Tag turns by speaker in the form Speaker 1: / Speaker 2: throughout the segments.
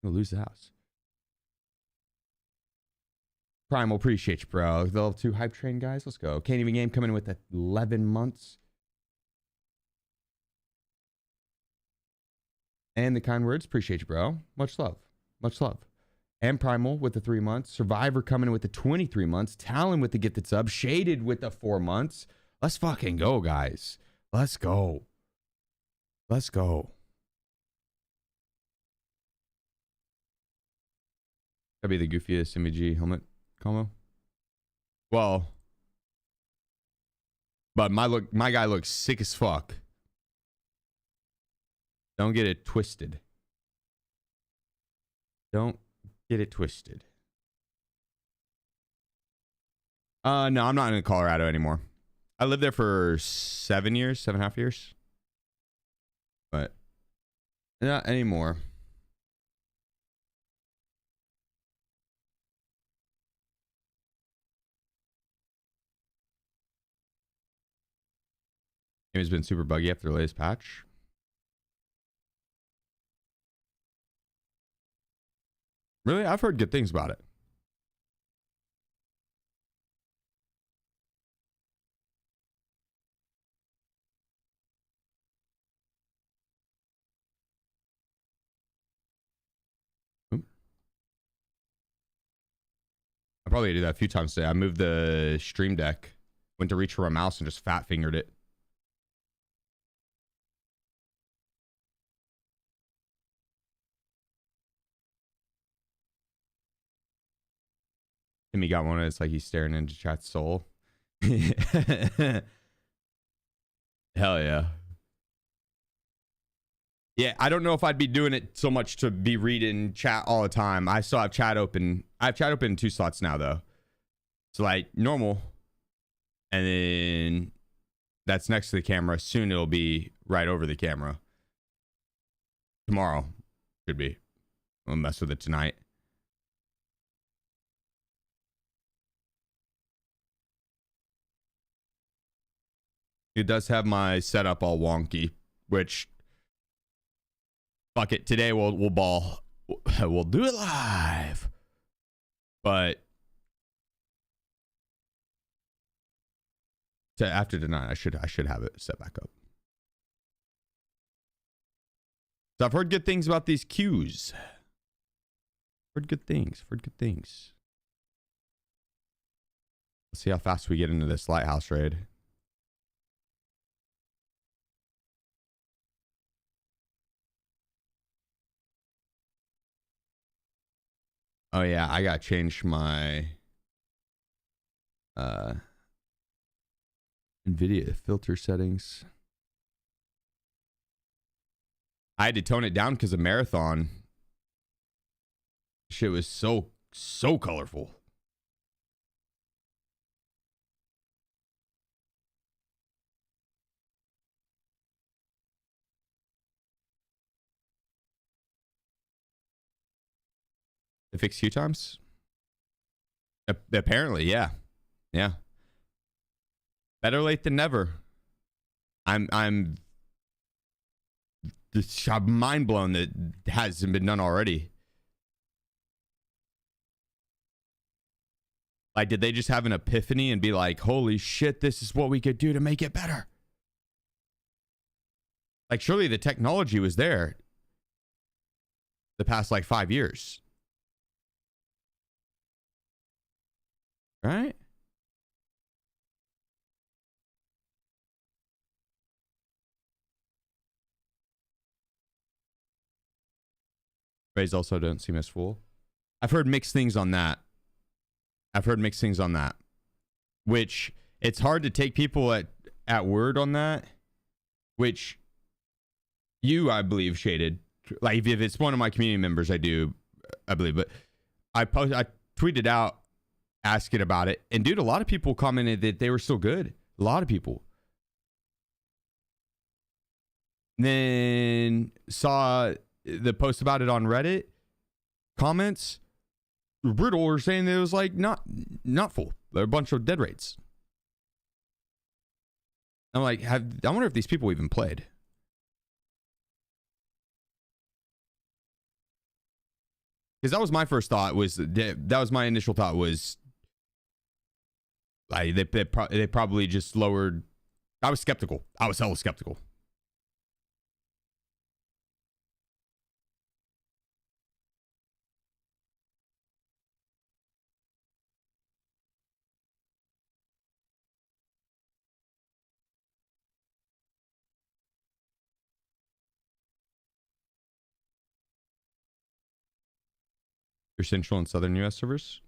Speaker 1: Gonna lose the house. Primal, appreciate you, bro. The level 2 hype train guys. Let's go. Can't even game coming in with 11 months. And the kind words. Appreciate you, bro. Much love. Much love. And Primal with the 3 months. Survivor coming in with the 23 months. Talon with the gifted sub. Shaded with the 4 months. Let's fucking go, guys. Let's go. Let's go. That'd be the goofiest SheefGG helmet combo. Well, but my guy looks sick as fuck. Don't get it twisted. Don't get it twisted. No, I'm not in Colorado anymore. I lived there for 7 years, 7.5 years. But not anymore. It's been super buggy after the latest patch. Really? I've heard good things about it. I probably did that a few times today. I moved the stream deck, went to reach for my mouse and just fat fingered it. Timmy got one. It's like he's staring into chat's soul. Hell yeah. Yeah, I don't know if I'd be doing it so much to be reading chat all the time. I still have chat open. I have chat open in 2 slots now, though. So, like, normal. And then that's next to the camera. Soon it'll be right over the camera. Tomorrow. Should be. I'll mess with it tonight. It does have my setup all wonky, which... Fuck it. Today we'll ball. We'll do it live. But after tonight, I should have it set back up. So I've heard good things about these queues. Heard good things. Heard good things. Let's see how fast we get into this lighthouse raid. Oh yeah, I gotta change my NVIDIA filter settings. I had to tone it down because of Marathon. Shit was so colorful. They fix queue times? Apparently, yeah. Yeah. Better late than never. I'm mind blown that it hasn't been done already. Like, did they just have an epiphany and be like, holy shit, this is what we could do to make it better? Like, surely the technology was there the past, like, 5 years. Right? Rays also don't seem as full. I've heard mixed things on that. Which, it's hard to take people at word on that. Which, you, I believe, shaded. Like, if it's one of my community members, I believe. But I tweeted out asking about it. And, dude, a lot of people commented that they were still good. A lot of people. Then saw the post about it on Reddit. Comments. Brutal were saying that it was like not full. There are a bunch of dead rates. I'm like, I wonder if these people even played. because that was my first thought. That was my initial thought was like they probably just lowered. I was skeptical. I was hella skeptical. Your central and southern US servers.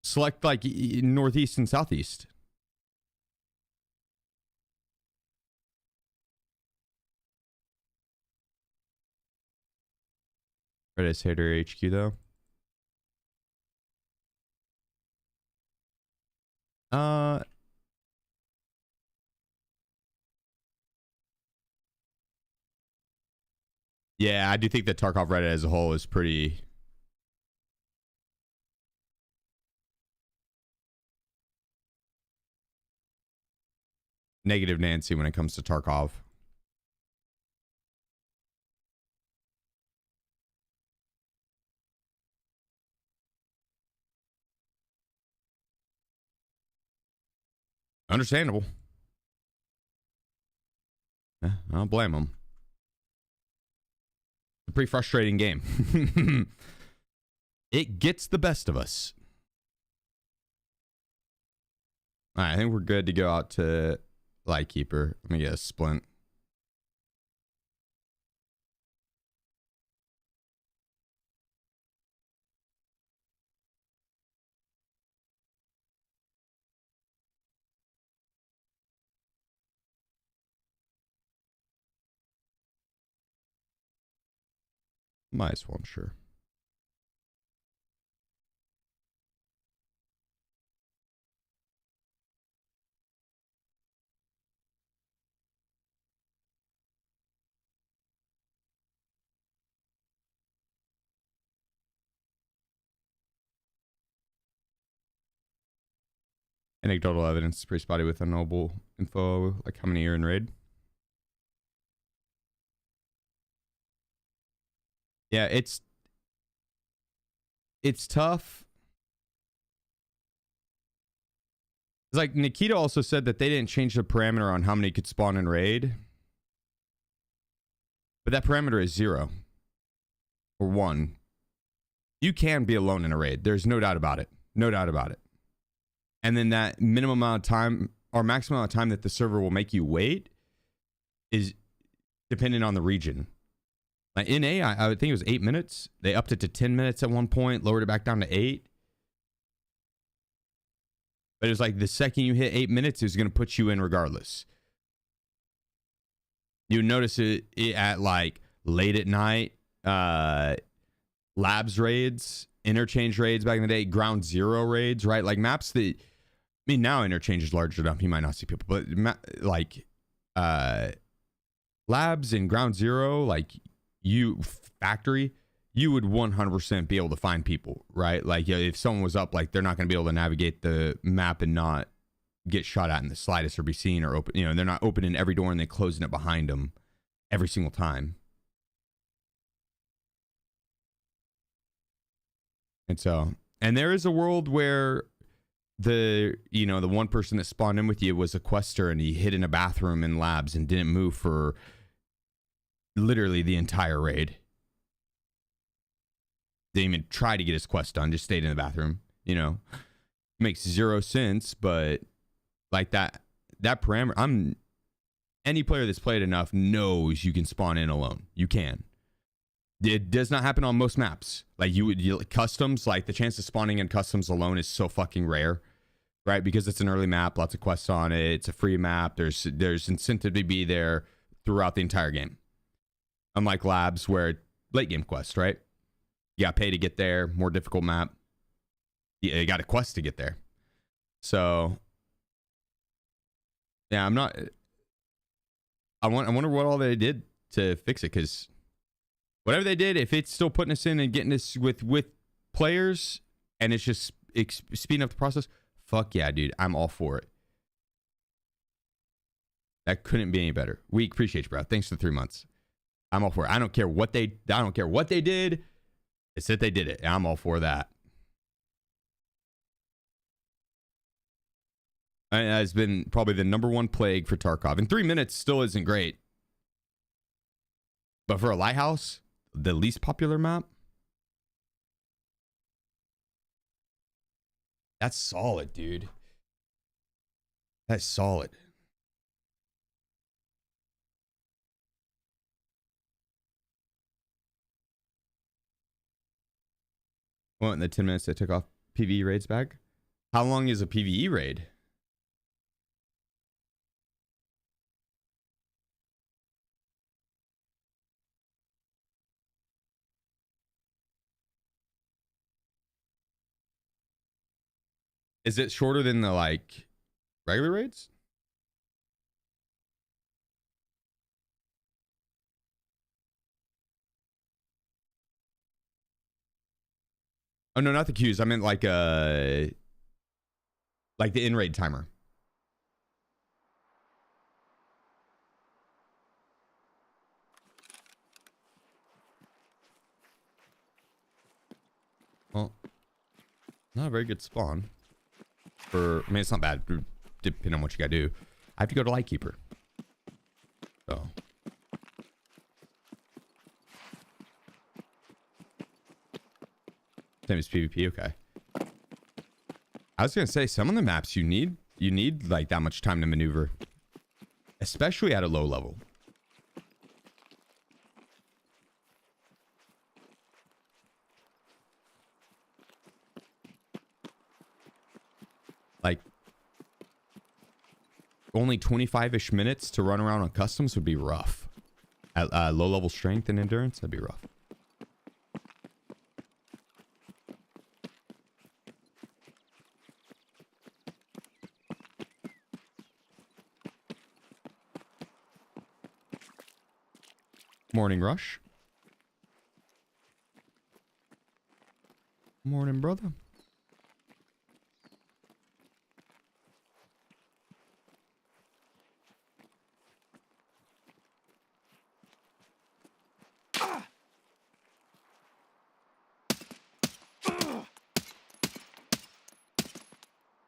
Speaker 1: Select like northeast and southeast. Redis Hater HQ though. Yeah, I do think that Tarkov Reddit as a whole is pretty. Negative Nancy when it comes to Tarkov. Understandable. I don't blame them. It's a pretty frustrating game. It gets the best of us. All right, I think we're good to go out to Lightkeeper. Let me get a splint. Might as well, sure. Anecdotal evidence is pretty spotty with unknowable info, like how many are in raid. Yeah, it's tough. It's like Nikita also said that they didn't change the parameter on how many could spawn in raid. But that parameter is 0 or 1. You can be alone in a raid. There's no doubt about it. No doubt about it. And then that minimum amount of time or maximum amount of time that the server will make you wait is dependent on the region. Like in A, I would think it was 8 minutes. They upped it to 10 minutes at one point, lowered it back down to 8. But it was like the second you hit 8 minutes, it was going to put you in regardless. You notice it at like late at night, labs raids, interchange raids back in the day, ground zero raids, right? Like maps that, I mean, now interchange is large enough. You might not see people, but like labs and ground zero, like factory, you would 100% be able to find people, right? Like if someone was up, like they're not going to be able to navigate the map and not get shot at in the slightest or be seen or open, you know, they're not opening every door and then closing it behind them every single time. And so, and there is a world where the one person that spawned in with you was a quester and he hid in a bathroom in labs and didn't move for literally the entire raid. Didn't even try to get his quest done, just stayed in the bathroom, you know. Makes zero sense, but like that parameter, any player that's played enough knows you can spawn in alone. You can. It does not happen on most maps. Like customs, like the chance of spawning in customs alone is so fucking rare, right? Because it's an early map, lots of quests on it. It's a free map. There's incentive to be there throughout the entire game. Unlike labs where late game quest, right? You got to pay to get there. More difficult map. You got a quest to get there. So yeah, I wonder what all they did to fix it, because whatever they did, if it's still putting us in and getting us with players and it's just speeding up the process, fuck yeah, dude. I'm all for it. That couldn't be any better. We appreciate you, bro. Thanks for the 3 months. I'm all for it. I don't care what they did. It's that they did it. I'm all for that. And it's been probably the #1 plague for Tarkov. And 3 minutes still isn't great. But for a lighthouse, the least popular map, that's solid, dude. That's solid. Well, in the 10 minutes I took off PvE raids back. How long is a PvE raid? Is it shorter than the like regular raids? Oh no, not the queues. I meant like the in raid timer. Well, not a very good spawn. I mean, it's not bad, depending on what you gotta do. I have to go to Lightkeeper. So. Same as PvP, okay. I was gonna say, some of the maps you need like that much time to maneuver. Especially at a low level. Like, only 25-ish minutes to run around on customs would be rough. At low level strength and endurance, that'd be rough. Morning, Rush. Morning, brother.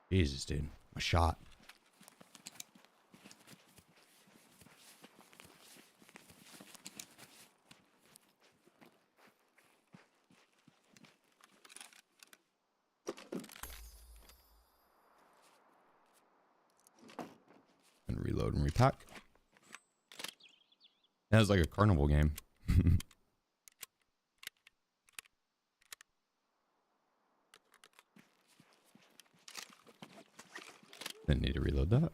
Speaker 1: Jesus, dude. A shot. And reload and repack. That was like a carnival game. Didn't need to reload that.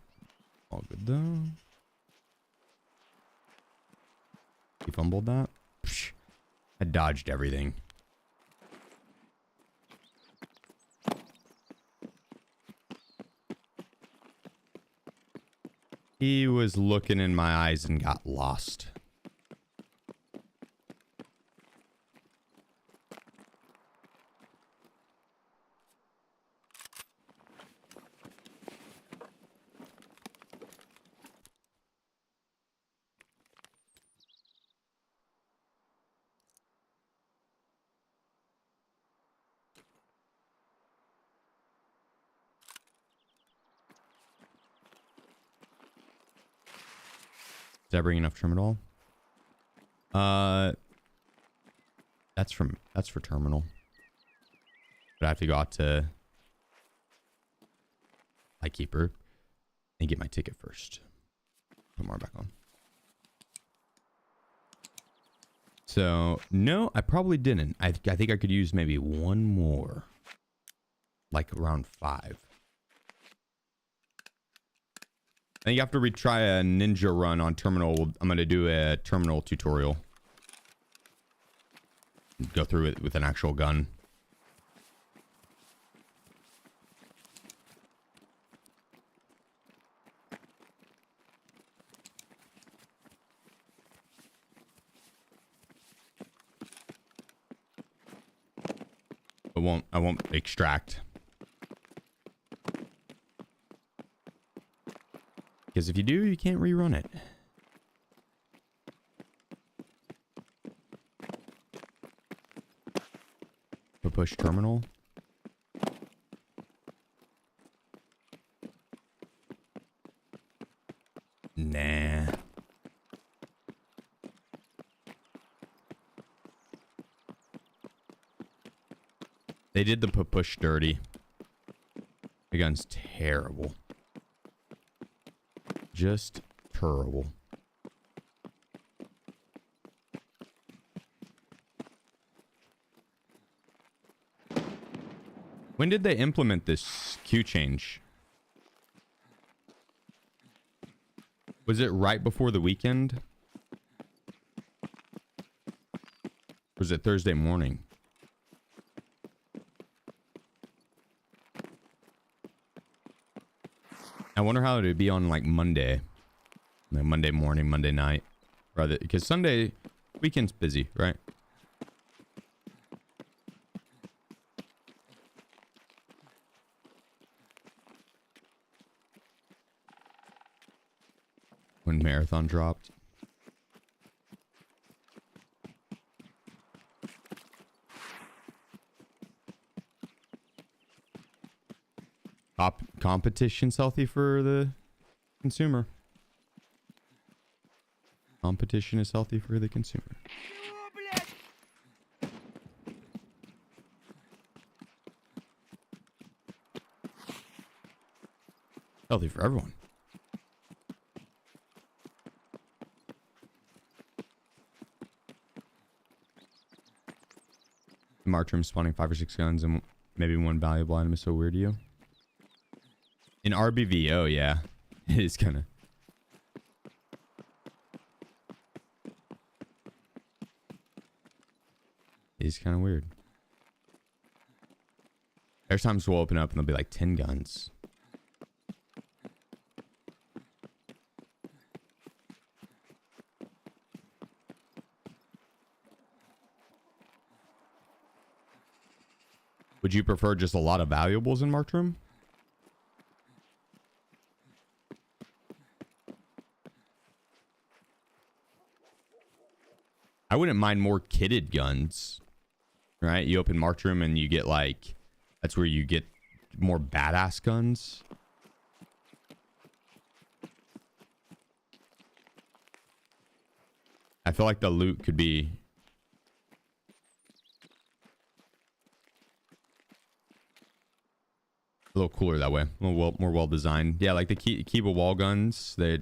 Speaker 1: All good though. He fumbled that. Psh, I dodged everything. He was looking in my eyes and got lost. Did I bring enough trim at all? That's for terminal. But I have to go out to Lightkeeper and get my ticket first. Put more back on. So no, I probably didn't. I think I could use maybe one more. Like around 5. I think after we try a ninja run on terminal, I'm going to do a terminal tutorial. Go through it with an actual gun. I won't extract. Because if you do, you can't rerun it. push terminal. Nah. They did the push dirty. The gun's terrible. Just terrible. When did they implement this queue change? Was it right before the weekend? Or was it Thursday morning? I wonder how it would be on like Monday. Like Monday morning, Monday night. Rather, because Sunday weekend's busy, right? When Marathon dropped. Competition's healthy for the consumer. Competition is healthy for the consumer. Healthy for everyone. Mark room spawning 5 or 6 guns and maybe one valuable item is so weird to you. In RBV, oh yeah. It is kind of. It is kind of weird. There's times we'll open up and there'll be like 10 guns. Would you prefer just a lot of valuables in marked room? I wouldn't mind more kitted guns, right? You open marked room and you get like, that's where you get more badass guns. I feel like the loot could be a little cooler that way, a little more well designed. Yeah, like the Kiba wall guns, they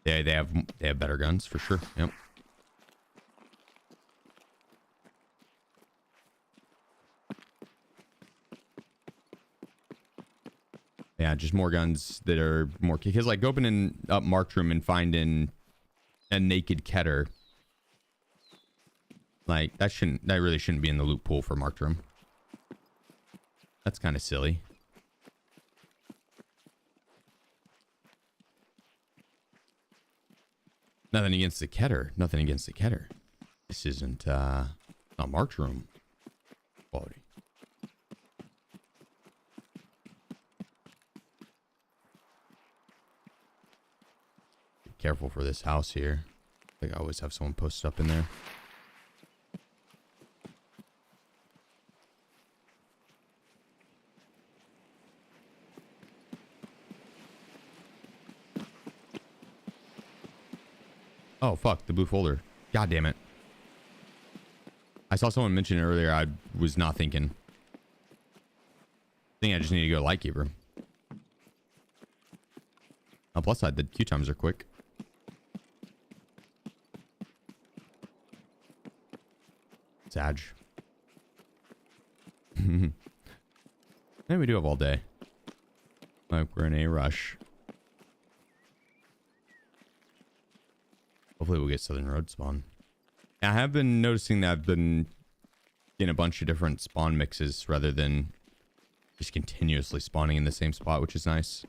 Speaker 1: have better guns for sure. Yep. Yeah, just more guns that are more, because like opening up marked room and finding a naked Keter, like that really shouldn't be in the loot pool for marked room. That's kind of silly. Nothing against the Keter. Nothing against the Keter. This isn't not marked room quality. Be careful for this house here. I think I always have someone posted up in there. Oh, fuck. The blue folder. God damn it. I saw someone mention it earlier. I was not thinking. I think I just need to go Lightkeeper. On plus side, the queue times are quick. Sag. And we do have all day. Like, we're in a rush. Hopefully we'll get Southern Road spawn. I have been noticing that I've been getting a bunch of different spawn mixes rather than just continuously spawning in the same spot, which is nice.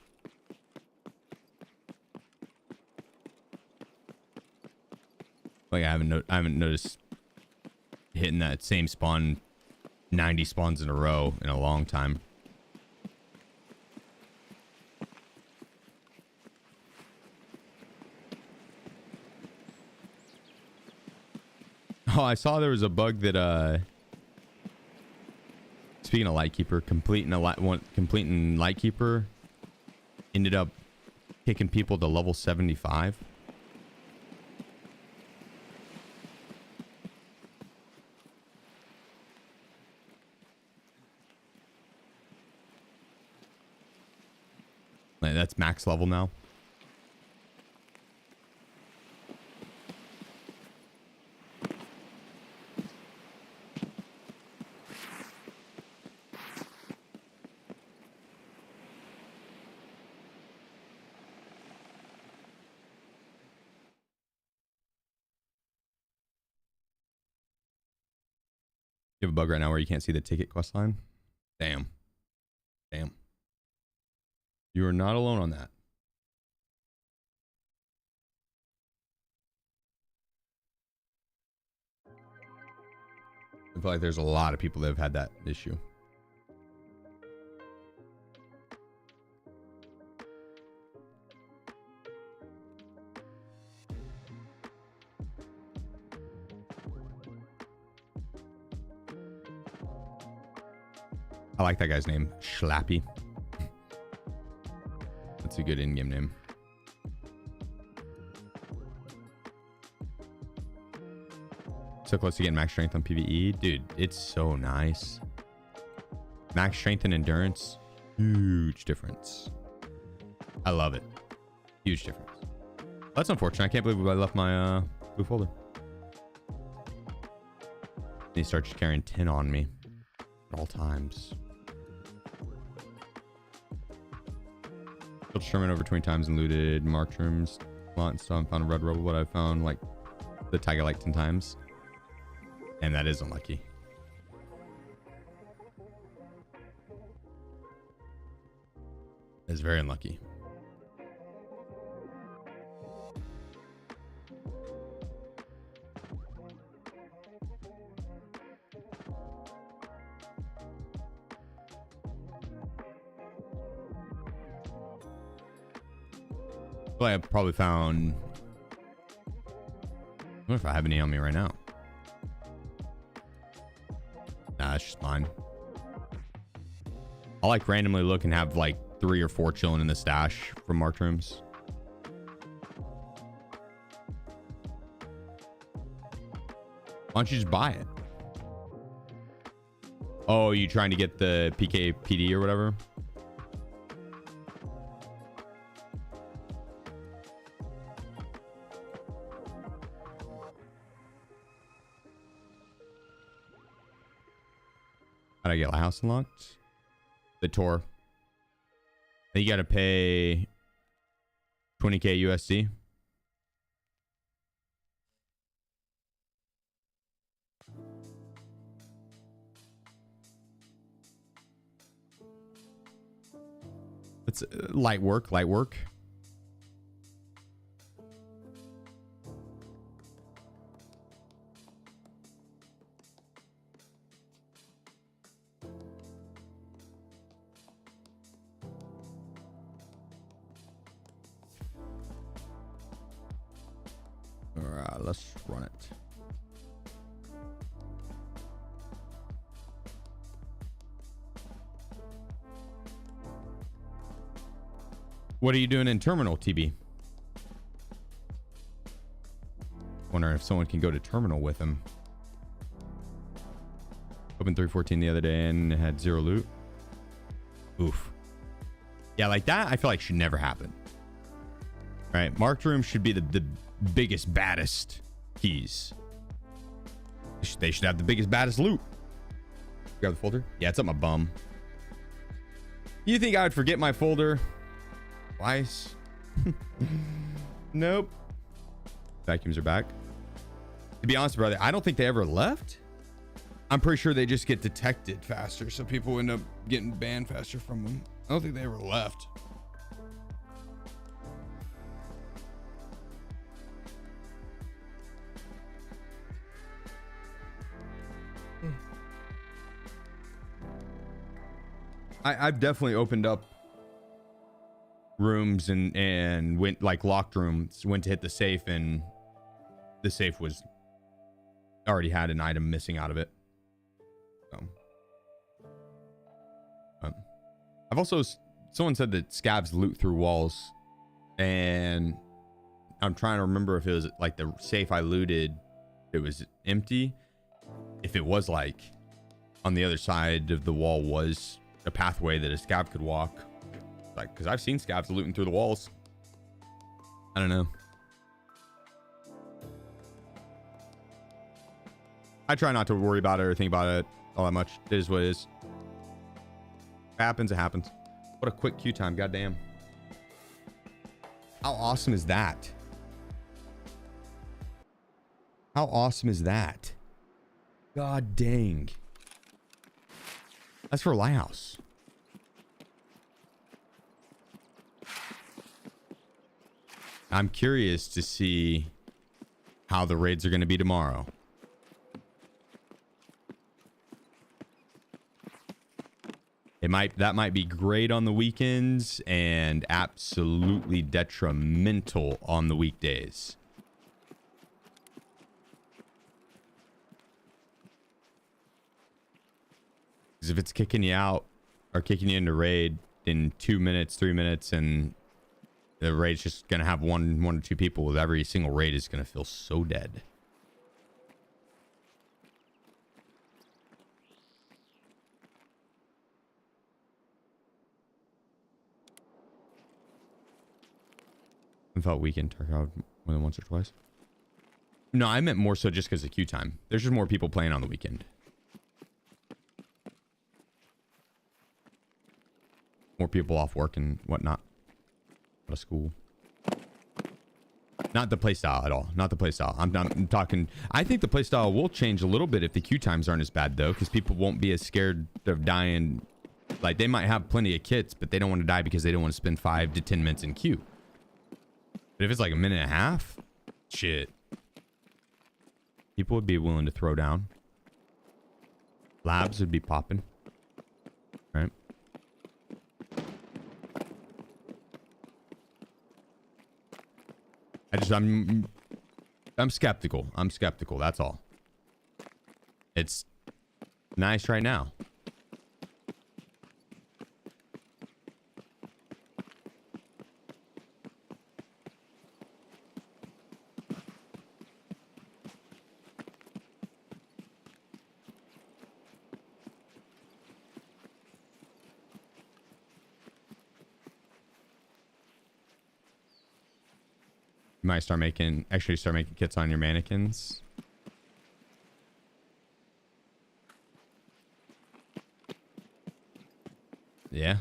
Speaker 1: Like I haven't noticed hitting that same spawn 90 spawns in a row in a long time. Oh, I saw there was a bug that Speaking of Lightkeeper, completing Lightkeeper ended up kicking people to level 75. Like, that's max level now. You have a bug right now where you can't see the ticket quest line? Damn. Damn. You are not alone on that. I feel like there's a lot of people that have had that issue. I like that guy's name, Schlappy. That's a good in-game name. So close to getting max strength on PvE. Dude, it's so nice. Max strength and endurance, huge difference. I love it. Huge difference. That's unfortunate. I can't believe I left my blue folder. He starts carrying 10 on me at all times. Killed Sherman over 20 times and looted marked rooms a lot and stuff. Found a red rebel, but I found like the tiger like 10 times. And that is unlucky. It's very unlucky. Well, I probably found... I wonder if I have any on me right now. Nah, it's just mine. I'll like randomly look and have like 3 or 4 chilling in the stash from marked rooms. Why don't you just buy it? Oh, you trying to get the PKPD or whatever? How'd I get Lighthouse unlocked? The tour. You gotta pay 20k USD. It's light work, light work. Let's run it. What are you doing in terminal, TB? Wondering if someone can go to terminal with him. Opened 314 the other day and had 0 loot. Oof. Yeah, like that I feel like should never happen. Right, marked room should be the biggest, baddest keys. They should have the biggest, baddest loot. Grab the folder. Yeah, it's up my bum. You think I would forget my folder twice? Nope. Vacuums are back. To be honest, brother, I don't think they ever left. I'm pretty sure they just get detected faster, so people end up getting banned faster from them. I don't think they ever left. I've definitely opened up rooms and went like locked rooms, went to hit the safe and the safe was already had an item missing out of it. So I've also, someone said that scavs loot through walls, and I'm trying to remember if it was like the safe I looted, it was empty. If it was like on the other side of the wall was a pathway that a scav could walk. Like, because I've seen scavs looting through the walls. I don't know. I try not to worry about it or think about it all that much. It is what it is. It happens, it happens. What a quick queue time, goddamn. How awesome is that? How awesome is that? God dang. That's for Lighthouse. I'm curious to see how the raids are going to be tomorrow. That might be great on the weekends and absolutely detrimental on the weekdays. Because if it's kicking you out or kicking you into raid in 2 minutes, 3 minutes, and the raid's just going to have one or two people, with every single raid is going to feel so dead. I felt weekend Tarkov more than once or twice. No, I meant more so just because of queue time. There's just more people playing on the weekend. More people off work and whatnot. Out of school. Not the playstyle at all. Not the playstyle. I'm talking. I think the playstyle will change a little bit if the queue times aren't as bad, though, because people won't be as scared of dying. Like, they might have plenty of kits, but they don't want to die because they don't want to spend 5 to 10 minutes in queue. But if it's like a minute and a half, shit. People would be willing to throw down. Labs would be popping. Right? I'm skeptical. I'm skeptical. That's all. It's nice right now. You might start making kits on your mannequins. Yeah.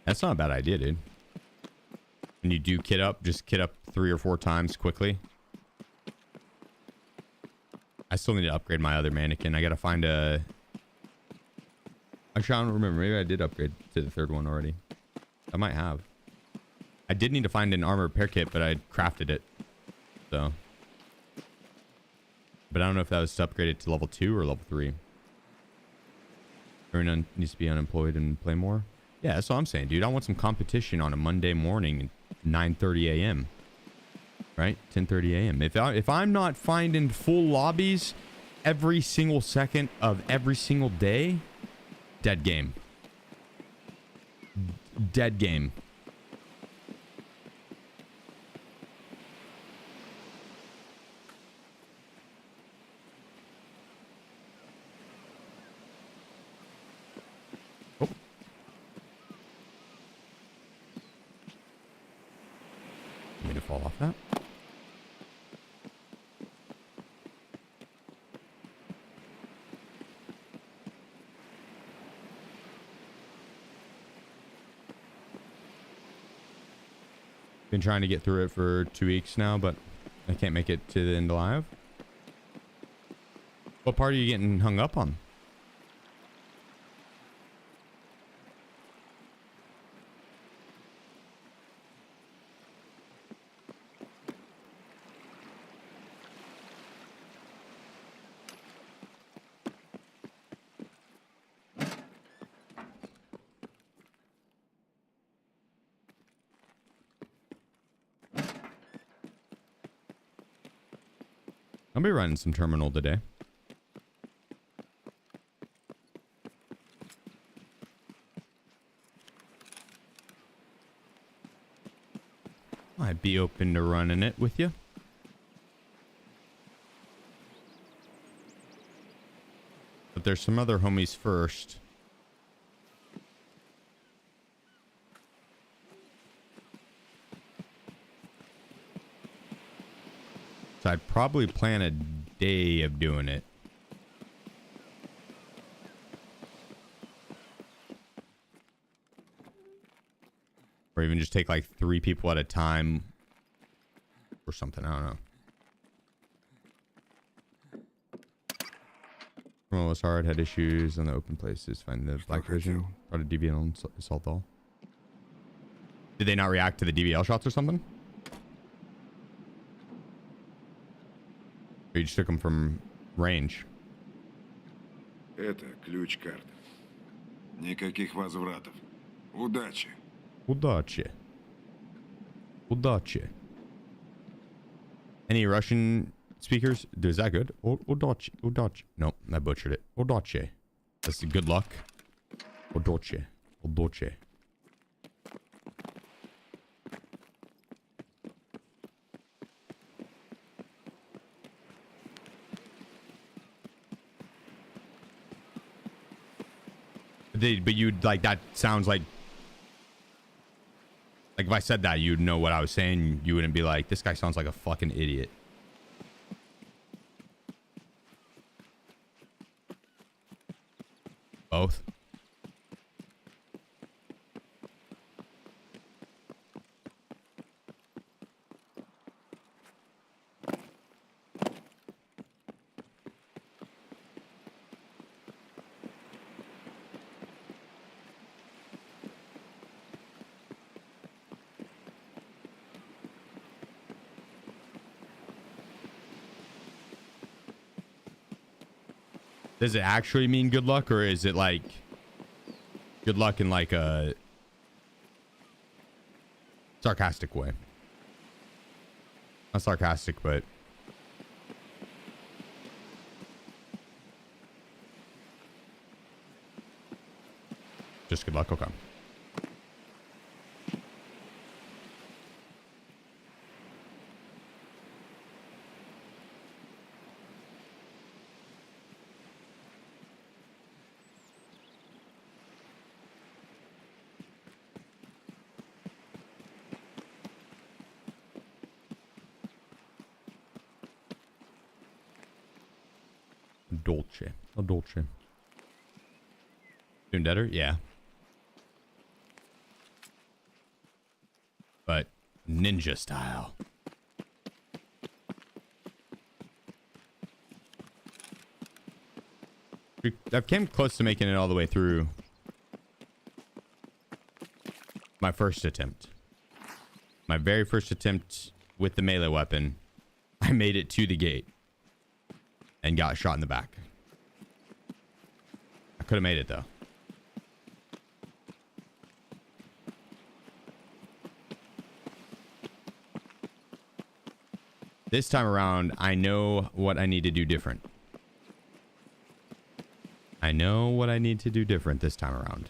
Speaker 1: That's not a bad idea, dude. When you do kit up, just kit up 3 or 4 times quickly. I still need to upgrade my other mannequin. I gotta find a... Actually, I don't remember. Maybe I did upgrade to the 3rd one already. I might have. I did need to find an armor repair kit, but I crafted it. So. But I don't know if that was to upgrade it to level 2 or level 3. Everyone needs to be unemployed and play more. Yeah, that's what I'm saying, dude. I want some competition on a Monday morning at 9:30 a.m. Right? 10:30 a.m. If I'm not finding full lobbies every single second of every single day, dead game. Dead game. Me to fall off that. Been trying to get through it for 2 weeks now, but I can't make it to the end alive. What part are you getting hung up on? I'll be running some terminal today. I'd be open to running it with you. But there's some other homies first. So I'd probably plan a day of doing it. Or even just take like 3 people at a time or something. I don't know. Criminal was hard, had issues in the open places. Find the black vision. Brought a DBL on assault all. Did they not react to the DBL shots or something? Or you just took them from range?
Speaker 2: Это ключ карты. Никаких возвратов. Удачи.
Speaker 1: Удачи. Удачи. Any Russian speakers? Is that good? Удачи. Удачи. No, I butchered it. Удачи. That's good luck. Удачи. Удачи. But you'd like that sounds like if I said that, you'd know what I was saying. You wouldn't be like, this guy sounds like a fucking idiot. Both. Does it actually mean good luck, or is it like good luck in like a sarcastic way? Not sarcastic, but just good luck. Okay. Dolce. A Dolce. Doing better? Yeah. But ninja style. I've came close to making it all the way through my first attempt. My very first attempt with the melee weapon. I made it to the gate. And got shot in the back. I could have made it though. This time around, I know what I need to do different. I know what I need to do different this time around.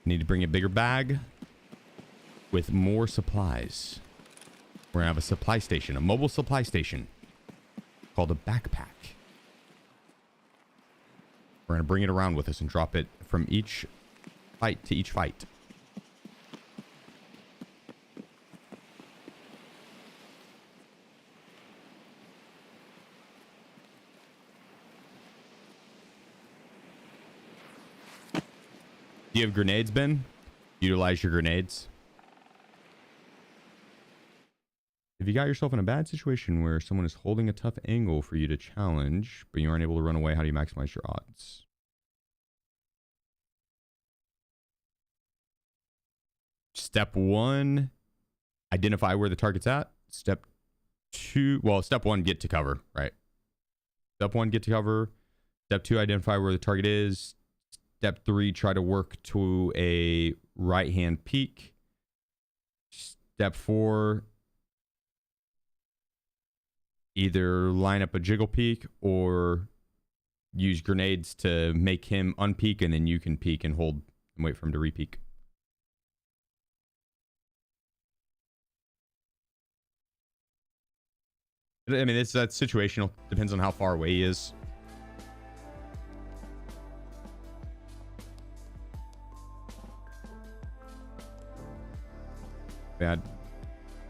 Speaker 1: Need to bring a bigger bag with more supplies. We're gonna have a supply station, a mobile supply station called a backpack. We're gonna bring it around with us and drop it from each fight to each fight. Do you have grenades, Ben? Utilize your grenades. If you got yourself in a bad situation where someone is holding a tough angle for you to challenge, but you aren't able to run away, how do you maximize your odds? Step 1, identify where the target's at. Step 2, well, step 1, get to cover, right? Step 1, get to cover. Step 2, identify where the target is. Step 3, try to work to a right hand peek. Step 4, either line up a jiggle peek or use grenades to make him unpeek, and then you can peek and hold and wait for him to repeek. I mean, that's situational. Depends on how far away he is. Bad.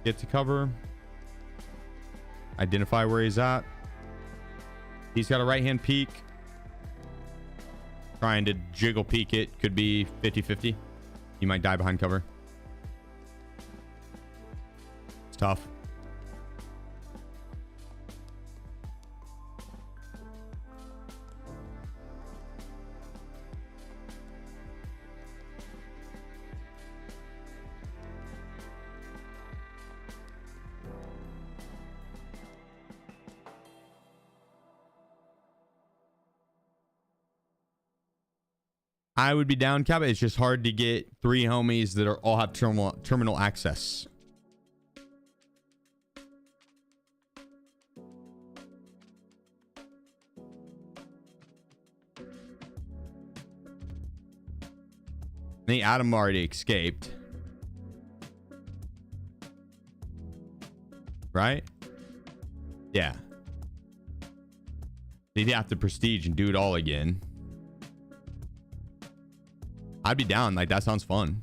Speaker 1: Get to cover. Identify where he's at. He's got a right hand peek. Trying to jiggle peek it. Could be 50-50. You might die behind cover. It's tough. I would be down, Kappa. It's just hard to get 3 homies that all have terminal access. I think Adam already escaped. Right? Yeah. They'd have to prestige and do it all again. I'd be down. Like, that sounds fun.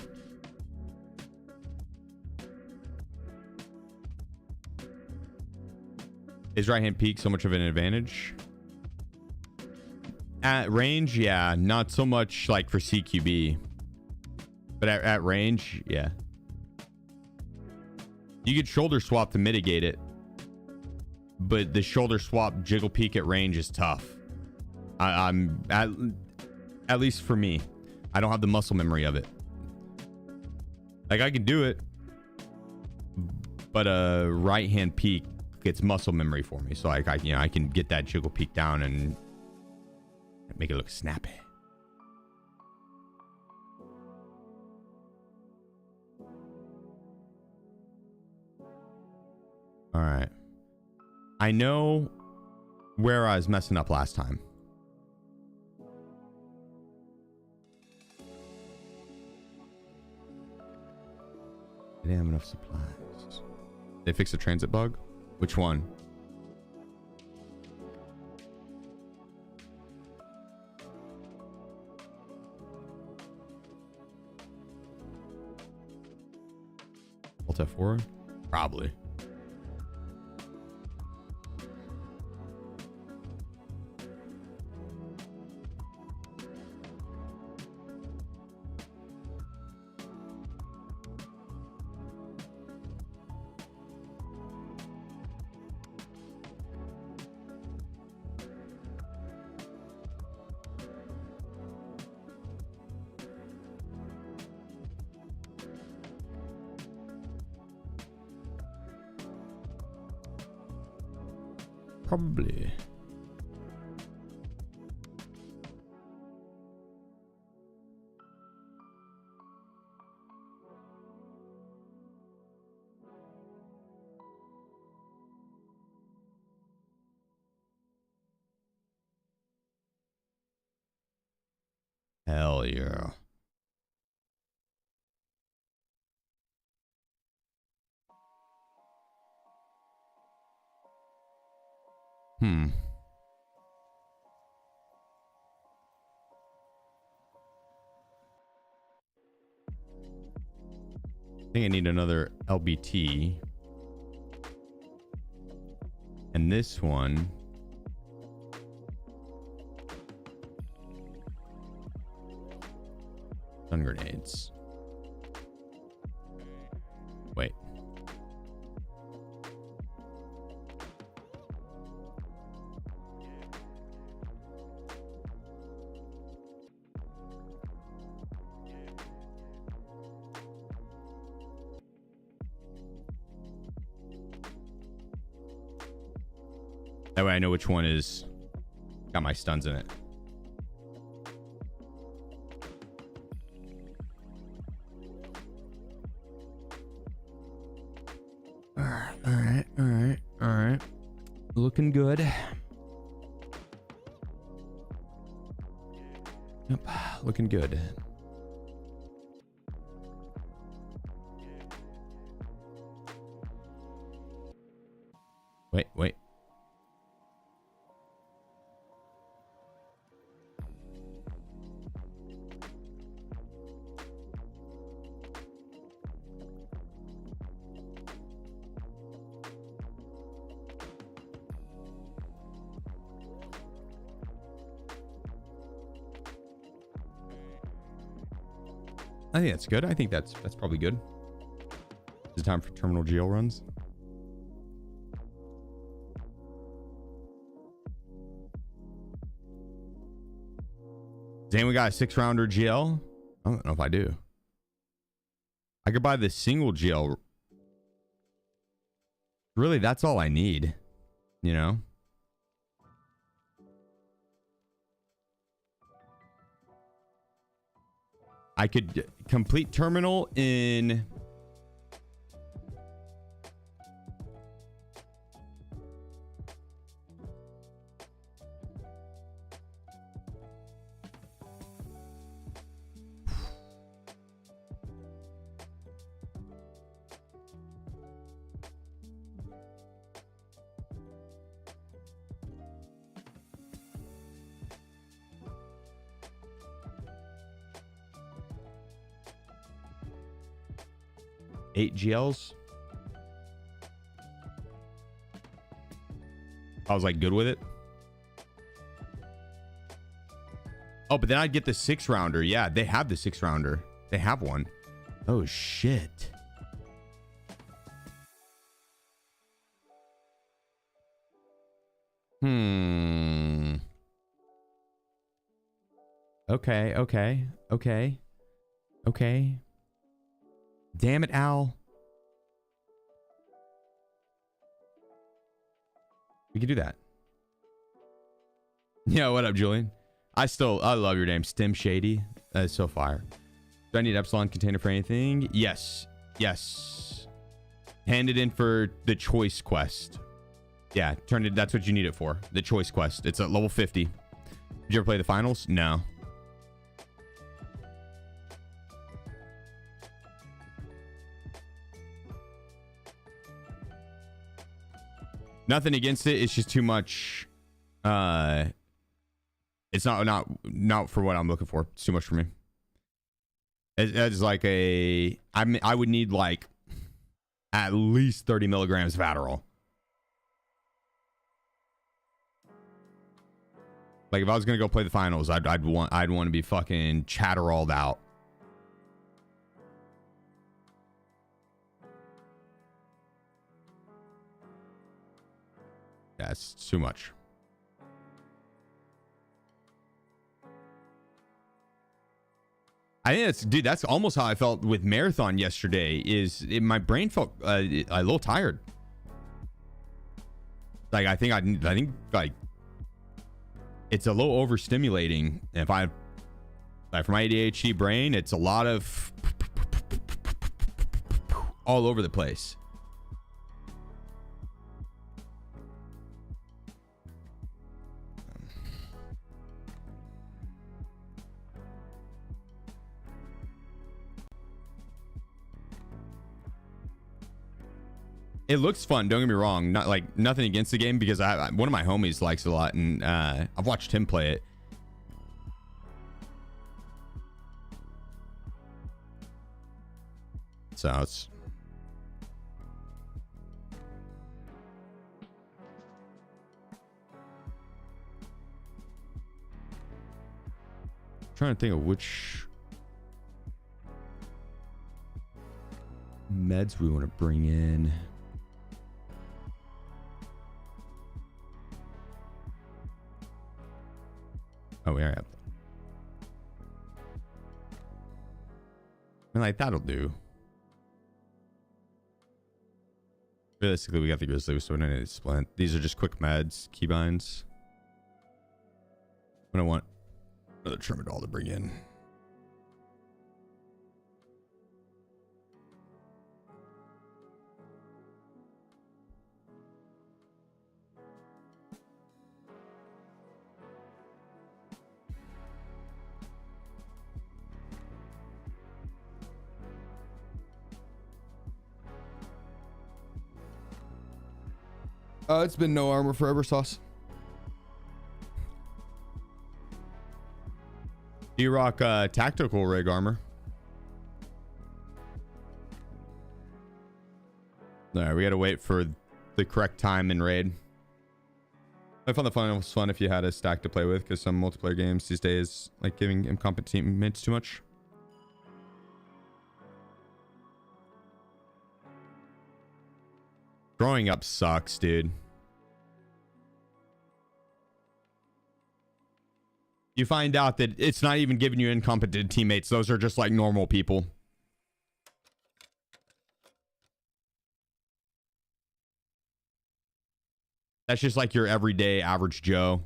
Speaker 1: Is right hand peek so much of an advantage? At range, yeah. Not so much like for CQB. But at range, yeah. You could shoulder swap to mitigate it. But the shoulder swap jiggle peek at range is tough. I'm at least for me. I don't have the muscle memory of it. Like, I can do it, but a right hand peek gets muscle memory for me. So like, I can get that jiggle peek down and make it look snappy. All right. I know where I was messing up last time. I didn't have enough supplies. They fixed the transit bug? Which one? Alt F4? Probably. Probably. Hell yeah. I think I need another LBT. And this one. Stun grenades. Wait. That way I know which one is got my stuns in it. All right, all right, all right. Looking good. Yep, looking good. Wait. I think that's good. I think that's probably good. Is it time for terminal GL runs? Does anyone got a 6-rounder GL? I don't know if I do. I could buy the single GL. Really, that's all I need. You know? I could complete terminal in... Eight GLs. I was like good with it. Oh, but then I'd get the 6-rounder. Yeah, they have the 6-rounder. They have one. Oh shit. Okay. Damn it, Al. We can do that. Yeah, what up, Julian? I love your name, Stim Shady. That is so fire. Do I need Epsilon container for anything? Yes. Hand it in for the choice quest. Yeah, that's what you need it for. The choice quest. It's at level 50. Did you ever play the finals? No. Nothing against it. It's just too much. It's not for what I'm looking for. It's too much for me. It's like I would need like at least 30 milligrams of Adderall. Like if I was gonna go play the finals, I'd want to be fucking chatteralled out. That's too much. I think that's almost how I felt with marathon yesterday. My brain felt a little tired. Like I think like it's a little overstimulating. If for my ADHD brain, it's a lot of all over the place. It looks fun. Don't get me wrong. Not like nothing against the game because one of my homies likes it a lot, and I've watched him play it. So it's trying to think of which meds we want to bring in. Oh, we are up. I mean, like that'll do. Realistically, we got the grizzly, so we don't need to splint. These are just quick meds, keybinds. I don't want another Tremadol to bring in. It's been no armor forever, Sauce. You rock tactical rig armor. All right, we gotta wait for the correct time in raid. I found the fun was fun if you had a stack to play with, because some multiplayer games these days like giving incompetent teammates too much. Growing up sucks, dude. You find out that it's not even giving you incompetent teammates. Those are just like normal people. That's just like your everyday average Joe.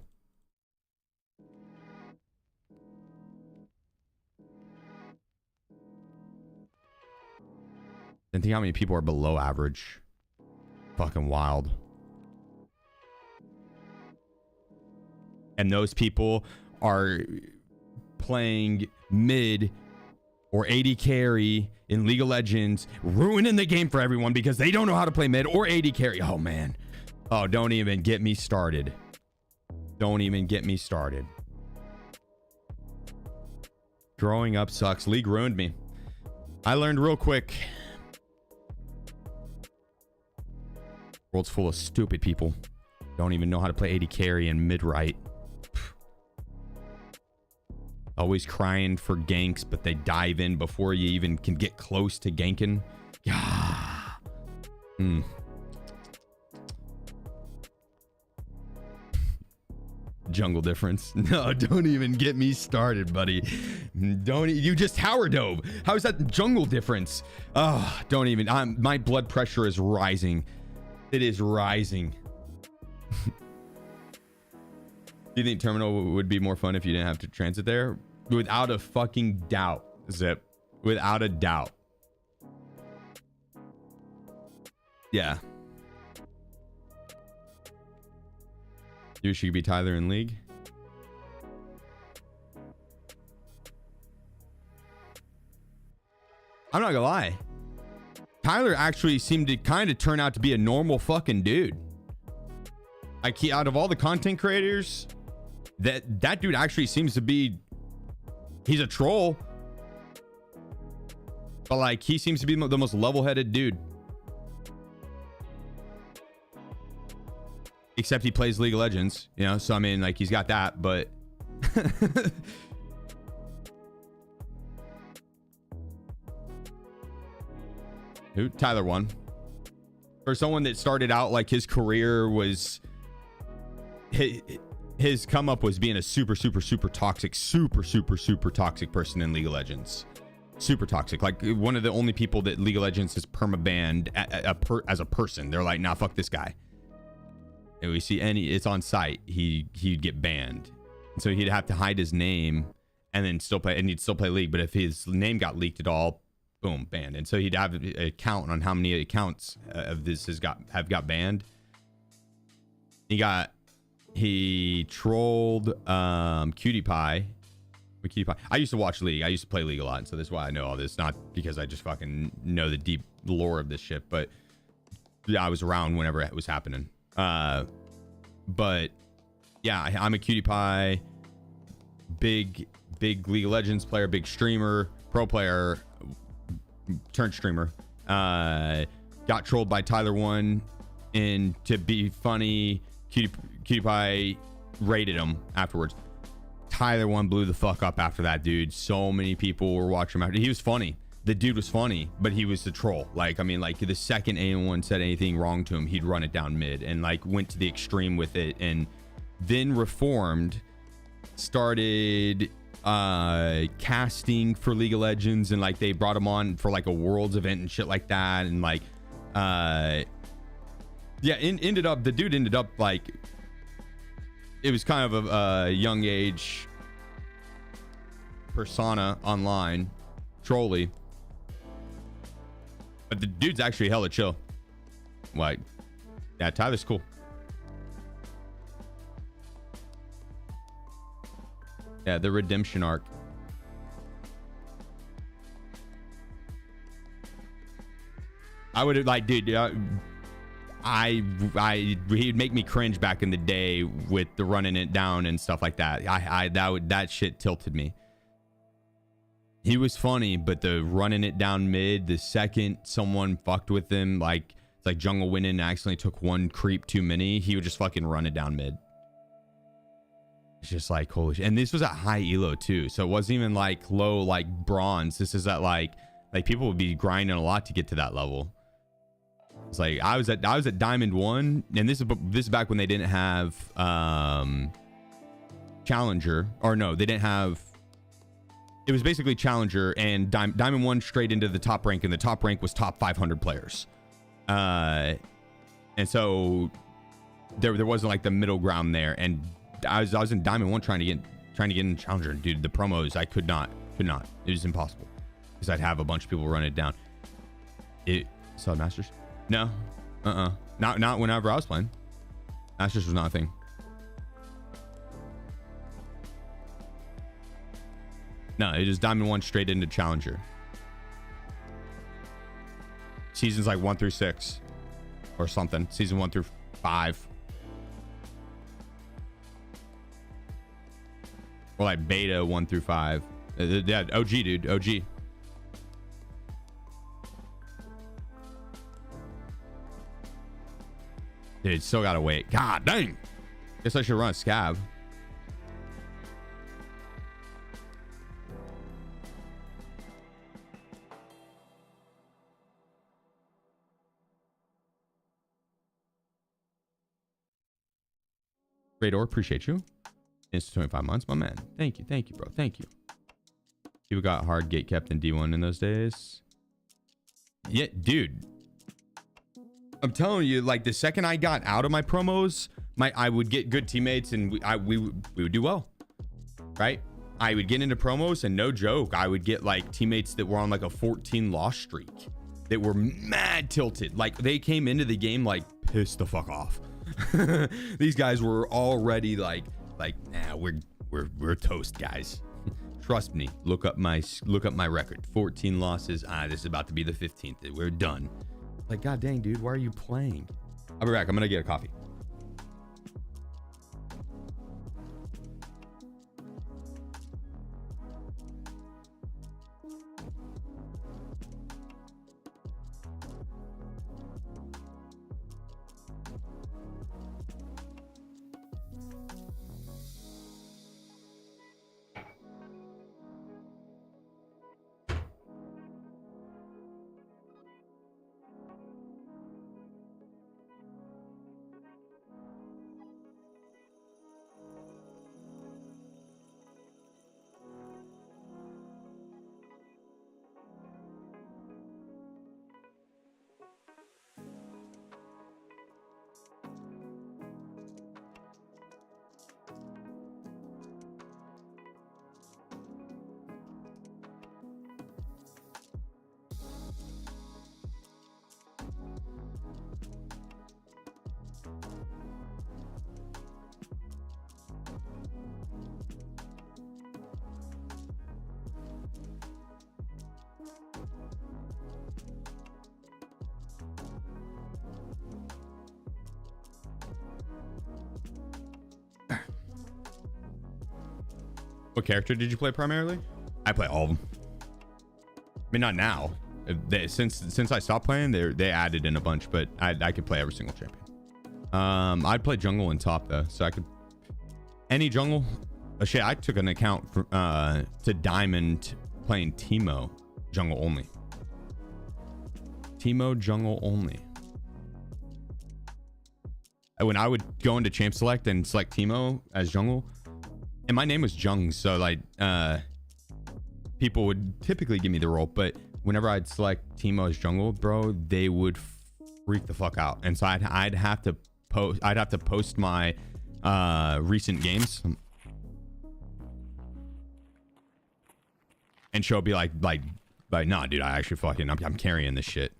Speaker 1: And think how many people are below average. Fucking wild. And those people are playing mid or AD carry in League of Legends, ruining the game for everyone because they don't know how to play mid or AD carry. Oh, man. Oh, don't even get me started. Don't even get me started. Growing up sucks. League ruined me. I learned real quick. World's full of stupid people. Don't even know how to play AD carry and mid right. Always crying for ganks, but they dive in before you even can get close to ganking. Yeah. Jungle difference. No, don't even get me started, buddy. You just tower dove. How is that jungle difference? Oh, don't even. My blood pressure is rising. It is rising. Do you think terminal would be more fun if you didn't have to transit there? Without a fucking doubt, Zip. Without a doubt. Yeah. You should be Tyler in League. I'm not gonna lie. Tyler actually seemed to kind of turn out to be a normal fucking dude. Like, out of all the content creators, that dude actually seems to be, he's a troll, but like he seems to be the most level-headed dude. Except he plays League of Legends, you know, so I mean, like, he's got that, but who? Tyler won. For someone that started out like his career was, his come up was being a super toxic person in League of Legends. Super toxic. Like one of the only people that League of Legends has perma-banned as a person. They're like, nah, fuck this guy. And we see it's on site, he'd get banned. And so he'd have to hide his name and then still play, and he'd still play League. But if his name got leaked at all, boom, banned. And so he'd have a count on how many accounts of this have got banned. He trolled Cutie Pie. I used to watch League. I used to play League a lot, and so that's why I know all this. Not because I just fucking know the deep lore of this shit, but yeah, I was around whenever it was happening. But yeah, I'm a Cutie Pie, big League of Legends player, big streamer, pro player, turned streamer. Got trolled by Tyler 1, and to be funny, Cutie Pie rated him afterwards. Tyler 1 blew the fuck up after that, dude. So many people were watching him after. He was funny. The dude was funny, but he was the troll. Like, I mean, like, the second anyone said anything wrong to him, he'd run it down mid and like went to the extreme with it, and then reformed, started casting for League of Legends, and like they brought him on for like a Worlds event and shit like that, and like the dude ended up like, it was kind of a young age persona online, trolly, but the dude's actually hella chill. Like, yeah, Tyler's cool. Yeah, the redemption arc. I would have, like, dude, he'd make me cringe back in the day with the running it down and stuff like that. That shit tilted me. He was funny, but the running it down mid, the second someone fucked with him, like it's like jungle went in and accidentally took one creep too many, he would just fucking run it down mid. It's just like holy shit. And this was at high elo too, so it wasn't even like low like bronze. This is at like people would be grinding a lot to get to that level. It's like I was at Diamond 1, and this is back when they didn't have Challenger, or no, they didn't have. It was basically Challenger and Diamond 1 straight into the top rank, and the top rank was top 500 players. And so there wasn't like the middle ground there. And I was in Diamond 1 trying to get in Challenger. Dude, the promos I could not. It was impossible because I'd have a bunch of people run it down. So Masters? No. Not whenever I was playing. Masters was not a thing. No, it was Diamond 1 straight into Challenger. Seasons like 1 through 6 or something. Season 1 through 5. Or like beta 1 through 5. Yeah, OG, dude. OG. Dude, still gotta wait. God dang. Guess I should run a scab. Rador, appreciate you. It's 25 months, my man. Thank you, bro. Thank you. People got hard gate kept in D1 in those days. Yeah, dude. I'm telling you, like the second I got out of my promos, I would get good teammates, and we would do well, right? I would get into promos, and no joke, I would get like teammates that were on like a 14 loss streak that were mad tilted. Like they came into the game like pissed the fuck off. These guys were already like nah, we're toast, guys. Trust me. Look up my record. 14 losses. This is about to be the 15th. We're done. Like, god dang, dude, why are you playing? I'll be back. I'm gonna get a coffee. What character did you play primarily? I play all of them. I mean, not now. Since I stopped playing, they added in a bunch, but I could play every single champion. I'd play jungle and top though, so I could any jungle. Oh shit, I took an account for, to Diamond playing Teemo jungle only. Teemo jungle only. When I would go into champ select and select Teemo as jungle. And my name was Jung, so like people would typically give me the role, but whenever I'd select Teemo as jungle, bro, they would freak the fuck out. And so I'd have to post my recent games and show be like nah, dude, I actually fucking I'm carrying this shit.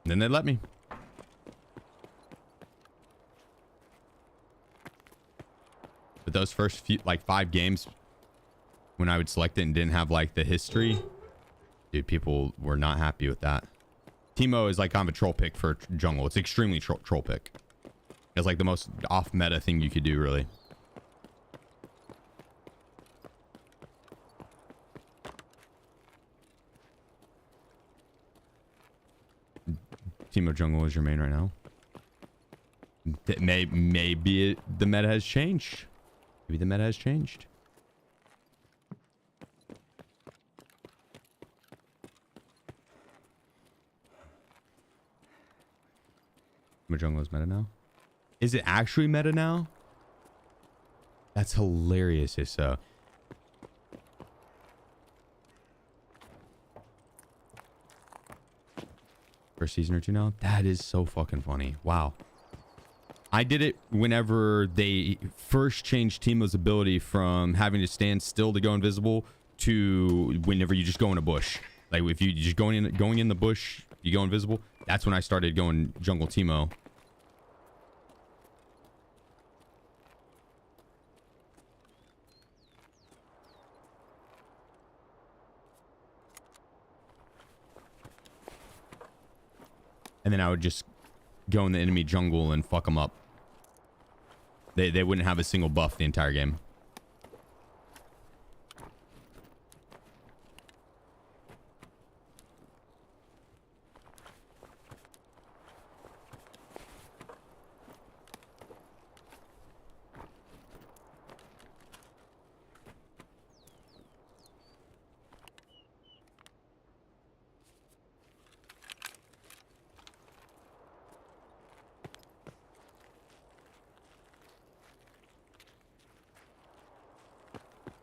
Speaker 1: And then they let me. But those first few, like 5 games when I would select it and didn't have like the history, Dude, people were not happy with that. Teemo is like kind of a troll pick for jungle. It's extremely troll pick. It's like the most off meta thing you could do, really. Teemo jungle is your main right now. Maybe the meta has changed. Maybe the meta has changed. Teemo jungle is meta now. Is it actually meta now? That's hilarious if so. For a season or two now? That is so fucking funny. Wow. I did it whenever they first changed Teemo's ability from having to stand still to go invisible to whenever you just go in a bush. Like if you just going in the bush, you go invisible. That's when I started going jungle Teemo. And then I would just go in the enemy jungle and fuck them up. They wouldn't have a single buff the entire game.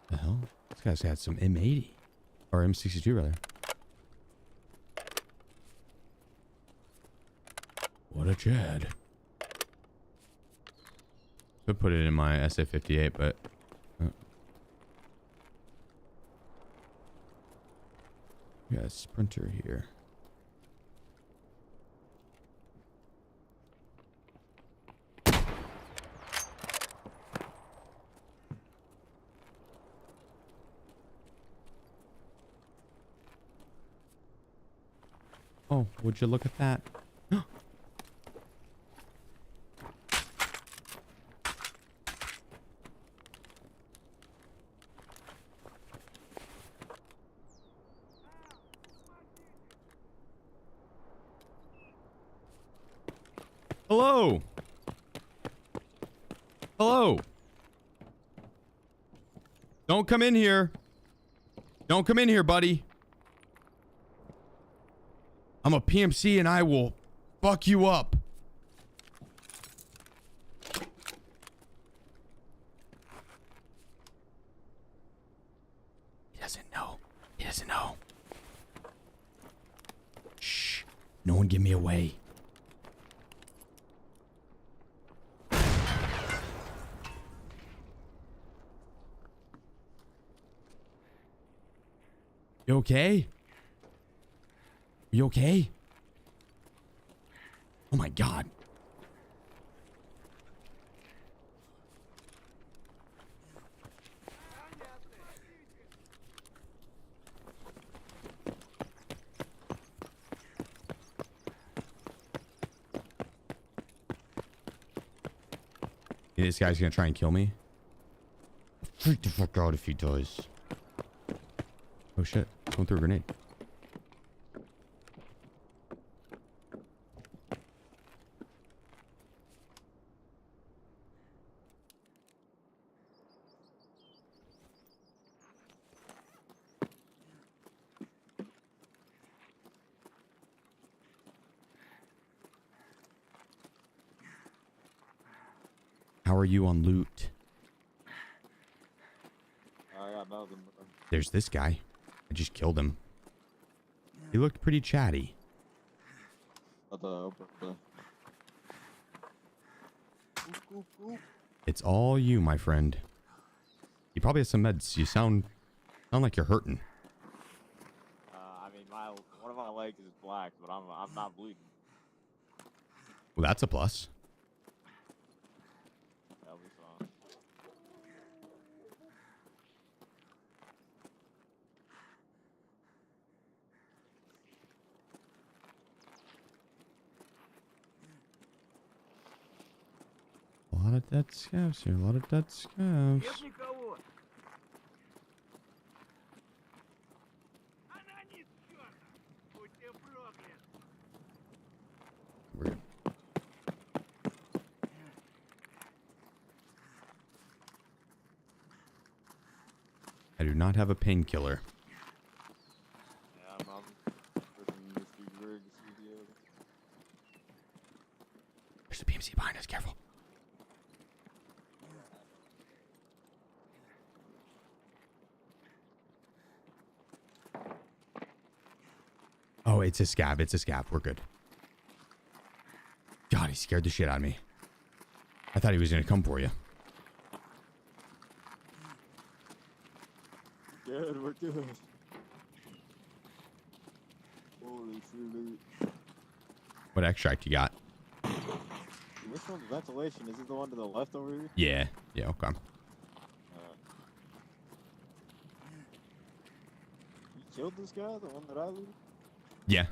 Speaker 1: The hell? This guy's got some M80 or M62 rather. What a Chad. Could put it in my SA58, but we got a sprinter here. Oh, would you look at that? Hello. Hello. Don't come in here. Don't come in here, buddy. I'm a PMC and I will fuck you up. He doesn't know. He doesn't know. Shh. No one give me away. You okay? You okay? Oh my god. This guy's gonna try and kill me. Freak the fuck out if he does. Oh shit. Going through a grenade. How are you on loot?
Speaker 3: I got nothing.
Speaker 1: There's this guy. I just killed him. He looked pretty chatty. It's all you, my friend. You probably have some meds. You sound like you're hurting.
Speaker 3: I mean, one of my legs is black, but I'm not bleeding.
Speaker 1: Well, that's a plus.
Speaker 3: That'll be fine.
Speaker 1: dead scavs here. A lot of dead scavs.
Speaker 4: Нет никого. Она не чёрта. Будь ты проклят.
Speaker 1: We're good. I do not have a painkiller.
Speaker 3: Yeah, I'm freaking SheefGG studio.
Speaker 1: There's a PMC behind us. Careful. Oh, it's a scab. It's a scab. We're good. God, he scared the shit out of me. I thought he was going to come for you.
Speaker 3: Good, we're good. Holy shit.
Speaker 1: What extract you got?
Speaker 3: Which one's ventilation? Is it the one to the left over here?
Speaker 1: Yeah. Yeah, okay.
Speaker 3: You killed this guy, the one that I looted?
Speaker 1: Yeah.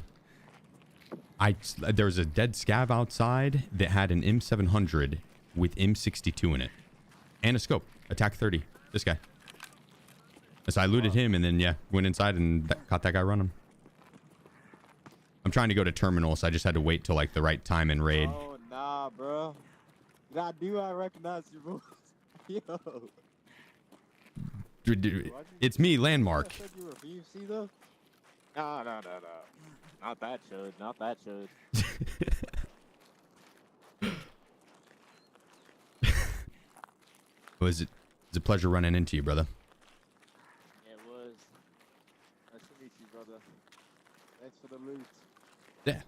Speaker 1: There was a dead scav outside that had an M700 with M62 in it. And a scope. Attack 30. This guy. So I looted him and then, yeah, went inside and caught that guy running. I'm trying to go to terminal, so I just had to wait till like the right time and raid.
Speaker 3: Oh, nah, bro. I recognize your voice. Yo.
Speaker 1: It's me, Landmark.
Speaker 3: You said you were BFC though? No. Not that chud. Not that chud.
Speaker 1: It's a pleasure running into you, brother.
Speaker 3: It was. Nice to meet you, brother. Thanks for the loot.
Speaker 1: Yeah.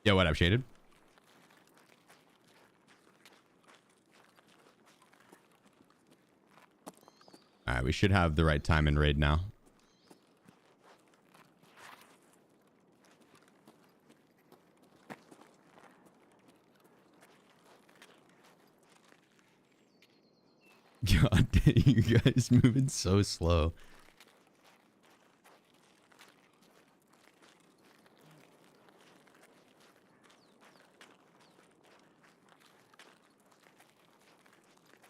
Speaker 1: Yo, what up, Shaded? Alright, we should have the right time in raid now. God damn, you guys moving so slow.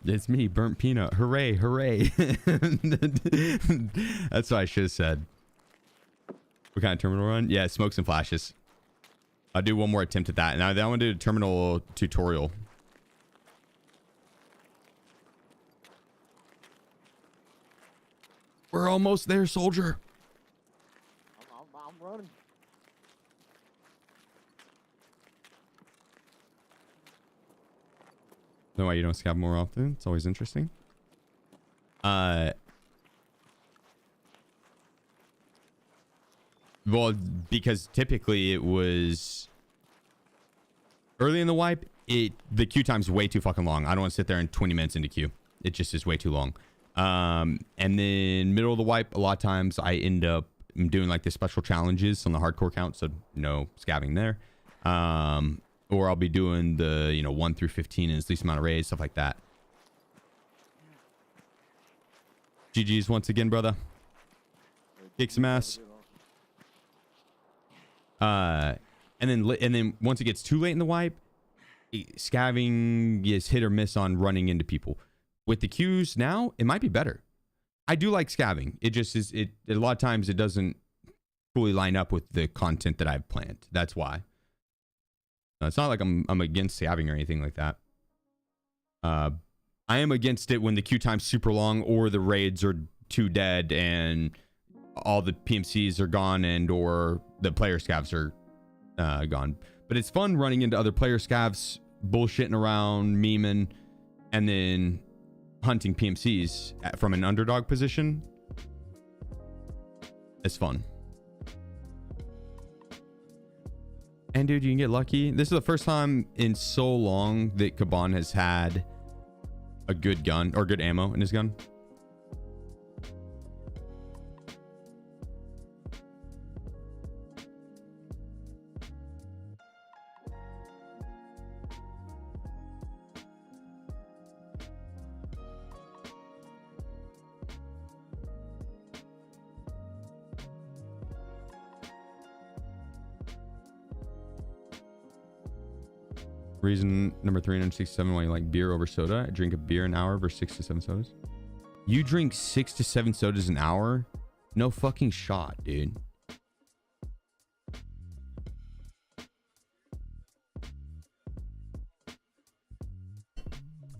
Speaker 1: It's me, Burnt Peanut. Hooray, hooray. That's what I should have said. What kind of terminal run? Yeah, smokes and flashes. I'll do one more attempt at that. And I want to do a terminal tutorial. We're almost there, soldier.
Speaker 3: I'm running.
Speaker 1: Know why you don't scab more often? It's always interesting. Well, because typically it was early in the wipe. The queue time's way too fucking long. I don't want to sit there in 20 minutes into queue. It just is way too long. And then middle of the wipe, a lot of times I end up doing like the special challenges on the hardcore count, so no scabbing there. Or I'll be doing the 1 through 15 and its least amount of raids, stuff like that. GG's once again, brother. Kick some ass. And then once it gets too late in the wipe, scabbing is hit or miss on running into people. With the queues now, it might be better. I do like scabbing. It just is. A lot of times it doesn't fully line up with the content that I've planned. That's why. It's not like I'm against scabbing or anything like that. I am against it when the queue time's super long or the raids are too dead and all the PMCs are gone and or the player scavs are gone. But it's fun running into other player scavs, bullshitting around, memeing, and then hunting PMCs from an underdog position. It's fun. And dude, you can get lucky. This is the first time in so long that Kaban has had a good gun or good ammo in his gun. Reason number 367 why you like beer over soda. I drink a beer an hour versus 6 to 7 sodas. You drink 6 to 7 sodas an hour? No fucking shot, dude.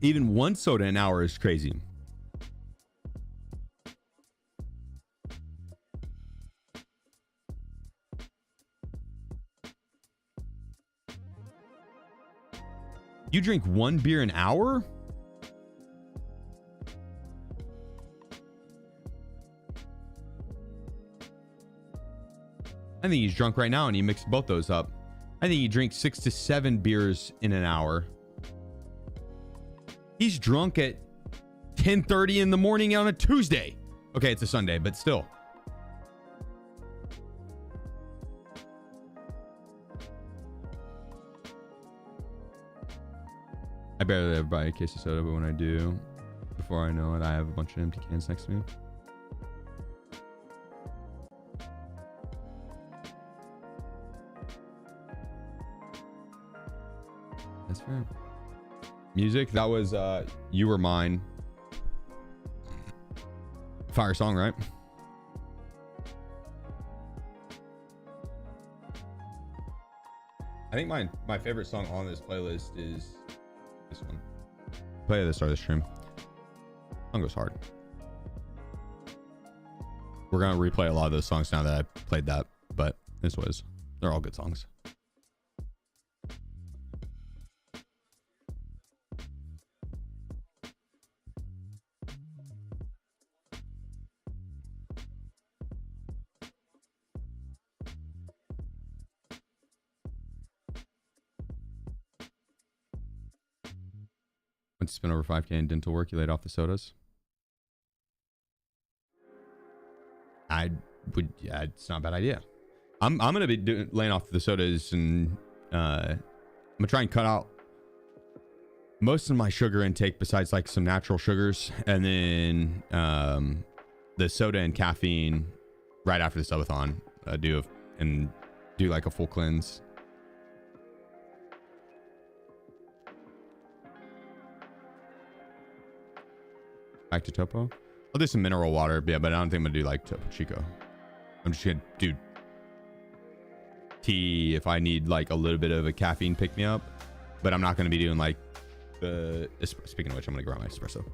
Speaker 1: Even one soda an hour is crazy. You drink one beer an hour? I think he's drunk right now and he mixed both those up. I think he drinks 6 to 7 beers in an hour. He's drunk at 10:30 in the morning on a Tuesday. Okay, it's a Sunday, but still. I barely ever buy a case of soda, but when I do, before I know it, I have a bunch of empty cans next to me. That's fair. Music, that was You Were Mine. Fire song, right? I think my favorite song on this playlist is this one. Play at the start of the stream. Song goes hard. We're gonna replay a lot of those songs now that I played that, but they're all good songs. Once you spend over 5K in dental work, you laid off the sodas. Yeah, it's not a bad idea. I'm gonna be laying off the sodas, and I'm gonna try and cut out most of my sugar intake besides like some natural sugars, and then the soda and caffeine right after the subathon. Do like a full cleanse. Back to Topo. I'll do some mineral water, yeah, but I don't think I'm gonna do like Topo Chico. I'm just gonna do tea if I need like a little bit of a caffeine pick me up, but I'm not gonna be doing like the. Speaking of which, I'm gonna grab my espresso.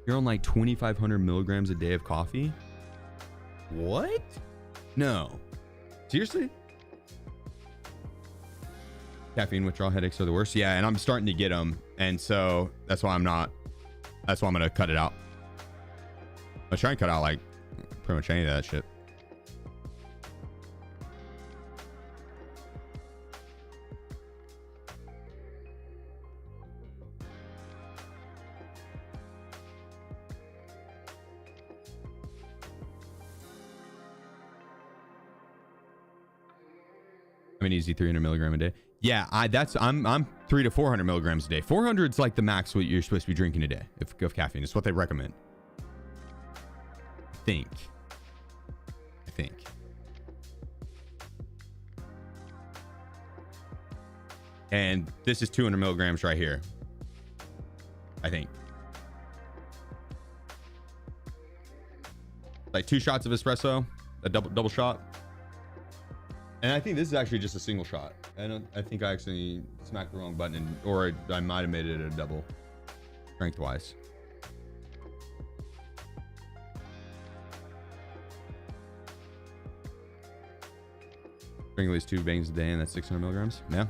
Speaker 1: You're on like 2,500 milligrams a day of coffee. What? No. Seriously? Caffeine withdrawal headaches are the worst. Yeah, and I'm starting to get them, and so that's why I'm gonna cut it out. I'm trying to cut out like pretty much any of that shit. I'm an easy 300 milligram a day. Yeah, I'm 300 to 400 milligrams a day. 400 is like the max what you're supposed to be drinking a day of caffeine. It's what they recommend. I think. And this is 200 milligrams right here. I think. Like 2 shots of espresso, a double shot. And I think this is actually just a single shot. And I think I actually smacked the wrong button, or I might have made it a double strength wise. Drink at least 2 bangs a day, and that's 600 milligrams. Yeah.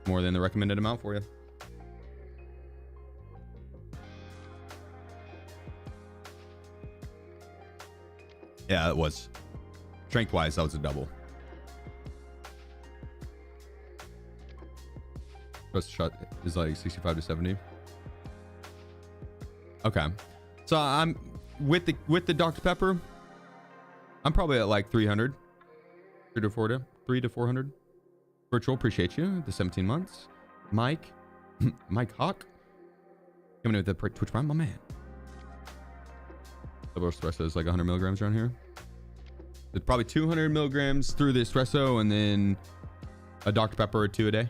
Speaker 1: More than the recommended amount for you. Yeah, it was. Strength wise, that was a double. First shot is like 65 to 70. Okay, so I'm with the Dr. Pepper. I'm probably at like 300, 3 to 400. Virtual, appreciate you. The 17 months. Mike Hawk coming in with the Twitch Prime, my man. Double espresso is like 100 milligrams around here. It's probably 200 milligrams through the espresso, and then a Dr. Pepper or 2 a day.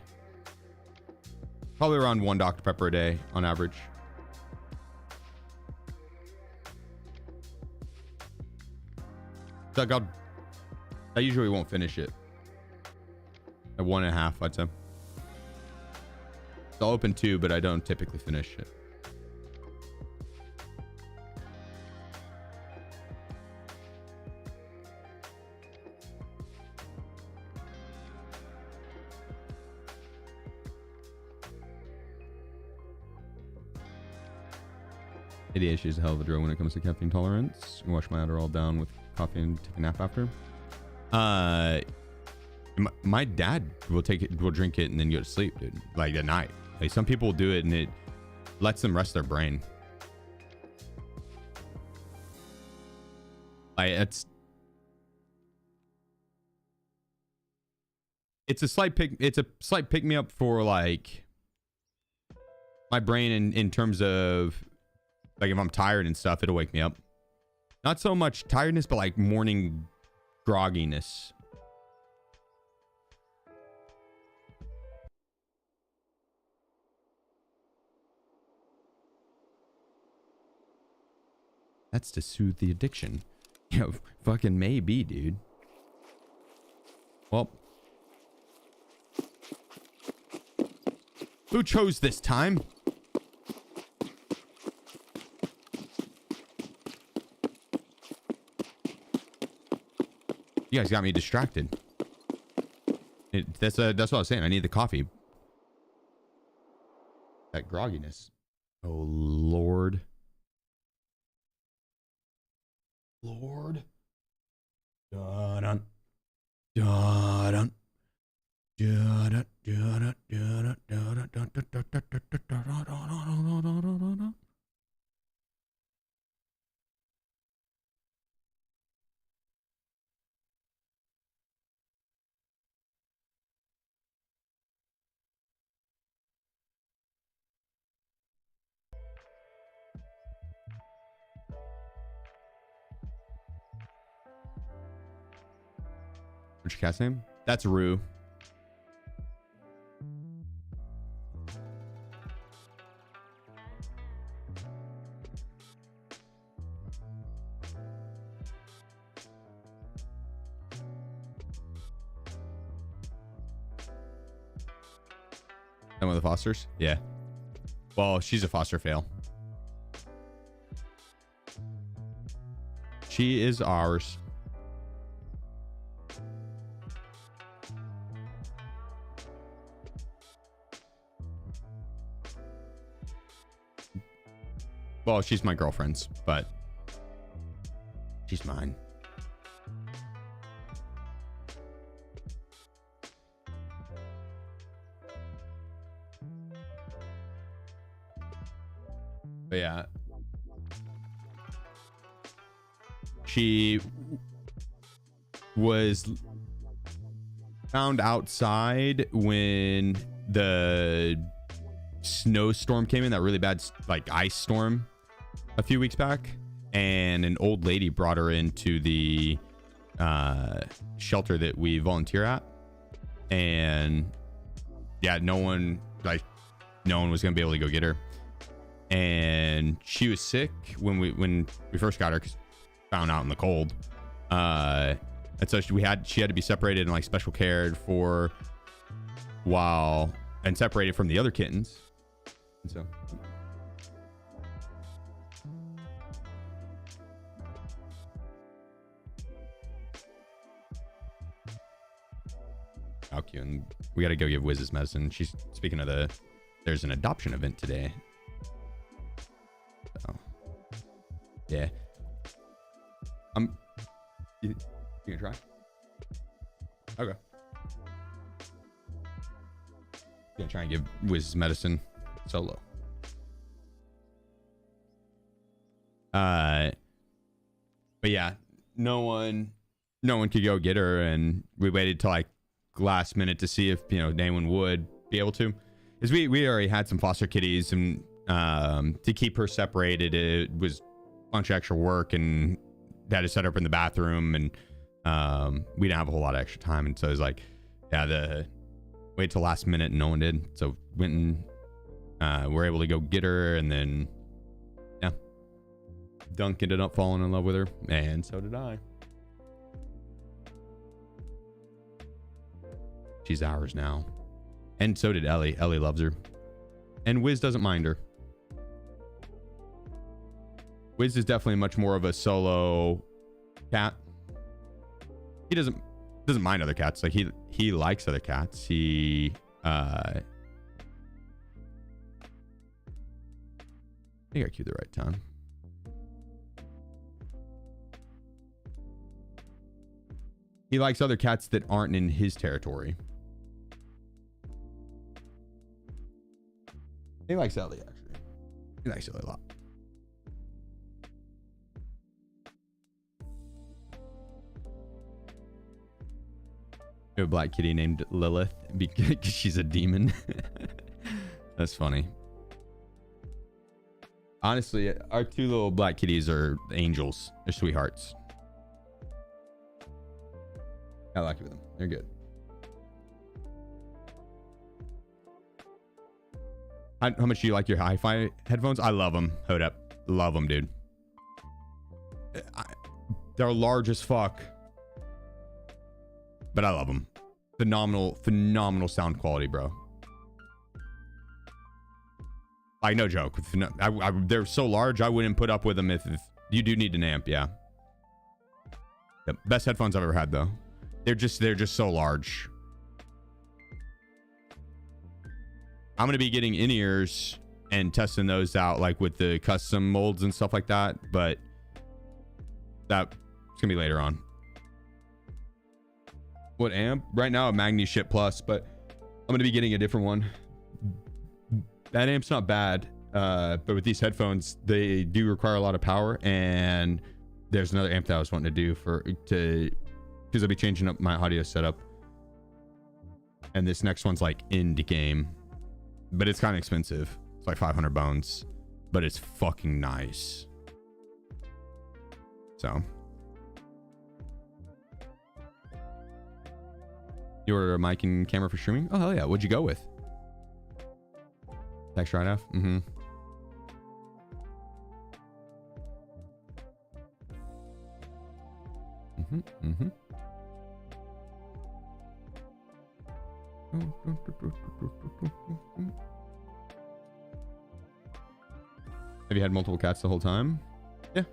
Speaker 1: Probably around 1 Dr. Pepper a day on average. Like I usually won't finish it. At 1.5, I'd say. I'll open 2, but I don't typically finish it. ADHD is a hell of a drug when it comes to caffeine tolerance. I wash my Adderall down with coffee and take a nap after. My dad will drink it and then go to sleep, dude. Like at night. Like some people do it and it lets them rest their brain. Like it's a slight pick me up for like my brain in terms of like if I'm tired and stuff, it'll wake me up. Not so much tiredness, but like morning grogginess. That's to soothe the addiction. You know, fucking maybe, dude. Well. Who chose this time? You guys got me distracted. That's what I was saying. I need the coffee. That grogginess. Oh, Lord. Lord. Dun-dun. Dun-dun. Dun-dun. Dun-dun. Dun-dun. Dun-dun. Dun-dun. What's your cat's name? That's Rue. Some of the Fosters? Yeah. Well, she's a foster fail. She is ours. Well, she's my girlfriend's, but she's mine. But yeah. She was found outside when the snowstorm came in, that really bad like ice storm a few weeks back, and an old lady brought her into the shelter that we volunteer at, and yeah, no one was gonna be able to go get her, and she was sick when we first got her, 'cause found out in the cold, and so she had to be separated and like special cared for while, and separated from the other kittens, and so how cute. And we got to go give Wiz his medicine. She's speaking of there's an adoption event today, so yeah. You gonna try? Okay. Gonna try and give Wiz his medicine solo. But yeah, no one could go get her, and we waited till like last minute to see if anyone would be able to, because we already had some foster kitties, and to keep her separated, it was bunch of extra work and had to set up in the bathroom, and we didn't have a whole lot of extra time, and so it was like, yeah, wait till last minute, and no one did. So went and we're able to go get her, and then yeah, Dunk ended up falling in love with her, and so did I. She's ours now. And so did Ellie. Ellie loves her. And Wiz doesn't mind her. Wiz is definitely much more of a solo cat. He doesn't mind other cats. Like he likes other cats. He I think I queued the right time. He likes other cats that aren't in his territory. He likes Ellie, actually. He likes Ellie a lot. We have a black kitty named Lilith because she's a demon. That's funny. Honestly, our two little black kitties are angels. They're sweethearts. I like it with them. They're good. How much do you like your hi-fi headphones? I love them. Hold up. Love them, dude. They're large as fuck. But I love them. Phenomenal sound quality, bro. Like, no joke. They're so large, I wouldn't put up with them if you do need an amp, yeah. Yep. Best headphones I've ever had, though. They're just so large. I'm going to be getting in-ears and testing those out, like with the custom molds and stuff like that, but that's going to be later on. What amp? Right now, a Magni Ship Plus, but I'm going to be getting a different one. That amp's not bad, but with these headphones, they do require a lot of power, and there's another amp that I was wanting to do because I'll be changing up my audio setup, and this next one's like indie game. But it's kind of expensive. It's like 500 bones, but it's fucking nice. So you ordered a mic and camera for streaming? Oh hell yeah! What'd you go with? Text right off. Mm-hmm. Mm-hmm. Mm-hmm. Have you had multiple cats the whole time? Yeah.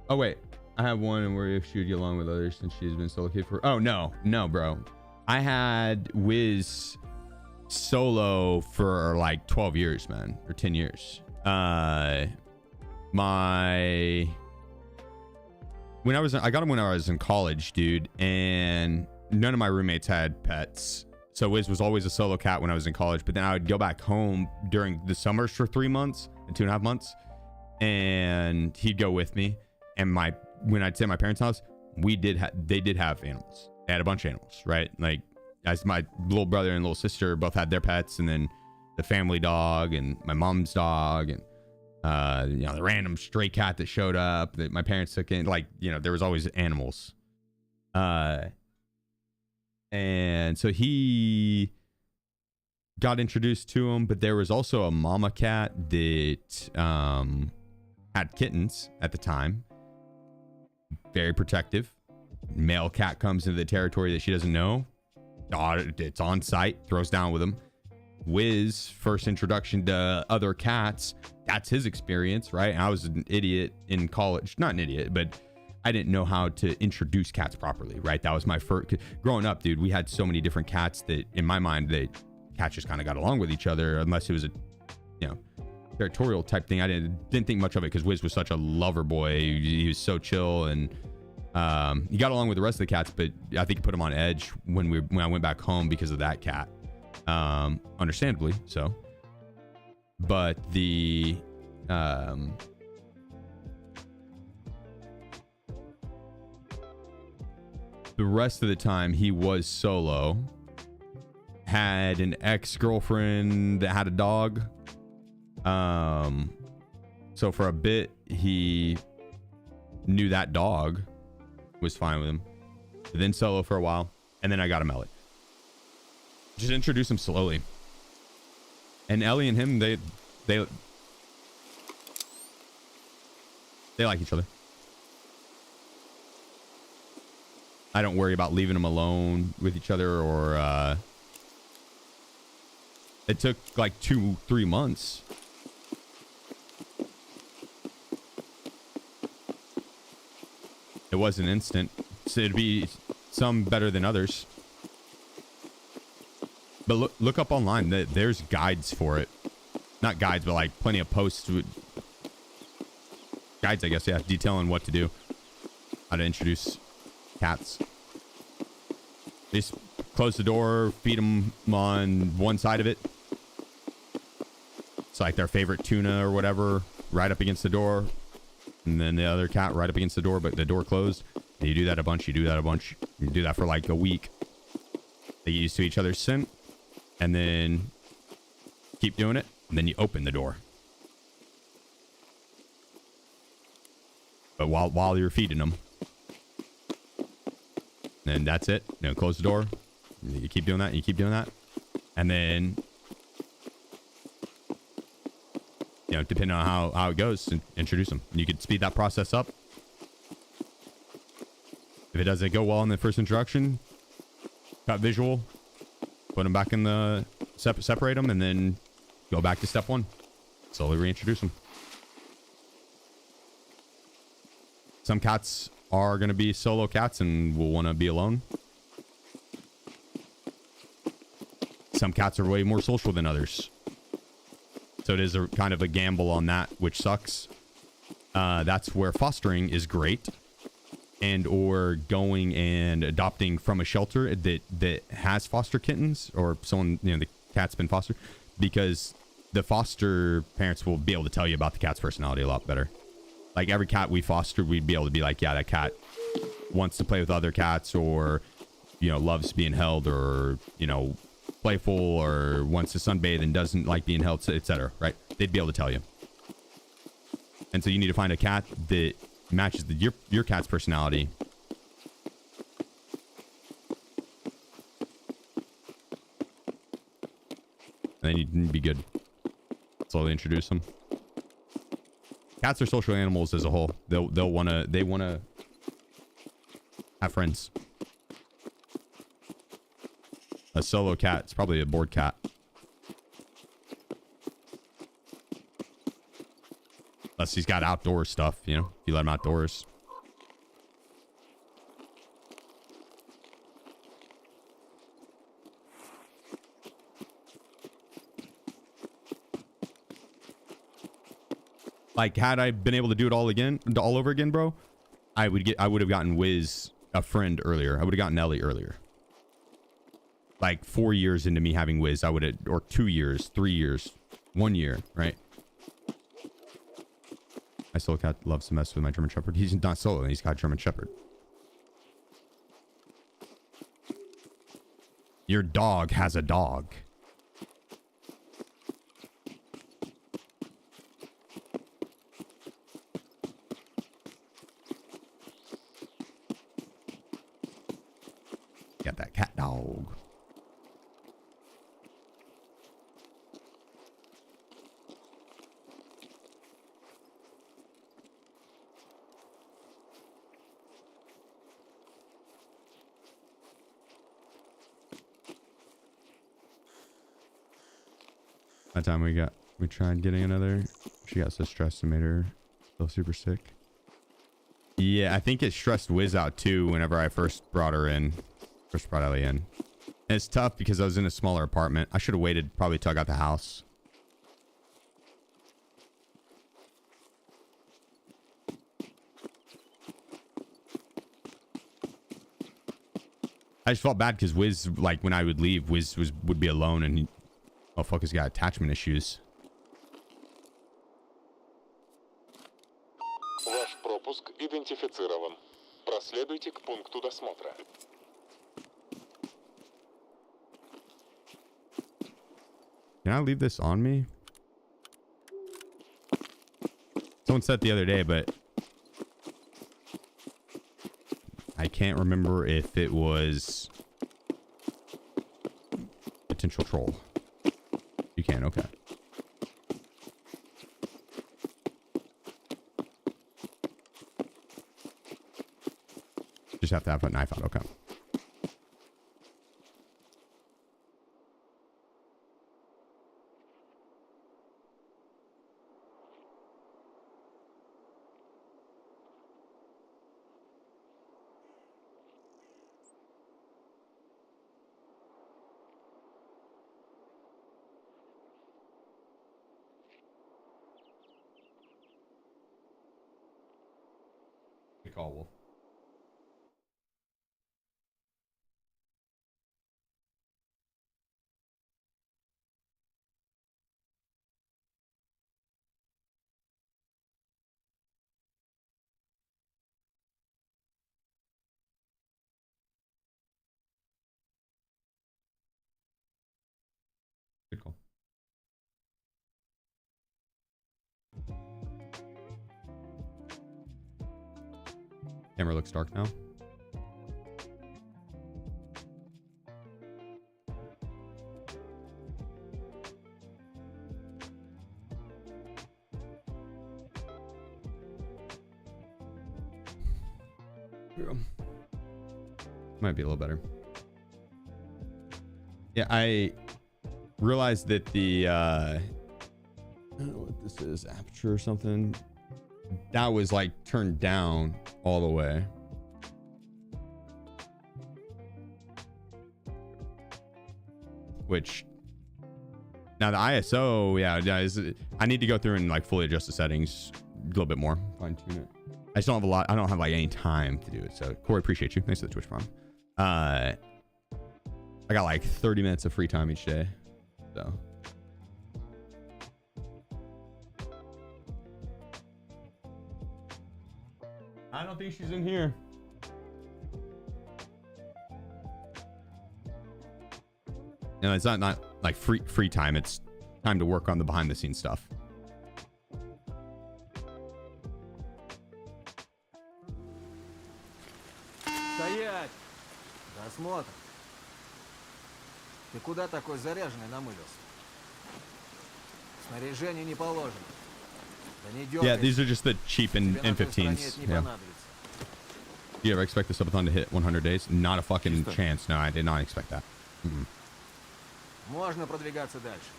Speaker 1: Oh wait, I have one where if she would get along with others since she's been solo kid for. Oh no, bro. I had Wiz solo for like 12 years, man, or 10 years. I got him when I was in college, dude, and none of my roommates had pets. So Wiz was always a solo cat when I was in college, but then I would go back home during the summers for 3 months and 2.5 months, and he'd go with me. And when I'd stay at my parents' house, they did have animals. They had a bunch of animals, right? Like, as my little brother and little sister both had their pets, and then the family dog and my mom's dog, and the random stray cat that showed up that my parents took in. Like, there was always animals. And so he got introduced to him, but there was also a mama cat that had kittens at the time. Very protective. Male cat comes into the territory that she doesn't know. It's on site, throws down with him. Wiz, first introduction to other cats, that's his experience, right? And I was an idiot in college. Not an idiot, but I didn't know how to introduce cats properly, right? That was my first. Growing up, dude, we had so many different cats that, in my mind, cats just kind of got along with each other, unless it was a, territorial type thing. I didn't think much of it because Wiz was such a lover boy. He was so chill, and he got along with the rest of the cats, but I think he put him on edge when I went back home because of that cat. Understandably so. But the rest of the time he was solo. Had an ex-girlfriend that had a dog. So So for a bit, he knew that dog was fine with him. Then solo for a while, and then I got him Ellie. Just introduce him slowly. And Ellie and him, they like each other. I don't worry about leaving them alone with each other, or it took like 2-3 months. It wasn't instant. So it'd be some better than others. But look up online. There's guides for it. Not guides, but like plenty of posts with guides, I guess, yeah, detailing what to do. How to introduce cats. Just close the door, feed them on one side of it. It's like their favorite tuna or whatever, right up against the door. And then the other cat right up against the door, but the door closed. And you do that a bunch, you do that a bunch. You do that for like a week. They get used to each other's scent. And then keep doing it. And then you open the door. But while you're feeding them. And that's it. You know, close the door. You keep doing that, and you keep doing that. And then, you know, depending on how it goes, introduce them. You could speed that process up. If it doesn't go well in the first introduction, cut visual, put them back in the separate them, and then go back to step one. Slowly reintroduce them. Some cats are going to be solo cats and will want to be alone. Some cats are way more social than others. So it is a kind of a gamble on that, which sucks. That's where fostering is great. And or going and adopting from a shelter that has foster kittens, or someone, you know, the cat's been fostered, because the foster parents will be able to tell you about the cat's personality a lot better. Like every cat we fostered, we'd be able to be like, yeah, that cat wants to play with other cats, or, you know, loves being held, or, you know, playful, or wants to sunbathe and doesn't like being held, etc. Right? They'd be able to tell you. And so you need to find a cat that matches your cat's personality. And then you can be good. Slowly introduce them. Cats are social animals as a whole. They wanna have friends. A solo cat is probably a bored cat. Unless he's got outdoor stuff, you know, if you let him outdoors. Like, had I been able to do it all over again, bro, I would have gotten Wiz a friend earlier. I would have gotten Ellie earlier. Like 4 years into me having Wiz, I would have, or 2 years, 3 years, 1 year, right? My solo cat loves to mess with my German Shepherd. He's not solo, he's got German Shepherd. Your dog has a dog. Got that cat dog. That time we tried getting another. She got so stressed and made her feel super sick. Yeah, I think it stressed Wiz out too whenever I first brought Ellie in. And it's tough because I was in a smaller apartment. I should have waited probably till I got the house. I just felt bad because Wiz, like when I would leave, Wiz would be alone, and he, oh fuck, he's got attachment issues.
Speaker 5: Ваш пропуск идентифицирован. Проследуйте к пункту досмотра.
Speaker 1: Can I leave this on me? Someone said the other day, but I can't remember if it was potential troll. You can, okay. Just have to have a knife out, okay. Good call, Wolf. Good call. Camera looks dark now. Might be a little better. Yeah, I realized that the I don't know what this is, aperture or something, that was like turned down all the way. Which now the ISO, yeah, I need to go through and like fully adjust the settings a little bit more, fine tune it. I just don't have a lot. I don't have like any time to do it. So Corey, appreciate you. Thanks for the Twitch Prime. I got like 30 minutes of free time each day. So I don't think she's in here. No, it's not like free time. It's time to work on the behind the scenes stuff.
Speaker 6: Стоять! Досмотр. Ты куда такой заряженный намылился? Снаряжение не положено. Да не дергайся.
Speaker 1: Yeah, these are just the cheap M15s. Yeah. Do you ever expect the subathon to hit 100 days? Not a fucking chance. No, I did not expect that.
Speaker 6: Можно продвигаться дальше.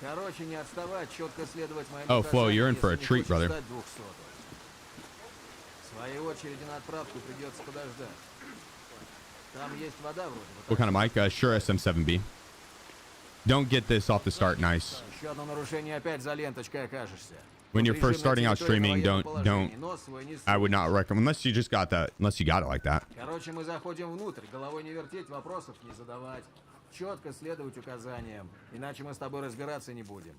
Speaker 6: Короче, не отставать, четко следовать моим
Speaker 1: Oh, Flo, you're in for a
Speaker 6: если не
Speaker 1: treat,
Speaker 6: хочешь
Speaker 1: brother.
Speaker 6: стать 200-м. В своей очереди на отправку придется подождать. Там есть вода вроде.
Speaker 1: What kind of mic? Sure SM7B. Don't get this off the start nice.
Speaker 6: Еще одно нарушение, опять за ленточкой окажешься.
Speaker 1: When you're first starting out streaming, don't. I would not recommend unless you just got that. Unless you got it like that.
Speaker 6: Короче, мы заходим внутрь, головой не вертеть, вопросов не задавать. Четко следовать указаниям, иначе мы с тобой разбираться не будем.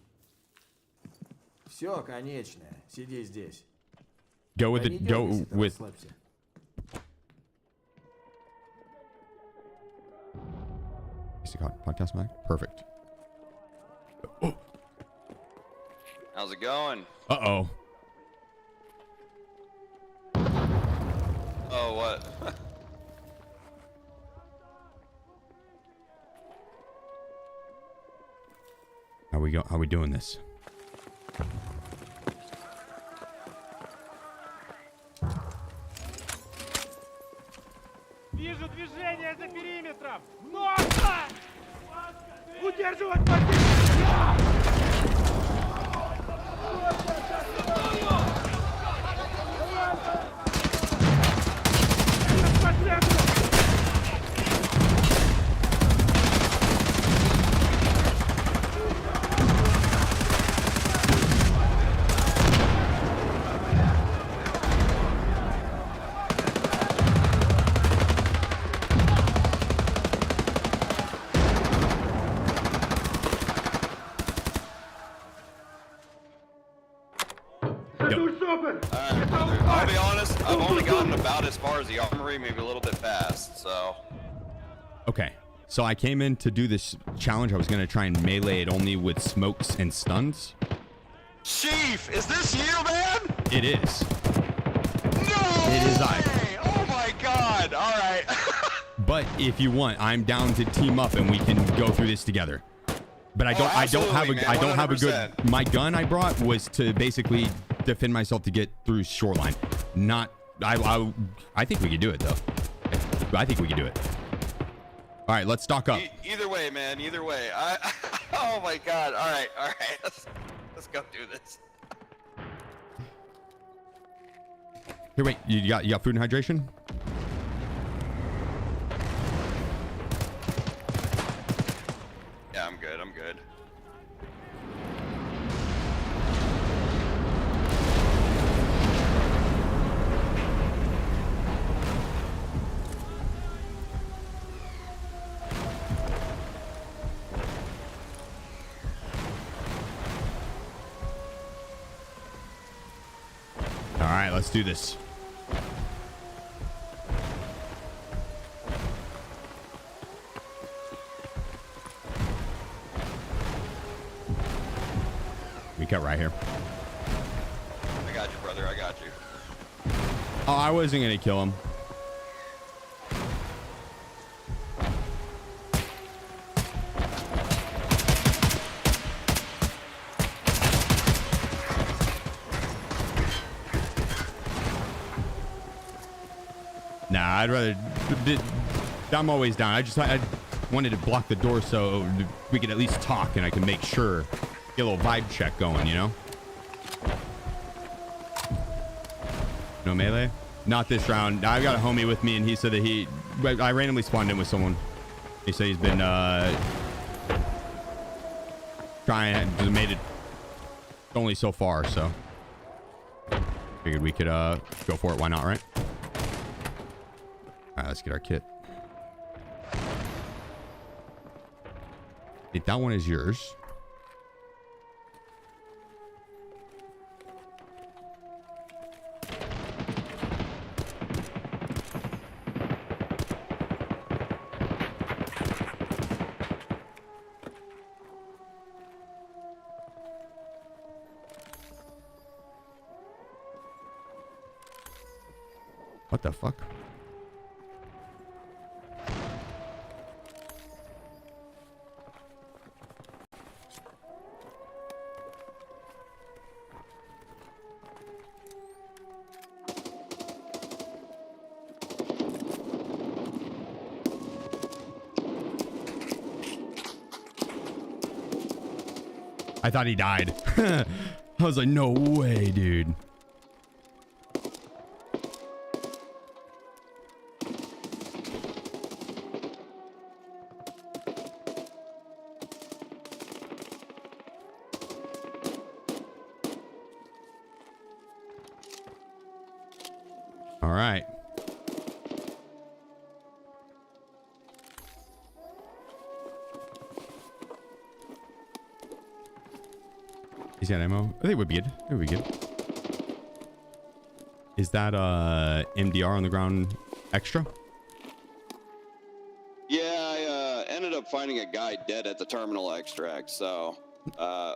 Speaker 6: Все, конечное. Сиди здесь.
Speaker 1: Go with the go with. Podcast mic. Perfect. Oh.
Speaker 7: How's it going?
Speaker 1: Uh-oh.
Speaker 7: Oh, what?
Speaker 1: How we doing this?
Speaker 4: Вижу движение за периметром! Носа! Удерживать позицию!
Speaker 7: I'll be honest, I've only gotten about as far as the armory, maybe a little bit fast, so.
Speaker 1: Okay, so I came in to do this challenge. I was going to try and melee it only with smokes and stuns.
Speaker 7: Chief, is this you, man?
Speaker 1: It is.
Speaker 7: No!
Speaker 1: It is I.
Speaker 7: way! Oh my god! Alright.
Speaker 1: But if you want, I'm down to team up and we can go through this together. But I don't have a
Speaker 7: absolutely,
Speaker 1: I don't
Speaker 7: man,
Speaker 1: have a good
Speaker 7: 100%.
Speaker 1: my gun I brought was to basically defend myself to get through shoreline. Not I think we could do it though. I think we could do it. All right, let's stock up.
Speaker 7: Either way, man. Either way. Oh my god. Alright, alright. Let's go do this.
Speaker 1: Here, wait, you got food and hydration?
Speaker 7: Yeah, I'm good. I'm good.
Speaker 1: All right, let's do this. We cut right here.
Speaker 7: I got you, brother. I got you.
Speaker 1: Oh, I wasn't gonna kill him. Nah, I'd rather. I'm always down. I wanted to block the door so we could at least talk and I can make sure, get a little vibe check going, you know? No melee? Not this round. I've got a homie with me and he said that I randomly spawned in with someone. He said he's been trying and made it only so far, so figured we could go for it. Why not, right? All right, let's get our kit. Hey, that one is yours. What the fuck? I thought he died. I was like, no way, dude. All right. He's got ammo. I think we'd be good. I think we'd be good. Is that MDR on the ground extra?
Speaker 7: Yeah, I ended up finding a guy dead at the terminal extract, so I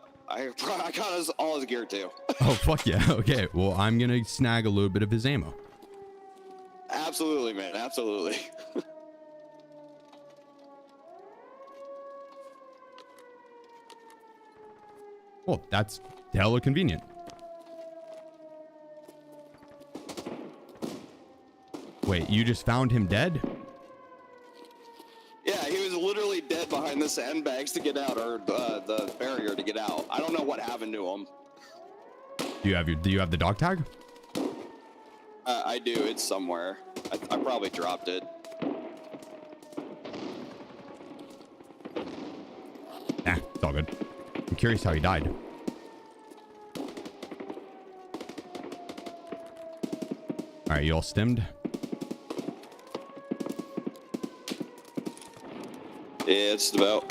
Speaker 7: got all his gear too.
Speaker 1: Oh, fuck yeah. Okay, well, I'm going to snag a little bit of his ammo.
Speaker 7: Absolutely, man. Absolutely.
Speaker 1: Well, that's hella convenient. Wait, you just found him dead?
Speaker 7: Yeah, he was literally dead behind the sandbags to get out, or the barrier to get out. I don't know what happened to him.
Speaker 1: Do you have the dog tag?
Speaker 7: I do. It's somewhere. I probably dropped it.
Speaker 1: Nah, it's all good. I'm curious how he died. All right, you all stemmed?
Speaker 7: Yeah, it's about.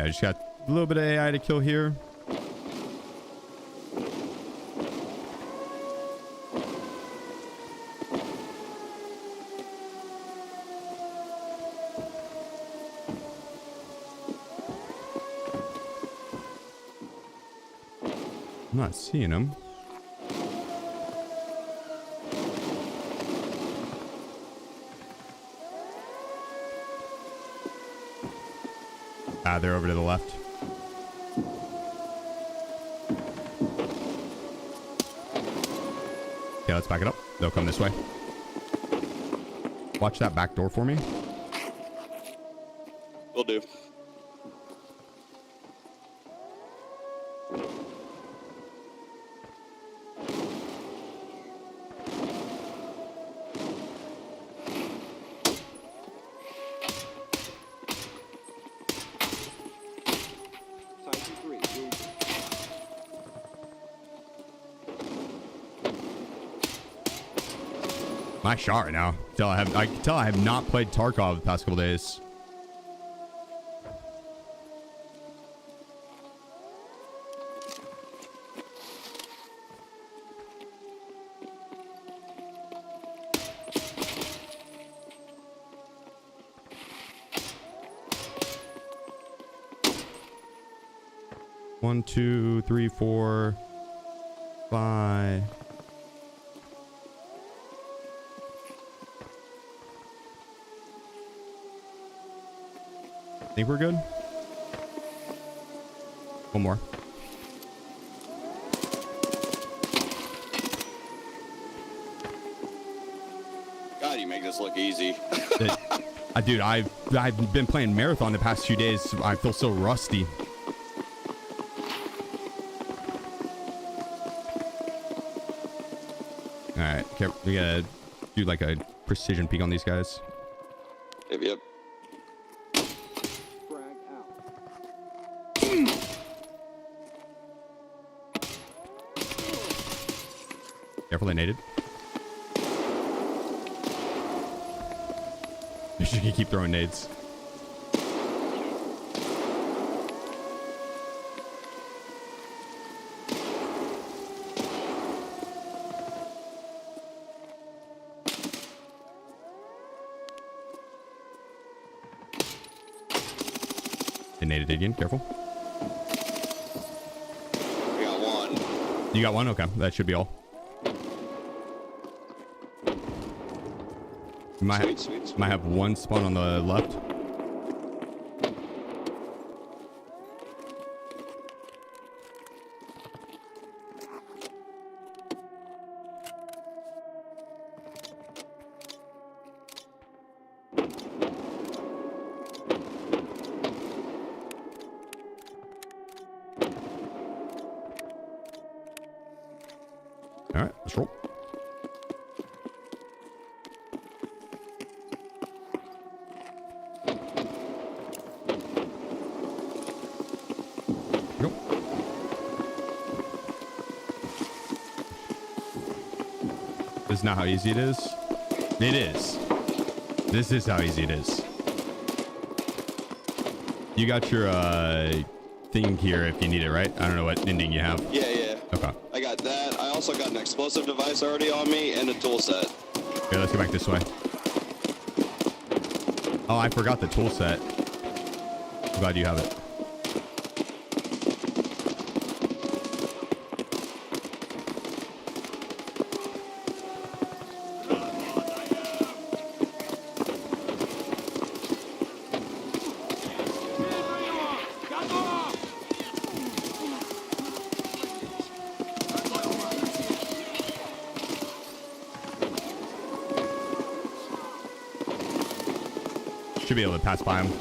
Speaker 1: Okay, I just got a little bit of AI to kill here. I'm not seeing him. Ah, they're over to the left. Okay, let's back it up. They'll come this way. Watch that back door for me.
Speaker 7: Will do.
Speaker 1: My shot right now. I can tell I have not played Tarkov the past couple days. One, two, three, four, five. Think we're good? One more.
Speaker 7: God, you make this look easy.
Speaker 1: Dude, I've been playing Marathon the past few days. I feel so rusty. All right, we gotta do like a precision peek on these guys.
Speaker 7: Yep.
Speaker 1: Careful, they naded. You should keep throwing nades. They naded again. Careful.
Speaker 7: We got one.
Speaker 1: You got one? Okay, that should be all.
Speaker 7: Sweet.
Speaker 1: Might have one spawn on the left. All right, let's roll. This is not how easy it is. It is. This is how easy it is. You got your thing here if you need it, right? I don't know what ending you have.
Speaker 7: Yeah.
Speaker 1: Okay.
Speaker 7: I got that. I also got an explosive device already on me and a tool set.
Speaker 1: Okay, let's go back this way. Oh, I forgot the tool set. I'm glad you have it. Should be able to pass by him.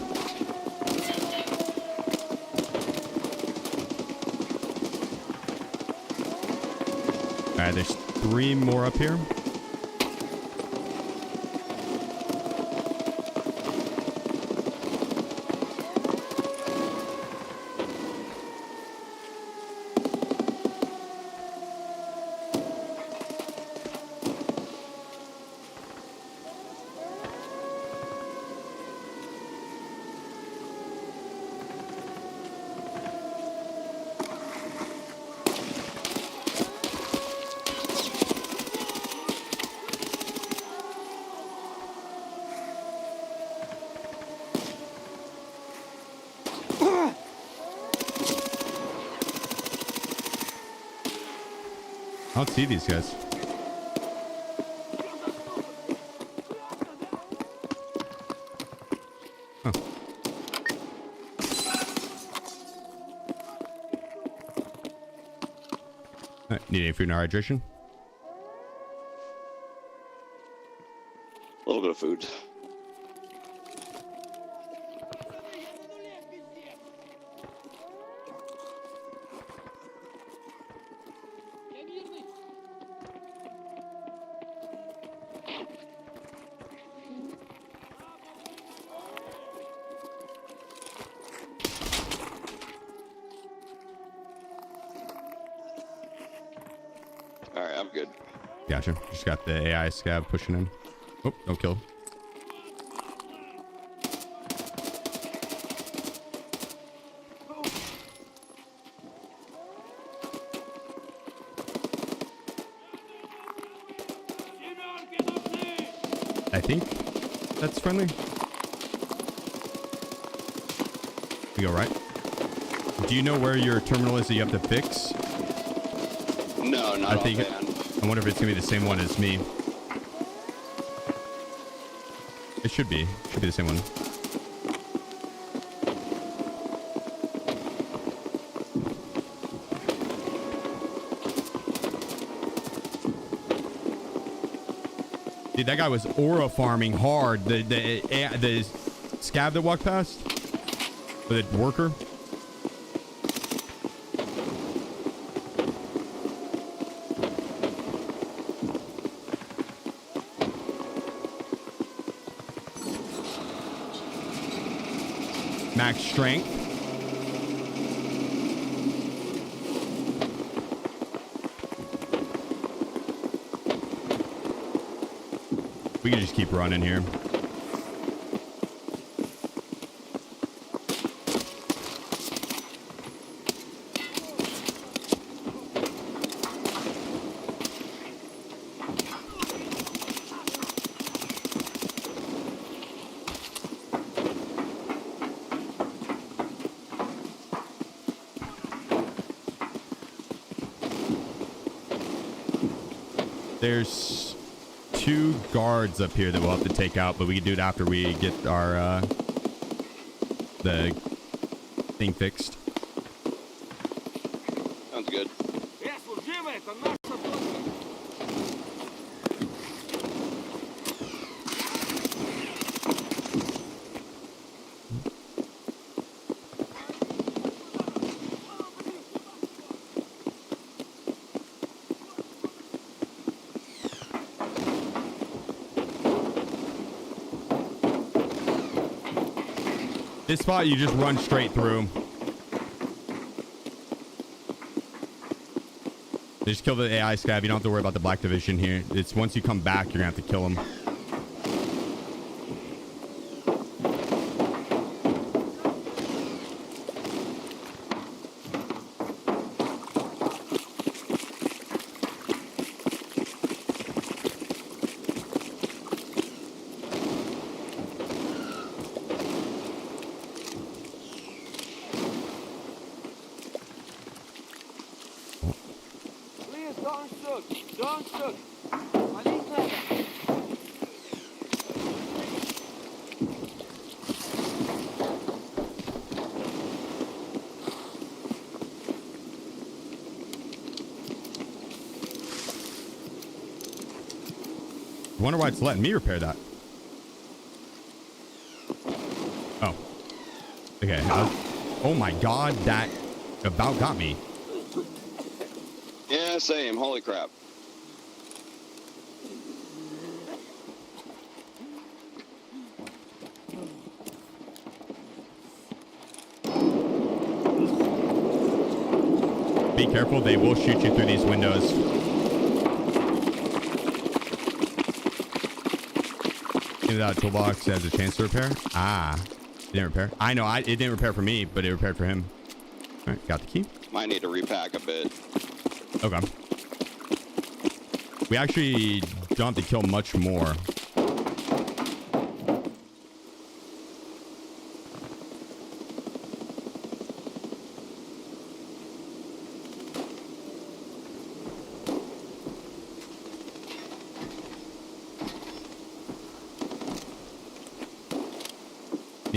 Speaker 1: All right, there's 3 more up here. I don't see these guys. Huh. Need any food and hydration?
Speaker 7: A little bit of food. All right, I'm good.
Speaker 1: Gotcha. Just got the AI scab pushing in. Oh, don't kill. I think that's friendly. We go right. Do you know where your terminal is that you have to fix?
Speaker 7: No, not
Speaker 1: I think
Speaker 7: offhand.
Speaker 1: I wonder if it's gonna be the same one as me. It should be. Should be the same one. Dude, that guy was aura farming hard. The scab that walked past, or the worker. Max strength. We can just keep running here. There's 2 guards up here that we'll have to take out, but we can do it after we get our the thing fixed.
Speaker 7: Sounds good.
Speaker 1: This spot, you just run straight through. Just kill the AI scab. You don't have to worry about the black division here. It's once you come back, you're gonna have to kill him.
Speaker 3: Don't shoot! Валить надо!
Speaker 1: I wonder why it's letting me repair that. Oh. Okay. Oh my god, that about got me.
Speaker 7: Yeah, same. Holy crap.
Speaker 1: Be careful, they will shoot you through these windows. Into that toolbox has a chance to repair. Ah, it didn't repair. I know, it didn't repair for me, but it repaired for him. All right, got the key.
Speaker 7: Might need to repack a bit.
Speaker 1: Okay. We actually don't have to kill much more.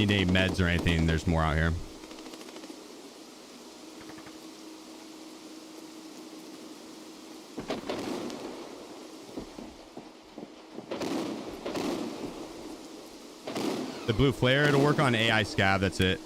Speaker 1: need any meds or anything, there's more out here. The blue flare, it'll work on AI scav, that's it.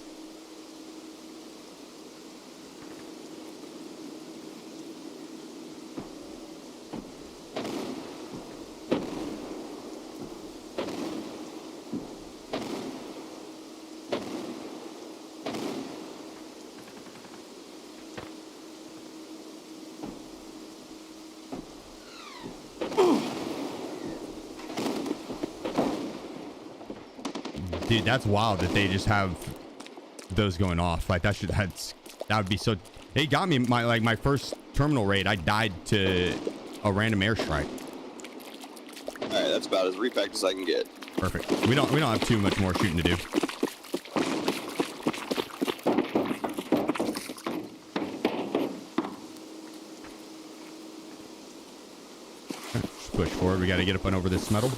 Speaker 1: Dude, that's wild that they just have those going off. Like that would be so. It got me my first terminal raid. I died to a random airstrike.
Speaker 7: All right, that's about as repacked as I can get.
Speaker 1: Perfect. We don't have too much more shooting to do. Just push forward. We got to get up and over this metal.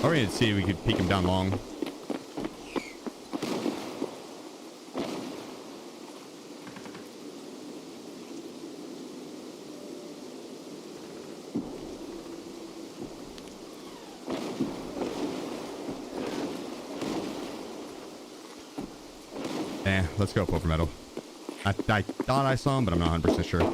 Speaker 1: I was gonna see if we could peek him down long. Let's go over metal. I thought I saw him, but I'm not 100% sure.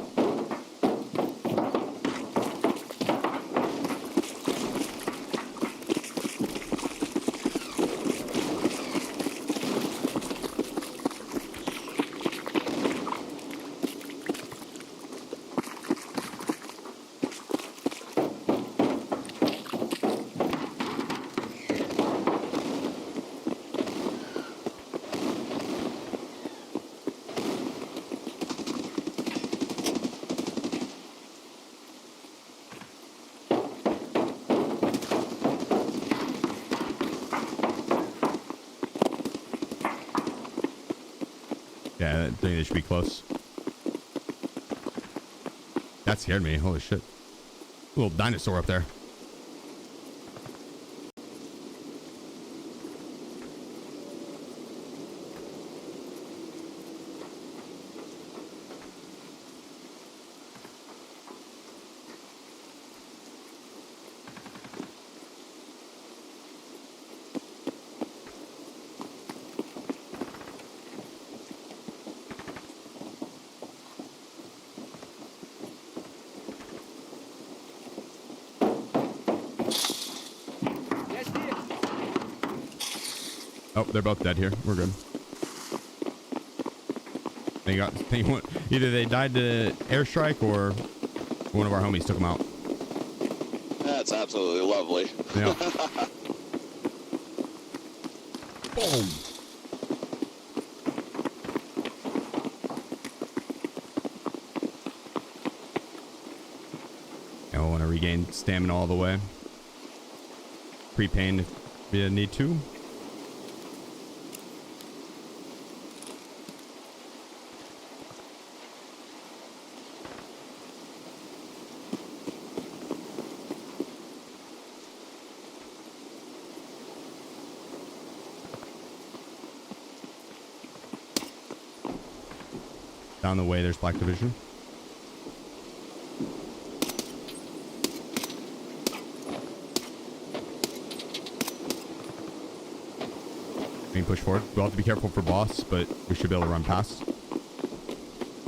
Speaker 1: Yeah, I think they should be close. That scared me. Holy shit. Little dinosaur up there. Oh, they're both dead here. We're good. Either they died to airstrike or one of our homies took them out.
Speaker 7: That's absolutely lovely.
Speaker 1: Yeah. Boom. I want to regain stamina all the way. Pre-pain if you need to. Down the way, there's Black Division. We can push forward. We'll have to be careful for boss, but we should be able to run past.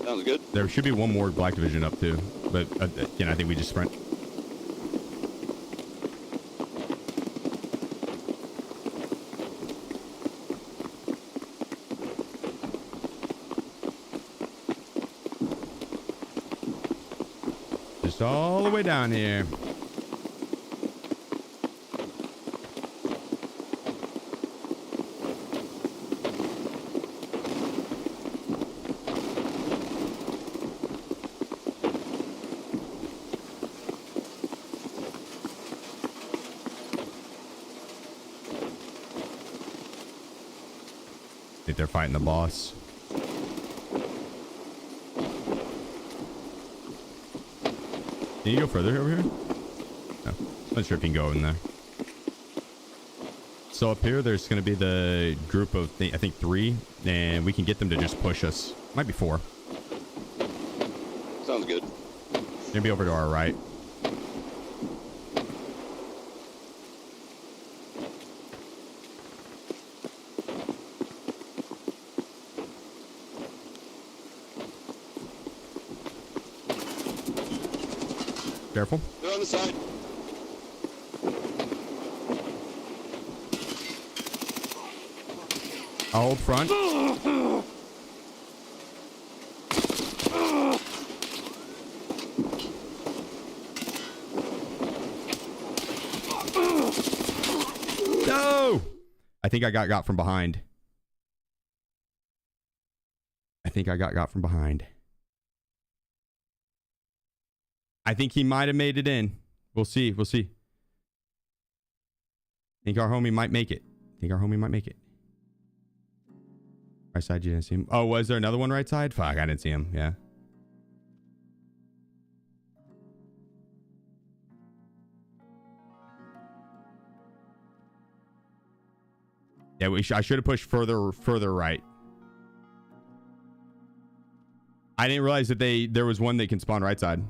Speaker 7: Sounds good.
Speaker 1: There should be one more Black Division up too, but again, I think we just sprint. All the way down here. I think they're fighting the boss. Can you go further over here? No. I'm not sure if you can go in there. So up here, there's going to be the group of, I think, 3, and we can get them to just push us. Might be 4.
Speaker 7: Sounds good.
Speaker 1: Maybe over to our right. Careful.
Speaker 7: They're on the side.
Speaker 1: I'll hold front. No! I think I got from behind. I think I got from behind. I think he might have made it in. We'll see. We'll see. I think our homie might make it. Right side, you didn't see him. Oh, was there another one right side? Fuck, I didn't see him. Yeah. Yeah, I should have pushed further right. I didn't realize that there was one that can spawn right side.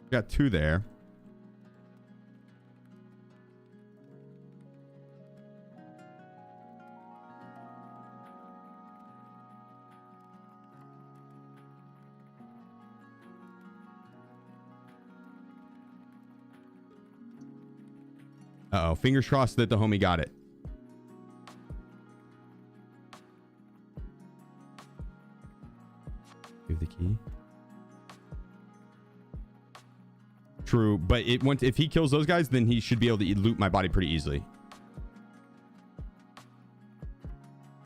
Speaker 1: Got 2 there. Uh-oh. Fingers crossed that the homie got it. Give the key. True, but if he kills those guys, then he should be able to loot my body pretty easily.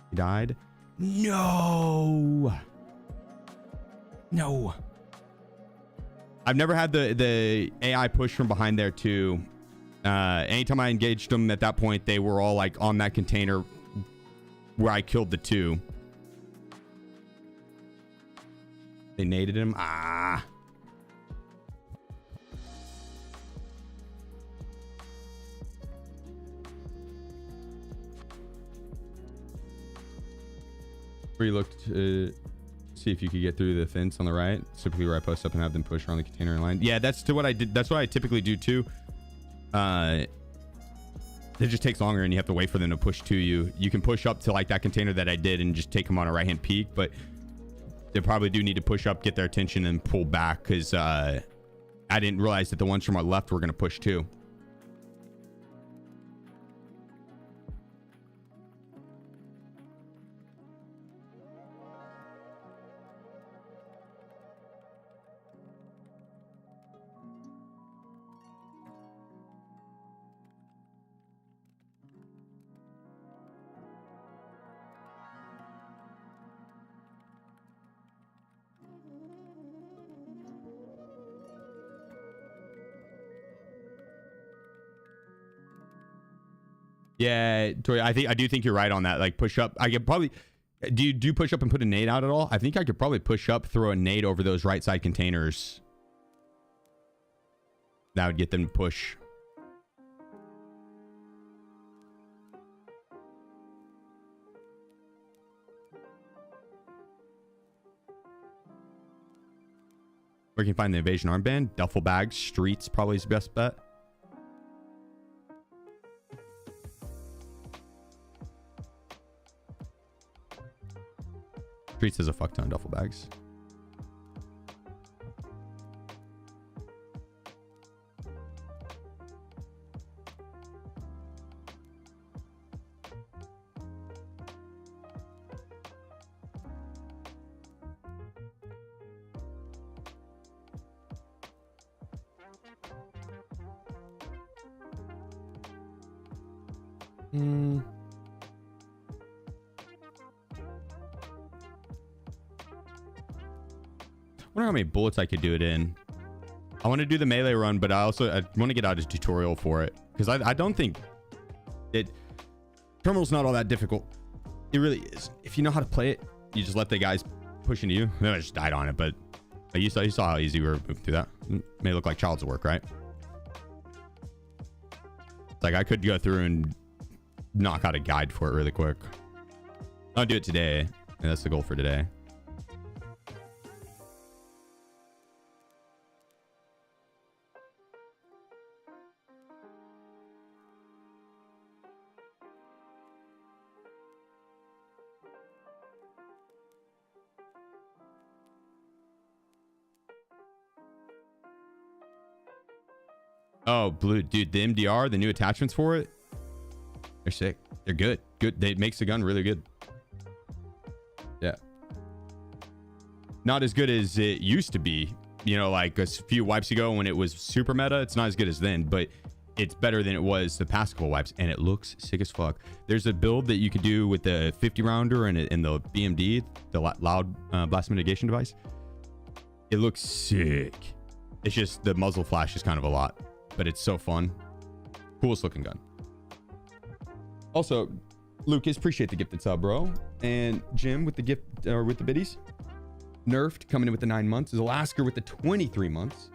Speaker 1: He died. No. I've never had the AI push from behind there too. Anytime I engaged them at that point, they were all like on that container where I killed the 2. They naded him. Ah. Where you looked to see if you could get through the fence on the right, typically where I post up and have them push around the container in line. Yeah, that's what I did. That's what I typically do too. It just takes longer and you have to wait for them to push to you. You can push up to like that container that I did and just take them on a right hand peek, but they probably do need to push up, get their attention, and pull back because I didn't realize that the ones from our left were going to push too. Yeah, Tori, I do think you're right on that. Like push up. I could probably do you push up and put a nade out at all? I think I could probably push up, throw a nade over those right side containers. That would get them to push. Where can you find the evasion armband? Duffel bags, streets probably is the best bet. Streets has a fuck ton of duffel bags. I wonder how many bullets I could do it in. I want to do the melee run, but I want to get out a tutorial for it because I don't think it. Terminal's not all that difficult. It really is. If you know how to play it, you just let the guys push into you. I just died on it, but Like you saw how easy we were moving through that. May look like child's work, right? It's like I could go through and knock out a guide for it really quick. I'll do it today. And that's the goal for today. Oh, blue, dude, the MDR, the new attachments for it, they're sick. They're good. Good. It makes the gun really good. Yeah. Not as good as it used to be, you know, like a few wipes ago when it was super meta. It's not as good as then, but it's better than it was the past couple wipes, and it looks sick as fuck. There's a build that you could do with the 50 rounder and the BMD, the loud blast mitigation device. It looks sick. It's just the muzzle flash is kind of a lot, but it's so fun. Coolest looking gun. Also, Lucas, appreciate the gifted sub, bro. And Jim with the gift or with the biddies. Nerfed coming in with the 9 months. Alaska with the 23 months.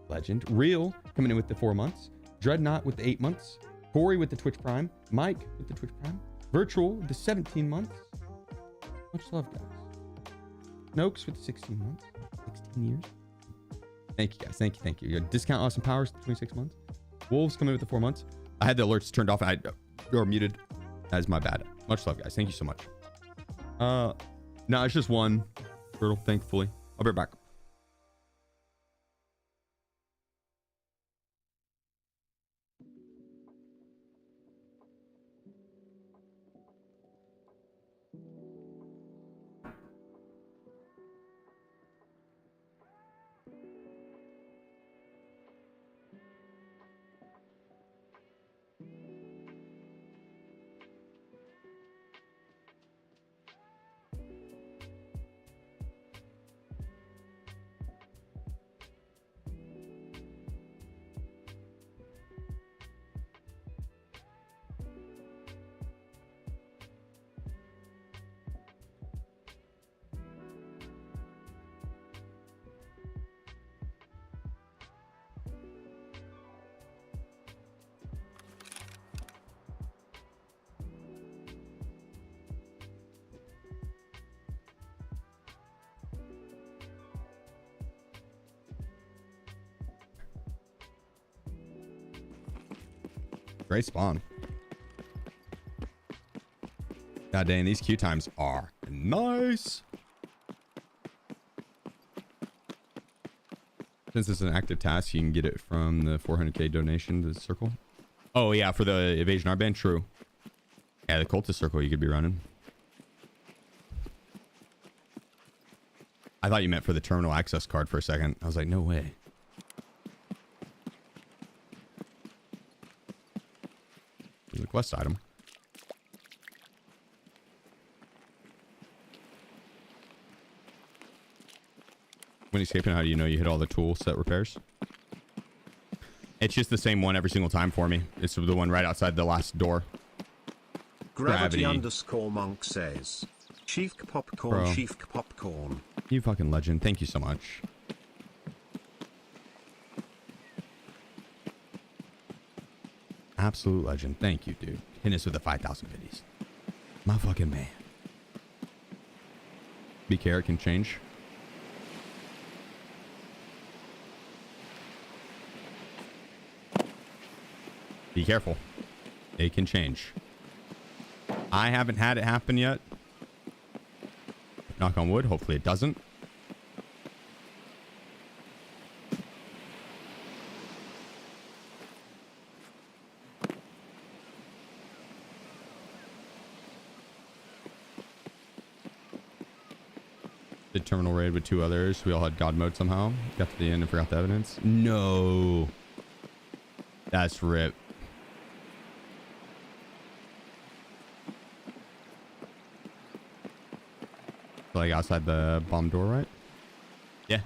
Speaker 1: Legend. Real coming in with the 4 months. Dreadnought with the 8 months. Corey with the Twitch Prime. Mike with the Twitch Prime. Virtual with the 17 months. Much love, guys. Noakes with the 16 months. 16 years. Thank you, guys. Thank you. Thank you. You got discount Austin Powers 26 months. Wolves coming in with the 4 months. I had the alerts turned off or muted. That is my bad. Much love, guys. Thank you so much. No, it's just one turtle, thankfully. I'll be right back. Great spawn. God dang, these queue times are nice. Since it's an active task, you can get it from the 400k donation to the circle. Oh yeah, for the evasion arband, true. Yeah, the cultist circle you could be running. I thought you meant for the terminal access card for a second. I was like, no way. The quest item. When escaping, how do you know you hit all the tool set repairs? It's just the same one every single time for me. It's the one right outside the last door.
Speaker 8: Gravity underscore monk says, Sheef popcorn,
Speaker 1: Bro.
Speaker 8: Sheef popcorn.
Speaker 1: You fucking legend. Thank you so much. Absolute legend. Thank you, dude. Hit us with the 5,000 biddies. My fucking man. Be care, it can change. Be careful. It can change. I haven't had it happen yet. Knock on wood. Hopefully it doesn't. Did terminal raid with 2 others. We all had God mode somehow. Got to the end and forgot the evidence. No. That's rip. Like outside the bomb door, right? Yeah.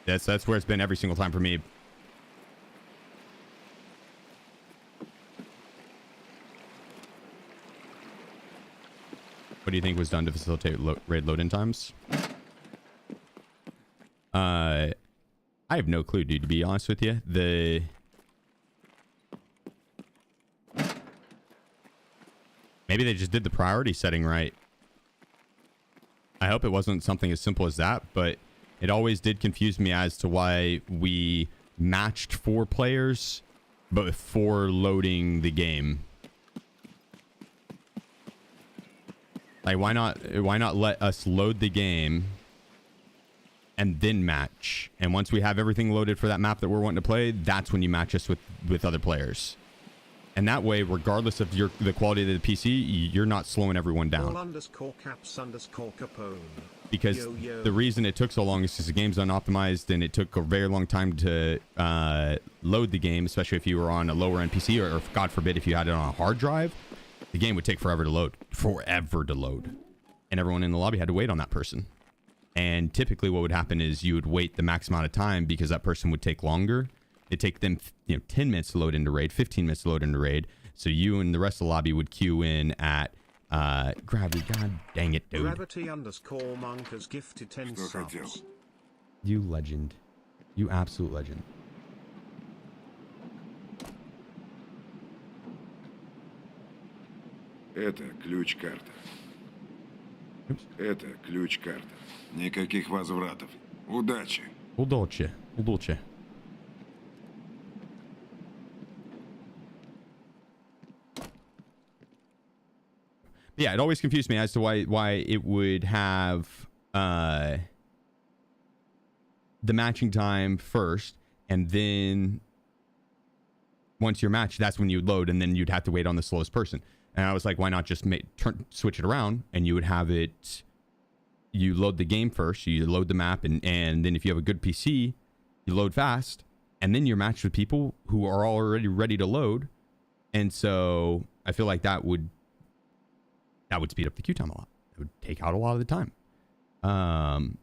Speaker 1: That's where it's been every single time for me. What do you think was done to facilitate raid load-in times? I have no clue, dude, to be honest with you. Maybe they just did the priority setting right. I hope it wasn't something as simple as that, but it always did confuse me as to why we matched 4 players before loading the game. Like, why not let us load the game and then match? And once we have everything loaded for that map that we're wanting to play, that's when you match us with other players. And that way, regardless of the quality of the PC, you're not slowing everyone down.
Speaker 8: _caps_Capone.
Speaker 1: Because the reason it took so long is because the game's unoptimized and it took a very long time to load the game, especially if you were on a lower end PC or God forbid, if you had it on a hard drive. The game would take forever to load. And everyone in the lobby had to wait on that person. And typically what would happen is you would wait the max amount of time because that person would take longer. It'd take them 10 minutes to load into raid, 15 minutes to load into raid. So you and the rest of the lobby would queue in at Gravity. God dang it, dude.
Speaker 8: Gravity_monk has gifted 10 subs.
Speaker 1: You legend. You absolute legend.
Speaker 2: Это ключ-карта. Это ключ-карта. Никаких возвратов. Удачи.
Speaker 1: Удачи. Удачи. Yeah, it always confused me as to why it would have the matching time first, and then once you're matched, that's when you'd load, and then you'd have to wait on the slowest person. And I was like, why not just switch it around, and you would have it, you load the game first, you load the map, and then if you have a good PC, you load fast, and then you're matched with people who are already ready to load. And so I feel like that would speed up the queue time a lot. It would take out a lot of the time.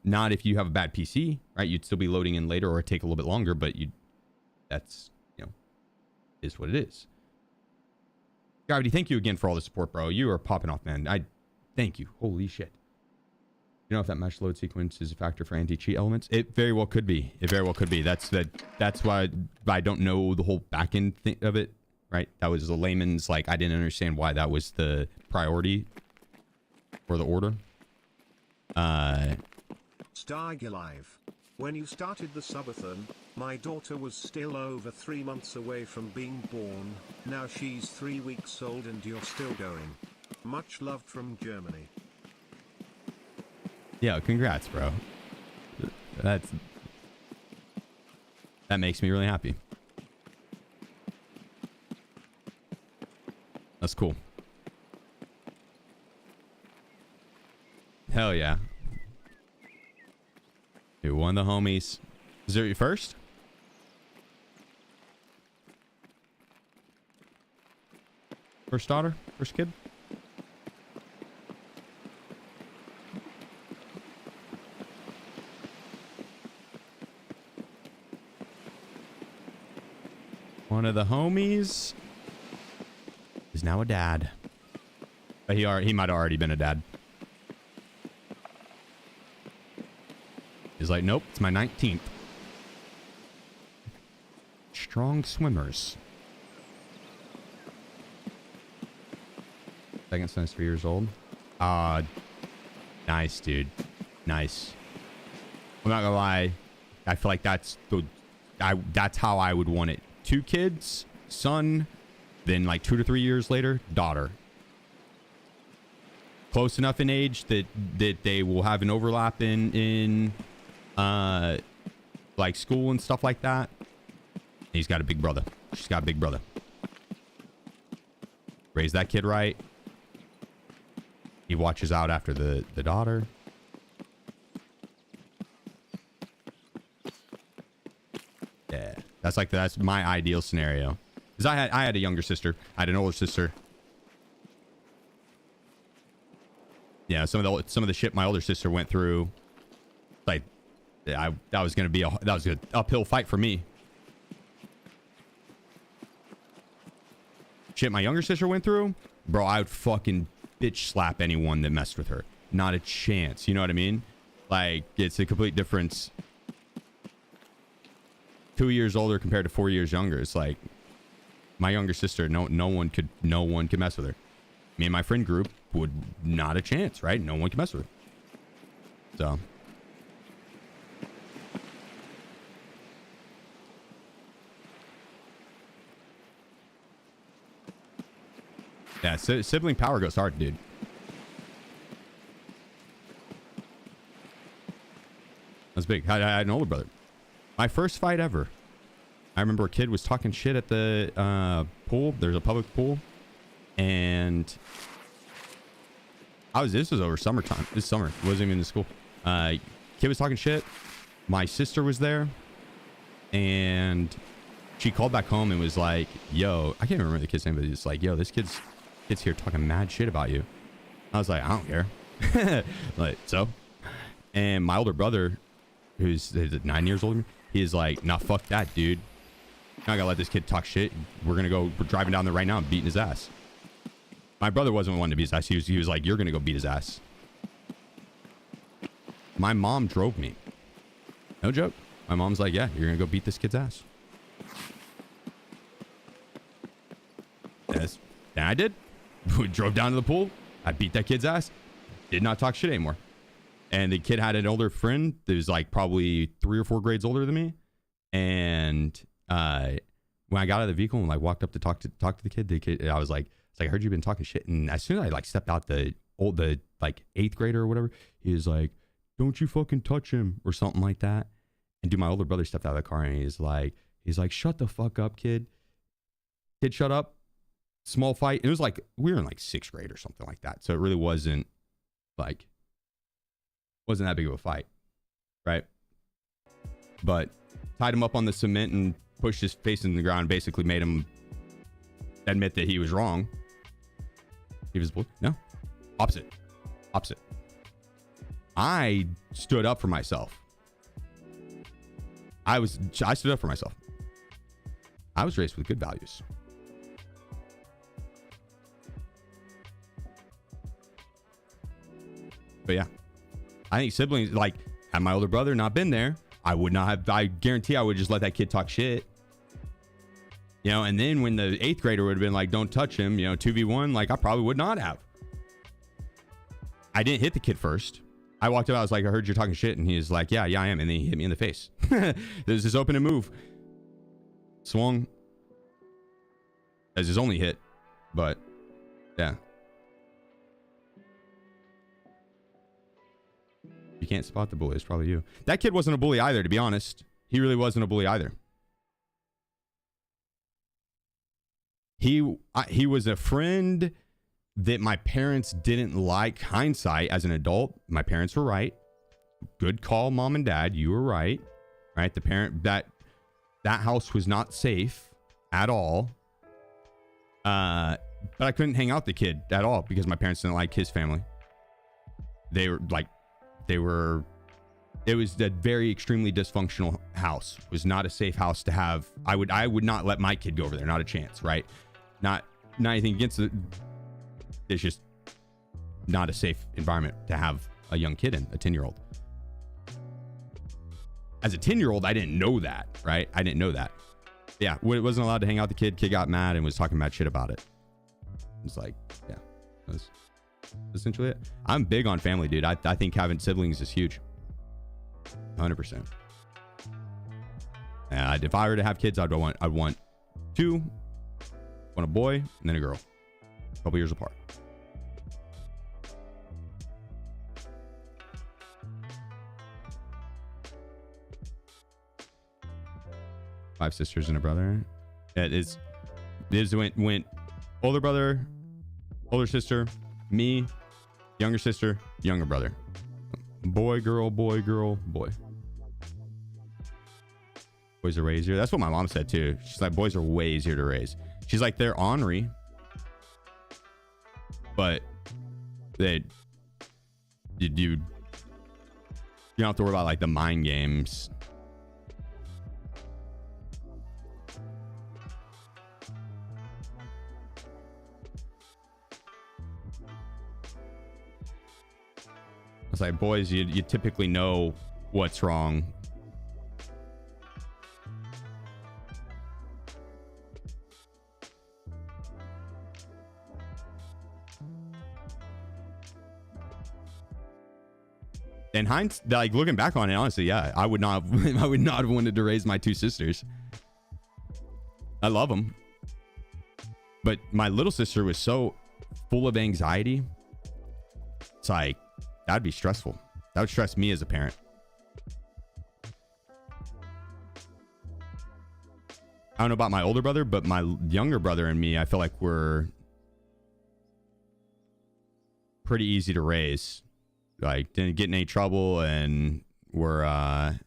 Speaker 1: Not if you have a bad PC, right? You'd still be loading in later or take a little bit longer, but that's, is what it is. Gravity, thank you again for all the support, bro. You are popping off, man. I thank you. Holy shit. You know if that mesh load sequence is a factor for anti-cheat elements? It very well could be. It very well could be. That's why I don't know the whole back end thing of it, right? That was the layman's, like, I didn't understand why that was the priority for the order.
Speaker 8: Starg Live. When you started the subathon, my daughter was still over 3 months away from being born. Now she's 3 weeks old and you're still going. Much love from Germany.
Speaker 1: Yeah, congrats, bro. That makes me really happy. That's cool. Hell yeah. Dude, one of the homies. Is it your first? First daughter? First kid? One of the homies is now a dad. But he might have already been a dad. He's like, nope, it's my 19th. Strong swimmers. Second son is 3 years old. Nice, dude. Nice. I'm not gonna lie. I feel like that's how I would want it. 2 kids, son, then like 2 to 3 years later, daughter. Close enough in age that they will have an overlap in like school and stuff like that. He's got a big brother. She's got a big brother. Raise that kid right. He watches out after the daughter. Yeah, that's my ideal scenario. Because I had a younger sister. I had an older sister. Yeah, some of the shit my older sister went through, like, that was gonna be that was an uphill fight for me. Shit my younger sister went through, bro, I would fucking bitch slap anyone that messed with her. Not a chance. You know what I mean? Like, it's a complete difference 2 years older compared to 4 years younger. It's like my younger sister, no one could mess with her. Me and my friend group would not a chance, right? No one could mess with her. So yeah, sibling power goes hard, dude. That's big. I had an older brother. My first fight ever. I remember a kid was talking shit at the pool. There's a public pool, and this was over summertime. This summer, it wasn't even in school. Kid was talking shit. My sister was there, and she called back home and was like, "Yo," I can't remember the kid's name, but he's like, "Yo, this kid's here talking mad shit about you." I was like, "I don't care." Like, so, and my older brother, who's 9 years older than me, he's like, "Nah, fuck that, dude. I'm not gonna let this kid talk shit. We're driving down there right now and beating his ass." My brother wasn't one to beat his ass. He was like, "You're gonna go beat his ass." My mom drove me. No joke. My mom's like, "Yeah, you're gonna go beat this kid's ass." Yes. And I did. We drove down to the pool. I beat that kid's ass. Did not talk shit anymore. And the kid had an older friend that was like probably 3 or 4 grades older than me. And when I got out of the vehicle and like walked up to talk to the kid, I was like, "I heard you've been talking shit." And as soon as I like stepped out, the like 8th grader or whatever, he was like, "Don't you fucking touch him," or something like that. And dude, my older brother stepped out of the car and he's like, "Shut the fuck up, kid. Kid, shut up." Small fight. It was like we were in like 6th grade or something like that. So it really wasn't that big of a fight, right? But tied him up on the cement and pushed his face in the ground, basically made him admit that he was wrong. He was no, opposite. I stood up for myself. I stood up for myself. I was raised with good values. But yeah, I think siblings, like, had my older brother not been there, I would not have, I guarantee I would just let that kid talk shit. You know, and then when the 8th grader would have been like, "Don't touch him," 2v1, like, I probably would not have. I didn't hit the kid first. I walked up, I was like, "I heard you're talking shit." And he's like, yeah, I am. And then he hit me in the face. There's this open and move. Swung. As his only hit. But, yeah. You can't spot the bully. It's probably you. That kid wasn't a bully either, to be honest. He really wasn't a bully either. He was a friend that my parents didn't like. Hindsight, as an adult, my parents were right. Good call, mom and dad. You were right. Right? The parent that house was not safe at all. But I couldn't hang out with the kid at all because my parents didn't like his family. It was a very extremely dysfunctional house. It was not a safe house to have. I would not let my kid go over there. Not a chance, right? Not anything against it. It's just not a safe environment to have a young kid in, a 10-year-old. As a 10-year-old, I didn't know that, right? I didn't know that. Yeah, wasn't allowed to hang out with the kid. Kid got mad and was talking mad shit about it. It's like, yeah, that's essentially it. I'm big on family, dude. I think having siblings is huge. 100%. And if I were to have kids, I'd want 2. Want a boy and then a girl. A couple years apart. Five sisters and a brother. It went older brother, older sister, me, younger sister, younger brother. Boy, girl, boy, girl, boy. Boys are way easier. That's what my mom said too. She's like, boys are way easier to raise. She's like, they're ornery, but you don't have to worry about like the mind games. It's like, boys, you typically know what's wrong. And Heinz, like looking back on it, honestly, yeah, I would not have wanted to raise my two sisters. I love them, but my little sister was so full of anxiety. It's like, that'd be stressful. That would stress me as a parent. I don't know about my older brother, but my younger brother and me, I feel like we're pretty easy to raise. Like, didn't get in any trouble, and we're I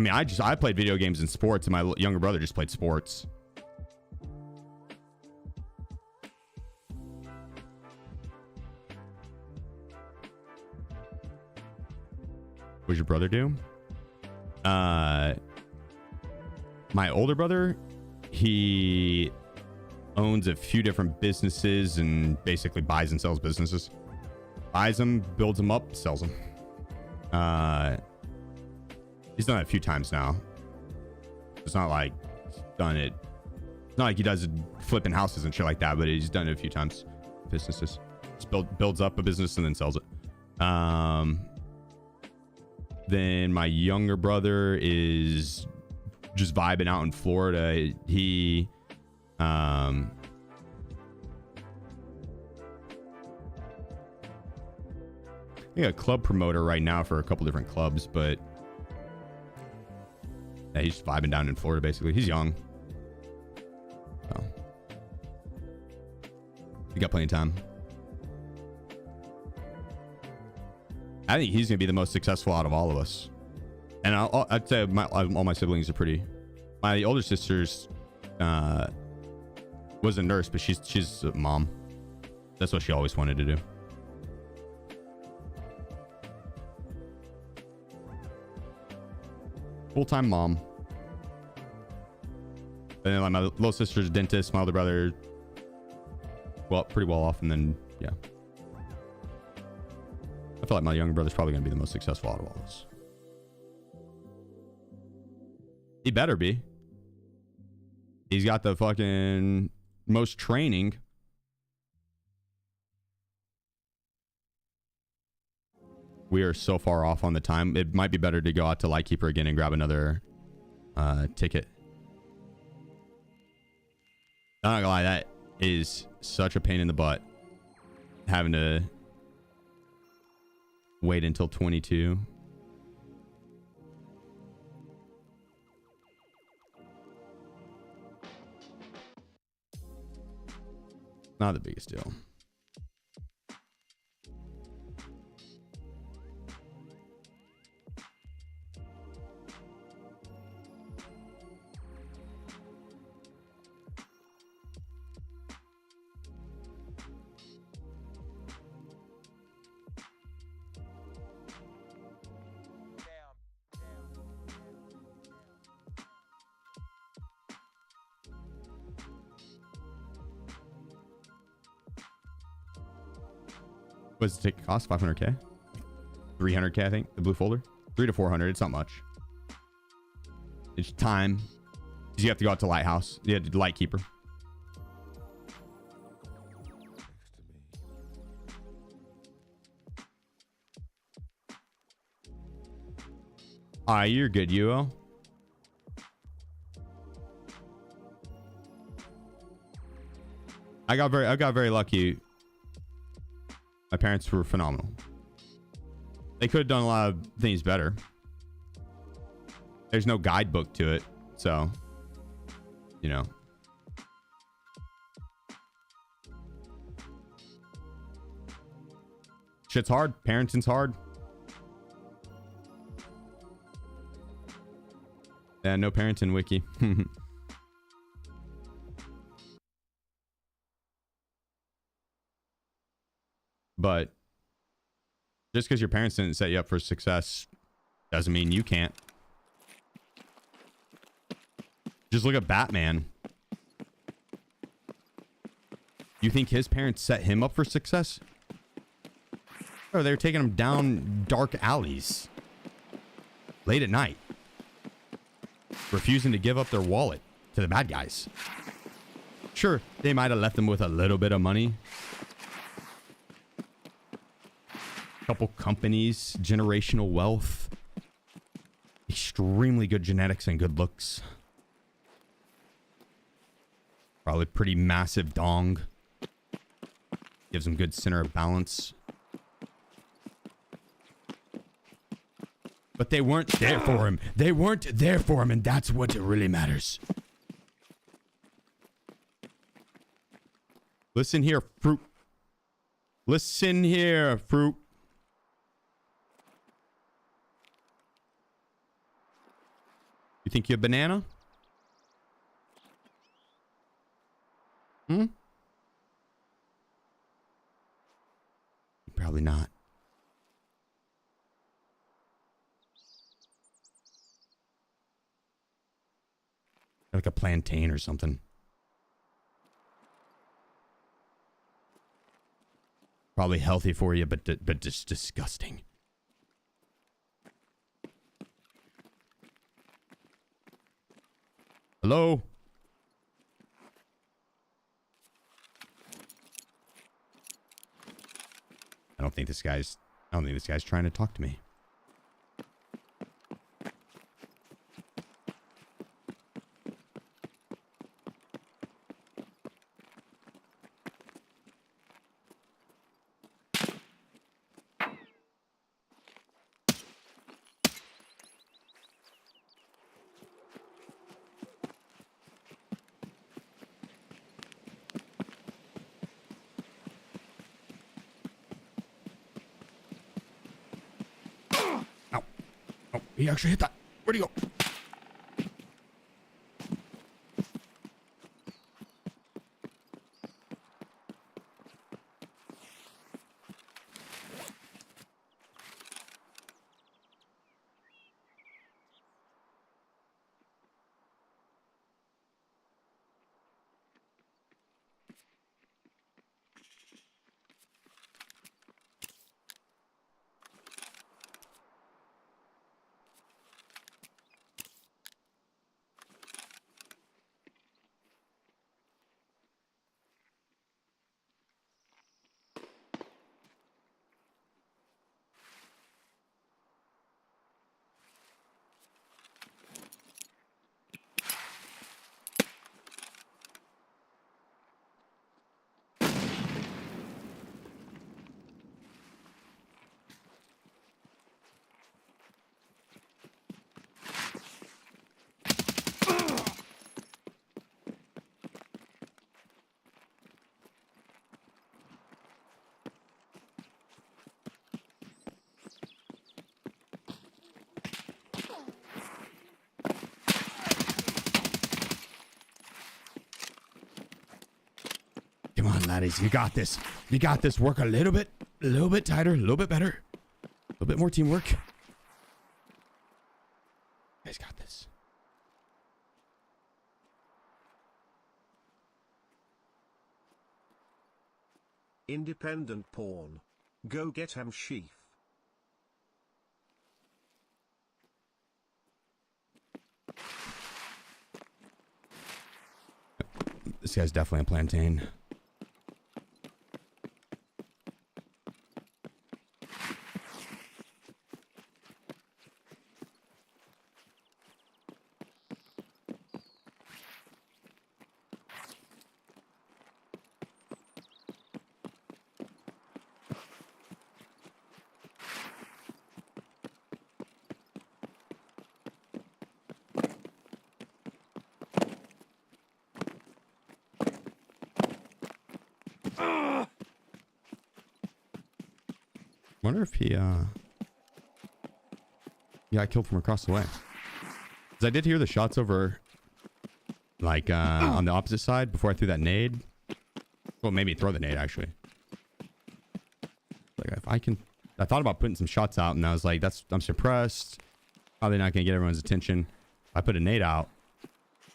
Speaker 1: mean, I played video games and sports, and my younger brother just played sports. What'd your brother do? My older brother, he owns a few different businesses and basically buys and sells businesses. Buys them, builds them up, sells them. He's done it a few times now. It's not like he's done it. It's not like he does flipping houses and shit like that, but he's done it a few times. Businesses. Just builds up a business and then sells it. Then my younger brother is just vibing out in Florida. He I think a club promoter right now for a couple different clubs, but yeah, he's just vibing down in Florida basically. He's young. So he got plenty of time. I think he's gonna be the most successful out of all of us. And I'd say all my siblings are pretty. My older sister's was a nurse, but she's a mom. That's what she always wanted to do. Full-time mom. And then like my little sister's a dentist. My older brother, well, pretty well off. And then yeah, I feel like my younger brother's probably gonna be the most successful out of all of us. He better be. He's got the fucking most training. We are so far off on the time. It might be better to go out to Lightkeeper again and grab another ticket. I'm not gonna lie, that is such a pain in the butt. Having to wait until 22. Not the biggest deal. What does the ticket cost? 500k? 300k, I think. The blue folder? 300 to 400. It's not much. It's time. You have to go out to Lighthouse. You have to Lightkeeper. Alright, you're good, UO. I got very lucky. My parents were phenomenal. They could have done a lot of things better. There's no guidebook to it, so you know. Shit's hard. Parenting's hard. Yeah, no parenting wiki. But just because your parents didn't set you up for success doesn't mean you can't. Just look at Batman. You think his parents set him up for success? Oh, they were taking him down dark alleys late at night, refusing to give up their wallet to the bad guys. Sure, they might have left them with a little bit of money. Couple companies, generational wealth, extremely good genetics and good looks. Probably pretty massive dong. Gives them good center of balance. But they weren't there for him. They weren't there for him, and that's what really matters. Listen here, fruit. Listen here, fruit. You think you're a banana? Probably not. Like a plantain or something. Probably healthy for you, but just disgusting. Hello? I don't think this guy's trying to talk to me. He actually hit that. Where'd he go? Come on, laddies. You got this. You got this. Work a little bit tighter, a little bit better. A little bit more teamwork. You guys got this.
Speaker 8: Independent porn. Go get him, Sheef.
Speaker 1: This guy's definitely a plantain. Wonder if he got killed from across the way. Because I did hear the shots over, like, on the opposite side before I threw that nade. Well, maybe throw the nade, actually. Like, if I can... I thought about putting some shots out, and I was like, I'm suppressed. Probably not going to get everyone's attention. If I put a nade out,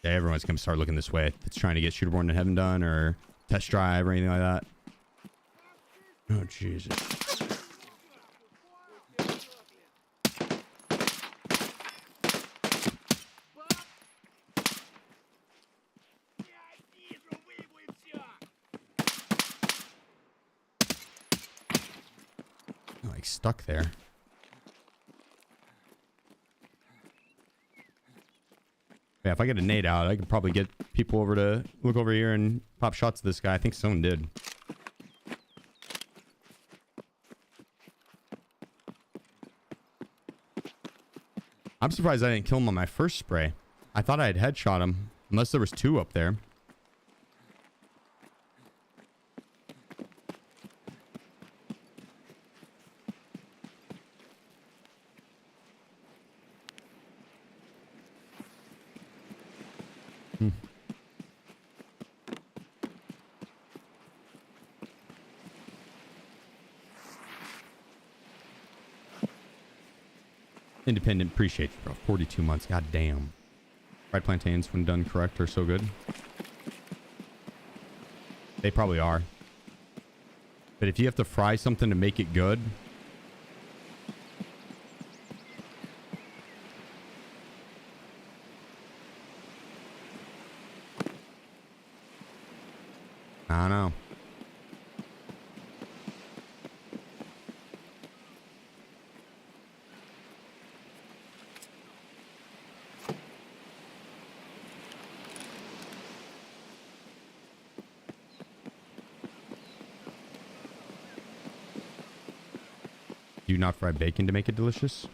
Speaker 1: everyone's going to start looking this way. It's trying to get Shooterborn in Heaven done, or test drive, or anything like that. Oh, Jesus. stuck there. Yeah, if I get a nade out, I could probably get people over to look over here and pop shots at this guy. I think someone did. I'm surprised I didn't kill him on my first spray. I thought I had headshot him, unless there was two up there. Independent, appreciate you, bro. 42 months, god damn. Fried plantains, when done correct, are so good. They probably are. But if you have to fry something to make it good, I don't know. Do you not fry bacon to make it delicious?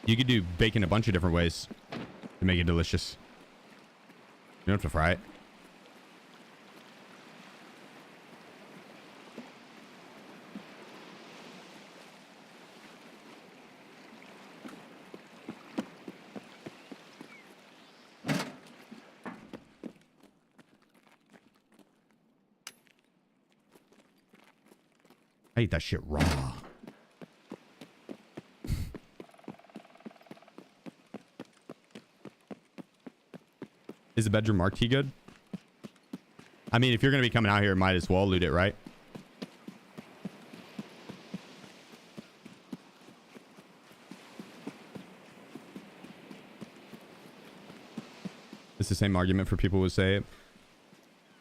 Speaker 1: You could do bacon a bunch of different ways to make it delicious. You don't have to fry it. I eat that shit raw. Is the bedroom marquee good? I mean, if you're going to be coming out here, might as well loot it, right? It's the same argument for people who say,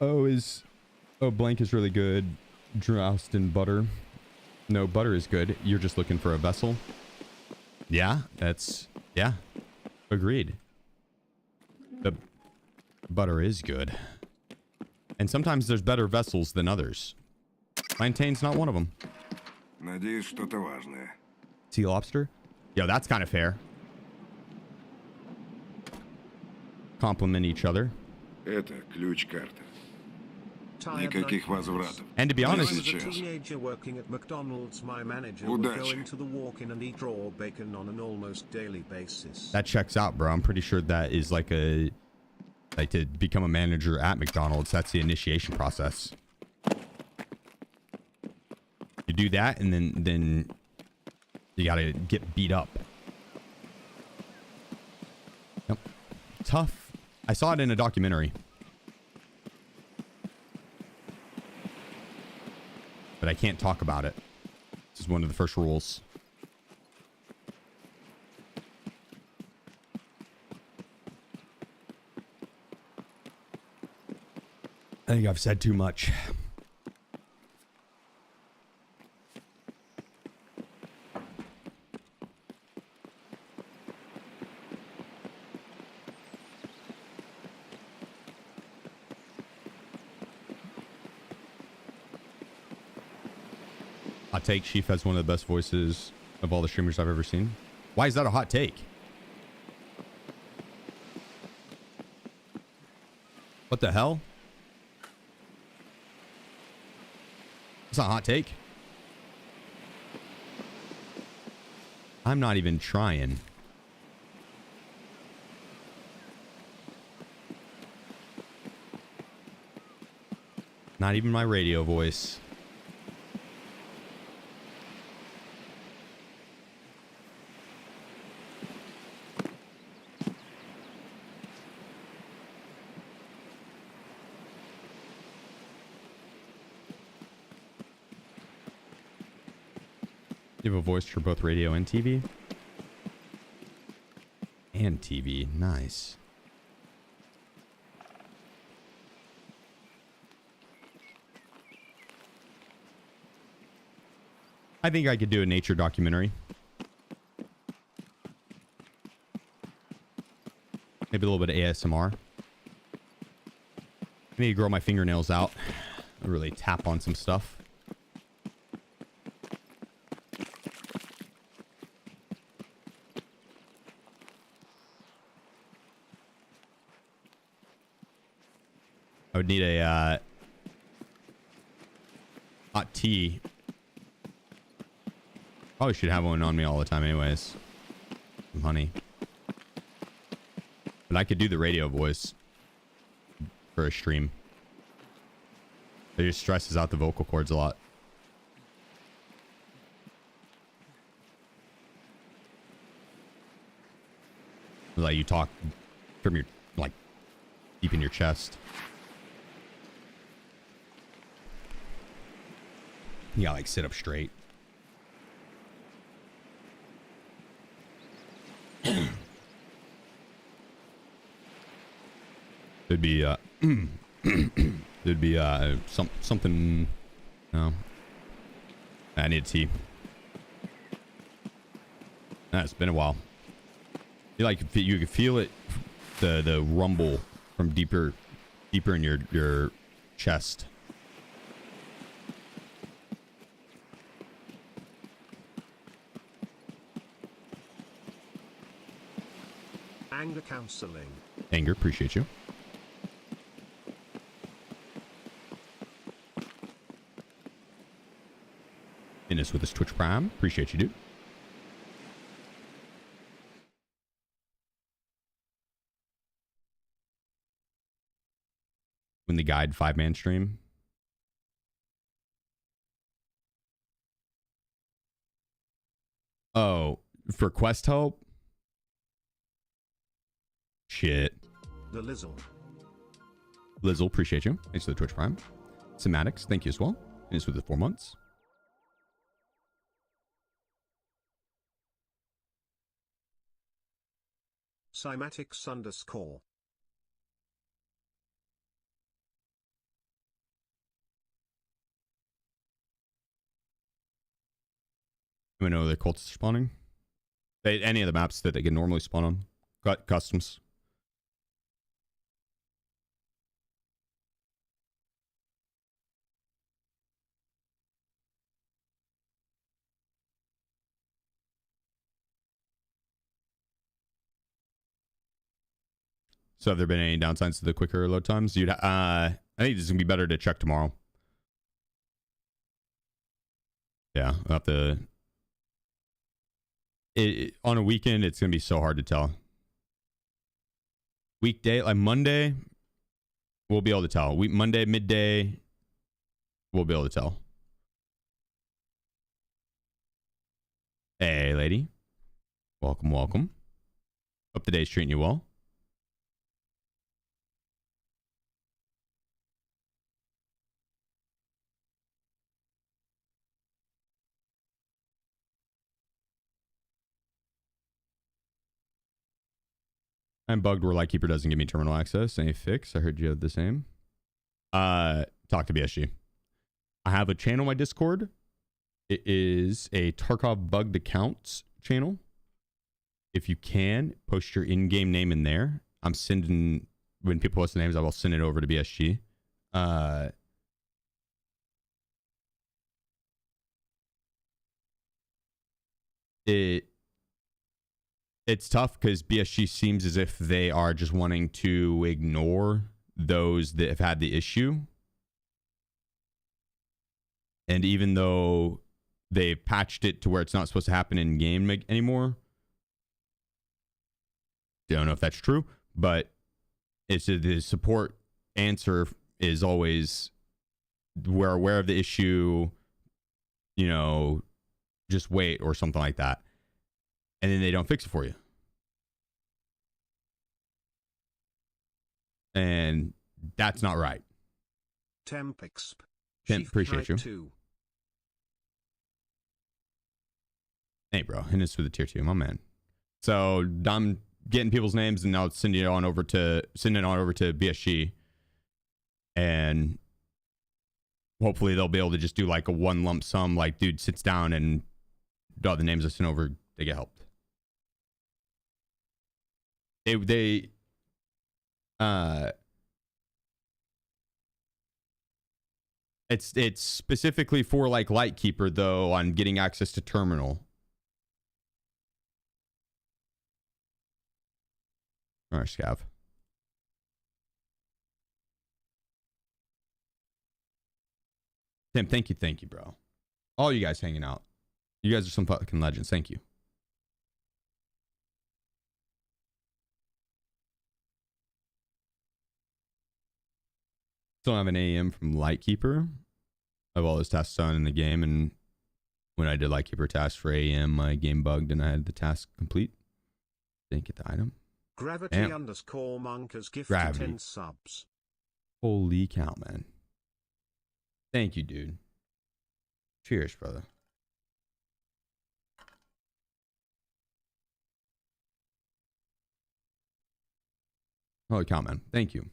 Speaker 1: oh, blank is really good. Droused in butter. No, butter is good. You're just looking for a vessel. Yeah, yeah. Agreed. The butter is good. And sometimes there's better vessels than others. Plantain's not one of them.
Speaker 2: Надеюсь, что-то важное.
Speaker 1: Sea lobster? Yo, that's kind of fair. Compliment each other.
Speaker 2: Это ключ-карта.
Speaker 8: Tired
Speaker 2: Никаких
Speaker 8: night.
Speaker 2: возвратов.
Speaker 1: And to be
Speaker 8: When I
Speaker 1: honest,
Speaker 8: was a
Speaker 2: Сейчас.
Speaker 8: teenager working at McDonald's, my manager would go
Speaker 2: Удачи.
Speaker 8: into the walk-in and eat raw bacon on an almost daily basis.
Speaker 1: that checks out, bro. I'm pretty sure that is like to become a manager at McDonald's. That's the initiation process. You do that, and then you gotta get beat up. Yep. Tough. I saw it in a documentary. But I can't talk about it. This is one of the first rules. I think I've said too much. Hot take, Sheef has one of the best voices of all the streamers I've ever seen. Why is that a hot take? What the hell? It's not a hot take. I'm not even trying. Not even my radio voice. You have a voice for both radio and TV? And TV. Nice. I think I could do a nature documentary. Maybe a little bit of ASMR. I need to grow my fingernails out. Really tap on some stuff. I would need a hot tea. Probably should have one on me all the time anyways. Some honey. But I could do the radio voice for a stream. It just stresses out the vocal cords a lot. Like you talk from your, like, deep in your chest. You gotta like sit up straight. It'd be it'd be something. No, I need tea. It's been a while. You can feel it, the rumble from deeper in your chest.
Speaker 8: Anger counseling.
Speaker 1: Anger, appreciate you. Innes with this Twitch Prime, appreciate you, dude. When the guide 5-man stream. Oh, for quest help? Shit.
Speaker 8: The Lizzle.
Speaker 1: Lizzle, appreciate you. Thanks for the Twitch Prime. Sematics, thank you as well. And it's with the 4 months.
Speaker 8: Cymatics _.
Speaker 1: Do we know the cultists are spawning? Any of the maps that they can normally spawn on. Got customs. So have there been any downsides to the quicker load times? I think it's gonna be better to check tomorrow. Yeah, I'll have to. On a weekend, it's gonna be so hard to tell. Weekday, like Monday, we'll be able to tell. Monday midday, we'll be able to tell. Hey, lady, welcome, welcome. Hope the day's treating you well. I'm bugged where Lightkeeper doesn't give me terminal access. Any fix? I heard you have the same. Talk to BSG. I have a channel on my Discord. It is a Tarkov bugged accounts channel. If you can, post your in-game name in there. I'm sending, when people post the names, I will send it over to BSG. It's tough because BSG seems as if they are just wanting to ignore those that have had the issue. And even though they patched it to where it's not supposed to happen in game anymore, don't know if that's true, but it's the support answer is always, we're aware of the issue, you know, just wait or something like that. And then they don't fix it for you. And that's not right.
Speaker 8: Tempexp.
Speaker 1: Temp, appreciate you.
Speaker 8: 2.
Speaker 1: Hey, bro. And it's for the tier 2, my man. So I'm getting people's names and now sending it on over to BSG. And hopefully they'll be able to just do like a one lump sum, like dude sits down and all the names are sent over, they get helped. It's specifically for like Lightkeeper though on getting access to terminal. All right, Scav. Tim, thank you, bro. All you guys hanging out. You guys are some fucking legends. Thank you. Still have an AM from Lightkeeper. I have all those tasks done in the game, and when I did Lightkeeper tasks for AM, my game bugged and I had the task complete. Didn't get the item.
Speaker 8: Gravity underscore monk has gifted
Speaker 1: Gravity.
Speaker 8: 10 subs.
Speaker 1: Holy cow, man. Thank you, dude. Cheers, brother. Holy cow, man. Thank you.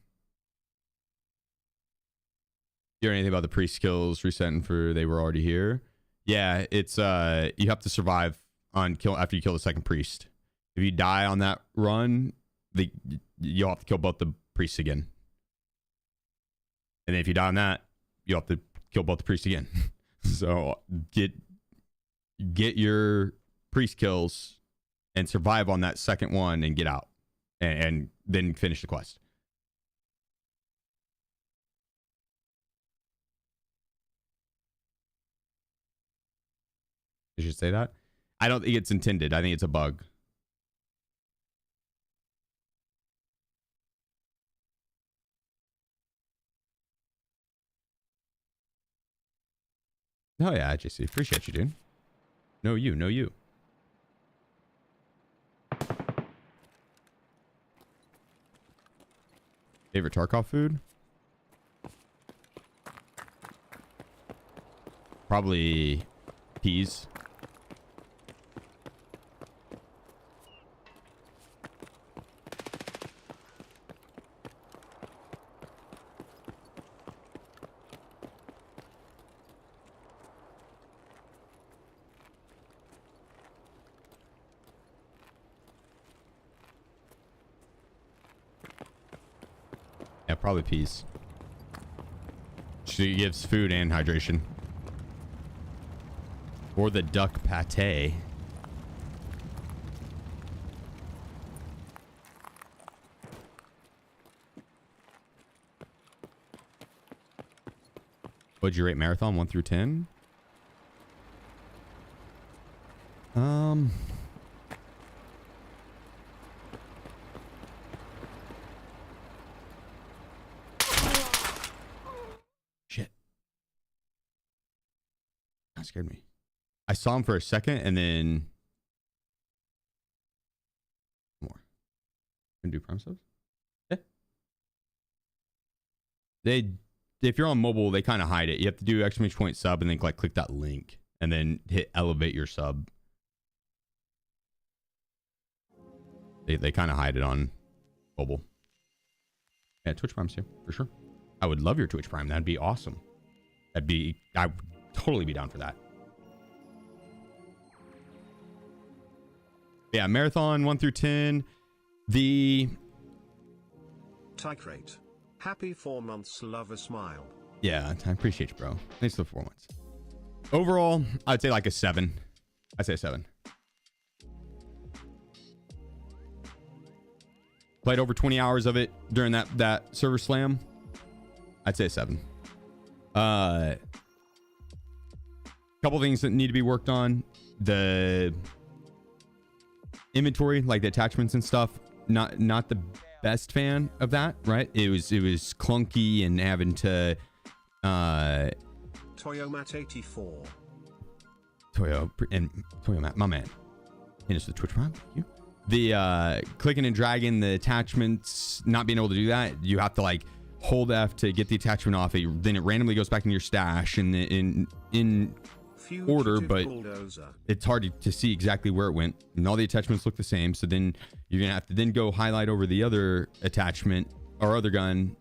Speaker 1: You hear anything about the pre-skills resetting for they were already here? Yeah, it's you have to survive on kill after you kill the second priest. If you die on that run, you'll have to kill both the priests again. And then if you die on that, you'll have to kill both the priests again. So get your priest kills and survive on that second one and get out. And then finish the quest. You should say that. I don't think it's intended. I think it's a bug. Oh yeah, JC. Appreciate you, dude. No you. Favorite Tarkov food? Probably peas. Yeah, probably peas. She gives food and hydration. Or the duck pate. What'd you rate Marathon 1 through 10? Shit. That scared me. I saw him for a second and then more. Can do prime subs? Yeah. If you're on mobile, they kind of hide it. You have to do exclamation point sub and then click that link and then hit elevate your sub. They kind of hide it on mobile. Yeah, Twitch Prime's too, for sure. I would love your Twitch Prime. That'd be awesome. I would totally be down for that. Yeah, Marathon 1 through 10. The
Speaker 8: Tyke rate. Happy 4 months, love a smile.
Speaker 1: Yeah, I appreciate you, bro. Thanks for the 4 months. Overall, I'd say like a 7. I'd say a 7. Played over 20 hours of it during that server slam. I'd say a 7. Couple things that need to be worked on. The inventory, like the attachments and stuff, not the best fan of that, right? It was clunky and having to
Speaker 8: Toyomat84.
Speaker 1: Toyomat, my man. Hit us with Twitch Prime. Thank you. The clicking and dragging the attachments, not being able to do that. You have to like hold F to get the attachment off. Then it randomly goes back in your stash and in order, but it's hard to see exactly where it went. And all the attachments look the same. So then you're gonna have to then go highlight over the other attachment or other gun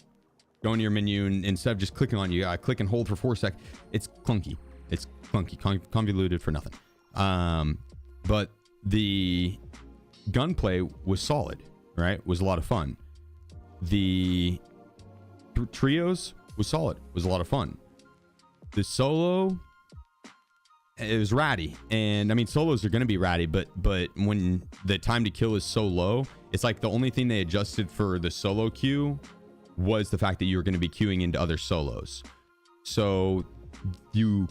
Speaker 1: go into your menu, and instead of just clicking on, you gotta click and hold for 4 seconds. It's clunky. It's clunky, convoluted for nothing. But the gunplay was solid, right? Was a lot of fun. The trios was solid. Was a lot of fun. The solo, it was ratty. And I mean, solos are going to be ratty, but when the time to kill is so low, it's like the only thing they adjusted for the solo queue was the fact that you were going to be queuing into other solos. So you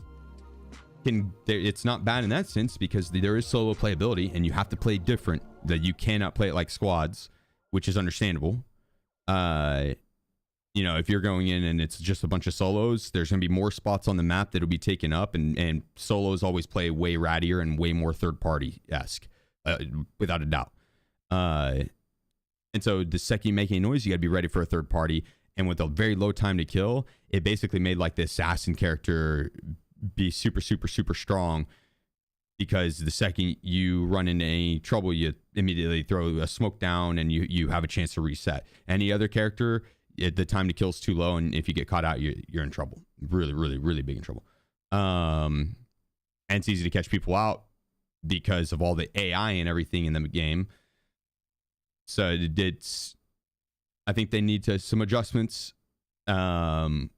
Speaker 1: can, it's not bad in that sense because there is solo playability and you have to play different, that you cannot play it like squads, which is understandable. You know, if you're going in and it's just a bunch of solos, there's going to be more spots on the map that'll be taken up, and solos always play way rattier and way more third party-esque, without a doubt. And so the second you make any noise, you got to be ready for a third party. And with a very low time to kill, it basically made like the assassin character be super, super, super strong, because the second you run into any trouble, you immediately throw a smoke down and you have a chance to reset. Any other character, the time to kill is too low, and if you get caught out, you're in trouble. Really, really, really big in trouble. And it's easy to catch people out because of all the AI and everything in the game. So it's, I think they need some adjustments. The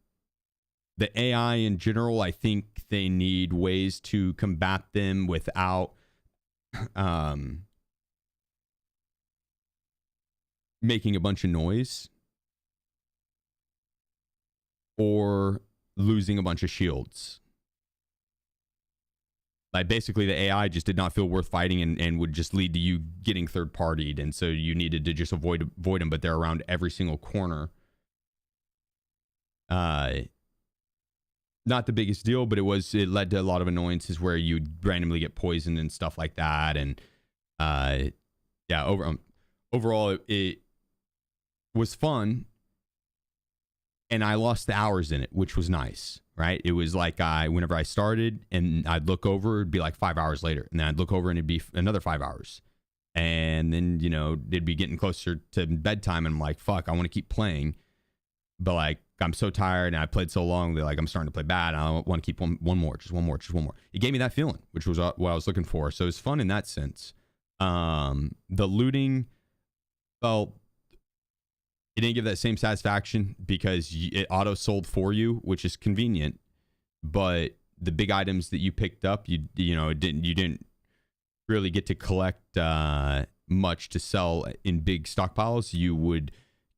Speaker 1: AI in general, I think they need ways to combat them without making a bunch of noise or losing a bunch of shields. Like basically the AI just did not feel worth fighting and would just lead to you getting third partied, and so you needed to just avoid them, but they're around every single corner. Not the biggest deal, but it led to a lot of annoyances where you'd randomly get poisoned and stuff like that. And yeah, overall it was fun, and I lost the hours in it, which was nice, right? It was like whenever I started and I'd look over, it'd be like 5 hours later, and then I'd look over and it'd be another 5 hours, and then, you know, it'd be getting closer to bedtime, and I'm like, fuck, I want to keep playing, but like I'm so tired and I played so long that like I'm starting to play bad. I want to keep one more. It gave me that feeling, which was what I was looking for. So it's fun in that sense. The looting, well, it didn't give that same satisfaction because it auto sold for you, which is convenient. But the big items that you picked up, you didn't really get to collect much to sell in big stockpiles. You would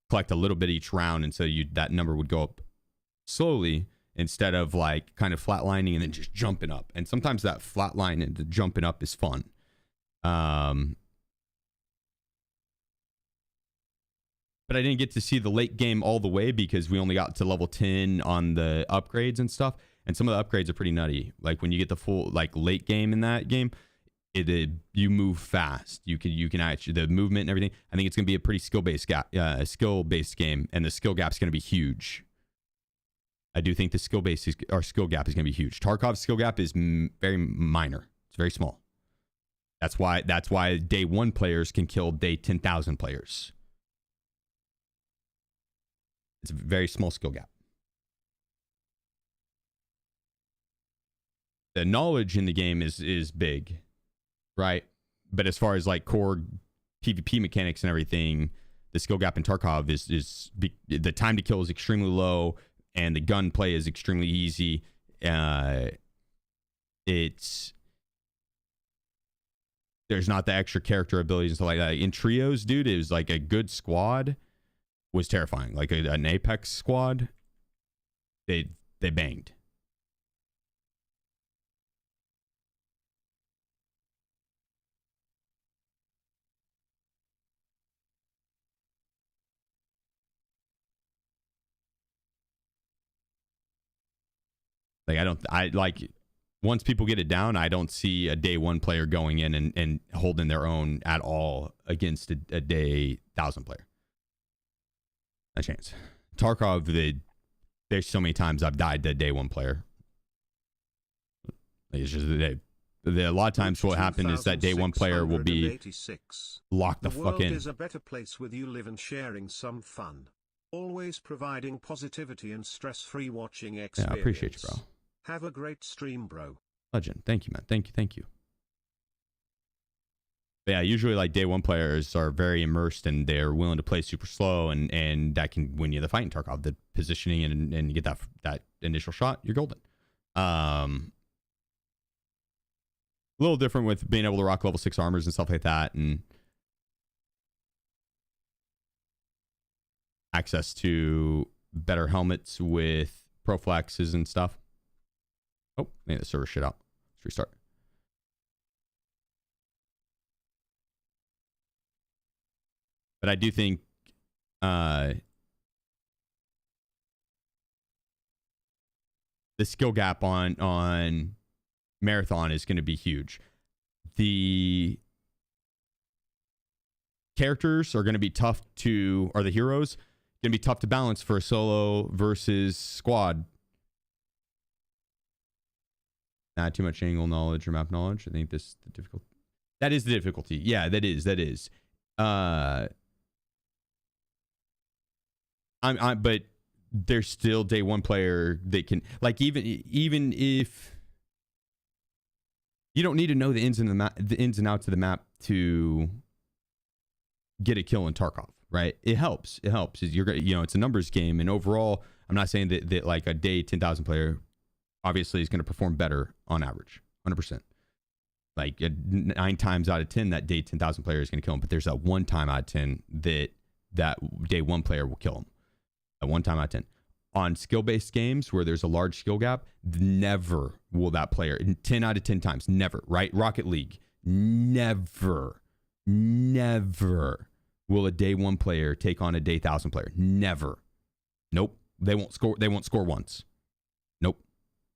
Speaker 1: collect a little bit each round, and so that number would go up slowly instead of like kind of flatlining and then just jumping up. And sometimes that flatline and the jumping up is fun. But I didn't get to see the late game all the way because we only got to level 10 on the upgrades and stuff. And some of the upgrades are pretty nutty. Like when you get the full like late game in that game, you move fast. You can actually, the movement and everything. I think it's gonna be a pretty skill-based game, and the skill gap's gonna be huge. I do think the skill gap is gonna be huge. Tarkov's skill gap is very minor. It's very small. That's why day 1 players can kill day 10,000 players. It's a very small skill gap. The knowledge in the game is big, right? But as far as like core PvP mechanics and everything, the skill gap in Tarkov is the time to kill is extremely low, and the gunplay is extremely easy. There's not the extra character abilities and stuff like that. In trios, dude, it was like a good squad was terrifying. Like an Apex squad, they banged. Like once people get it down, I don't see a day 1 player going in and holding their own at all against a day 1,000 player. A chance. Tarkov, there's so many times I've died to day 1 player. It's just a lot of times what happened is that day 1 player will be locked the fuck in.
Speaker 8: The world is a better place with you live and sharing some fun. Always providing positivity and stress-free watching experience.
Speaker 1: Yeah, I appreciate you, bro.
Speaker 8: Have a great stream, bro.
Speaker 1: Legend. Thank you, man. Thank you. But yeah, usually like day one players are very immersed and they're willing to play super slow, and that can win you the fight in Tarkov. The positioning and you get that initial shot, you're golden. A little different with being able to rock level 6 armors and stuff like that, and access to better helmets with prophylaxes and stuff. Oh, maybe the server shit out. Let's restart. But I do think the skill gap on Marathon is going to be huge. The characters are going to be tough to, or the heroes, going to be tough to balance for a solo versus squad. Not too much angle knowledge or map knowledge. I think the difficulty. That is the difficulty. Yeah, that is. But there's still day one player that can, like, even if you don't need to know the ins and outs of the map to get a kill in Tarkov, right? It helps. You're, it's a numbers game, and overall, I'm not saying that like a day 10,000 player obviously is going to perform better on average, 100%. Like 9 times out of 10, that day 10,000 player is going to kill him, but there's that 1 time out of 10 that day one player will kill him. At 1 time out of 10. On skill-based games where there's a large skill gap, never will that player, 10 out of 10 times, never, right? Rocket League, never will a day one player take on a day 1,000 player. Never. Nope. They won't score once. Nope.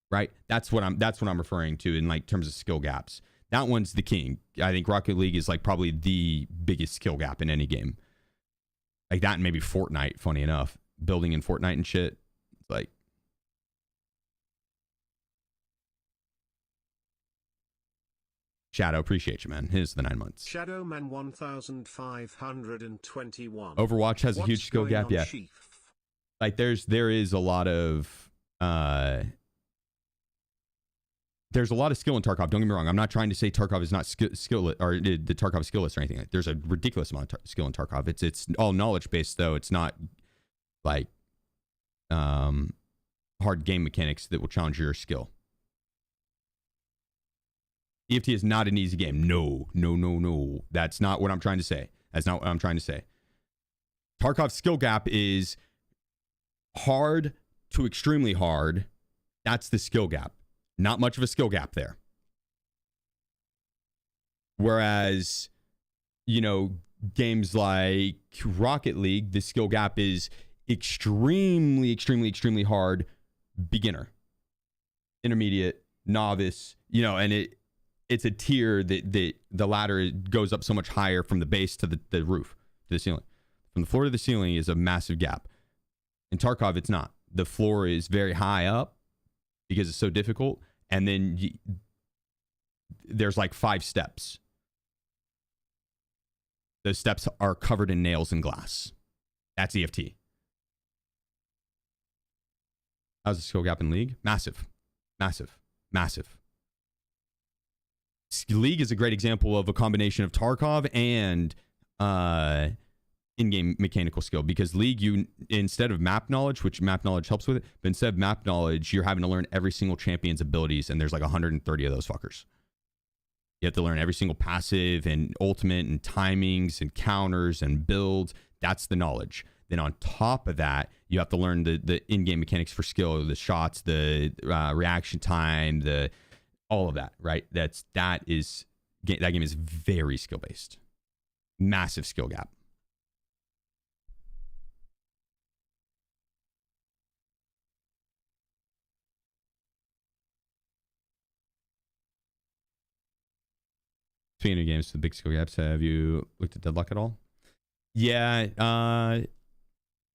Speaker 1: Right? That's what I'm referring to in like terms of skill gaps. That one's the king. I think Rocket League is like probably the biggest skill gap in any game. Like that and maybe Fortnite, funny enough. Building in Fortnite and shit. It's like, Shadow, appreciate you, man. Here's the 9 months.
Speaker 8: Shadow Man 1521.
Speaker 1: Overwatch has a huge skill gap, yeah.
Speaker 8: Sheef?
Speaker 1: Like there is a lot of there's a lot of skill in Tarkov. Don't get me wrong. I'm not trying to say Tarkov is not skill or the Tarkov skill list or anything. There's a ridiculous amount of skill in Tarkov. It's all knowledge based though. It's not like hard game mechanics that will challenge your skill. EFT is not an easy game. No. That's not what I'm trying to say. Tarkov's skill gap is hard to extremely hard. That's the skill gap. Not much of a skill gap there. Whereas, games like Rocket League, the skill gap is extremely hard, beginner, intermediate, novice, and it's a tier that the ladder goes up so much higher from the base to the roof, to the ceiling. From the floor to the ceiling is a massive gap. In Tarkov, it's not. The floor is very high up because it's so difficult, and then there's like 5 steps. Those steps are covered in nails and glass. That's EFT. How's the skill gap in League? Massive. League is a great example of a combination of Tarkov and in-game mechanical skill, because League, you, instead of map knowledge, which map knowledge helps with it, but instead of map knowledge, you're having to learn every single champion's abilities, and there's like 130 of those fuckers. You have to learn every single passive and ultimate and timings and counters and builds. That's the knowledge. Then on top of that, you have to learn the in-game mechanics for skill, the shots, the reaction time, all of that, right? That game is very skill-based. Massive skill gap. Speaking of games with big skill gaps, have you looked at Deadlock at all? Yeah,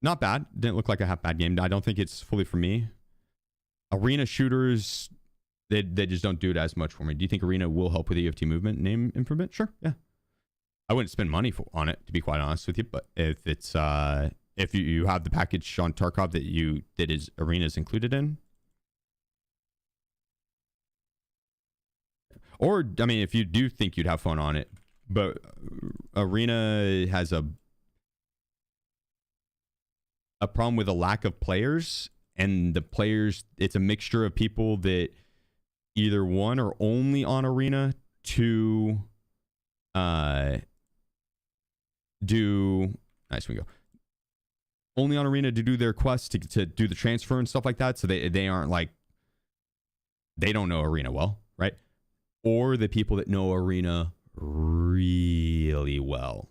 Speaker 1: not bad. Didn't look like a half bad game. I don't think it's fully for me. Arena shooters, they just don't do it as much for me. Do you think Arena will help with EFT movement name improvement? Sure, yeah. I wouldn't spend money on it, to be quite honest with you, but if it's if you have the package on Tarkov that is arenas included in. Or I mean, if you do think you'd have fun on it, but arena has a problem with a lack of players, and the players, it's a mixture of people that either one are only on arena to do nice we go only on arena to do their quests to do the transfer and stuff like that, so they aren't like, they don't know arena well, right? Or the people that know arena really well.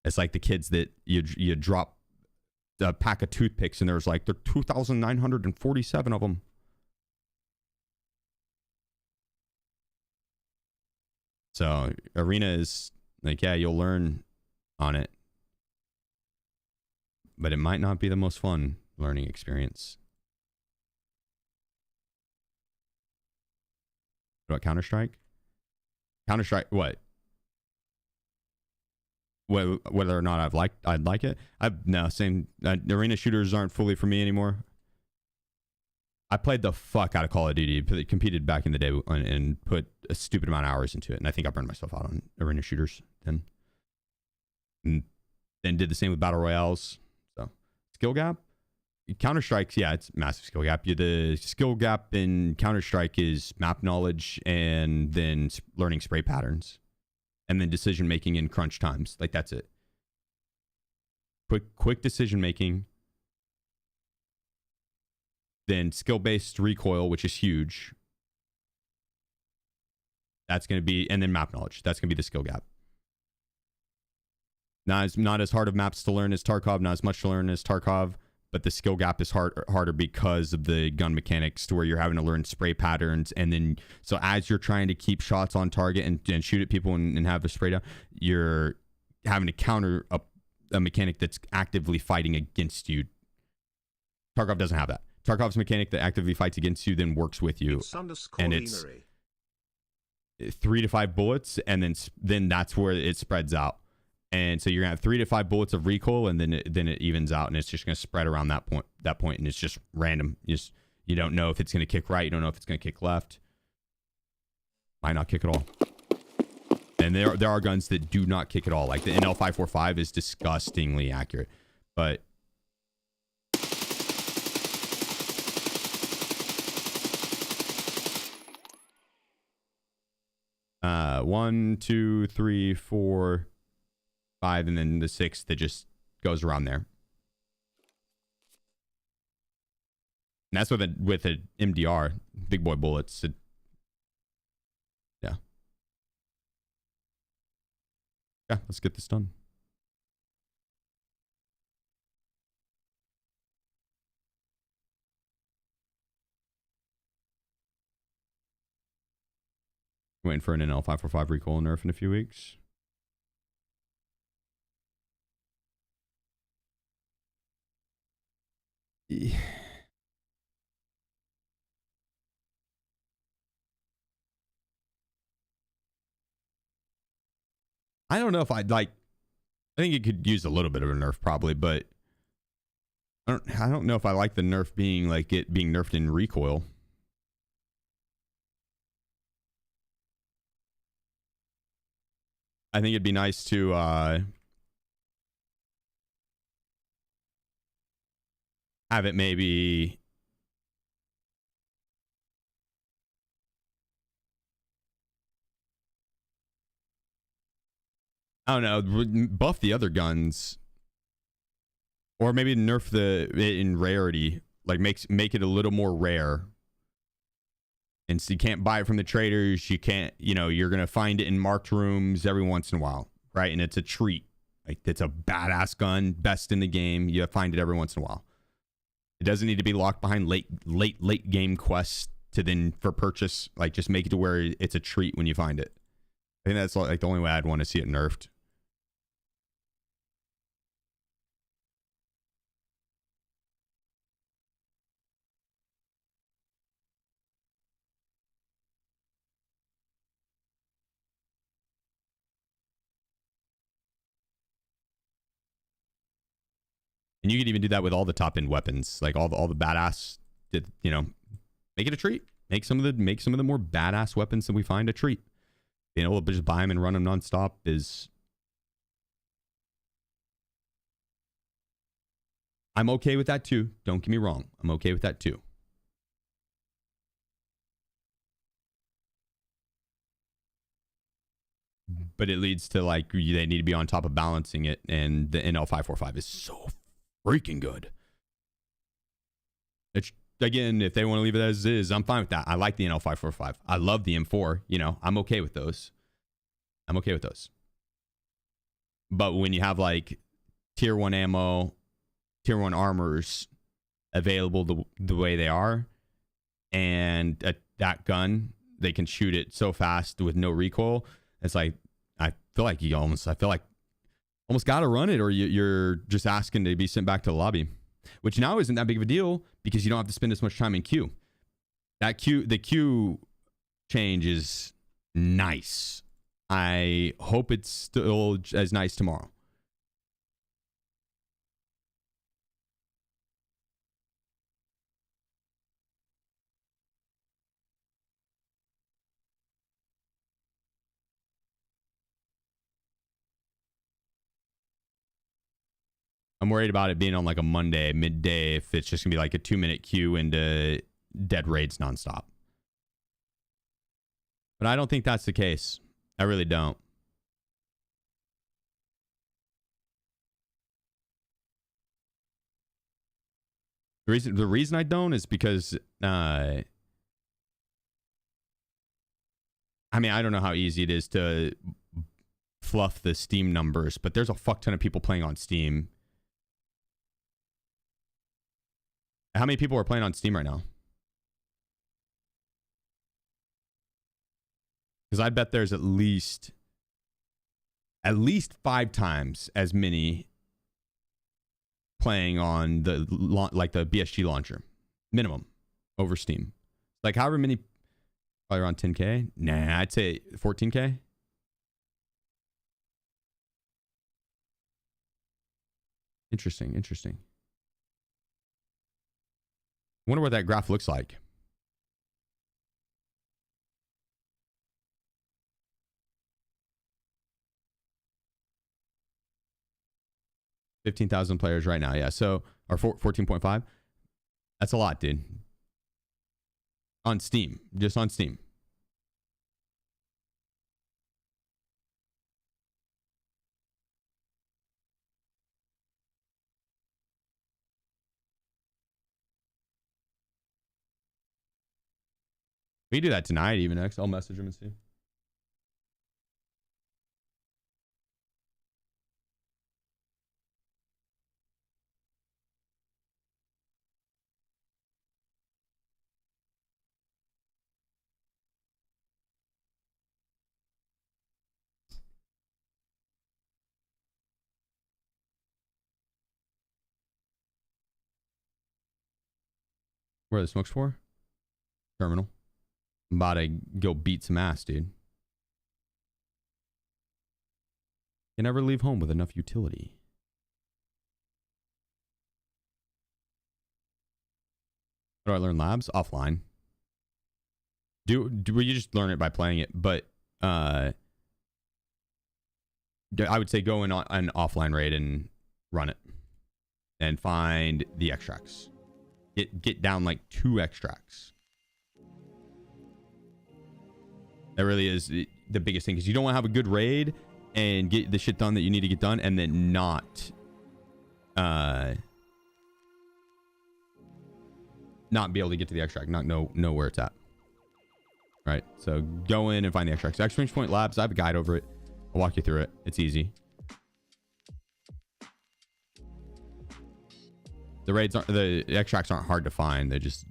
Speaker 1: It's like the kids that you drop a pack of toothpicks and there's like, there are 2,947 of them. So arena is like, yeah, you'll learn on it, but it might not be the most fun learning experience. What about Counter-Strike? Counter-Strike, what? Whether or not I'd like it? No, same. Arena shooters aren't fully for me anymore. I played the fuck out of Call of Duty, competed back in the day and put a stupid amount of hours into it, and I think I burned myself out on arena shooters then. And then did the same with battle royales. So skill gap, Counter-Strike, yeah, it's massive skill gap. The skill gap in Counter-Strike is map knowledge and then learning spray patterns, and then decision making in crunch times. Like, that's it. Quick decision making. Then skill-based recoil, which is huge. That's going to be, and then map knowledge. That's going to be the skill gap. Not as hard of maps to learn as Tarkov, not as much to learn as Tarkov, but the skill gap is harder because of the gun mechanics, to where you're having to learn spray patterns, and then so as you're trying to keep shots on target and shoot at people and have a spray down, you're having to counter a mechanic that's actively fighting against you. Tarkov doesn't have that. Tarkov's mechanic that actively fights against you then works with you, and it's 3 to 5 bullets, and then that's where it spreads out. And so you're gonna have 3 to 5 bullets of recoil, and then it evens out, and it's just gonna spread around that point, and it's just random. You don't know if it's gonna kick right, you don't know if it's gonna kick left. Might not kick at all. And there are guns that do not kick at all. Like the NL545 is disgustingly accurate, but 1, 2, 3, 4, 5, and then the 6 that just goes around there. And that's with a MDR, big boy bullets. Yeah. Yeah, let's get this done. Waiting for an NL545 recoil nerf in a few weeks. Yeah. I don't know if I'd like. I think it could use a little bit of a nerf probably, but I don't know if I like the nerf being like it being nerfed in recoil. I think it'd be nice to have it maybe I don't know, buff the other guns, or maybe nerf it in rarity, like make it a little more rare. And so you can't buy it from the traders. You can't, you're going to find it in marked rooms every once in a while, right? And it's a treat. Like, it's a badass gun, best in the game. You find it every once in a while. It doesn't need to be locked behind late game quests to then for purchase. Like, just make it to where it's a treat when you find it. I think that's like the only way I'd want to see it nerfed. And you could even do that with all the top end weapons, like all the badass. You know, make it a treat. Make some of the more badass weapons that we find a treat. Being able to just buy them and run them nonstop is. I'm okay with that too. Don't get me wrong. I'm okay with that too. But it leads to like they need to be on top of balancing it, and the NL545 is so freaking good. It's, again, if they want to leave it as is, I'm fine with that. I like the NL545. I love the M4. You know, I'm okay with those. But when you have like tier 1 ammo, tier 1 armors available the way they are, and that gun, they can shoot it so fast with no recoil. It's like, I feel like almost got to run it, or you're just asking to be sent back to the lobby, which now isn't that big of a deal because you don't have to spend as much time in queue. The queue change is nice. I hope it's still as nice tomorrow. I'm worried about it being on like a Monday, midday, if it's just going to be like a 2-minute queue into dead raids nonstop. But I don't think that's the case. I really don't. The reason I don't is because, I mean, I don't know how easy it is to fluff the Steam numbers, but there's a fuck ton of people playing on Steam. How many people are playing on Steam right now? Because I bet there's at least 5 times as many playing on the BSG launcher, minimum, over Steam. Like however many, probably around 10K. Nah, I'd say 14K. Interesting. Wonder what that graph looks like. $15,000 players right now. Yeah. So, or 14.5. That's a lot, dude. On Steam. Just on Steam. We do that tonight, even next. I'll message him and see. Where are the smokes for? Terminal. I'm about to go beat some ass, dude. You never leave home with enough utility. How do I learn labs? Offline. You just learn it by playing it, but I would say go in on an offline raid and run it and find the extracts. Get down like 2 extracts. That really is the biggest thing, because you don't want to have a good raid and get the shit done that you need to get done and then not be able to get to the extract, not know where it's at. Right? So go in and find the extracts. Exchange Point Labs, I have a guide over it. I'll walk you through it. It's easy. The extracts aren't hard to find. They just,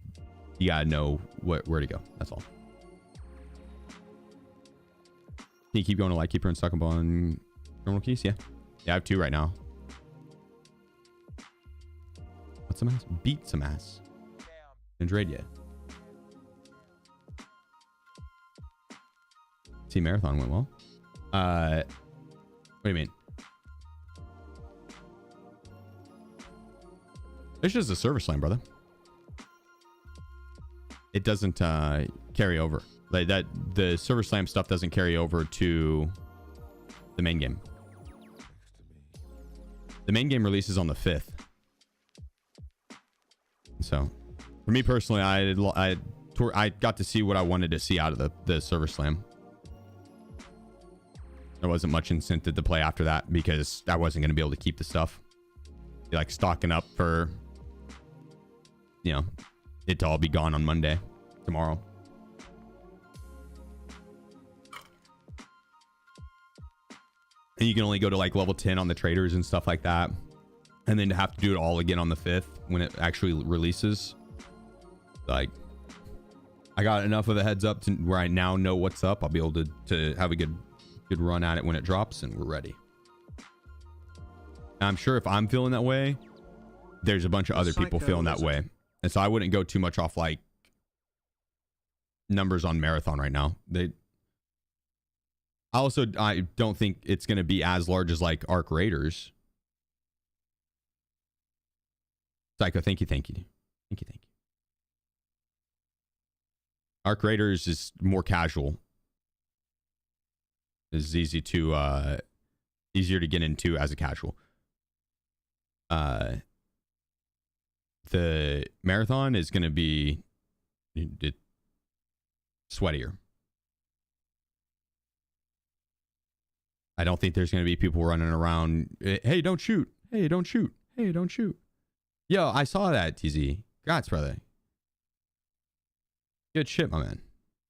Speaker 1: you gotta know where to go. That's all. Can you keep going to Lightkeeper and suck up on terminal keys? Yeah. Yeah, I have 2 right now. What's some ass? Beat some ass. Didn't raid yet. See, marathon went well. What do you mean? It's just a server slam, brother. It doesn't carry over. Like that, the server slam stuff doesn't carry over to the main game. The main game releases on the 5th. So, for me personally, I got to see what I wanted to see out of the server slam. There wasn't much incentive to play after that because I wasn't going to be able to keep the stuff. Be like stocking up for, you know, it to all be gone on Monday, tomorrow. And you can only go to like level 10 on the traders and stuff like that. And then to have to do it all again on the 5th when it actually releases. Like, I got enough of a heads up to where I now know what's up. I'll be able to have a good run at it when it drops, and we're ready. And I'm sure if I'm feeling that way, there's a bunch of other people feeling that way. And so I wouldn't go too much off like numbers on Marathon right now. I don't think it's going to be as large as like Arc Raiders. Psycho, thank you. Arc Raiders is more casual. Is easier to get into as a casual. The Marathon is going to be sweatier. I don't think there's going to be people running around. Hey, don't shoot. Hey, don't shoot. Hey, don't shoot. Yo, I saw that, TZ. Congrats, brother. Good shit, my man.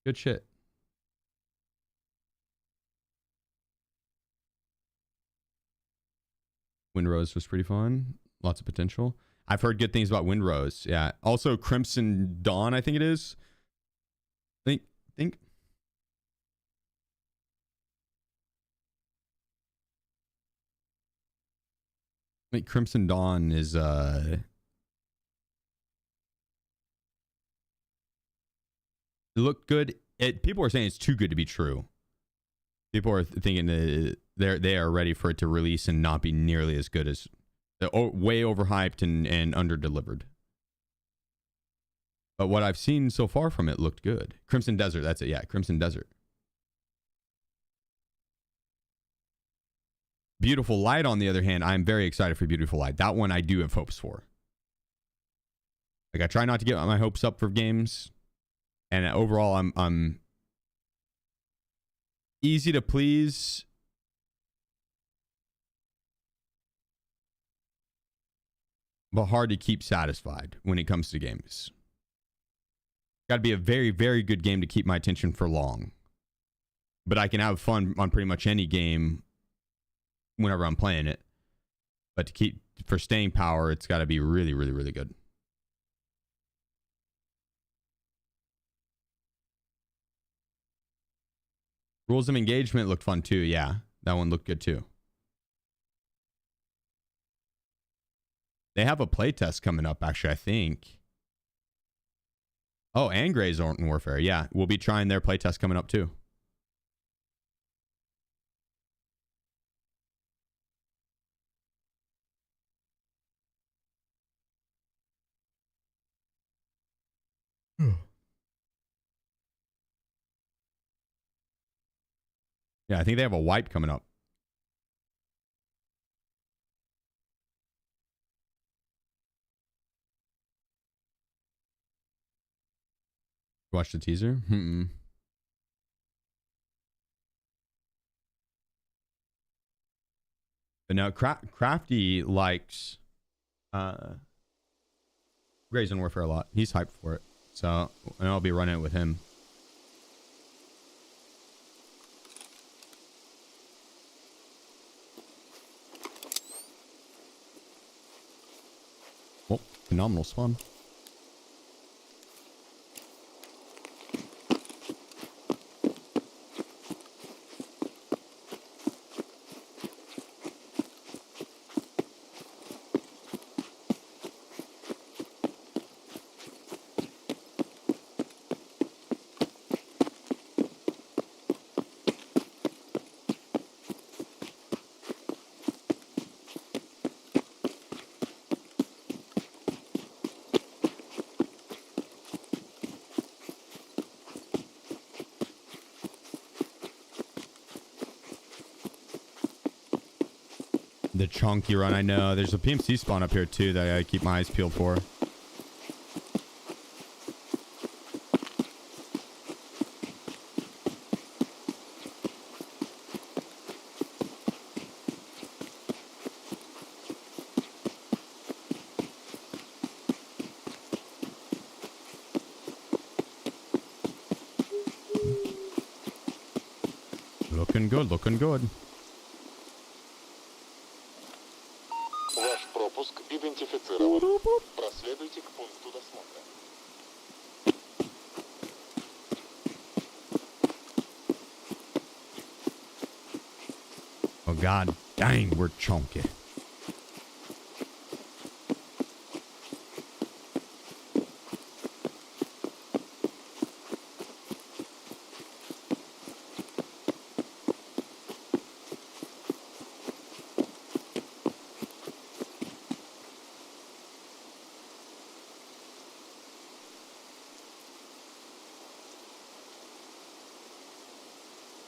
Speaker 1: Good shit. Windrose was pretty fun. Lots of potential. I've heard good things about Windrose. Yeah. Also, Crimson Dawn, I think it is. Think. I think Crimson Dawn is it looked good. People are saying it's too good to be true. People are thinking that they are ready for it to release and not be nearly as good as way overhyped and under delivered. But what I've seen so far from it looked good. Crimson Desert, that's it. Yeah, Crimson Desert. Beautiful Light, on the other hand, I'm very excited for Beautiful Light. That one I do have hopes for. Like, I try not to get my hopes up for games, and overall, I'm easy to please. But hard to keep satisfied when it comes to games. Got to be a very, very good game to keep my attention for long. But I can have fun on pretty much any game whenever I'm playing it. But for staying power, it's got to be really, really, really good. Rules of Engagement looked fun too. Yeah, that one looked good too. They have a playtest coming up, actually, I think. Oh, and Grey Zone Warfare. Yeah, we'll be trying their playtest coming up too. Yeah, I think they have a wipe coming up. Watch the teaser? But now Crafty likes Grey Zone Warfare a lot. He's hyped for it. So, and I'll be running it with him. Well, phenomenal spawn. The chunky run, I know. There's a PMC spawn up here too that I keep my eyes peeled for. Looking good, looking good.
Speaker 5: Ваш пропуск идентифицирован. Проследуйте к пункту досмотра.
Speaker 1: Oh god dang, we're chunky.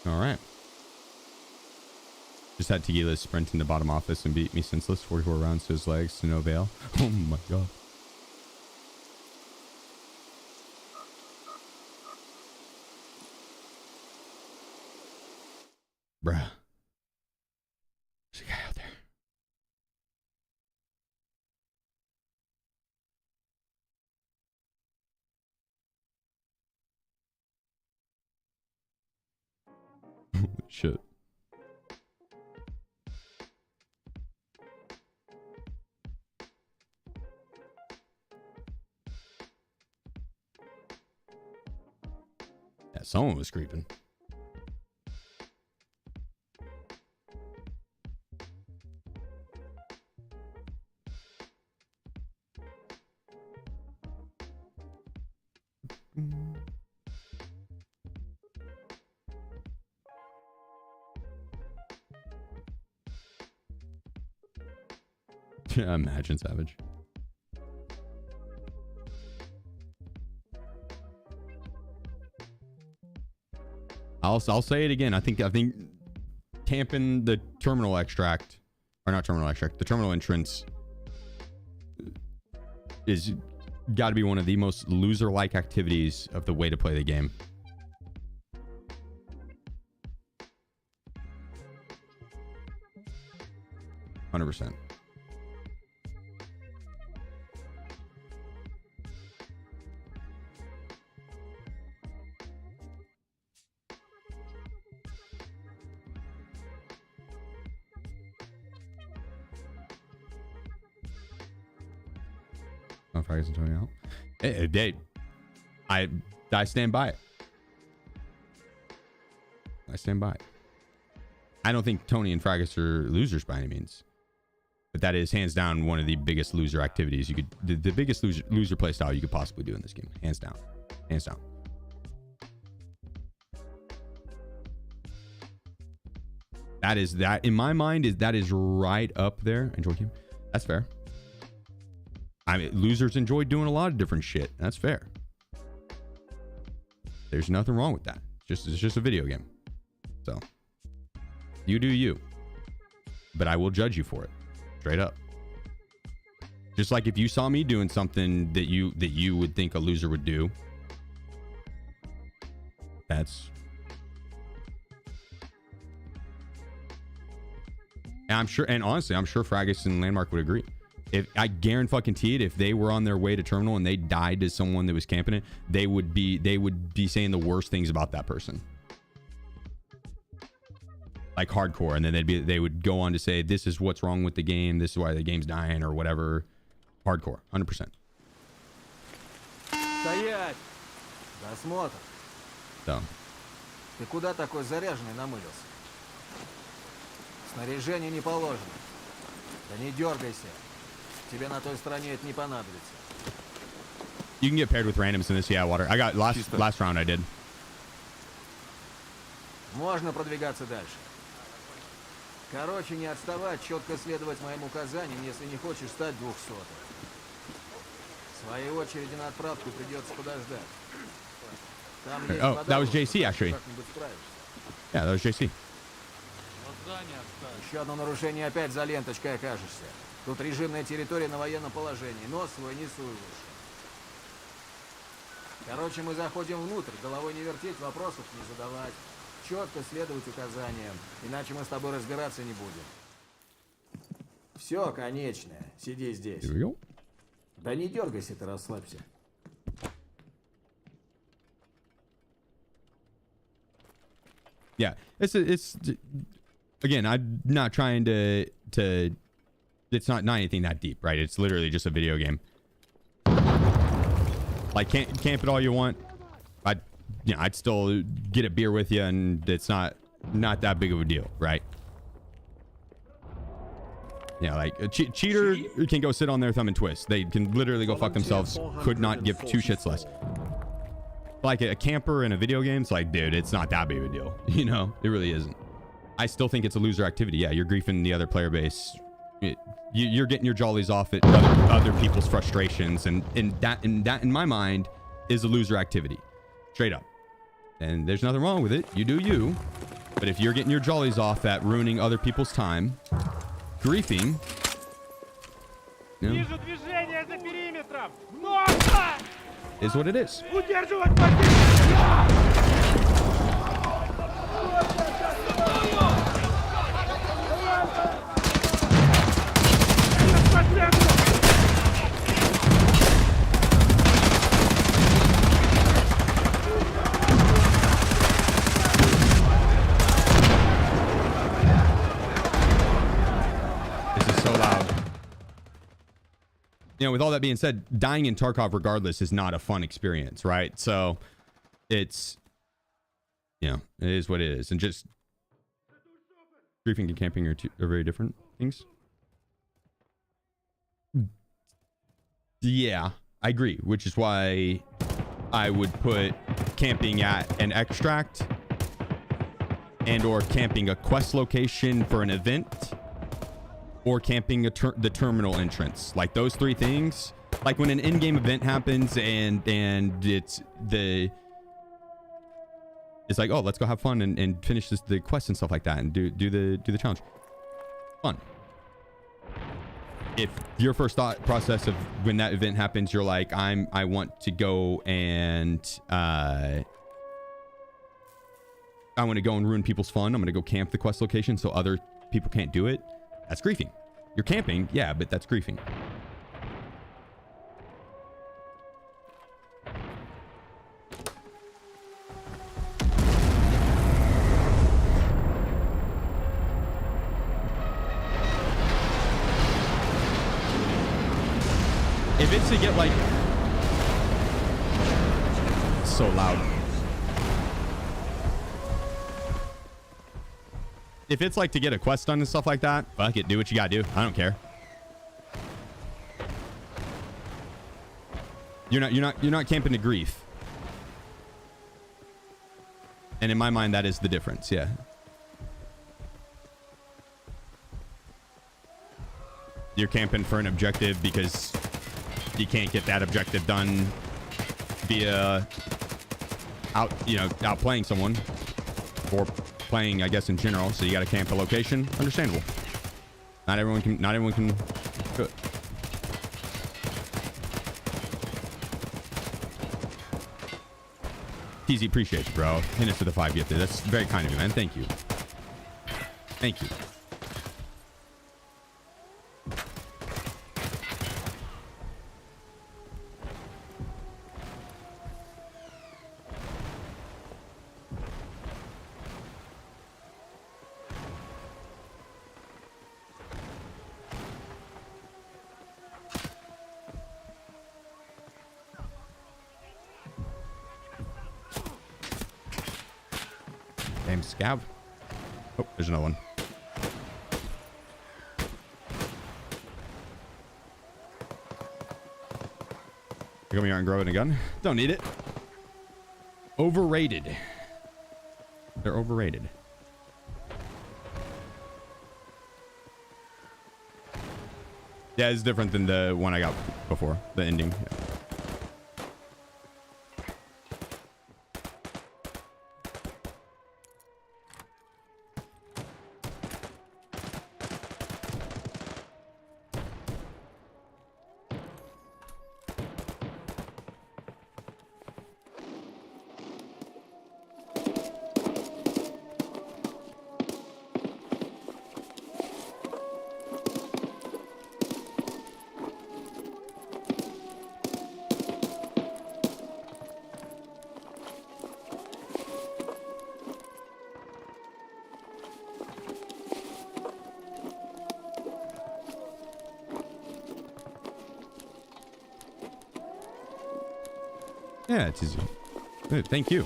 Speaker 1: All right. Just had Tequila sprint in the bottom office and beat me senseless. 44 rounds to his legs to no avail. Oh my god. Bruh. There's a guy out there. Holy shit. Yeah, someone was creeping. Imagine Savage. I'll say it again. I think camping the terminal extract, or not terminal extract, the terminal entrance is got to be one of the most loser-like activities of the way to play the game. %. I stand by it. I stand by it. I don't think Tony and Fracus are losers by any means, but that is hands down one of the biggest loser activities you could, the biggest loser play style you could possibly do in this game. Hands down. Hands down. That is, that in my mind is, that is right up there. Enjoy game. That's fair. I mean, losers enjoy doing a lot of different shit. That's fair. There's nothing wrong with that. It's just a video game. So you do you, but I will judge you for it straight up. Just like if you saw me doing something that you would think a loser would do, that's, and I'm sure, and honestly, I'm sure Fracus and Landmark would agree. If I guarantee it, if they were on their way to terminal and they died to someone that was camping it, they would be saying the worst things about that person, like hardcore, and then they would go on to say, this is what's wrong with the game, this is why the game's dying, or whatever. Hardcore, 100%.
Speaker 6: Стоять! Досмотр.
Speaker 1: So.
Speaker 6: Ты куда такой заряженный намылился? Снаряжение не положено. Да не дергайся. Тебе на той стороне это не понадобится.
Speaker 1: You can get paired with randoms in this, yeah, Water. I got last round I did.
Speaker 6: Можно продвигаться дальше. Короче, не отставать, четко следовать моим указаниям, если не хочешь стать 200-м. В своей очереди на отправку придется подождать. Там есть
Speaker 1: that was JC actually.
Speaker 6: как-нибудь справишься.
Speaker 1: Yeah, that was JC.
Speaker 6: Еще одно нарушение, опять за ленточкой окажешься. Тут режимная территория на военном положении. Нос свой не суй лучше. Короче, мы заходим внутрь, головой не вертеть, вопросов не задавать. Четко следовать указаниям, иначе мы с тобой разбираться не будем. Все, конечное. Сиди здесь.
Speaker 1: Here we go.
Speaker 6: Да не дергайся ты, расслабься.
Speaker 1: Yeah, it's again, I'm not trying to it's not anything that deep, right? It's literally just a video game. Like, camp it all you want. I'd still get a beer with you, and it's not that big of a deal, right? Yeah, like a cheater can go sit on their thumb and twist. They can literally go fuck themselves. Could not give two shits less. Like a camper in a video game, it's like, dude, it's not that big of a deal. You know, it really isn't. I still think it's a loser activity. Yeah, you're griefing the other player base. You're getting your jollies off at other people's frustrations, and that in my mind is a loser activity, straight up. And there's nothing wrong with it. You do you. But if you're getting your jollies off at ruining other people's time, griefing, you know,
Speaker 4: Вижу движение за периметром! Носа!
Speaker 1: is what it is.
Speaker 4: Удерживать позицию!
Speaker 1: This is so loud. You know, with all that being said, dying in Tarkov regardless is not a fun experience, right? So it's, you know, it is what it is. And just griefing and camping are very different things. Yeah, I agree, which is why I would put camping at an extract and or camping a quest location for an event, or camping the terminal entrance. Like those three things. Like when an in-game event happens and it's like, oh, let's go have fun and finish the quest and stuff like that, and do the challenge. Fun. If your first thought process of when that event happens, you're like, I want to go and I want to go and ruin people's fun. I'm going to go camp the quest location so other people can't do it. That's griefing. You're camping, yeah, but that's griefing. If it's to get like so loud. If it's like to get a quest done and stuff like that, fuck it, do what you gotta do. I don't care. You're not camping to grief. And in my mind, that is the difference, yeah. You're camping for an objective because you can't get that objective done via outplaying someone, or playing, I guess, in general. So you got to camp a location. Understandable. Not everyone can do it. TZ, appreciate you, bro. Hit us for the 5 gifted. That's very kind of you, man. Thank you. Thank you. Damn scav. Oh, there's another one. Come here and grow it a gun. Don't need it. Overrated. They're overrated. Yeah, it's different than the one I got before, the ending. Yeah. Yeah, it's easy. Good, thank you.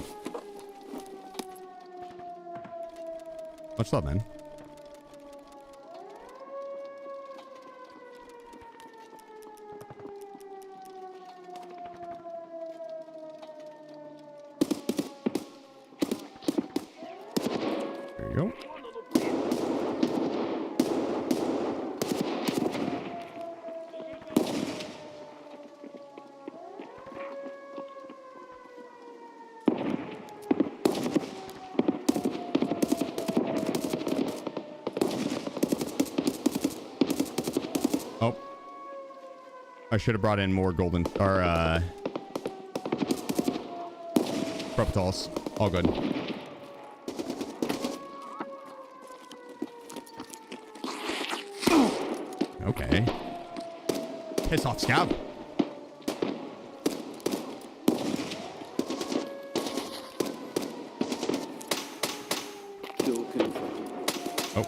Speaker 1: Much love, man. There you go. Oh. I should have brought in more golden or propitals. All good. Okay. Piss off, Scav. Oh.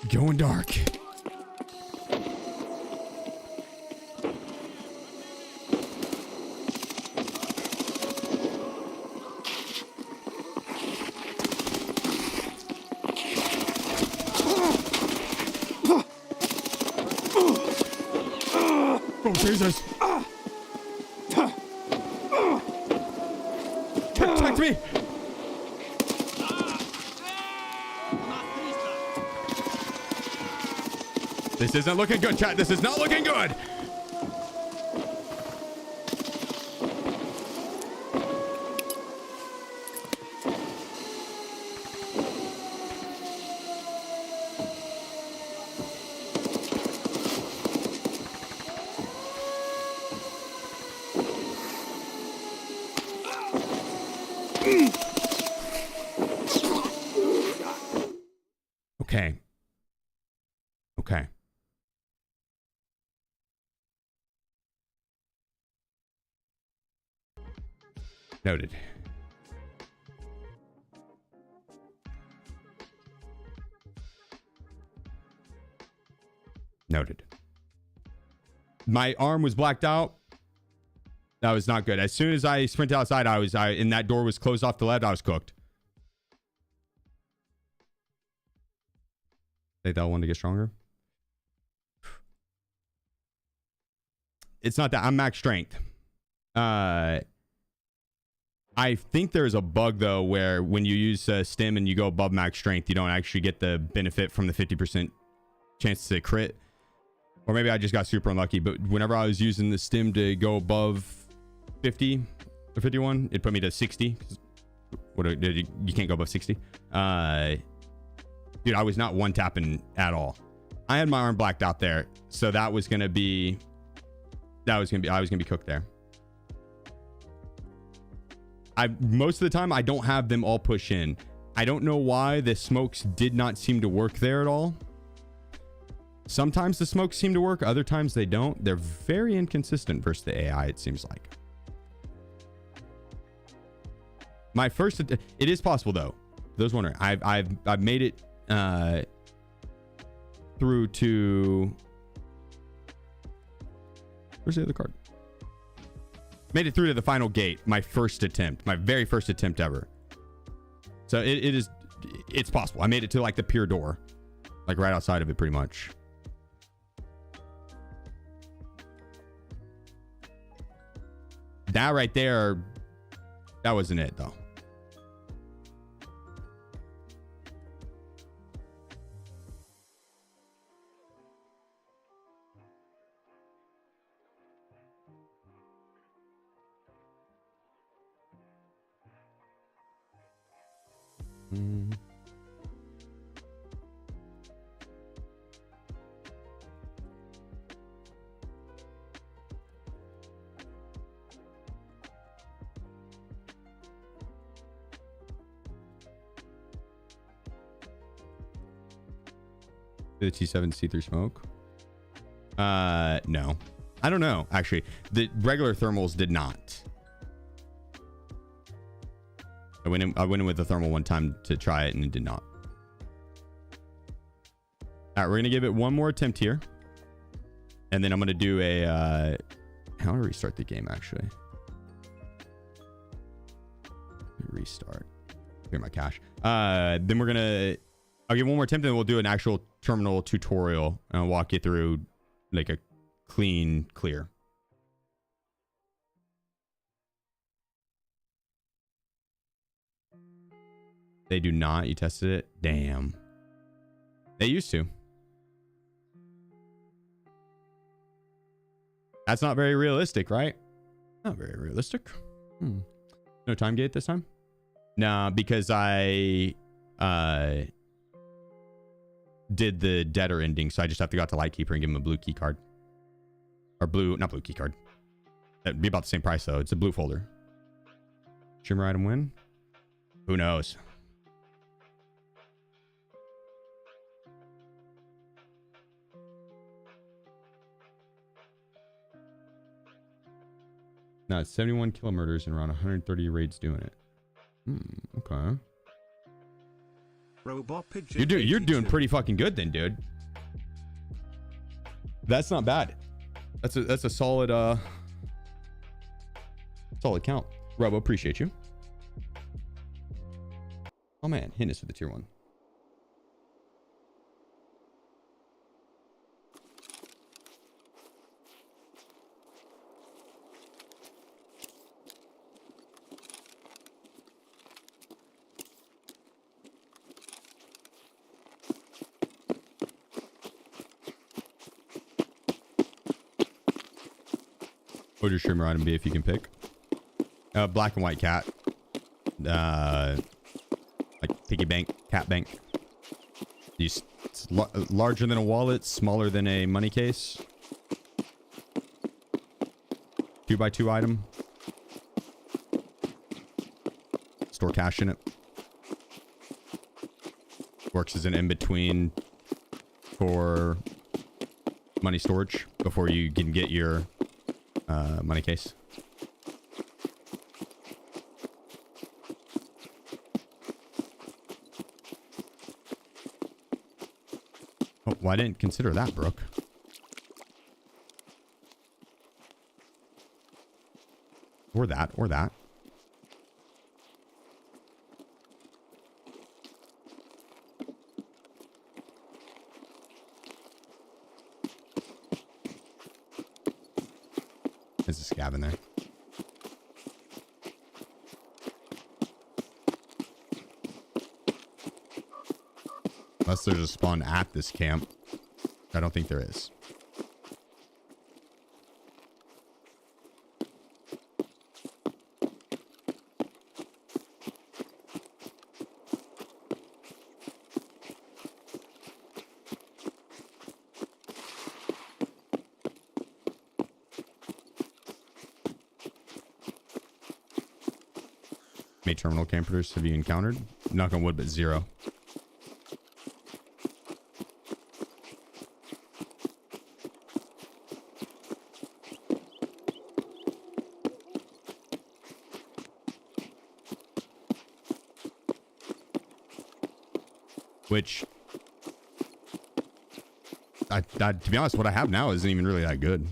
Speaker 1: Going dark. Oh, Jesus. Protect me. This isn't looking good, chat. This is not looking good. Okay. Okay. Noted. Noted. My arm was blacked out. That was not good. As soon as I sprinted outside, and that door was closed off the left, I was cooked. Think that one to get stronger. It's not that I'm max strength. I think there's a bug though where when you use stim and you go above max strength, you don't actually get the benefit from the 50% chance to crit. Or maybe I just got super unlucky. But whenever I was using the stim to go above 50 or 51, it put me to 60. You can't go above 60. Dude, I was not one tapping at all. I had my arm blacked out there, so I was gonna be cooked there. Most of the time I don't have them all push in. I don't know why the smokes did not seem to work there at all. Sometimes the smokes seem to work, other times they don't. They're very inconsistent versus the AI, it seems like. It is possible though. For those wondering, I've made it through to, where's the other card? Made it through to the final gate. My very first attempt ever. So it's possible. I made it to like the pier door, like right outside of it pretty much. That right there, that wasn't it though. The T7 C3 smoke? No. I don't know, actually. The regular thermals did not. I went in with the thermal one time to try it and it did not. All right, we're gonna give it one more attempt here. And then I'm gonna do a how do I restart the game actually? Restart. Clear my cache. Then I'll give one more attempt and we'll do an actual terminal tutorial and I'll walk you through like a clean clear. They do not. You tested it? Damn. They used to. That's not very realistic, right? Not very realistic. No time gate this time? Nah, because I did the debtor ending, so I just have to go out to Lightkeeper and give him a blue key card. Or blue, not blue key card. That'd be about the same price though. It's a blue folder. Shimmer item win? Who knows? No, it's 71 kill murders and around 130 raids doing it. Okay.
Speaker 8: Robot Pigeon
Speaker 1: You're doing pretty fucking good then, dude. That's not bad. That's a solid solid count. Robo, appreciate you. Oh man, hit us with the tier 1. What would your streamer item be if you can pick? Black and white cat. Like piggy bank, cat bank. It's larger than a wallet, smaller than a money case. 2x2 item. Store cash in it. Works as an in-between for money storage before you can get your money case. Oh, well, I didn't consider that, Brooke. Or that, or that. There's a scav in there. Unless there's a spawn at this camp. I don't think there is. Many terminal campers have you encountered? Knock on wood, but 0. Which, to be honest, what I have now isn't even really that good.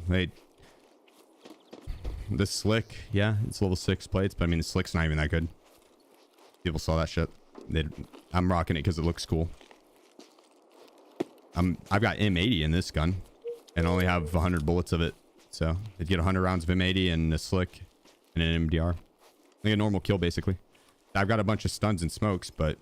Speaker 1: The slick, yeah, it's level 6 plates, but I mean the slick's not even that good. People saw that shit. I'm rocking it because it looks cool. I've got M80 in this gun, and I only have 100 bullets of it. So I'd get 100 rounds of M80 and a slick and an MDR. Like a normal kill, basically. I've got a bunch of stuns and smokes, but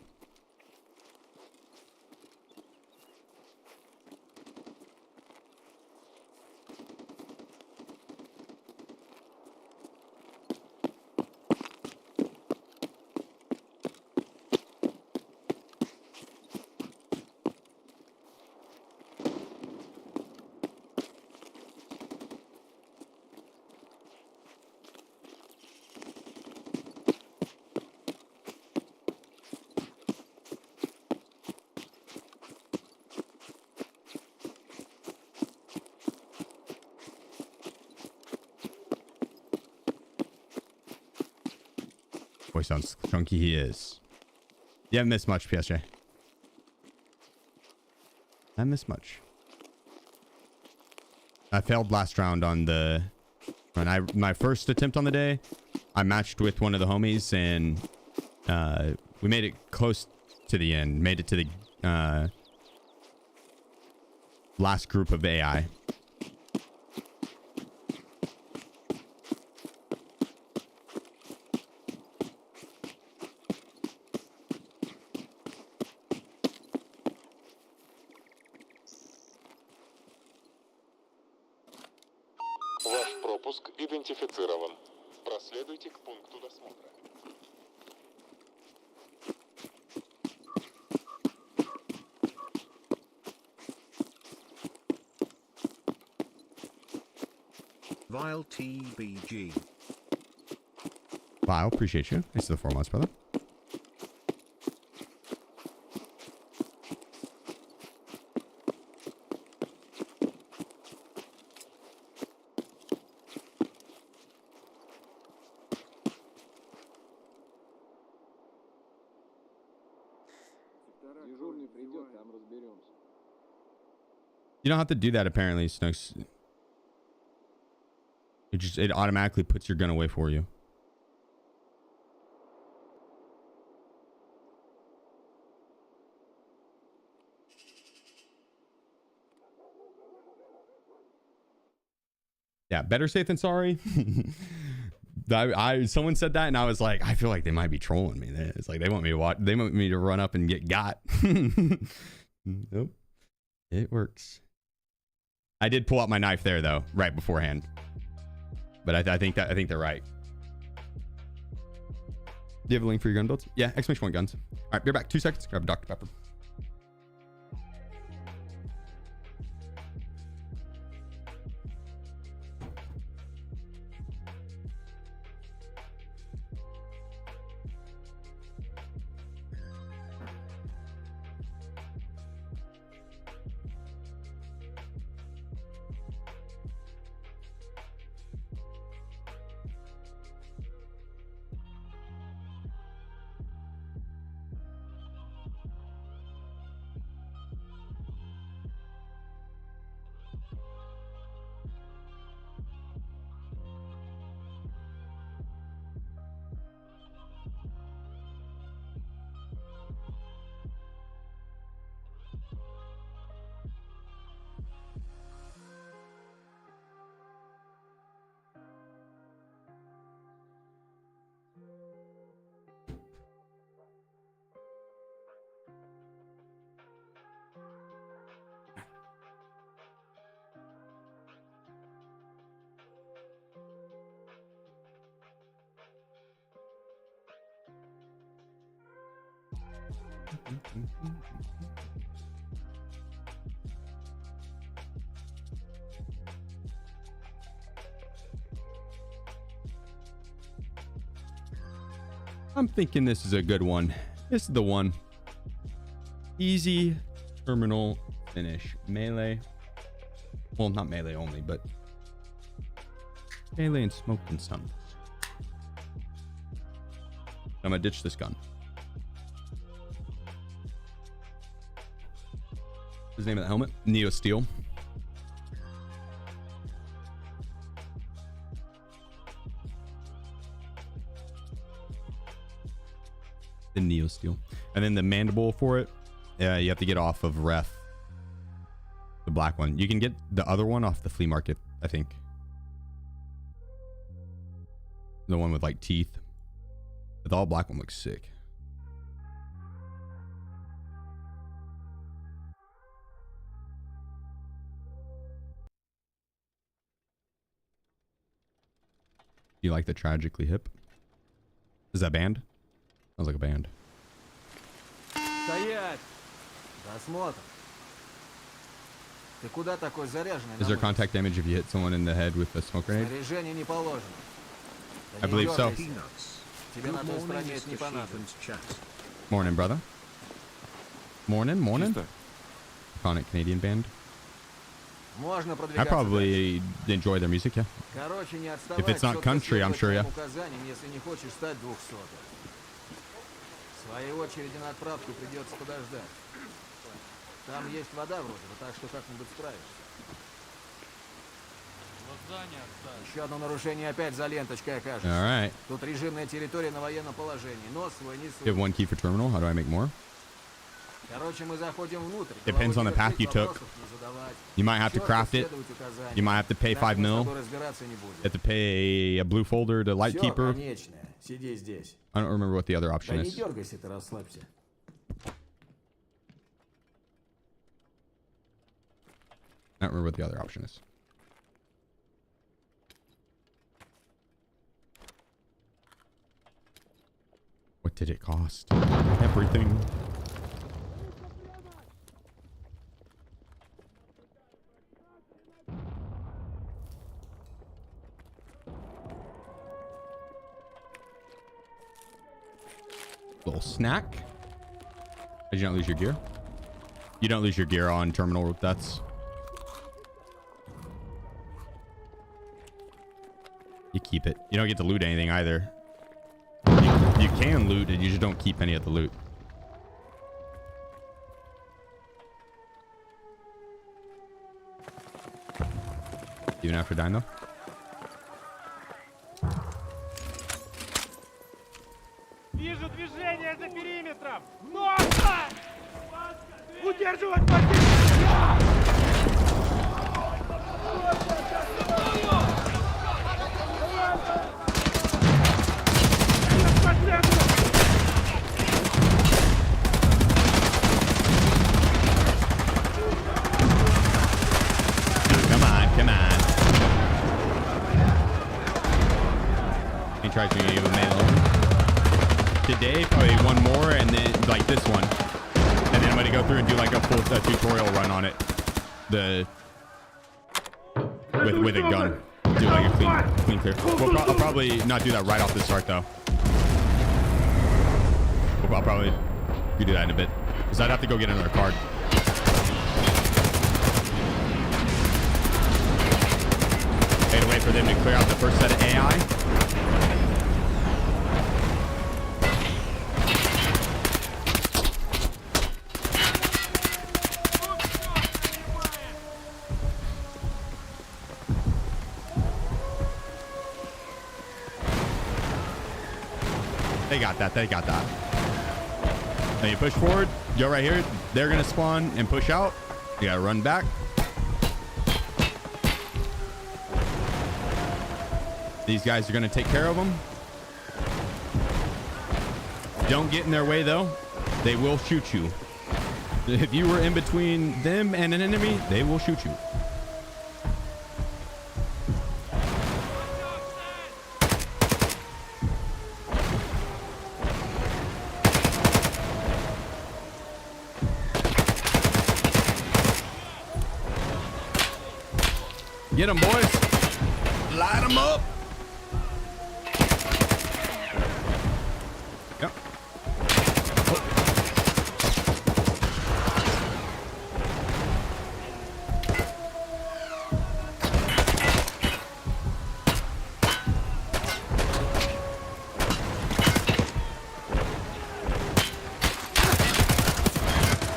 Speaker 1: Boy sounds chunky. He is. You haven't missed much, PSJ. Haven't missed much. I failed last round on the... my first attempt on the day, I matched with one of the homies, and we made it close to the end. Made it to the last group of AI.
Speaker 5: Ваш пропуск идентифицирован. Проследуйте к пункту досмотра.
Speaker 8: Vile TBG.
Speaker 1: Wow, appreciate you. Thanks for the 4 months, brother.
Speaker 3: Дежурный придет, там разберемся.
Speaker 1: You don't have to do that apparently, Snooks. It automatically puts your gun away for you. Yeah, better safe than sorry. Someone said that and I was like, I feel like they might be trolling me. It's like they want me to watch, they want me to run up and get got. Nope. It works. I did pull out my knife there though, right beforehand. But I think they're right. Do you have a link for your gun builds? Yeah, exclamation point guns. All right, be back. 2 seconds. Grab a Dr. Pepper. I'm thinking this is a good one. This is the one. Easy terminal finish. Melee. Well, not melee only, but melee and smoke and stun. I'm gonna ditch this gun. What's the name of the helmet? Neo Steel. The Neo Steel. And then the mandible for it, you have to get off of Ref. The black one. You can get the other one off the flea market, I think. The one with like teeth. But the all black one looks sick. You like the Tragically Hip? Is that band? Sounds like a band.
Speaker 6: Стоять! Досмотр. Ты куда такой заряженный?
Speaker 1: Is there contact damage if you hit someone in the head with a smoke grenade?
Speaker 6: Снаряжение не положено.
Speaker 1: I believe so.
Speaker 8: Peanuts.
Speaker 6: Тебе на той
Speaker 8: Good morning,
Speaker 6: стороне это не
Speaker 8: Mr.
Speaker 6: понадобится.
Speaker 8: Sheephan's chat.
Speaker 1: Morning, brother. Morning, morning.
Speaker 9: Чисто.
Speaker 1: Iconic Canadian band.
Speaker 6: Можно
Speaker 1: I
Speaker 6: продвигаться дальше.
Speaker 1: probably enjoy their music, yeah.
Speaker 6: Короче, не отставай,
Speaker 1: If it's not
Speaker 6: чётко
Speaker 1: country, I'm
Speaker 6: следовать
Speaker 1: sure, yeah.
Speaker 6: моим указаниям, если не хочешь стать 200-м. В своей очереди на отправку придется подождать. Там есть вода вроде бы, так что как-нибудь справишься. Еще одно нарушение, опять за ленточкой окажешься.
Speaker 1: All right.
Speaker 6: Тут режимная территория на военном положении. Нос свой не
Speaker 1: You have
Speaker 6: суй.
Speaker 1: one key for terminal. How do I make more?
Speaker 6: Короче, мы заходим внутрь.
Speaker 1: Depends on the path you took. You might have to craft it. You might have to pay 5 mil. You have to pay a blue folder to Lightkeeper.
Speaker 6: Сиди здесь.
Speaker 1: I don't remember what the other option
Speaker 6: Да не
Speaker 1: is.
Speaker 6: дергайся, ты расслабься.
Speaker 1: I don't remember what the other option is. What did it cost? Everything. Little snack. Did you not lose your gear? You don't lose your gear on terminal. That's... You keep it. You don't get to loot anything either. You can loot it, you just don't keep any of the loot. Even after dying though?
Speaker 4: Вижу движение за периметром! Носа! Удерживать позицию!
Speaker 1: Come on, come on. He tries to give a mail. Today, probably one more, and then like this one, and then I'm gonna go through and do like a full tutorial run on it. With a gun, do like a clean clear. I'll probably not do that right off the start though. I'll probably do that in a bit, because I'd have to go get another card. Wait, wait for them to clear out the first set of AI. They got that. They got that. Then you push forward. Go right here. They're going to spawn and push out. You got to run back. These guys are going to take care of them. Don't get in their way, though. They will shoot you. If you were in between them and an enemy, they will shoot you. Get them, boys. Light them up. Yep. Oh.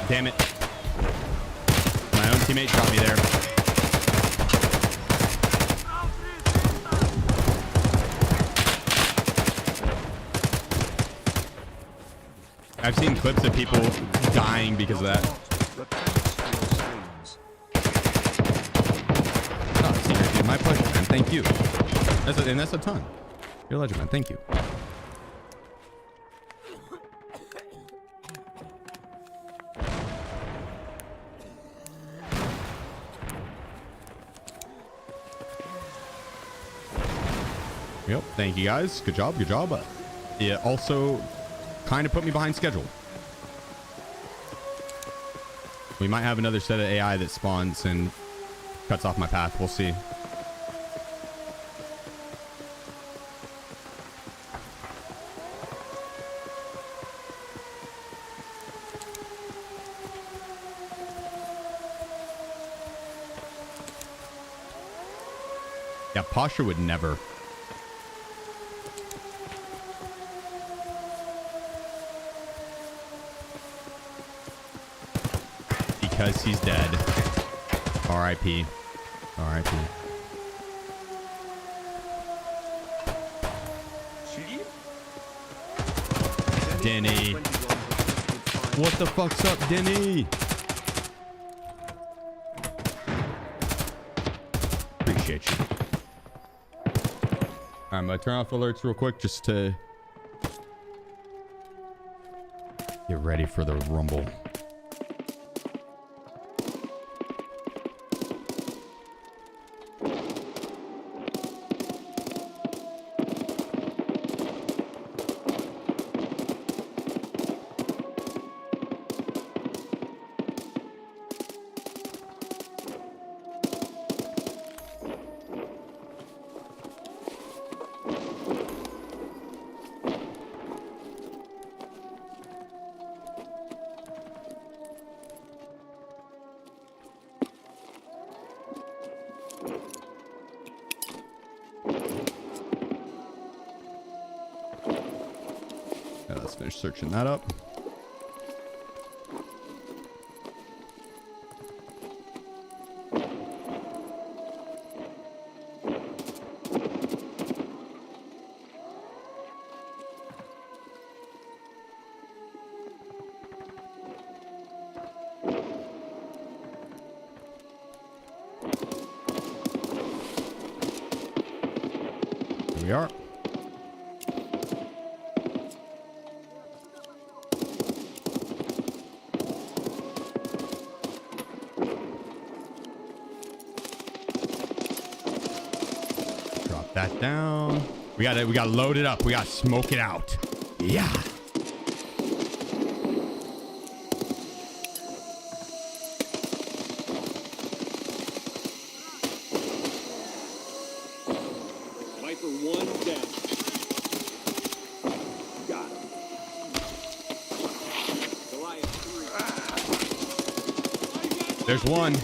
Speaker 1: Damn it. My own teammate shot me there. I've seen clips of people dying because of that. Oh, seriously, dude, my pleasure, man. Thank you. That's a ton. You're a legend, man. Thank you. Yep. Thank you, guys. Good job. Good job. Yeah. Also, kind of put me behind schedule. We might have another set of AI that spawns and cuts off my path. We'll see. Yeah, Pasha would never. Because he's dead. R.I.P. R.I.P. Denny. What the fuck's up, Denny? Appreciate you. I'm gonna turn off alerts real quick just to get ready for the rumble. Let's finish searching that up. Here we are. That down. We gotta load it up. We gotta smoke it out. Yeah.
Speaker 9: Viper 1 down. Got him. Goliath 3.
Speaker 1: There's one.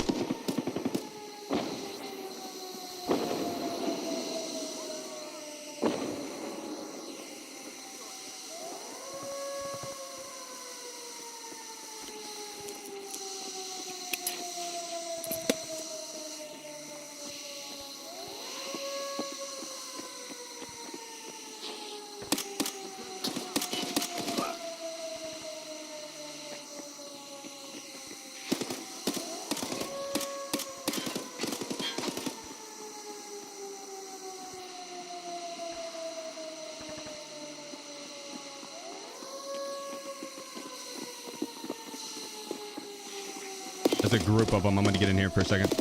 Speaker 1: There's a group of them. I'm going to get in here for a second.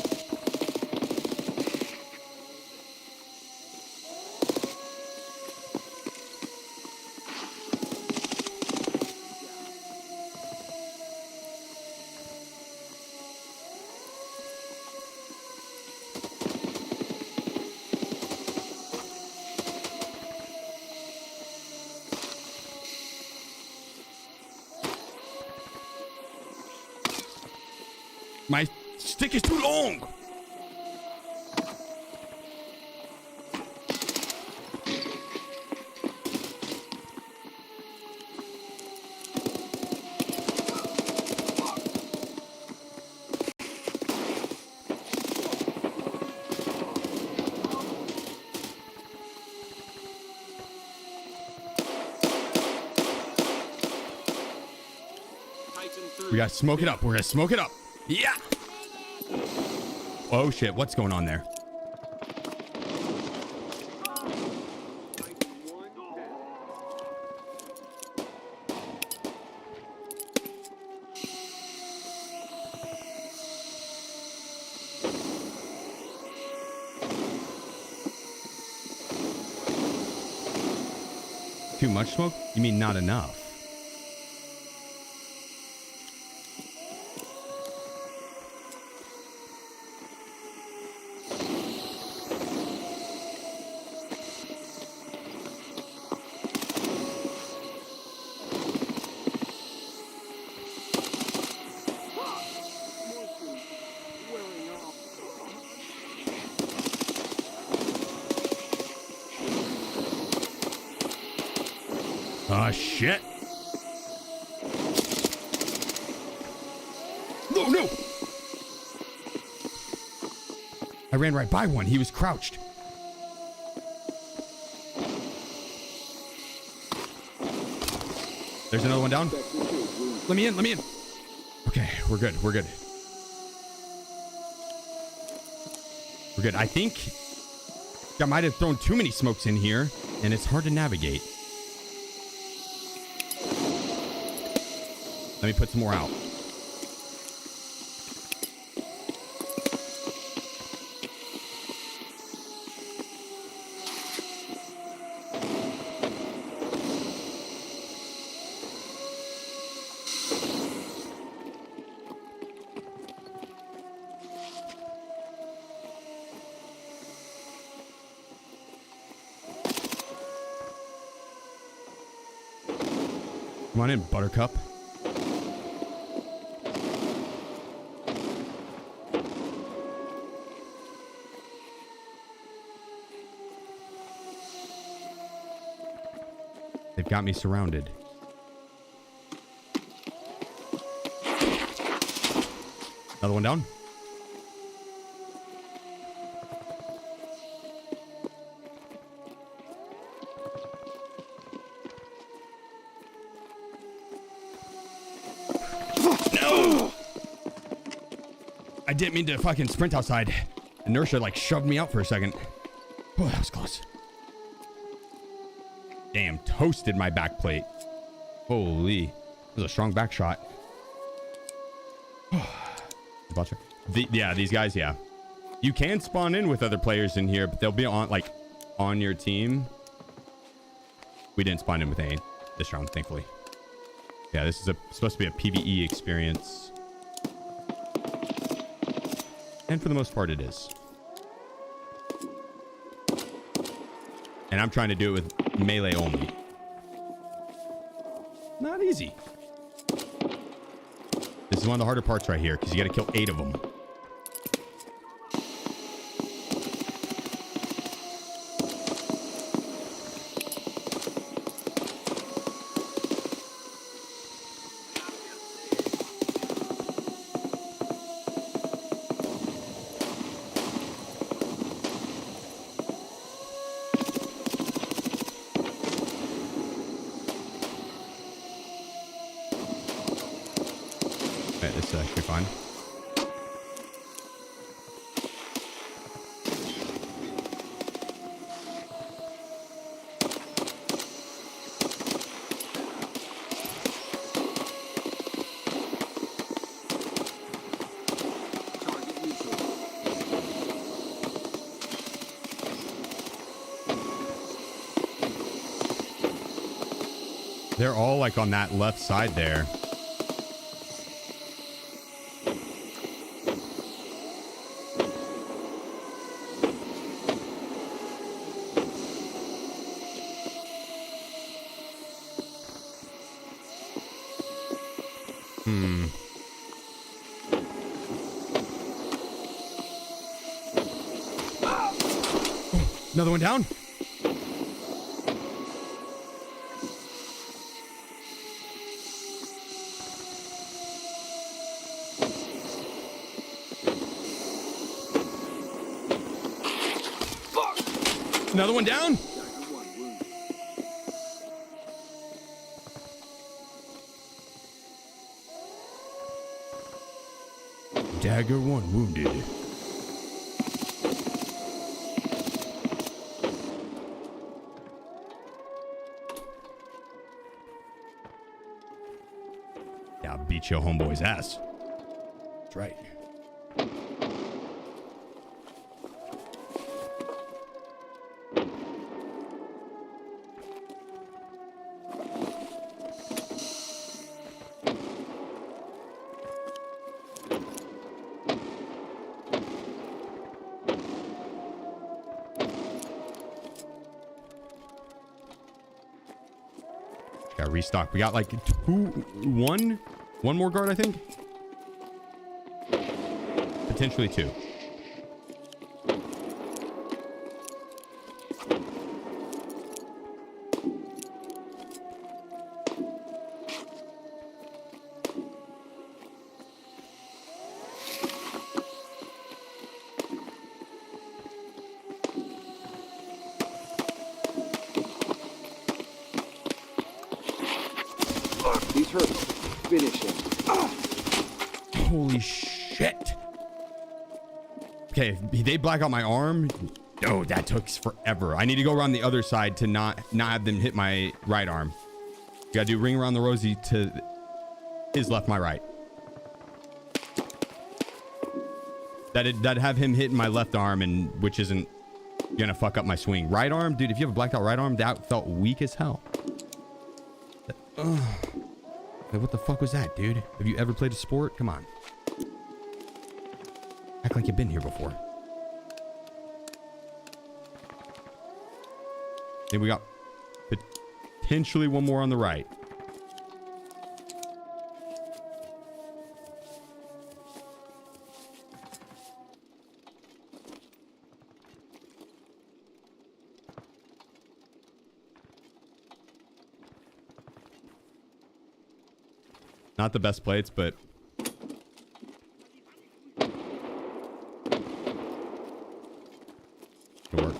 Speaker 1: My stick is too long. We gotta smoke it up. We're gonna smoke it up. Yeah. Oh shit, what's going on there? Too much smoke? You mean not enough? Oh, shit. No, no. I ran right by one. He was crouched. There's another one down. Let me in. Let me in. Okay, we're good. We're good. We're good. I think I might have thrown too many smokes in here, and it's hard to navigate. Let me put some more out. Come on in, Buttercup. They've got me surrounded. Another one down. No! I didn't mean to fucking sprint outside. Inertia like shoved me out for a second. Oh, that was close. Damn, toasted my back plate. Holy. That was a strong back shot. Yeah, these guys, yeah. You can spawn in with other players in here, but they'll be on your team. We didn't spawn in with Ain this round, thankfully. Yeah, this is supposed to be a PvE experience. And for the most part, it is. And I'm trying to do it with melee only. Not easy. This is one of the harder parts right here, because you got to kill 8 of them. This is actually fine. They're all like on that left side there. Another one down. Fuck. Another one down. Dagger 1 wounded. Yeah, beat your homeboy's ass. That's right. Got restock. We got like one more guard, I think. Potentially 2.
Speaker 9: hurt. Finish him.
Speaker 1: Holy shit. Okay, if they black out my arm. Oh, that took forever. I need to go around the other side to not have them hit my right arm. You gotta do ring around the rosy to his left, my right. That'd have him hitting my left arm, and which isn't gonna fuck up my swing. Right arm, dude, if you have a blacked out right arm, that felt weak as hell. Ugh. Like, what the fuck was that, dude? Have you ever played a sport? Come on. Act like you've been here before. Then we got potentially one more on the right. Not the best plates, but it'll work.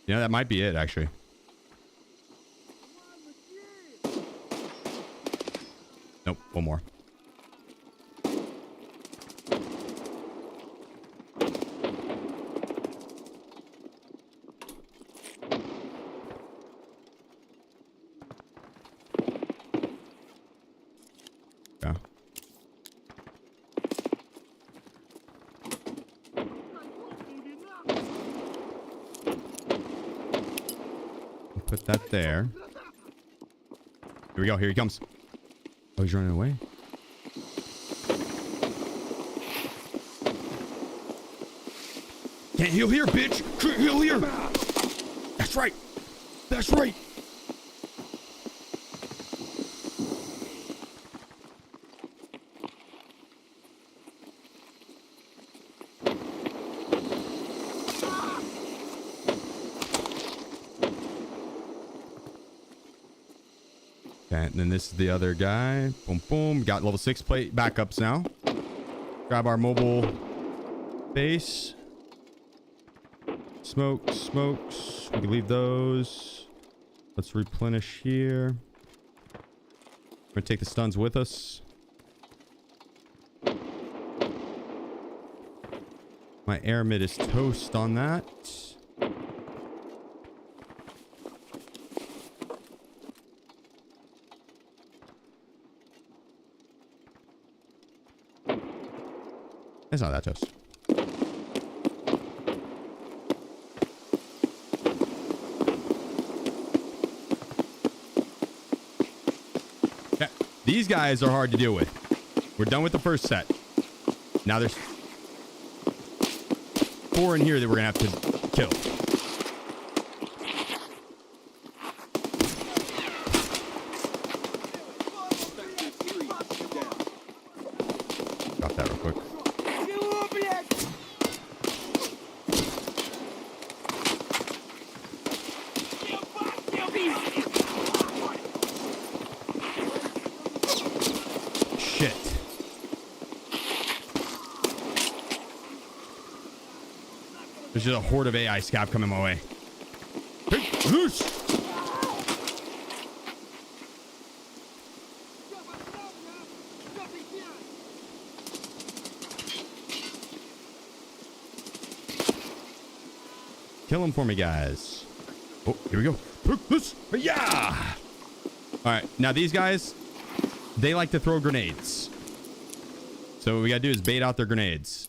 Speaker 1: Yeah, that might be it, actually. Nope, one more. Yeah. Put that there. Here we go. Here he comes. Oh, he's running away. Can't heal here, bitch. Can't heal here. That's right. That's right. Okay, and then this is the other guy. Boom, boom. Got level 6 plate backups now. Grab our mobile base. Smokes. We can leave those. Let's replenish here. We're gonna take the stuns with us. My air mid is toast on that. It's not that toast. Yeah, these guys are hard to deal with. We're done with the first set. Now there's 4 in here that we're gonna have to kill. Drop that real quick. Shit. There's just a horde of AI scab coming my way. Hey, loose! Kill him for me, guys. Oh, here we go. Yeah! Alright, now these guys, they like to throw grenades. So what we gotta do is bait out their grenades.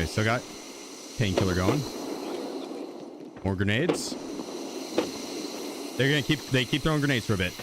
Speaker 1: Okay, still got painkiller going. More grenades. They keep throwing grenades for a bit.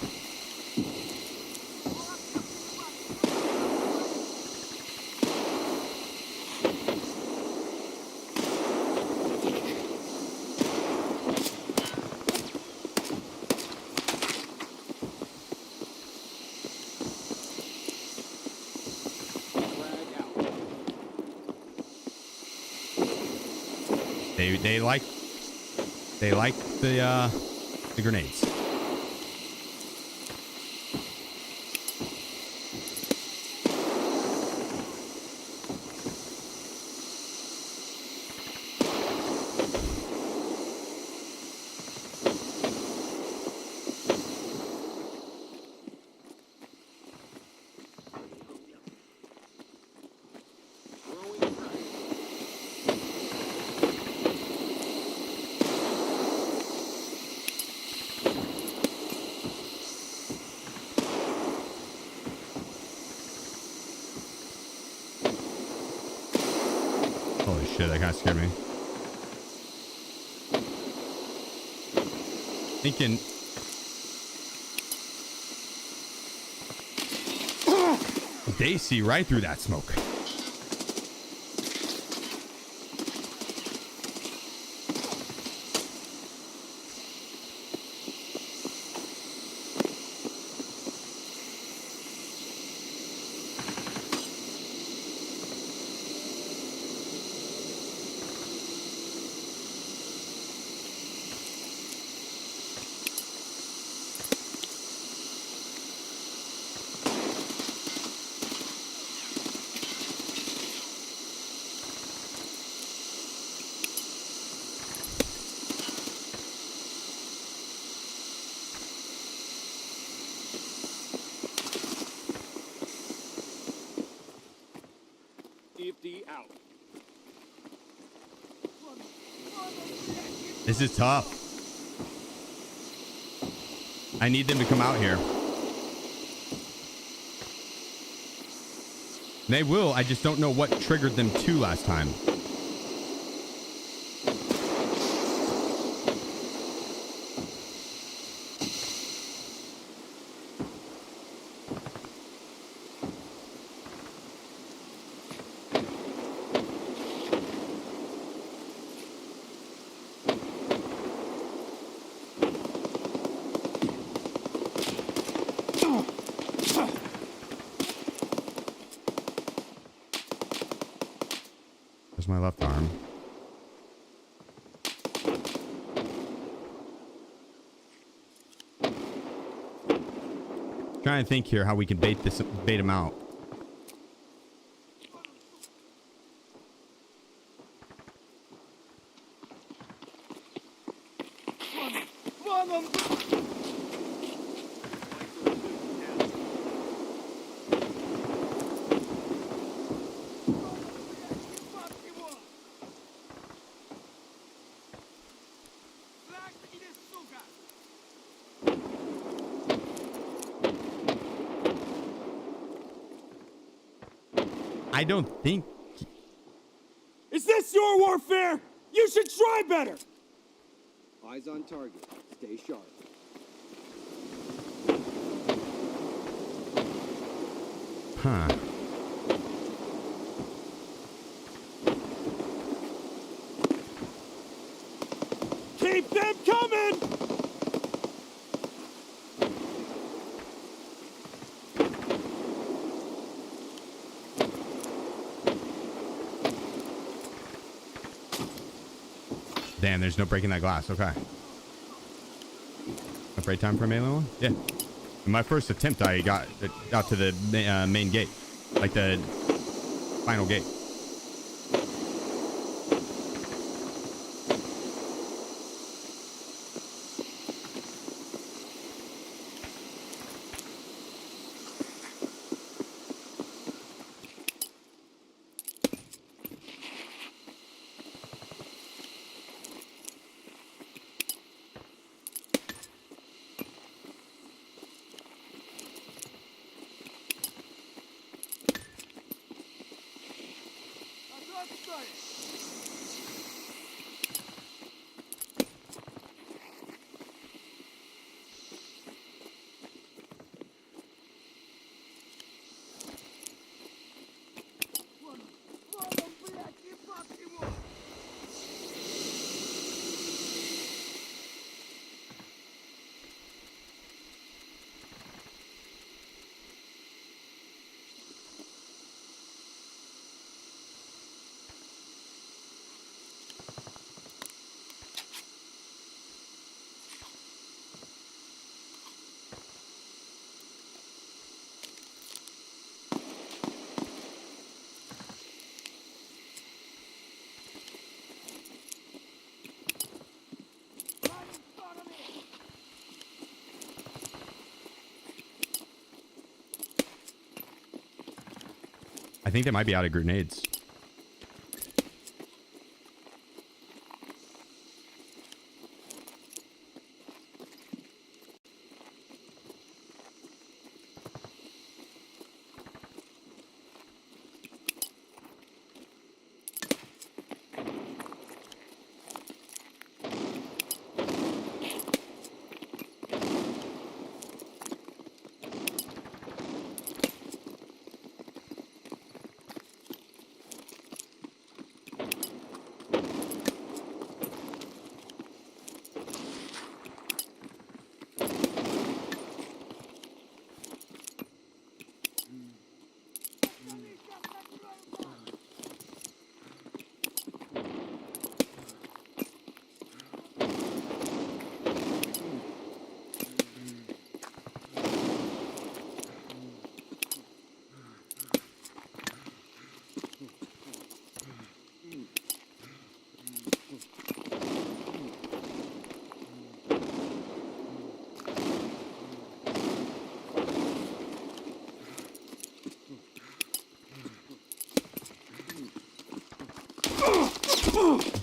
Speaker 1: They like the grenades. Holy shit, that kind of scared me. Thinking. They see right through that smoke.
Speaker 9: Out.
Speaker 1: This is tough. I need them to come out here. They will. I just don't know what triggered them to last time. There's my left arm. Trying to think here how we can bait him out. I don't think.
Speaker 9: Is this your warfare? You should try better. Eyes on target. Stay sharp.
Speaker 1: Huh.
Speaker 9: Keep them coming!
Speaker 1: Damn, there's no breaking that glass. Okay. Break time for a melee one? Yeah. In my first attempt, I got out to the main gate. Like the final gate. I think they might be out of grenades.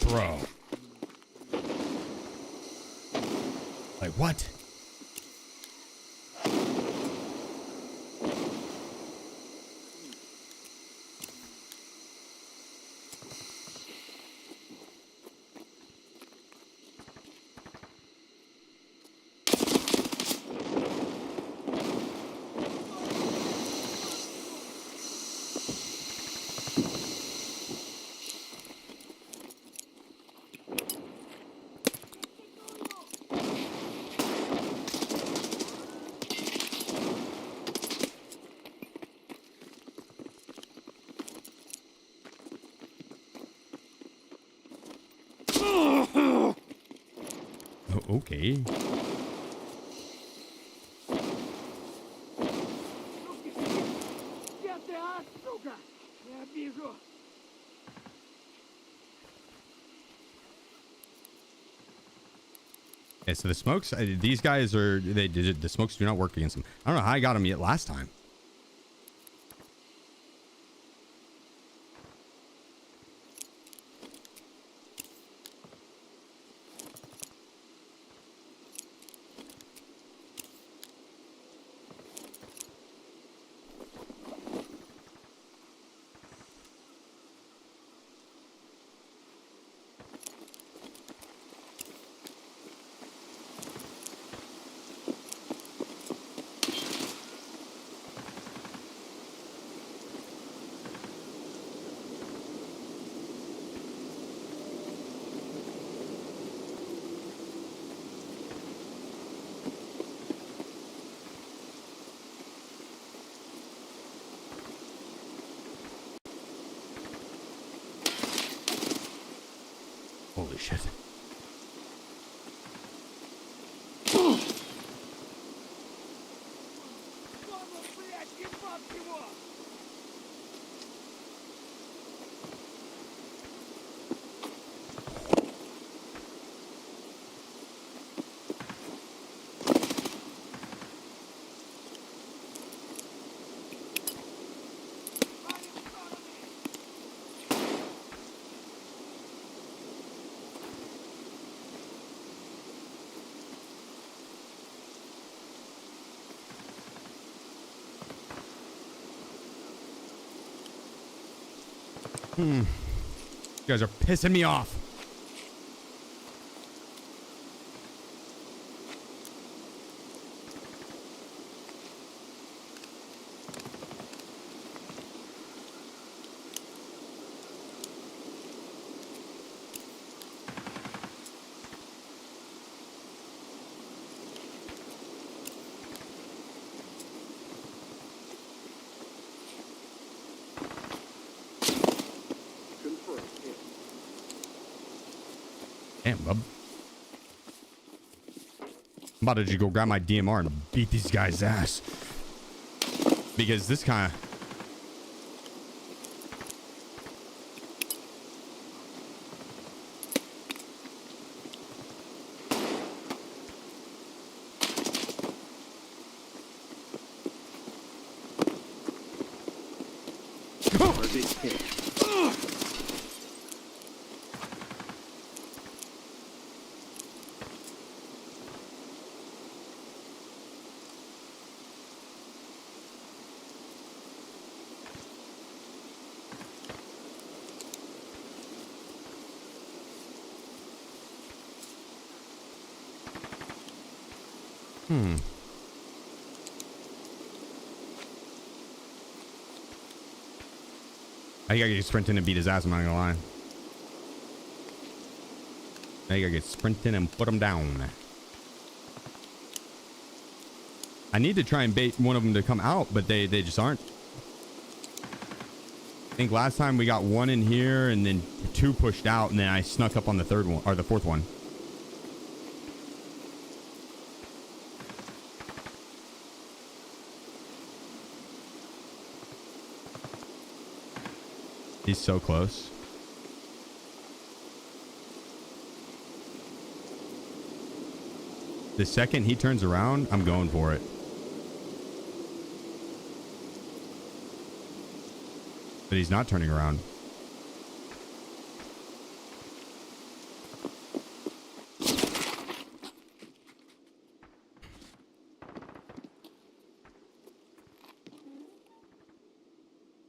Speaker 1: Bro. Like, what? Oh, okay.
Speaker 4: Где ты, а, сука? Я вижу.
Speaker 1: Okay, so the smokes, these guys are, the smokes do not work against them. I don't know how I got them yet last time. Holy shit. You guys are pissing me off. Damn, bub. I'm about to just go grab my DMR and beat these guys' ass. Because this kind of...
Speaker 9: Target hit.
Speaker 1: I gotta get sprinting and beat his ass, I'm not gonna lie. I gotta get sprinting and put him down. I need to try and bait one of them to come out, but they just aren't. I think last time we got one in here and then two pushed out, and then I snuck up on the third one, or the fourth one. He's so close. The second he turns around, I'm going for it. But he's not turning around.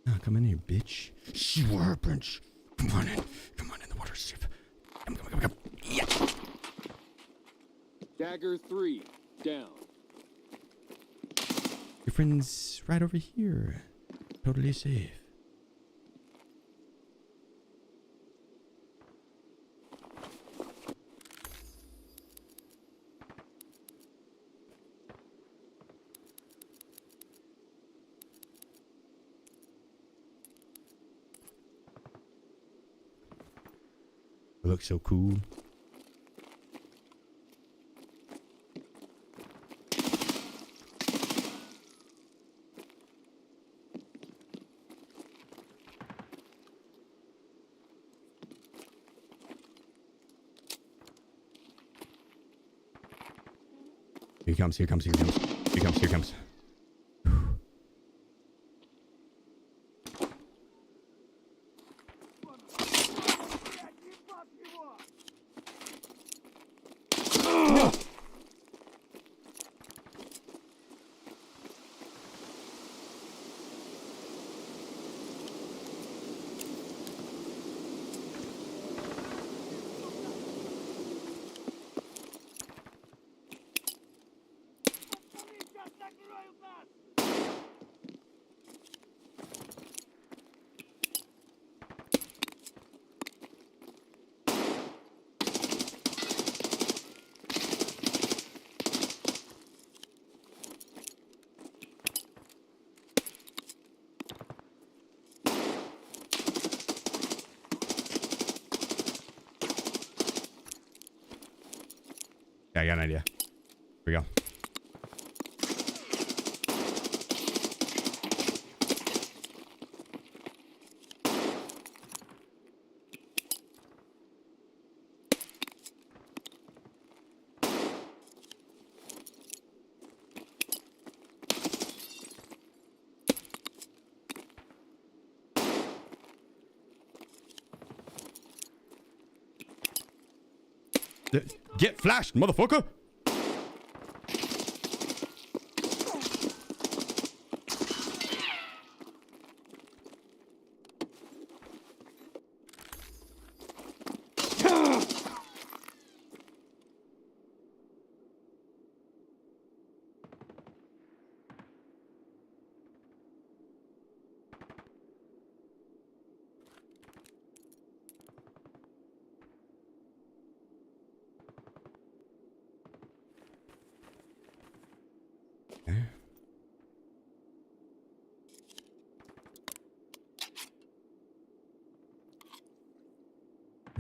Speaker 1: Oh, come in here, bitch. Serpents. Come on in. Come on in the water, Steve. Come. Yeah.
Speaker 9: Dagger 3, down.
Speaker 1: Your friend's right over here. Totally safe. It looks so cool. Here comes. Here comes. Yeah, I got an idea. Here we go. Get flashed, motherfucker!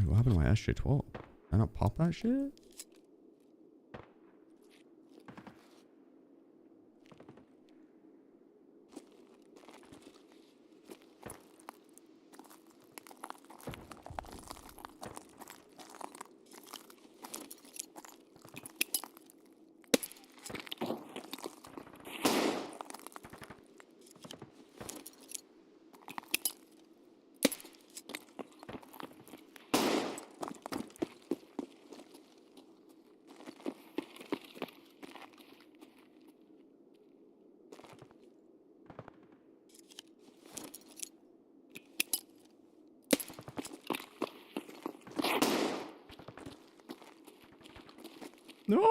Speaker 1: What happened to my SJ12? Did I not pop that shit? No.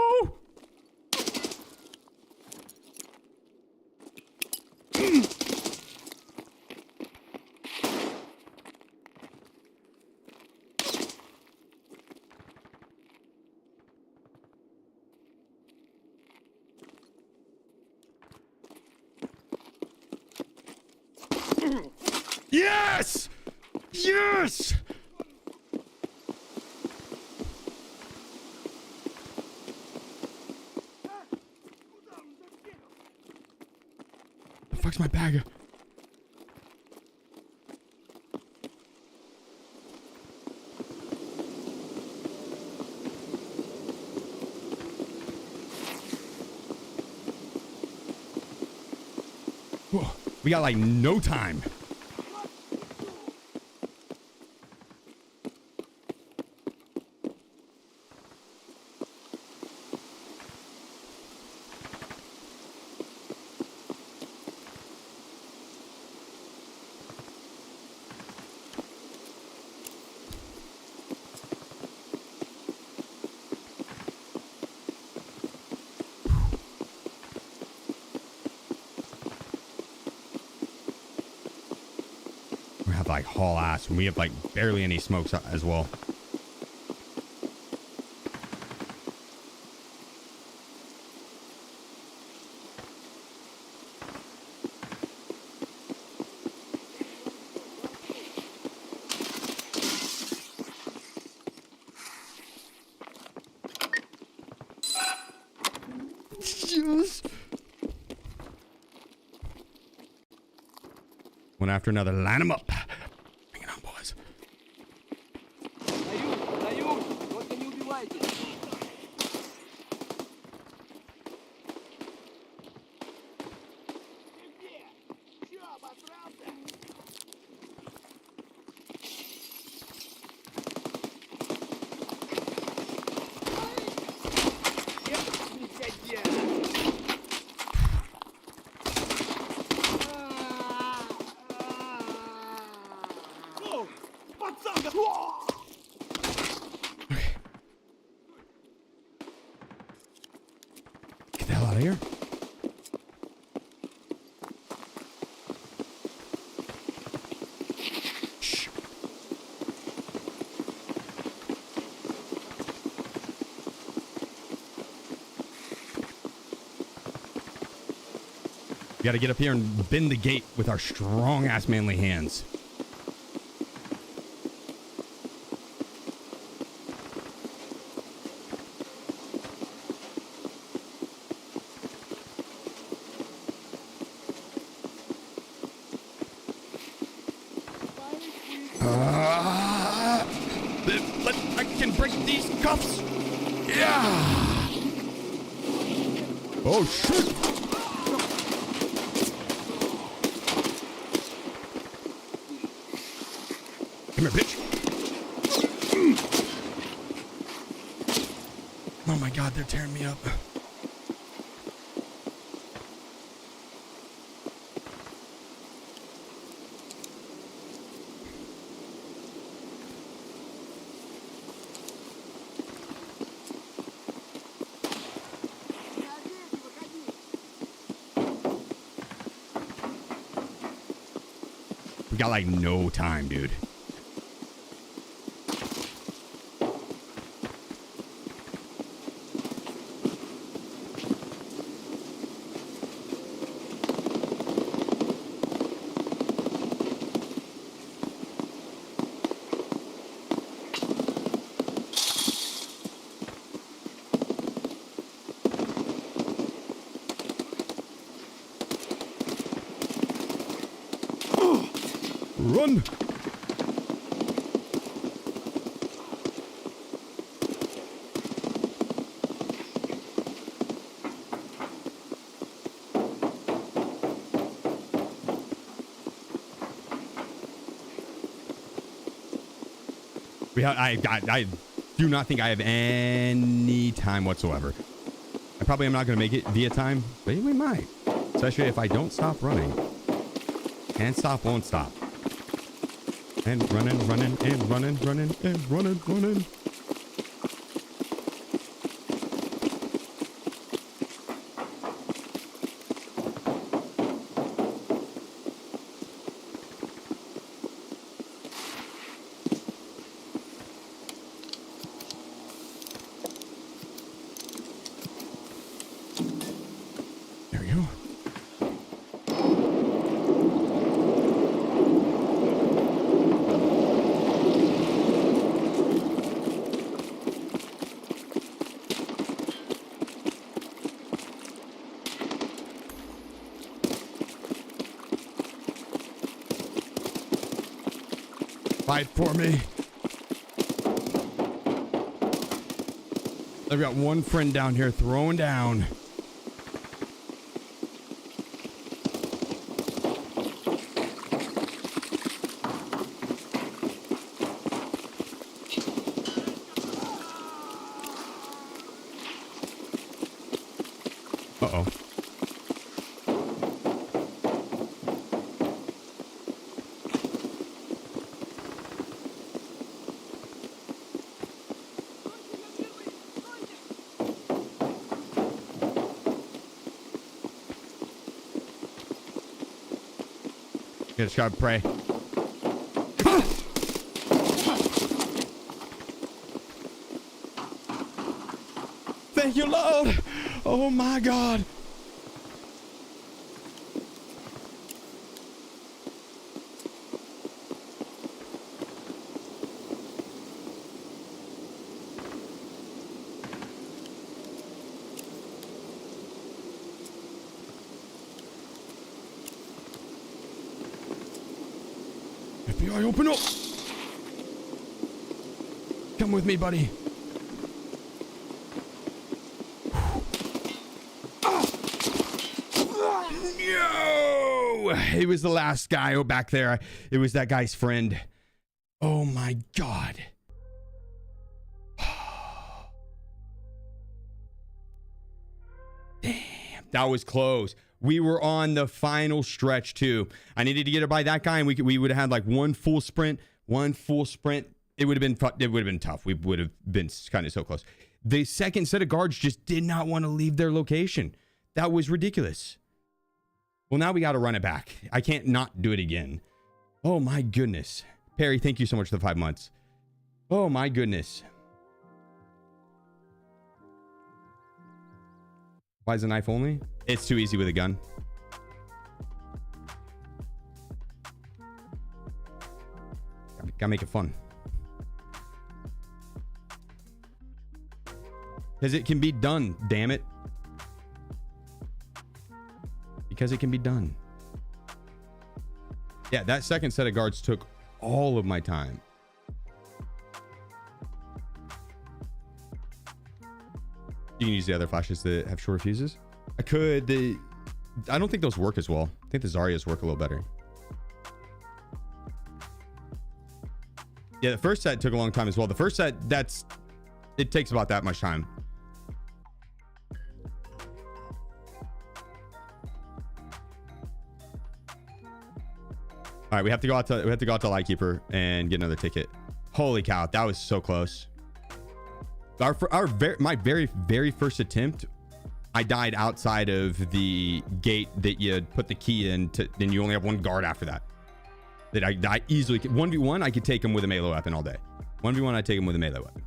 Speaker 1: Yes! Yes! The fuck's my bag? Whoa, we got like no time. We have like haul ass, and we have like barely any smokes as well. Yes. One after another, line them up. Bring it on, boys.
Speaker 9: Даю, только не убивайте. Чё, обосрался?
Speaker 1: Get the hell out of here. Shh. We gotta get up here and bend the gate with our strong ass manly hands. I can break these cuffs. Yeah. Oh shit. Come here, bitch. Oh my god, they're tearing me up. We got like no time, dude. Run! I do not think I have any time whatsoever. I probably am not going to make it via time, but we might. Especially if I don't stop running. And stop won't stop. And running, and running, and running. Fight for me. I've got one friend down here throwing down. Uh-oh. You just gotta pray. Thank you, Lord. Oh my God. FBI, open up. Come with me, buddy. No! It was the last guy back there. It was that guy's friend. Oh my God. Damn, that was close. We were on the final stretch too. I needed to get it by that guy, and we would have had like one full sprint. It would have been tough. We would have been kind of so close. The second set of guards just did not want to leave their location. That was ridiculous. Well, now we got to run it back. I can't not do it again. Oh my goodness. Perry, thank you so much for the 5 months. Oh my goodness. Why is a knife only? It's too easy with a gun. Gotta make it fun. Because it can be done, damn it. Because it can be done. Yeah, that second set of guards took all of my time. You can use the other flashes that have shorter fuses. I could. I don't think those work as well. I think the Zarias work a little better. Yeah, the first set took a long time as well. The first set, it takes about that much time. All right, we have to go out to Lightkeeper and get another ticket. Holy cow, that was so close. My very first attempt, I died outside of the gate that you put the key in. Then you only have one guard after that. That I easily 1v1. I could take him with a melee weapon all day. 1v1, I take him with a melee weapon.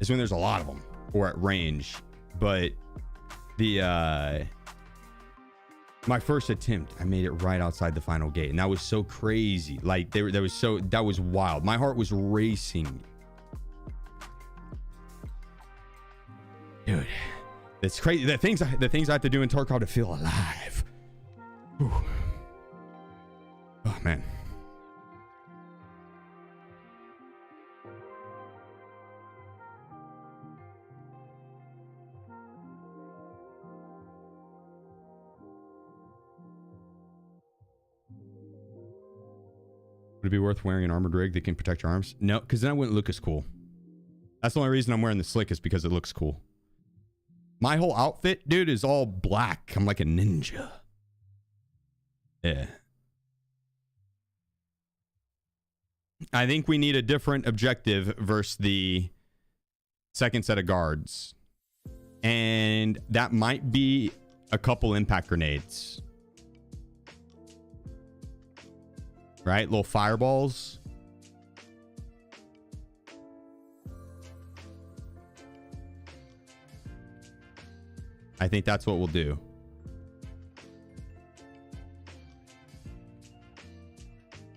Speaker 1: It's when there's a lot of them or at range. But my first attempt, I made it right outside the final gate, and that was so crazy. Like that was wild. My heart was racing. Dude, it's crazy. The things I have to do in Tarkov to feel alive. Whew. Oh man. Would it be worth wearing an armored rig that can protect your arms? No, because then I wouldn't look as cool. That's the only reason I'm wearing the slick, is because it looks cool. My whole outfit, dude, is all black. I'm like a ninja. Yeah. I think we need a different objective versus the second set of guards. And that might be a couple impact grenades. Right? Little fireballs. I think that's what we'll do.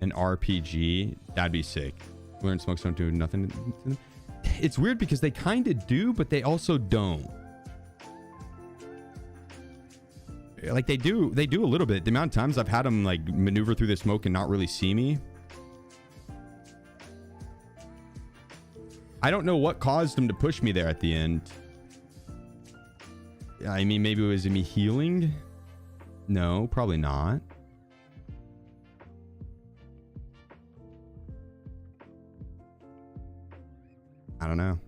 Speaker 1: An RPG, that'd be sick. Learn smokes don't do nothing. It's weird because they kind of do, but they also don't. Like they do a little bit. The amount of times I've had them like maneuver through the smoke and not really see me. I don't know what caused him to push me there at the end. I mean, maybe it was me healing. No, probably not. I don't know.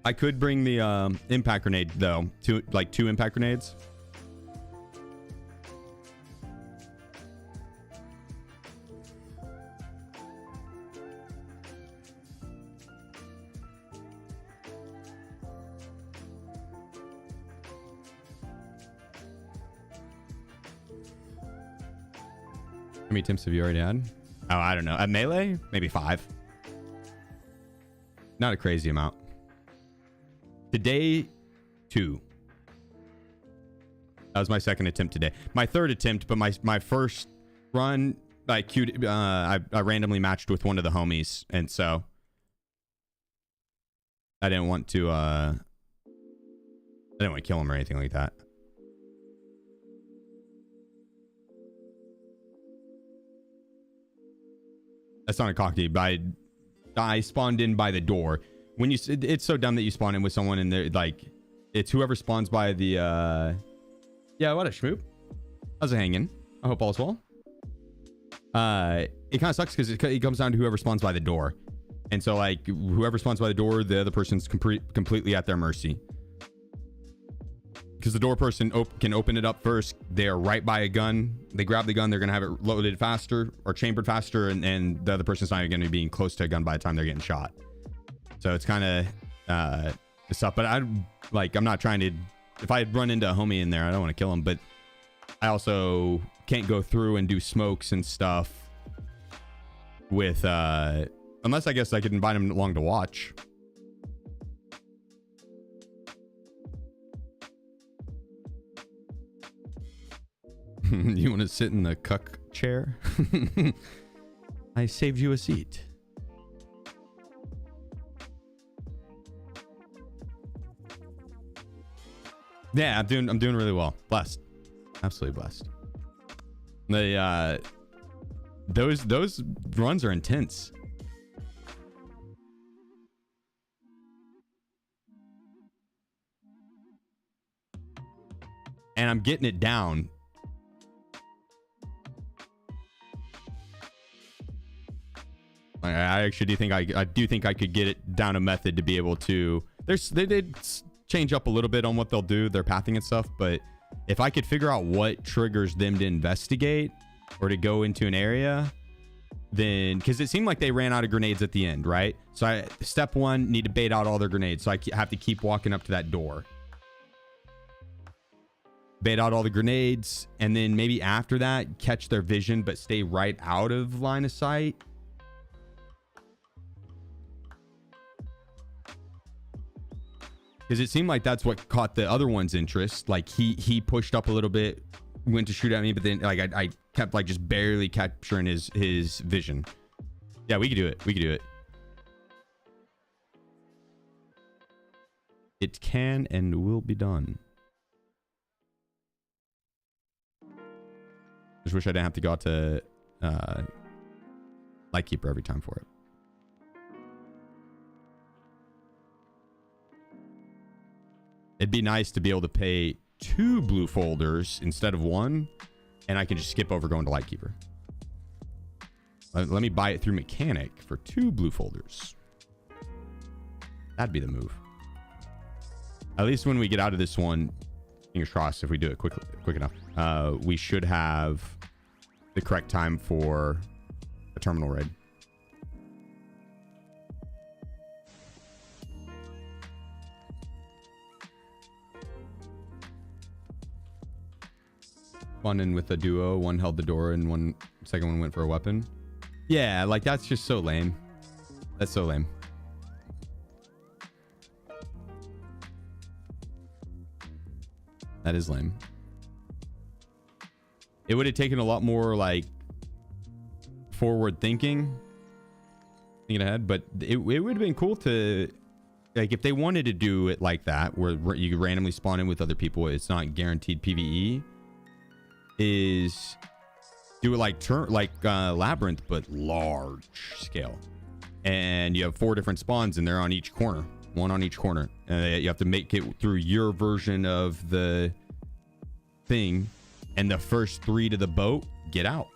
Speaker 1: I could bring the impact grenade though. Two impact grenades. How many attempts have you already had? Oh, I don't know. At melee, maybe 5. Not a crazy amount. Today, 2. That was my second attempt today. My third attempt, but my first run, I randomly matched with one of the homies, and so I didn't want to kill him or anything like that. That's not a cockney, but I spawned in by the door. When you, it's so dumb that you spawn in with someone and they're like, it's whoever spawns by the, yeah, what a schmoop. How's it hanging? I hope all's well. It kind of sucks because it comes down to whoever spawns by the door. And so like whoever spawns by the door, the other person's completely at their mercy. Because the door person can open it up first. They're right by a gun. They grab the gun. They're going to have it loaded faster or chambered faster. And the other person's not even going to be close to a gun by the time they're getting shot. So it's kind of stuff. But I'm not trying to... If I run into a homie in there, I don't want to kill him. But I also can't go through and do smokes and stuff with... unless I guess I could invite him along to watch. You want to sit in the cuck chair? I saved you a seat. Yeah, I'm doing really well. Blessed. Absolutely blessed. The those runs are intense. And I'm getting it down. I actually do think I could get it down a method to be able to. They did change up a little bit on what they'll do, their pathing and stuff, but if I could figure out what triggers them to investigate or to go into an area, then because it seemed like they ran out of grenades at the end, right? So step 1, need to bait out all their grenades, so I have to keep walking up to that door, bait out all the grenades, and then maybe after that catch their vision but stay right out of line of sight. Because it seemed like that's what caught the other one's interest. Like he pushed up a little bit, went to shoot at me, but then like I kept like just barely capturing his vision. Yeah, we could do it. We could do it. It can and will be done. Just wish I didn't have to go out to Lightkeeper every time for it. It'd be nice to be able to pay 2 blue folders instead of 1, and I can just skip over going to Lightkeeper. Let me buy it through Mechanic for 2 blue folders. That'd be the move. At least when we get out of this one, fingers crossed, if we do it quick enough, we should have the correct time for a terminal raid. One in with a duo, one held the door and one second one went for a weapon. Yeah, like that's just so lame. That's so lame. That is lame. It would have taken a lot more like forward thinking ahead, but it would have been cool to like if they wanted to do it like that, where you randomly spawn in with other people, it's not guaranteed PvE, is do it like Labyrinth, but large scale. And you have 4 different spawns and they're on each corner, one on each corner. And you have to make it through your version of the thing, and the first 3 to the boat get out.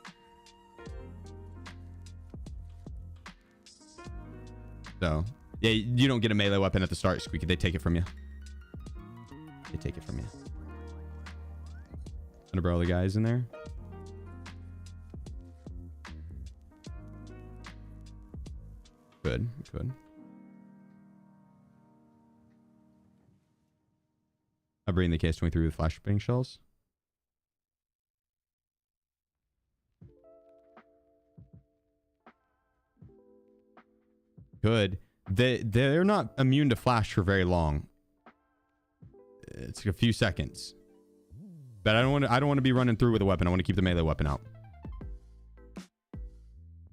Speaker 1: So yeah, you don't get a melee weapon at the start, Squeaky. They take it from you. They take it from you. Underbarrel the guys in there. Good, good. I bring the KS-23 with flashbang shells. Good. They're not immune to flash for very long. It's a few seconds. But I don't want to be running through with a weapon. I want to keep the melee weapon out.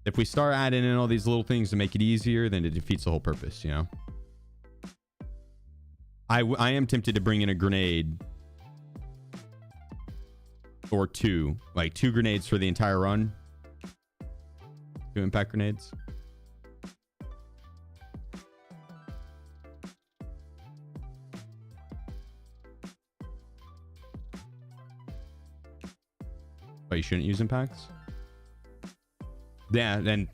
Speaker 1: If we start adding in all these little things to make it easier, then it defeats the whole purpose, you know? I am tempted to bring in a grenade or 2. Like 2 grenades for the entire run. 2 impact grenades. But you shouldn't use impacts? Yeah, then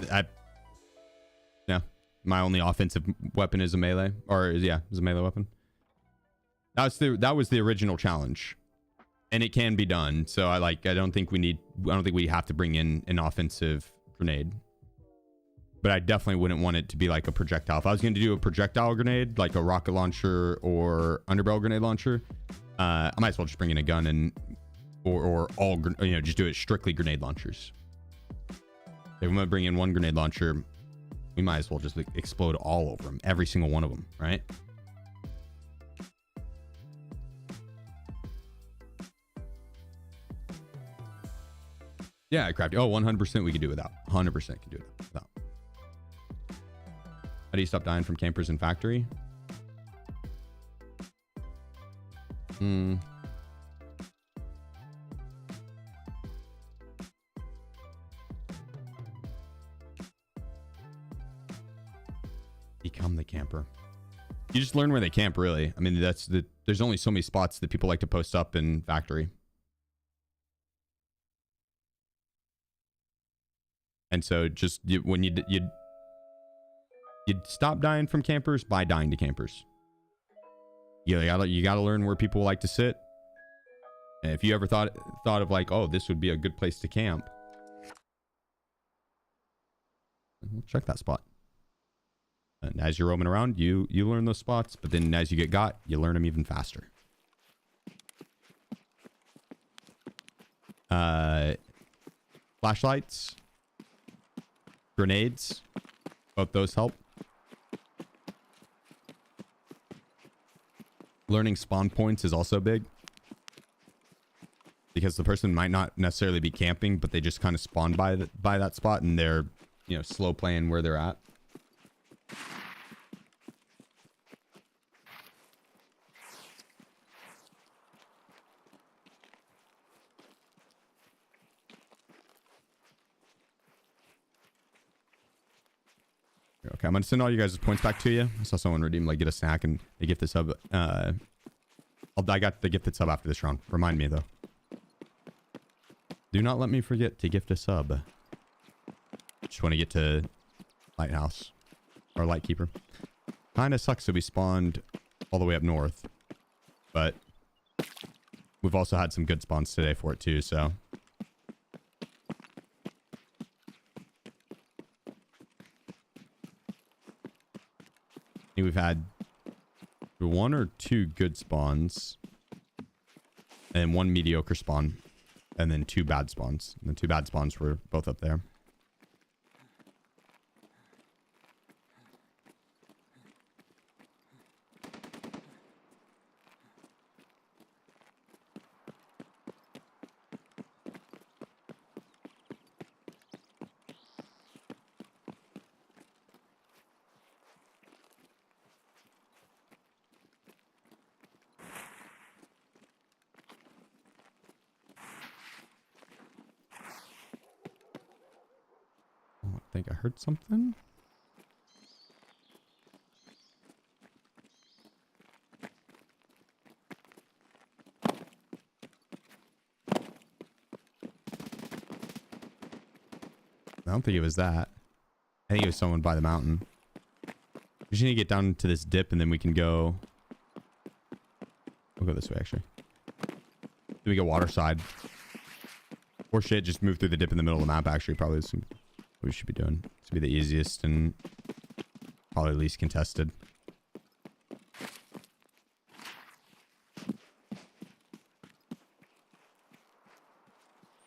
Speaker 1: yeah, my only offensive weapon is a melee, or is a melee weapon. That was the original challenge, and it can be done. So I don't think we have to bring in an offensive grenade, but I definitely wouldn't want it to be like a projectile. If I was going to do a projectile grenade, like a rocket launcher or underbarrel grenade launcher, I might as well just bring in a gun and or all, you know, just do it strictly grenade launchers. If we might bring in one grenade launcher, we might as well just explode all over them, every single one of them, right? Yeah, crafty. Oh, 100% we could do without. 100% could do it without. How do you stop dying from campers in factory? Become the camper. You just learn where they camp, really. I mean, there's only so many spots that people like to post up in factory. And so just when you'd stop dying from campers by dying to campers. You gotta learn where people like to sit. And if you ever thought of like, oh, this would be a good place to camp, check that spot. And as you're roaming around, you learn those spots, but then as you get got, you learn them even faster. Flashlights, grenades, both those help. Learning spawn points is also big, because the person might not necessarily be camping, but they just kind of spawn by that spot, and they're, you know, slow playing where they're at. Okay, I'm gonna send all you guys' points back to you. I saw someone redeem, like, get a snack and they gift the sub. I got the gifted sub after this round. Remind me though. Do not let me forget to gift a sub. Just want to get to Lighthouse or Lightkeeper. Kind of sucks that we spawned all the way up north, but we've also had some good spawns today for it too. So. I think we've had 1 or 2 good spawns and 1 mediocre spawn, and then 2 bad spawns. And the 2 bad spawns were both up there. think I heard something. I don't think it was that. I think it was someone by the mountain. We just need to get down to this dip and then we can go. We'll go this way actually. Then we go water side. Or shit, just move through the dip in the middle of the map actually. Probably is what we should be doing. This would be the easiest and probably least contested.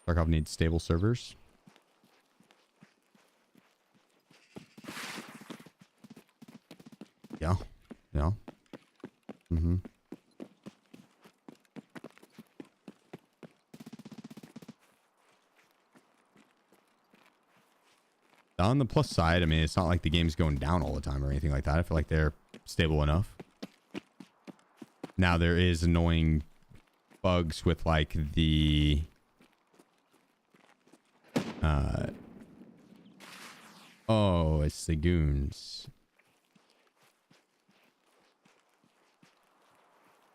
Speaker 1: Tarkov needs stable servers. Yeah. Yeah. Mm-hmm. On the plus side, I mean, it's not like the game's going down all the time or anything like that. I feel like they're stable enough. Now, there is annoying bugs with, like, the... Oh, it's the goons.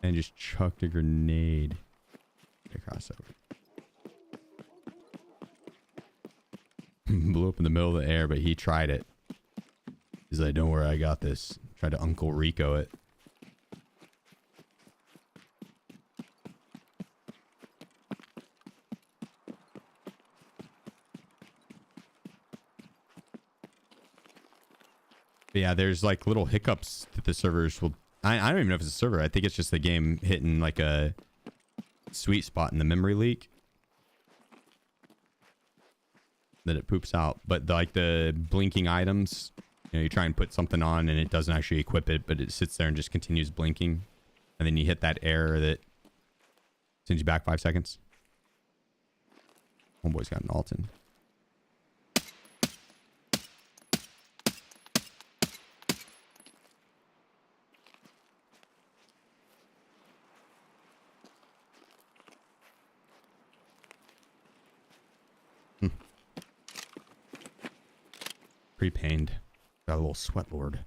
Speaker 1: And just chucked a grenade across over. Blew up in the middle of the air, but he tried it. He's like, don't worry, I got this. Tried to Uncle Rico it. But yeah, there's like little hiccups that the servers will... I don't even know if it's a server. I think it's just the game hitting like a sweet spot in the memory leak. That it poops out. But like the blinking items, you know, you try and put something on and it doesn't actually equip it, but it sits there and just continues blinking. And then you hit that error that sends you back 5 seconds. Homeboy's got an Alton. Pre-pained. Got a little sweat lord.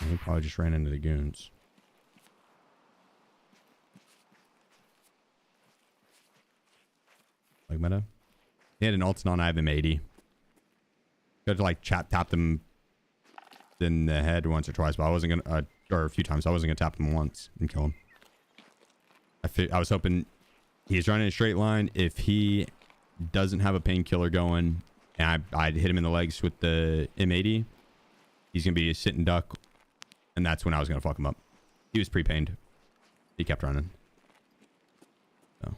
Speaker 1: He probably just ran into the goons. Like meta? He had an Alton on, I have him 80. Got to like tap them in the head once or twice, but I wasn't gonna, or a few times. I wasn't gonna tap them once and kill him. I was hoping he's running a straight line. If he doesn't have a painkiller going and I'd hit him in the legs with the M80, he's going to be a sit and duck. And that's when I was going to fuck him up. He was pre-pained. He kept running. So.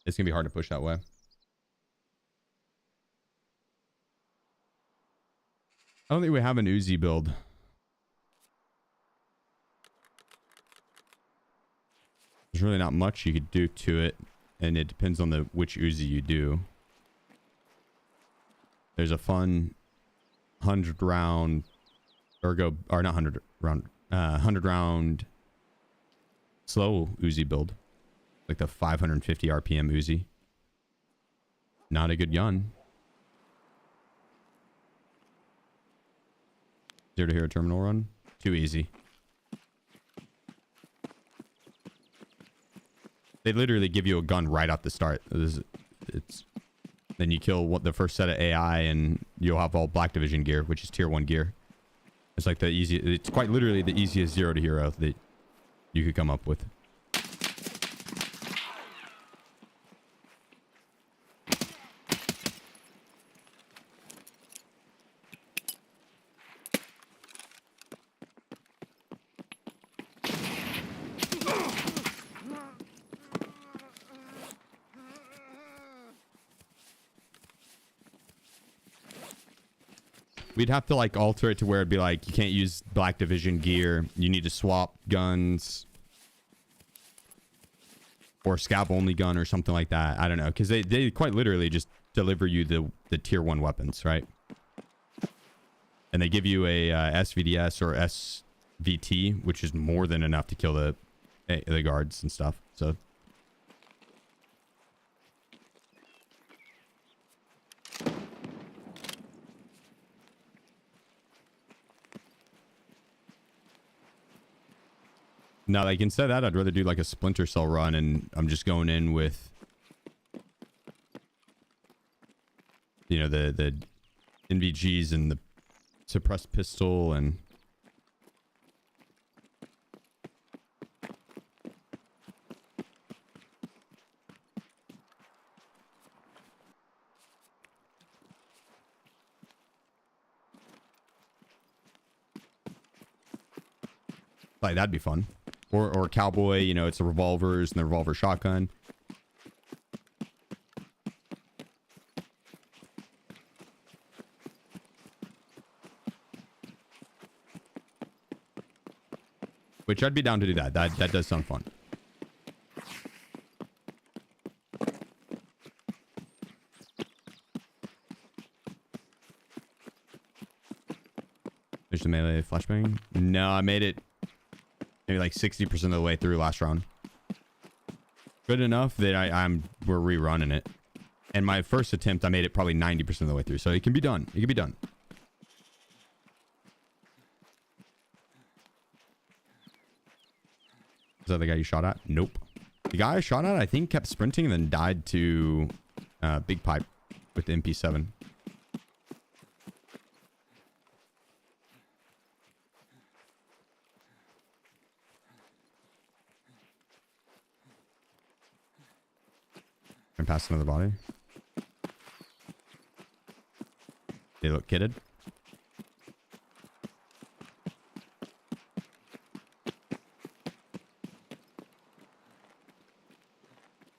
Speaker 1: It's going to be hard to push that way. I don't think we have an Uzi build. There's really not much you could do to it, and it depends on which Uzi you do. There's a fun 100 round or not 100 round 100 round slow Uzi build. Like the 550 RPM Uzi. Not a good gun. 0 to hero terminal run. Too easy. They literally give you a gun right off the start. Then you kill the first set of AI and you'll have all Black Division gear, which is tier 1 gear. It's like it's quite literally the easiest 0 to hero that you could come up with. We'd have to like alter it to where it'd be like you can't use Black Division gear. You need to swap guns. or scalp only gun or something like that. I don't know, because they quite literally just deliver you the tier 1 weapons, right? And they give you a SVDS or SVT, which is more than enough to kill the guards and stuff. So now, like, instead of that, I'd rather do like a Splinter Cell run, and I'm just going in with, you know, the NVGs and the suppressed pistol and like that'd be fun. Or cowboy, you know, it's the revolvers and the revolver shotgun. Which I'd be down to do that. That does sound fun. There's the melee flashbang. No, I made it maybe like 60% of the way through last round. Good enough that we're rerunning it. And my first attempt, I made it probably 90% of the way through. So it can be done. It can be done. Is that the guy you shot at? Nope. The guy I shot at, I think, kept sprinting and then died to Big Pipe with the MP7. And past another body. They look kitted.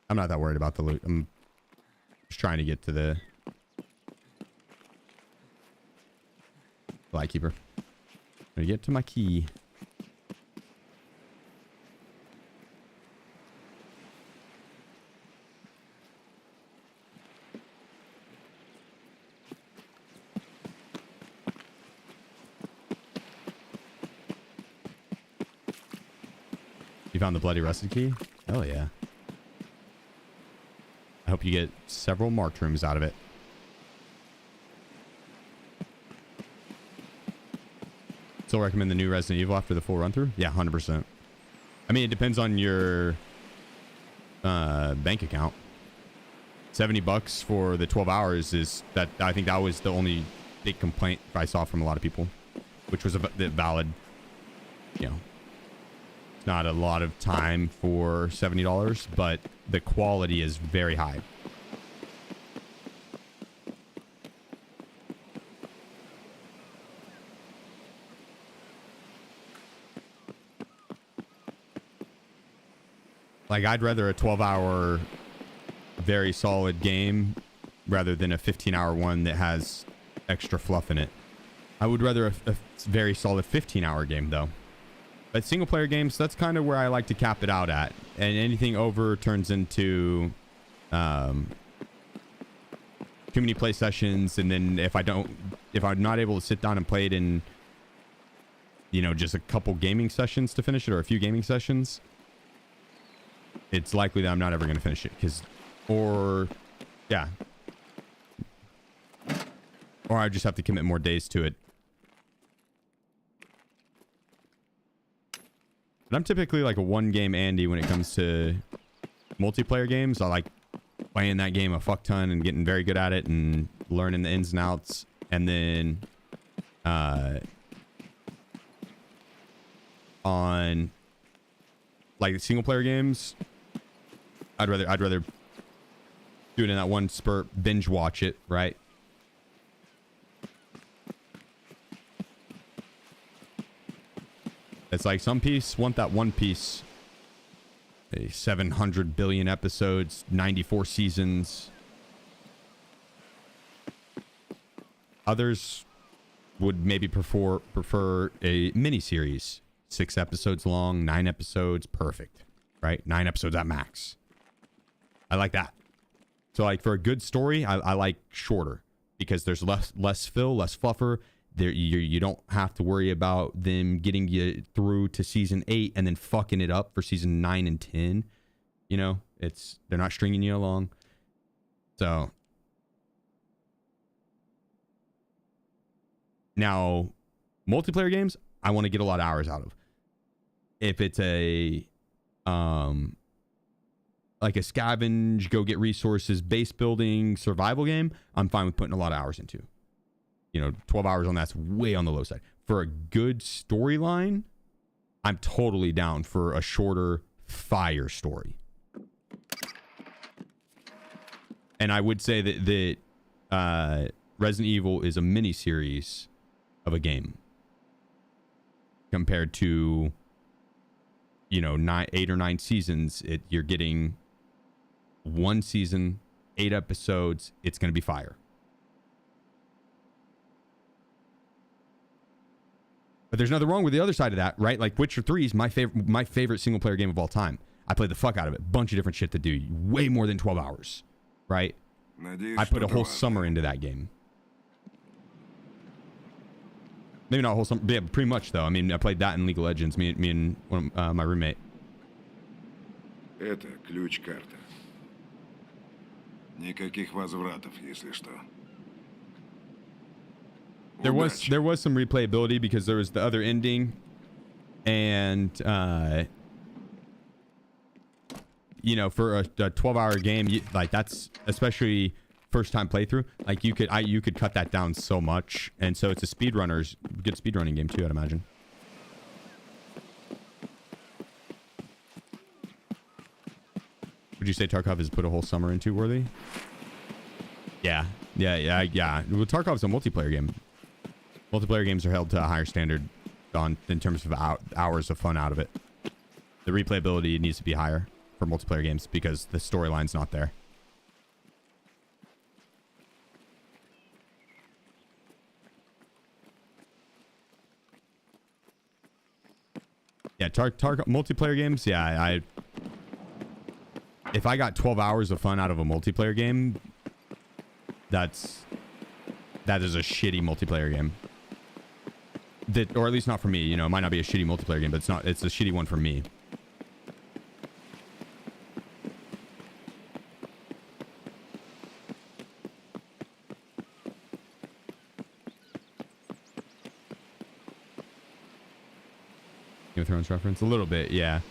Speaker 1: I'm not that worried about the loot. I'm just trying to get to the Lightkeeper. I'm gonna get to my key. You found the bloody rusted key? Hell yeah. I hope you get several marked rooms out of it. Still recommend the new Resident Evil after the full run through? Yeah, 100%. I mean, it depends on your bank account. $70 for the 12 hours is that, I think that was the only big complaint I saw from a lot of people, which was a valid, you know, it's not a lot of time for $70, but the quality is very high. Like, I'd rather a 12-hour very solid game rather than a 15-hour one that has extra fluff in it. I would rather a very solid 15-hour game, though. But single-player games, that's kind of where I like to cap it out at. And anything over turns into too many play sessions. And then if I'm not able to sit down and play it in, you know, just a couple gaming sessions to finish it, or a few gaming sessions, it's likely that I'm not ever going to finish it. Or I just have to commit more days to it. But I'm typically like a one-game Andy when it comes to multiplayer games. I like playing that game a fuck ton and getting very good at it and learning the ins and outs. And then on like single-player games, I'd rather do it in that one spurt, binge watch it, right? It's like some piece want that One Piece, 700 billion episodes, 94 seasons. Others would maybe prefer a mini series, 6 episodes long, 9 episodes, perfect, right? 9 episodes at max. I like that. So like for a good story, I like shorter because there's less fill, less fluffer. There you don't have to worry about them getting you through to season 8 and then fucking it up for season 9 and 10. You know, they're not stringing you along. So now multiplayer games, I want to get a lot of hours out of. If it's a like a scavenge, go get resources, base building, survival game, I'm fine with putting a lot of hours into. 12 hours on that's way on the low side. For a good storyline, I'm totally down for a shorter fire story. And I would say that Resident Evil is a mini series of a game compared to 8 or 9 seasons. You're getting 1 season, 8 episodes. It's going to be fire. But there's nothing wrong with the other side of that, right? Like Witcher 3 is my favorite single player game of all time. I played the fuck out of it. Bunch of different shit to do. Way more than 12 hours, right? I put a whole summer into that game. Maybe not a whole summer. Yeah, pretty much though. I mean, I played that in League of Legends. Me and my roommate.
Speaker 2: Это ключ-карта. Никаких возвратов, если что.
Speaker 1: There was some replayability because there was the other ending, and for a 12-hour game, like that's especially first time playthrough. Like you could cut that down so much, and so it's a good speedrunning game too, I'd imagine. Would you say Tarkov has put a whole summer into, Worthy? Yeah. Well, Tarkov's a multiplayer game. Multiplayer games are held to a higher standard in terms of hours of fun out of it. The replayability needs to be higher for multiplayer games because the storyline's not there. Yeah, Tarkov multiplayer games. Yeah, if I got 12 hours of fun out of a multiplayer game, that is a shitty multiplayer game. Or at least not for me. It might not be a shitty multiplayer game, but it's a shitty one for me. Game of Thrones reference? A little bit, yeah.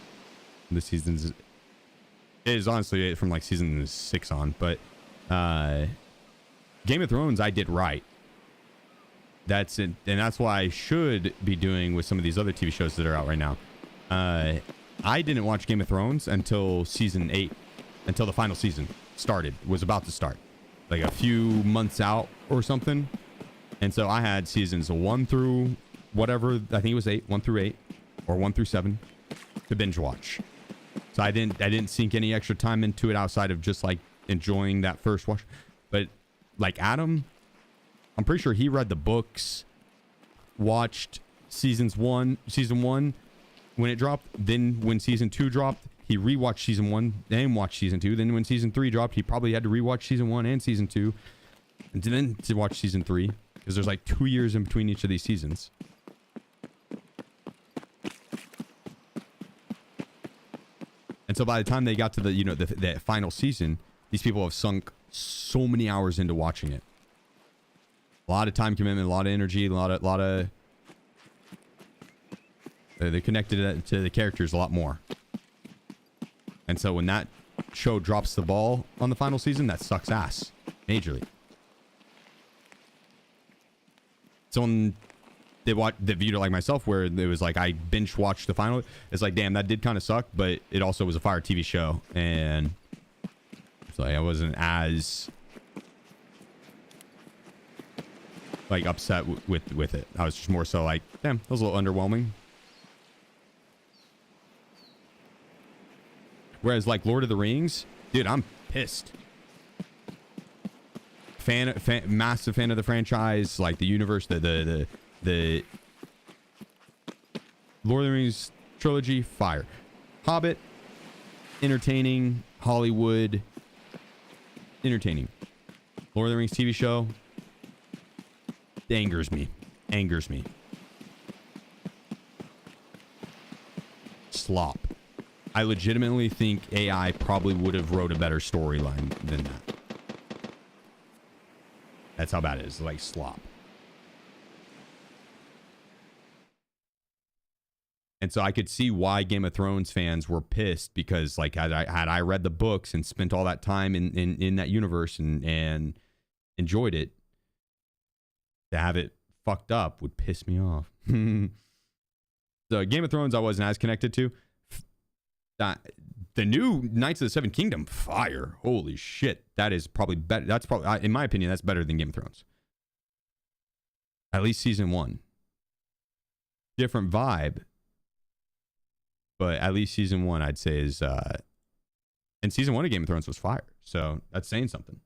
Speaker 1: This season's... It is honestly from like season 6 on, but Game of Thrones I did right. That's it, and that's why I should be doing with some of these other TV shows that are out right now. I didn't watch Game of Thrones until season 8, until the final season was about to start, like a few months out or something. And so I had seasons 1 through whatever, I think it was 8, 1 through 8, or 1 through 7 to binge watch. So I didn't sink any extra time into it outside of just like enjoying that first watch. But like Adam, I'm pretty sure he read the books, watched season 1 when it dropped. Then when season 2 dropped, he rewatched season 1, then watched season 2. Then when season 3 dropped, he probably had to rewatch season 1 and season 2, and then to watch season 3 because there's like 2 years in between each of these seasons. And so by the time they got to the final season, these people have sunk so many hours into watching it. A lot of time commitment, a lot of energy, a lot of they're connected to the characters a lot more. And so when that show drops the ball on the final season, that sucks ass majorly. Someone that viewed it like myself, where it was like I binge watched the final. It's like, damn, that did kind of suck, but it also was a fire TV show, and it's like I wasn't as like upset with it. I was just more so like, damn, that was a little underwhelming. Whereas like Lord of the Rings, dude, I'm pissed. Massive fan of the franchise, like the universe, the Lord of the Rings trilogy, fire. Hobbit, entertaining, Hollywood, entertaining. Lord of the Rings TV show angers me. Slop. I legitimately think AI probably would have wrote a better storyline than that. That's how bad it is. Like slop. And so I could see why Game of Thrones fans were pissed, because like had I read the books and spent all that time in that universe and enjoyed it, to have it fucked up would piss me off. The Game of Thrones I wasn't as connected to. The new Knights of the Seven Kingdom, fire. Holy shit. That is probably better. That's probably, in my opinion, that's better than Game of Thrones. At least season 1. Different vibe. But at least season 1, I'd say, is and season 1 of Game of Thrones was fire. So that's saying something.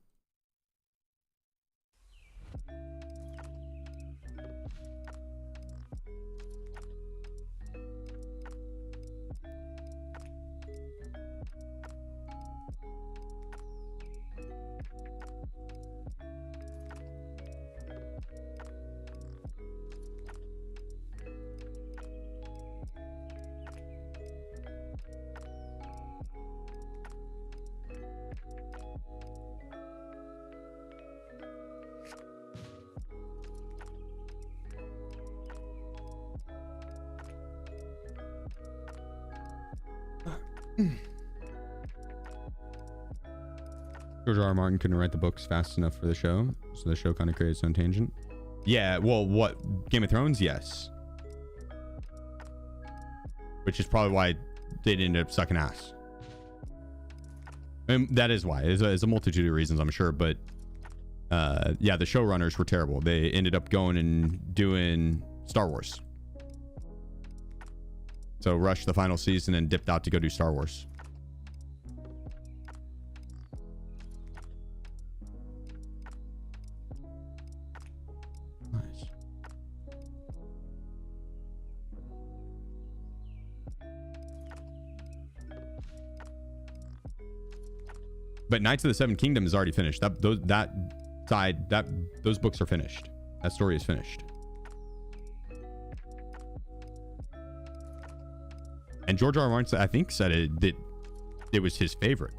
Speaker 1: George R. R. Martin couldn't write the books fast enough for the show, so the show kind of created its own tangent. Yeah, well, what? Game of Thrones? Yes. Which is probably why they ended up sucking ass. And that is why. There's a multitude of reasons, I'm sure, but yeah, the showrunners were terrible. They ended up going and doing Star Wars. So rushed the final season and dipped out to go do Star Wars. Nice. But Knights of the Seven Kingdoms is already finished. Those books are finished. That story is finished. And George R. R. Martin, I think, said that it was his favorite.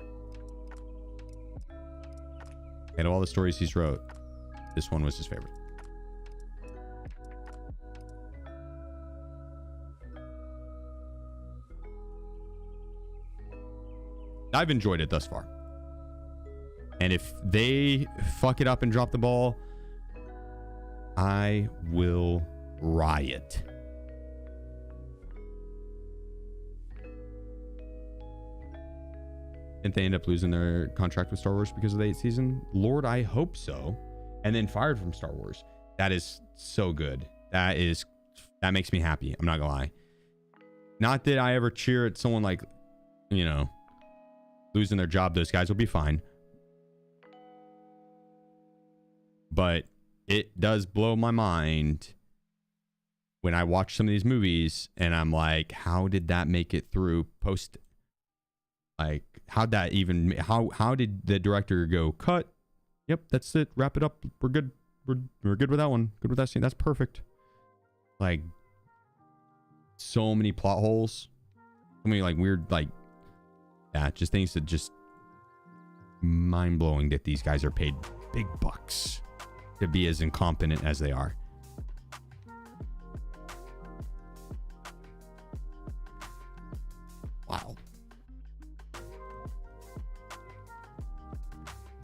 Speaker 1: And all the stories he's wrote, this one was his favorite. I've enjoyed it thus far. And if they fuck it up and drop the ball, I will riot. Didn't they end up losing their contract with Star Wars because of the 8th season? Lord, I hope so. And then fired from Star Wars. That is so good. That makes me happy. I'm not gonna lie. Not that I ever cheer at someone like, you know, losing their job. Those guys will be fine. But it does blow my mind when I watch some of these movies and I'm like, how did that make it through post? Like, how'd that even, how did the director go, cut? Yep, that's it. Wrap it up. We're good. We're good with that one. Good with that scene. That's perfect. Like, so many plot holes. So many, like, weird, like, yeah, just things that just mind-blowing that these guys are paid big bucks to be as incompetent as they are. Wow.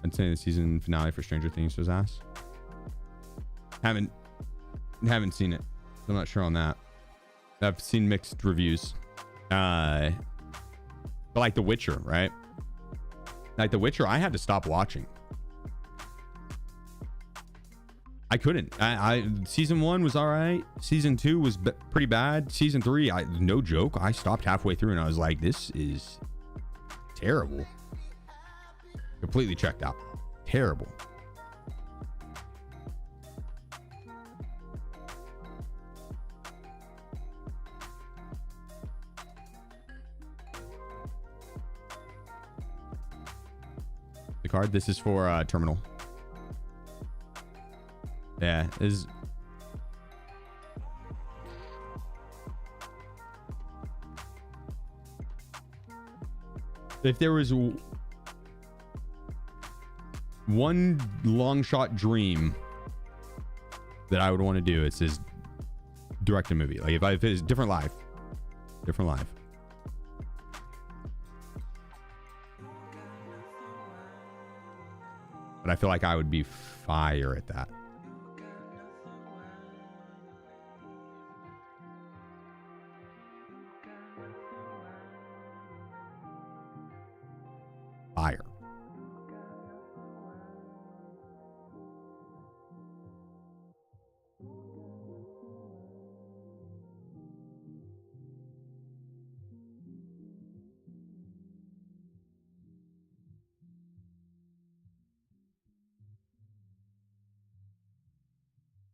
Speaker 1: I'd say the season finale for Stranger Things was ass. Haven't seen it. I'm not sure on that. I've seen mixed reviews. But like The Witcher, right? Like The Witcher, I had to stop watching. I couldn't. Season 1 was all right. Season 2 was pretty bad. Season 3, no joke, I stopped halfway through and I was like, this is terrible. Completely checked out. Terrible. card. This is for terminal. Yeah, is if there was one long shot dream that I would want to do, it's this direct a movie. Like if it's different life. But I feel like I would be fire at that. Fire.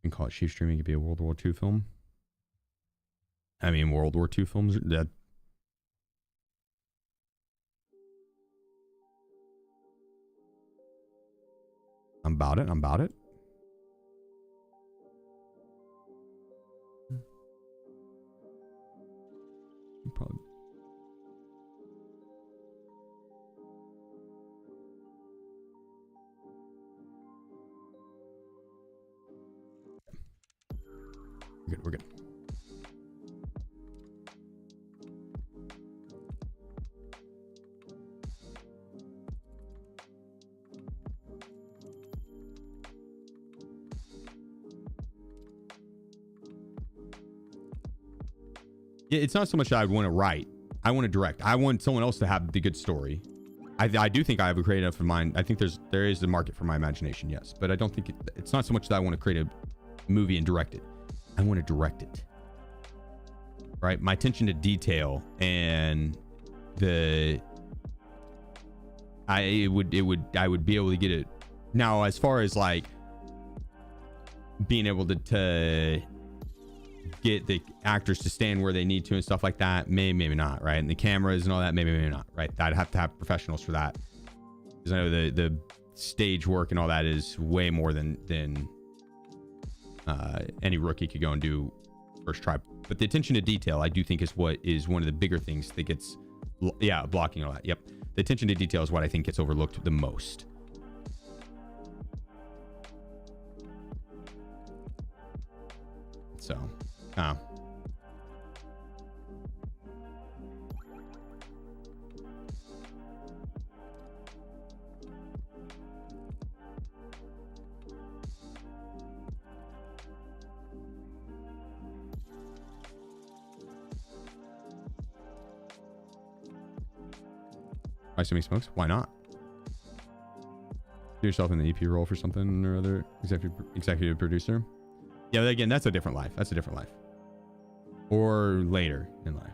Speaker 1: You can call it Sheef Streaming. It could be a World War II film. I mean, World War II films are dead. I'm about it. Probably. We're good. Yeah, it's not so much that I want to write. I want to direct. I want someone else to have the good story. I do think I have a creative enough in mind. I think there is a market for my imagination, yes. But I don't think it's not so much that I want to create a movie and direct it. I want to direct it. Right? My attention to detail and I would be able to get it. Now, as far as like being able to get the actors to stand where they need to and stuff like that, maybe not, right? And the cameras and all that, maybe not, right? I'd have to have professionals for that, because I know the stage work and all that is way more than any rookie could go and do first try. But the attention to detail, I do think, is what is one of the bigger things that gets, blocking all that. Yep, the attention to detail is what I think gets overlooked the most. So, Why so many smokes? Why not? Do yourself in the EP role for something or other, executive producer. Yeah, but again, that's a different life. That's a different life. Or later in life.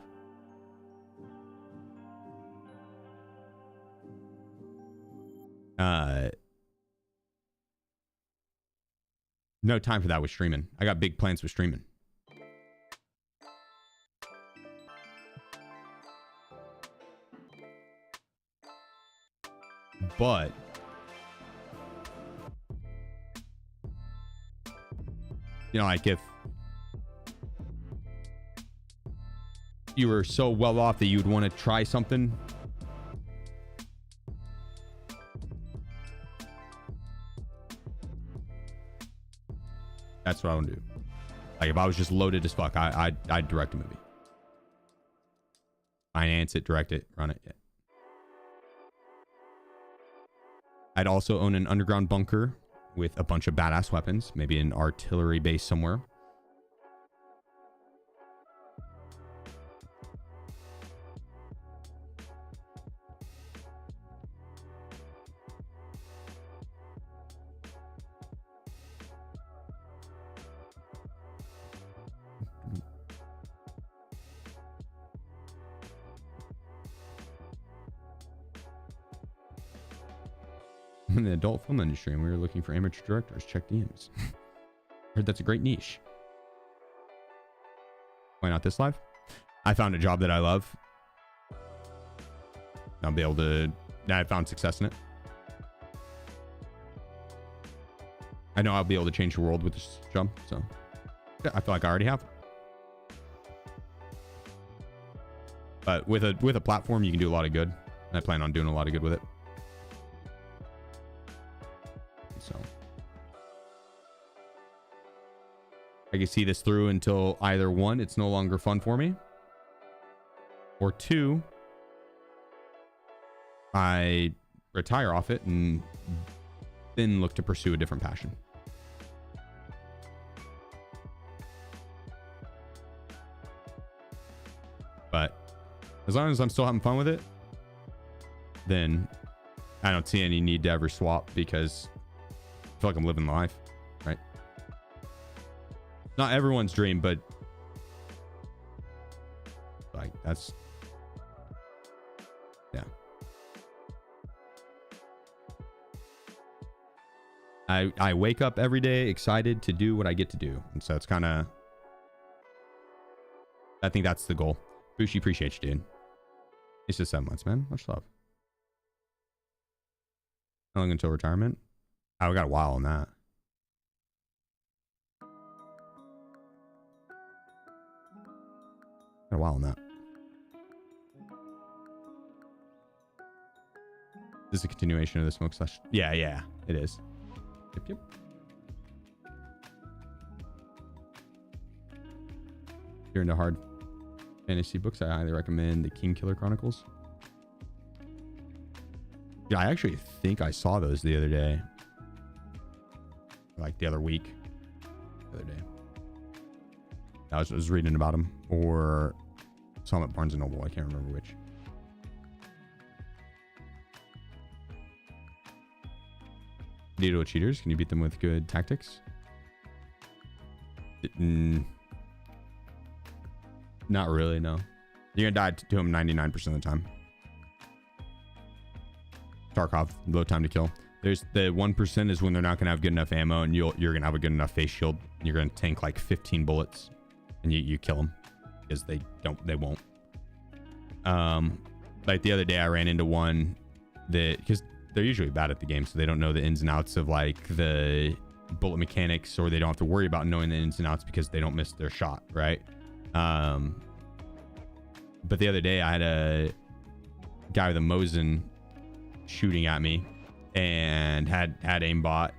Speaker 1: No time for that with streaming. I got big plans with streaming. But you know, like if you were so well off that you would want to try something, that's what I want to do. Like if I was just loaded as fuck, I'd direct a movie, finance it, direct it, run it. Yeah. I'd also own an underground bunker with a bunch of badass weapons, maybe an artillery base somewhere. In the adult film industry, and we were looking for amateur directors. Check DMs. Heard that's a great niche. Why not this live? I found a job that I love. I'll be able to. I found success in it. I know I'll be able to change the world with this jump, so yeah, I feel like I already have. But with a platform, you can do a lot of good. And I plan on doing a lot of good with it. So I can see this through until either one, it's no longer fun for me, or two, I retire off it and then look to pursue a different passion. But as long as I'm still having fun with it, then I don't see any need to ever swap, because I feel like I'm living life, right? Not everyone's dream, but like that's, yeah. I wake up every day excited to do what I get to do. And so it's kind of, I think that's the goal. Bushi, appreciate you, dude. It's just 7 months, man. Much love. How long until retirement? Oh, we got a while on that. Got a while on that. This is a continuation of the smoke slash. Yeah, it is. Yep. If you're into hard fantasy books, I highly recommend the King Killer Chronicles. Yeah, I actually think I saw those the other day. Like the other week. The other day. I was reading about them. Or saw them at Barnes & Noble. I can't remember which. Needle cheaters. Can you beat them with good tactics? Not really, no. You're gonna die to him 99% of the time. Tarkov, low time to kill. There's the 1% is when they're not gonna have good enough ammo, and you're gonna have a good enough face shield. You're gonna tank like 15 bullets, and you kill them because they won't. Like the other day, I ran into one that, because they're usually bad at the game, so they don't know the ins and outs of like the bullet mechanics, or they don't have to worry about knowing the ins and outs because they don't miss their shot, right? But the other day I had a guy with a Mosin shooting at me and had aimbot.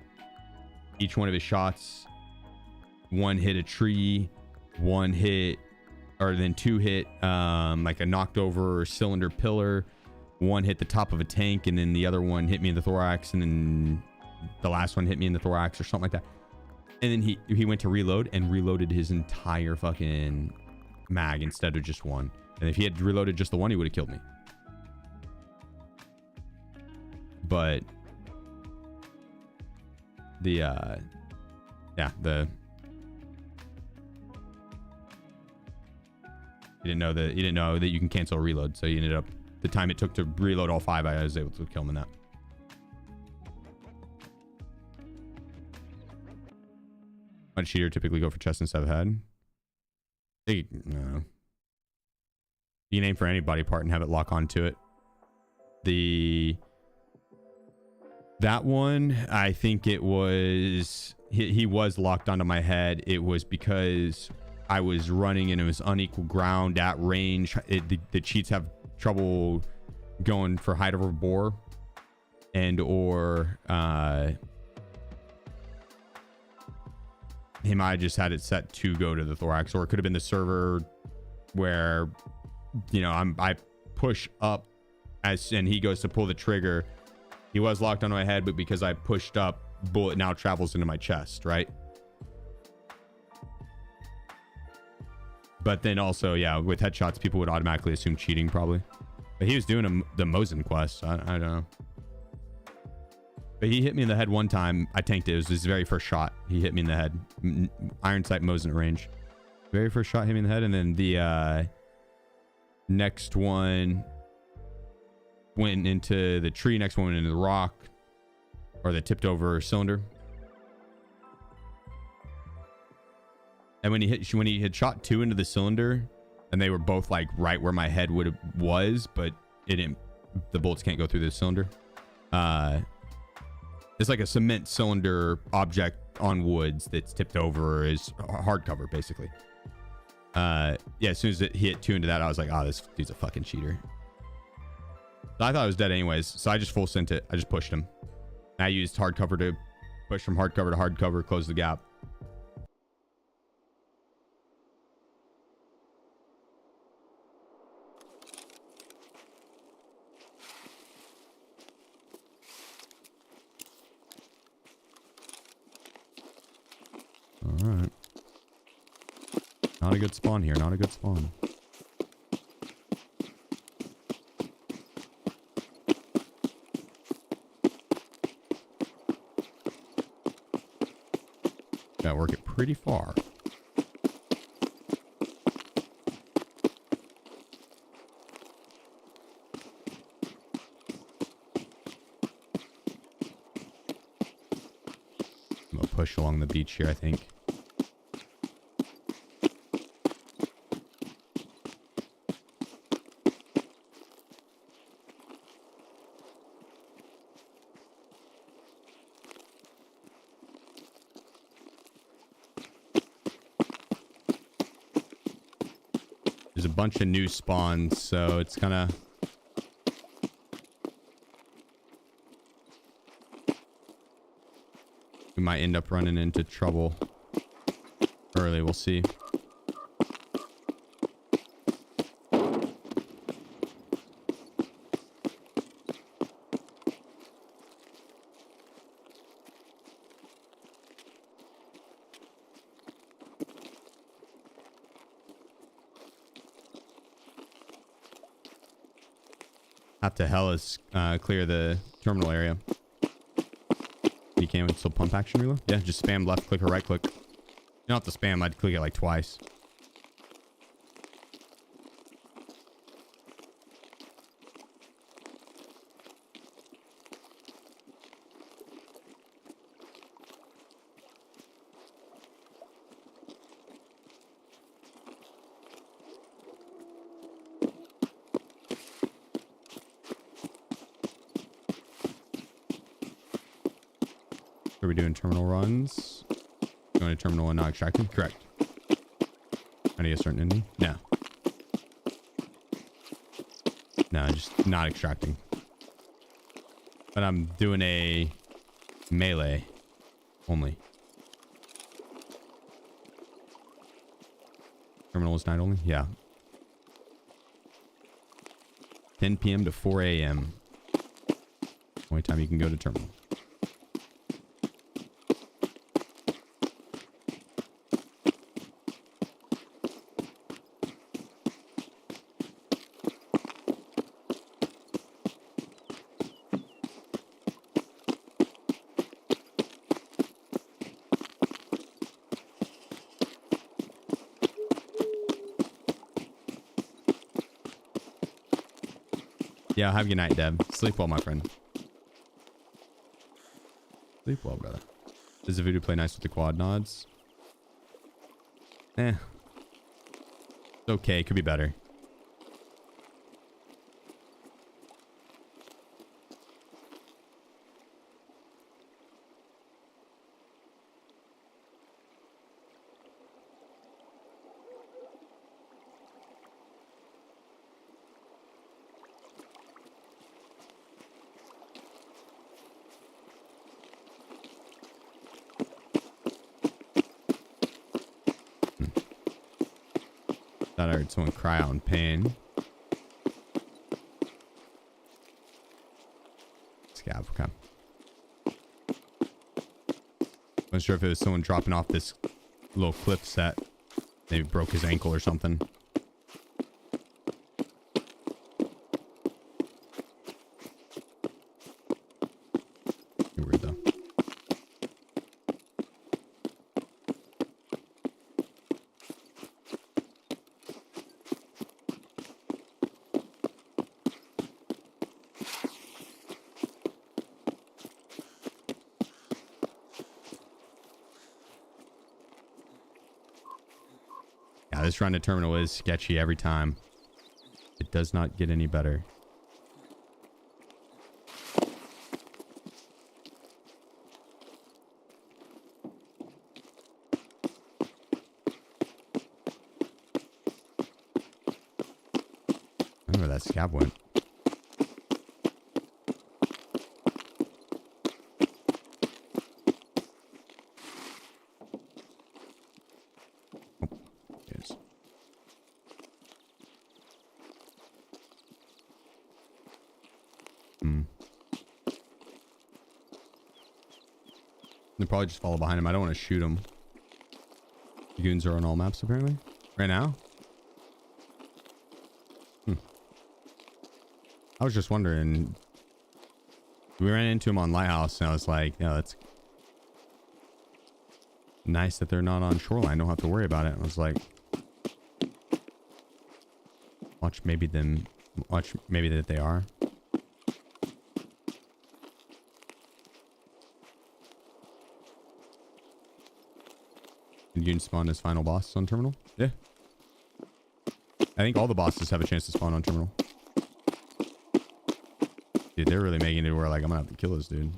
Speaker 1: Each one of his shots, one hit a tree, one hit, or then two hit like a knocked over cylinder pillar, one hit the top of a tank, and then the other one hit me in the thorax, and then the last one hit me in the thorax or something like that. And then he went to reload and reloaded his entire fucking mag instead of just one. And if he had reloaded just the one, he would have killed me. But the he didn't know that you can cancel a reload, so he ended up, the time it took to reload all 5, I was able to kill him in that. Why does cheater typically go for chest instead of head? No. You can aim for any body part and have it lock onto it. That one, I think it was, he was locked onto my head. It was because I was running and it was unequal ground at range. The cheats have trouble going for height over bore, and or he might have just had it set to go to the thorax, or it could have been the server where, you know, I push up and he goes to pull the trigger. He was locked on my head, but because I pushed up, bullet now travels into my chest, right? But then also, yeah, with headshots, people would automatically assume cheating, probably. But he was doing the Mosin quest. I don't know. But he hit me in the head one time. I tanked it. It was his very first shot. He hit me in the head. Iron sight Mosin range. Very first shot hit me in the head. And then the next one went into the tree. Next one went into the rock. Or the tipped over cylinder. And when he had shot 2 into the cylinder, and they were both like right where my head was, but it didn't, the bullets can't go through the cylinder. It's like a cement cylinder object on woods that's tipped over, is hardcover basically. Yeah, as soon as he hit 2 into that, I was like, oh, this dude's a fucking cheater. So I thought I was dead anyways, so I just full sent it. I just pushed him. I used hardcover to push from hardcover to hardcover, close the gap. All right. Not a good spawn here. Not a good spawn. Gotta work it pretty far. I'm gonna push along the beach here, I think. There's a bunch of new spawns, so it's kind of... We might end up running into trouble early. We'll see. Have to hellas clear the terminal area. You can with still pump action reload? Yeah, just spam left click or right click. You don't have to spam, I'd click it like twice. Are we doing terminal runs? Going to terminal and not extracting? Correct. I need a certain ending? No. No, just not extracting. But I'm doing a melee only. Terminal is night only? Yeah. 10 p.m. to 4 a.m. Only time you can go to terminal. Yeah, have a good night, Deb. Sleep well, my friend. Sleep well, brother. Does the voodoo play nice with the quad nods? Eh. It's okay. Could be better. Thought I heard someone cry out in pain. Scav, okay. Wasn't sure if it was someone dropping off this little cliff set. Maybe broke his ankle or something. Weird though. This run to terminal is sketchy every time. It does not get any better. that scab went. Oh, yes. They'll probably just follow behind him. I don't want to shoot him. The goons are on all maps apparently. Right now? I was just wondering. We ran into him on Lighthouse and I was like, yeah, that's nice that they're not on Shoreline. Don't have to worry about it. I was like, watch maybe that they are. Did you spawn as final boss on Terminal? Yeah. I think all the bosses have a chance to spawn on Terminal. Dude, they're really making it where like I'm gonna have to kill this dude.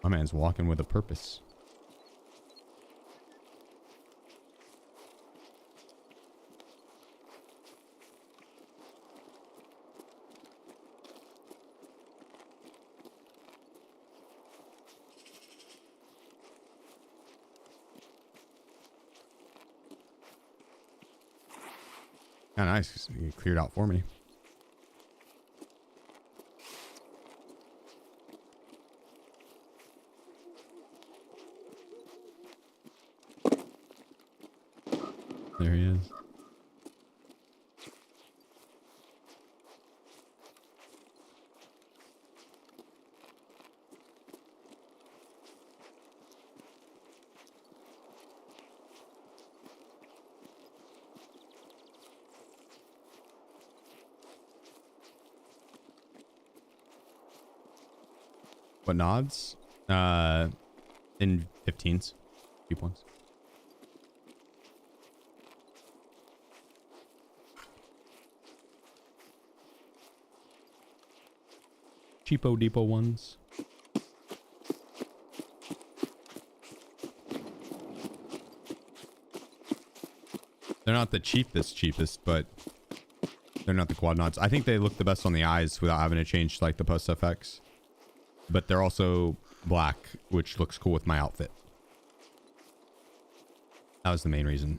Speaker 1: My man's walking with a purpose. Oh, nice. You cleared out for me. There he is. What nods? In 15s. Few points. Cheapo depot ones. They're not the cheapest, but they're not the quad nods. I think they look the best on the eyes without having to change like the post FX. But they're also black, which looks cool with my outfit. That was the main reason.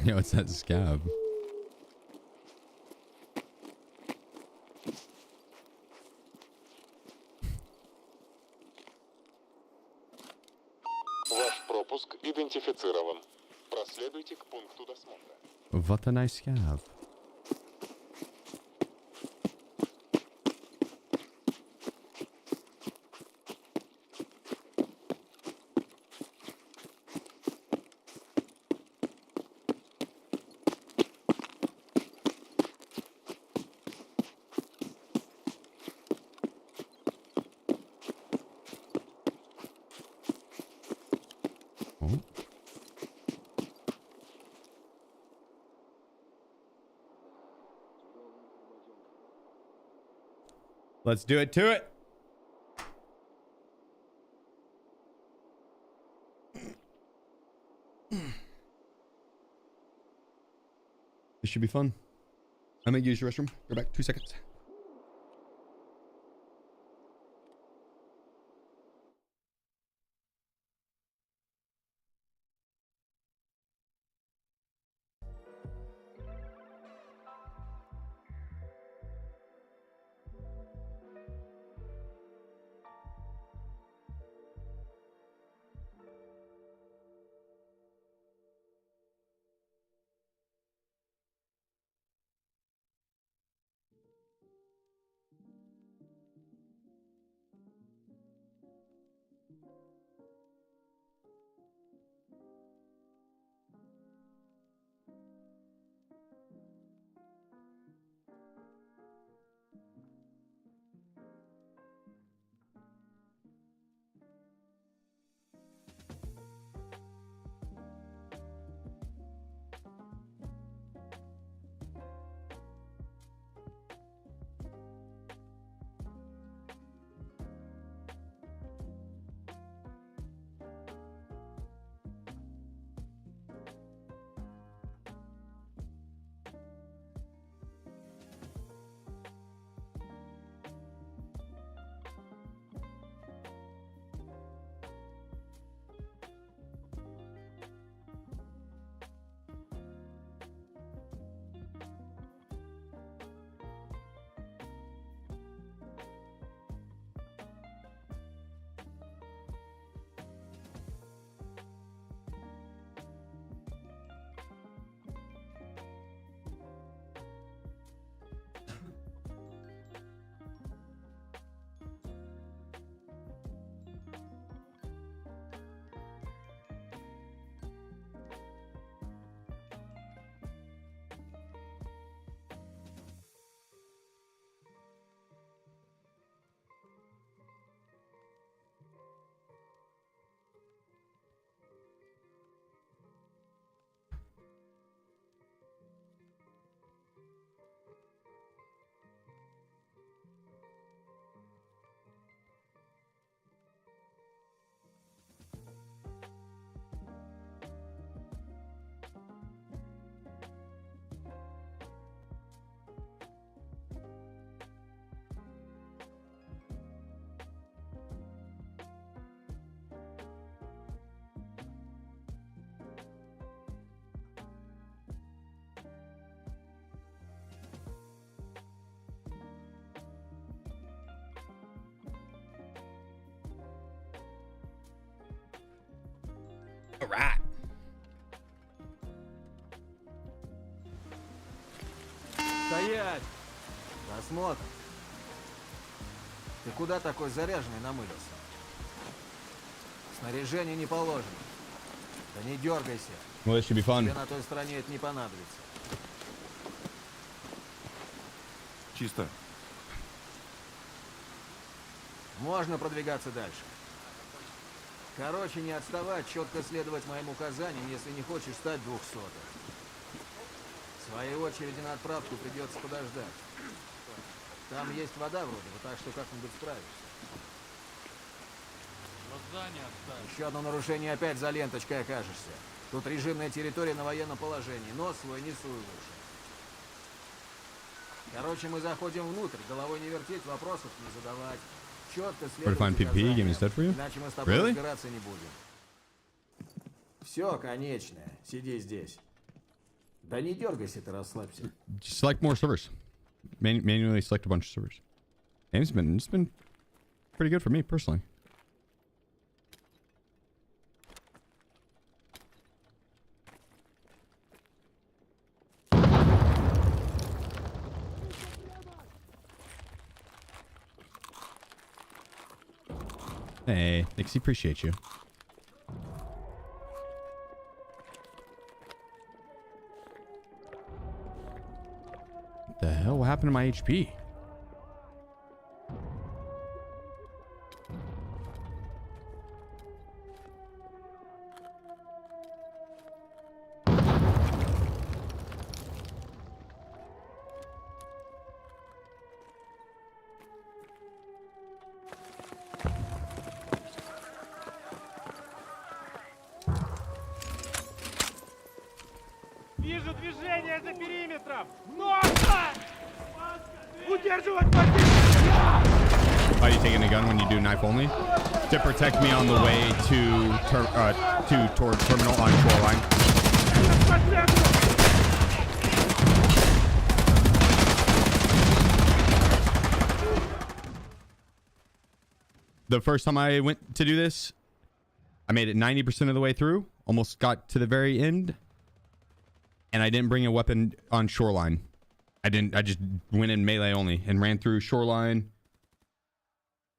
Speaker 1: Yo, it's that scab.
Speaker 5: Ваш пропуск идентифицирован. Проследуйте к пункту досмотра.
Speaker 1: What a nice scab. Let's do it to it. This should be fun. I'm gonna use your restroom. Go back 2 seconds. All right.
Speaker 6: Стоять! Досмотр. Ты куда такой заряженный намылился? Снаряжение не положено. Да не дергайся.
Speaker 1: Well, this should be fun.
Speaker 6: Тебе на той стороне это не понадобится.
Speaker 2: Чисто.
Speaker 6: Можно продвигаться дальше. Короче, не отставать, четко следовать моим указаниям, если не хочешь стать 200-м. В своей очереди на отправку придется подождать. Там есть вода вроде бы, так что как-нибудь справишься. Еще одно нарушение, опять за ленточкой окажешься. Тут режимная территория на военном положении. Нос свой не суй в уши. Короче, мы заходим внутрь, головой не вертеть, вопросов не задавать. Четко следовать
Speaker 1: PP, give me that for you?
Speaker 6: иначе мы с тобой
Speaker 1: Really?
Speaker 6: разбираться не будем. Все, конечное. Сиди здесь. Да не дергайся ты, расслабься.
Speaker 1: Select more servers. Manually select a bunch of servers. And it's been pretty good for me personally. Hey, Nixie, appreciate you. What the hell? What happened to my HP?
Speaker 9: Вижу движение за периметром! Носа! Удерживать позицию!
Speaker 1: Are you taking a gun when you do knife only? To protect me on the way toward terminal on shoreline. The first time I went to do this, I made it 90% of the way through, almost got to the very end, and I didn't bring a weapon on shoreline. I just went in melee only and ran through shoreline,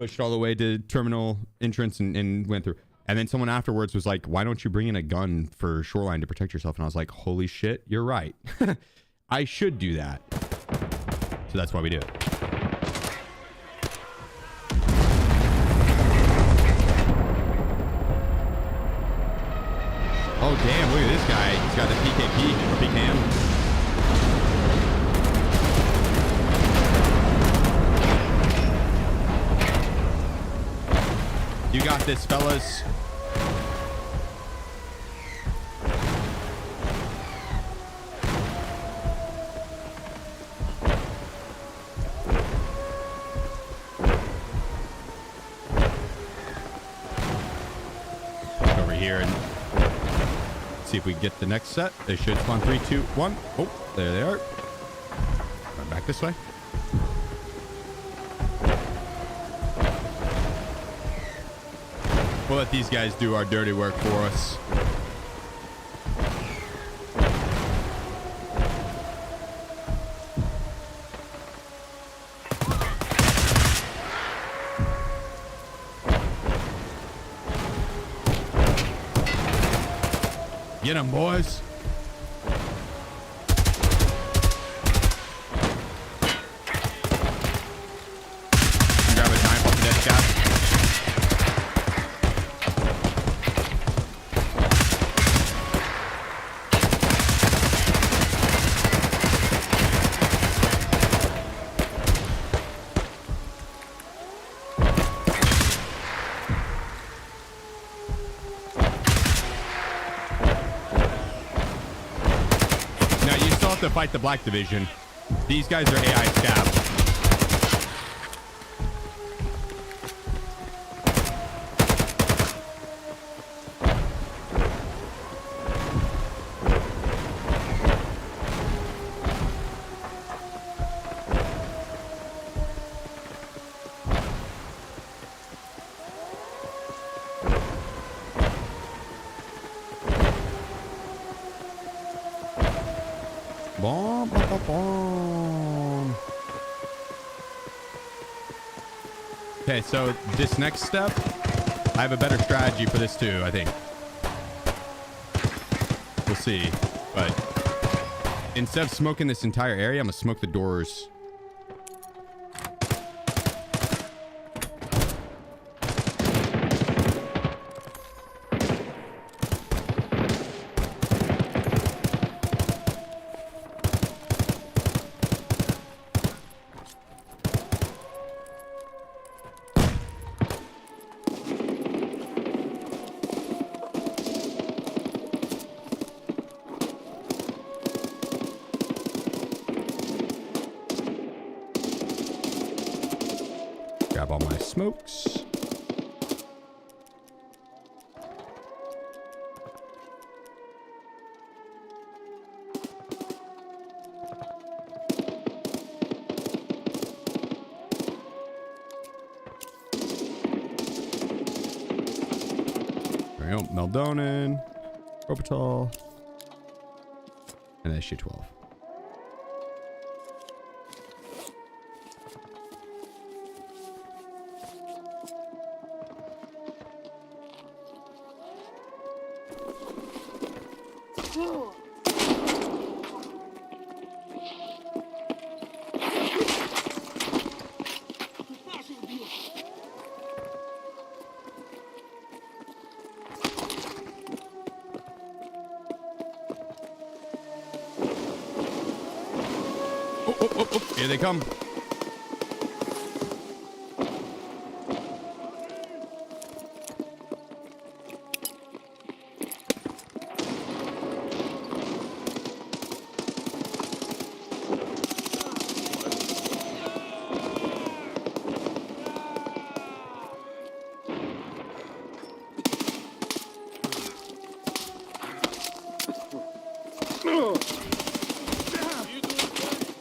Speaker 1: pushed all the way to terminal entrance and went through. And then someone afterwards was like, why don't you bring in a gun for shoreline to protect yourself? And I was like, holy shit, you're right. I should do that. So that's why we do it. Oh, damn, look at this guy. He's got the PKP or PKM. You got this, fellas. Over here and see if we get the next set. They should spawn 3, 2, 1. Oh, there they are. Right back this way. We'll let these guys do our dirty work for us. Get them, boys. Grab a knife off the desk, guys. To fight the Black Division. These guys are AI scabs. Ba-bom, ba-ba-bom. Okay, so this next step, I have a better strategy for this too, I think. We'll see. But instead of smoking this entire area, I'm gonna smoke the doors. Grab all my smokes. There we go. Meldonin, Propital, and then shit 12. Oh, here they come.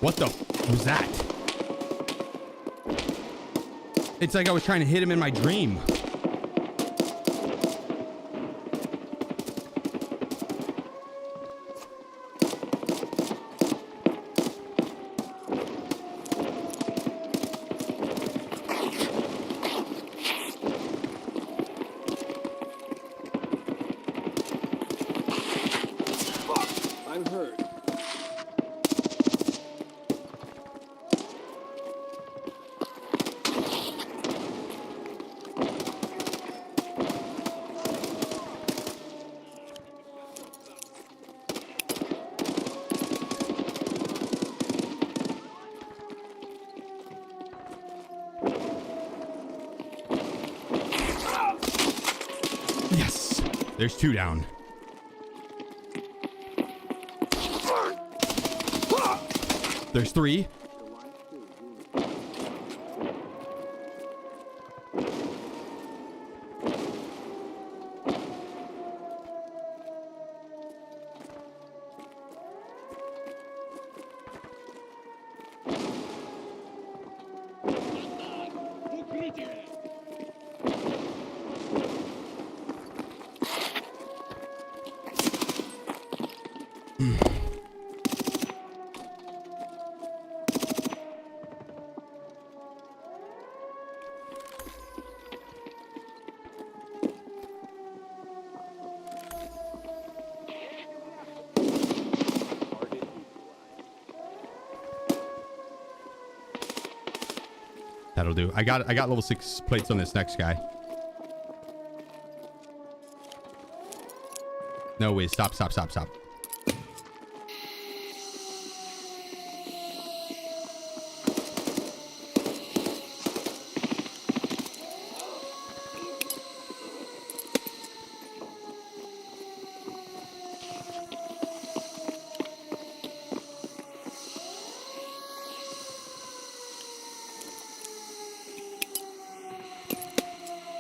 Speaker 1: What the was that? It's like I was trying to hit him in my dream.
Speaker 9: I'm hurt.
Speaker 1: Yes. There's two down. There's three. That'll do. I got level 6 plates on this next guy. No way. Stop.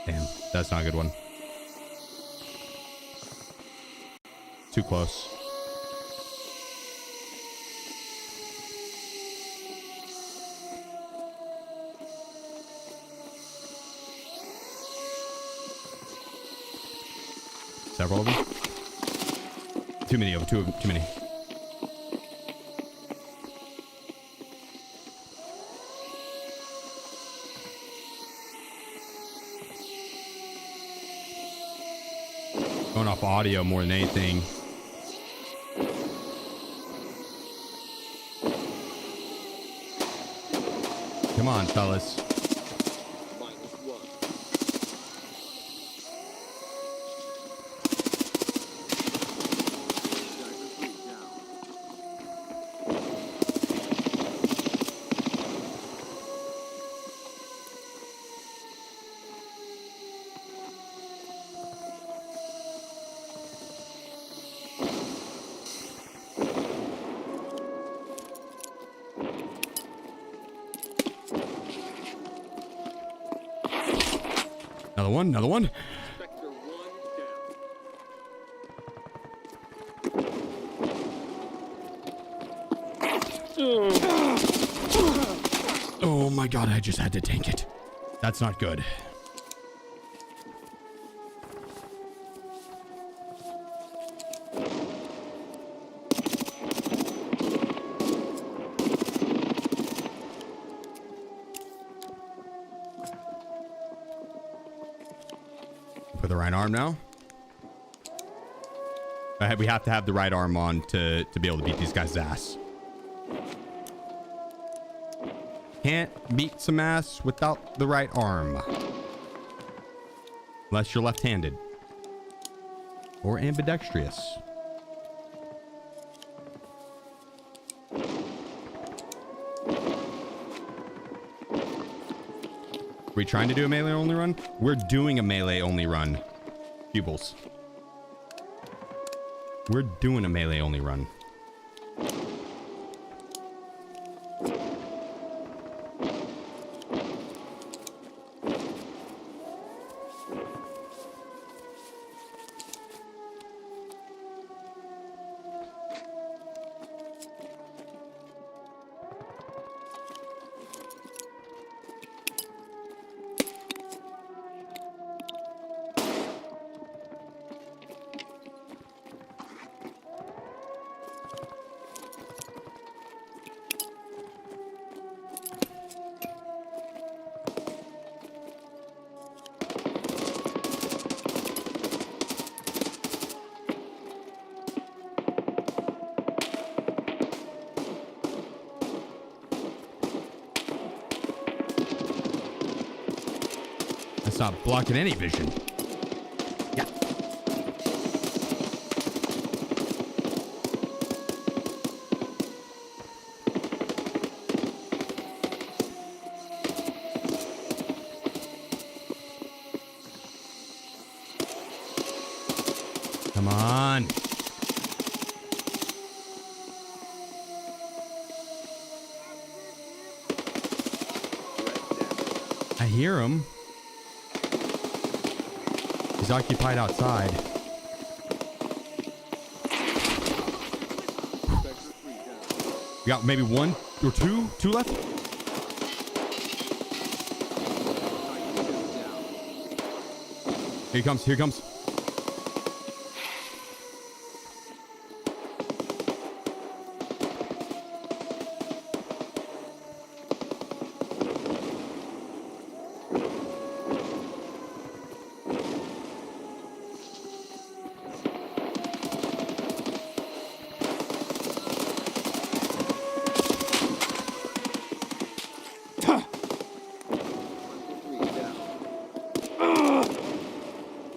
Speaker 1: Damn, that's not a good one. Too close. Several of them. Too many of them. Too many. Going off audio more than anything. Come on, fellas. Another one, another one. Oh my god, I just had to tank it. That's not good. Put the right arm now. We have to have the right arm on to be able to beat these guys' ass. Can't beat some ass without the right arm. Unless you're left-handed. Or ambidextrous. Are we trying to do a melee only run? We're doing a melee only run. Pupils. We're doing a melee only run. That's not blocking any vision. Yeah. Come on. I hear him. He's occupied outside. We got maybe one or two left. Here he comes, here he comes.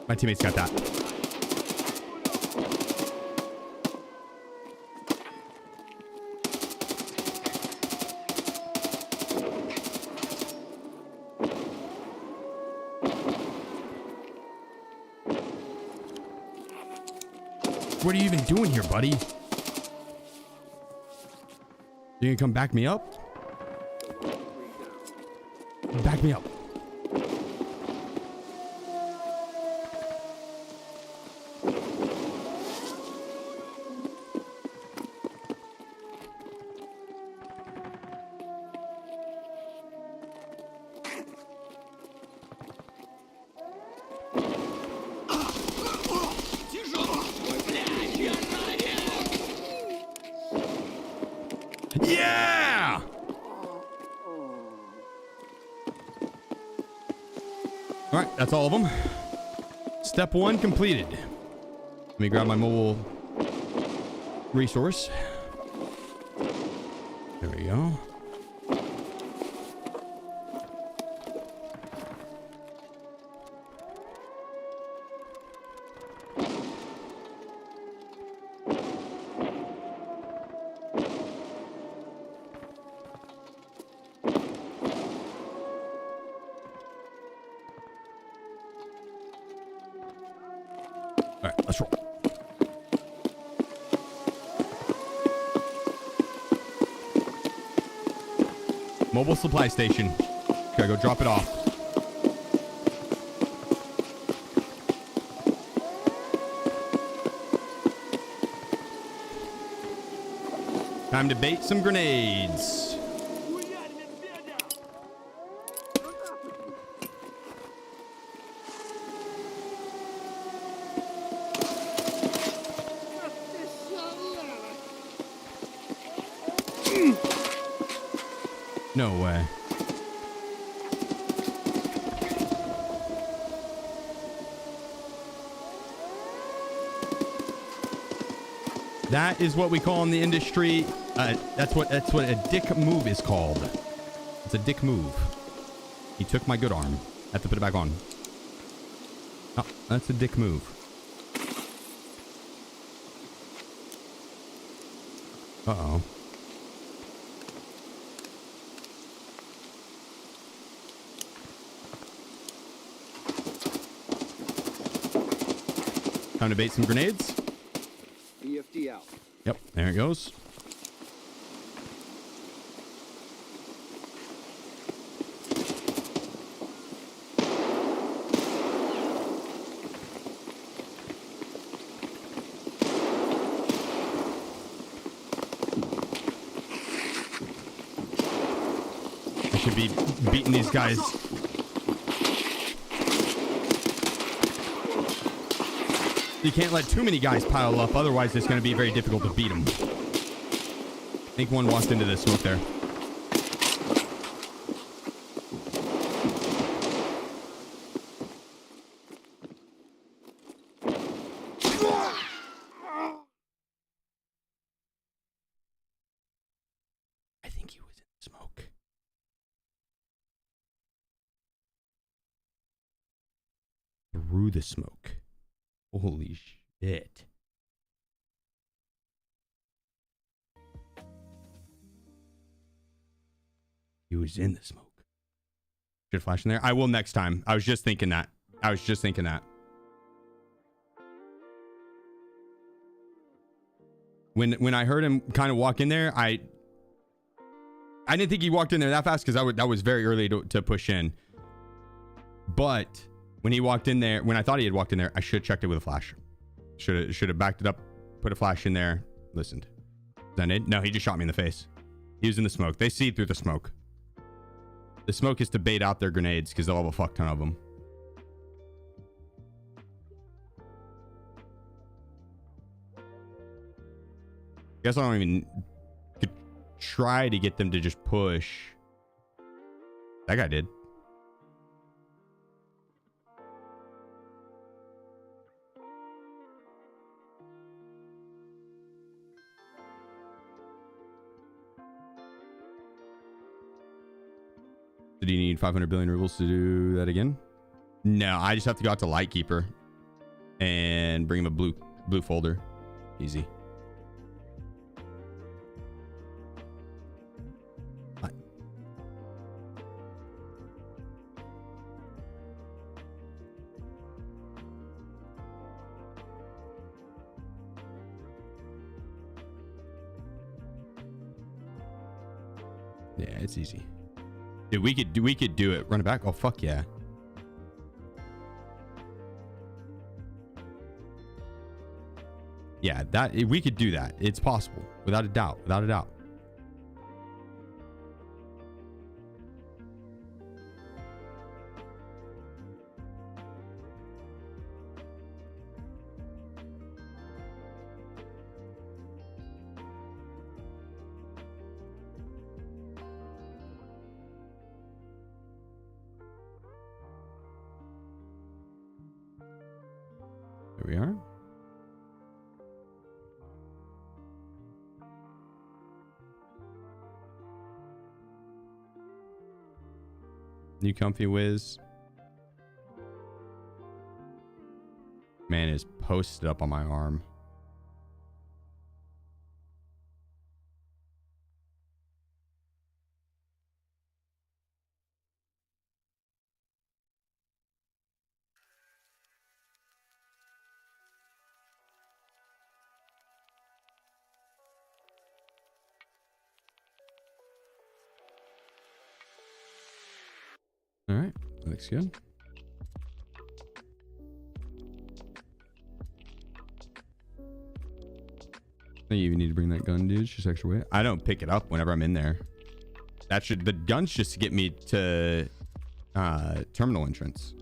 Speaker 1: My teammates got that. What are you even doing here, buddy? You gonna come back me up? Back me up. Yeah! All right, that's all of them. Step 1 completed. Let me grab my mobile resource. There we go. All right, let's roll. Mobile supply station. Gotta go drop it off. Time to bait some grenades. No way. That is what we call in the industry. That's what a dick move is called. It's a dick move. He took my good arm. I have to put it back on. Oh, that's a dick move. Uh-oh. Time to bait some grenades.
Speaker 7: EFD out.
Speaker 1: Yep, there it goes. I should be beating these guys. You can't let too many guys pile up, otherwise it's going to be very difficult to beat them. I think one walked into the smoke there. I think he was in the smoke. Through the smoke. Holy shit. He was in the smoke. Should flash in there? I will next time. I was just thinking that. When I heard him kind of walk in there, I didn't think he walked in there that fast because that was very early to push in. But when he walked in there, when I thought he had walked in there, I should have checked it with a flash. Should have backed it up, put a flash in there, listened. Then it? No, he just shot me in the face. He was in the smoke. They see through the smoke. The smoke is to bait out their grenades because they'll have a fuck ton of them. Guess I don't even could try to get them to just push. That guy did. Did he need 500 billion rubles to do that again? No, I just have to go out to Lightkeeper and bring him a blue folder. Easy. Hi. Yeah, it's easy. Dude, we could do it. Run it back. Oh fuck yeah. Yeah, we could do that. It's possible. Without a doubt. Without a doubt. There we are. You comfy whiz. Man is posted up on my arm. All right, looks good. I think you even need to bring that gun, dude. It's just extra weight. I don't pick it up whenever I'm in there. The gun's just to get me to terminal entrance.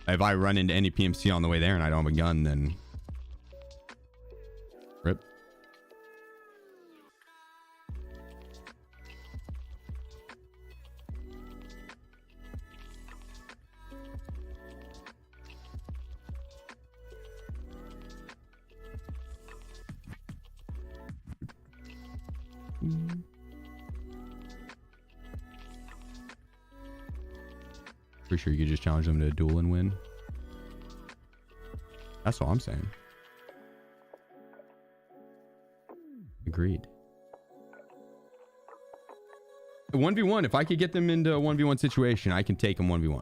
Speaker 1: If I run into any PMC on the way there and I don't have a gun, then rip. Pretty sure you could just challenge them to a duel and win. That's all I'm saying. Agreed. 1v1. If I could get them into a 1v1 situation, I can take them 1v1.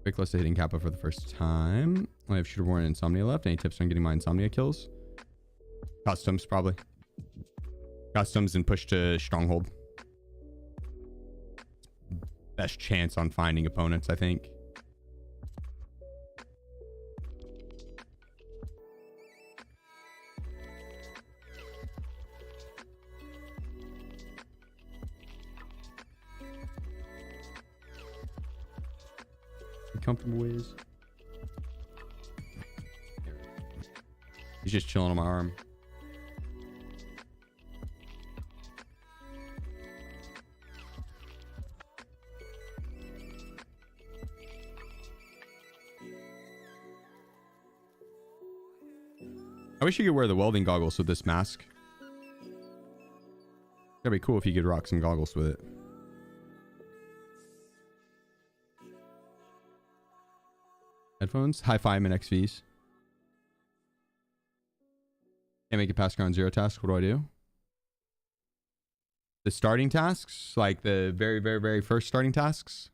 Speaker 1: Quick list of hitting Kappa for the first time. I have Shooter Born and Insomnia left. Any tips on getting my Insomnia kills? Customs, probably. Customs and push to Stronghold. Best chance on finding opponents, I think. Comfortable ways. He's just chilling on my arm. I wish you could wear the welding goggles with this mask. That'd be cool if you could rock some goggles with it. Headphones, hi-fi and XVs. Can't make it past ground zero task. What do I do? The starting tasks, like the very, very, very first starting tasks.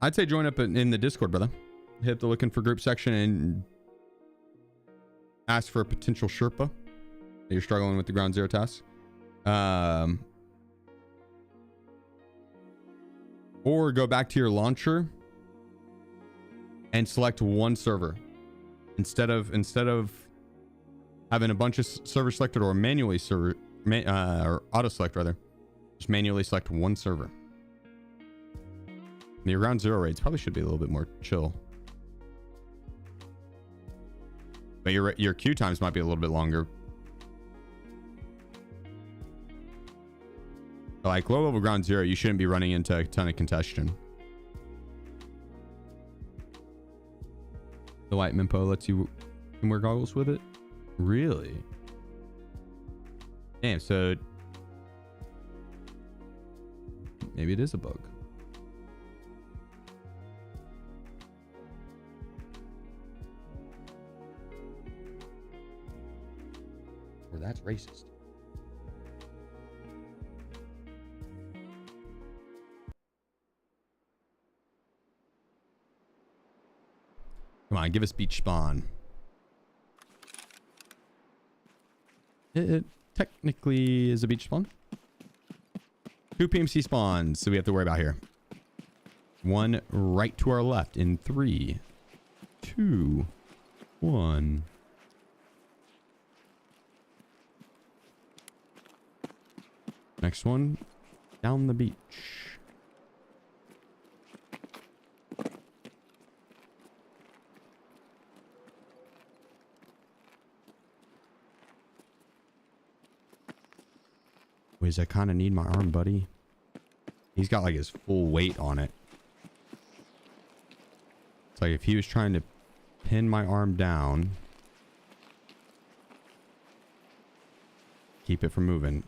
Speaker 1: I'd say join up in the Discord, brother. Hit the looking for group section and ask for a potential Sherpa that you're struggling with the ground zero task. Or go back to your launcher and select one server instead of having a bunch of servers selected or manually or auto select rather. Just manually select one server. Your ground zero raids probably should be a little bit more chill. But your queue times might be a little bit longer. Like low level ground zero, you shouldn't be running into a ton of congestion. The light Mimpo lets you can wear goggles with it? Really? Damn, so maybe it is a bug. Or that's racist. Come on, give us beach spawn. It technically is a beach spawn. 2 PMC spawns, so we have to worry about here. One right to our left in 3, 2, 1. Next one, down the beach. Wiz, I kind of need my arm, buddy. He's got like his full weight on it. It's like if he was trying to pin my arm down, keep it from moving.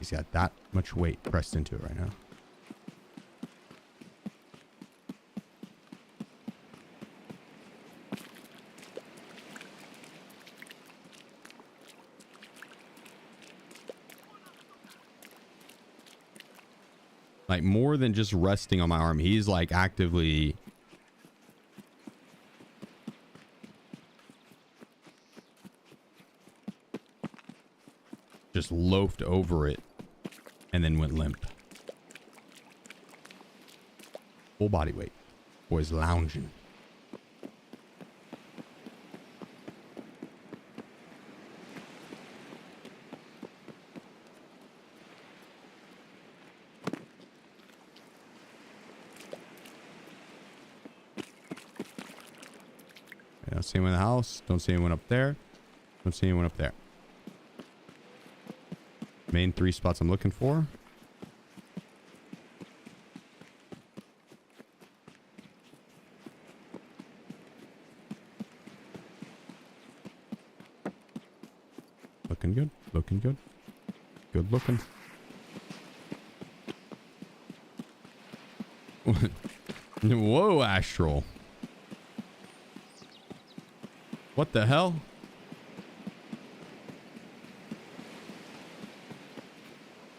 Speaker 1: He's got that much weight pressed into it right now. Like more than just resting on my arm, he's like actively just loafed over it and then went limp. Full body weight. Boy's lounging. I don't see anyone in the house. Don't see anyone up there. Don't see anyone up there. Main 3 spots I'm looking for. Looking good. Looking good. Good looking. Whoa, Astral. What the hell?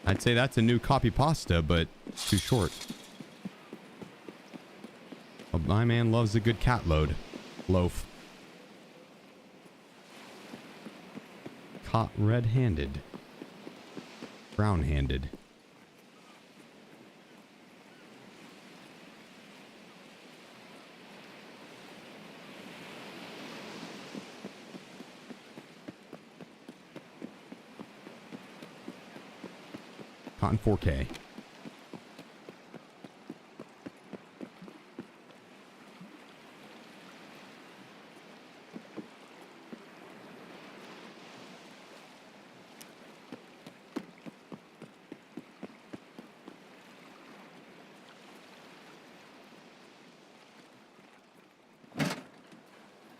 Speaker 1: I'd say that's a new copy pasta, but it's too short. Well, my man loves a good cat loaf. Caught red-handed. Brown-handed. Caught in 4K.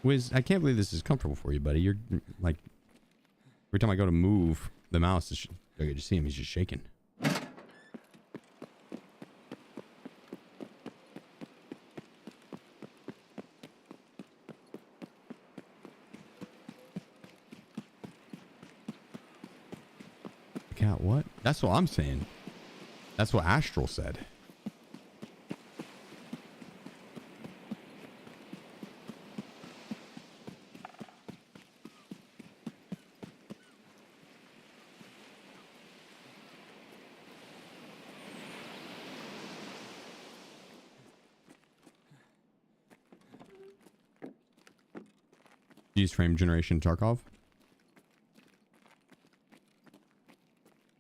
Speaker 1: Wiz, I can't believe this is comfortable for you, buddy. You're like, every time I go to move the mouse, I can just see him. He's just shaking. Cat, what? That's what I'm saying. That's what Astral said. Use frame generation Tarkov?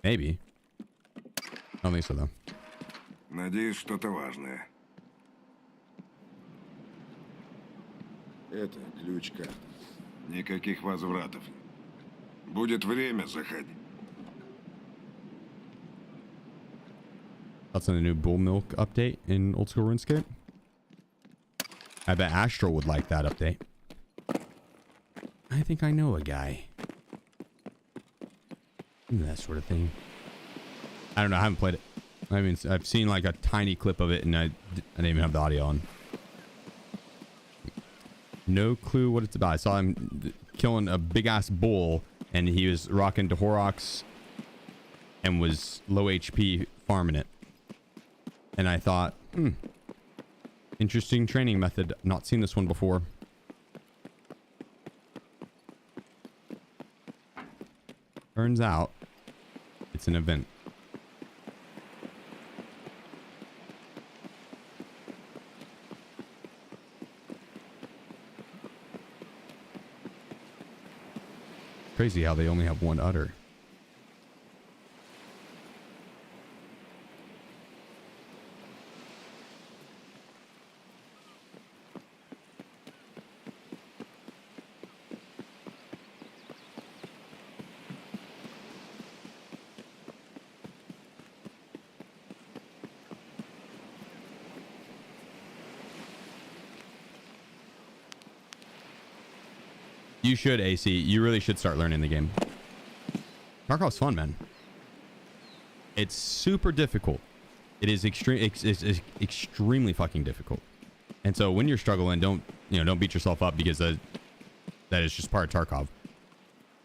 Speaker 1: Maybe. I don't think so, though.
Speaker 2: Надеюсь, что-то важное. Это ключ-карта. Никаких возвратов. Будет время, заходи.
Speaker 1: That's in the new Bull Milk update in Old School RuneScape. I bet Astral would like that update. I think I know a guy. That sort of thing. I don't know. I haven't played it. I mean, I've seen like a tiny clip of it, and I didn't even have the audio on. No clue what it's about. I saw him killing a big ass bull, and he was rocking to Horrocks and was low HP farming it. And I thought, interesting training method. Not seen this one before. Turns out it's an event. Crazy how they only have one udder. You should, AC. You really should start learning the game. Tarkov's fun, man. It's super difficult. It is it's extremely fucking difficult. And so when you're struggling, don't beat yourself up, because that is just part of Tarkov.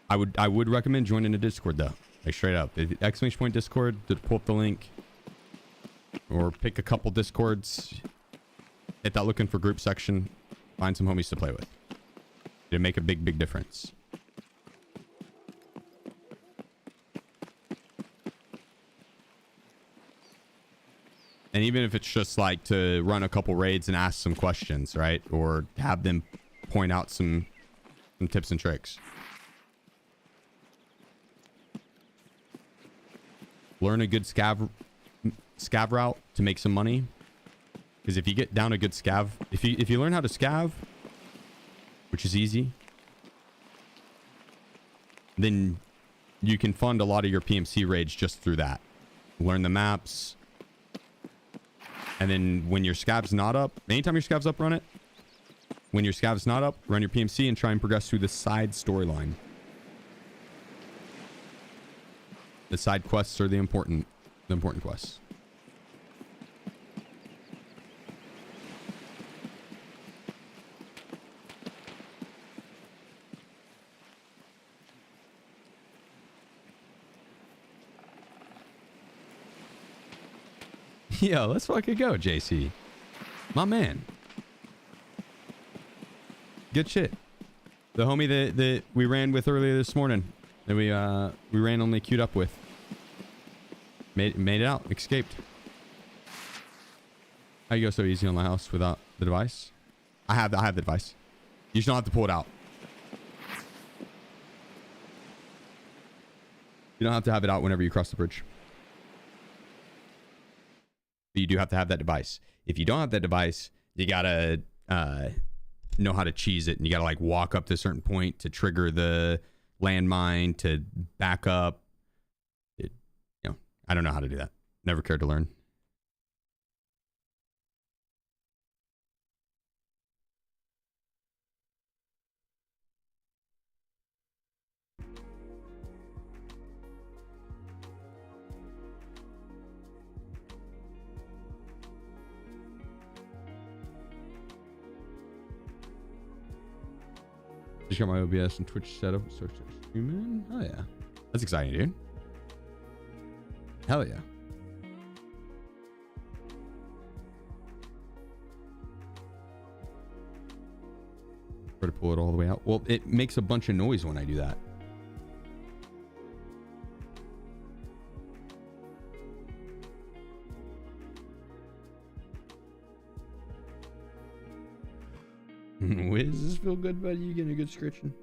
Speaker 1: I would recommend joining a Discord though. Like straight up. ! Discord, pull up the link. Or pick a couple Discords. Hit that looking for group section. Find some homies to play with. It'll make a big difference. And even if it's just like to run a couple raids and ask some questions, right? Or have them point out some tips and tricks. Learn a good scav route to make some money. Because if you get down a good scav, if you learn how to scav, which is easy, then you can fund a lot of your PMC raids just through that. Learn the maps. And then when your scav's not up, anytime your scav's up, run it. When your scav's not up, run your PMC and try and progress through the side storyline. The side quests are the important quests. Yo, let's fucking go, JC. My man. Good shit. The homie that we ran with earlier this morning, that we randomly queued up with, made it out, escaped. How you go so easy on my house without the device? I have the device. You just don't have to pull it out. You don't have to have it out whenever you cross the bridge. But you do have to have that device. If you don't have that device, you gotta know how to cheese it, and you gotta like walk up to a certain point to trigger the landmine to back up. I don't know how to do that. Never cared to learn. Just got my OBS and Twitch set up. Start streaming. Oh yeah, that's exciting, dude. Hell yeah. Try to pull it all the way out. Well, it makes a bunch of noise when I do that. Wiz, does this feel good, buddy? You getting a good scritching?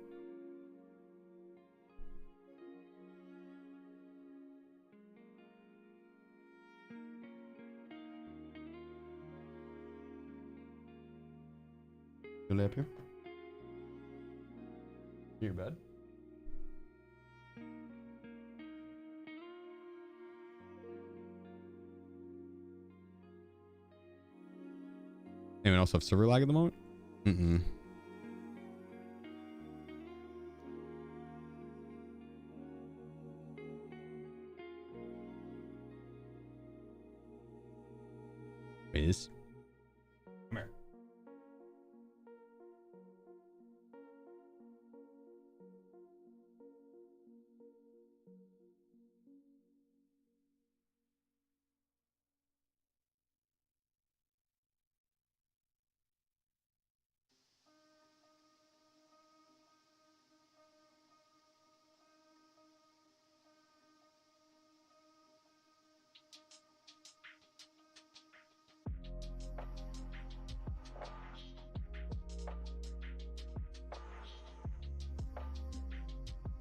Speaker 1: You lay up here? In your bed? Anyone else have server lag at the moment? Mm-mm. Wiz. Come here.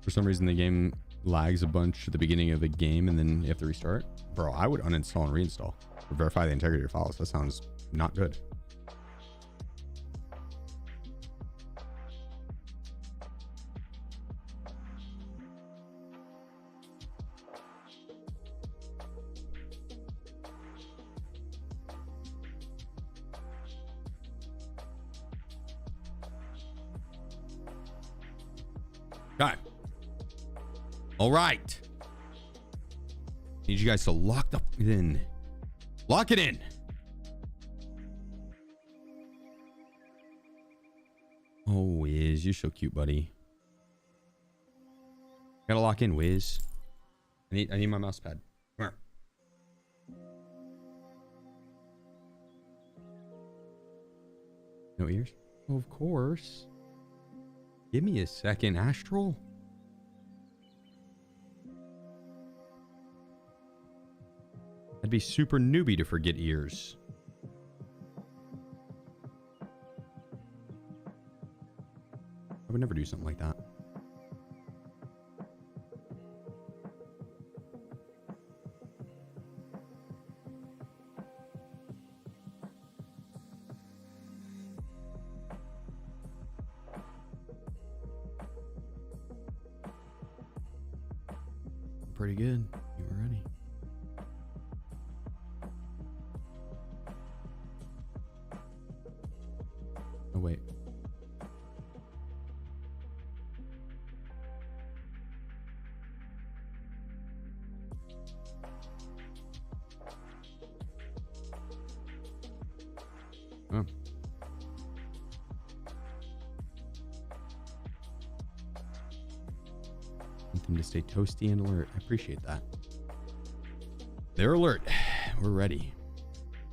Speaker 1: For some reason, the game lags a bunch at the beginning of the game, and then you have to restart. Bro, I would uninstall and reinstall or verify the integrity of your files. That sounds not good. Okay. All right. Need you guys to lock it in. Lock it in. Oh, Wiz, you're so cute, buddy. Gotta lock in, Wiz. I need my mouse pad. Come here. No ears? Oh, of course. Give me a second, Astral. I'd be super newbie to forget ears. I would never do something like that. Pretty good. You were ready. Oh, wait. Oh. Want them to stay toasty and alert. I appreciate that. They're alert. We're ready.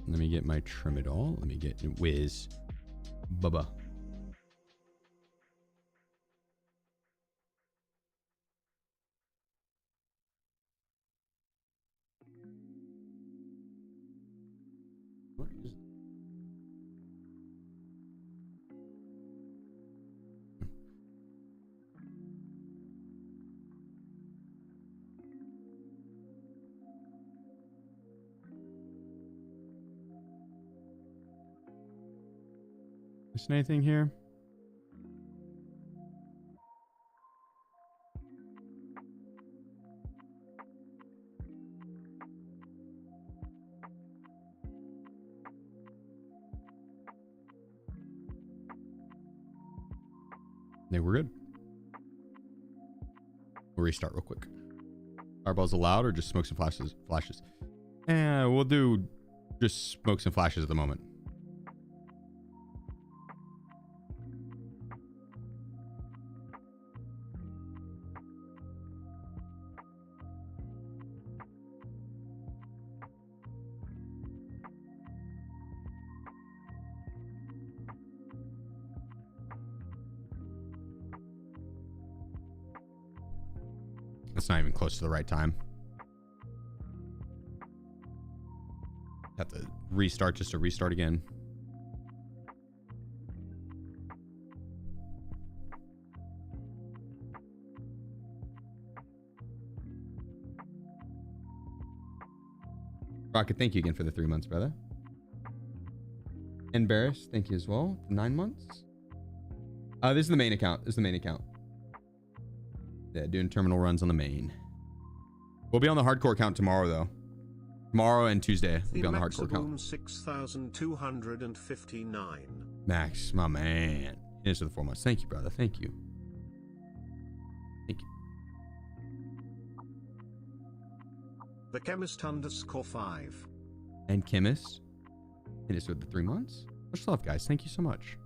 Speaker 1: Let me get my trim it all. Let me get Wiz. Bubba. What is Missing anything here? No, we're good. We'll restart real quick. Fireballs allowed or just smokes and flashes? We'll do just smokes and flashes at the moment. It's not even close to the right time. Have to restart just to restart again. Rocket, thank you again for the 3 months, brother. And Barris, thank you as well. 9 months. This is the main account. This is the main account. Yeah, doing terminal runs on the main. We'll be on the hardcore account tomorrow, though. Tomorrow and Tuesday, we'll be on the hardcore account.
Speaker 8: 6,259.
Speaker 1: Max, my man. Here's to the 4 months. Thank you, brother. Thank you. Thank you.
Speaker 8: The chemist _5.
Speaker 1: And chemist. Hit us with the 3 months. Much love, guys. Thank you so much.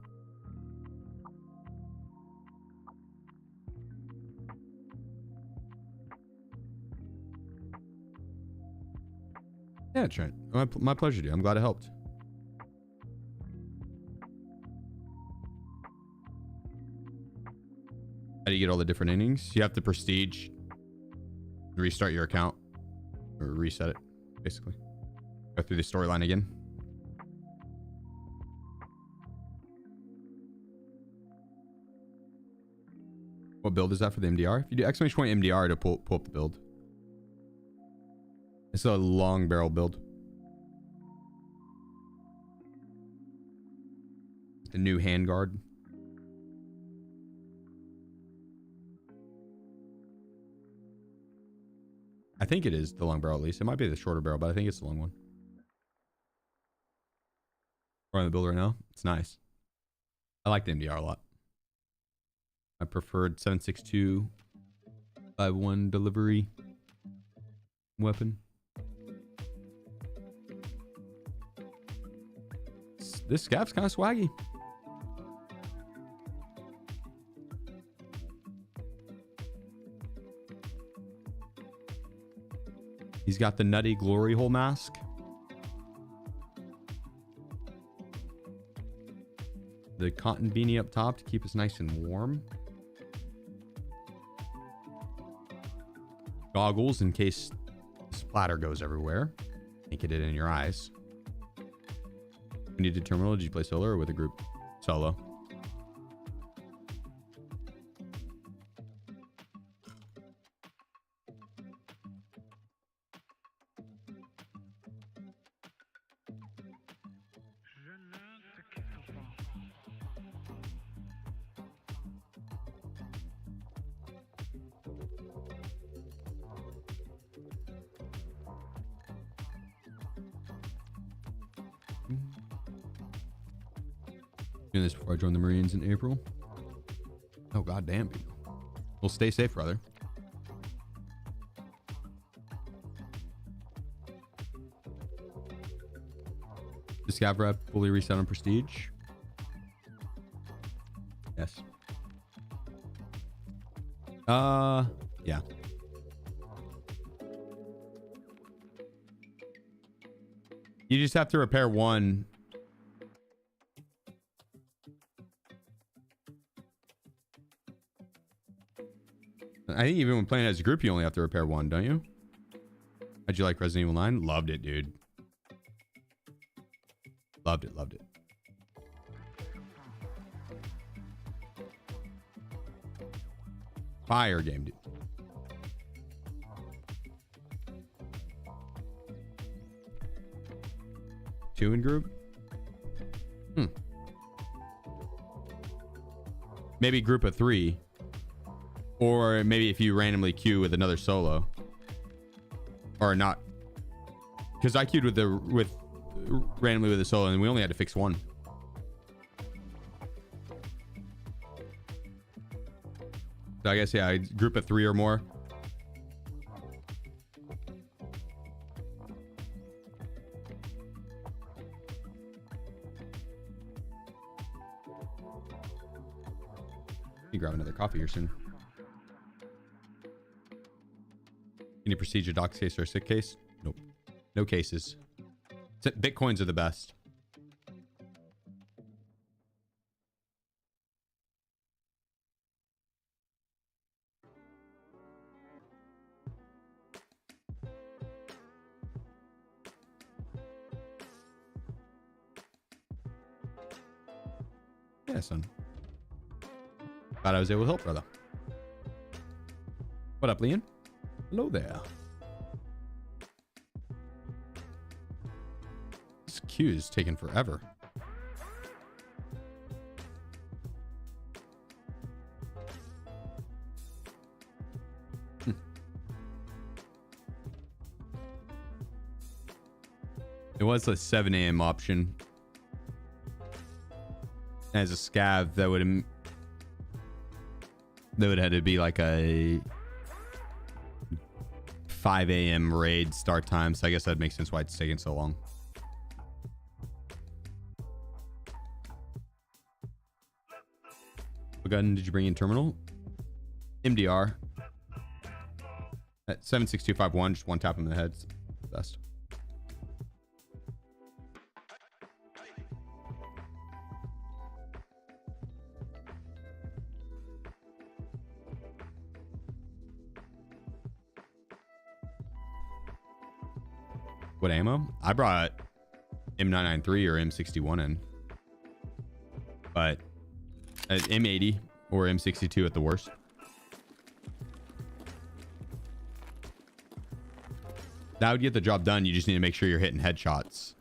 Speaker 1: Yeah, Trent. My pleasure, dude. I'm glad it helped. How do you get all the different innings? You have to prestige, restart your account, or reset it, basically. Go through the storyline again. What build is that for the MDR? If you do !MDR to pull up the build. It's a long barrel build. The new handguard. I think it is the long barrel at least. It might be the shorter barrel, but I think it's the long one. We're on the build right now. It's nice. I like the MDR a lot. My preferred 7.62 5.1 delivery weapon. This scav's kind of swaggy. He's got the nutty glory hole mask. The cotton beanie up top to keep us nice and warm. Goggles in case splatter goes everywhere. Can't get it in your eyes. You need a terminal. Did you play solo or with a group? Solo. Doing this before I join the Marines in April. Oh, goddamn, people. Well, stay safe, brother. The scav rep fully reset on prestige. Yes. Yeah. You just have to repair one. I think even when playing as a group, you only have to repair one, don't you? How'd you like Resident Evil 9? Loved it, dude. Loved it, loved it. Fire game, dude. Two in group? Maybe group of 3. Or maybe if you randomly queue with another solo. Or not. Because I queued with randomly with a solo and we only had to fix one. So I guess, yeah, group of 3 or more. You grab another coffee here soon. Any procedure, docs case, or sick case? Nope. No cases. Bitcoins are the best. Yeah, son. Glad I was able to help, brother. What up, Leon? Hello there. This queue is taking forever. It was a 7 a.m. option. As a scav, that would have had to be like a 5 a.m. raid start time. So I guess that makes sense why it's taking so long. What gun did you bring in terminal? MDR. At 76251, just one tap him in the head. It's the best. What ammo? I brought M993 or M61 in. But M80 or M62 at the worst. That would get the job done. You just need to make sure you're hitting headshots.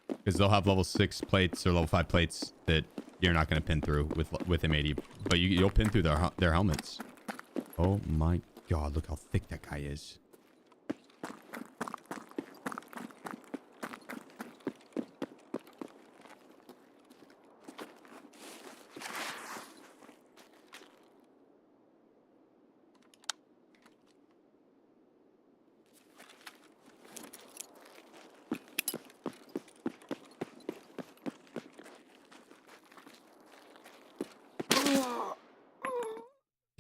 Speaker 1: Because they'll have level 6 plates or level 5 plates that you're not going to pin through with M80. But you'll pin through their helmets. Oh my God, look how thick that guy is.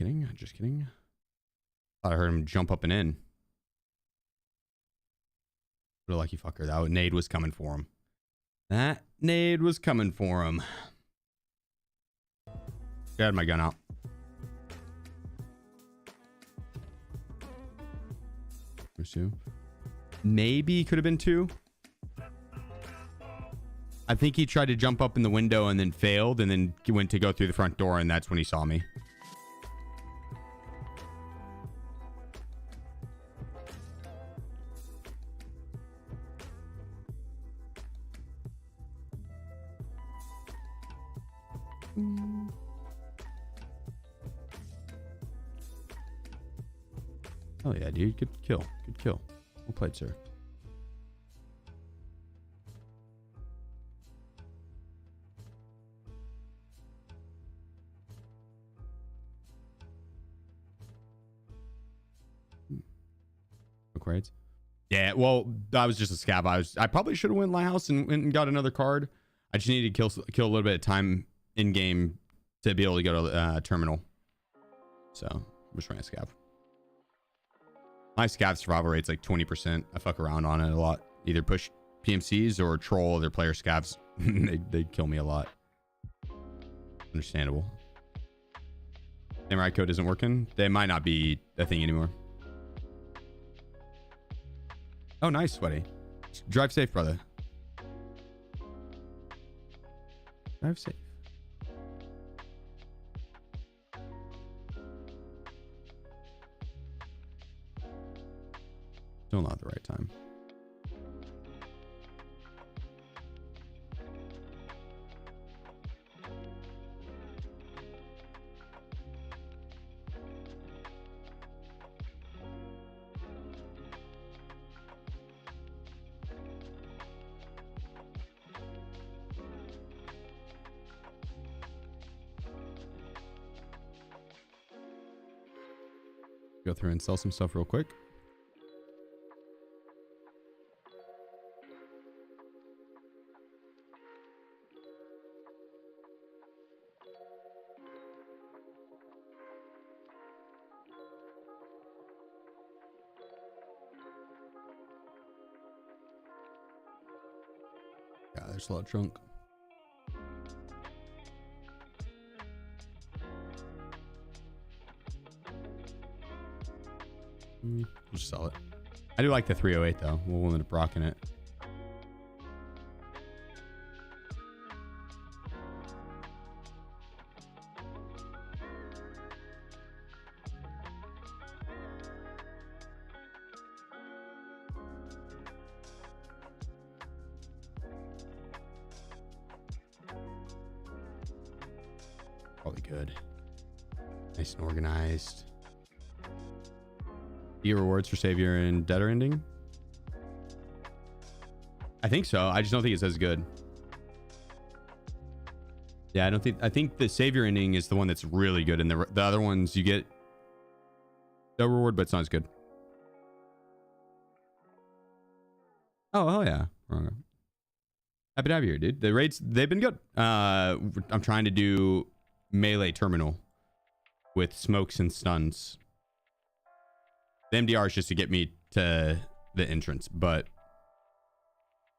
Speaker 1: kidding. Just kidding. Thought I heard him jump up and in. What a lucky fucker. That nade was coming for him. That nade was coming for him. I had my gun out. There's two. Maybe could have been two. I think he tried to jump up in the window and then failed, and then he went to go through the front door, and that's when he saw me. Oh yeah, dude. Good kill. Good kill. Well played, sir. Crates. Yeah, well, I was just a scab. I probably should have went Lighthouse and got another card. I just needed to kill a little bit of time in game to be able to go to terminal. So I'm just running a scab. My scab survival rate's like 20%. I fuck around on it a lot. Either push PMCs or troll other player scabs. they kill me a lot. Understandable. Samurai code isn't working. They might not be a thing anymore. Oh, nice, Sweaty. Drive safe, brother. Drive safe. Still not at the right time. Go through and sell some stuff real quick. Yeah, there's a lot of junk. We'll just sell it. I do like the 308 though. We'll end up rocking it. Probably good. Nice and organized. You get rewards for savior and debtor ending? I think so. I just don't think it's as good. Yeah, I think the savior ending is the one that's really good, and the other ones you get no reward, but it's not as good. Oh, hell yeah. Wrong. Happy to have you here, dude. The raids, they've been good. I'm trying to do melee terminal with smokes and stuns. The MDR is just to get me to the entrance, but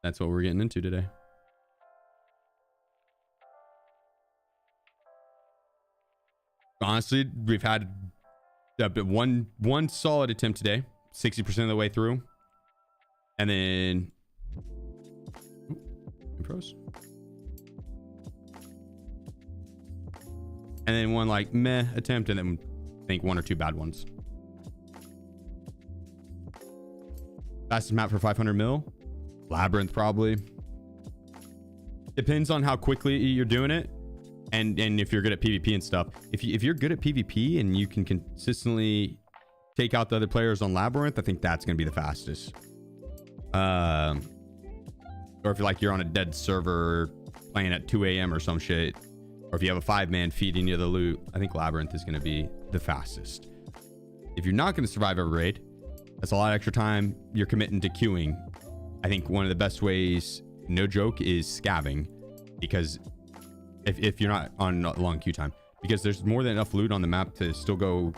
Speaker 1: that's what we're getting into today. Honestly, we've had one solid attempt today, 60% of the way through, and then pros, and then one like meh attempt, and then I think one or two bad ones. Fastest map for 500 mil? Labyrinth, probably. Depends on how quickly you're doing it, and if you're good at PvP and stuff. If you're good at PvP and you can consistently take out the other players on Labyrinth, I think that's gonna be the fastest. Or if you're on a dead server playing at 2 a.m. or some shit, or if you have a 5-man feeding you the loot, I think Labyrinth is gonna be the fastest. If you're not gonna survive every raid, that's a lot of extra time you're committing to queuing. I think one of the best ways, no joke, is scabbing, because if you're not on long queue time, because there's more than enough loot on the map to still go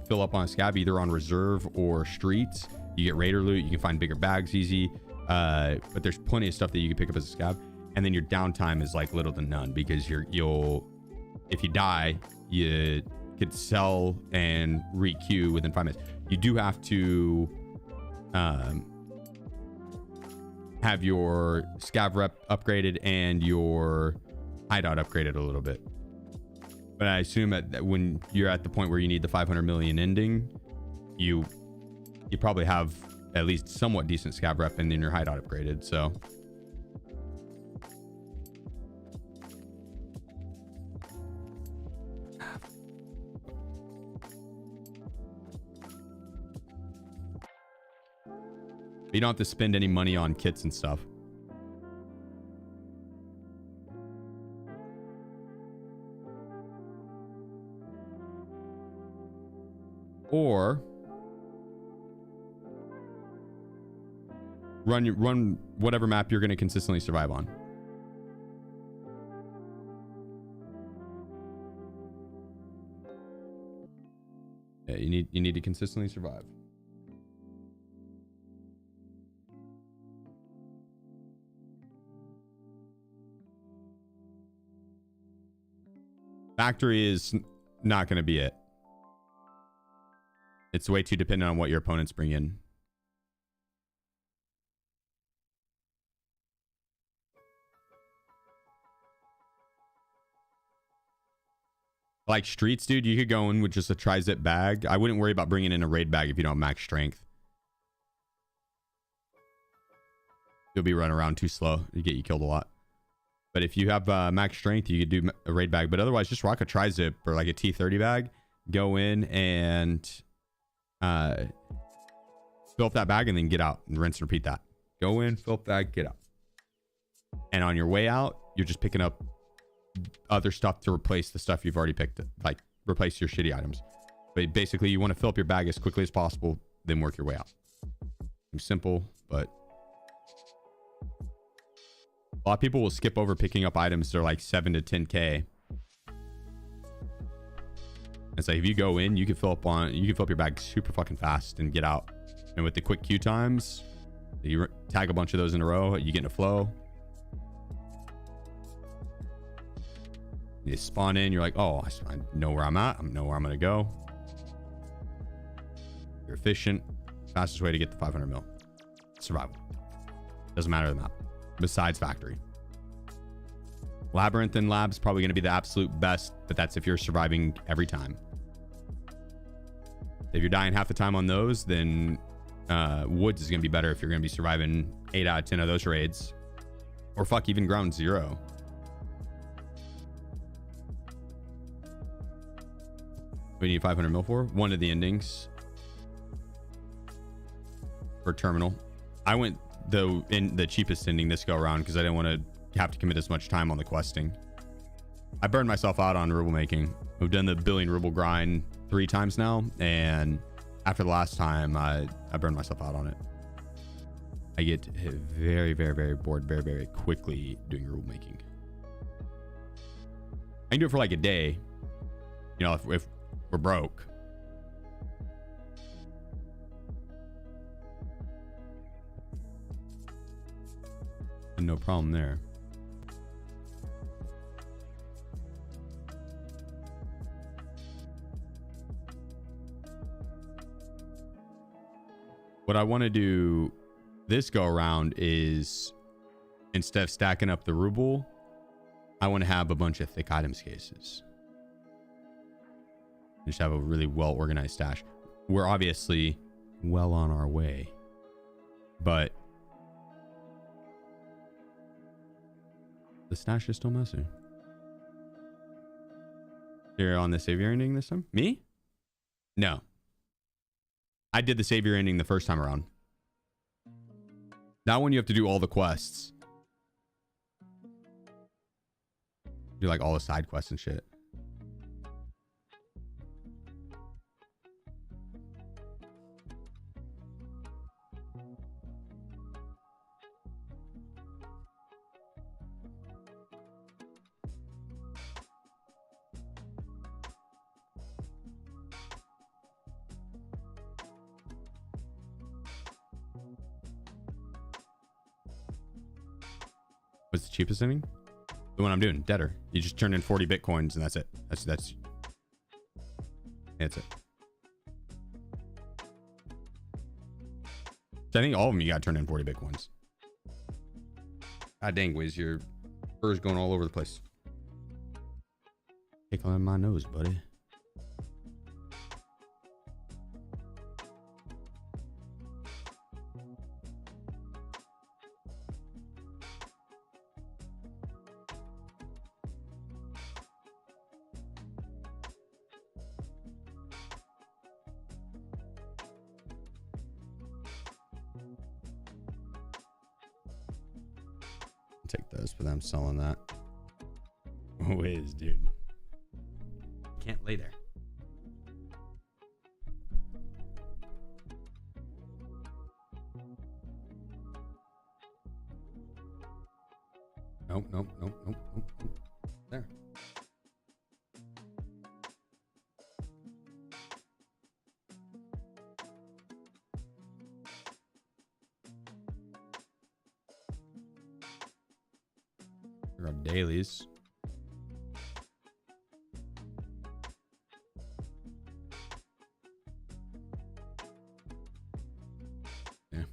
Speaker 1: fill up on a scab, either on reserve or streets. You get raider loot, you can find bigger bags easy, but there's plenty of stuff that you can pick up as a scab. And then your downtime is like little to none, because you'll if you die, you could sell and re-queue within 5 minutes. You do have to have your scav rep upgraded and your hideout upgraded a little bit. But I assume that when you're at the point where you need the 500 million ending, you probably have at least somewhat decent scav rep and then your hideout upgraded. So you don't have to spend any money on kits and stuff. Or run whatever map you're going to consistently survive on. Yeah, you need to consistently survive. Factory is not going to be it. It's way too dependent on what your opponents bring in. Like streets, dude, you could go in with just a tri-zip bag. I wouldn't worry about bringing in a raid bag if you don't have max strength. You'll be running around too slow. You get you killed a lot. But if you have max strength, you could do a raid bag. But otherwise, just rock a tri-zip or like a T30 bag. Go in and fill up that bag and then get out and rinse and repeat that. Go in, fill up bag, get out. And on your way out, you're just picking up other stuff to replace the stuff you've already picked, like replace your shitty items. But basically, you want to fill up your bag as quickly as possible, then work your way out. Simple, but a lot of people will skip over picking up items that are like 7 to 10k. It's like if you go in, you can fill up your bag super fucking fast and get out. And with the quick queue times, you tag a bunch of those in a row, you get in a flow. You spawn in, you're like, oh, I know where I'm at. I know where I'm going to go. You're efficient. Fastest way to get the 500 mil. Survival. Doesn't matter the map. Besides factory. Labyrinth and lab's probably going to be the absolute best, but that's if you're surviving every time. If you're dying half the time on those, then woods is going to be better if you're going to be surviving 8 out of 10 of those raids. Or fuck, even ground zero. We need 500 mil for one of the endings for terminal. I went in the cheapest ending this go around because I didn't want to have to commit as much time on the questing. I burned myself out on ruble making. We've done the billion ruble grind 3 times now, and after the last time, I burned myself out on it. I get very, very, very bored very, very quickly doing ruble making. I can do it for like a day, you know, if we're broke. And no problem there. What I want to do this go around is, instead of stacking up the ruble, I want to have a bunch of thick items cases. Just have a really well organized stash. We're obviously well on our way, but the stash is still messy. You're on the savior ending this time? Me? No. I did the savior ending the first time around. That one you have to do all the quests. Do like all the side quests and shit. What's the cheapest thing? The one I'm doing, Deader. You just turn in 40 bitcoins and that's it. That's it. So I think all of them you got to turn in 40 bitcoins. God dang, Wiz, your fur's going all over the place. Tickling my nose, buddy. Take this, but I'm selling that. Wiz, dude. Can't lay there. Nope. There. There are dailies. Yeah. Do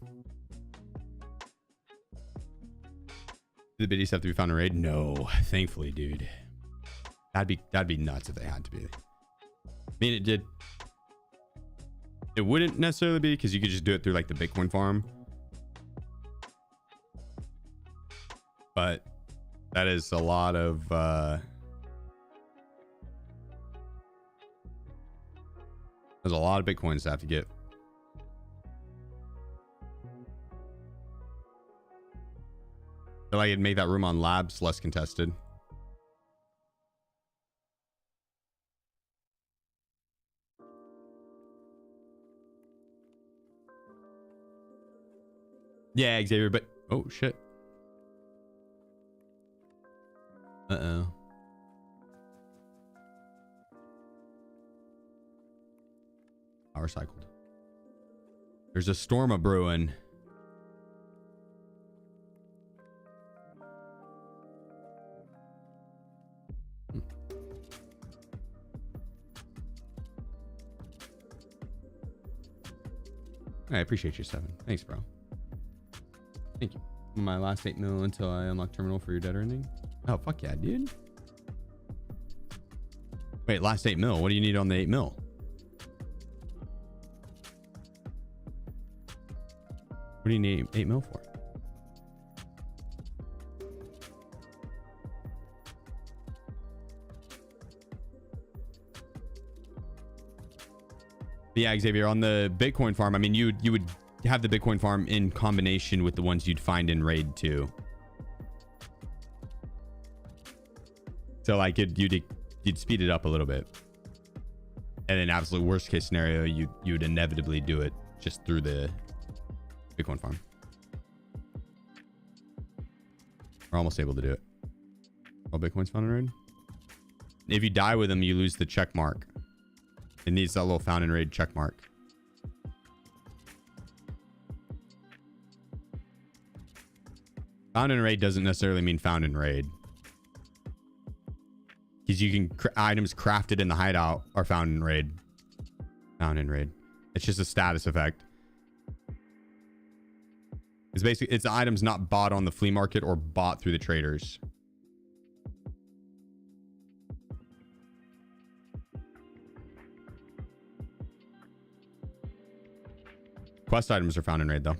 Speaker 1: the biddies have to be found in raid? No, thankfully, dude. That'd be nuts if they had to be. I mean, it did. It wouldn't necessarily be because you could just do it through like the Bitcoin farm. But that is a lot of there's a lot of Bitcoins to have to get. I feel like it'd make that room on labs less contested. Yeah, Xavier, but oh shit. Uh-oh. Power cycled. There's a storm a brewing. I appreciate you, Seven. Thanks, bro. Thank you. My last 8 mil until I unlock terminal for your dead ending. Oh, fuck yeah, dude. Wait, last 8 mil. What do you need on the 8 mil? What do you need 8 mil for? Yeah, Xavier, on the Bitcoin farm, I mean, you would have the Bitcoin farm in combination with the ones you'd find in raid too. So like you'd speed it up a little bit. And in absolute worst case scenario, you would inevitably do it just through the Bitcoin farm. We're almost able to do it. All Bitcoin's found in raid. If you die with them, you lose the check mark. It needs that little found in raid check mark. Found in raid doesn't necessarily mean found in raid. Because you can items crafted in the hideout are found in raid. Found in raid. It's just a status effect. It's basically it's items not bought on the flea market or bought through the traders. Quest items are found in raid though.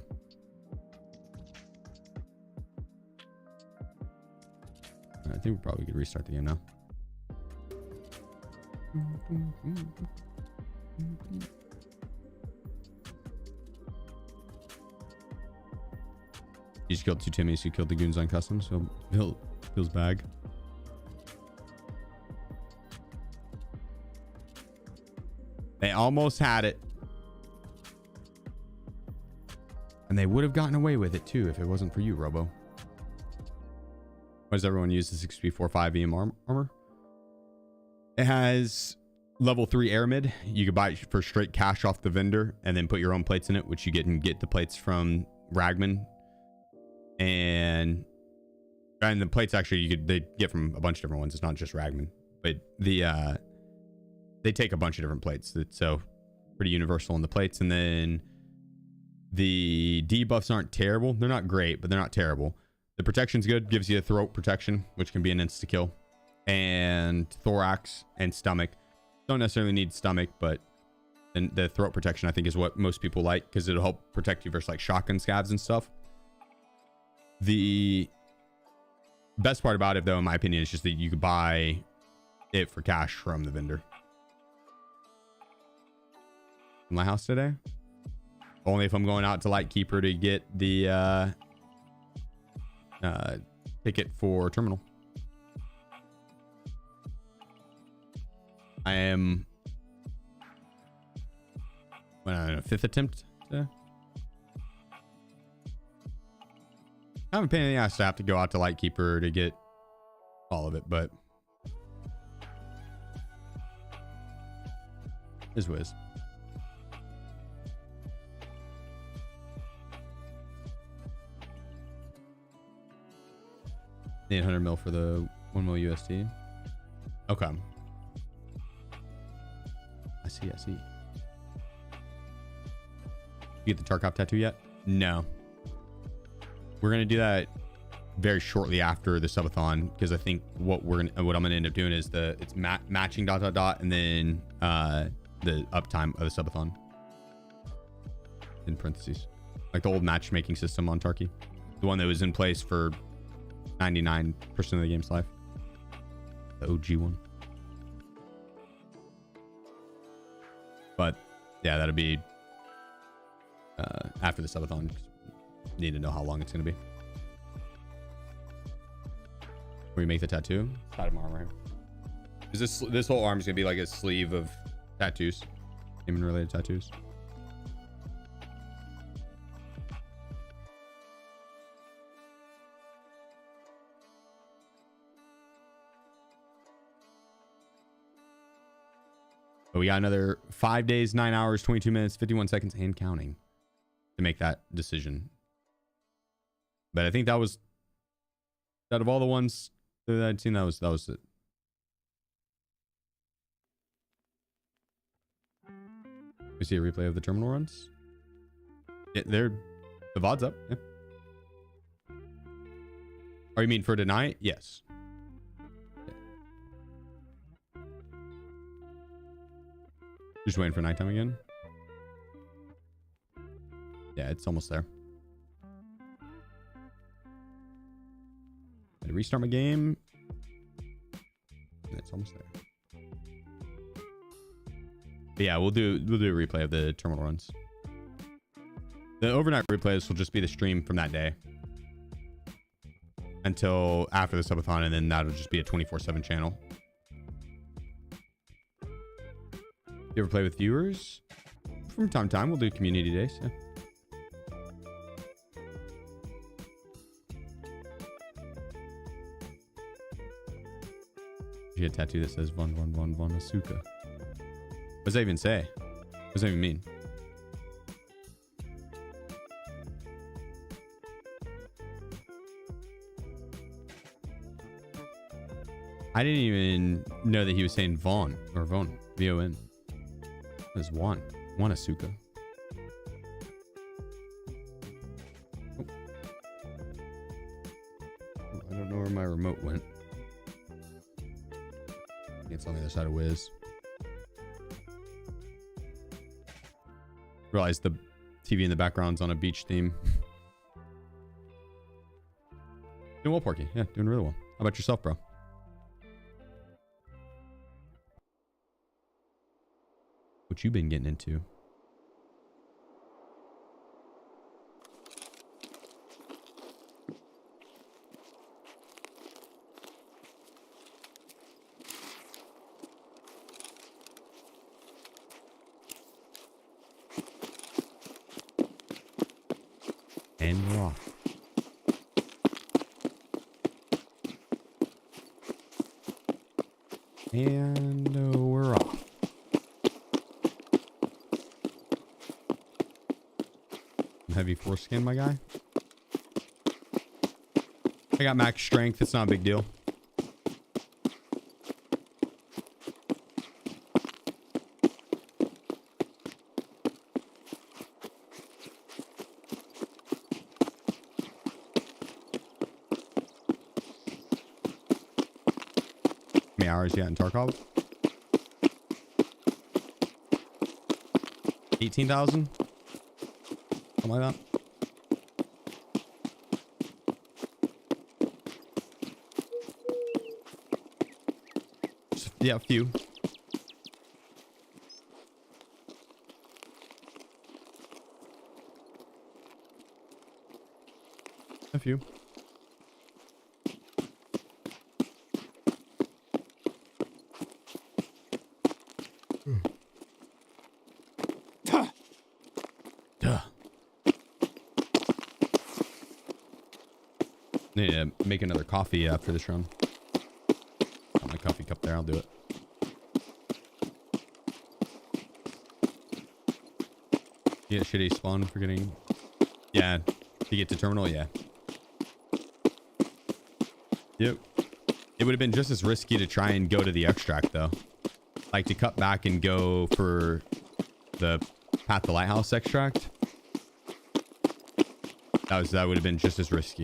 Speaker 1: I think we probably could restart the game now. He just killed 2 Timmys who killed the goons on custom, so feels bag. They almost had it. And they would have gotten away with it too if it wasn't for you, Robo. Why does everyone use the 6B45 EM armor? It has level 3 aramid. You could buy it for straight cash off the vendor and then put your own plates in it, which you get the plates from Ragman. And And the plates actually they get from a bunch of different ones. It's not just Ragman, but they take a bunch of different plates. So pretty universal in the plates. And then the debuffs aren't terrible. They're not great, but they're not terrible. The protection's good. Gives you a throat protection, which can be an insta kill, and thorax and stomach. Don't necessarily need stomach, but then the throat protection I think is what most people like because it'll help protect you versus like shotgun scavs and stuff. The best part about it, though, in my opinion, is just that you could buy it for cash from the vendor. My house today? Only if I'm going out to Lightkeeper to get the ticket for terminal. I am on a 5th attempt to. I haven't paid any ass to have to go out to Lightkeeper to get all of it, but is whiz. 800 mil for the 1 mil USD. Okay. I see. You get the Tarkov tattoo yet? No. We're gonna do that very shortly after the subathon because I think what I'm gonna end up doing is it's matching ... and then the uptime of the subathon in parentheses, like the old matchmaking system on Tarky, the one that was in place for 99% of the game's life, the OG one. But yeah, that'll be after the subathon. Need to know how long it's gonna be. Where you make the tattoo? Side of my arm right here. Is this whole arm is gonna be like a sleeve of tattoos, human related tattoos? But we got another 5 days, 9 hours, 22 minutes, 51 seconds, and counting to make that decision. But I think that was, out of all the ones that I'd seen, that was it. We see a replay of the terminal runs. Yeah, the VOD's up. Yeah. Oh, you mean for tonight? Yes. Yeah. Just waiting for nighttime again. Yeah, it's almost there. I had to restart my game. And it's almost there. But yeah, we'll do a replay of the terminal runs. The overnight replays will just be the stream from that day until after the subathon, and then that'll just be a 24/7 channel. You ever play with viewers? From time to time, we'll do community days. Yeah. You get a tattoo that says Von Asuka. What does that even say? What does that even mean? I didn't even know that he was saying Vaughn or Von. V-O-N. It was Juan Asuka. Oh. I don't know where my remote went. It's on the other side of Wiz. Realize the TV in the background's on a beach theme. Doing well, Porky. Yeah, doing really well. How about yourself, bro? What you been getting into? And we're off. And we're off. Heavy foreskin, my guy. I got max strength. It's not a big deal. How many hours you got in Tarkov? 18,000? Something like that. Yeah, a few. A few. Duh. Need to make another coffee after this run. Got my coffee cup there. I'll do it. Yeah, shitty spawn for getting. Yeah, to get to terminal. Yeah. Yep. It would have been just as risky to try and go to the extract though. Like to cut back and go for the Path to Lighthouse extract. That would have been just as risky.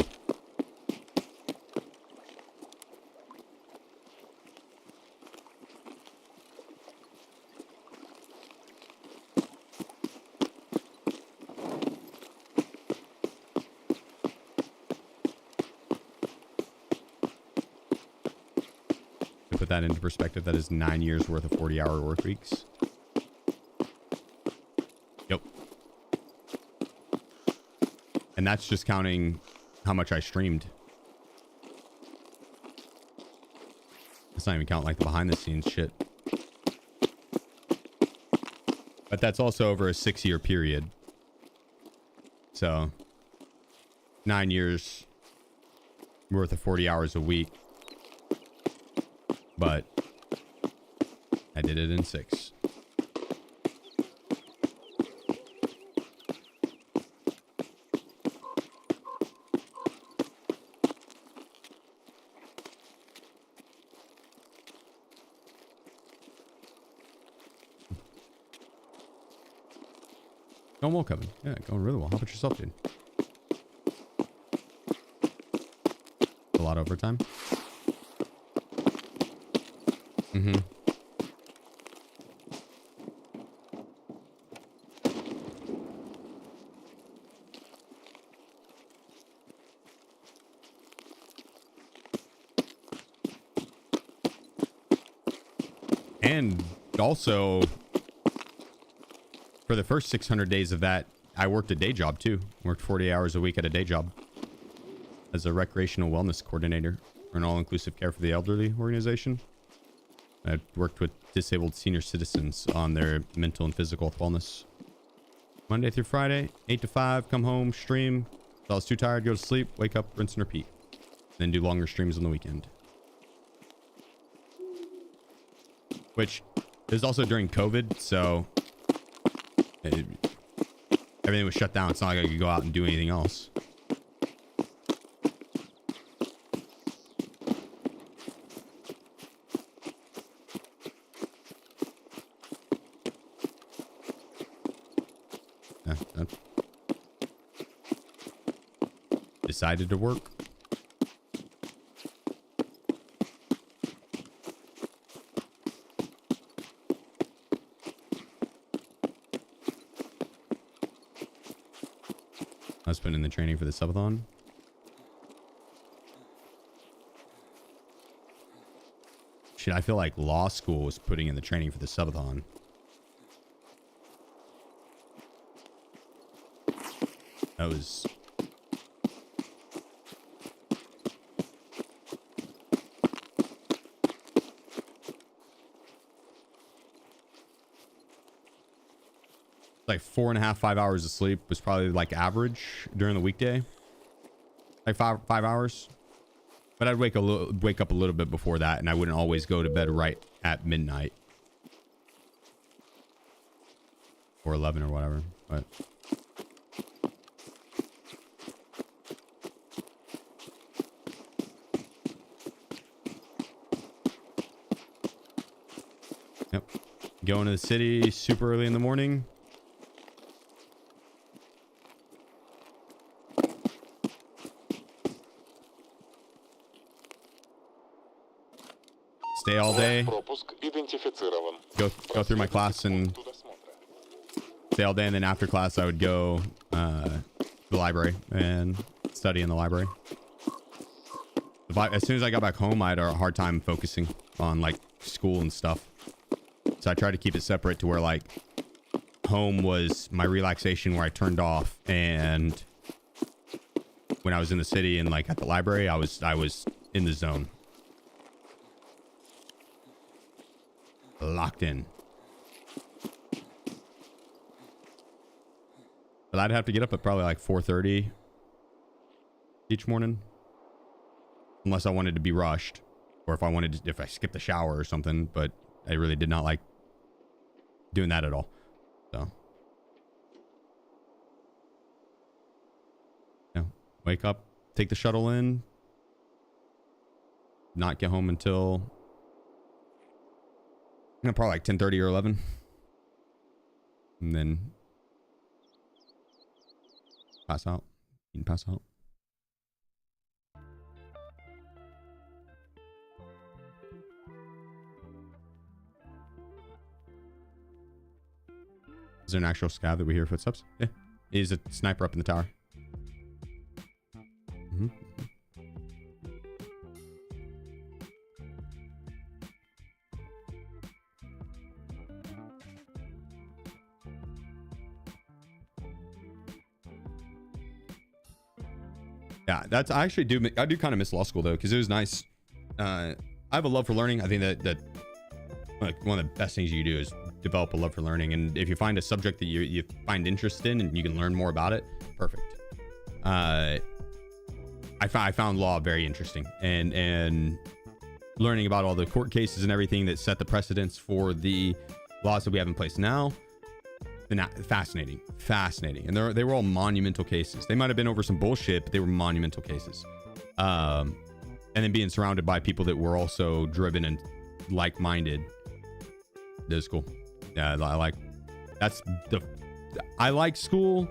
Speaker 1: To put that into perspective, that is 9 years worth of 40-hour work weeks. Yep. And that's just counting how much I streamed. That's not even counting like the behind the scenes shit. But that's also over a 6-year period. So 9 years worth of 40 hours a week. But I did it in 6. Going well, Kevin. Yeah, going really well. How about yourself, dude? A lot of overtime. Mm-hmm. And also, for the first 600 days of that, I worked a day job too. Worked 40 hours a week at a day job as a recreational wellness coordinator for an all-inclusive care for the elderly organization. I worked with disabled senior citizens on their mental and physical wellness. Monday through Friday, 8 to 5, come home, stream. If I was too tired, go to sleep, wake up, rinse and repeat. Then do longer streams on the weekend. Which is also during COVID, so everything was shut down. It's not like I could go out and do anything else. Decided to work. I was putting in the training for the subathon. Shit, I feel like law school was putting in the training for the subathon. That was... like 4.5, 5 hours of sleep was probably like average during the weekday. Like five hours. But I'd wake up a little bit before that, and I wouldn't always go to bed right at midnight. Or 11 or whatever. But Going to the city super early in the morning. Stay all day.
Speaker 5: Пропуск идентифицирован.
Speaker 1: Go through my class and
Speaker 5: Пункту досмотра.
Speaker 1: stay all day, and then after class I would go to the library and study in the library. As soon as I got back home, I had a hard time focusing on like school and stuff. So I tried to keep it separate to where like home was my relaxation, where I turned off, and when I was in the city and like at the library, I was in the zone. Locked in. But I'd have to get up at probably like 4:30 each morning, unless I wanted to be rushed, or if I skipped a shower or something. But I really did not like doing that at all. So yeah, wake up, take the shuttle in, not get home until probably like 10:30 or 11, and then pass out. You can pass out. Is there an actual scav that we hear footsteps? Yeah, he's a sniper up in the tower. Mm-hmm. Yeah, that's I do kind of miss law school though, because it was nice. I have a love for learning. I think that like one of the best things you do is develop a love for learning, and if you find a subject that you find interest in and you can learn more about it, perfect. I found law very interesting, and learning about all the court cases and everything that set the precedents for the laws that we have in place now. Fascinating, and they were all monumental cases. They might have been over some bullshit, but they were monumental cases. And then being surrounded by people that were also driven and like-minded, that was cool. Yeah, I like school.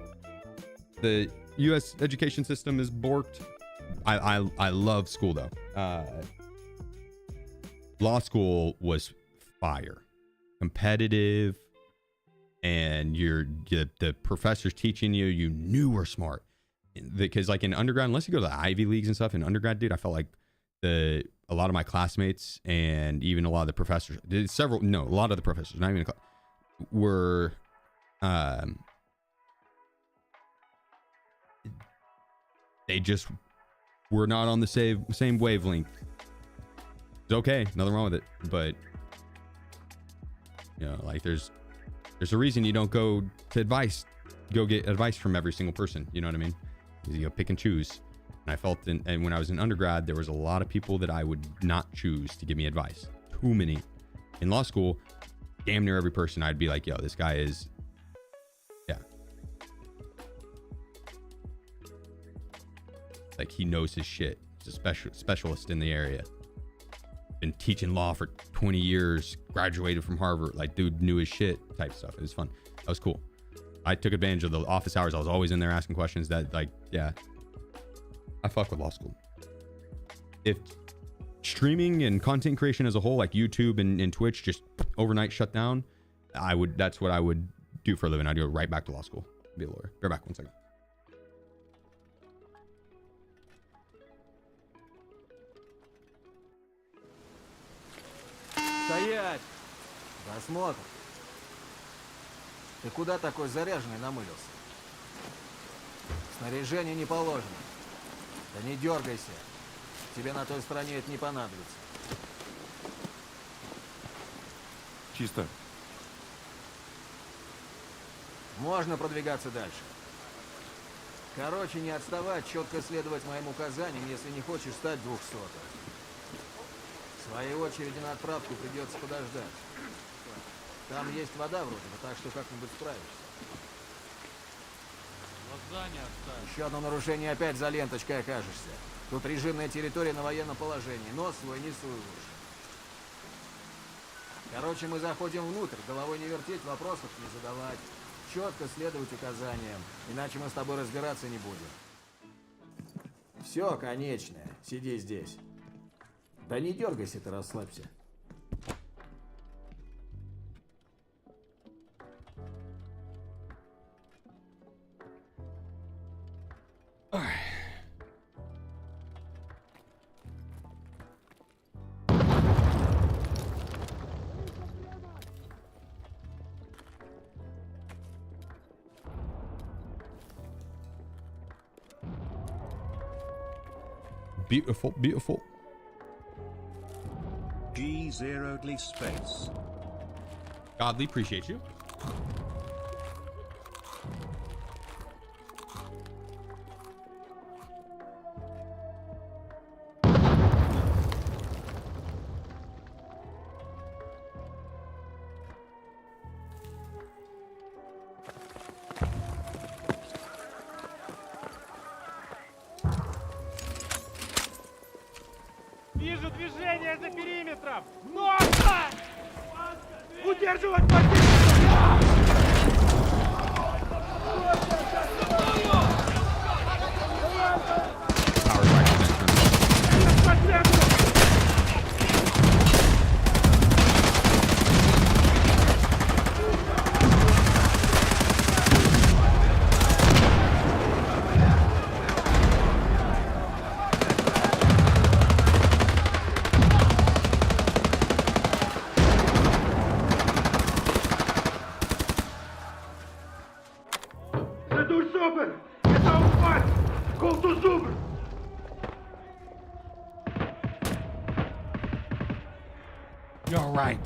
Speaker 1: The U.S. education system is borked. I love school though. Law school was fire, competitive. And the professors teaching you knew were smart, because like in undergrad, unless you go to the Ivy Leagues and stuff in undergrad, dude, I felt like a lot of my classmates and even a lot of the professors, a lot of the professors, not even were they just were not on the same wavelength. It's okay, nothing wrong with it, but you know, like there's a reason you don't go get advice from every single person. You know what I mean? You go pick and choose. And I felt, and when I was in undergrad, there was a lot of people that I would not choose to give me advice. Too many. In law school, damn near every person I'd be like, yo, this guy is, yeah. Like he knows his shit. He's a specialist in the area. Been teaching law for 20 years, graduated from Harvard. Like, dude knew his shit type stuff. It was fun. That was cool. I took advantage of the office hours. I was always in there asking questions. That, like, yeah, I fuck with law school. If streaming and content creation as a whole, like YouTube and Twitch, just overnight shut down, that's what I would do for a living. I'd go right back to law school, be a lawyer. Be right back, 1 second.
Speaker 6: Стоять! Досмотр. Ты куда такой заряженный намылился? Снаряжение не положено. Да не дергайся. Тебе на той стороне это не понадобится.
Speaker 10: Чисто.
Speaker 6: Можно продвигаться дальше. Короче, не отставать, четко следовать моим указаниям, если не хочешь стать 200-м. В своей очереди на отправку придется подождать. Там есть вода вроде бы, так что как-нибудь справишься. Еще одно нарушение, опять за ленточкой окажешься. Тут режимная территория на военном положении. Нос свой не суй в уши. Короче, мы заходим внутрь, головой не вертеть, вопросов не задавать. Четко следовать указаниям, иначе мы с тобой разбираться не будем. Все, конечное. Сиди здесь. Да не дергайся ты, расслабься.
Speaker 1: Beautiful, beautiful.
Speaker 8: G0 space.
Speaker 1: Godly, appreciate you.
Speaker 4: Вижу движение за периметром! Можно! Удерживать позицию! По центру! Задуй супер! Это упасть! Колту зубр!
Speaker 1: You're right.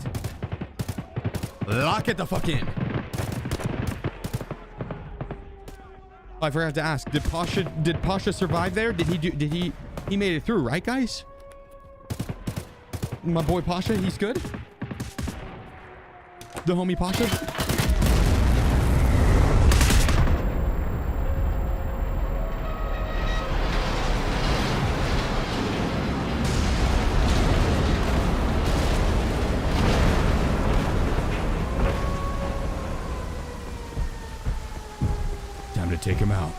Speaker 1: Lock it the fuck in. Oh, I forgot to ask. Did Pasha survive there? Did he made it through, right, guys? My boy Pasha, he's good? The homie Pasha? Time to take him out.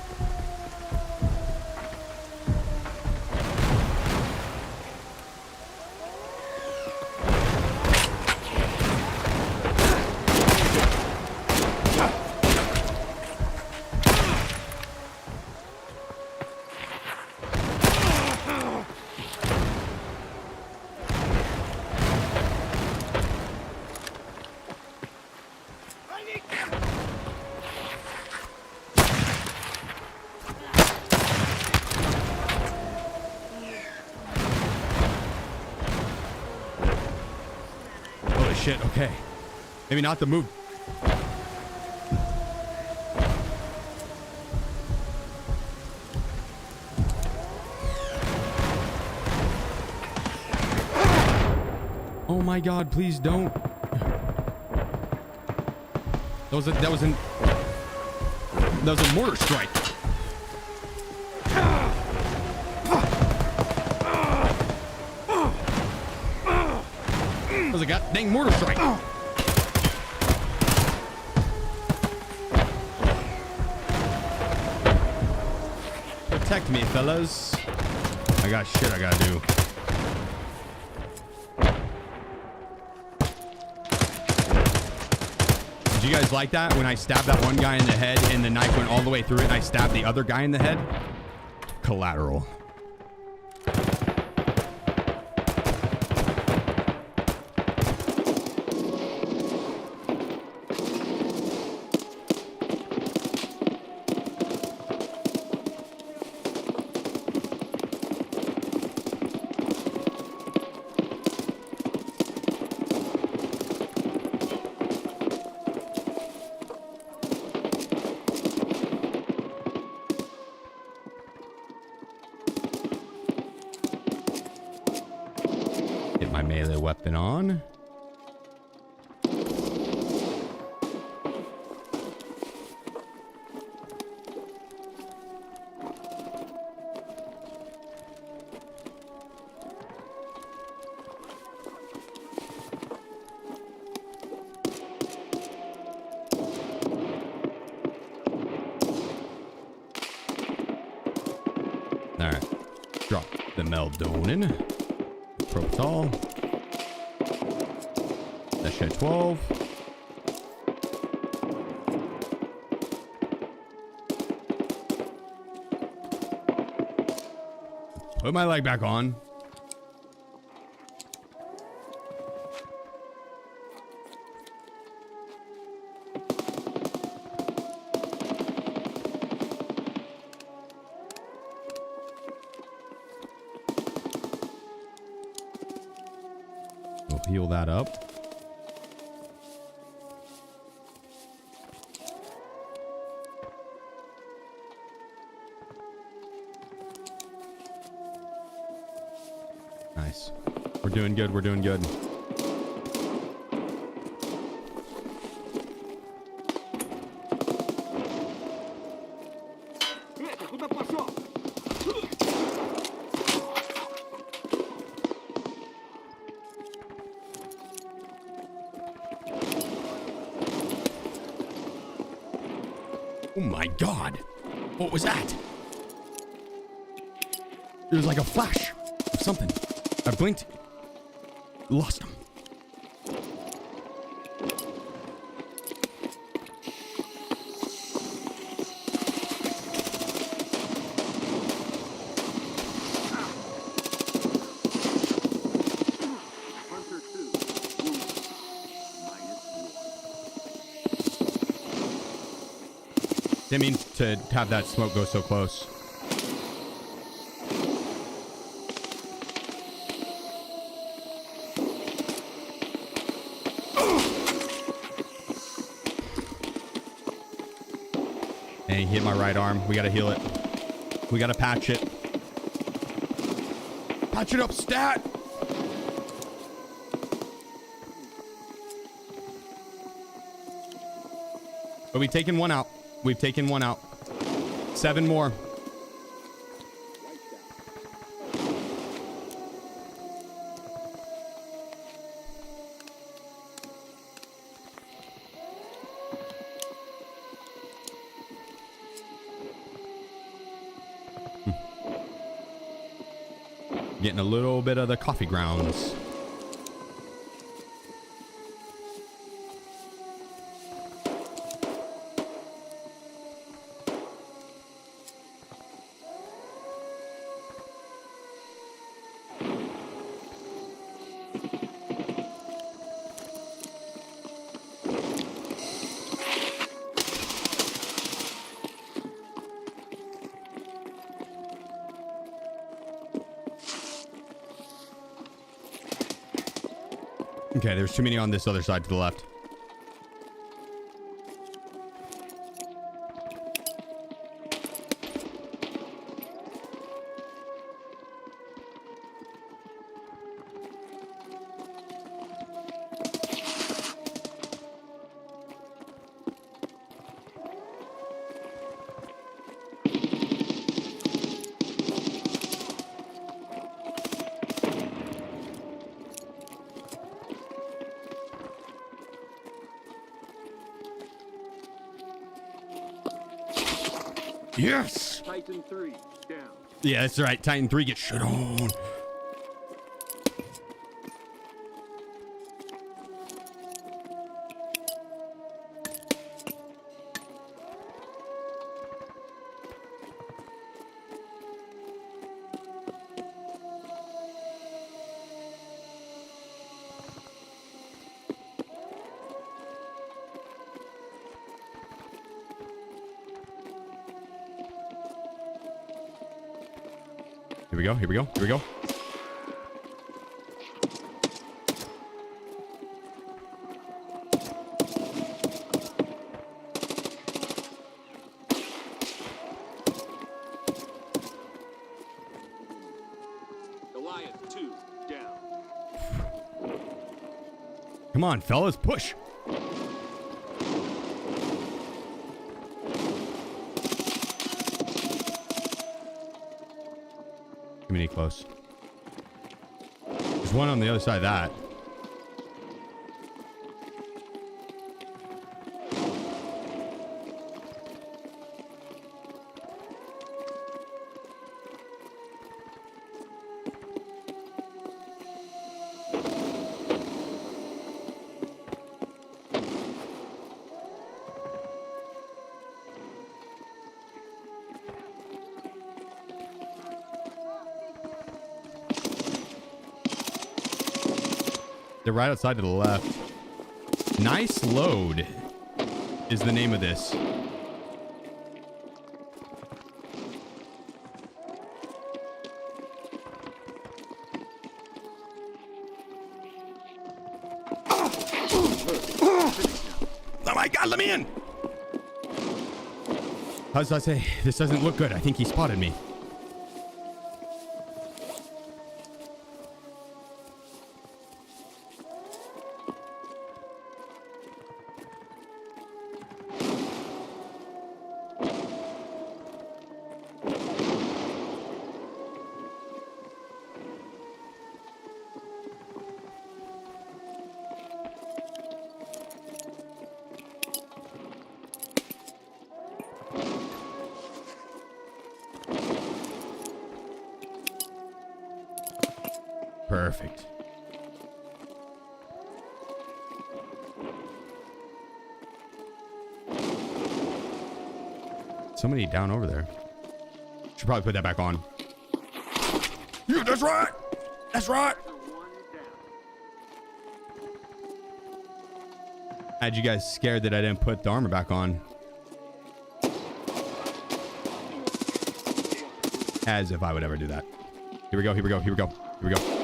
Speaker 1: Holy shit, okay. Maybe not the move. Oh my god, please don't. That was a mortar strike. That was a god dang mortar strike. Protect me, fellas. I got shit I gotta do. Did you guys like that when I stabbed that one guy in the head and the knife went all the way through it and I stabbed the other guy in the head? Collateral. Get my melee weapon on. All right. Drop the melatonin. Propofol. That shed 12. Put my leg back on. We'll heal that up. Nice. We're doing good. We're doing good. Oh my God. What was that? It was like a flash of something. I blinked. Lost him. Didn't mean to have that smoke go so close. And he hit my right arm. We gotta heal it. We gotta patch it. Patch it up, stat! But we've taken one out. We've taken one out. 7 more. Getting a little bit of the coffee grounds. Okay, there's too many on this other side to the left. Yes!
Speaker 4: Titan 3, down.
Speaker 1: Yeah, that's right. Titan 3 gets shit on. Here we go. Here we go. Here we go.
Speaker 4: Goliath 2, down.
Speaker 1: Come on, fellas, push. Too many close. There's one on the other side of that. They're right outside to the left. Nice load is the name of this. Oh my God, let me in. How does I say? This doesn't look good. I think he spotted me. Perfect. Somebody down over there. Should probably put that back on. Yeah, that's right. That's right. I had you guys scared that I didn't put the armor back on. As if I would ever do that. Here we go, here we go, here we go, here we go.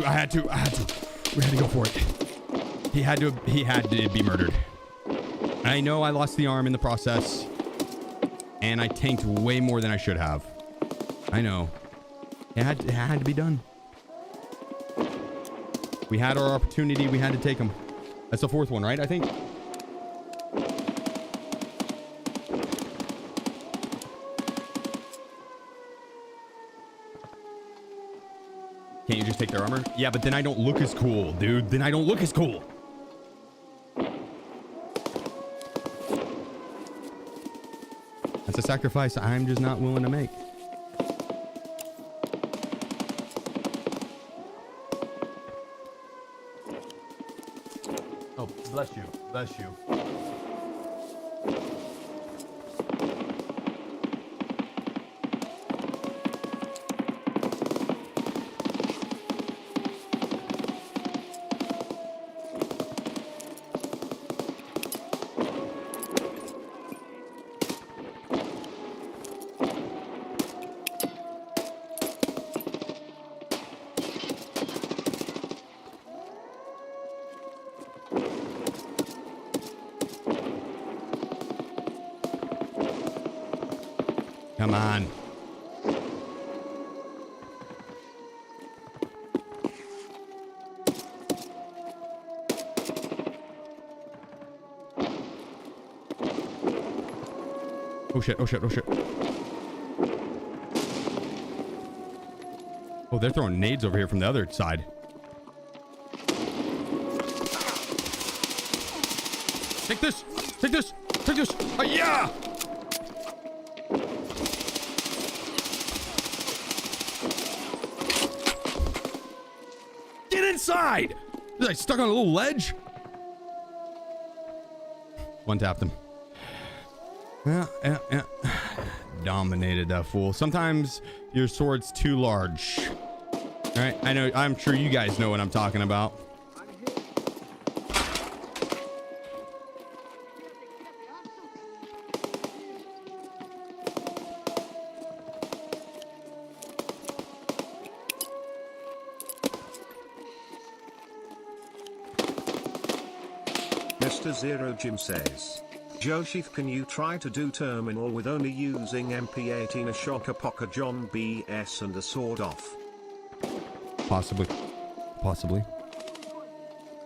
Speaker 1: I had to. We had to go for it. He had to be murdered. I know I lost the arm in the process. And I tanked way more than I should have. I know. It had to be done. We had our opportunity. We had to take him. That's the fourth one, right? I think. Can't you just take their armor? Yeah, but then I don't look as cool, dude. Then I don't look as cool. That's a sacrifice I'm just not willing to make. Oh, bless you. Bless you. Come on. Oh shit, oh shit, oh shit. Oh, they're throwing nades over here from the other side. Take this! Take this! Take this! Yeah! Get inside! Is I stuck on a little ledge? One tapped him. Yeah. Dominated that fool. Sometimes your sword's too large. All right, I know. I'm sure you guys know what I'm talking about.
Speaker 8: Mr. Zero Jim says, Joseph, can you try to do terminal with only using MP18, a shocker poker John BS and a sword off?
Speaker 1: Possibly. Possibly.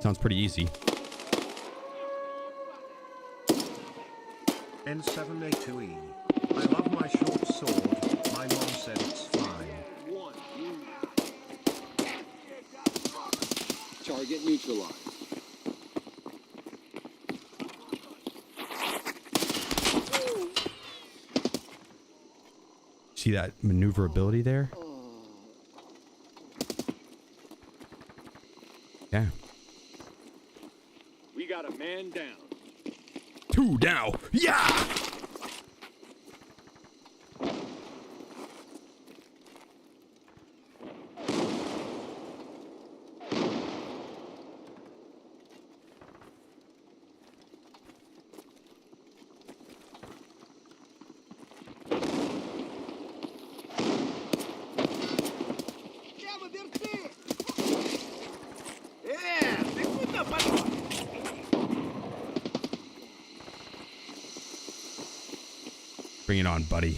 Speaker 1: Sounds pretty easy.
Speaker 8: N7A2E. I love my short sword. My mom said it's fine.
Speaker 9: Target neutralized.
Speaker 1: See that maneuverability there? Yeah.
Speaker 4: We got a man down.
Speaker 1: 2 down. Yeah! Bring it on, buddy.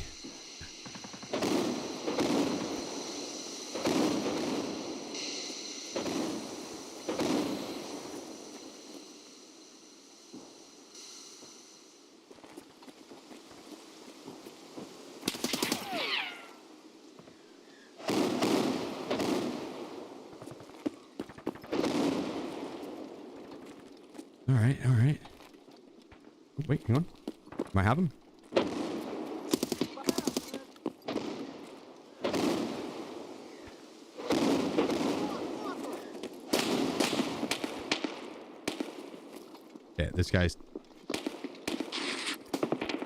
Speaker 1: All right, all right. Oh, wait, hang on. Do I have him? Yeah, this guy's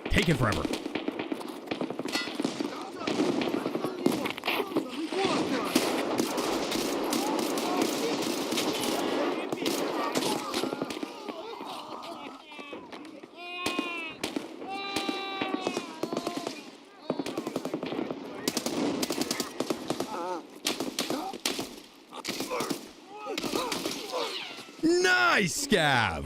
Speaker 1: taking forever. Nice, Scav!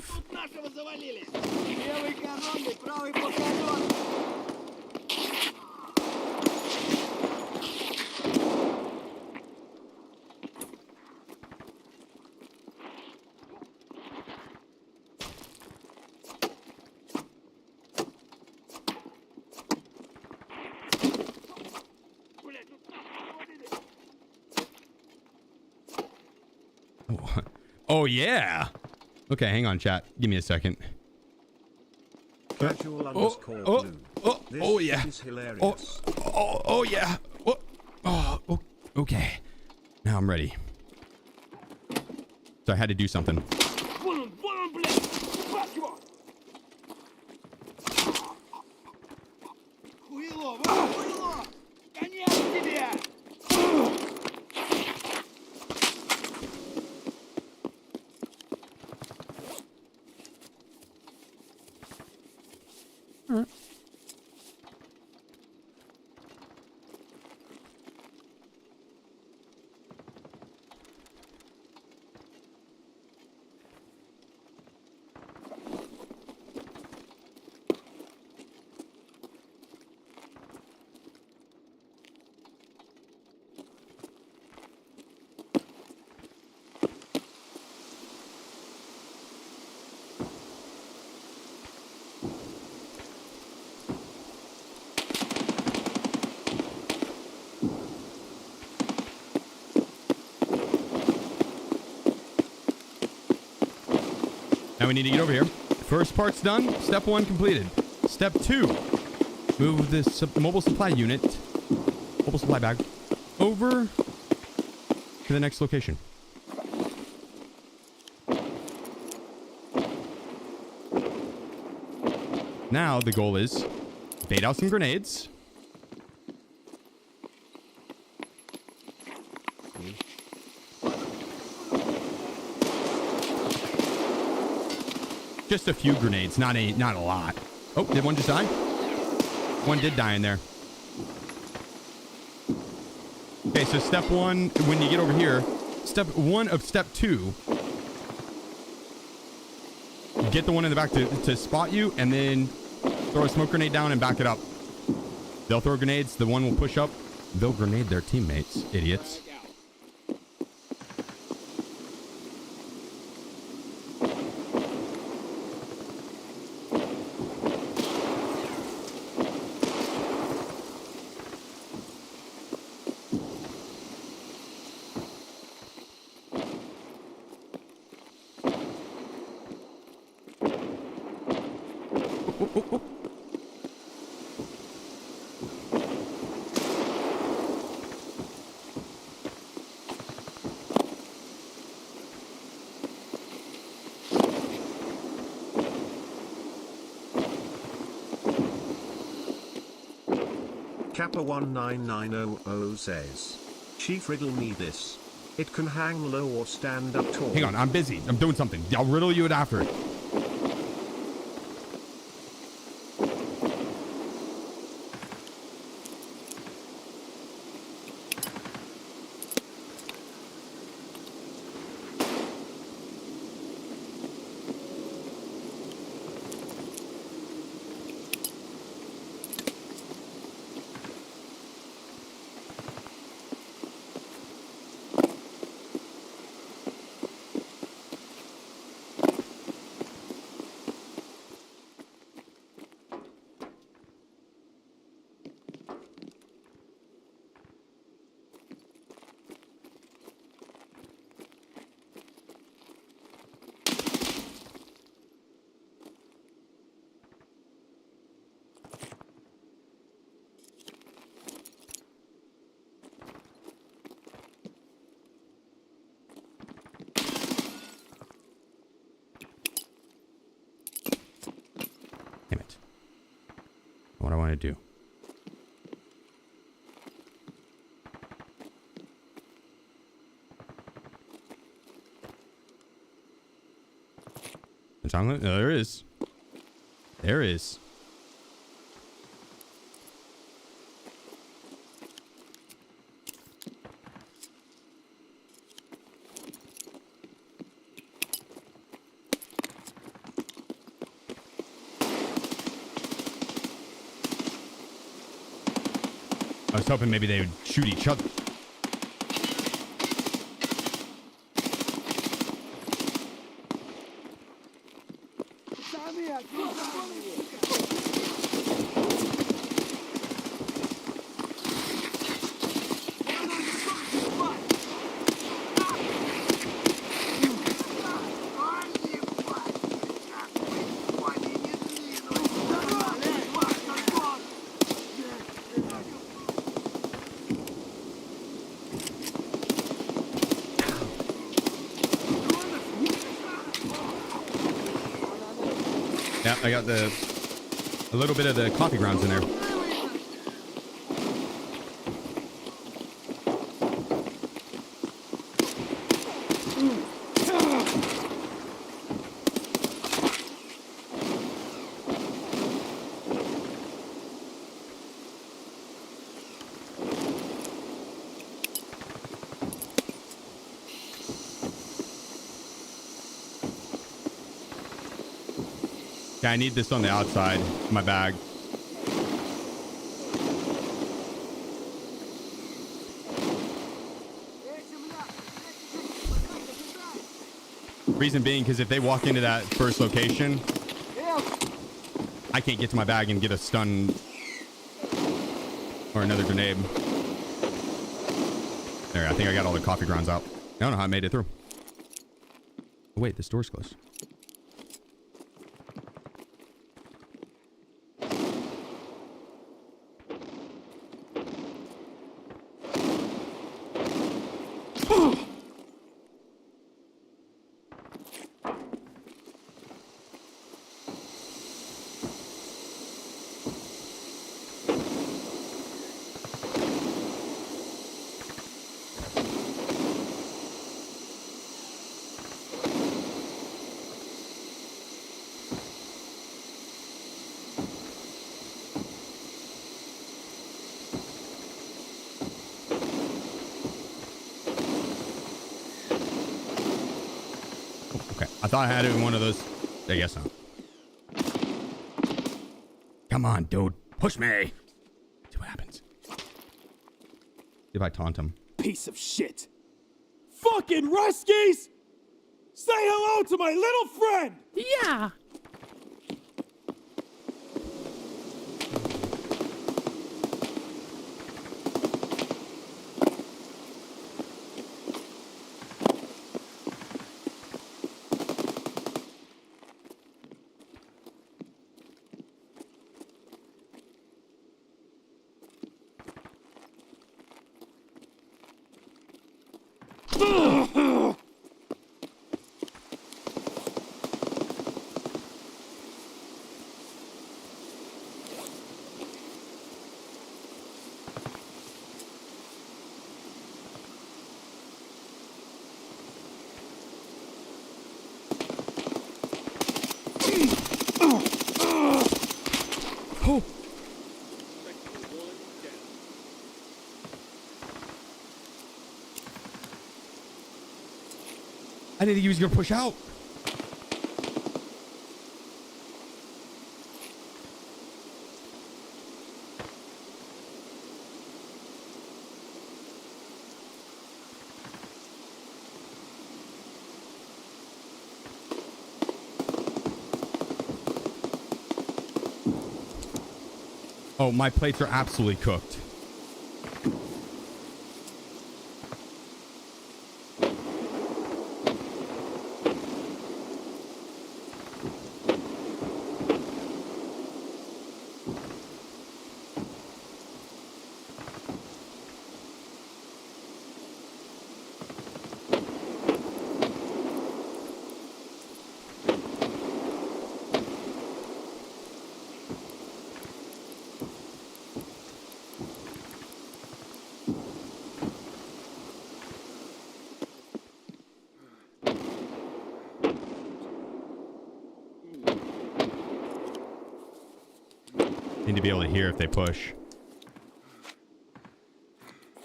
Speaker 1: Oh, yeah. Okay, hang on, chat. Give me a second.
Speaker 8: Casual underscore blue.
Speaker 1: Oh, yeah.
Speaker 8: Is hilarious.
Speaker 1: Oh, yeah. Oh, okay. Now I'm ready. So I had to do something. Now we need to get over here. First part's done. Step 1 completed. Step 2. Move this mobile supply unit, mobile supply bag, over to the next location. Now the goal is bait out some grenades. Just a few grenades, not a lot. Oh, did one just die? One did die in there. Okay, so step 1, when you get over here, step 1 of step 2, get the one in the back to spot you, and then throw a smoke grenade down and back it up. They'll throw grenades. The one will push up. They'll grenade their teammates. Idiots.
Speaker 8: Kappa19900 says, Chief, riddle me this. It can hang low or stand up tall.
Speaker 1: Hang on, I'm busy. I'm doing something. I'll riddle you it after. Damn it. What I want to do. No, there is. There is. I was hoping maybe they would shoot each other. Yeah, I got a little bit of the coffee grounds in there. Yeah, I need this on the outside of my bag. Reason being, because if they walk into that first location, I can't get to my bag and get a stun or another grenade. There, I think I got all the coffee grounds out. I don't know how I made it through. Oh, wait, this door's closed. I thought I had it in one of those I guess not. Come on, dude. Push me. See what happens. See if I taunt him.
Speaker 9: Piece of shit. Fucking Ruskies! Say hello to my little friend!
Speaker 11: Yeah.
Speaker 1: Oh. I didn't think he was gonna push out. Oh, my plates are absolutely cooked. Need to be able to hear if they push.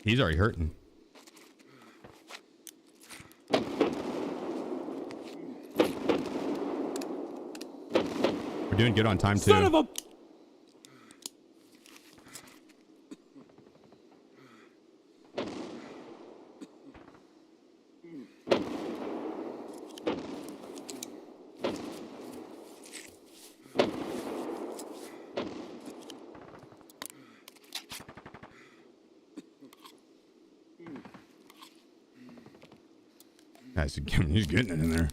Speaker 1: He's already hurting. We're doing good on time too.
Speaker 9: Son of a...
Speaker 1: He's getting it in there.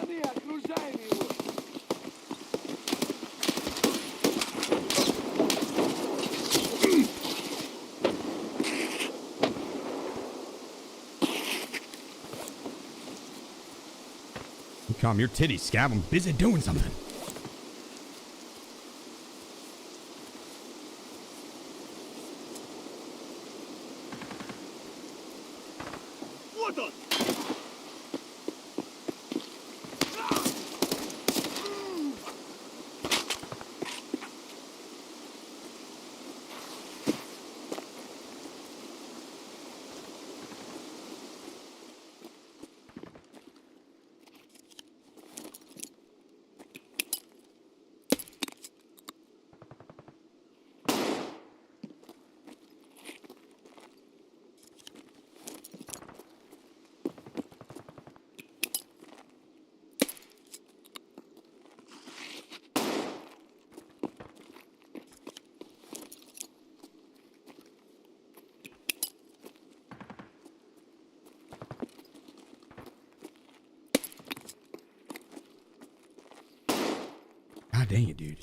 Speaker 4: Пацаны, окружаем его!
Speaker 1: Calm your titties, Scab. I'm busy doing something.
Speaker 4: Вот он!
Speaker 1: God dang it, dude.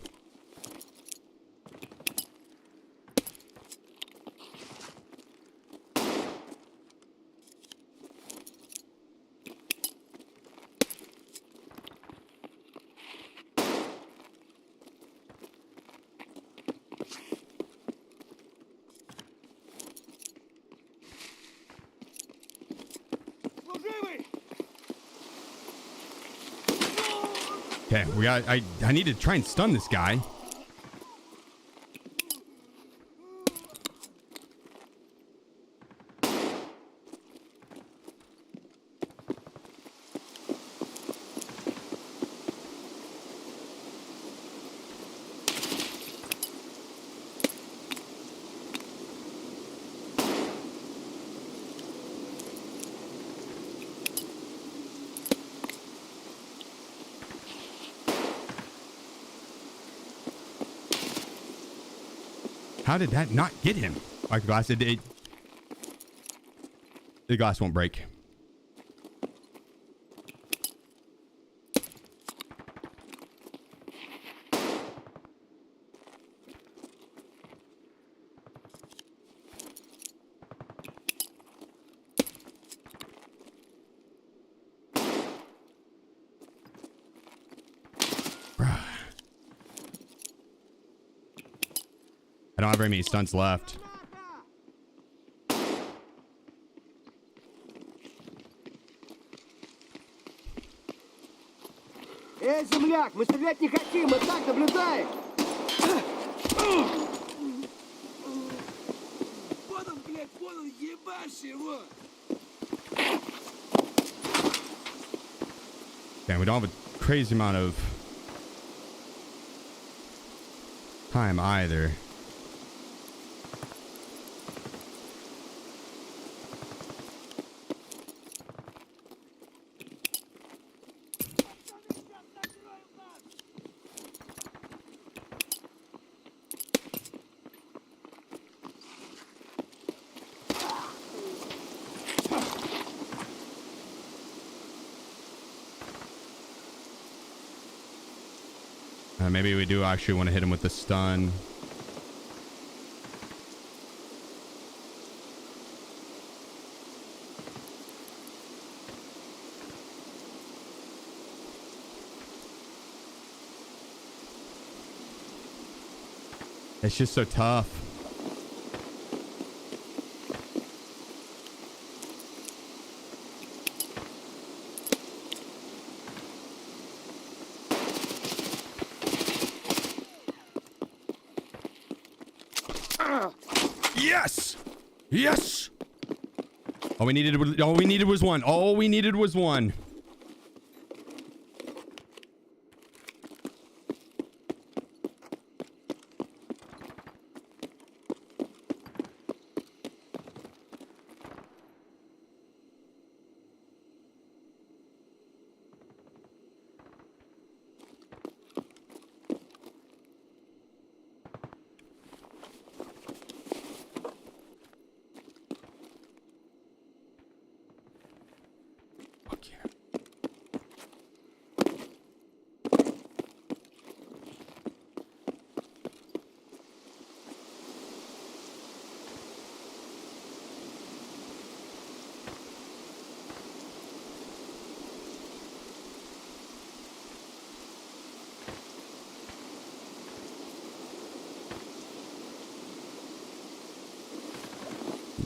Speaker 1: Okay, we got. I need to try and stun this guy. How did that not get him? Like the glass, the glass won't break. I don't have very many stunts left.
Speaker 9: Эй, земляк, мы стрелять не хотим, мы так наблюдаем. Вот он, блядь, ебашь его.
Speaker 1: Damn, we don't have a crazy amount of time either. Maybe we do actually want to hit him with the stun. It's just so tough. Yes! Yes! All we needed was one. All we needed was one.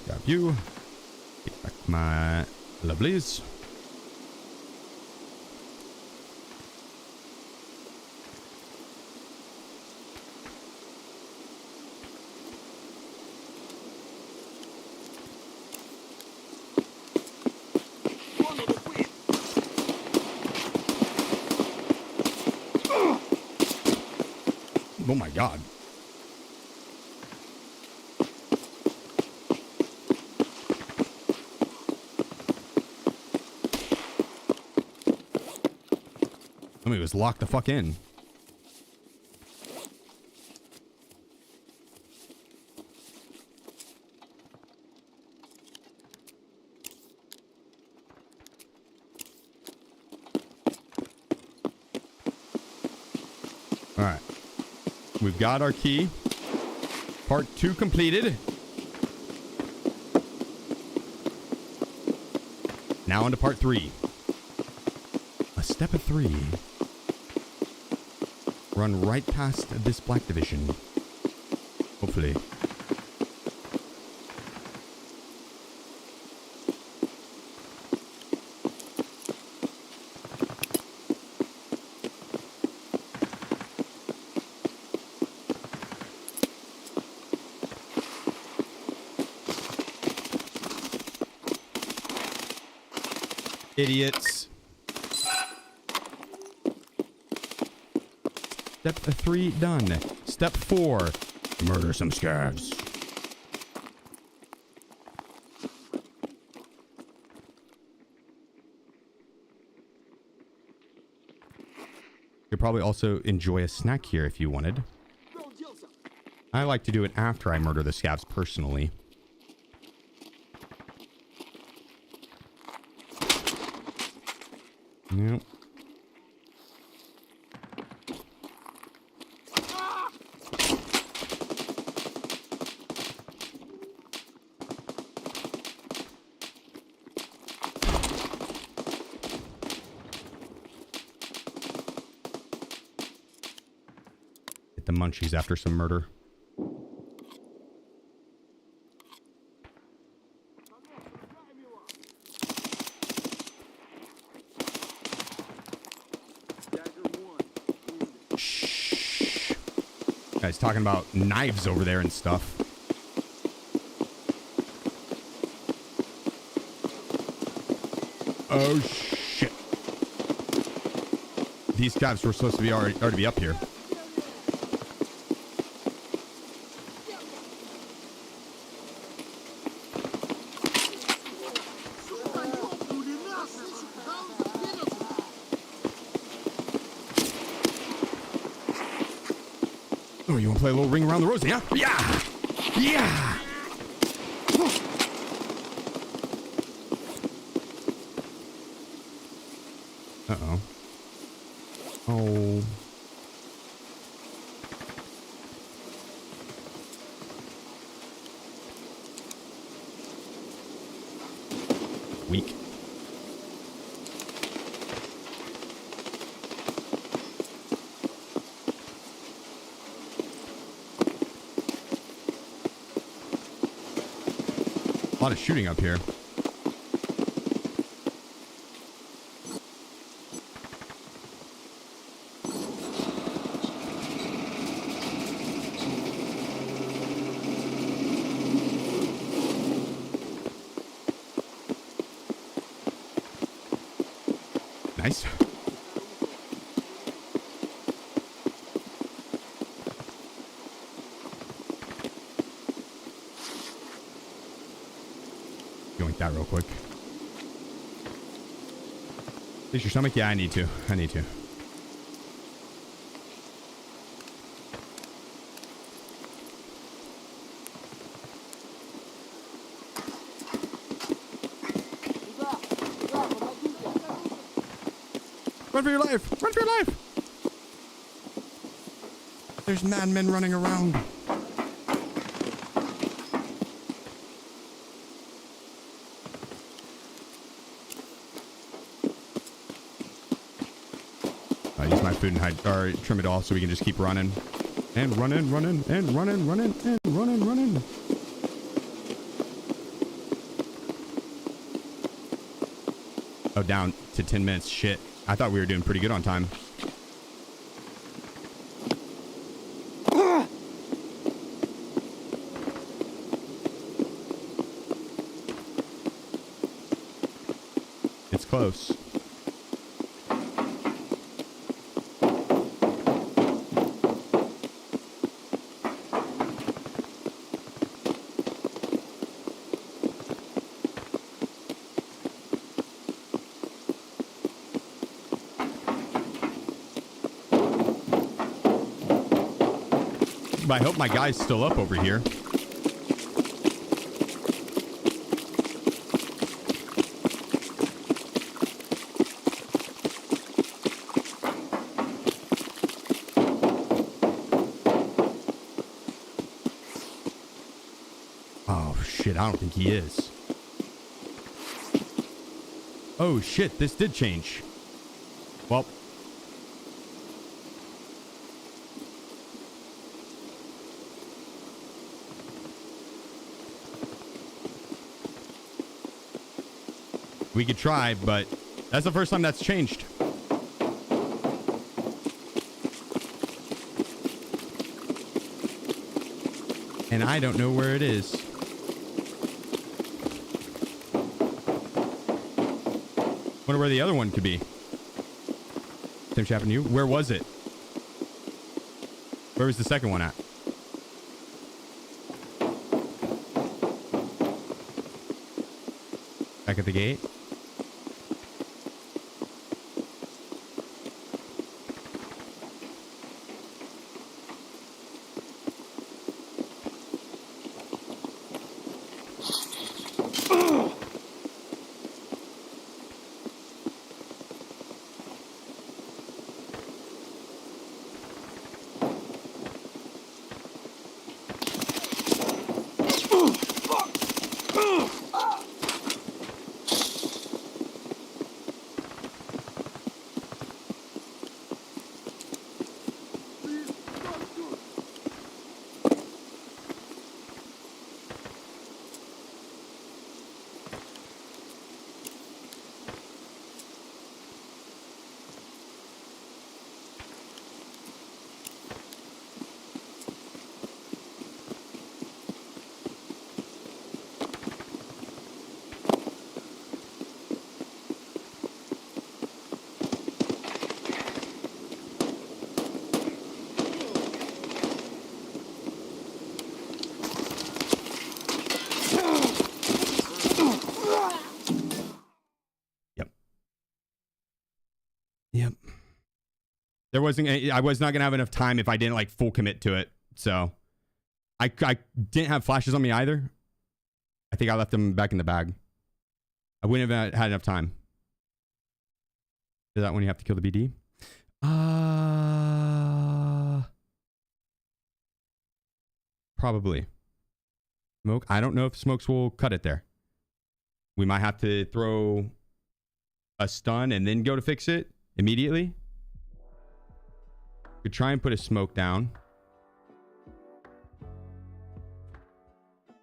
Speaker 1: Grab you. Get back my lovelies. Oh my God. Somebody was locked the fuck in. All right. We've got our key. Part 2 completed. Now on to part 3. A step of 3. Run right past this black division. Hopefully. Idiots. Step 3 done. Step 4. Murder some scavs. You could probably also enjoy a snack here if you wanted. I like to do it after I murder the scavs personally. Yep. Get the munchies after some murder. Guys talking about knives over there and stuff. Oh shit. These guys were supposed to be already be up here. Oh, you want to play a little ring around the rosy, huh? Yeah! Yeah! Uh-oh. Oh. Weak. A lot of shooting up here. Nice. Yoink that real quick. Fix your stomach? Yeah, I need to. I need to. Run for your life! Run for your life! There's madmen running around. Use my food and hide, or trim it off so we can just keep running. And running, running, and running, running, and running, running. Oh, down to 10 minutes. Shit. I thought we were doing pretty good on time. It's close. I hope my guy's still up over here. Oh shit, I don't think he is. Oh shit, this did change. Well, we could try, but that's the first time that's changed. And I don't know where it is. Wonder where the other one could be. Same shit happened to you? Where was it? Where was the second one at? Back at the gate? Yep. There wasn't. I was not gonna have enough time if I didn't like full commit to it. So, I didn't have flashes on me either. I think I left them back in the bag. I wouldn't have had enough time. Is that when you have to kill the BD? Probably. Smoke. I don't know if smokes will cut it there. We might have to throw a stun and then go to fix it immediately. Could try and put a smoke down.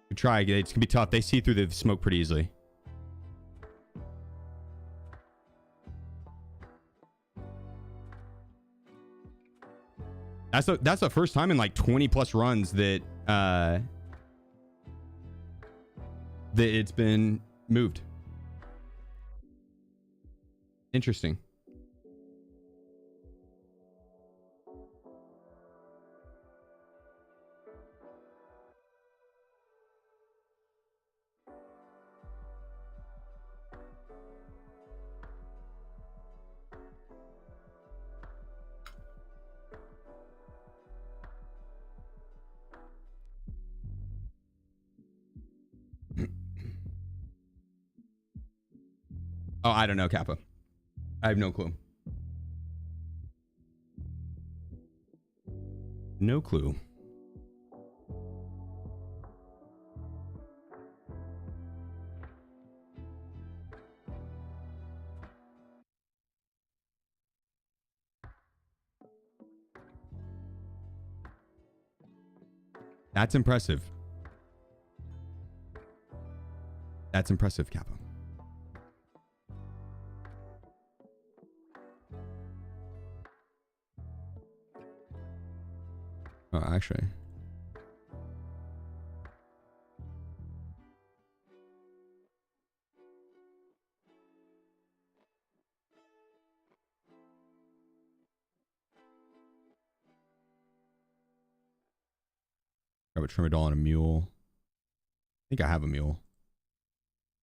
Speaker 1: Could try. It's gonna be tough. They see through the smoke pretty easily. That's the first time in like 20 plus runs that that it's been moved. Interesting. Oh, I don't know, Kappa. I have no clue. No clue. That's impressive. That's impressive, Kappa. Oh, actually. Grab a Trimadol and a mule. I think I have a mule.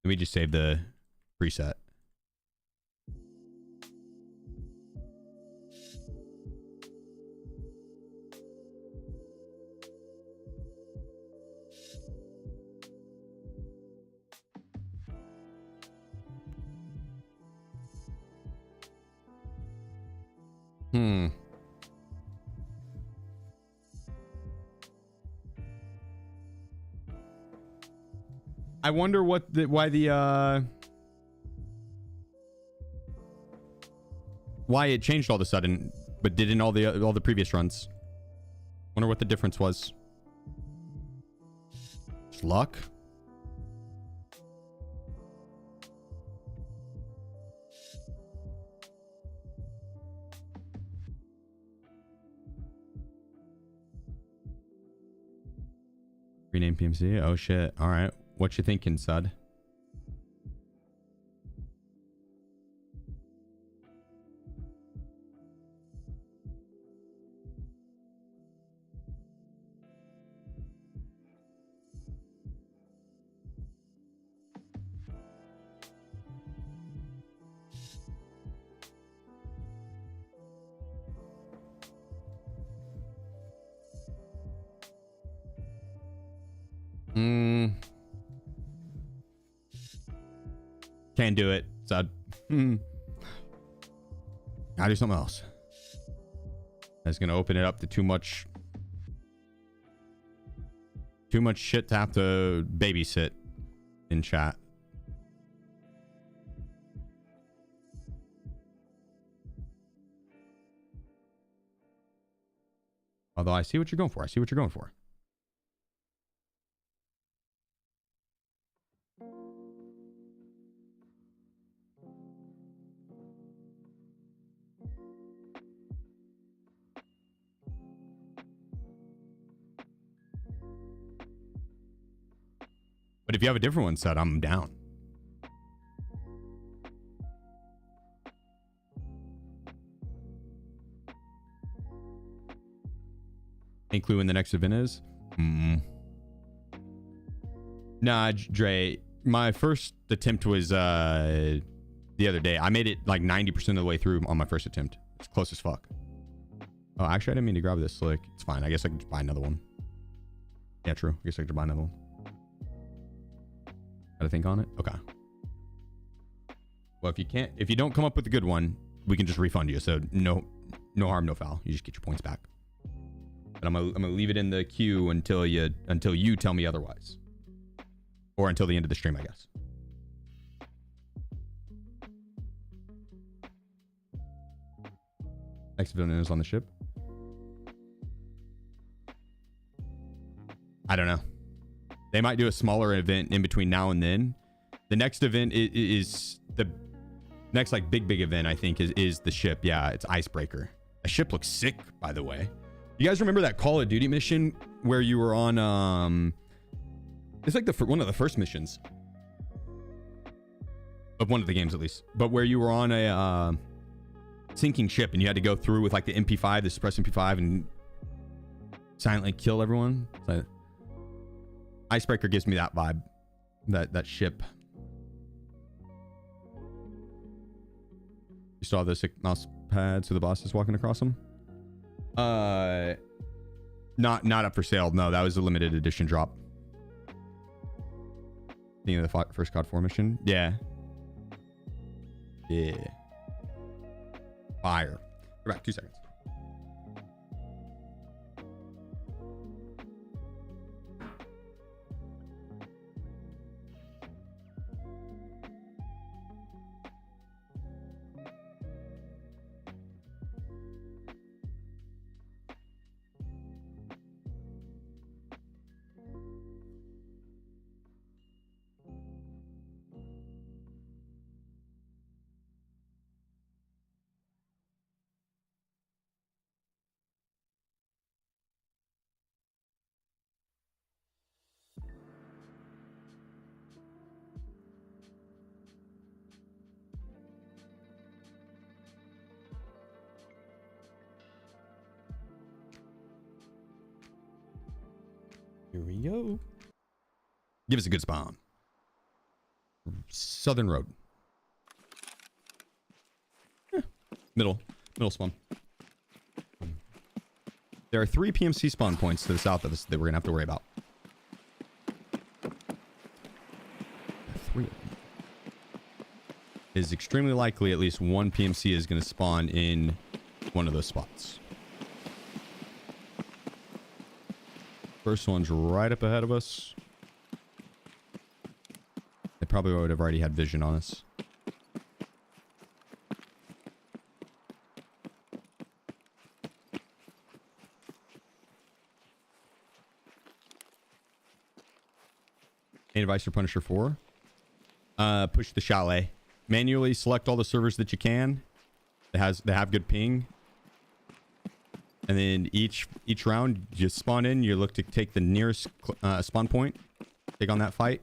Speaker 1: Let me just save the preset. I wonder why it changed all of a sudden, but didn't all the previous runs. Wonder what the difference was. Just luck. Rename PMC. Oh shit. All right. What you thinking, Sud? Can't do it. So gotta do something else. That's gonna open it up to too much shit to have to babysit in chat. Although I see what you're going for. I see what you're going for. But if you have a different one set, I'm down. Any clue when the next event is? Nah, Dre. My first attempt was the other day. I made it like 90% of the way through on my first attempt. It's close as fuck. Oh, actually, I didn't mean to grab this slick. It's fine. I guess I can just buy another one. Yeah, true. I guess I could buy another one. Got to think on it? Okay. Well, if you don't come up with a good one, we can just refund you. So no harm, no foul. You just get your points back. But I'm gonna leave it in the queue until you tell me otherwise, or until the end of the stream, I guess. Next event is on the ship. I don't know. They might do a smaller event in between now and then. The next event is the next like big event, I think, is the ship. Yeah, it's Icebreaker. The ship looks sick, by the way. You guys remember that Call of Duty mission where you were on it's like one of the first missions of one of the games, at least, but where you were on a sinking ship and you had to go through with like the MP5, the suppressed MP5, and silently kill everyone. So Icebreaker gives me that vibe, that ship. You saw the sick mouse pads so the boss is walking across them? Not up for sale. No, that was a limited edition drop. The end of the first COD 4 mission. Yeah. Fire. Go back 2 seconds. Here we go. Give us a good spawn. Southern Road. Middle spawn. There are 3 PMC spawn points to the south of us that we're gonna have to worry about. 3 of them. It is extremely likely at least one PMC is gonna spawn in one of those spots. First one's right up ahead of us. They probably would have already had vision on us. Any advice for Punisher 4? Push the chalet. Manually select all the servers that you can. That have good ping. And then each round, you spawn in, you look to take the nearest spawn point. Take on that fight.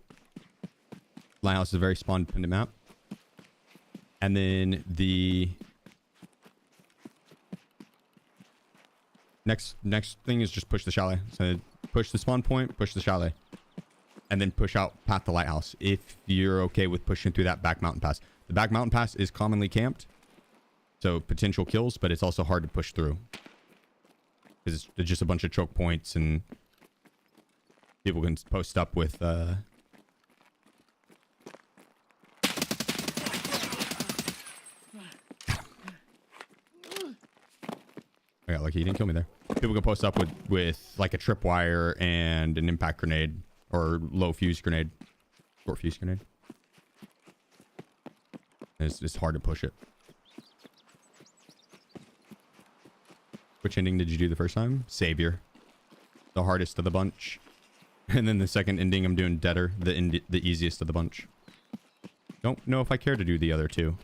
Speaker 1: Lighthouse is a very spawn-dependent map. And then the next thing is just push the chalet. So push the spawn point, push the chalet. And then push out past the lighthouse if you're okay with pushing through that back mountain pass. The back mountain pass is commonly camped. So potential kills, but it's also hard to push through. Because it's just a bunch of choke points and People can post up with I got lucky. He didn't kill me there. People can post up with like a tripwire and an impact grenade or low fuse grenade, short fuse grenade. It's hard to push it. Which ending did you do the first time? Savior, the hardest of the bunch, and then the second ending I'm doing Deader, the easiest of the bunch. Don't know if I care to do the other two.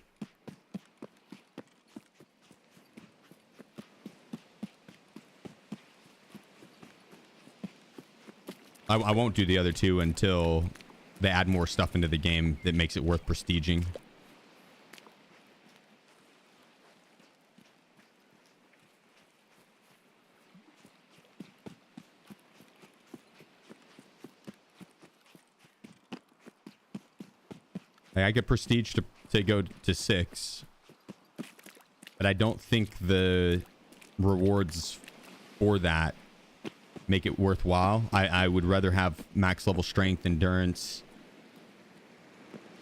Speaker 1: I won't do the other two until they add more stuff into the game that makes it worth prestiging. Like, I get prestige to go to 6, but I don't think the rewards for that make it worthwhile. I would rather have max level strength, endurance,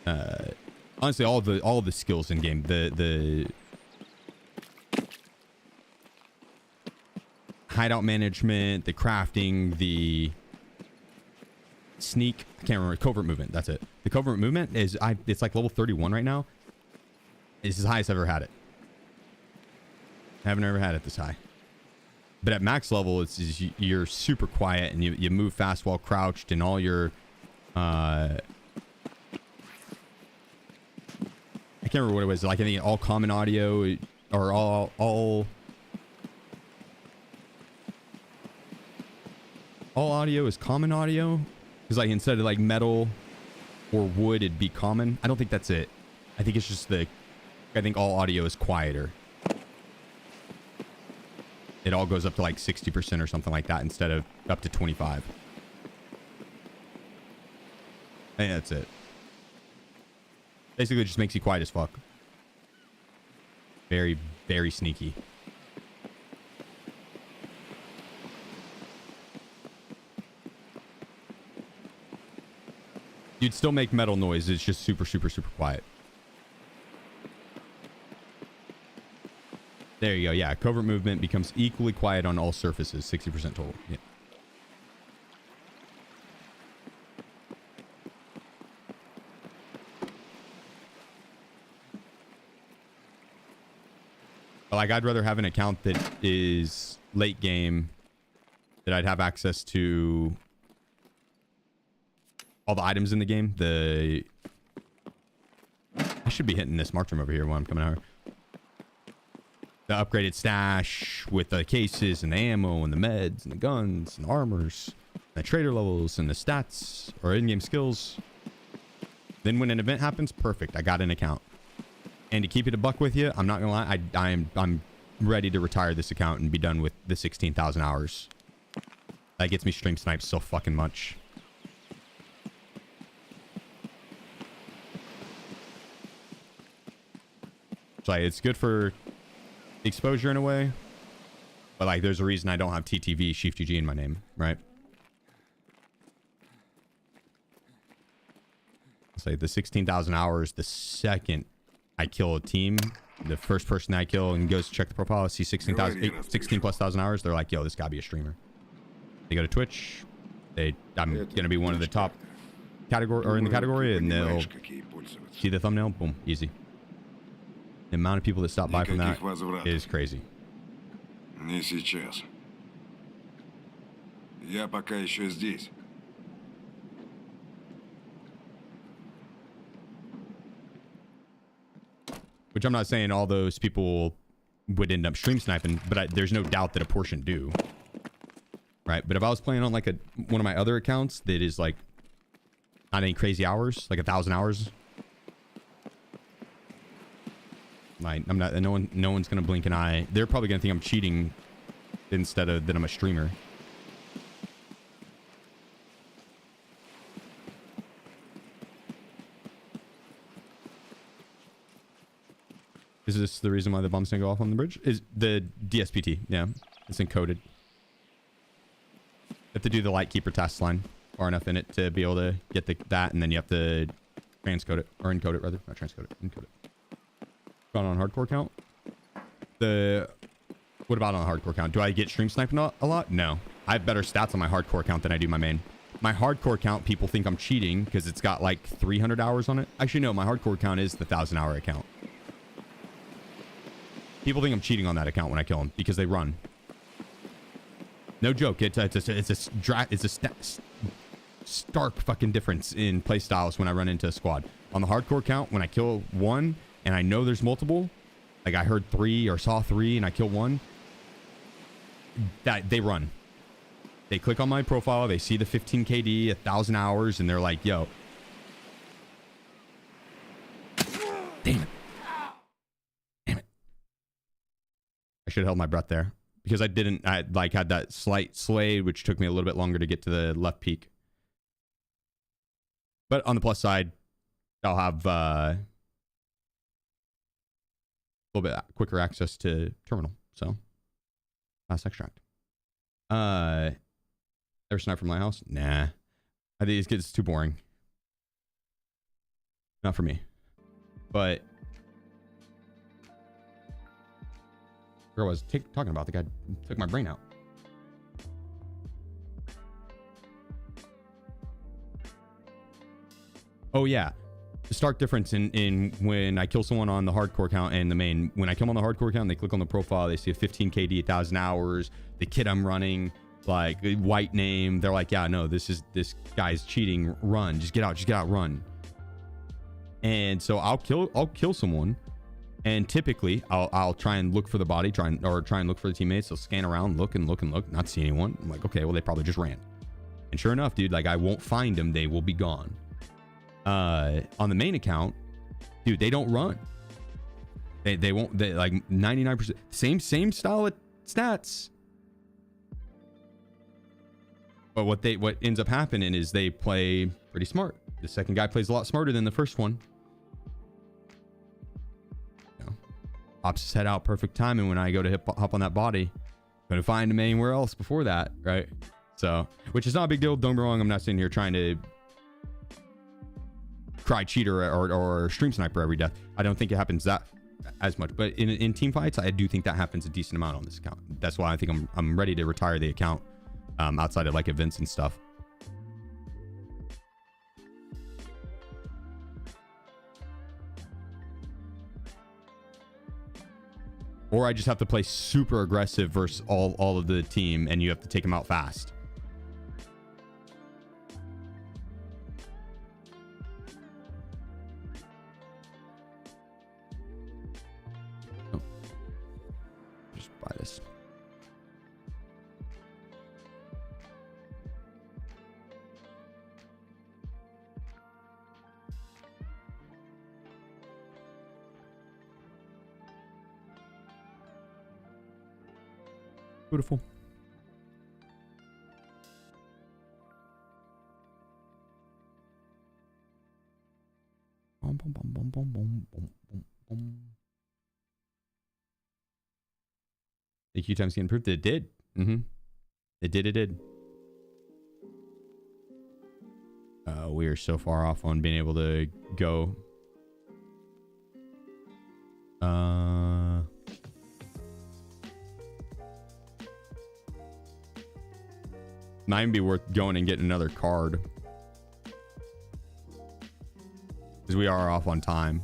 Speaker 1: honestly all the skills in game, the hideout management, the crafting, the sneak, I can't remember, covert movement, that's it. The covert movement is it's like level 31 right now. It's as high as I've ever had it. I haven't ever had it this high. But at max level, you're super quiet and you move fast while crouched, and all your I can't remember what it was. Like, I think all common audio or all audio is common audio. Because like instead of like metal or wood, it'd be common. I don't think that's it. I think it's just I think all audio is quieter. It all goes up to like 60% or something like that instead of up to 25. I think that's it. Basically, it just makes you quiet as fuck. Very, very sneaky. You'd still make metal noise. It's just super, super, super quiet. There you go. Yeah, covert movement becomes equally quiet on all surfaces. 60% total. Yeah. Like, I'd rather have an account that is late game, that I'd have access to all the items in the game. I should be hitting this mark room over here while I'm coming out. The upgraded stash with the cases and the ammo and the meds and the guns and the armors, and the trader levels and the stats or in-game skills. Then when an event happens, perfect. I got an account. And to keep it a buck with you, I'm not gonna lie, I'm ready to retire this account and be done with the 16,000 hours. That gets me stream sniped so fucking much. So, like, it's good for exposure in a way, but like there's a reason I don't have TTV SheefGG in my name, right? It's like the 16,000 hours, the second I kill a team, the first person I kill and goes to check the profile, see 16 plus thousand hours, they're like, yo, this gotta be a streamer. They go to Twitch, I'm gonna be one of the top category or in the category, and they'll see the thumbnail, boom, easy. The amount of people that stop by from that is crazy.
Speaker 2: Не сейчас. Я пока еще здесь.
Speaker 1: Which I'm not saying all those people would end up stream sniping, but there's no doubt that a portion do. Right? But if I was playing on like one of my other accounts that is like not any crazy hours, like 1,000 hours, like no one's gonna blink an eye. They're probably gonna think I'm cheating instead of that I'm a streamer. Is this the reason why the bombs didn't go off on the bridge? Is the DSPT? Yeah, it's encoded. You have to do the Lightkeeper task line. far enough in it to be able to get that, and then you have to transcode it, or encode it rather, not transcode it, encode it. Got on hardcore count. What about on hardcore count? Do I get stream sniping a lot? No. I have better stats on my hardcore count than I do my main. My hardcore count, people think I'm cheating because it's got like 300 hours on it. Actually, no, my hardcore count is the 1,000-hour account. People think I'm cheating on that account when I kill them because they run. No joke. It's a stark fucking difference in play styles when I run into a squad. On the hardcore count, when I kill one and I know there's multiple, like I heard 3 or saw 3 and I kill one, that they run. They click on my profile, they see the 15 KD, 1,000 hours, and they're like, yo. Damn it. Damn it. I should have held my breath there. Because I had that slight slay, which took me a little bit longer to get to the left peak. But on the plus side, I'll have a little bit quicker access to terminal. So, fast extract. Ever snipe from my house? Nah. I think it's too boring. Not for me. But girl I was talking about, the guy took my brain out. Oh yeah. The stark difference in when I kill someone on the hardcore count and the main. When I kill them on the hardcore count, they click on the profile, they see a 15 KD, 1,000 hours, the kid I'm running, like white name. They're like, yeah, no, this guy's cheating. Run, just get out, run. And so I'll kill someone, and typically I'll try and look for the body, try and look for the teammates. They'll scan around, look, not see anyone. I'm like, okay, well they probably just ran. And sure enough, dude, like I won't find them. They will be gone. On the main account, dude, they don't run. They won't. They like 99%. Same style of stats. But what ends up happening is they play pretty smart. The second guy plays a lot smarter than the first one. You know, pops his head out, perfect timing. When I go to hop on that body, gonna find him anywhere else before that, right? So, which is not a big deal. Don't get me wrong. I'm not sitting here trying to cry cheater or stream sniper every death. I don't think it happens that as much. But in team fights, I do think that happens a decent amount on this account. That's why I think I'm ready to retire the account. Outside of like events and stuff. Or I just have to play super aggressive versus all of the team, and you have to take them out fast. Oh. Just buy this. Beautiful. Bum, bum, bum, bum, bum, bum, bum, bum, bum. The Q times getting improved. It did. It did. We are so far off on being able to go. Might be worth going and getting another card, because we are off on time.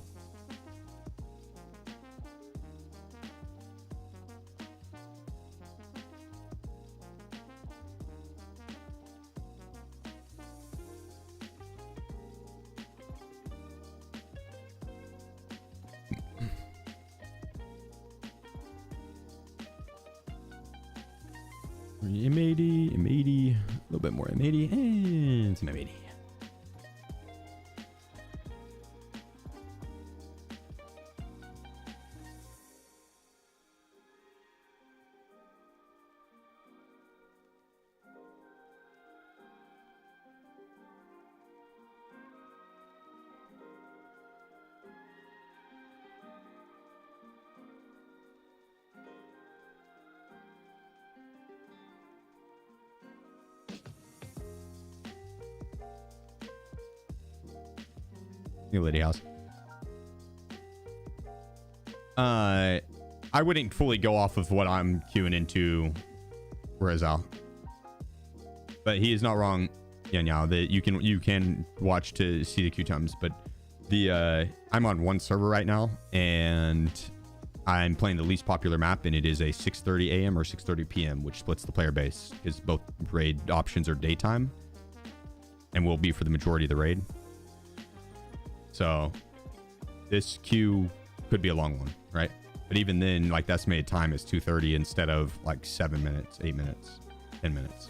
Speaker 1: M80, a little bit more M80, and some M80. New Lady House. I wouldn't fully go off of what I'm queuing into Rizal. But he is not wrong, Yanyao, that you can watch to see the queue times. But I'm on one server right now, and I'm playing the least popular map, and it is a 6:30 a.m. or 6:30 p.m., which splits the player base because both raid options are daytime, and will be for the majority of the raid. So this queue could be a long one, right? But even then, like, the estimated time is 2:30 instead of like 7 minutes, 8 minutes, 10 minutes.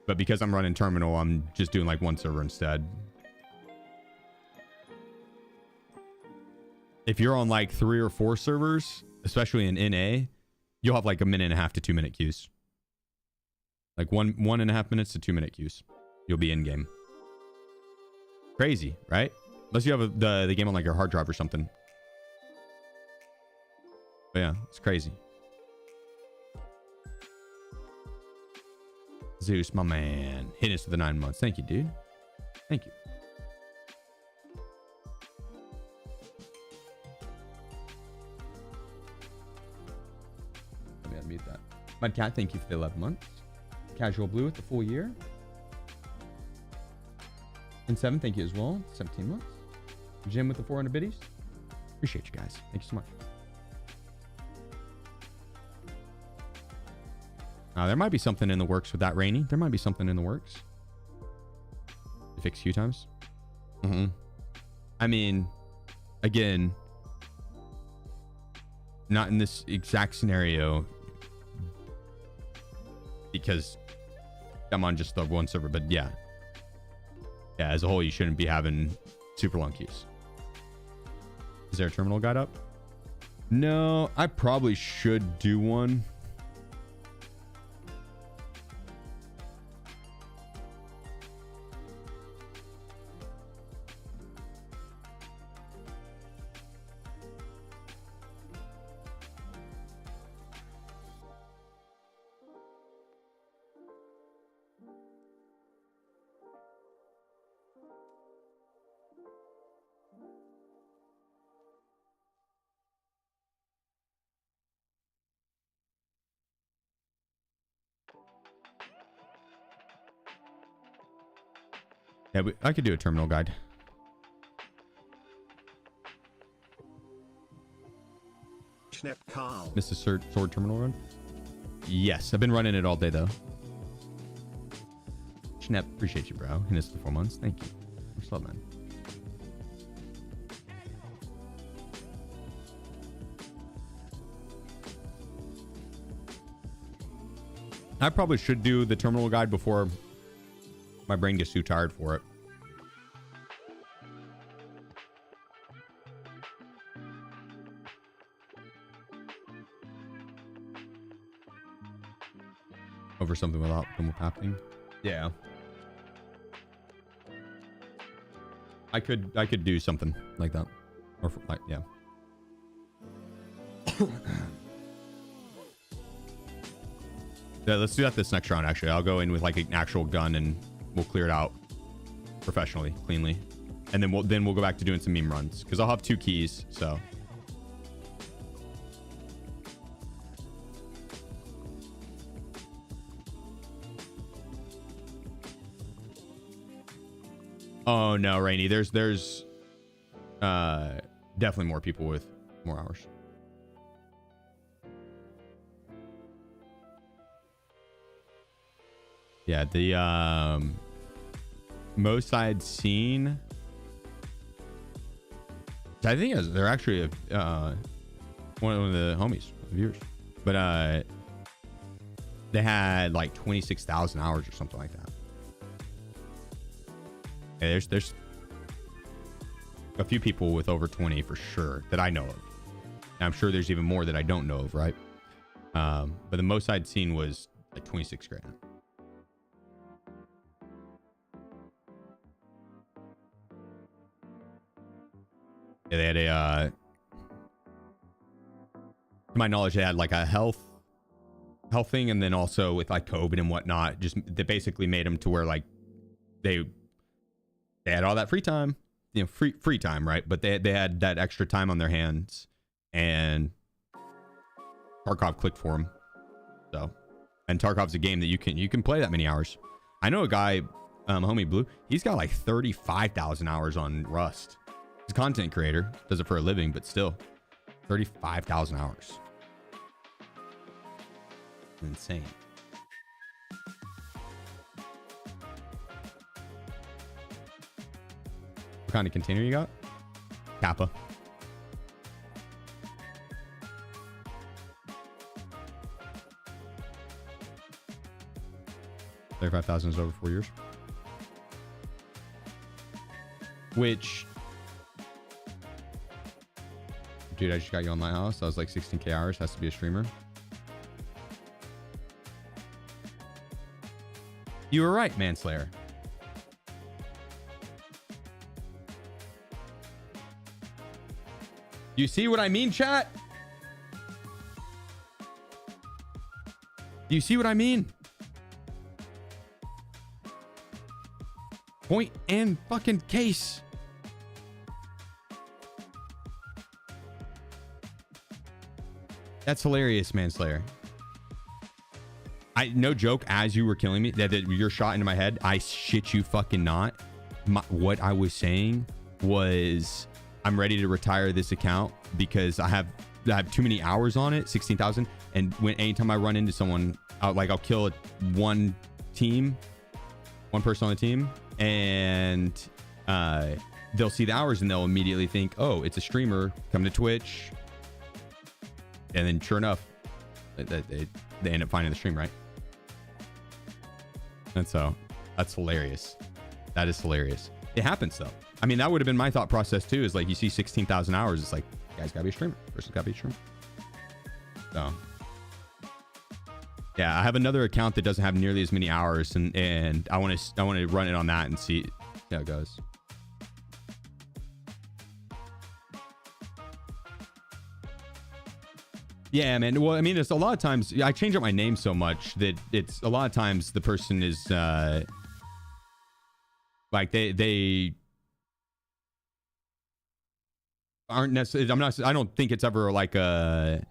Speaker 1: But because I'm running terminal, I'm just doing like one server instead. If you're on like 3 or 4 servers, especially in NA, you'll have like 1.5 to 2 minute queues. Like 1.5 minutes to 2 minute queues. You'll be in game. Crazy, right? Unless you have the game on like your hard drive or something. But yeah, it's crazy. Zeus, my man. Hit us with the 9 months. Thank you, dude. Thank you. Let me unmute that. Mudcat, thank you for the 11 months. Casual Blue with the full year. And 7, thank you as well. 17 months. Jim with the 400 biddies. Appreciate you guys. Thank you so much. There might be something in the works with that, Rainy. There might be something in the works. To fix queue times. I mean, again, not in this exact scenario, because I'm on just the one server, but yeah. Yeah, as a whole, you shouldn't be having super long queues. Is there a terminal guide up? No, I probably should do one. Yeah, I could do a terminal guide.
Speaker 8: Schnepp Carl.
Speaker 1: Mr. Sword terminal run? Yes, I've been running it all day though. Schnepp, appreciate you, bro. And it's the 4 months. Thank you. Much love, man. I probably should do the terminal guide before my brain gets too tired for it. Over something without optimal pathing. Yeah. I could do something like that. Or like, yeah. Yeah, let's do that this next round, actually. I'll go in with like an actual gun and we'll clear it out professionally, cleanly. And then we'll go back to doing some meme runs. Because I'll have 2 keys, so. Oh no, Rainy. There's definitely more people with more hours. Yeah, the most I'd seen, I think they're actually one of the homies, viewers, but they had like 26,000 hours or something like that. Yeah, there's a few people with over 20 for sure that I know of. And I'm sure there's even more that I don't know of, right? But the most I'd seen was like 26 grand. Yeah, they had a to my knowledge, they had like a health thing, and then also with like COVID and whatnot, just they basically made them to where like they They had all that free time, you know, free time, right? But they had that extra time on their hands, and Tarkov clicked for them. So, and Tarkov's a game that you can play that many hours. I know a guy, homie Blue, he's got like 35,000 hours on Rust. He's a content creator, does it for a living, but still 35,000 hours. Insane. What kind of container you got? Kappa. $35,000 is over 4 years. Which, dude, I just got you on my house. I was like 16K hours. Has to be a streamer. You were right, Manslayer. You see what I mean, chat? Do you see what I mean? Point and fucking case. That's hilarious, Manslayer. No joke, as you were killing me, that your shot into my head, I shit you fucking not. What I was saying was, I'm ready to retire this account because I have too many hours on it, 16,000. And anytime I run into someone, I'll kill one person on the team, and they'll see the hours and they'll immediately think, oh, it's a streamer, come to Twitch. And then sure enough, they end up finding the stream, right? And so that's hilarious. That is hilarious. It happens though. I mean, that would have been my thought process too, is like, you see 16,000 hours. It's like, guy's gotta be a streamer. Person's gotta be a streamer. So yeah, I have another account that doesn't have nearly as many hours, and I want to run it on that and see how it goes. Yeah, man. Well, I mean, it's a lot of times I change up my name so much that it's a lot of times the person is like they aren't necessarily. I don't think it's ever like an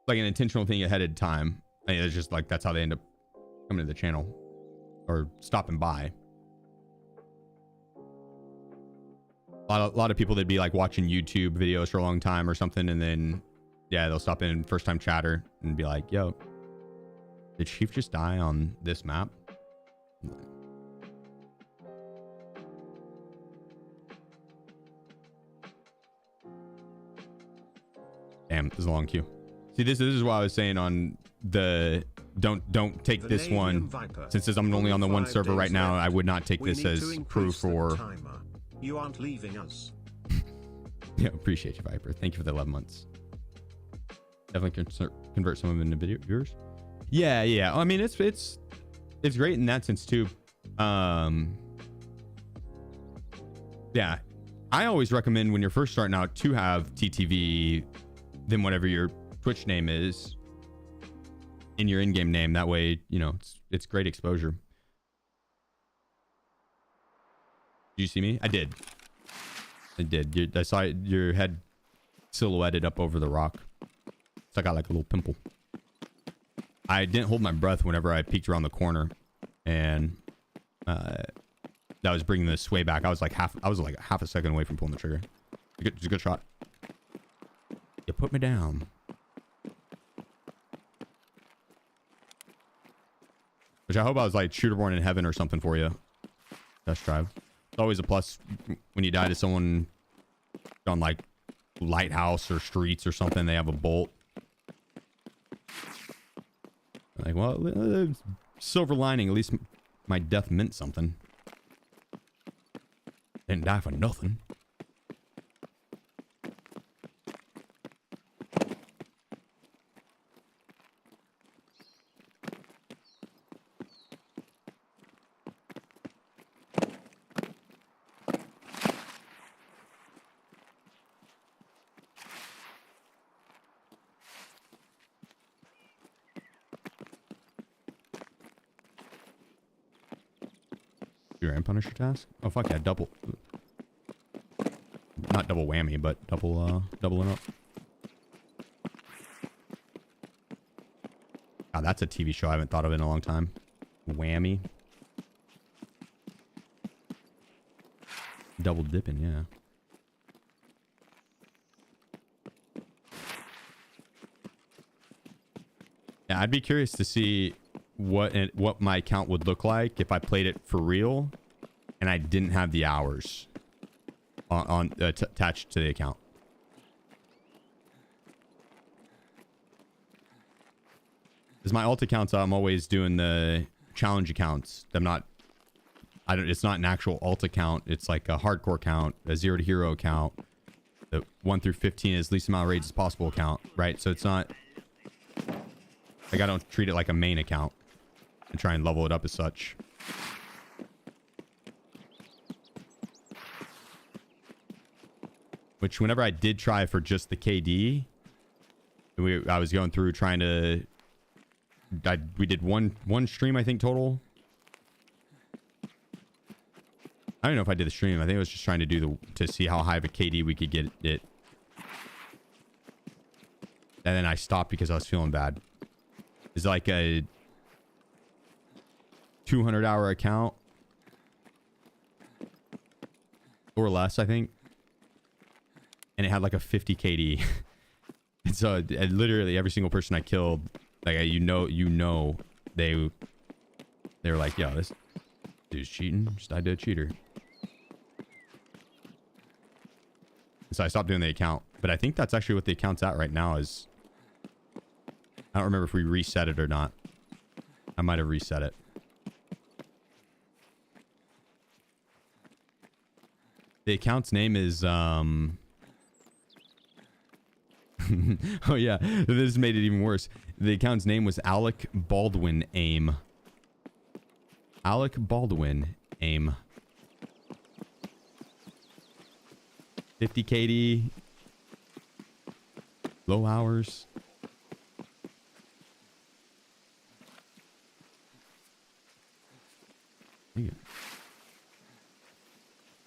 Speaker 1: intentional thing ahead of time. I mean, it's just like that's how they end up coming to the channel or stopping by. A lot of people that'd be like watching YouTube videos for a long time or something, and then yeah, they'll stop in first time chatter and be like, yo, did Sheef just die on this map? Damn, this is a long queue. See, this is what I was saying on the don't take this one, since I'm only on the one server right now. I would not take this as proof for.
Speaker 8: You aren't leaving us.
Speaker 1: Yeah, appreciate you, Viper. Thank you for the 11 months. Definitely convert some of them into video viewers. Yeah. I mean, it's great in that sense too. Yeah, I always recommend when you're first starting out to have TTV, then whatever your Twitch name is in your in-game name. That way, you know, it's great exposure. Did you see me? I did. I saw your head silhouetted up over the rock. So I got like a little pimple. I didn't hold my breath whenever I peeked around the corner, and that was bringing the sway back. I was like half a second away from pulling the trigger. It's a good shot. You put me down. Which I hope I was like Shooterborn in heaven or something for you. Test drive. It's always a plus when you die to someone on like Lighthouse or Streets or something. They have a bolt. Like, well, silver lining. At least my death meant something. Didn't die for nothing. Your and Punisher task? Oh fuck yeah, double. Not double whammy, but doubling up. God, that's a TV show I haven't thought of in a long time. Whammy. Double dipping, yeah. Yeah, I'd be curious to see what my account would look like if I played it for real and I didn't have the hours attached to the account. Because my alt accounts, I'm always doing the challenge accounts. It's not an actual alt account. It's like a hardcore account, a 0 to hero account. The 1 through 15 is least amount of raids as possible account, right? So it's not like I don't treat it like a main account and try and level it up as such. Which whenever I did try for just the KD, I was going through trying to. We did one stream, I think, total. I don't know if I did the stream. I think I was just trying to to see how high of a KD we could get it. And then I stopped because I was feeling bad. It's like a 200-hour account or less, I think. And it had like a 50 KD. And so literally every single person I killed, like they were like, yo, this dude's cheating. Just died to a cheater. So I stopped doing the account. But I think that's actually what the account's at right now is. I don't remember if we reset it or not. I might have reset it. The account's name is oh yeah, this made it even worse. The account's name was Alec Baldwin Aim. Alec Baldwin Aim. 50 KD. Low hours.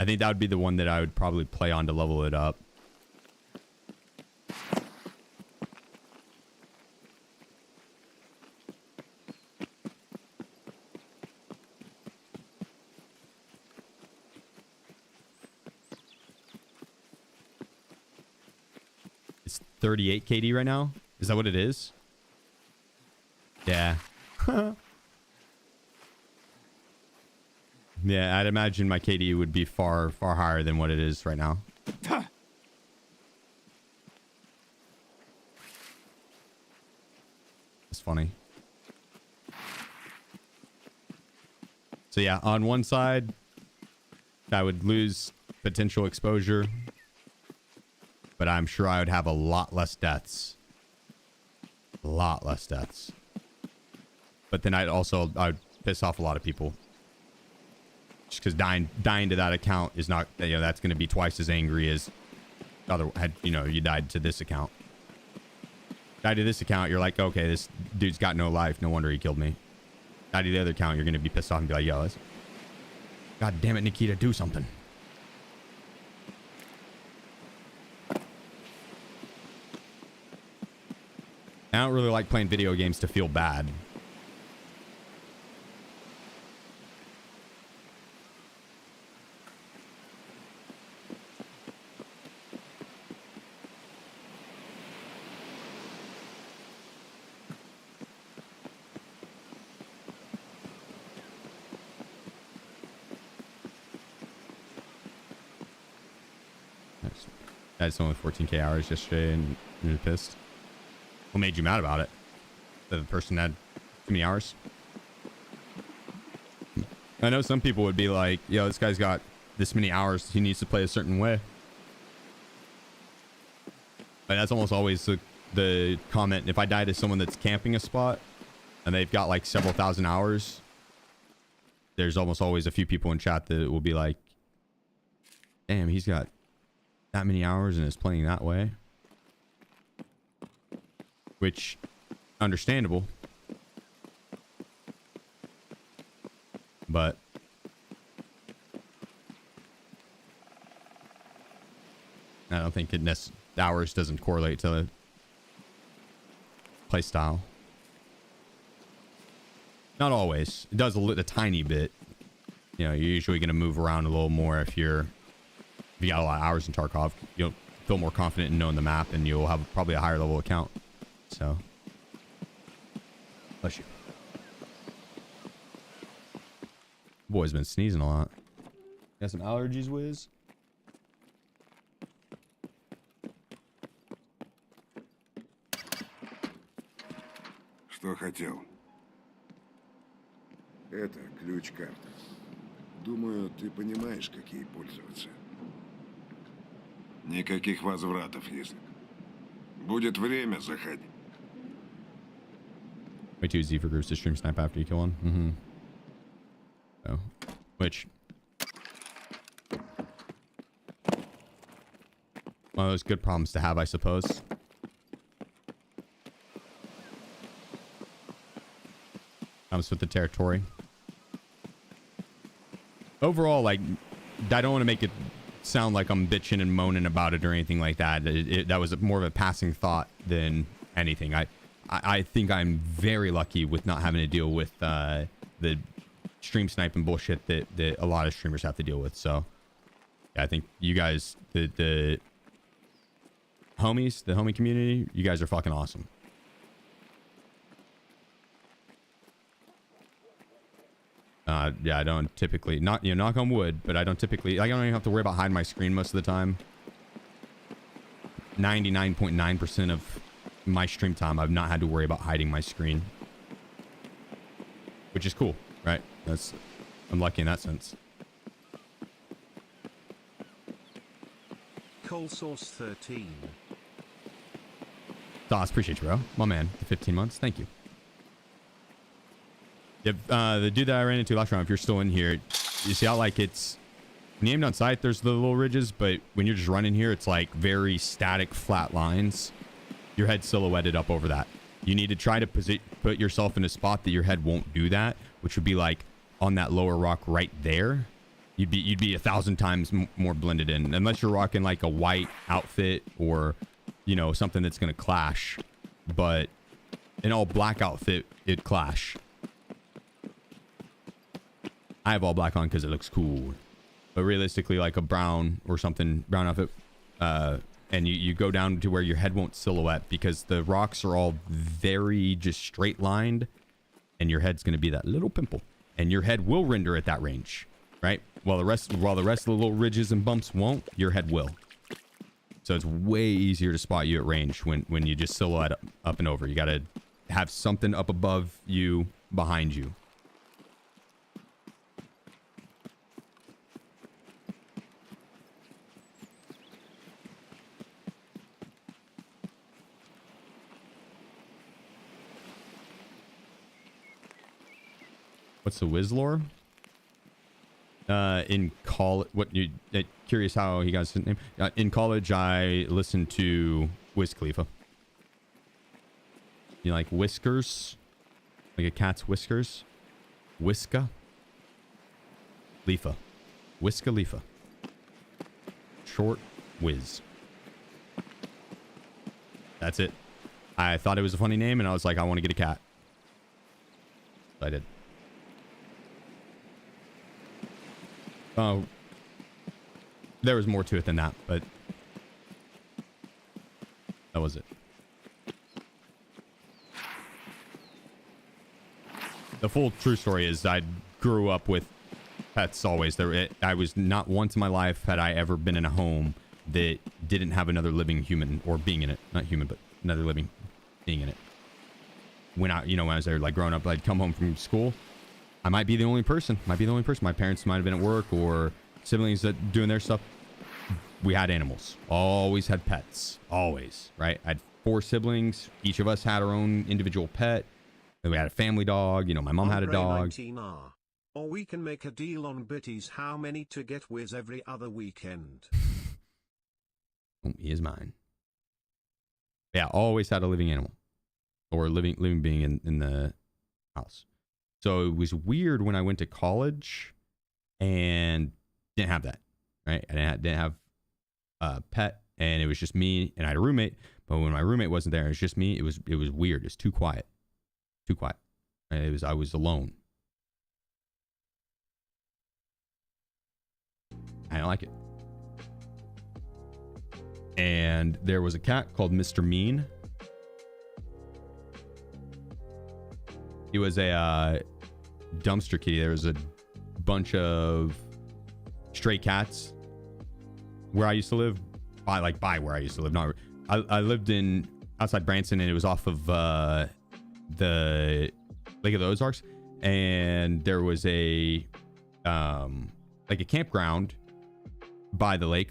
Speaker 1: I think that would be the one that I would probably play on to level it up. It's 38 KD right now. Is that what it is? Yeah. Yeah, I'd imagine my KD would be far, far higher than what it is right now. It's funny. So yeah, on one side, I would lose potential exposure, but I'm sure I would have a lot less deaths. A lot less deaths. But then I would piss off a lot of people. Because dying to that account is not, that's going to be twice as angry as you died to this account. Died to this account, you're like, okay, this dude's got no life, no wonder he killed me. Died to the other account, you're going to be pissed off and be like, yo, god damn it, Nikita, do something. I don't really like playing video games to feel bad. I had someone with 14k hours yesterday and you're pissed. What made you mad about it? That the person had too many hours? I know some people would be like, yo, this guy's got this many hours, he needs to play a certain way. But that's almost always the comment. If I die to someone that's camping a spot and they've got like several thousand hours, there's almost always a few people in chat that will be like, damn, he's got that many hours and is playing that way. Which, understandable. I don't think hours doesn't correlate to the play style. Not always. It does a tiny bit. You know, you're usually going to move around a little more if you got a lot of hours in Tarkov. You'll feel more confident in knowing the map, and you'll have probably a higher level account. So, bless you. Boy's been sneezing a lot. Got some allergies, Wiz?
Speaker 2: Что хотел? Это ключ-карта. Думаю, ты понимаешь, как ей пользоваться. Никаких возвратов, если. Будет время, заходи.
Speaker 1: Wait too easy for groups to stream snipe after you kill one. Mm-hmm. Oh. Which... one of those good problems to have, I suppose. Comes with the territory. Overall, like, I don't want to make it sound like I'm bitching and moaning about it or anything like that. That was more of a passing thought than anything. I think I'm very lucky with not having to deal with the stream sniping bullshit that a lot of streamers have to deal with. So, yeah, I think you guys, the homies, the homie community, you guys are fucking awesome. Yeah, I don't typically, knock on wood, but I don't typically, I don't even have to worry about hiding my screen most of the time. 99.9% of my stream time, I've not had to worry about hiding my screen. Which is cool, right? I'm lucky in that sense.
Speaker 8: Coal Source 13.
Speaker 1: Doss, appreciate you, bro. My man, the 15 months. Thank you. Yep, the dude that I ran into last round, if you're still in here, you see how, like, it's... when you aimed on sight, there's the little ridges, but when you're just running here, it's, like, very static, flat lines. Your head silhouetted up over that. You need to try to put yourself in a spot that your head won't do that, which would be, like, on that lower rock right there. You'd be 1,000 times more blended in. Unless you're rocking, like, a white outfit or, you know, something that's going to clash. But an all-black outfit, it'd clash. I have all black on because it looks cool, but realistically, like a brown or something, brown outfit, and you go down to where your head won't silhouette because the rocks are all very just straight lined, and your head's going to be that little pimple, and your head will render at that range, right? While the rest of the little ridges and bumps won't, your head will. So it's way easier to spot you at range when you just silhouette up and over. You got to have something up above you, behind you. What's the Wiz lore? In college, curious how he got his name. In college, I listened to Wiz Khalifa. You know, like whiskers, like a cat's whiskers. Whiska. Khalifa. Whiska Khalifa. Short Wiz. That's it. I thought it was a funny name, and I was like, I want to get a cat. So I did. Oh, there was more to it than that, but that was it. The full true story is I grew up with pets always. I was not once in my life had I ever been in a home that didn't have another living human or being in it. Not human, but another living being in it. When I was there, like growing up, I'd come home from school. I might be the only person. My parents might have been at work or siblings that doing their stuff. We had animals. Always had pets. Always, right? I had 4 siblings. Each of us had our own individual pet. Then we had a family dog. You know, my mom had a dog.
Speaker 8: 19R. Or we can make a deal on bitties how many to get Wiz every other weekend.
Speaker 1: Oh, he is mine. Yeah, always had a living animal. Or living being in the house. So it was weird when I went to college and didn't have that, right? I didn't have a pet and it was just me, and I had a roommate. But when my roommate wasn't there, it was just me. It was weird. It was too quiet. Too quiet. And I was alone. I don't like it. And there was a cat called Mr. Mean. He was a dumpster kitty. There was a bunch of stray cats where I used to live. By where I used to live. Not I lived in outside Branson, and it was off of the Lake of the Ozarks, and there was a like a campground by the lake,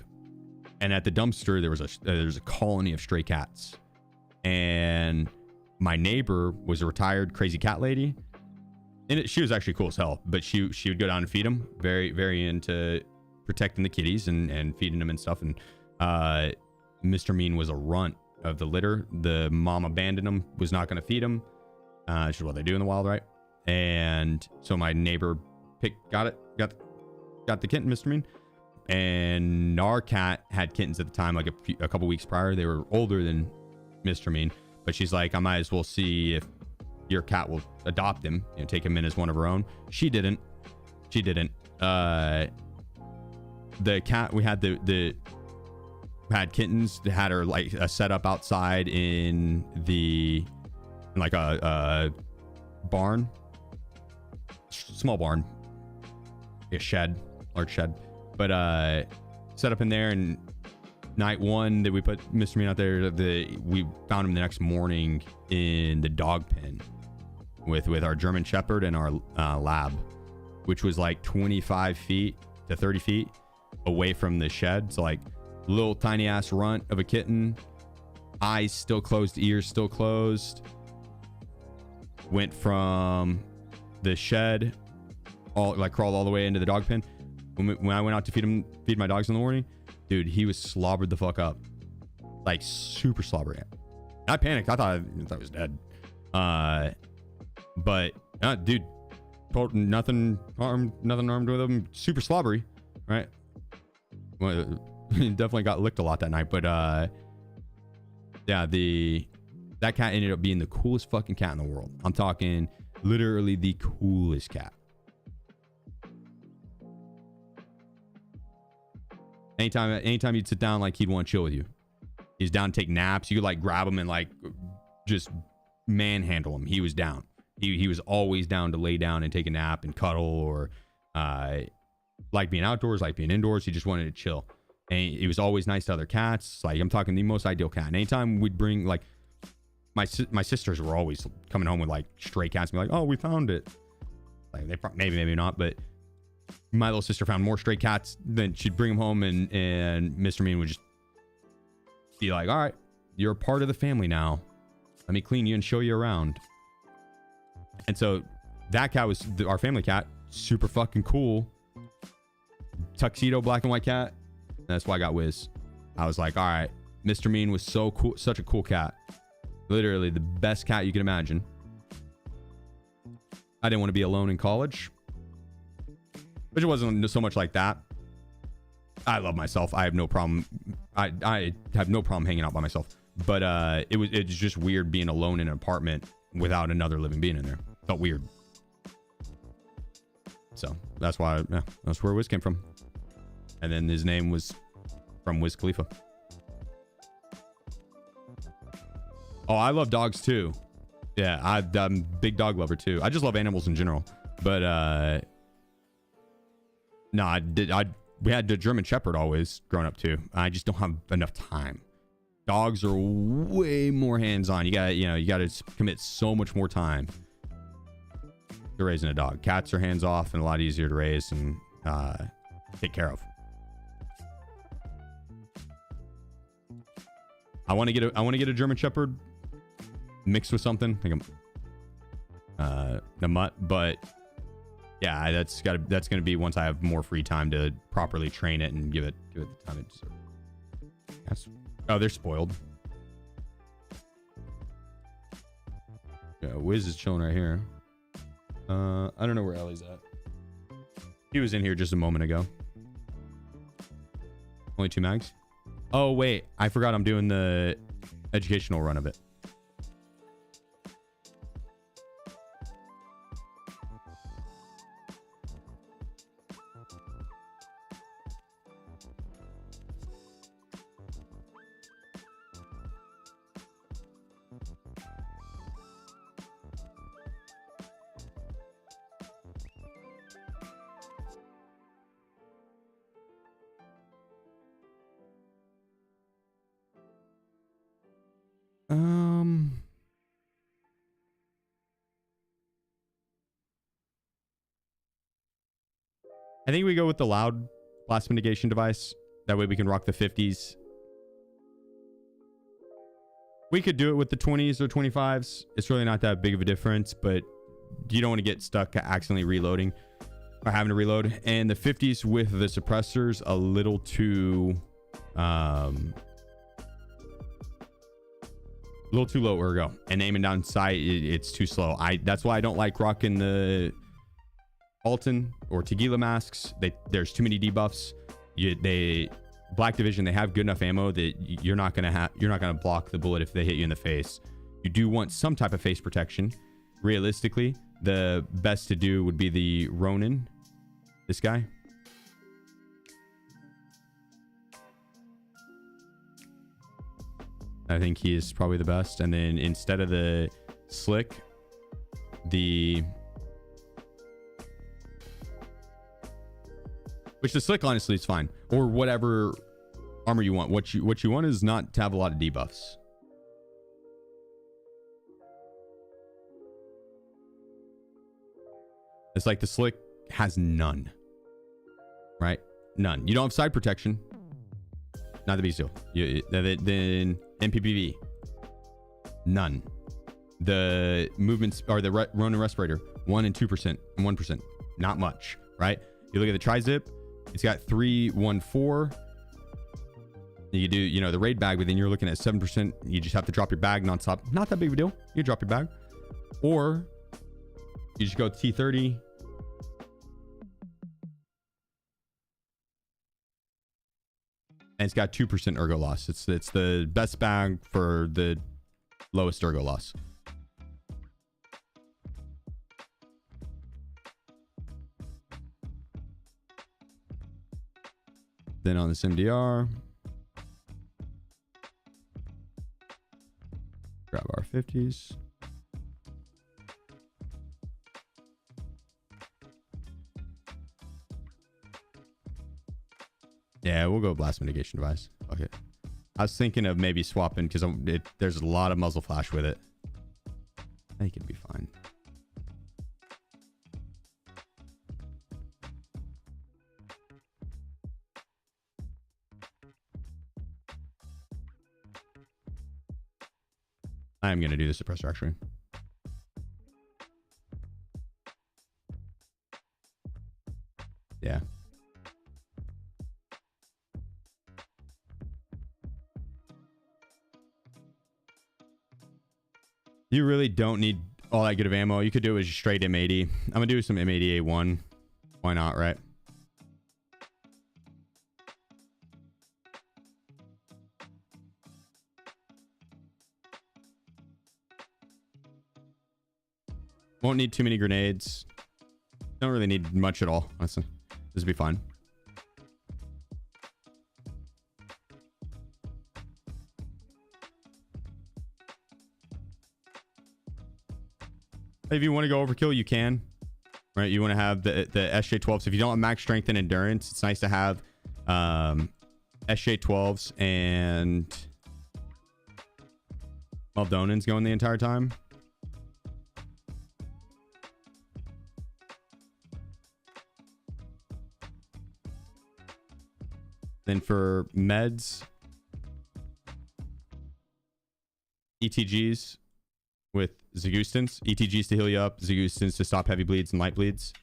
Speaker 1: and at the dumpster there was a colony of stray cats, and my neighbor was a retired crazy cat lady, and she was actually cool as hell, but she would go down and feed them. Very, very into protecting the kitties and feeding them and stuff. And Mr. Mean was a runt of the litter. The mom abandoned him, was not going to feed him. Which is what they do in the wild, right? And so my neighbor got the kitten, Mr. Mean. And our cat had kittens at the time, like a couple weeks prior. They were older than Mr. Mean, but she's like, I might as well see if your cat will adopt him, take him in as one of her own. She didn't. The cat we had had kittens. They had her like a setup outside in like a barn, small barn, a shed, large shed, but set up in there. And night one that we put Mr. Mean out there, we found him the next morning in the dog pen with our German Shepherd and our lab, which was like 25 feet to 30 feet away from the shed. So like little tiny ass runt of a kitten, eyes still closed, ears still closed. Went from the shed, crawled all the way into the dog pen. When I went out to feed my dogs in the morning, dude, he was slobbered the fuck up, like super slobbery. I panicked. I thought he was dead. But dude, nothing armed with him. Super slobbery, right? Well, he definitely got licked a lot that night. But yeah, that cat ended up being the coolest fucking cat in the world. I'm talking literally the coolest cat. Anytime you'd sit down, like, he'd want to chill with you. He's down to take naps. You could like grab him and like just manhandle him. He was down. He was always down to lay down and take a nap and cuddle, or like being outdoors, like being indoors. He just wanted to chill. And he was always nice to other cats. Like, I'm talking the most ideal cat. And anytime we'd bring, like, my sisters were always coming home with like stray cats and be like, oh, we found it. Like, they maybe not, but my little sister found more stray cats. Then she'd bring them home, and Mr. Mean would just be like, all right, you're a part of the family now. Let me clean you and show you around. And so that cat was our family cat. Super fucking cool. Tuxedo black and white cat. That's why I got Wiz. I was like, all right, Mr. Mean was so cool. Such a cool cat. Literally the best cat you can imagine. I didn't want to be alone in college, which it wasn't so much like that. I love myself. I have no problem. I have no problem hanging out by myself. But it's just weird being alone in an apartment without another living being in there. Felt weird. So that's why, yeah, that's where Wiz came from. And then his name was from Wiz Khalifa. Oh, I love dogs too. Yeah, I'm a big dog lover too. I just love animals in general. But no, we had the German Shepherd always growing up too. I just don't have enough time. Dogs are way more hands-on. You gotta commit so much more time to raising a dog. Cats are hands-off and a lot easier to raise and take care of. I want to get a German Shepherd mixed with something like a mutt, but yeah, that's gonna be once I have more free time to properly train it and give it the time it deserves. Oh, they're spoiled. Yeah, Wiz is chilling right here. I don't know where Ellie's at. He was in here just a moment ago. Only 2 mags. Oh, wait. I forgot I'm doing the educational run of it. I think we go with the loud blast mitigation device. That way we can rock the 50s. We could do it with the 20s or 25s. It's really not that big of a difference, but you don't want to get stuck accidentally reloading or having to reload. And the 50s with the suppressors, a little too low ergo. And aiming down sight, it's too slow. That's why I don't like rocking the Alton or Tequila masks. There's too many debuffs. Black Division, they have good enough ammo that you're not gonna block the bullet if they hit you in the face. You do want some type of face protection. Realistically, the best to do would be the Ronin. This guy. I think he is probably the best. And then instead of the Slick, which the Slick honestly is fine, or whatever armor you want. What you want is not to have a lot of debuffs. It's like the Slick has none, right? None. You don't have side protection. Not the big deal. Then MPPV, none. The movements or the Ronin respirator, 1% and 2% and 1%. Not much, right? You look at the tri-zip. It's got 314. You do, the raid bag, but then you're looking at 7%. You just have to drop your bag nonstop. Not that big of a deal. You drop your bag. Or you just go T30. And it's got 2% ergo loss. It's the best bag for the lowest ergo loss. Then on this MDR, grab our 50s. Yeah, we'll go blast mitigation device. Okay. I was thinking of maybe swapping because there's a lot of muzzle flash with it. I think it'd be fine. I'm going to do the suppressor actually. Yeah. You really don't need all that good of ammo. You could do it with straight M80. I'm going to do some M80A1. Why not, right? Won't need too many grenades. Don't really need much at all, honestly. This would be fine. If you want to go overkill, you can. Right? You want to have the SJ12s. If you don't have max strength and endurance, it's nice to have SJ12s and Maldonans going the entire time. Then for meds, ETGs with Zagustans. ETGs to heal you up, Zagustans to stop heavy bleeds and light bleeds.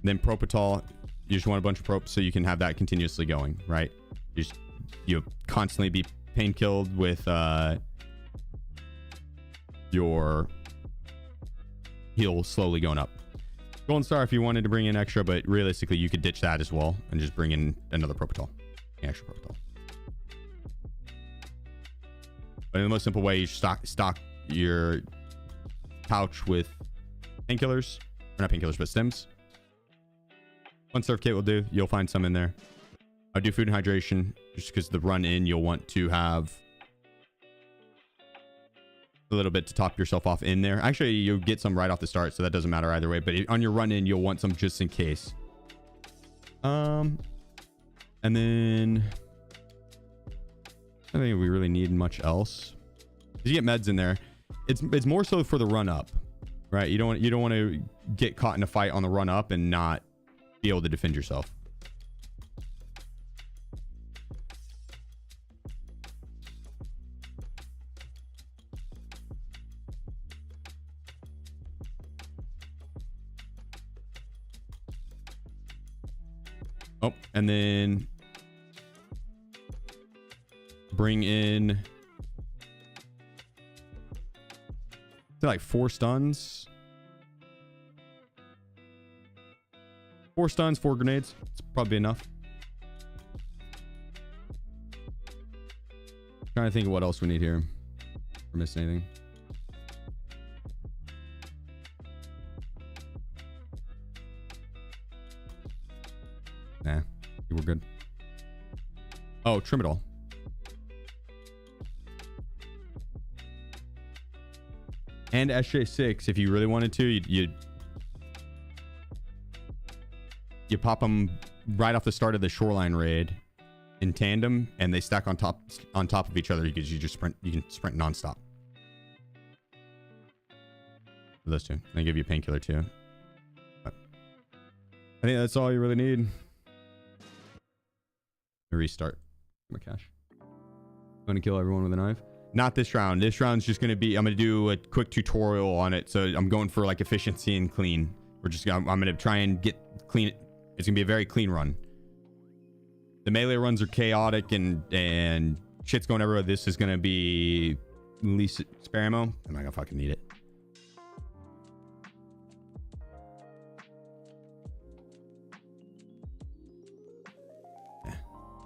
Speaker 1: Then Propital, you just want a bunch of Prop so you can have that continuously going, right? You constantly be pain killed with your heal slowly going up. Golden Star if you wanted to bring in extra, but realistically you could ditch that as well and just bring in another Propital. Extra Propital. But in the most simple way, you stock your pouch with painkillers. Or not painkillers, but stims. One surf kit will do. You'll find some in there. I'll do food and hydration just because the run in you'll want to have a little bit to top yourself off in there. Actually, you'll get some right off the start, so that doesn't matter either way. But on your run in, you'll want some just in case. And then I don't think we really need much else. You get meds in there. It's more so for the run up, right? You don't want to get caught in a fight on the run up and not be able to defend yourself. Oh, and then bring in like 4 stuns. 4 stuns, 4 grenades. It's probably enough. Trying to think of what else we need here. Or missing anything. Nah, we're good. Oh, trim it all. And SJ6, if you really wanted to, you pop them right off the start of the shoreline raid in tandem, and they stack on top of each other because you can sprint nonstop. Those two. They give you a painkiller too. But I think that's all you really need. Restart my cash. I'm gonna kill everyone with a knife. Not this round. This round's just gonna be, I'm gonna do a quick tutorial on it. So I'm going for like efficiency and clean. I'm gonna try and get clean. It's gonna be a very clean run. The melee runs are chaotic and shit's going everywhere. This is gonna be least spare ammo. I'm not gonna fucking need it.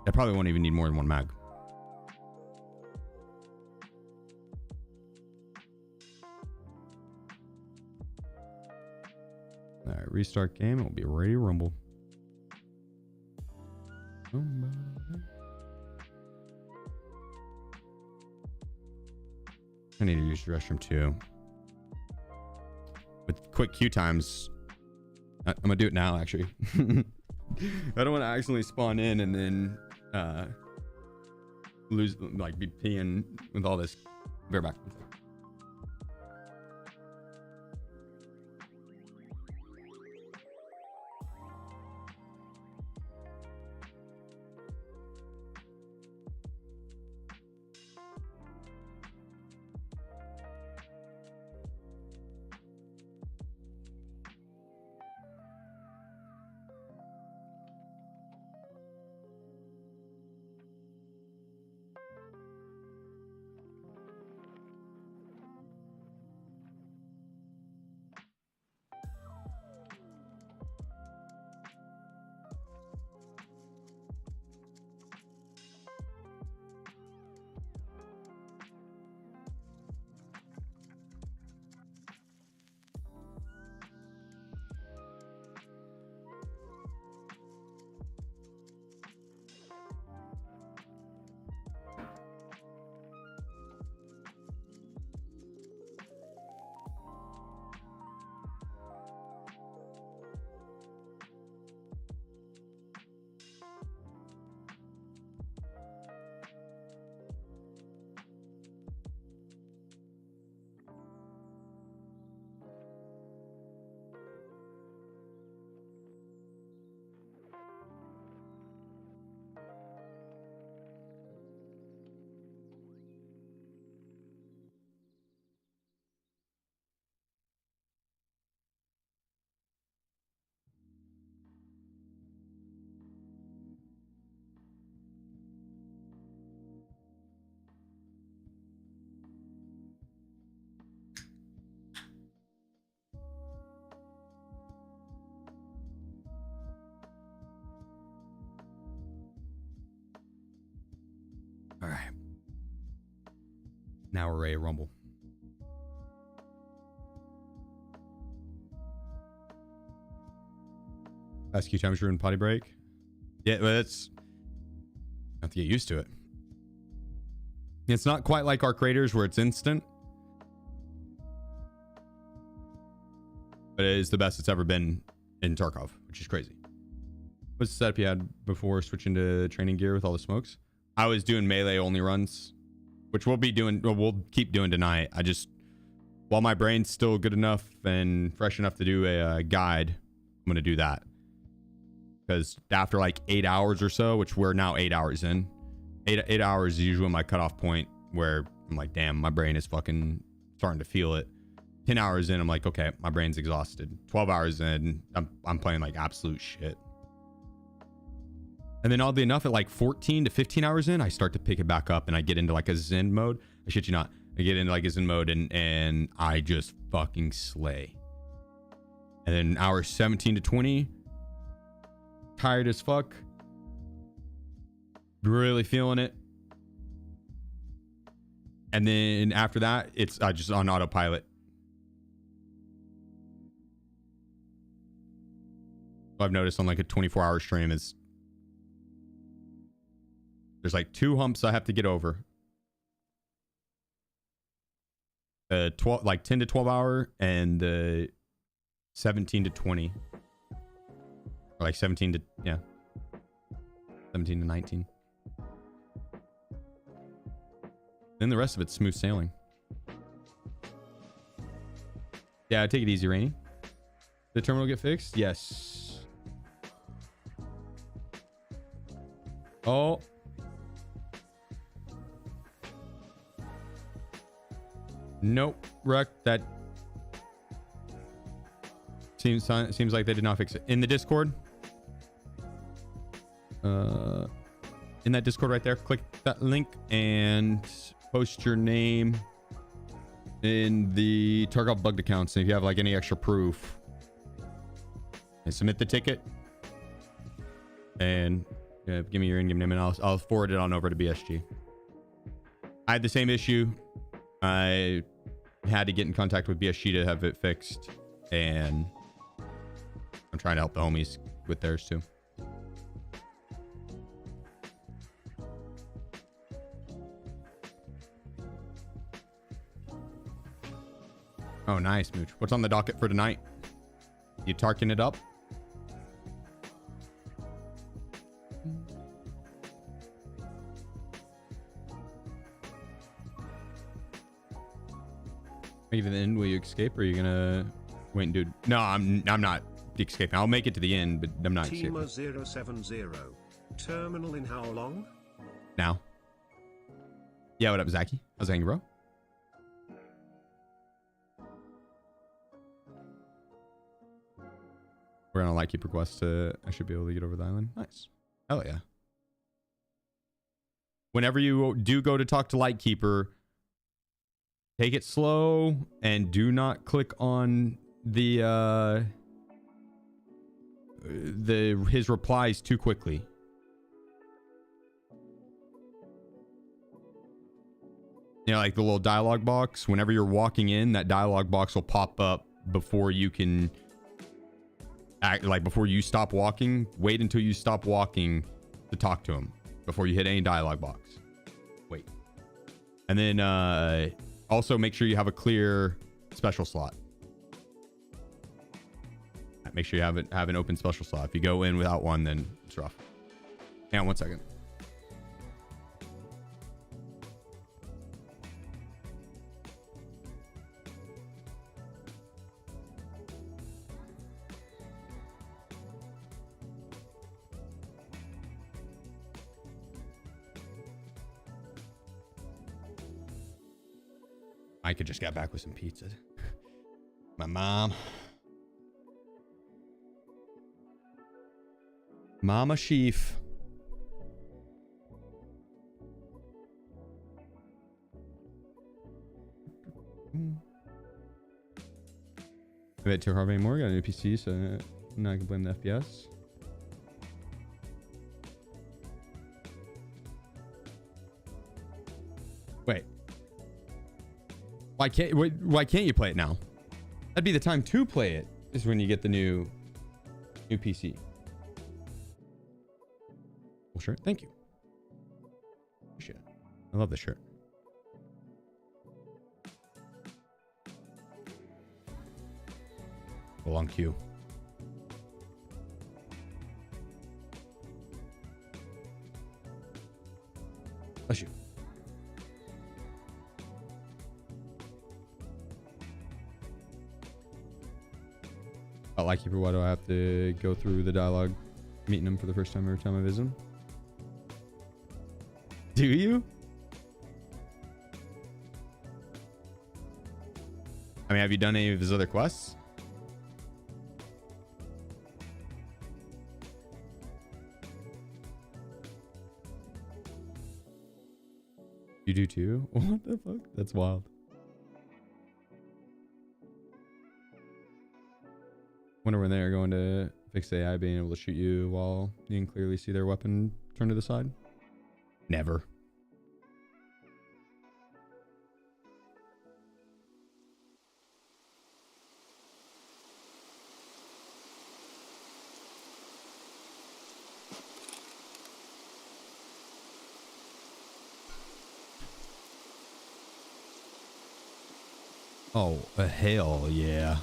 Speaker 1: I probably won't even need more than 1 mag. All right, restart game. We'll be ready to rumble. I need to use the restroom too. With quick queue times, I'm gonna do it now. Actually, I don't want to accidentally spawn in and then lose, like, be peeing with all this. Bear back. Now we're ready to rumble. SQ times ruined potty break. Yeah, but it's I have to get used to it. It's not quite like our craters where it's instant, but it is the best it's ever been in Tarkov, which is crazy. What's the setup you had before switching to training gear with all the smokes? I was doing melee only runs, which we'll keep doing tonight. I just, while my brain's still good enough and fresh enough to do a guide, I'm going to do that. Because after like 8 hours or so, which we're now 8 hours in, 8 hours is usually my cutoff point where I'm like, damn, my brain is fucking starting to feel it. 10 hours in, I'm like, okay, my brain's exhausted. 12 hours in, I'm playing like absolute shit. And then oddly enough, at like 14 to 15 hours in, I start to pick it back up and I get into like a Zen mode. I shit you not. I get into like a Zen mode and I just fucking slay. And then hours 17 to 20, tired as fuck. Really feeling it. And then after that, it's just on autopilot. I've noticed on like a 24-hour stream is there's like 2 humps I have to get over. 10 to 12 hour and 17 to 20. Or like 17 to 19. Then the rest of it's smooth sailing. Yeah, take it easy, Rainy. Did the terminal get fixed? Yes. Oh. Nope. Wreck. That seems like they did not fix it. In the Discord. In that Discord right there, click that link and post your name in the Tarkov bugged accounts. And if you have like any extra proof, and submit the ticket and give me your in-game name and I'll forward it on over to BSG. I had the same issue. I had to get in contact with BSG to have it fixed, and I'm trying to help the homies with theirs too. Oh, nice, Mooch. What's on the docket for tonight? You tarking it up? Even then, will you escape, or are you gonna wait and do? No, I'm not escaping. I'll make it to the end, but I'm not escaping.
Speaker 8: Teamer 070. Terminal in how long?
Speaker 1: Now. Yeah, what up, Zaki? How's it hanging, bro? We're on a Lightkeeper quest to I should be able to get over the island. Nice. Hell yeah. Whenever you do go to talk to Lightkeeper, take it slow and do not click on his replies too quickly. You know, like the little dialogue box. Whenever you're walking in, that dialogue box will pop up before you can act, like before you stop walking. Wait until you stop walking to talk to him before you hit any dialogue box. Wait. And then also make sure you have a clear special slot. Make sure you have an open special slot. If you go in without one, then it's rough. Hang on 1 second. I could just got back with some pizza. My mom. Mama Sheef. I bet too hard anymore. Got a new PC, so now I can blame the FPS. Wait. Why can't you play it now? That'd be the time to play it. Is when you get the new PC. Cool shirt. Thank you. Appreciate it. I love this shirt. Long queue. Bless you. Lightkeeper, why do I have to go through the dialogue meeting him for the first time every time I visit him? Do you? I mean, have you done any of his other quests? You do too? What the fuck? That's wild. Wonder when they're going to fix the AI being able to shoot you while you can clearly see their weapon turn to the side. Never. Oh, hell yeah.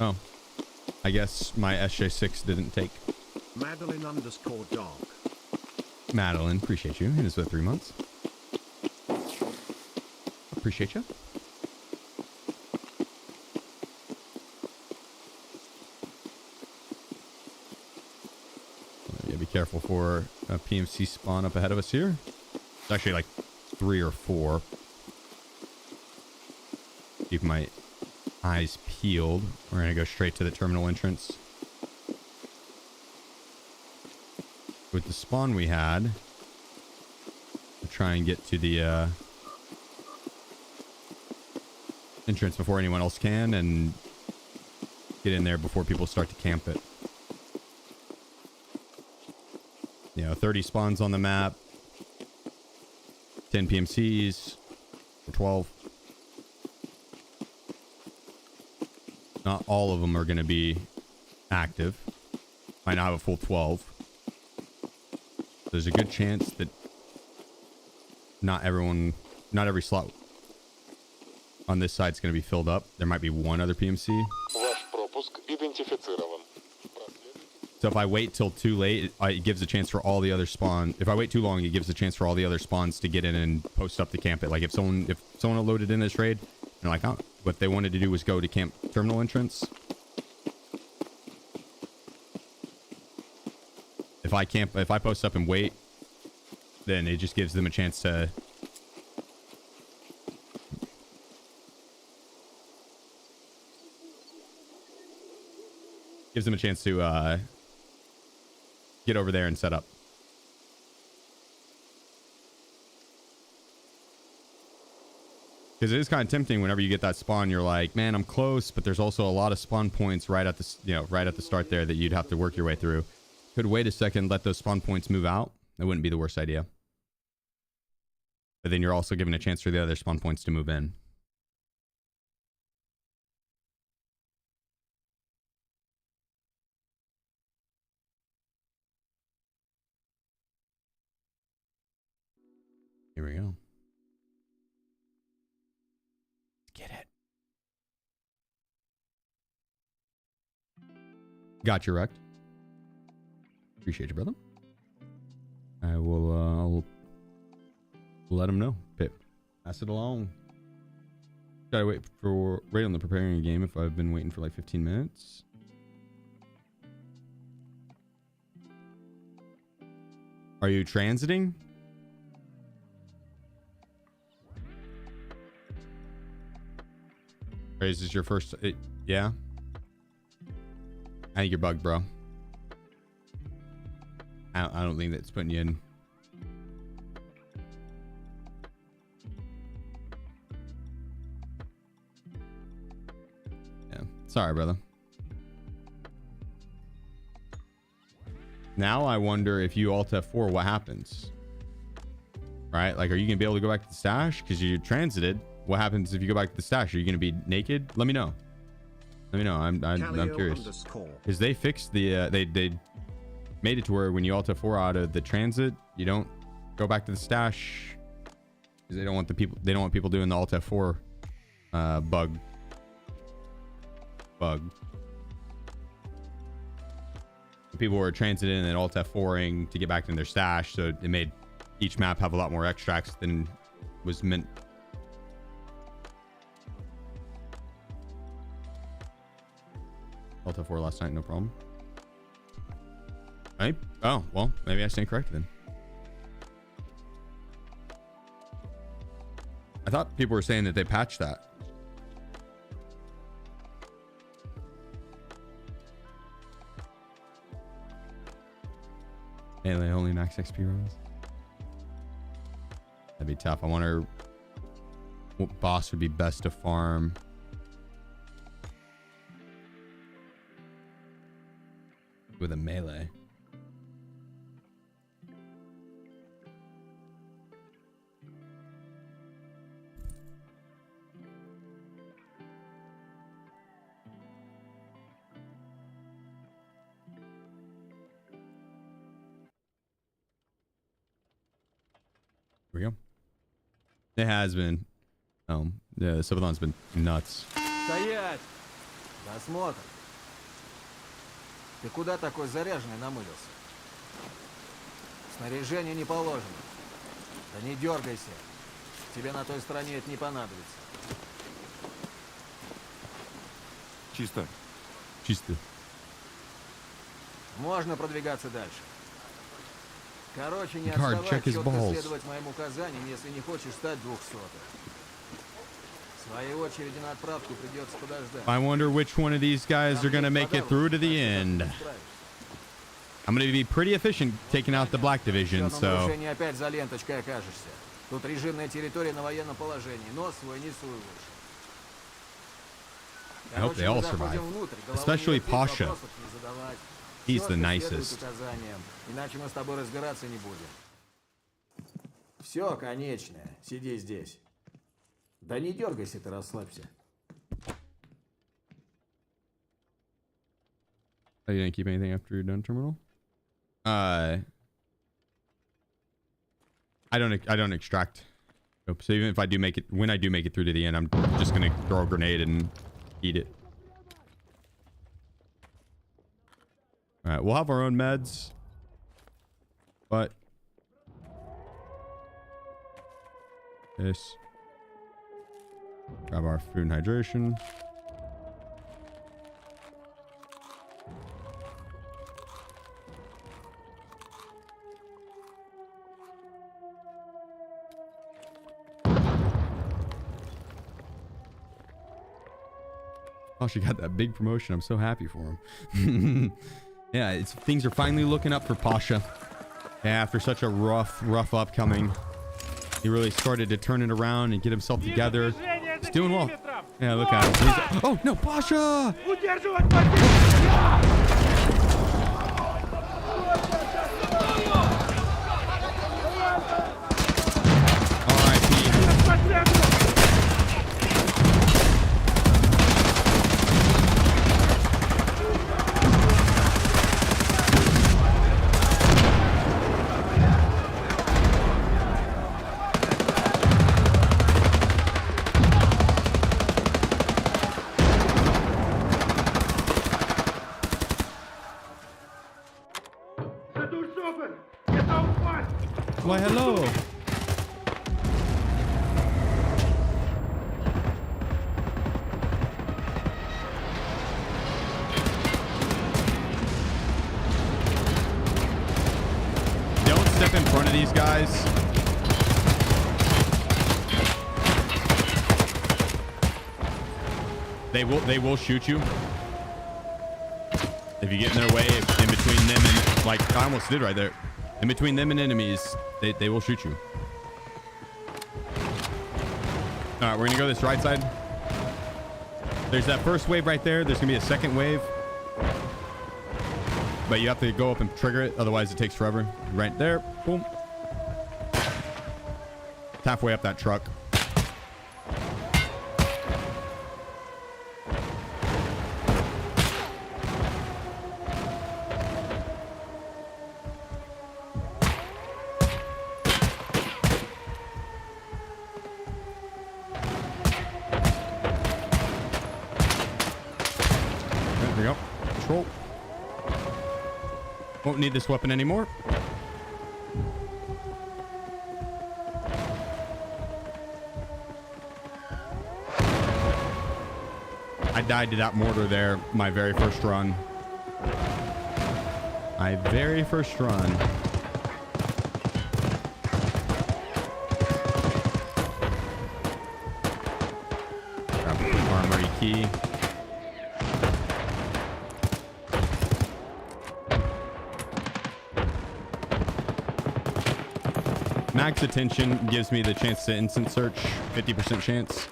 Speaker 1: Oh, I guess my SJ6 didn't take.
Speaker 8: Madeline _ dog.
Speaker 1: Madeline, appreciate you. It is for 3 months. Appreciate you. Yeah, be careful for a PMC spawn up ahead of us here. It's actually like 3 or 4. Keep my eyes peeled. We're gonna go straight to the terminal entrance. With the spawn we had, we'll try and get to the entrance before anyone else can and get in there before people start to camp it. You know, 30 spawns on the map, 10 PMCs, or 12. Not all of them are going to be active. Might not have a full 12. There's a good chance that not every slot on this side is going to be filled up. There might be one other PMC.
Speaker 5: Ваш пропуск идентифицирован.
Speaker 1: So if I wait till too late, it gives a chance for all the other spawn. If I wait too long, it gives a chance for all the other spawns to get in and post up to camp it. Like if someone loaded in this raid, and like, oh, what they wanted to do was go to camp terminal entrance. If I post up and wait, then it just gives them a chance to get over there and set up. Because it is kind of tempting whenever you get that spawn, you're like, man, I'm close, but there's also a lot of spawn points right at the start there that you'd have to work your way through. Could wait a second, let those spawn points move out. That wouldn't be the worst idea. But then you're also giving a chance for the other spawn points to move in. Here we go. Get it. Got you wrecked. Appreciate you, brother. I will I'll let him know. Pass it along. Gotta wait on the preparing a game if I've been waiting for like 15 minutes. Are you transiting? Or is this your first? Yeah. I think you're bugged, bro. I don't think that's putting you in. Yeah. Sorry, brother. Now I wonder if you Alt F4, what happens? Right? Like, are you gonna be able to go back to the stash because you're transited? What happens if you go back to the stash? Are you gonna be naked? Let me know. Let me know. I'm curious. Because they fixed the they made it to where when you Alt F4 out of the transit, you don't go back to the stash because they don't want people doing the Alt F4 bug. People were transiting and then Alt F4ing to get back in their stash, so it made each map have a lot more extracts than was meant. Alt F4 last night, no problem. Right? Oh, well, maybe I stand corrected then. I thought people were saying that they patched that. Melee only max XP runs. That'd be tough. I wonder what boss would be best to farm. With a melee. Here we go. It has been. The subathon's been nuts.
Speaker 6: Стоять! Досмотр. Ты куда такой заряженный намылился? Снаряжение не положено. Да не дергайся. Тебе на той стороне это не понадобится.
Speaker 10: Чисто.
Speaker 1: Чисто.
Speaker 6: Можно продвигаться дальше. Короче, не
Speaker 1: Guard,
Speaker 6: отставай,
Speaker 1: check his
Speaker 6: четко
Speaker 1: balls.
Speaker 6: следовать моим указаниям, если не хочешь стать 200-м. В своей очереди на отправку придется подождать.
Speaker 1: I wonder which one of these guys are gonna make it through to the end. I'm gonna be pretty efficient taking out the Black Division, so.
Speaker 6: Опять за ленточкой окажешься. Тут режимная территория на военном положении. Нос свой не суй выше.
Speaker 1: I hope they all survive, especially Pasha. He's the nicest.
Speaker 6: Иначе мы с тобой разбираться не будем. Все, конечное. Сиди здесь. Да не дергайся ты, расслабься.
Speaker 1: Oh, you didn't keep anything after you're done terminal? I don't extract. Nope. So even if I do make it, when I do make it through to the end, I'm just gonna throw a grenade and eat it. All right, we'll have our own meds, but this. Grab our food and hydration. Oh, she got that big promotion. I'm so happy for him. Yeah, things are finally looking up for Pasha. Yeah, after such a rough upcoming, he really started to turn it around and get himself together. He's doing well. Yeah, look at him. Oh, no, Pasha! Why, hello. Don't step in front of these guys. They will shoot you. If you get in their way, in between them and, like, I almost did right there. In between them and enemies, they will shoot you. All right, we're gonna go this right side. There's that first wave right there. There's gonna be a second wave. but you have to go up and trigger it. Otherwise, it takes forever. Right there. Boom. It's halfway up that truck. There we go. Control. Won't need this weapon anymore. I died to that mortar there my very first run. My very first run. Grab the armory key. Max attention gives me the chance to instant search, 50% chance.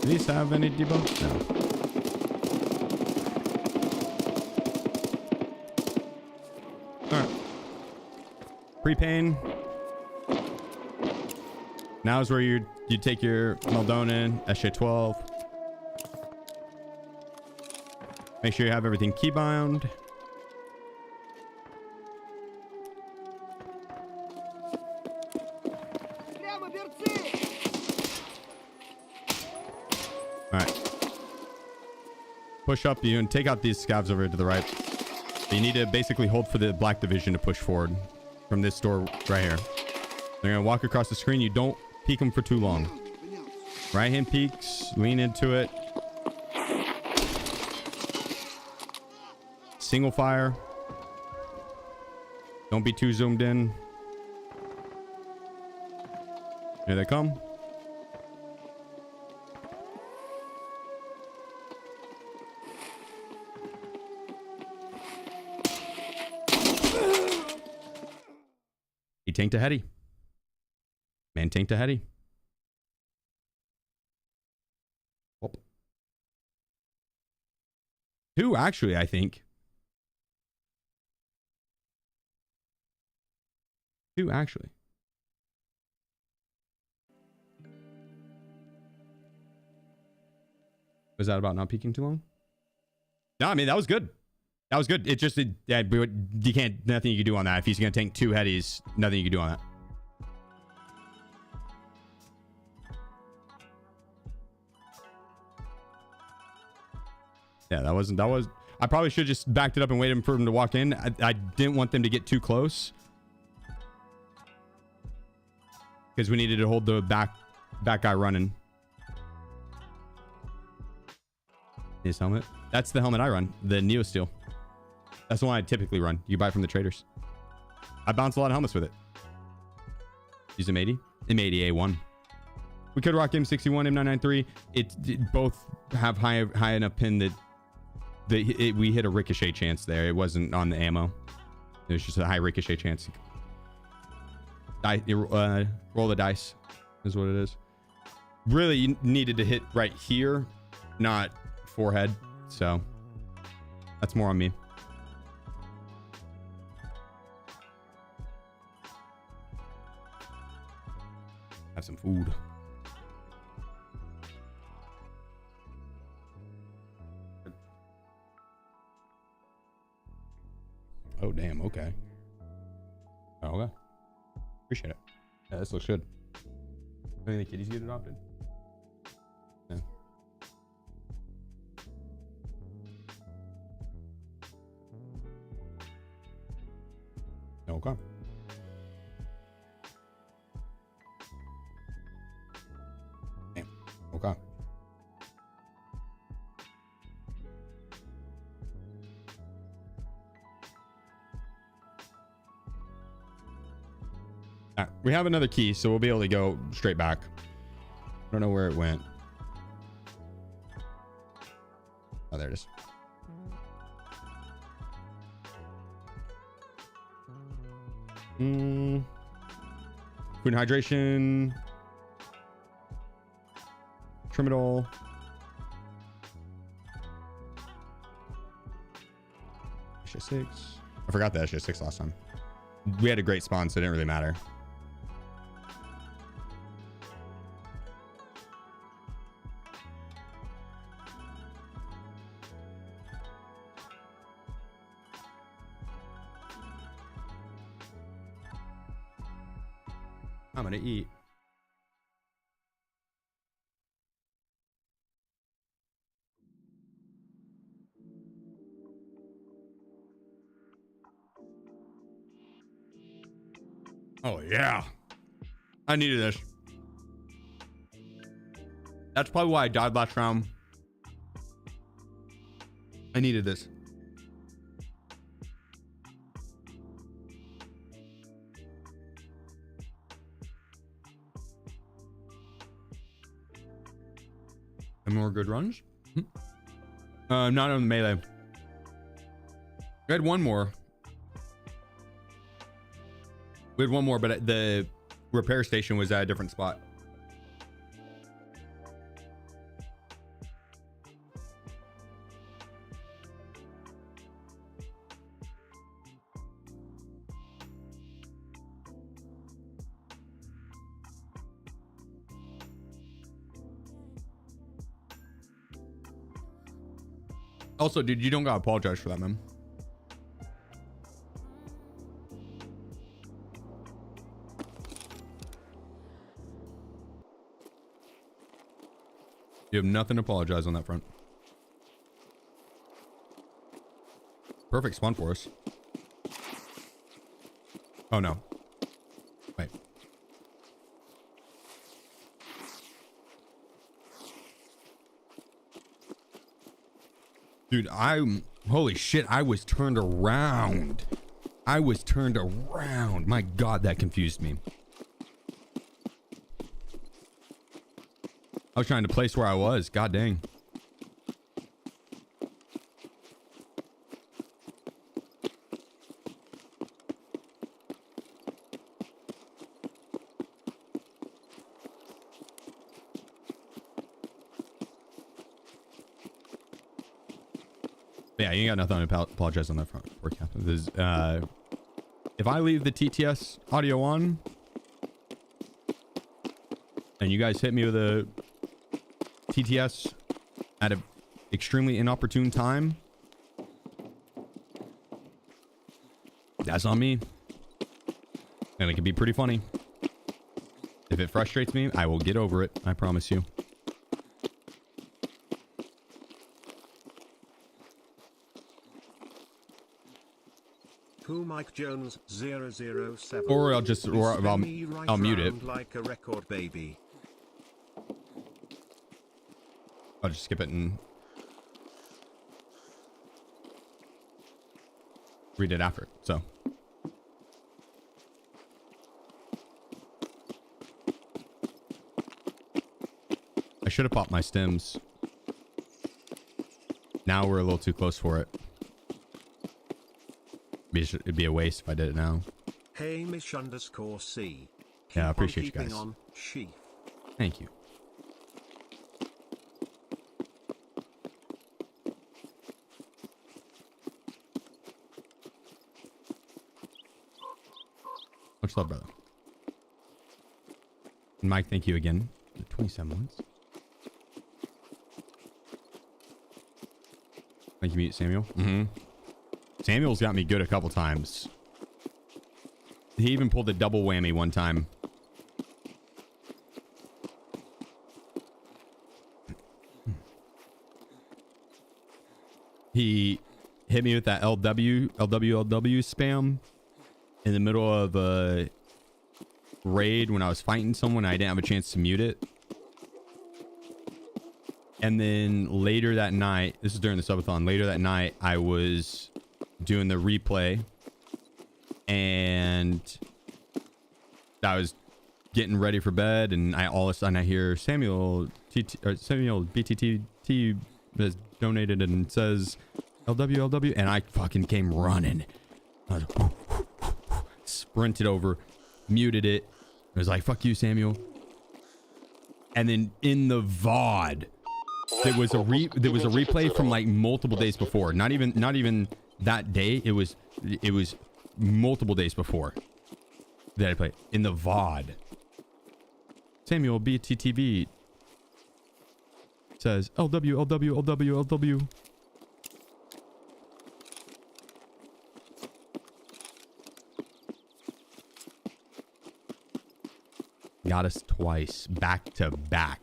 Speaker 1: Do these have any debuffs? No. Alright. Pre-pain. Now is where you take your Meldonin, SJ12. Make sure you have everything keybound. Alright. Push up you and take out these scavs over to the right. You need to basically hold for the black division to push forward from this door right here. They're going to walk across the screen. You don't peek them for too long. Right hand peeks, lean into it. Single fire. Don't be too zoomed in. Here they come. He tanked a heady. Man tanked a heady. Whoop. Two, actually, I think. Two, actually. Was that about not peeking too long? No, I mean, that was good. That was good. It just, you can't, nothing you can do on that. If he's going to tank two headies, nothing you can do on that. Yeah, that was, I probably should have just backed it up and waited for him to walk in. I didn't want them to get too close. Because we needed to hold the back guy running. His helmet. That's the helmet I run. The Neo Steel. That's the one I typically run. You buy from the traders. I bounce a lot of helmets with it. Use M80. M80 A1. We could rock M61, M993. It both have high enough pin that we hit a ricochet chance there. It wasn't on the ammo. It was just a high ricochet chance. Roll the dice is what it is. Really, you needed to hit right here, not forehead. So that's more on me. Have some food. Oh, damn. Okay. Oh, okay. Appreciate it. Yeah, this looks good. Any of the kitties get adopted? Yeah. Okay. Damn. Okay. We have another key, so we'll be able to go straight back. I don't know where it went. Oh, there it is. Food and hydration. Terminal. SJ6. I forgot the SJ6 last time. We had a great spawn, so it didn't really matter. I'm gonna eat. Oh yeah, I needed this. That's probably why I died last round. I needed this. And more good runs? Not on the melee. We had one more. We had one more, but the repair station was at a different spot. Also, dude, you don't gotta apologize for that, man. You have nothing to apologize on that front. Perfect spawn for us. Oh no. Wait. Dude, holy shit, I was turned around. I was turned around. My God, that confused me. I was trying to place where I was. God dang. Yeah, you got nothing to apologize on that front. If I leave the TTS audio on and you guys hit me with a TTS at an extremely inopportune time, that's on me. And it can be pretty funny. If it frustrates me, I will get over it. I promise you.
Speaker 8: Who Mike Jones 007.
Speaker 1: Or I'll mute it.
Speaker 8: Like a record baby.
Speaker 1: I'll just skip it and read it after. So I should have popped my stems. Now we're a little too close for it. It'd be a waste if I did it now.
Speaker 8: Hey Mish_C.
Speaker 1: Yeah, I appreciate you guys.
Speaker 8: On, Sheef.
Speaker 1: Thank you. Much love, brother. And Mike, thank you again for the 27 months. Thank you, Mute Samuel. Samuel's got me good a couple times. He even pulled a double whammy one time. He hit me with that LW spam in the middle of a raid when I was fighting someone. I didn't have a chance to mute it. And then later that night, this is during the subathon, later that night, I was doing the replay and I was getting ready for bed, and all of a sudden I hear Samuel BTT has donated and says LW, and I fucking came running. I was like, sprinted over, muted it. I was like, fuck you, Samuel. And then in the VOD, there was a replay from like multiple days before. Not even that day. It was multiple days before that I played in the VOD. Samuel BTTV says LW LW LW LW. Got us twice, back to back.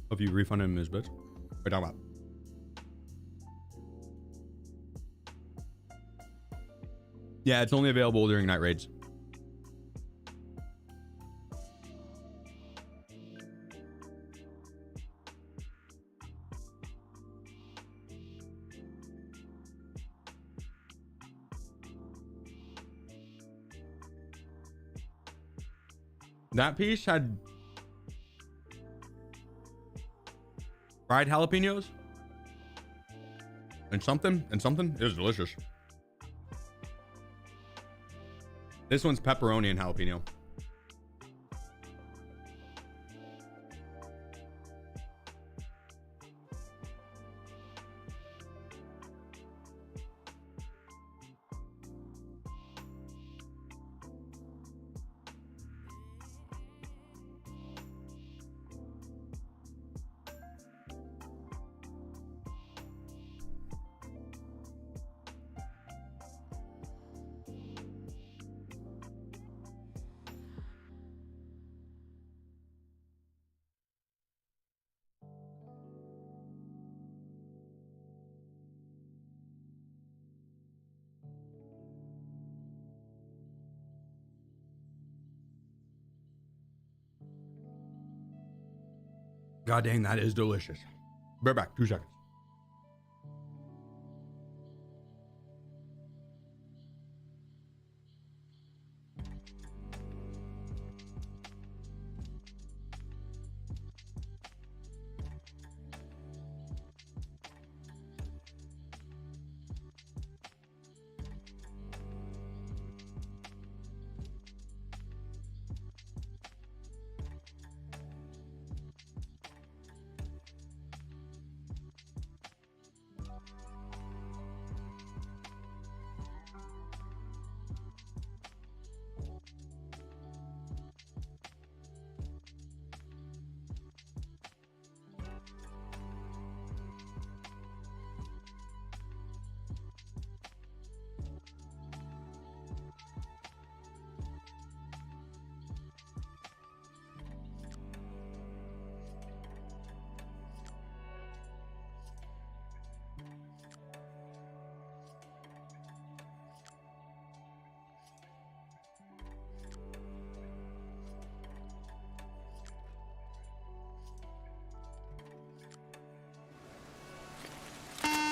Speaker 1: Have you refunded him his bits? What are you talking about? Yeah, it's only available during night raids. That piece had fried jalapenos and something. It was delicious. This one's pepperoni and jalapeno. God dang, that is delicious. Bear back, 2 seconds.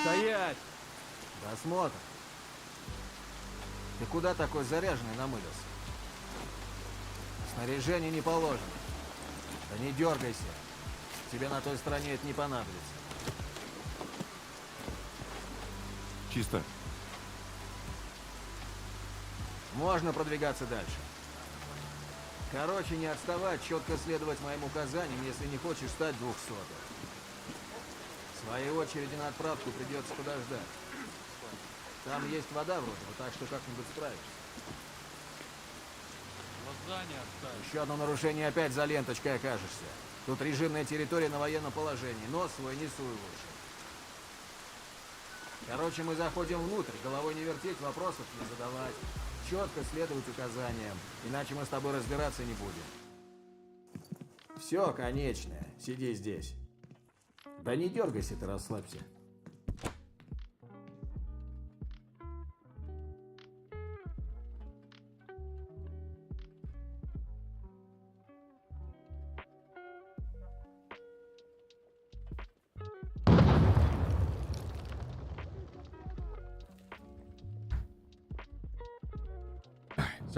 Speaker 6: Стоять! Досмотр. Ты куда такой заряженный намылился? Снаряжение не положено. Да не дергайся. Тебе на той стороне это не понадобится.
Speaker 10: Чисто.
Speaker 6: Можно продвигаться дальше. Короче, не отставать, четко следовать моим указаниям, если не хочешь стать 200-м. Своей очереди на отправку придется подождать. Там есть вода вроде бы, так что как-нибудь справишься. Еще одно нарушение, опять за ленточкой окажешься. Тут режимная территория на военном положении. Нос свой не суй лучше. Короче, мы заходим внутрь, головой не вертеть, вопросов не задавать. Четко следовать указаниям, иначе мы с тобой разбираться не будем. Все, конечное. Сиди здесь. Да не дергайся ты, расслабься.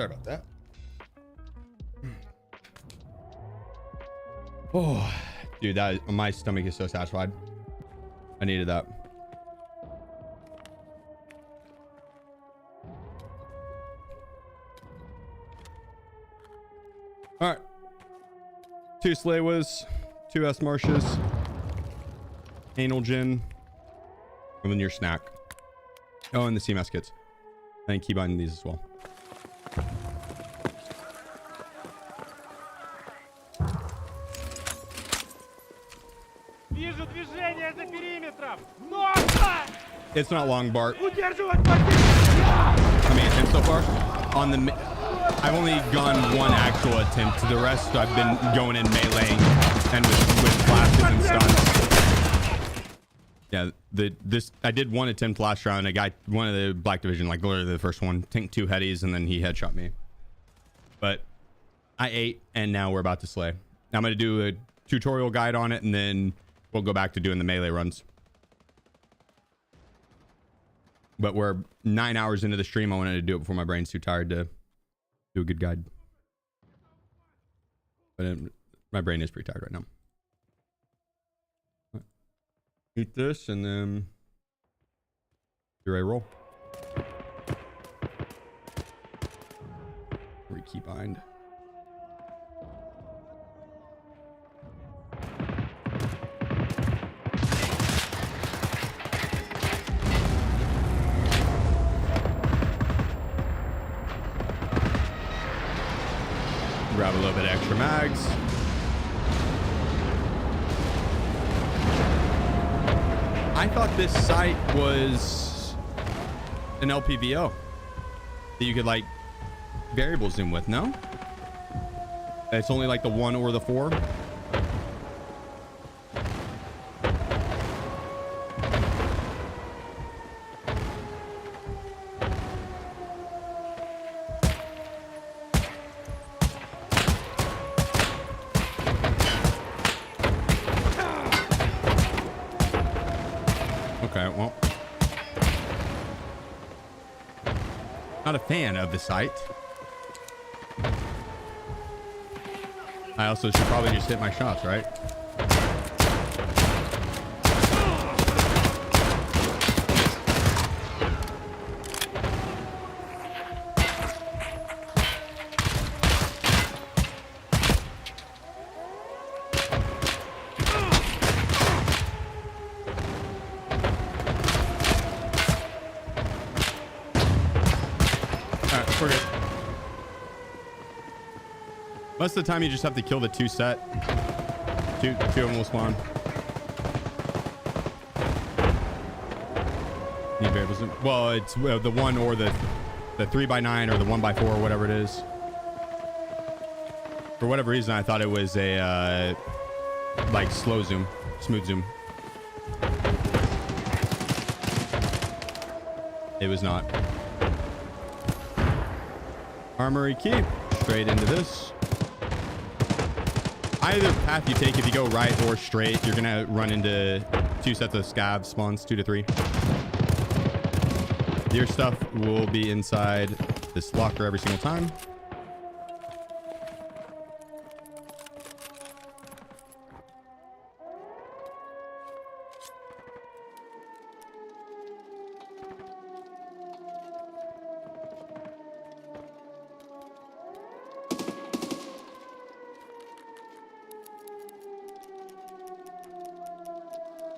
Speaker 1: Sorry about that. Oh, dude, my stomach is so satisfied. I needed that. All right. 2 Slaywas, 2 S Marshes, Anal Gin, and then your snack. Oh, and the CMS kits. And keep buying these as well.
Speaker 4: Вижу движение за периметром! Носа!
Speaker 1: It's not long, Bart.
Speaker 4: Удерживать позицию!
Speaker 1: How many attempts so far? On the, I've only gone 1 actual attempt. The rest I've been going in meleeing and with flashes and stuns. Yeah, this I did 1 attempt last round. A guy, one of the Black Division, like literally the first one, tanked 2 headies and then he headshot me. But I ate and now we're about to slay. Now I'm gonna do a tutorial guide on it and then we'll go back to doing the melee runs. But we're 9 hours into the stream. I wanted to do it before my brain's too tired to do a good guide. But my brain is pretty tired right now. Eat this and then you're a roll. We keep behind. Grab a little bit extra mags. I thought this site was an LPVO that you could like variable zoom with. No, it's only like the 1 or the 4. Well, not a fan of the site. I also should probably just hit my shots, right? Most of the time, you just have to kill the 2 set. Two of them will spawn. Need variables. Well, it's the 1 or the 3x9 or the 1x4 or whatever it is. For whatever reason, I thought it was a like slow zoom, smooth zoom. It was not. Armory key. Straight into this. Either path you take, if you go right or straight, you're gonna run into 2 sets of scav spawns, 2 to 3. Your stuff will be inside this locker every single time.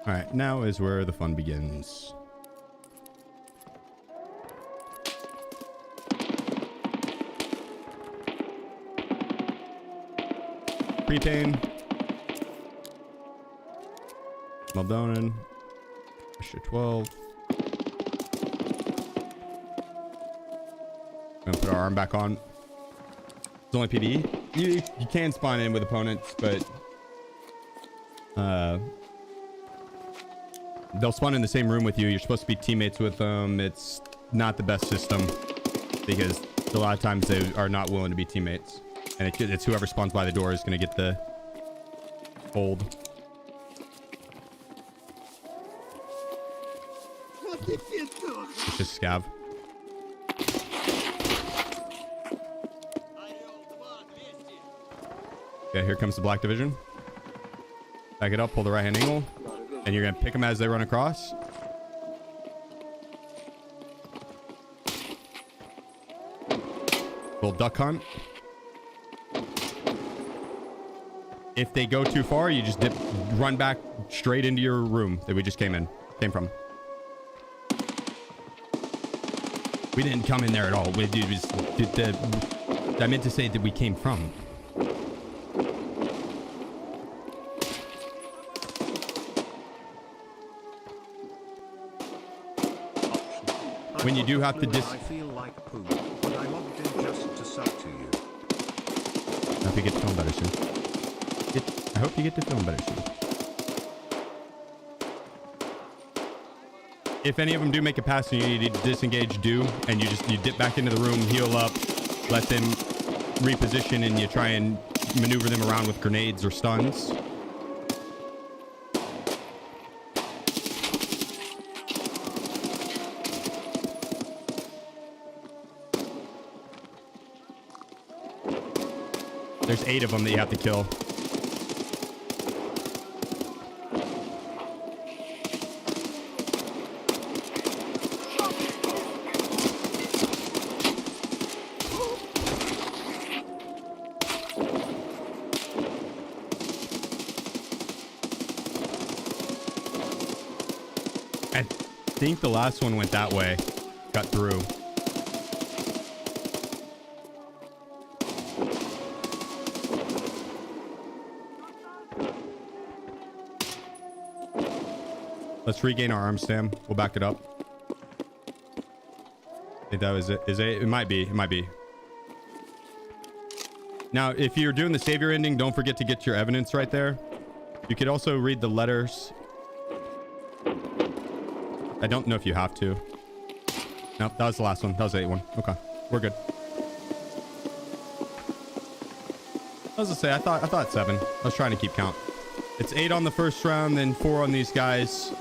Speaker 1: All right, now is where the fun begins. Pre-pain. Meldonin. Extra 12. Gonna put our arm back on. It's only PvE. You can spawn in with opponents, but they'll spawn in the same room with you. You're supposed to be teammates with them. It's not the best system because a lot of times they are not willing to be teammates. And it's whoever spawns by the door is going to get the hold. It's just scav. Okay, here comes the black division. Back it up, pull the right hand angle, and you're gonna pick them as they run across. Little duck hunt. If they go too far, you just run back straight into your room that we just came from. We didn't come in there at all. I meant to say that we came from. When you do have to
Speaker 8: I feel like poop, but I logged in just to sub to you.
Speaker 1: I hope you get to film better soon. I hope you get to film better soon. If any of them do make a pass and you need to disengage, do, and you dip back into the room, heal up, let them reposition, and you try and maneuver them around with grenades or stuns. There's 8 of them that you have to kill. I think the last one went that way. Got through. Let's regain our arm, Sam. We'll back it up. I think that was it. Is it? It might be. It might be. Now, if you're doing the savior ending, don't forget to get your evidence right there. You could also read the letters. I don't know if you have to. Nope, that was the last one. That was the 8th one. Okay, we're good. I was gonna say, I thought 7. I was trying to keep count. It's 8 on the first round, then 4 on these guys.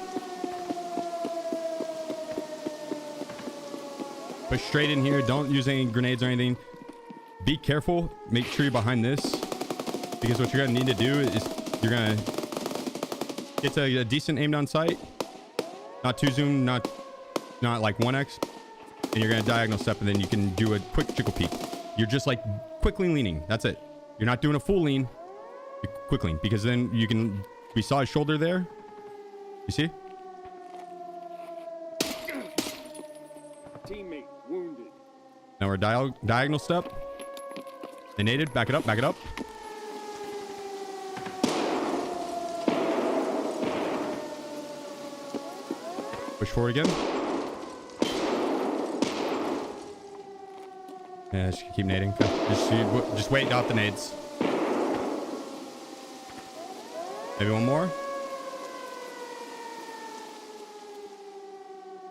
Speaker 1: Push straight in here. Don't use any grenades or anything. Be careful. Make sure you're behind this, because what you're gonna need to do is you're gonna get to a decent aim down sight. Not too zoom, not like 1x, and you're gonna diagonal step, and then you can do a quick trickle peek. You're just like quickly leaning. That's it. You're not doing a full lean. You're quick lean, because then you can. We saw his shoulder there. You see?
Speaker 9: Teammate wounded.
Speaker 1: Now we're diagonal step. They naded. Back it up. Back it up. Push forward again. Yeah, just keep nading. Okay. Just wait out the nades. Maybe one more.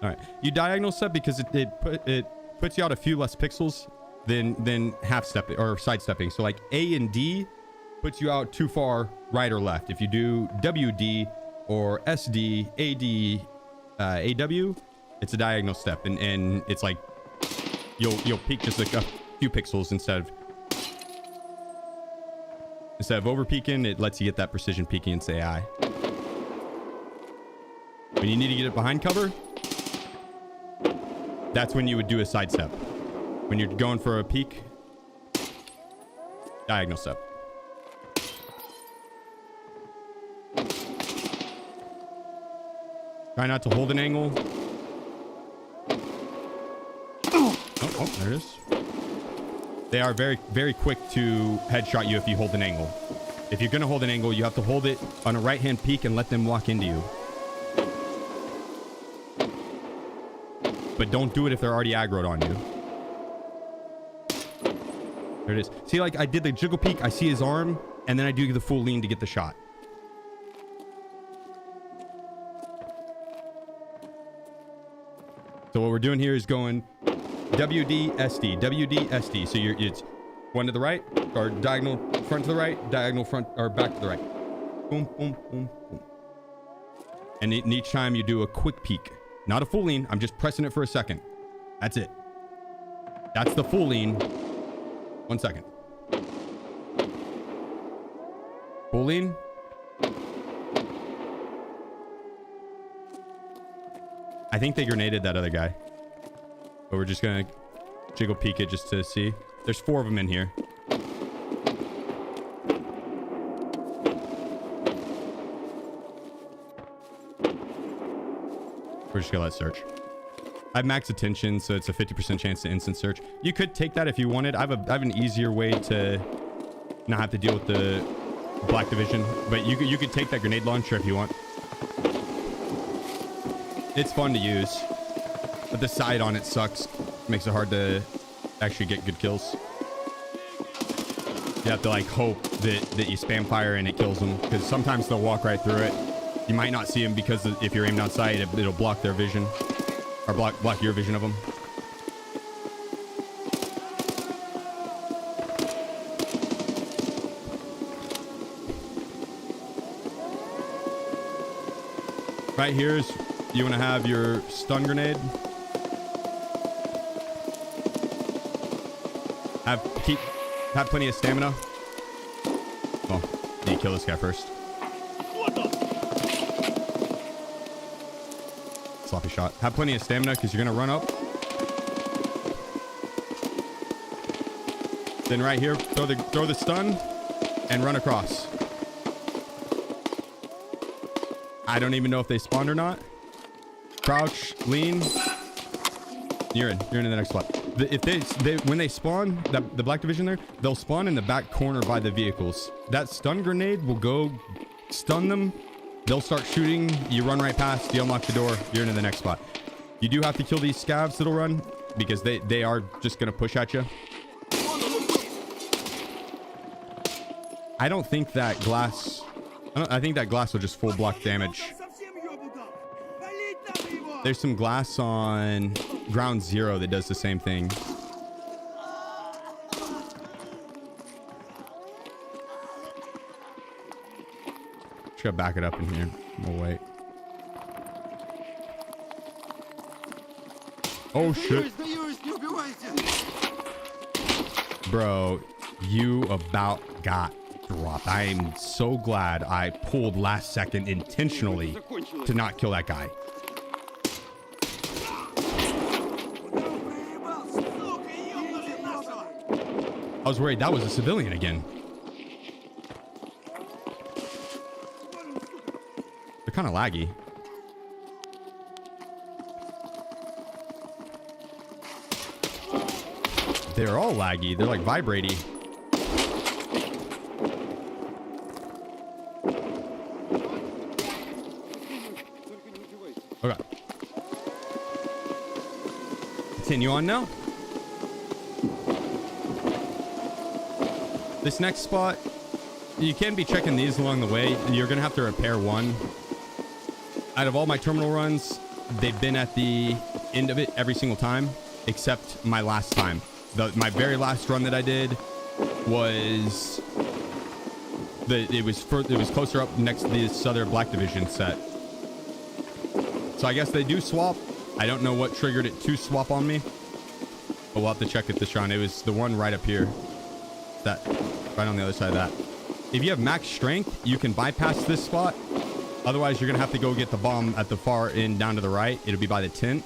Speaker 1: All right. You diagonal step because it puts you out a few less pixels than half stepping or side stepping. So like A and D puts you out too far right or left. If you do WD or SD, AD, AW, it's a diagonal step, and it's like you'll peek just like a few pixels instead of over peeking. It lets you get that precision peeking and say AI. When you need to get it behind cover, that's when you would do a side step. When you're going for a peek, diagonal step. Try not to hold an angle. Oh, there it is. They are very, very quick to headshot you if you hold an angle. If you're going to hold an angle, you have to hold it on a right-hand peek and let them walk into you. But don't do it if they're already aggroed on you. There it is. See, like I did the jiggle peek, I see his arm, and then I do the full lean to get the shot. So what we're doing here is going WD, SD, WD, SD. So it's one to the right, or diagonal front to the right, diagonal front, or back to the right. Boom, boom, boom, boom. And each time you do a quick peek. Not a full lean. I'm just pressing it for a second. That's it. That's the full lean. 1 second. Bullying? I think they grenaded that other guy. But we're just gonna jiggle peek it just to see. There's 4 of them in here. We're just gonna let search. I have max attention, so it's a 50% chance to instant search. You could take that if you wanted. I have an easier way to not have to deal with the Black Division, but you could take that grenade launcher if you want. It's fun to use, but the sight on it sucks. Makes it hard to actually get good kills. You have to like hope that you spam fire and it kills them, because sometimes they'll walk right through it. You might not see them because if you're aimed outside, it'll block their vision, or block your vision of them. Right here is you want to have your stun grenade. Have plenty of stamina. Well, need to kill this guy first. Sloppy shot. Have plenty of stamina because you're gonna run up. Then right here, throw the stun and run across. I don't even know if they spawned or not. Crouch, lean. You're in the next spot. When they spawn, the Black Division there, they'll spawn in the back corner by the vehicles. That stun grenade will go stun them. They'll start shooting. You run right past. You unlock the door. You're into the next spot. You do have to kill these scavs that'll run because they are just gonna push at you. I don't think that glass. I think that glass will just full block damage. There's some glass on ground 0 that does the same thing. Just gotta back it up in here. We'll wait. Oh shit. Bro, you about got dropped. I am so glad I pulled last second intentionally to not kill that guy. I was worried that was a civilian again. They're kind of laggy. They're all laggy. They're like vibrating. Okay. Continue on now. This next spot, you can be checking these along the way. You're going to have to repair one. Out of all my terminal runs, they've been at the end of it every single time, except my last time. My very last run that I did was it was closer up next to this other Black Division set. So I guess they do swap. I don't know what triggered it to swap on me, but we'll have to check it this round. It was the one right up here. That right on the other side of that. If you have max strength, you can bypass this spot. Otherwise, you're gonna have to go get the bomb at the far end down to the right. It'll be by the tent.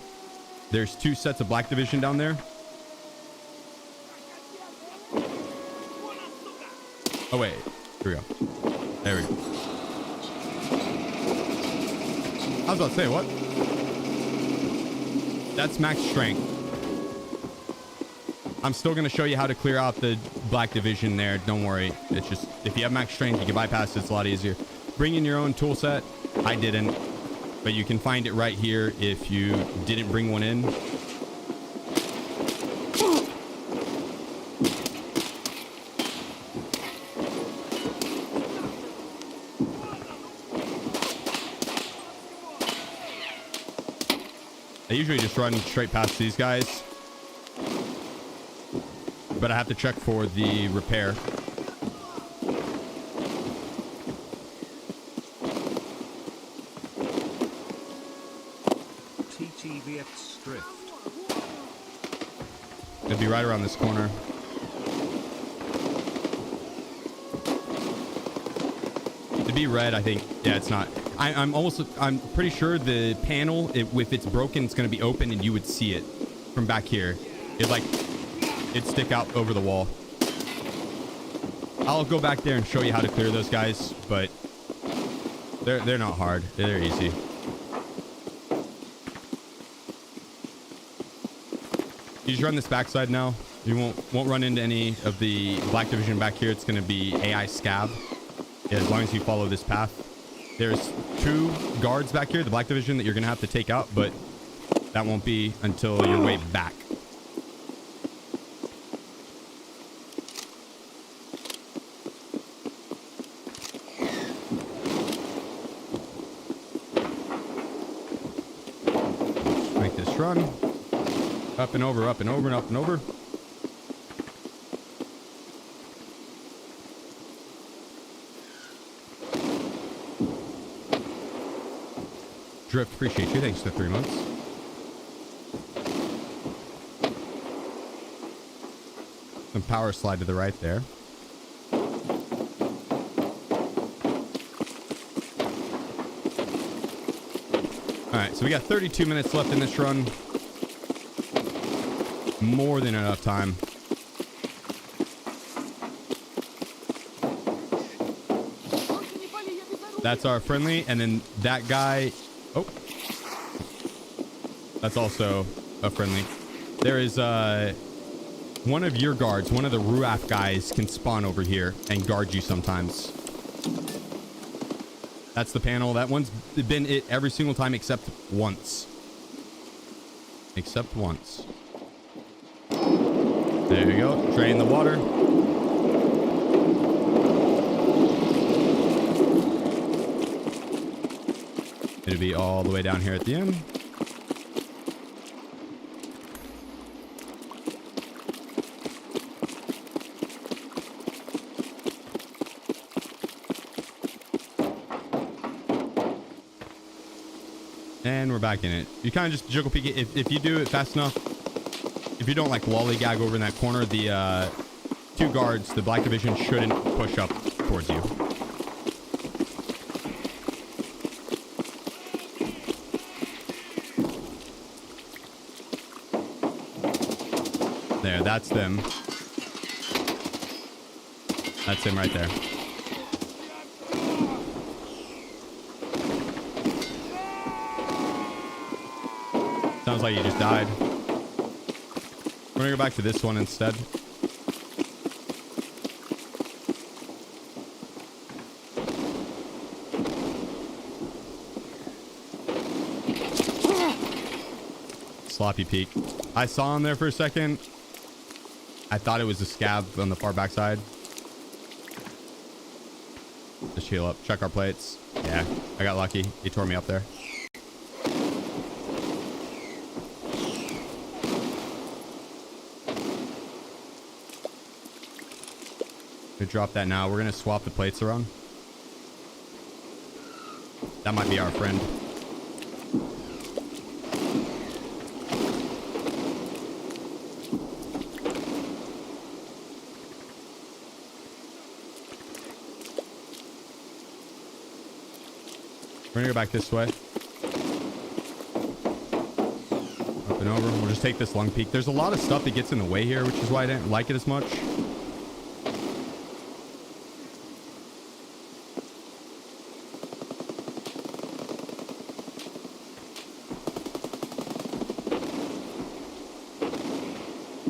Speaker 1: There's 2 sets of Black Division down there. Oh wait, here we go. There we go. I was about to say, what? That's max strength. I'm still going to show you how to clear out the Black Division there. Don't worry. It's just, if you have max strength, you can bypass it. It's a lot easier. Bring in your own tool set. I didn't. But you can find it right here if you didn't bring one in. I usually just run straight past these guys. But I have to check for the repair.
Speaker 8: TTVX Drift.
Speaker 1: It'll be right around this corner. To be red, I think. Yeah, it's not. I'm pretty sure the panel, if it's broken, it's going to be open and you would see it from back here. It'd stick out over the wall. I'll go back there and show you how to clear those guys, but they're not hard. They're easy. You just run this backside now. You won't run into any of the Black Division back here. It's going to be AI Scab. Yeah, as long as you follow this path. There's 2 guards back here, the Black Division, that you're going to have to take out, but that won't be until your way back. Make this run. Up and over, up and over, and up and over. Drift, appreciate you. Thanks for 3 months. Some power slide to the right there. Alright, so we got 32 minutes left in this run. More than enough time. That's our friendly, and then that guy... Oh. That's also a friendly. There is one of your guards, one of the Ruaf guys can spawn over here and guard you sometimes. That's the panel. That one's been it every single time except once. Except once. There you go. Drain the water. It'll be all the way down here at the end. And we're back in it. You kind of just jiggle peek it. If you do it fast enough, if you don't like lollygag over in that corner, the 2 guards, the Black Division, shouldn't push up towards you. There, that's them. That's him right there. Sounds like you just died. We're gonna go back to this one instead. Sloppy peek. I saw him there for a second. I thought it was a scab on the far backside. Just heal up. Check our plates. Yeah, I got lucky. He tore me up there. We drop that now. We're going to swap the plates around. That might be our friend. We're gonna go back this way. Up and over. We'll just take this long peek. There's a lot of stuff that gets in the way here, which is why I didn't like it as much.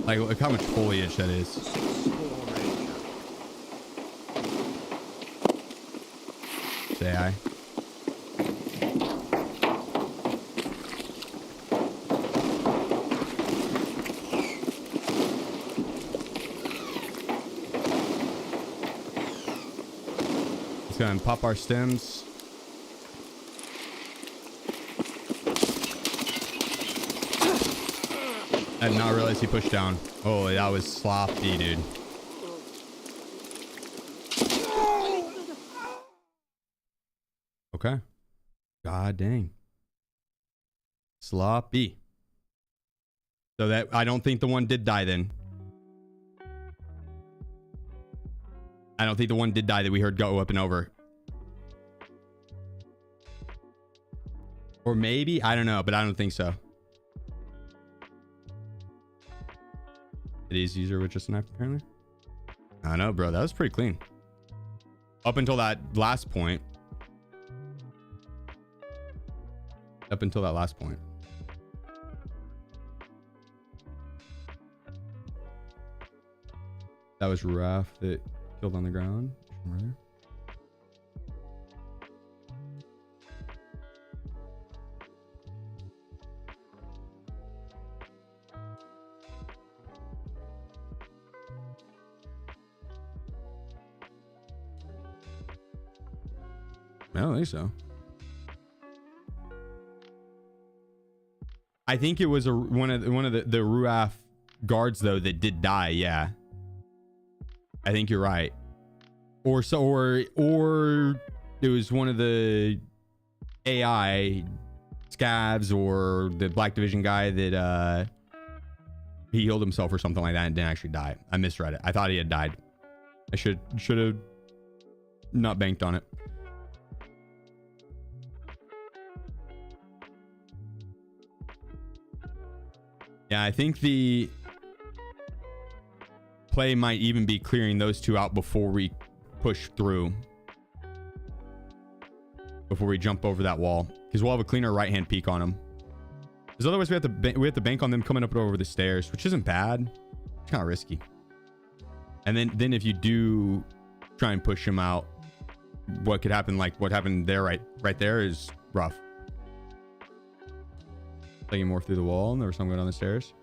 Speaker 1: Like, look how much foliage that is. Say I. Let's go and pop our stems. I did not realize he pushed down. Oh, that was sloppy, dude. Okay. God dang. Sloppy. So that, I don't think the one did die then. I don't think the one did die that we heard go up and over. Or maybe, I don't know, but I don't think so. It is easier with just a knife, apparently. I don't know, bro. That was pretty clean. Up until that last point. Up until that last point. That was Raf that killed on the ground. Right there. I don't think so. I think it was one of the Ruaf guards though that did die. Yeah, I think you're right. Or it was one of the AI scavs or the Black Division guy that he healed himself or something like that and didn't actually die. I misread it. I thought he had died. I should have not banked on it. Yeah, I think the play might even be clearing those two out before we push through. Before we jump over that wall. Because we'll have a cleaner right-hand peek on them. Because otherwise we have to bank on them coming up over the stairs, which isn't bad. It's kind of risky. And then if you do try and push him out, what could happen, like what happened there right there, is rough. Taking more through the wall, and there was someone down the stairs.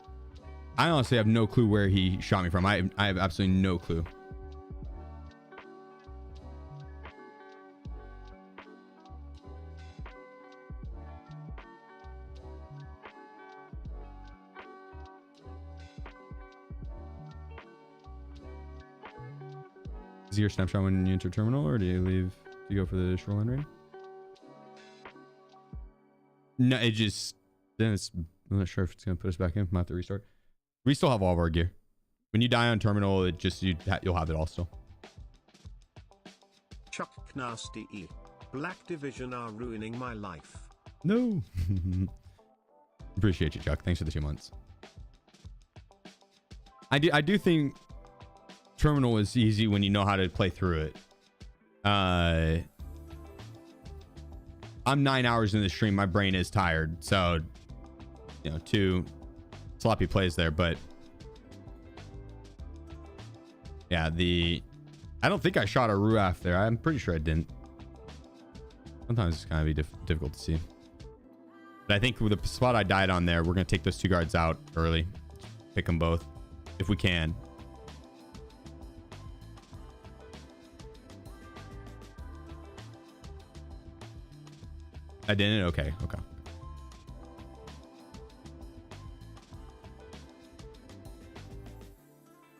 Speaker 1: I honestly have no clue where he shot me from. I have absolutely no clue. Is your snapshot when you enter terminal, or do you leave to go for the shoreline raid? No, it just then it's. I'm not sure if it's gonna put us back in. Might have to restart. We still have all of our gear. When you die on terminal, it just you'll have it all still.
Speaker 8: Chuck Nasty E. Black Division are ruining my life.
Speaker 1: No. Appreciate you, Chuck. Thanks for the 2 months. I do think terminal is easy when you know how to play through it. I'm 9 hours in the stream. My brain is tired, so you know, 2 sloppy plays there. But yeah, I don't think I shot a Ruaf there. I'm pretty sure I didn't. Sometimes it's kind of be difficult to see. But I think with the spot I died on there, we're gonna take those 2 guards out early. Pick them both if we can. I didn't? Okay.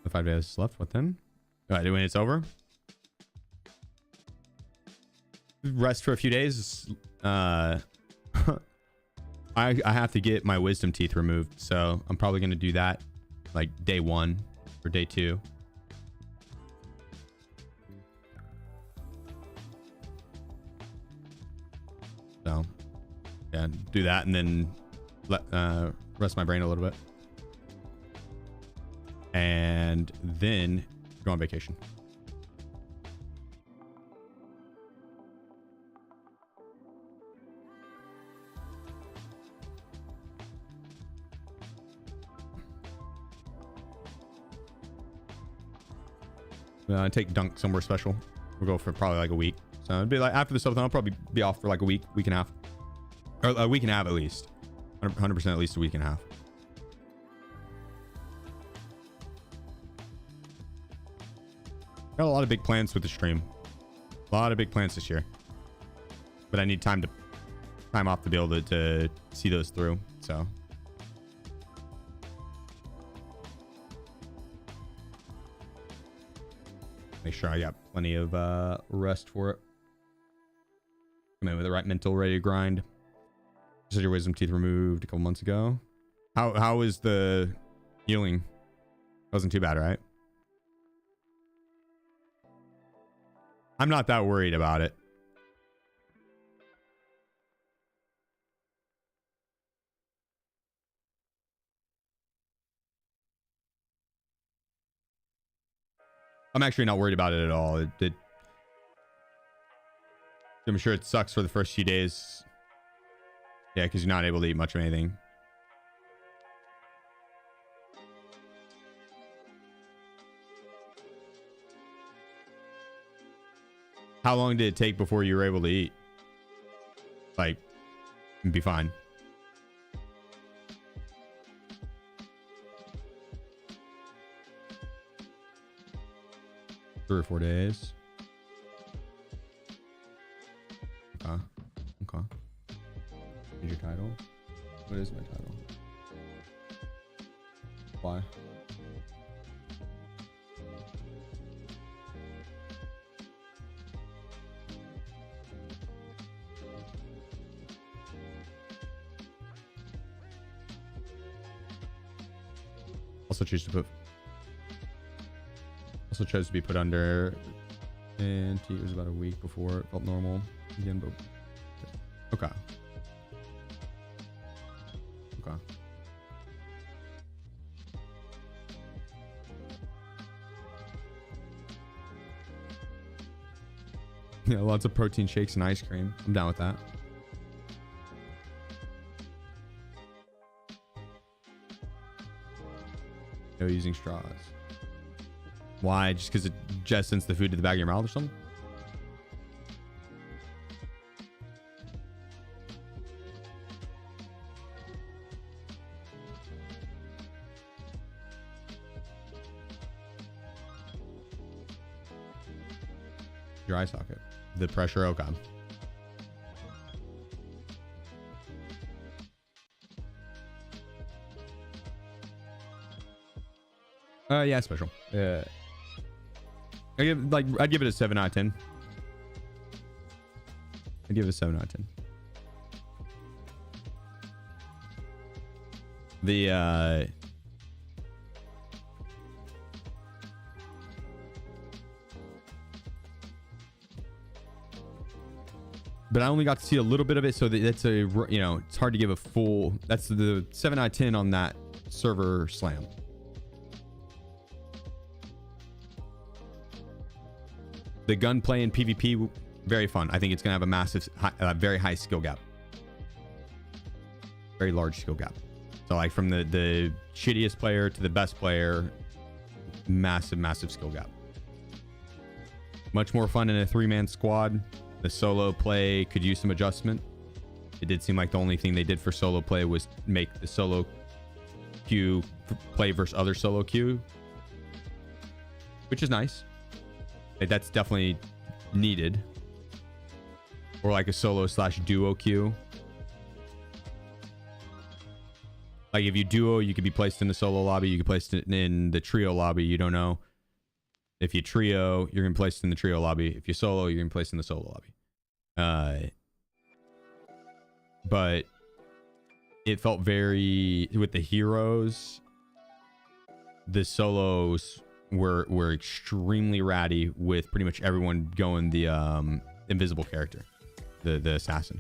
Speaker 1: The 5 days left. What then? When it's over? Rest for a few days. I have to get my wisdom teeth removed, so I'm probably going to do that like day 1 or day 2. So yeah, do that and then rest my brain a little bit, and then go on vacation. Take dunk somewhere special. We'll go for probably like a week. So it'd be like after the subathon, I'll probably be off for like a week and a half, or a week and a half at least. 100% at least a week and a half. Got a lot of big plans with the stream. A lot of big plans this year, but I need time off to be able to see those through. So. Make sure I got plenty of rest for it. Come in with the right mental, ready to grind. You said your wisdom teeth removed a couple months ago. How is the healing? Wasn't too bad, right? I'm not that worried about it. I'm actually not worried about it at all. I'm sure it sucks for the first few days. Yeah, because you're not able to eat much of anything. How long did it take before you were able to eat? Like, be fine. Three or 4 days. Okay. Okay. Is your title? What is my title? Why? Also chose to be put under, and it was about a week before it felt normal again, but okay. Okay. Yeah, lots of protein shakes and ice cream. I'm down with that. No using straws. Why? Just because it jettisons the food to the back of your mouth or something? Your eye socket. The pressure, okay. Yeah, special. Yeah. I'd give it a 7 out of 10. I'd give it a 7 out of 10. But I only got to see a little bit of it, so that's a, you know, it's hard to give a full. That's the 7 out of 10 on that server slam. The gunplay in PvP, very fun. I think it's gonna have a massive, very high skill gap, very large skill gap. So like from the shittiest player to the best player, massive skill gap. Much more fun in a 3-man squad. The solo play could use some adjustment. It did seem like the only thing they did for solo play was make the solo queue play versus other solo queue, which is nice. That's definitely needed. Or like a solo / duo queue. Like if you duo, you could be placed in the solo lobby. You could be placed in the trio lobby. You don't know. If you trio, you're going to be placed in the trio lobby. If you solo, you're going to be placed in the solo lobby. But it felt very, with the heroes, the solos were extremely ratty, with pretty much everyone going the invisible character, the assassin,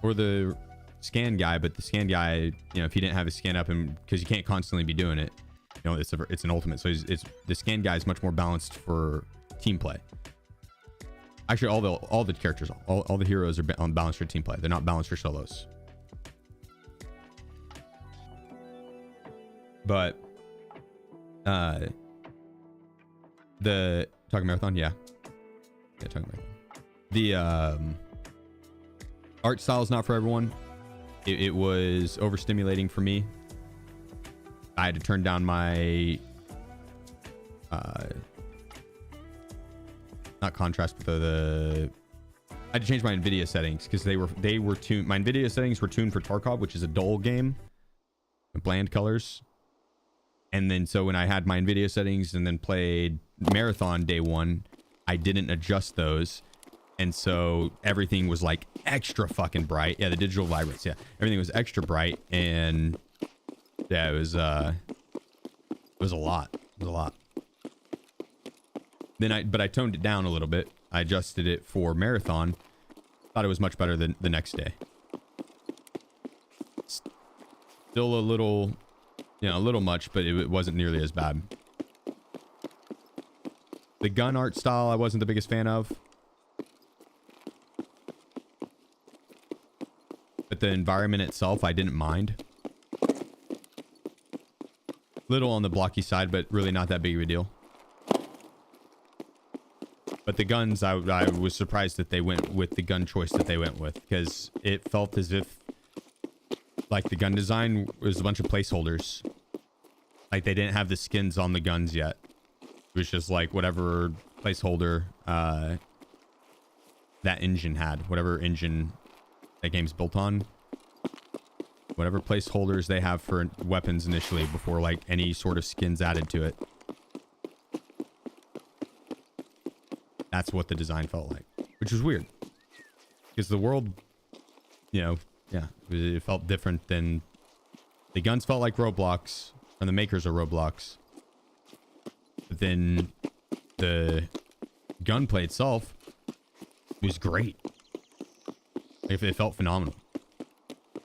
Speaker 1: or the scan guy. But the scan guy, you know, if he didn't have his scan up, and because you can't constantly be doing it, you know, it's an ultimate, so it's the scan guy is much more balanced for team play. Actually, all the characters, all the heroes are balanced for team play. They're not balanced for solos. But the talking marathon, yeah, talking marathon. The art style is not for everyone. It was overstimulating for me. I had to turn down my not contrast, but I had to change my NVIDIA settings because they were tuned. My NVIDIA settings were tuned for Tarkov, which is a dull game, bland colors. And then so when I had my NVIDIA settings and then played Marathon day 1, I didn't adjust those. And so everything was like extra fucking bright. Yeah, the digital vibrance. Yeah, everything was extra bright. And yeah, it was a lot. It was a lot. But I toned it down a little bit. I adjusted it for Marathon. Thought it was much better than the next day. Still a little, you know, a little much, but it wasn't nearly as bad. The gun art style I wasn't the biggest fan of. But the environment itself I didn't mind. Little on the blocky side, but really not that big of a deal. But the guns, I was surprised that they went with the gun choice that they went with, because it felt as if like the gun design was a bunch of placeholders. Like they didn't have the skins on the guns yet. It was just like whatever placeholder that engine had, whatever engine that game's built on, whatever placeholders they have for weapons initially before like any sort of skins added to it. That's what the design felt like, which was weird because the world, you know, yeah, it felt different than the guns felt like Roblox and the makers of Roblox. But then the gunplay itself was great. It felt phenomenal.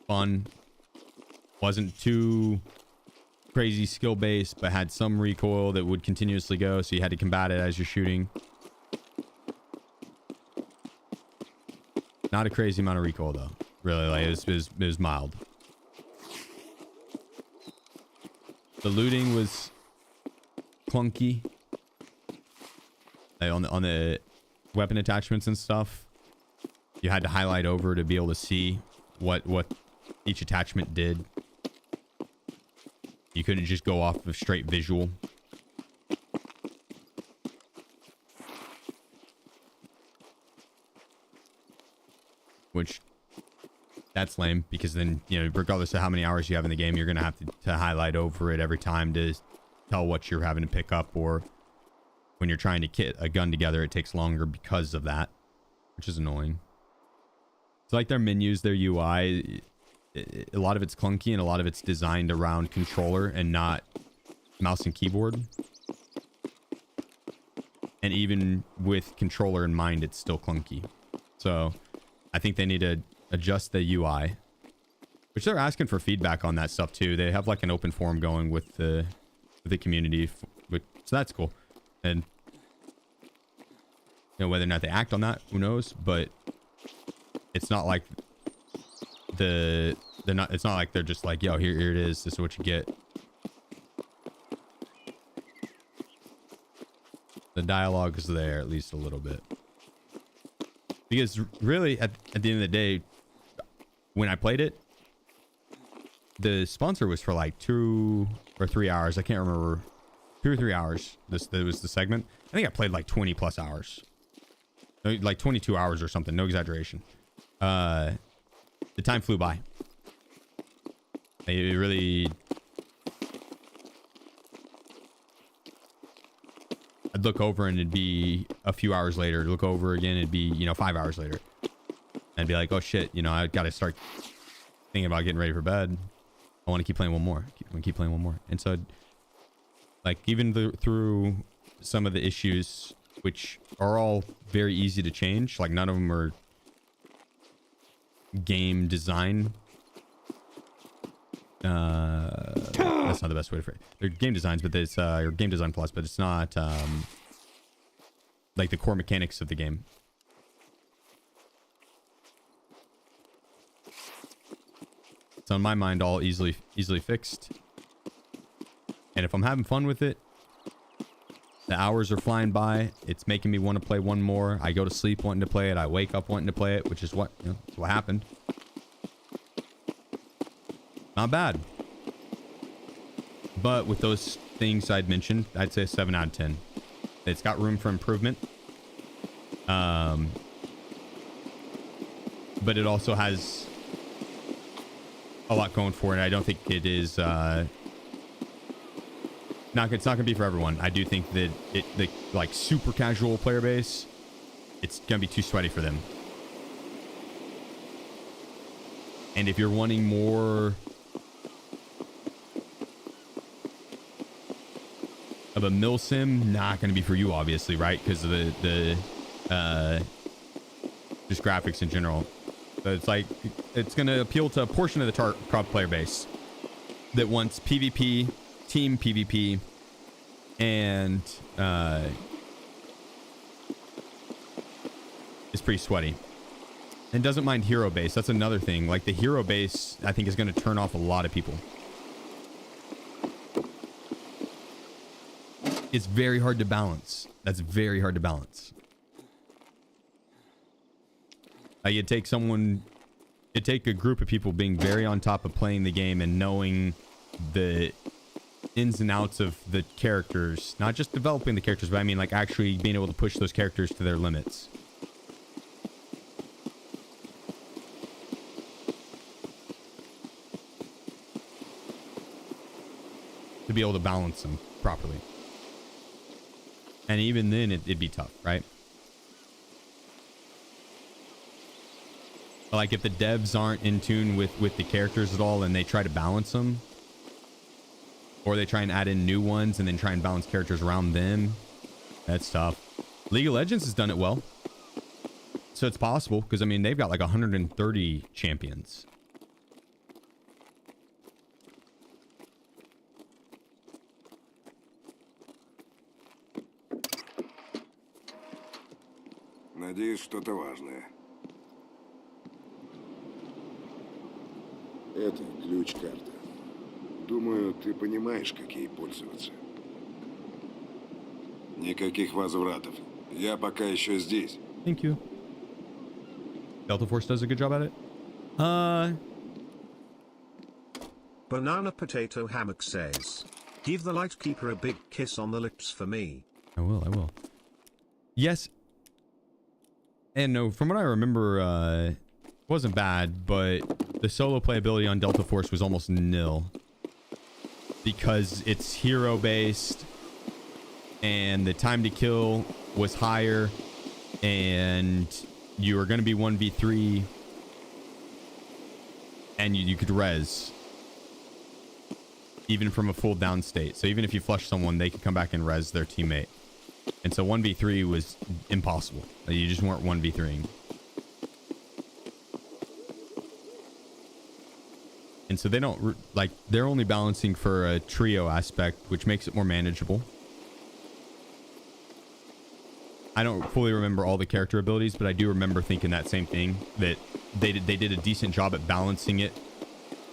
Speaker 1: Fun. Wasn't too crazy skill based, but had some recoil that would continuously go, so you had to combat it as you're shooting. Not a crazy amount of recoil though. Really, like it was mild. The looting was clunky. Like on the weapon attachments and stuff, you had to highlight over to be able to see what each attachment did. You couldn't just go off of straight visual. Which, that's lame, because then, you know, regardless of how many hours you have in the game, you're going to have to highlight over it every time to tell what you're having to pick up, or when you're trying to kit a gun together, it takes longer because of that, which is annoying. It's like their menus, their UI, a lot of it's clunky and a lot of it's designed around controller and not mouse and keyboard. And even with controller in mind, it's still clunky. So I think they need to adjust the UI, which they're asking for feedback on that stuff too. They have like an open forum going with the community, so that's cool. And you know, whether or not they act on that, who knows? But it's not like it's not like they're just like, yo, here it is, this is what you get. The dialogue is there at least a little bit, because really at the end of the day, when I played it, the sponsor was for like 2 or 3 hours. I can't remember. 2 or 3 hours. This was the segment. I think I played like 20 plus hours, like 22 hours or something. No exaggeration. The time flew by. It really, I'd look over and it'd be a few hours later. Look over again, it'd be, you know, 5 hours later. I'd be like, oh shit, you know, I got to start thinking about getting ready for bed. I want to keep playing one more. Keep playing one more. And so, like, even through some of the issues, which are all very easy to change, like none of them are game design. That's not the best way to phrase it. They're game designs, but it's or game design plus, but it's not like the core mechanics of the game. It's on my mind all easily fixed. And if I'm having fun with it, the hours are flying by. It's making me want to play one more. I go to sleep wanting to play it. I wake up wanting to play it, which is what, you know, that's what happened. Not bad. But with those things I'd mentioned, I'd say a 7 out of 10. It's got room for improvement. But it also has a lot going for it. I don't think it is it's not gonna be for everyone. I do think that the like super casual player base, it's gonna be too sweaty for them. And if you're wanting more of a mill sim, not gonna be for you, obviously, right? Because of the just graphics in general. So it's like it's gonna appeal to a portion of the Tarkov player base that wants PvP, team PvP, and is pretty sweaty. And doesn't mind hero base. That's another thing. Like the hero base, I think is going to turn off a lot of people. It's very hard to balance. That's very hard to balance. It'd take a group of people being very on top of playing the game and knowing the ins and outs of the characters. Not just developing the characters, but I mean like actually being able to push those characters to their limits. To be able to balance them properly. And even then, it'd be tough, right? Like if the devs aren't in tune with the characters at all and they try to balance them, or they try and add in new ones and then try and balance characters around them, that's tough. League of Legends has done it well. So it's possible, because I mean, they've got like 130 champions.
Speaker 2: Надеюсь, что-то важное. Это ключ-карта. Думаю, ты понимаешь, как ей пользоваться. Никаких возвратов. Я пока еще здесь.
Speaker 1: Thank you. Delta Force does a good job at it.
Speaker 8: Banana Potato Hammock says, give the Lightkeeper a big kiss on the lips for me.
Speaker 1: I will. Yes. And no, from what I remember, it wasn't bad, but the solo playability on Delta Force was almost nil. Because it's hero based and the time to kill was higher and you were going to be 1v3 and you could res even from a full down state. So even if you flush someone, they could come back and res their teammate. And so 1v3 was impossible. You just weren't 1v3ing. And so they don't, like, they're only balancing for a trio aspect, which makes it more manageable. I don't fully remember all the character abilities, but I do remember thinking that same thing, that they did a decent job at balancing it.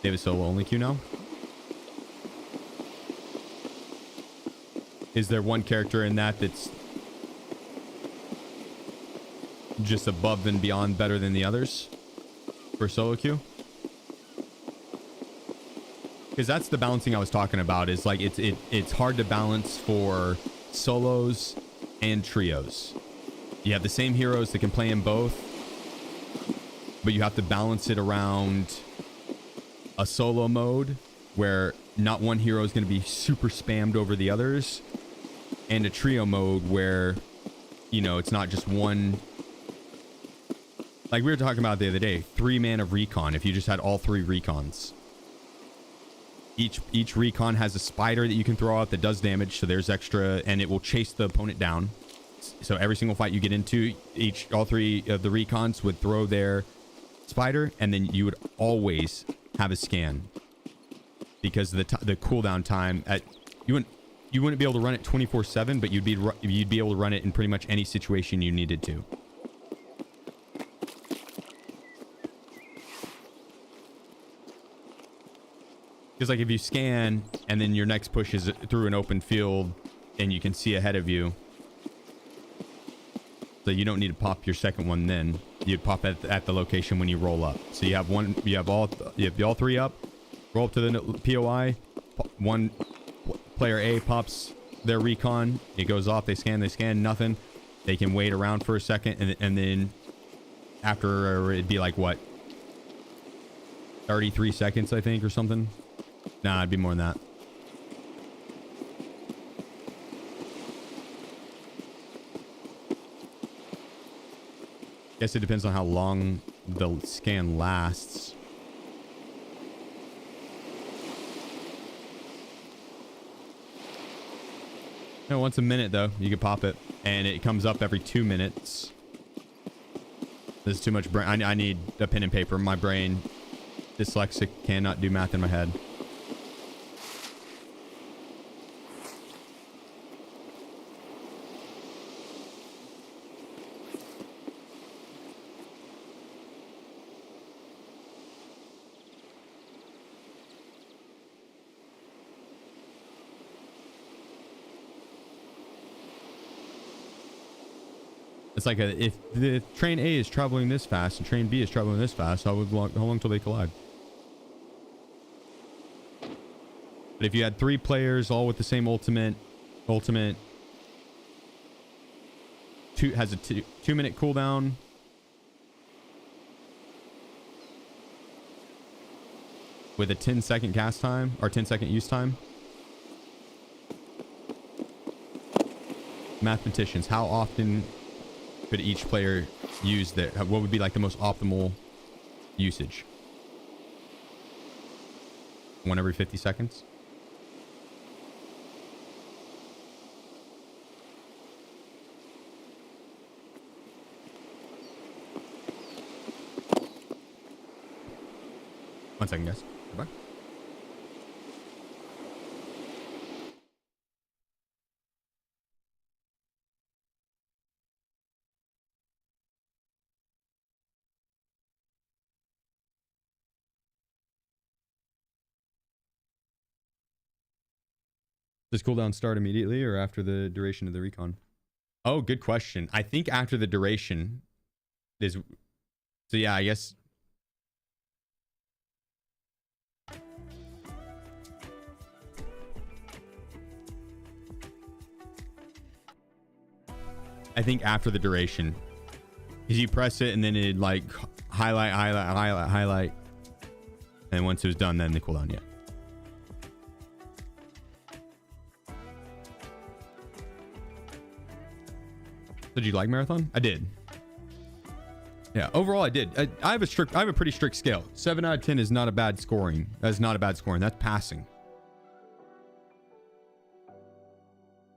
Speaker 1: They have a solo only queue now. Is there one character in that that's just above and beyond better than the others for solo queue? Because that's the balancing I was talking about, is like it's hard to balance for solos and trios. You have the same heroes that can play in both, but you have to balance it around a solo mode where not one hero is going to be super spammed over the others, and a trio mode where, you know, it's not just one. Like we were talking about the other day, 3 man of recon. If you just had all 3 recons, each recon has a spider that you can throw out that does damage, so there's extra, and it will chase the opponent down. So every single fight you get into, all 3 of the recons would throw their spider, and then you would always have a scan, because the cooldown time at you wouldn't be able to run it 24/7, but you'd be able to run it in pretty much any situation you needed to. Because like if you scan and then your next push is through an open field and you can see ahead of you, so you don't need to pop your second one. Then you'd pop at the location when you roll up. So you have all 3 up, roll up to the POI. One player A pops their recon. It goes off. They scan. Nothing. They can wait around for a second, and then after it'd be like what, 33 seconds, I think, or something. Nah, it'd be more than that. Guess it depends on how long the scan lasts. No, once a minute though, you can pop it, and it comes up every 2 minutes. There's too much brain. I need a pen and paper. My brain, dyslexic, cannot do math in my head. It's like if the train A is traveling this fast and train B is traveling this fast, how long till they collide? But if you had 3 players all with the same ultimate has a 2-minute cooldown. With a 10-second cast time or 10-second use time. Mathematicians, how often could each player use their, what would be like the most optimal usage? 1 every 50 seconds? One second, guys. Goodbye. Does cooldown start immediately or after the duration of the recon? Oh, good question. I think after the duration is... So yeah, I guess... I think after the duration, because you press it and then it like highlight, and once it was done, then the cooldown. Yeah. Did you like marathon? I did. Yeah, overall I did. I have a pretty strict scale. 7 out of 10 is not a bad scoring. That's not a bad scoring. That's passing.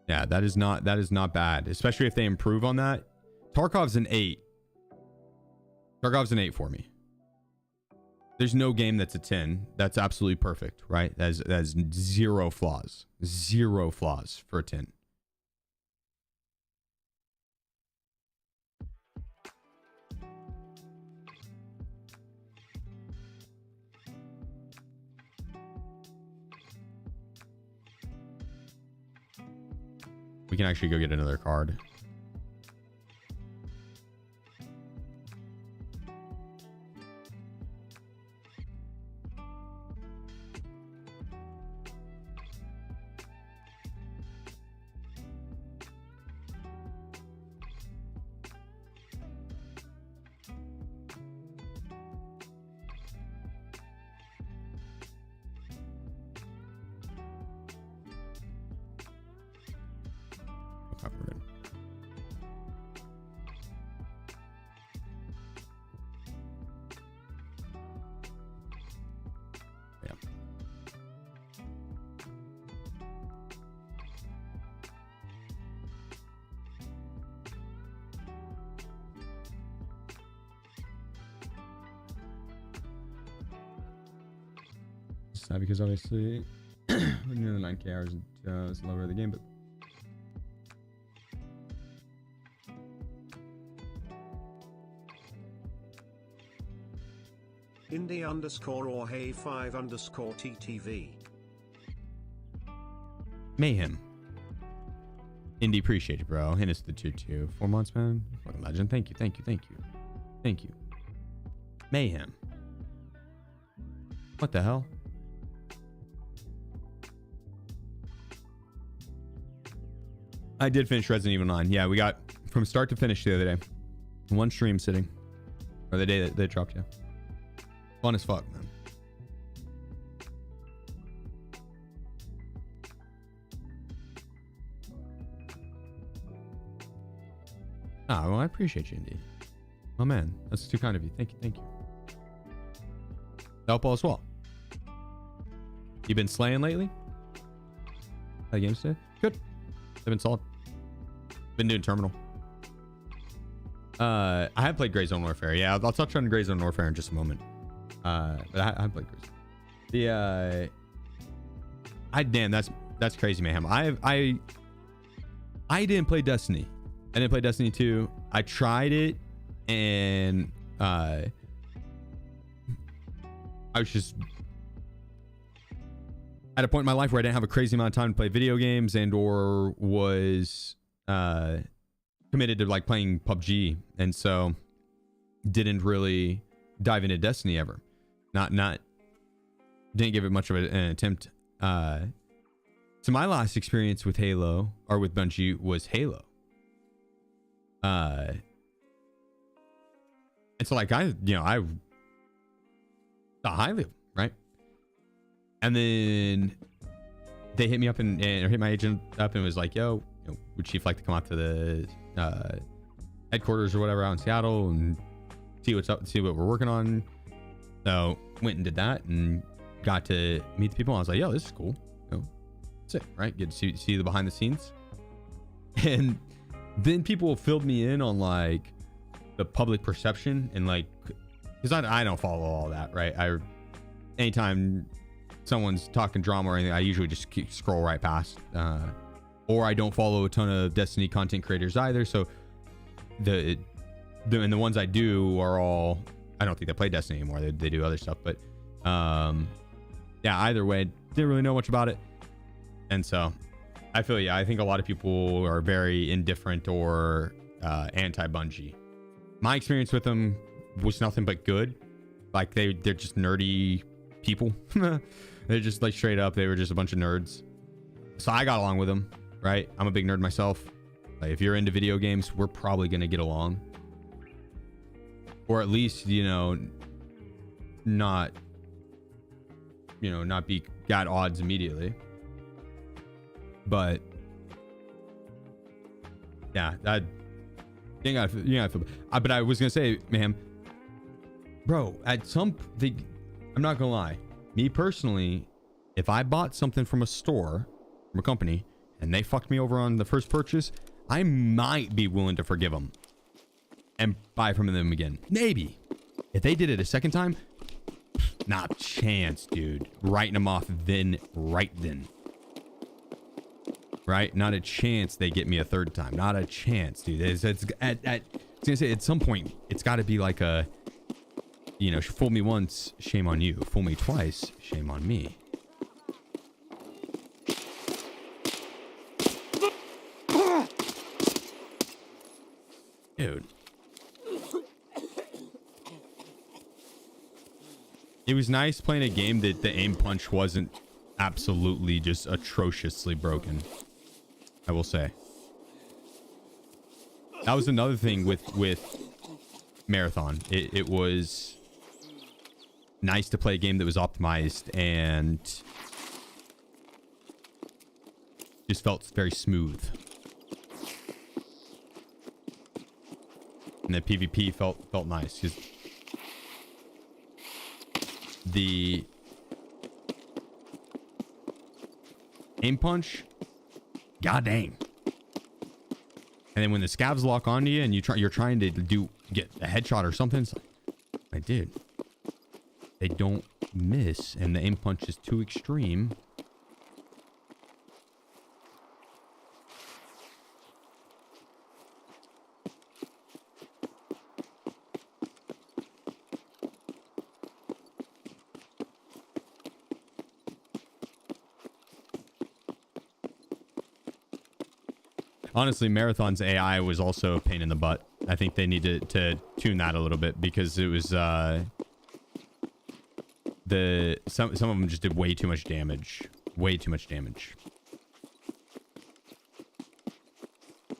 Speaker 1: Yeah, that is not bad, especially if they improve on that. Tarkov's an 8. Tarkov's an 8 for me. There's no game that's a 10. That's absolutely perfect, right? That's 0 flaws. 0 flaws for a 10. We can actually go get another card. Because obviously when you're in the 9K hours, it's the lower of the game, but
Speaker 8: Indie_or hey5_TTV.
Speaker 1: Mayhem. Indie, appreciate it, bro. Hit us the 2-2. 4 months, man. Fucking legend. Thank you. Thank you. Mayhem. What the hell? I did finish Resident Evil 9. Yeah, we got from start to finish the other day. 1 stream sitting. Or the day that they dropped, yeah. Fun as fuck, man. Ah, well, I appreciate you, Indy. Oh, man. That's too kind of you. Thank you. Help all as well. You been slaying lately? Play games today? Good. They've been solid. Been doing Terminal. I have played Grey Zone Warfare. Yeah, I'll touch on Grey Zone Warfare in just a moment. But I played Grey Zone. Damn, that's crazy, Mayhem. I didn't play Destiny. I didn't play Destiny 2. I tried it, and I was just at a point in my life where I didn't have a crazy amount of time to play video games, and or was committed to like playing PUBG, and so didn't really dive into Destiny ever. Not didn't give it much of an attempt. So my last experience with Halo or with Bungie was Halo. And so like I thought highly of them, right? And then they hit me up and hit my agent up and was like, yo, would Chief like to come out to the headquarters or whatever out in Seattle and see what's up, see what we're working on. So went and did that and got to meet the people. I was like, yo, this is cool. That's it, right? Get to see the behind the scenes. And then people filled me in on like the public perception and like, because I don't follow all that, right? Anytime someone's talking drama or anything, I usually just scroll right past. Or I don't follow a ton of Destiny content creators either. So the ones I do are all, I don't think they play Destiny anymore. They do other stuff, but yeah, either way, didn't really know much about it. And so I feel, yeah, I think a lot of people are very indifferent or anti-Bungie. My experience with them was nothing but good. Like they're just nerdy people. They're just like straight up, they were just a bunch of nerds. So I got along with them, right? I'm a big nerd myself. Like if you're into video games, we're probably gonna get along. Or at least, not be at odds immediately. But yeah, that thing I feel, but I was gonna say, ma'am, bro, I'm not gonna lie, me personally, if I bought something from a store, from a company, and they fucked me over on the first purchase, I might be willing to forgive them and buy from them again. Maybe. If they did it a second time, not a chance, dude. Writing them off right then. Right? Not a chance they get me a third time. Not a chance, dude. I was gonna say, at some point, it's got to be like a, fool me once, shame on you. Fool me twice, shame on me. Dude. It was nice playing a game that the aim punch wasn't absolutely just atrociously broken. I will say. That was another thing with Marathon. It was nice to play a game that was optimized and just felt very smooth. And the PvP felt nice because the aim punch, god dang. And then when the scavs lock onto you and you're trying to get a headshot or something, it's like, dude, they don't miss and the aim punch is too extreme. Honestly, Marathon's AI was also a pain in the butt. I think they need to tune that a little bit because it was some of them just did way too much damage. Way too much damage.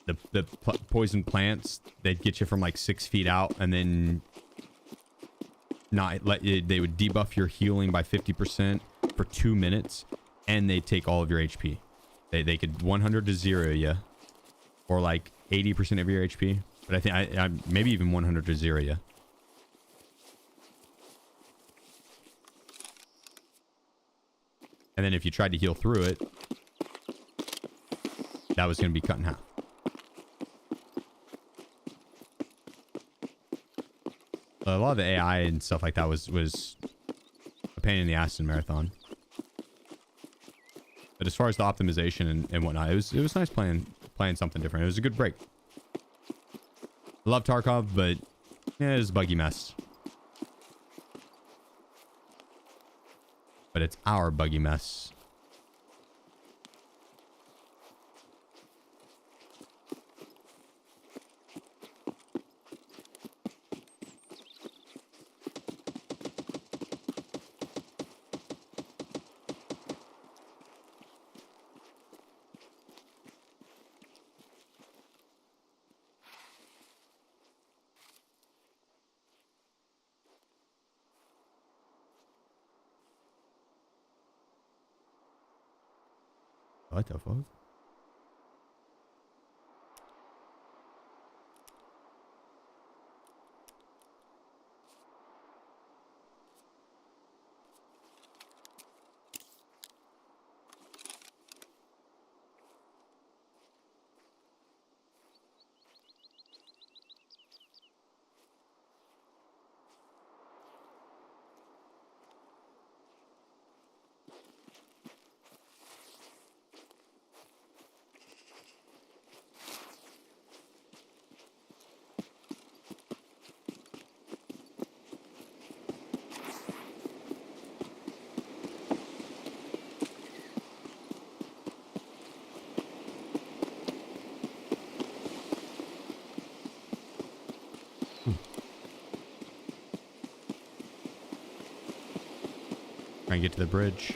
Speaker 1: The poison plants, they'd get you from like 6 feet out and then they would debuff your healing by 50% for 2 minutes and they'd take all of your HP. They could 100 to 0 you. Or like 80% of your HP. But I think I maybe even 100 to 0 you. And then if you tried to heal through it, that was going to be cut in half. A lot of the AI and stuff like that was a pain in the ass in Marathon. But as far as the optimization and whatnot, it was nice playing something different. It was a good break. I love Tarkov, but yeah, it was a buggy mess. But it's our buggy mess. What the fuck? Try and get to the bridge.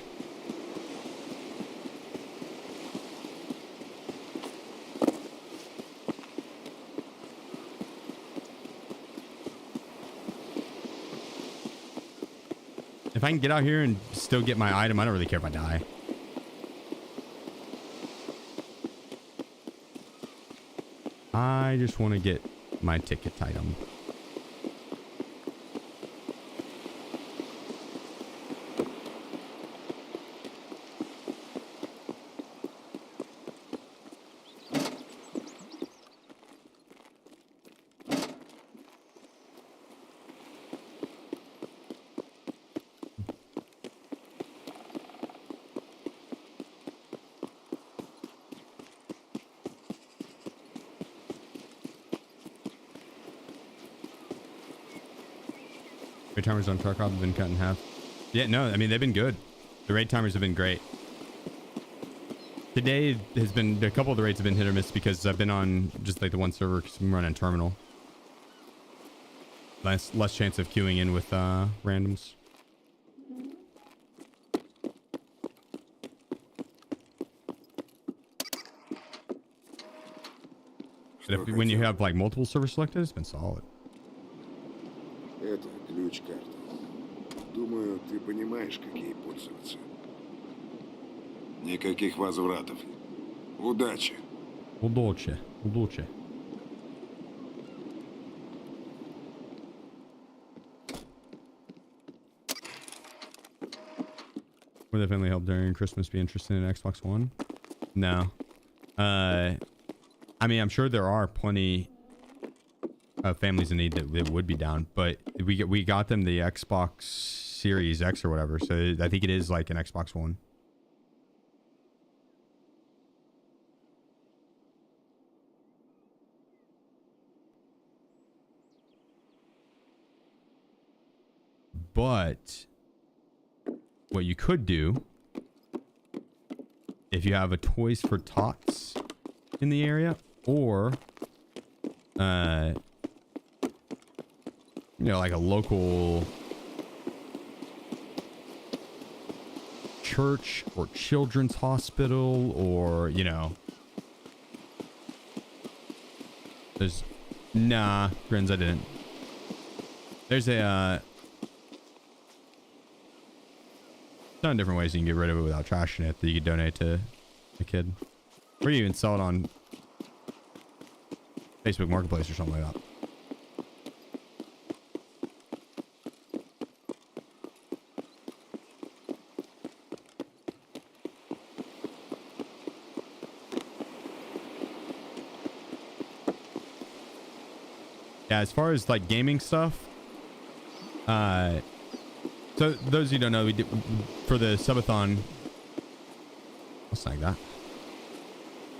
Speaker 1: If I can get out here and still get my item, I don't really care if I die. I just want to get my ticket item. Raid timers on Tarkov have been cut in half. Yeah, no, I mean, they've been good. The raid timers have been great. Today has been, a couple of the raids have been hit or miss because I've been on just like the one server because I'm running terminal. Less chance of queuing in with randoms. But if, when you have like multiple servers selected, it's been solid.
Speaker 2: Это ключ-карта. Думаю, ты понимаешь, как ей пользоваться. Никаких возвратов. Удачи.
Speaker 1: Удачи. Удачи. Would the family help during Christmas be interested in Xbox One? No. I mean, I'm sure there are plenty of families in need that would be down, but we got them the Xbox Series X or whatever, so I think it is like an Xbox One. But what you could do, if you have a Toys for Tots in the area, or you know, like a local church or children's hospital, or, you know, there's, nah, friends, I didn't. There's a ton of different ways you can get rid of it without trashing it that you could donate to a kid, or you even sell it on Facebook Marketplace or something like that. Yeah, as far as like gaming stuff, so those of you who don't know, we did for the subathon. What's like that?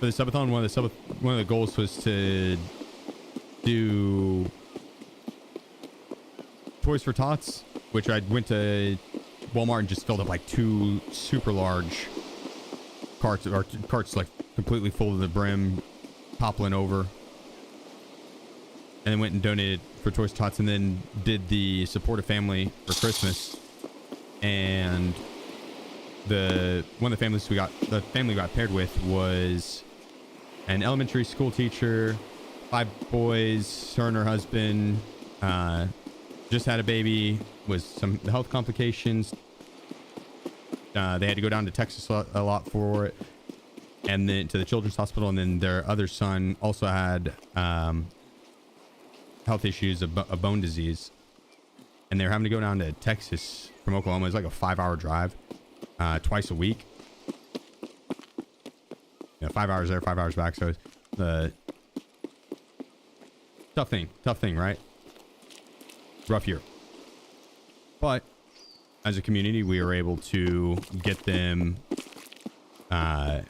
Speaker 1: For the subathon, one of the goals was to do Toys for Tots, which I went to Walmart and just filled up like 2 super large carts, or carts like completely full to the brim, toppling over. And then went and donated for Toys for Tots, and then did the support a family for Christmas. And one of the families we got paired with was an elementary school teacher, 5 boys, her and her husband, just had a baby with some health complications. They had to go down to Texas a lot for it. and then to the children's hospital, and then their other son also had health issues, a bone disease, and they were having to go down to Texas from Oklahoma. It's like a 5-hour drive twice a week. 5 hours there, 5 hours back. So the tough thing, right? Rough year. But as a community, we were able to get them an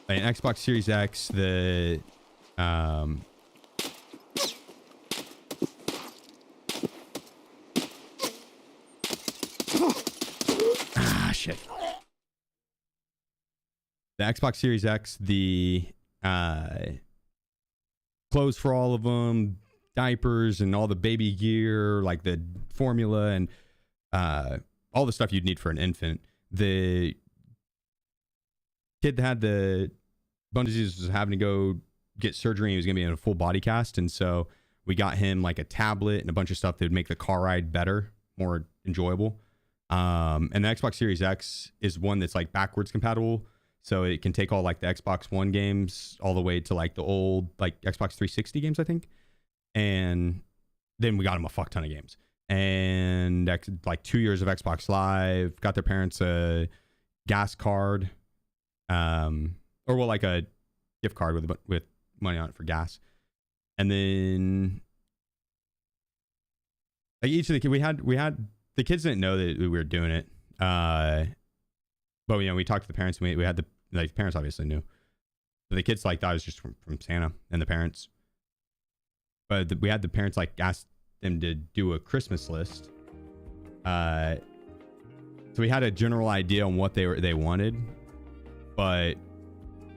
Speaker 1: Xbox Series X, the shit. The Xbox Series X, the clothes for all of them, diapers, and all the baby gear, like the formula and all the stuff you'd need for an infant. The kid that had the bone disease was having to go get surgery. He was going to be in a full body cast, and so we got him like a tablet and a bunch of stuff that would make the car ride better, more enjoyable. And the Xbox Series X is one that's like backwards compatible. So it can take all like the Xbox One games all the way to like the old like Xbox 360 games, I think. And then we got them a fuck ton of games. And like 2 years of Xbox Live, got their parents a gas card, like a gift card with money on it for gas. And then like each of the kids, we had the kids didn't know that we were doing it. But we talked to the parents, and we had the parents obviously knew. But the kids thought it was just from Santa and the parents. But we had the parents ask them to do a Christmas list. So we had a general idea on what they wanted, but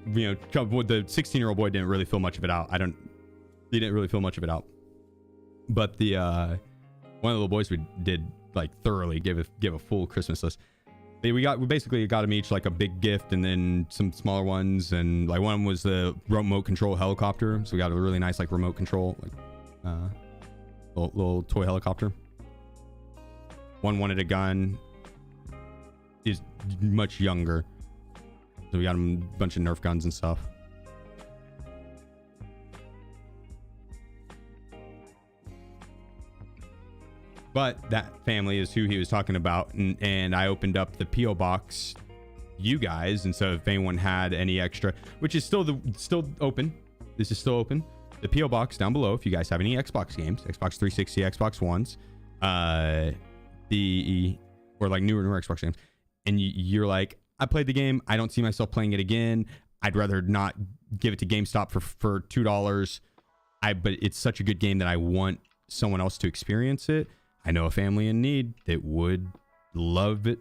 Speaker 1: the 16-year-old boy didn't really fill much of it out. He didn't really fill much of it out. But the one of the little boys we did thoroughly give a full Christmas list. We basically got them each like a big gift and then some smaller ones, and like one of them was the remote control helicopter, so we got a really nice remote control little toy helicopter. One wanted a gun. He's much younger, so we got him a bunch of Nerf guns and stuff. But that family is who he was talking about, and I opened up the P.O. box, you guys, and so if anyone had any extra, which is still open, this is still open, the P.O. box down below, if you guys have any Xbox games, Xbox 360, Xbox Ones, or newer Xbox games, and you're like, I played the game, I don't see myself playing it again, I'd rather not give it to GameStop for $2, but it's such a good game that I want someone else to experience it. I know a family in need that would love it,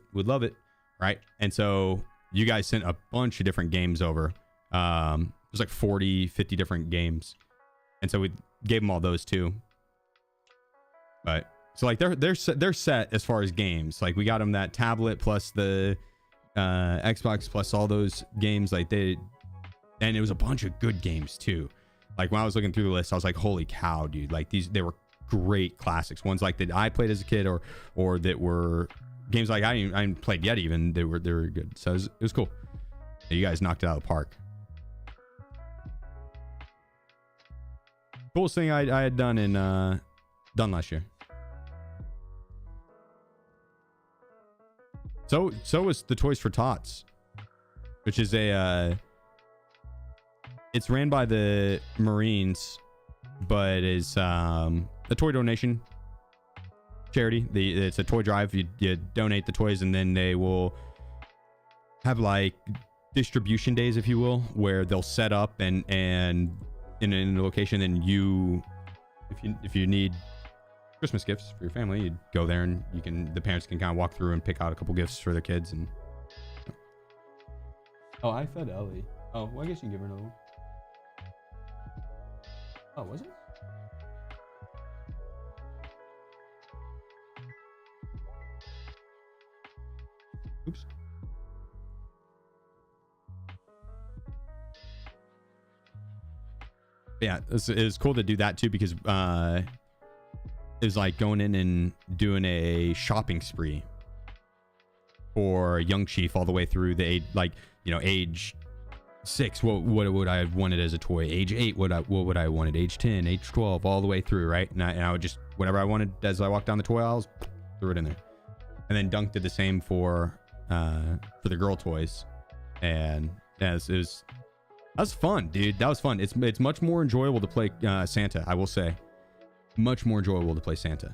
Speaker 1: right? And so you guys sent a bunch of different games over. It was like 40, 50 different games. And so we gave them all those too. But so they're set as far as games. Like we got them that tablet plus the Xbox plus all those games and it was a bunch of good games too. Like when I was looking through the list, I was like, holy cow, dude. Like they were great classics, ones like that I played as a kid or that were games like I hadn't played yet even. They were good. So it was cool. You guys knocked it out of the park. Coolest thing I had done last year. So was the Toys for Tots, which is it's ran by the Marines, but is a toy donation charity. It's a toy drive. You donate the toys, and then they will have distribution days, if you will, where they'll set up and in a location, and if you need Christmas gifts for your family, you go there and the parents can kind of walk through and pick out a couple gifts for their kids. And I fed Ellie. Oh, well, I guess you can give her another one. Oh, was it? Oops. Yeah, it was cool to do that too, because it was like going in and doing a shopping spree for young Chief all the way through the age 6, what would I have wanted as a toy? Age 8, what would I have wanted? Age 10, age 12, all the way through, right? And I would just, whatever I wanted as I walked down the toy aisles, threw it in there. And then Dunk did the same for the girl toys. And yeah, that was fun, dude. That was fun. It's much more enjoyable to play Santa, I will say. Much more enjoyable to play Santa.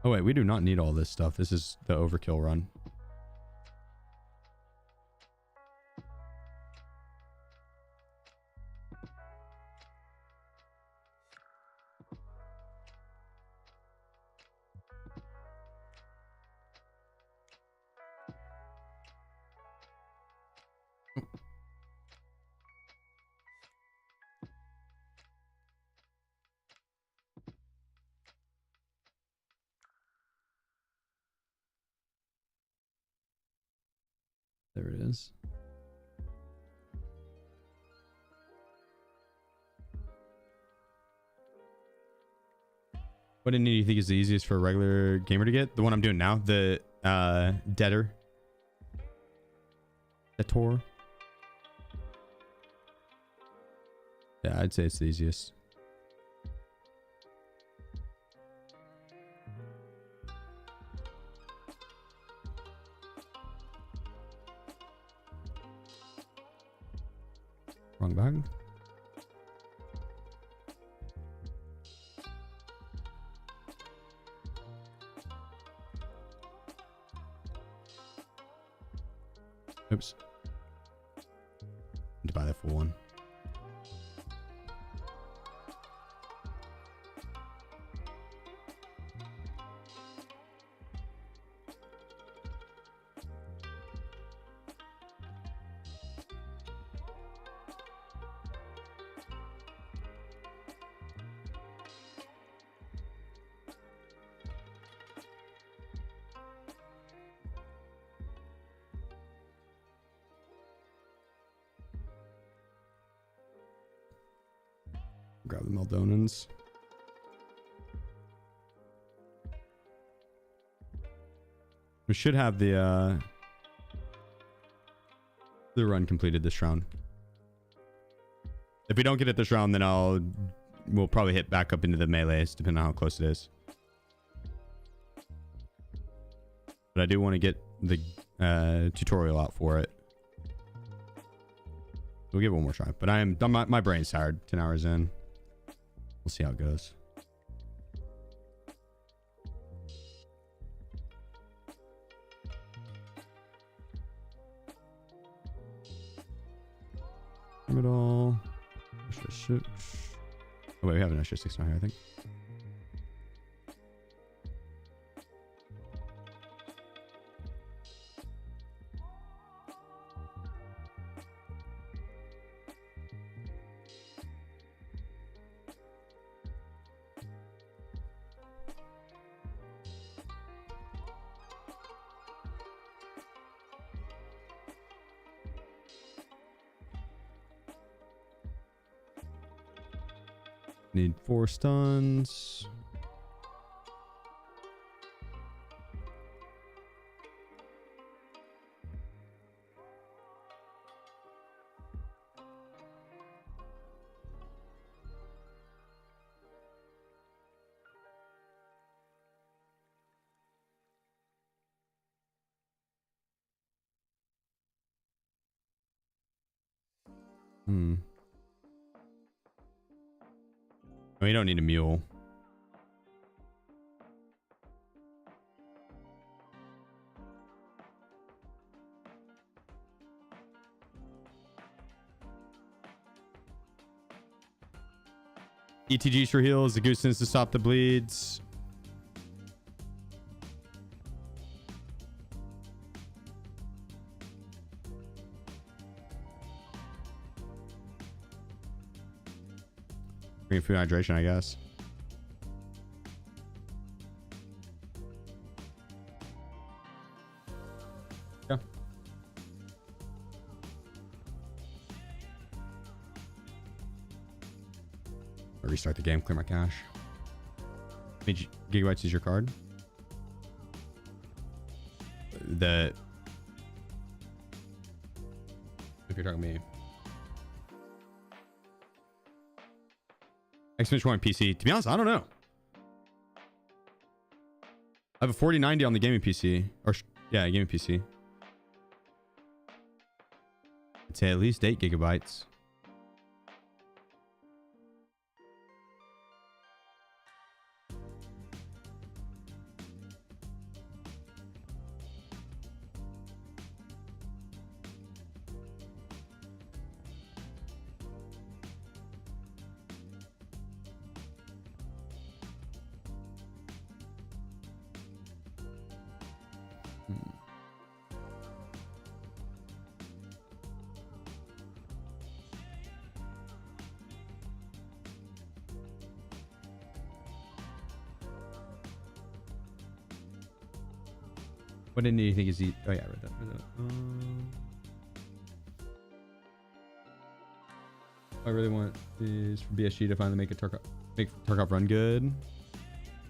Speaker 1: Oh wait, we do not need all this stuff. This is the overkill run. There it is. What ending do you think is the easiest for a regular gamer to get? The one I'm doing now, the Debtor. Debtor. Yeah, I'd say it's the easiest. Wrong bag. Oops. Need to buy that full one. Grab the Meldonans. We should have the run completed this round. If we don't get it this round, then we'll probably hit back up into the melees, depending on how close it is. But I do want to get the tutorial out for it. We'll give it one more try. But my brain's tired. 10 hours in. We'll see how it goes. It all. Oh wait, we have an extra 6 now here, I think. Need 4 stuns. We don't need a mule. ETGs for heals, the goosens to stop the bleeds. Green food hydration, I guess. Yeah. I'll restart the game, clear my cache. many gigabytes is your card? The if you're talking to me. Xbox One PC. To be honest, I don't know. I have a 4090 on the gaming PC. Or yeah, gaming PC. I'd say at least 8 gigabytes. What didn't you think is the? Oh yeah, I read that. What I really want is for BSG to finally make Tarkov run good.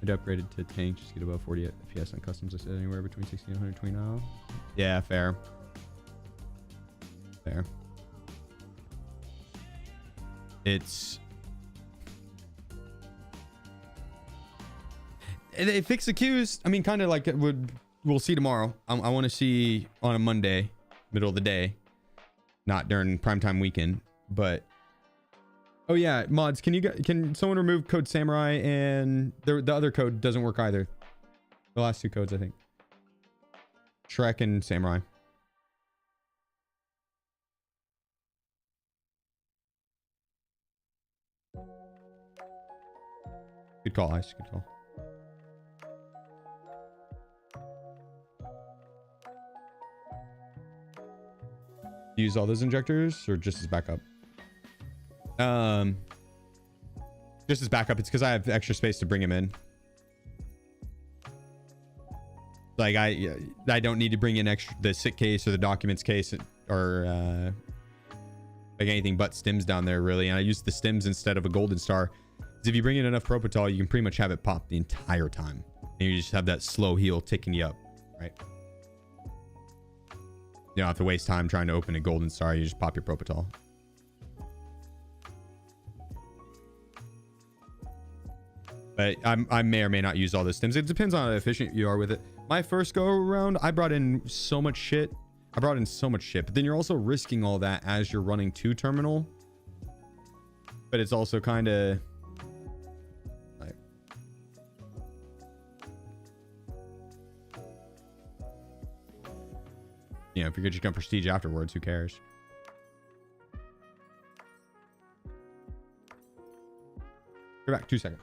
Speaker 1: I'd upgraded to tank just to get above 40 FPS on customs. I said anywhere between 60 and 120 now. Yeah, fair. Fair. It's. They fix the queues. I mean, kind of like it would. We'll see tomorrow. I want to see on a Monday, middle of the day, not during primetime weekend. But oh yeah, mods. Can someone remove code samurai and the other code doesn't work either? The last two codes, I think. Shrek and samurai. Good call, Ice. Good call. Use all those injectors or just as backup? Just as backup. It's because I have extra space to bring him in. Like I don't need to bring in the sick case or the documents case or like anything but stims down there really. And I use the stims instead of a golden star. Because if you bring in enough propofol, you can pretty much have it pop the entire time, and you just have that slow heal ticking you up, right? You don't have to waste time trying to open a golden star. You just pop your propofol. But I may or may not use all the stims. It depends on how efficient you are with it. My first go around, I brought in so much shit. But then you're also risking all that as you're running to terminal. But it's also kind of like, you know, if you're just gonna prestige afterwards, who cares? Go back 2 seconds.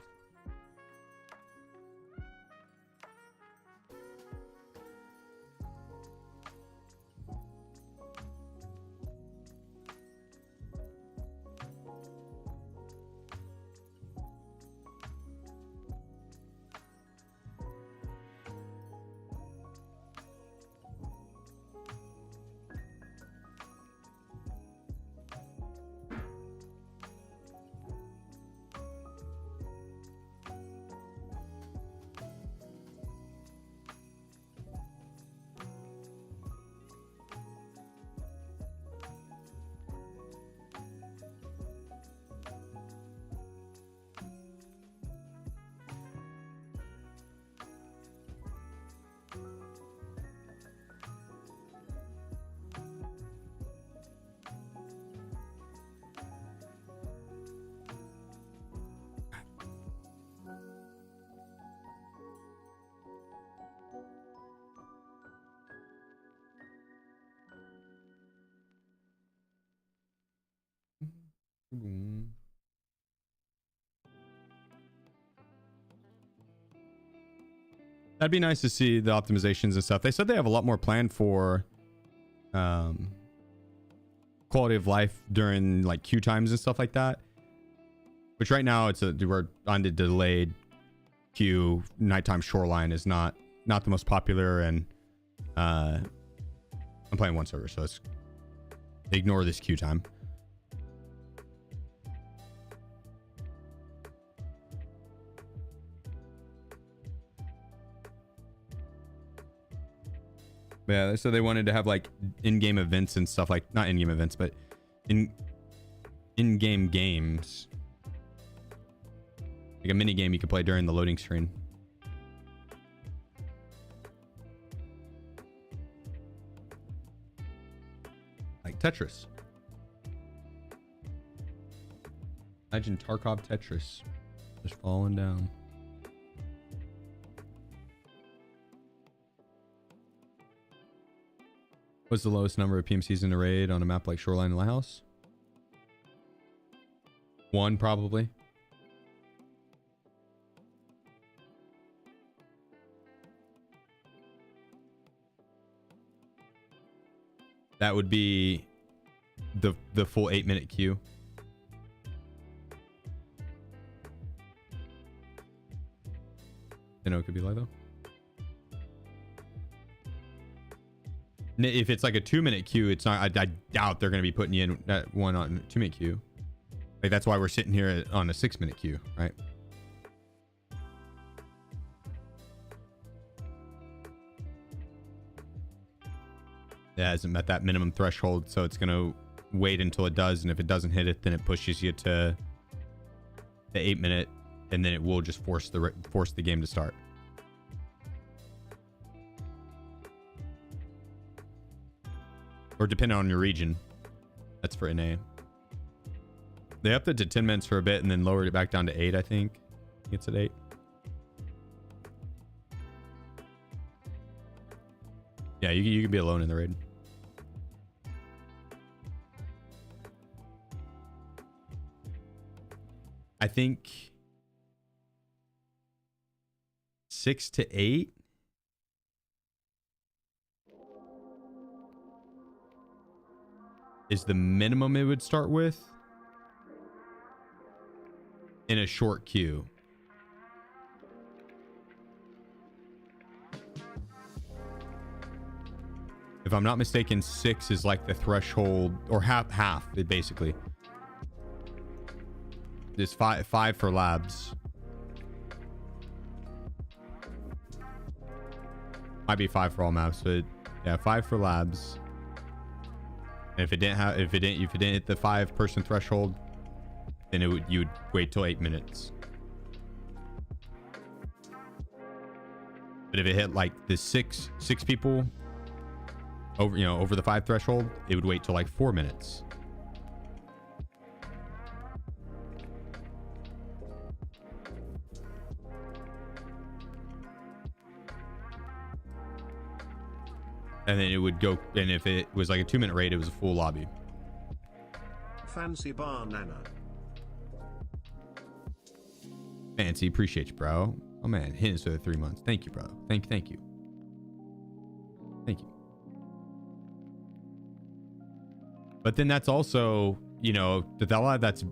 Speaker 1: That'd be nice to see the optimizations and stuff. They said they have a lot more planned for quality of life during like queue times and stuff like that. Which right now we're on the delayed queue. Nighttime shoreline is not the most popular, and I'm playing one server, so let's ignore this queue time. Yeah, so they wanted to have like in-game events and stuff, like not in-game events, but in-game games. Like a mini game you could play during the loading screen. Like Tetris. Imagine Tarkov Tetris just falling down. What's the lowest number of PMCs in a raid on a map like Shoreline and Lighthouse? 1 probably. That would be the full 8-minute queue. You know, it could be live though. If it's like a 2-minute queue, it's not. I doubt they're going to be putting you in that one on a 2-minute queue. Like that's why we're sitting here on a 6-minute queue, right? It hasn't met that minimum threshold, so it's going to wait until it does, and if it doesn't hit it, then it pushes you to the 8-minute, and then it will just force the game to start. Or depending on your region. That's for NA. They upped it to 10 minutes for a bit and then lowered it back down to 8, I think. It's at 8. Yeah, you can be alone in the raid. I think 6 to 8. Is the minimum it would start with in a short queue. If I'm not mistaken, 6 is like the threshold, or half it basically. There's 5 for labs. Might be 5 for all maps, but yeah, 5 for labs. And if it didn't hit the 5-person threshold, then you would wait till 8 minutes. But if it hit like the six people over the 5 threshold, it would wait till like 4 minutes. And then it would go, and if it was like a 2-minute raid, it was a full lobby.
Speaker 8: Fancy banana.
Speaker 1: Fancy, appreciate you, bro. Oh man, hints for the 3 months. Thank you, bro. Thank you. Thank you. But then that's also, a lot of that's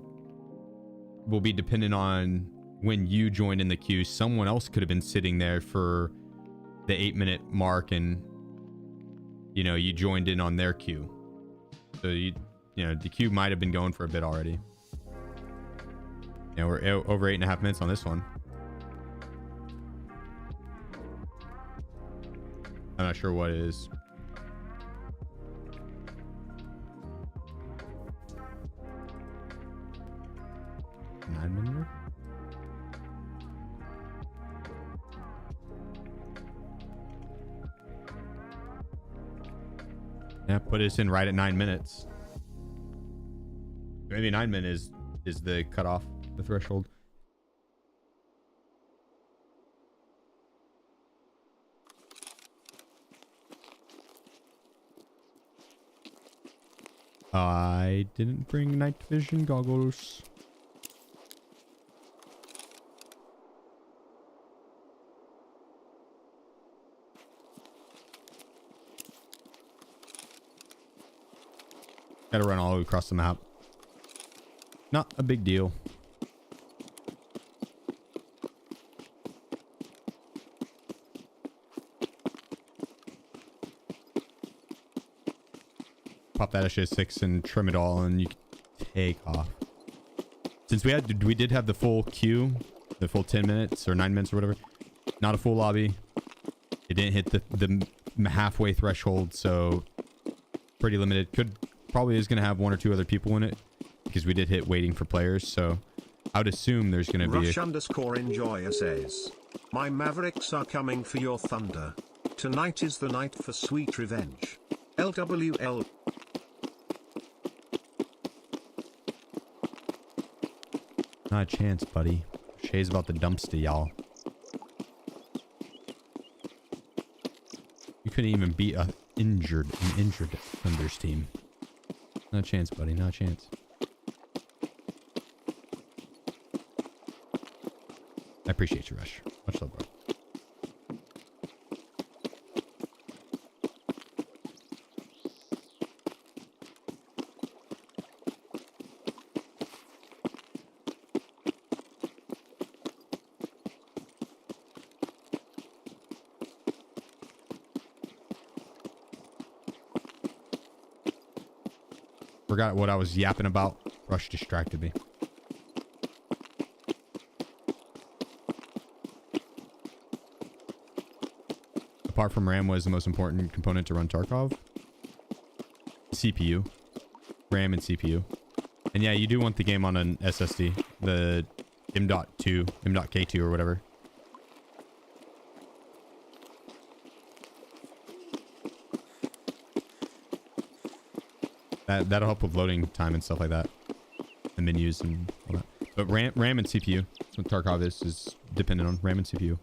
Speaker 1: will be dependent on when you joined in the queue. Someone else could have been sitting there for the 8-minute mark, and you joined in on their queue. So the queue might have been going for a bit already. We're over 8.5 minutes on this one. I'm not sure what it is. Nine minutes. Yeah, put us in right at 9 minutes. Maybe 9 minutes is the cutoff, the threshold. I didn't bring night vision goggles. Gotta run all the way across the map. Not a big deal. Pop that shit 6 and trim it all, and you can take off. Since we did have the full queue, the full 10 minutes or 9 minutes or whatever, not a full lobby. It didn't hit halfway threshold, so pretty limited. Probably is going to have 1 or 2 other people in it because we did hit waiting for players, so I would assume there's going to be
Speaker 8: Rush_enjoyer says, my Mavericks are coming for your thunder. Tonight is the night for sweet revenge. LWL.
Speaker 1: Not a chance, buddy. Shay's about the dumpster, y'all. You couldn't even beat an injured Thunder's team. Not a chance, buddy. Not a chance. I appreciate you, Rush. Much love, bro. Forgot what I was yapping about. Rush distracted me. Apart from RAM, what is the most important component to run Tarkov? CPU. RAM and CPU. And yeah, you do want the game on an SSD. The M.2, M.K2 or whatever. That'll help with loading time and stuff like that. And menus and all that. But RAM and CPU. That's what Tarkov is dependent on. RAM and CPU.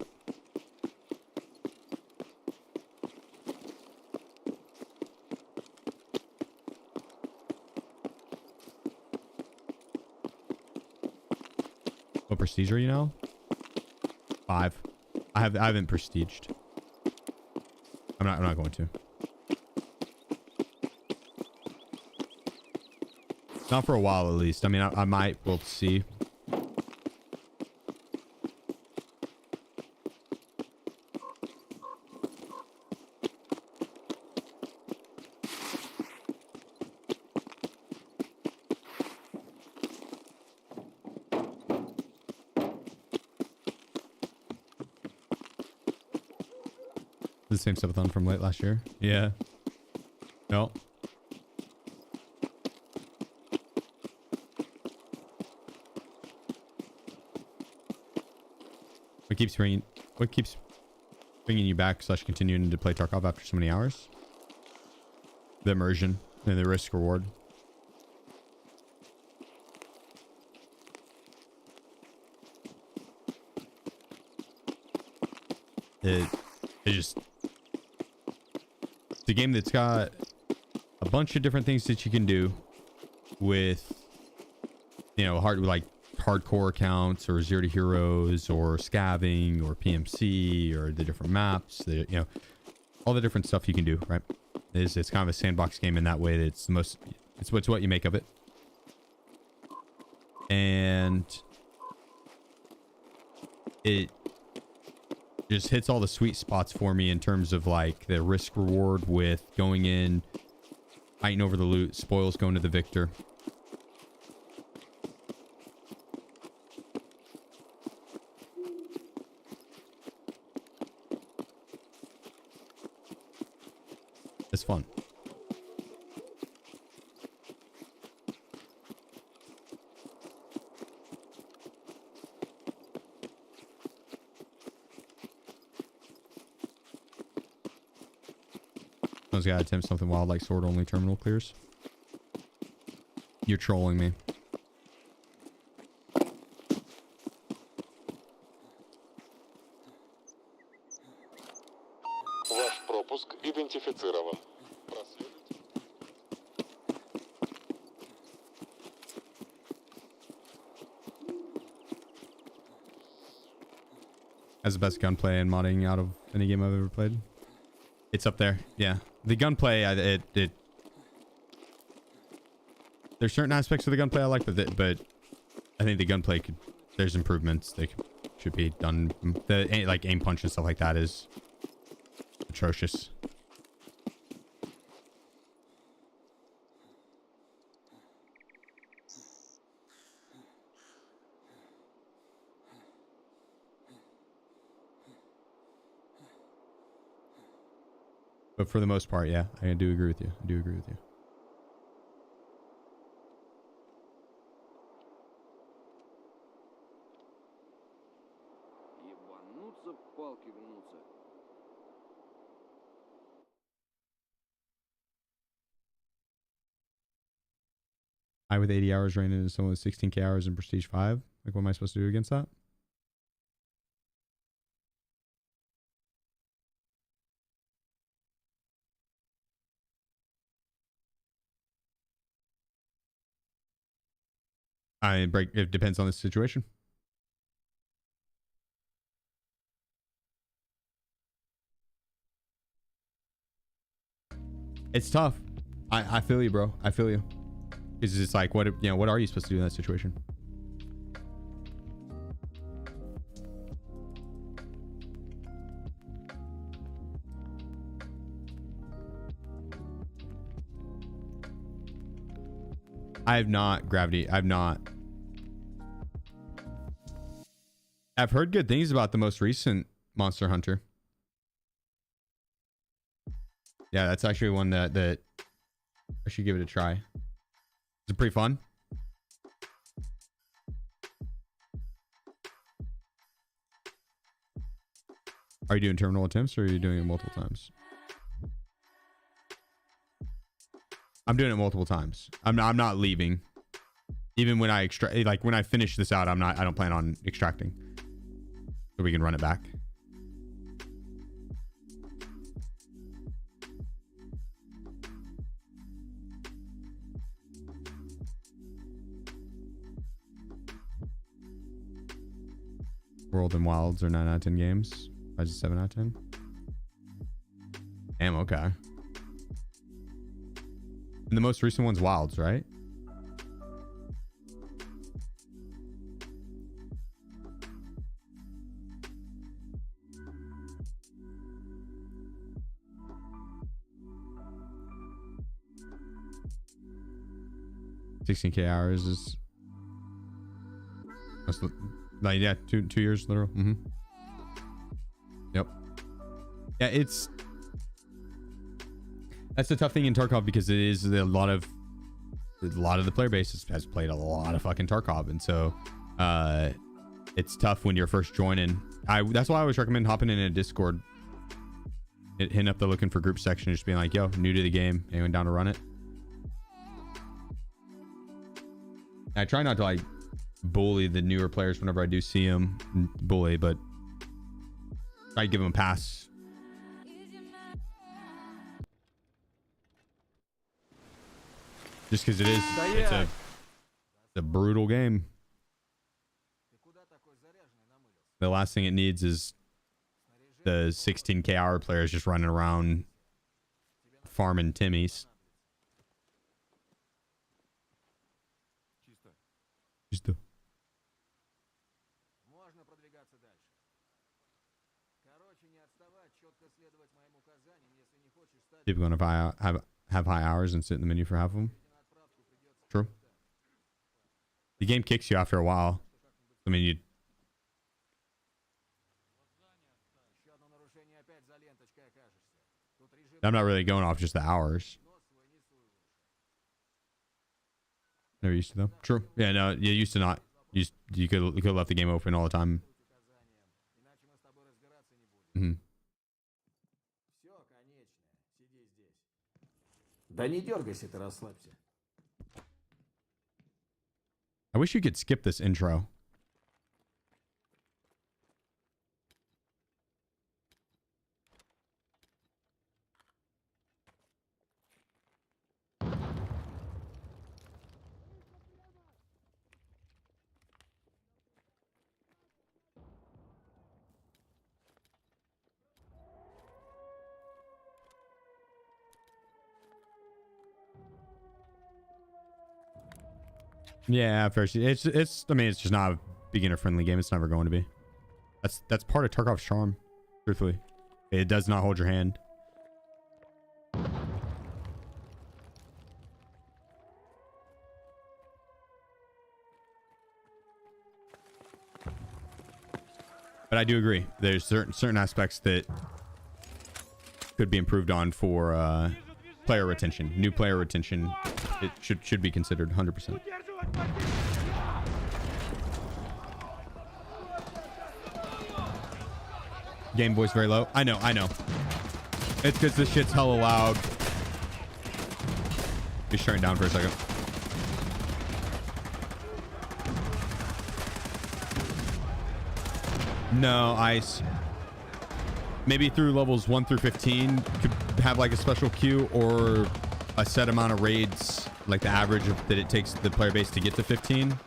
Speaker 1: What prestige are you now? 5. I haven't prestiged. I'm not going to. Not for a while, at least. I mean, I might. We'll see. The same subathon from late last year. Yeah. No. What keeps bringing you back / continuing to play Tarkov after so many hours? The immersion and the risk reward. It's a game that's got a bunch of different things that you can do with, you know, hardcore accounts or zero to heroes or scavving or PMC or the different maps, you know, all the different stuff you can do, right? It's kind of a sandbox game in that way. That it's what you make of it. And it just hits all the sweet spots for me in terms of like the risk reward with going in, fighting over the loot, spoils going to the victor. It's fun. I was gonna attempt something wild like sword only terminal clears. You're trolling me.
Speaker 5: Ваш пропуск идентифицирован. Проследуйте.
Speaker 1: Has the best gunplay and modding out of any game I've ever played. It's up there. Yeah. The gunplay, there's certain aspects of the gunplay I like, but I think the gunplay there's improvements. Should be done. The aim punch and stuff like that is atrocious. But for the most part, yeah, I do agree with you. I do agree with you. I with 80 hours ran into someone with 16k hours in Prestige 5. Like, what am I supposed to do against that? It depends on the situation. It's tough. I feel you, bro. I feel you. Because it's like, what are you supposed to do in that situation? I have not Gravity. I've heard good things about the most recent Monster Hunter. Yeah, that's actually one that I should give it a try. Is it pretty fun? Are you doing terminal attempts or are you doing it multiple times? I'm doing it multiple times. I'm not leaving. Even when I extract, like when I finish this out, I don't plan on extracting. So we can run it back. World and Wilds are 9 out of 10 games. Rise is 7 out of 10. Damn, okay. And the most recent one's Wilds, right? $16K hours is like, yeah, two years literal. Yep. Yeah, that's the tough thing in Tarkov because it is a lot of the player base has played a lot of fucking Tarkov, and so it's tough when you're first joining. That's why I always recommend hopping in a Discord, hitting up the looking for group section, just being like, yo, new to the game, anyone down to run it? I try not to like bully the newer players whenever I do see them, but I give them a pass. Just because it's a brutal game. The last thing it needs is the 16k hour players just running around farming Timmies. Чисто. People gonna have high hours and sit in the menu for half of them. True. The game kicks you after a while. I mean, I'm not really going off just the hours. Never used to though. True. Yeah, no, you used to not. You could have left the game open all the time. I wish you could skip this intro. Yeah, first it's I mean, it's just not a beginner friendly game. It's never going to be. That's part of Tarkov's charm, truthfully. It does not hold your hand. But I do agree. There's certain aspects that could be improved on for player retention. New player retention, it should be considered 100%. Game voice very low. I know. It's because this shit's hella loud. Just turn it down for a second. No, ice. Maybe through levels 1 through 15 could have like a special queue or a set amount of raids, like the average that it takes the player base to get to 15.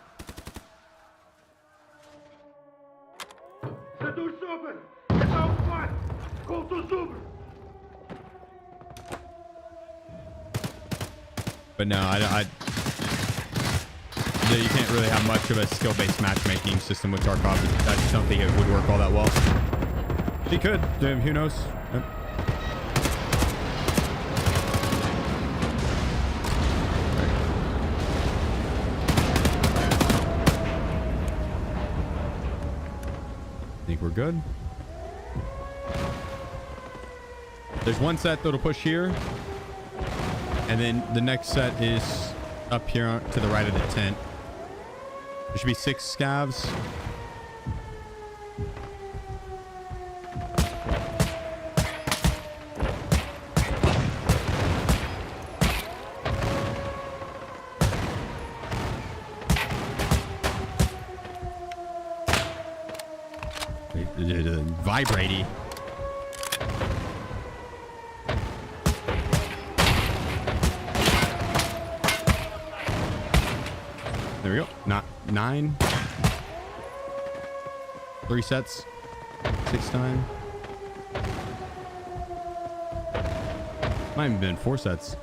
Speaker 1: But no, you can't really have much of a skill-based matchmaking system with Tarkov. I just don't think it would work all that well. He could. Who knows? Yep. Think we're good. There's one set that'll push here. And then the next set is up here to the right of the tent. There should be 6 scavs. Vibrating. There we go. Not 9. 3 sets. 6 time. Might have been 4 sets.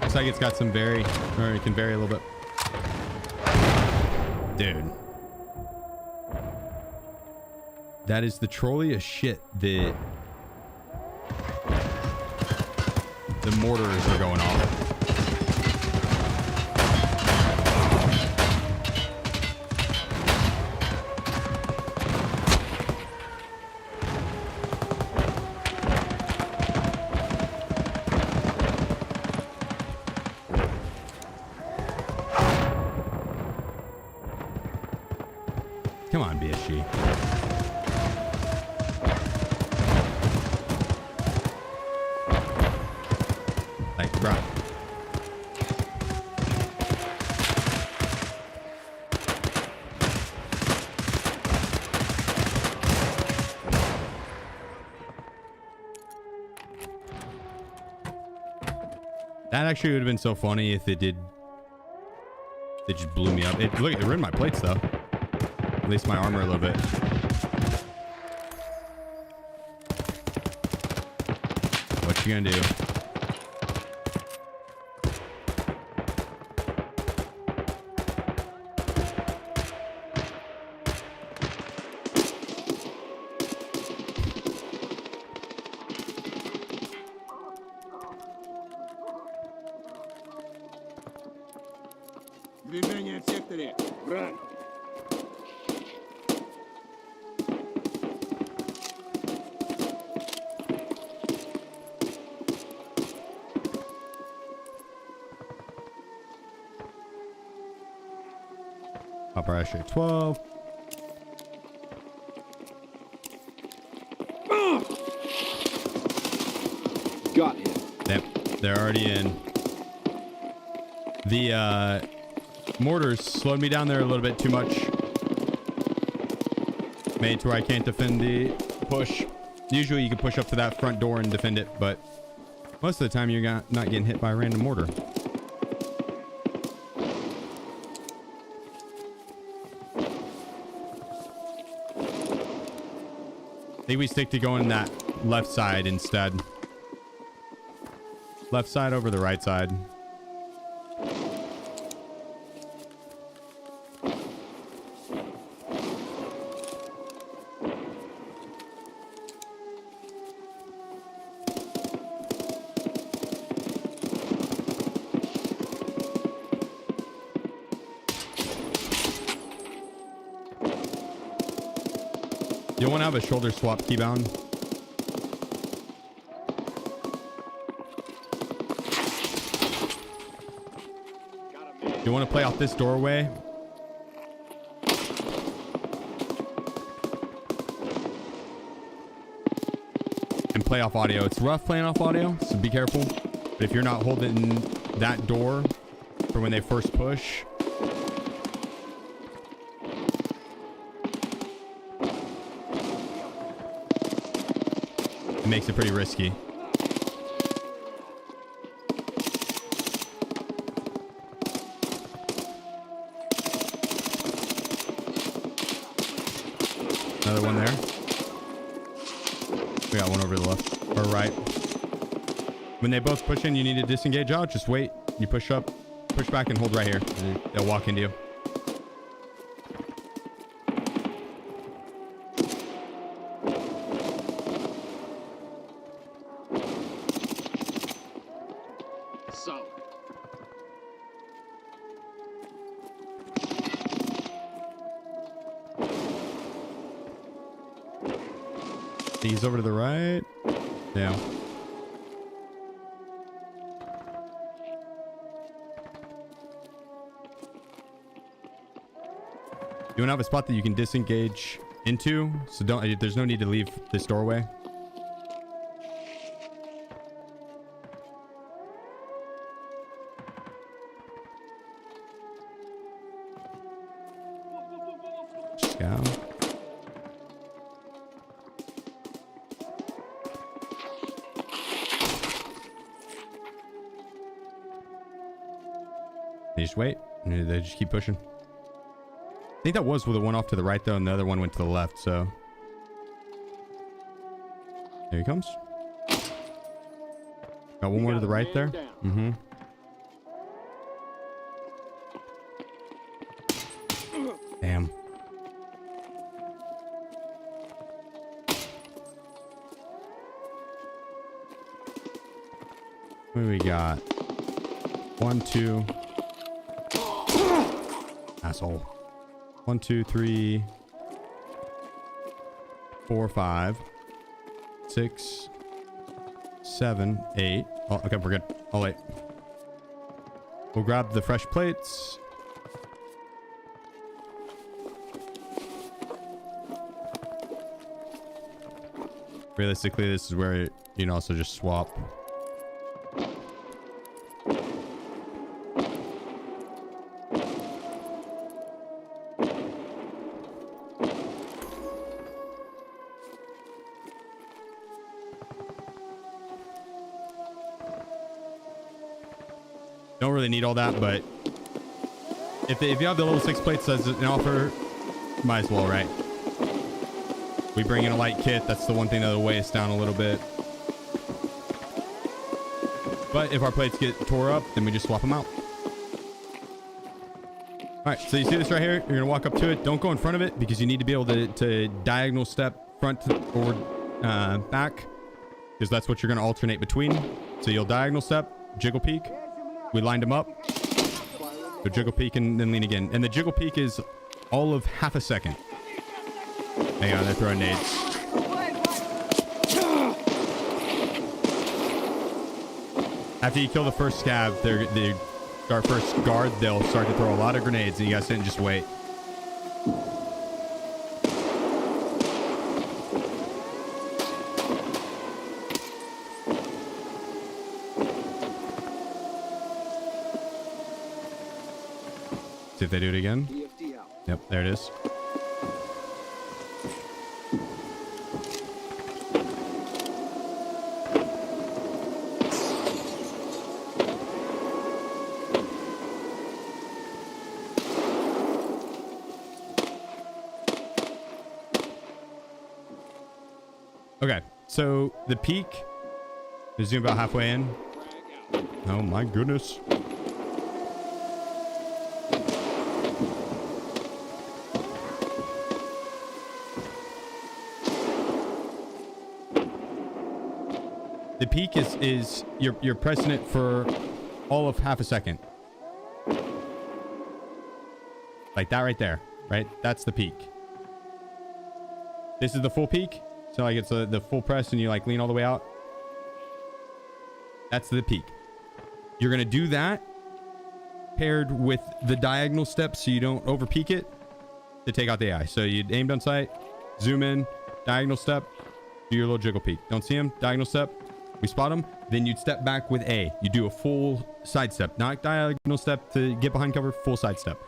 Speaker 1: Looks like it's got some vary, or it can vary a little bit. Dude. That is the trolliest shit that the mortars are going off. Come on, BSG. Like, bro. That actually would have been so funny if it did. It just blew me up. Look, it ruined my plates though. At least my armor a little bit. What you gonna do?
Speaker 9: Движение в секторе. Враг.
Speaker 1: Operation 12.
Speaker 9: Got him.
Speaker 1: Yep, they're already in. The mortars slowed me down there a little bit too much. Made to where I can't defend the push. Usually you can push up to that front door and defend it, but most of the time you're not getting hit by a random mortar. I think we stick to going that left side instead. Left side over the right side. You want to have a shoulder swap keybound? You want to play off this doorway. And play off audio. It's rough playing off audio, so be careful. But if you're not holding that door for when they first push, it makes it pretty risky. Another one there. We got one over the left or right. When they both push in, you need to disengage out. Just wait. You push up, push back, and hold right here. They'll walk into you.
Speaker 3: Solid.
Speaker 1: He's over to the right. Yeah. You want to have a spot that you can disengage into, so don't. There's no need to leave this doorway. Scout. They just wait. They just keep pushing. I think that was the one off to the right though, and the other one went to the left, so. There he comes. Got one more to the right there. Mm-hmm. Damn. What do we got? 1, 2. Asshole. 1, 2, 3, 4, 5, 6, 7, 8. Oh, okay, we're good. I'll wait. We'll grab the fresh plates. Realistically, this is where you can also just swap. Don't really need all that, but if you have the level 6 plates as an offer, might as well, right? We bring in a light kit. That's the one thing that'll weigh us down a little bit. But if our plates get tore up, then we just swap them out. All right, so you see this right here? You're going to walk up to it. Don't go in front of it because you need to be able to diagonal step front or back, because that's what you're going to alternate between. So you'll diagonal step, jiggle peek. We lined them up. So jiggle peek and then lean again. And the jiggle peek is all of half a second. Hang on, they're throwing nades. After you kill the first scav, our first guard, they'll start to throw a lot of grenades, and you guys didn't just wait. See if they do it again. Yep, there it is. Okay, so the peak is zoom about halfway in. Oh my goodness. The peak is you're pressing it for all of half a second. Like that right there, right? That's the peak. This is the full peak. So like it's the full press and you like lean all the way out. That's the peak. You're going to do that paired with the diagonal step so you don't over peek it to take out the AI. So you aimed on sight, zoom in, diagonal step, do your little jiggle peek. Don't see him, diagonal step, we spot him, then you'd step back with A. You do a full side step, not diagonal step to get behind cover, full side step.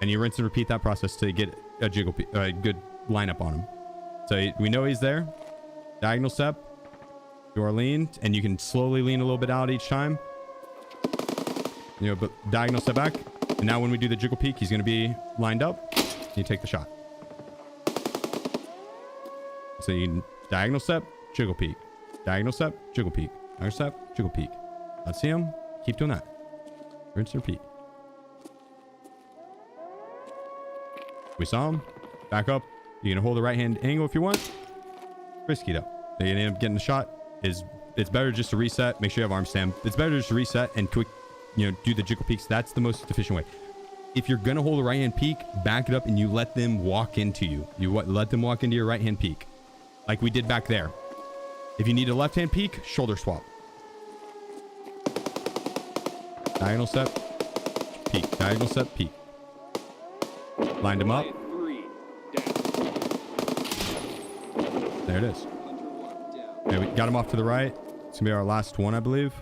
Speaker 1: And you rinse and repeat that process to get a jiggle peek, a good lineup on him. So we know he's there, diagonal step, you are leaned, and you can slowly lean a little bit out each time. You know, but diagonal step back. And now when we do the jiggle peek, he's going to be lined up. And you take the shot. So you diagonal step, jiggle peek. Diagonal step, jiggle peek. Diagonal step, jiggle peek. Let's see him. Keep doing that. Rinse and repeat. We saw him. Back up. You're going to hold the right hand angle if you want. Risky though. So you're going to end up getting the shot. It's better just to reset. Make sure you have arm stand. It's better just to reset and quick, you know, do the jiggle peeks. That's the most efficient way. If you're gonna hold a right hand peek, back it up and you let them walk into you. Let them walk into your right hand peek, like we did back there. If you need a left hand peek, shoulder swap. Diagonal step, peek. Diagonal step, peek. Lined him up. There it is. Okay, we got him off to the right. It's gonna be our last one, I believe.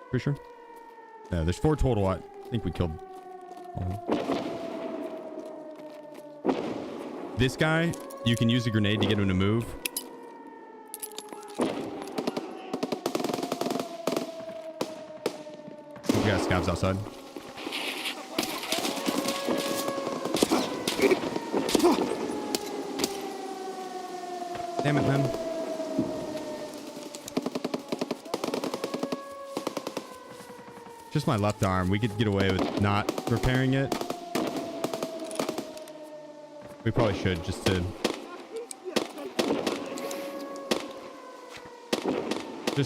Speaker 1: Pretty sure. Yeah, there's 4 total. I think we killed this guy. You can use a grenade to get him to move. We got scavs outside. Damn it, man. Just my left arm. We could get away with not repairing it. We probably should just to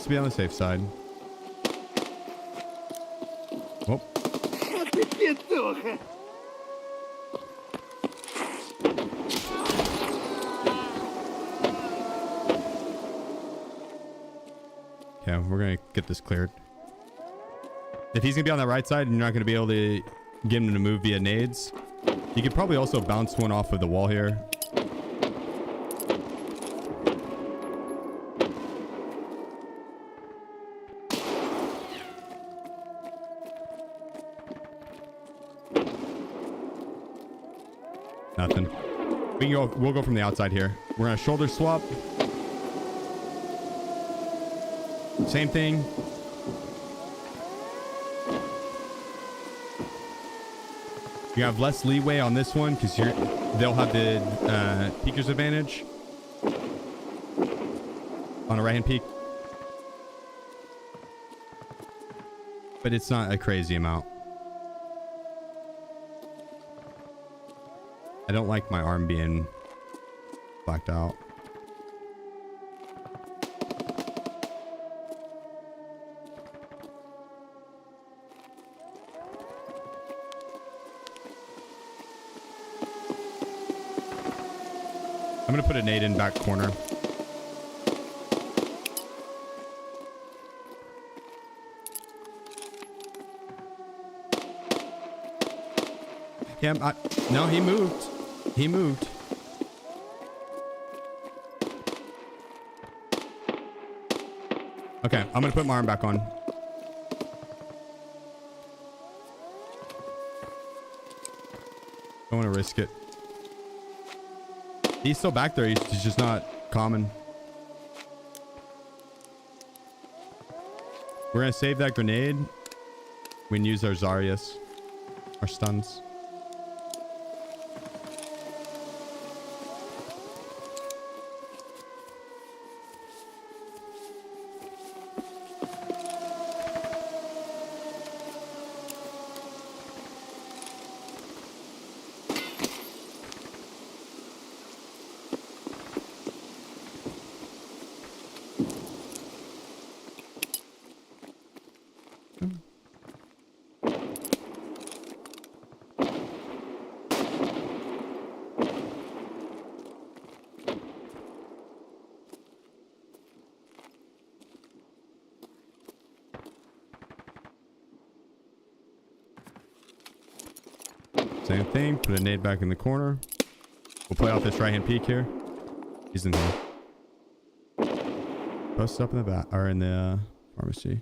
Speaker 1: be on the safe side. Oh. Okay, we're gonna get this cleared. If he's gonna be on that right side and you're not gonna be able to get him to move via nades, you could probably also bounce one off of the wall here. Nothing. We'll go from the outside here. We're gonna shoulder swap. Same thing. You have less leeway on this one because they'll have the peeker's advantage on a right hand peek, but it's not a crazy amount. I don't like my arm being blacked out. I'm gonna put a nade in back corner. Yeah, no, he moved. He moved. Okay, I'm gonna put my arm back on. Don't want to risk it. He's still back there. He's just not common. We're gonna save that grenade. We can use our Zarius, our stuns. Same thing. Put a nade back in the corner. We'll play off this right-hand peak here. He's in here. Post up in the back, or in the pharmacy.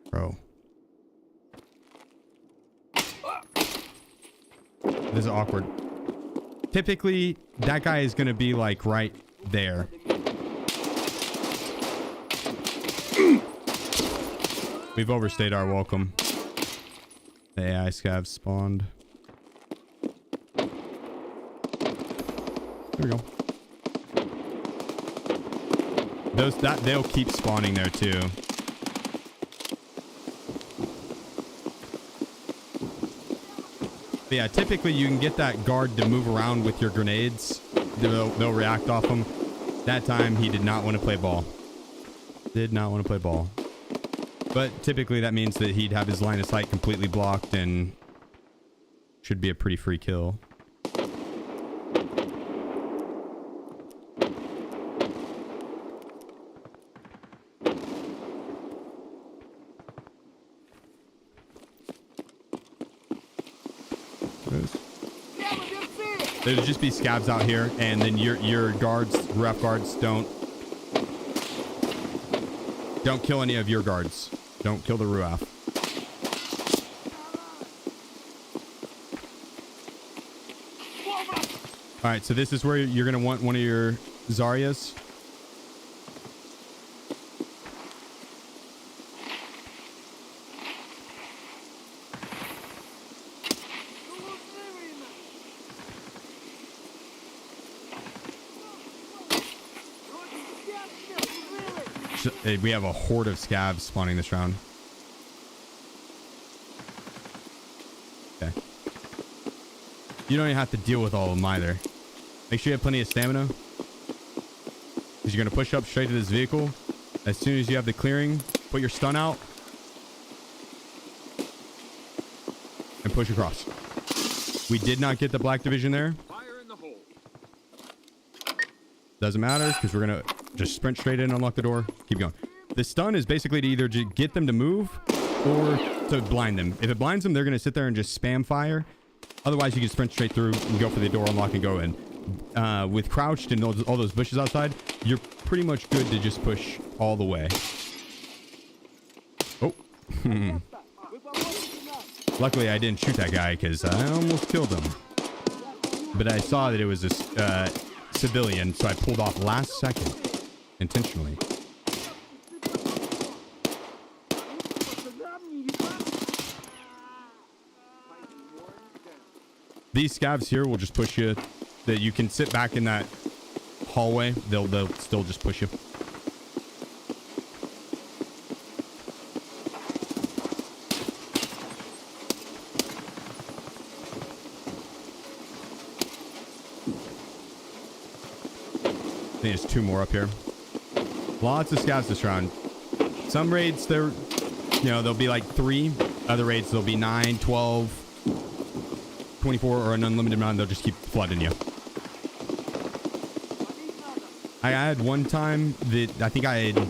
Speaker 1: Bro. This is awkward. Typically, that guy is going to be like right there. We've overstayed our welcome. The AI scavs spawned. There we go. They'll keep spawning there too. But yeah, typically you can get that guard to move around with your grenades. They'll react off them. That time he did not want to play ball. Did not want to play ball. But typically that means that he'd have his line of sight completely blocked and should be a pretty free kill. There'll just be scabs out here, and then your guards, ref guards, don't kill any of your guards. Don't kill the Ruaf. All right, so this is where you're gonna want one of your Zaryas. We have a horde of scabs spawning this round. Okay. You don't even have to deal with all of them either. Make sure you have plenty of stamina. Because you're going to push up straight to this vehicle. As soon as you have the clearing, put your stun out. And push across. We did not get the black division there.
Speaker 4: Fire in the hole.
Speaker 1: Doesn't matter because we're going to just sprint straight in, unlock the door, keep going. The stun is basically to either get them to move or to blind them. If it blinds them, they're going to sit there and just spam fire. Otherwise, you can sprint straight through and go for the door, unlock, and go in. With crouched and all those bushes outside, you're pretty much good to just push all the way. Oh. Luckily, I didn't shoot that guy because I almost killed him. But I saw that it was a civilian, so I pulled off last second. Intentionally. These scavs here will just push you. That you can sit back in that hallway. They'll still just push you. I think there's 2 more up here. Lots of scavs this round. Some raids, there'll be like 3. Other raids, there'll be 9, 12, 24, or an unlimited amount. They'll just keep flooding you. I had one time that I think I had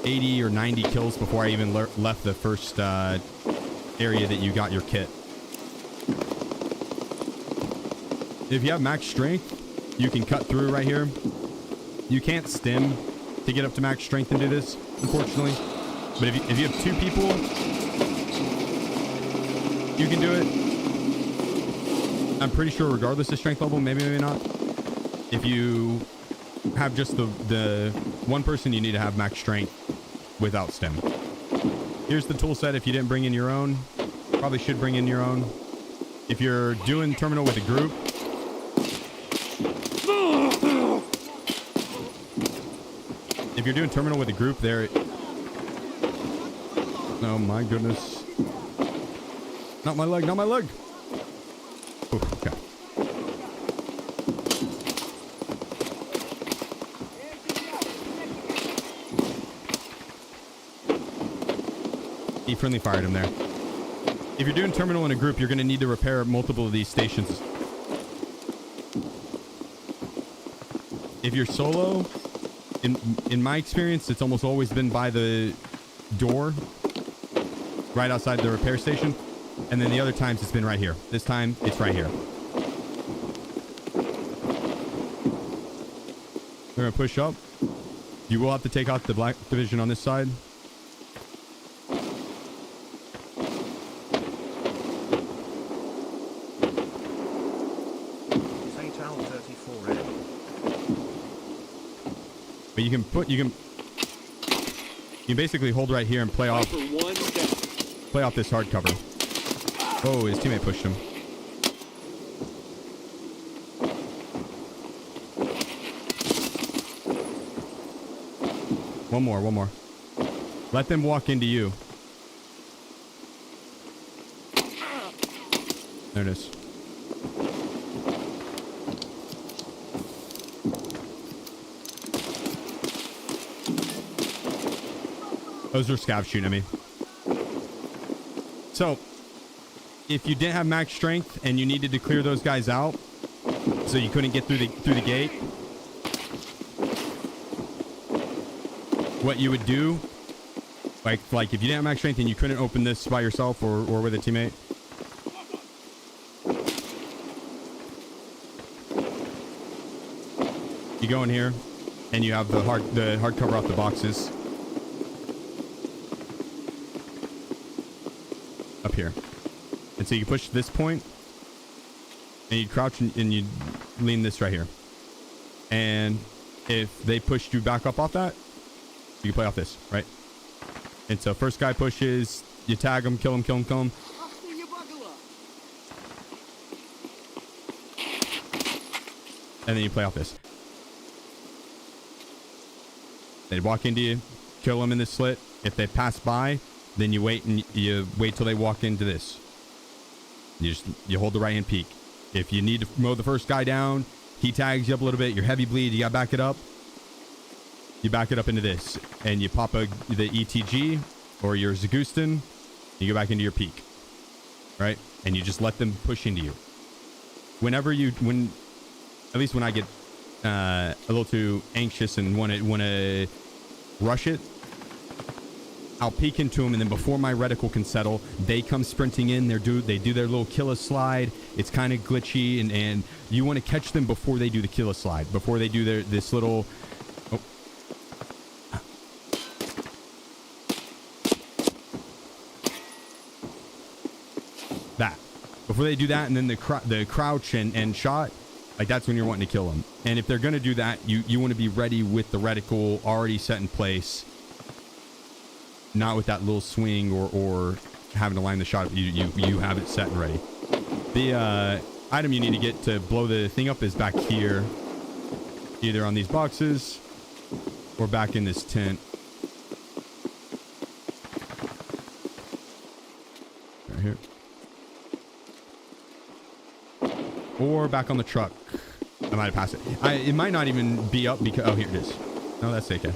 Speaker 1: 80 or 90 kills before I even left the first area that you got your kit. If you have max strength, you can cut through right here. You can't stim to get up to max strength and do this, unfortunately. But if you have 2 people, you can do it. I'm pretty sure regardless of strength level, maybe not. If you have just the one person, you need to have max strength without stim. Here's the tool set if you didn't bring in your own. Probably should bring in your own. If you're doing terminal with a group, there... Oh my goodness. Not my leg, not my leg. Ooh, okay. He friendly fired him there. if you're doing terminal in a group, you're going to need to repair multiple of these stations. If you're solo, in my experience, it's almost always been by the door, right outside the repair station. And then the other times it's been right here. This time it's right here. We're going to push up. You will have to take out the black division on this side. But you can basically hold right here and play off this hard cover. Oh, his teammate pushed him. One more. Let them walk into you. There it is. Those are scavs shooting at me. So, if you didn't have max strength and you needed to clear those guys out, so you couldn't get through the gate, what you would do, like if you didn't have max strength and you couldn't open this by yourself or with a teammate, you go in here and you have the hard cover off the boxes up here. And so you push this point and you crouch and you lean this right here. And if they pushed you back up off that, you can play off this, right? And so first guy pushes, you tag him, kill him. And then you play off this. They walk into you, kill them in this slit. If they pass by, then you wait till they walk into this. You hold the right hand peak. If you need to mow the first guy down, he tags you up a little bit. You're heavy bleed. You gotta back it up. You back it up into this, and you pop the ETG or your Zagustin. You go back into your peak, right? And you just let them push into you. At least when I get a little too anxious and want to rush it, I'll peek into them, and then before my reticle can settle, they come sprinting in. They do their little kill a slide. It's kind of glitchy, and you want to catch them before they do the kill a slide, before they do this little. Oh. That. Before they do that, and then the crouch and shot, like that's when you're wanting to kill them. And if they're going to do that, you want to be ready with the reticle already set in place. Not with that little swing or having to line the shot. You have it set and ready. The item you need to get to blow the thing up is back here. Either on these boxes or back in this tent. Right here. Or back on the truck. I might have passed it. It might not even be up because... Oh, here it is. No, that's okay.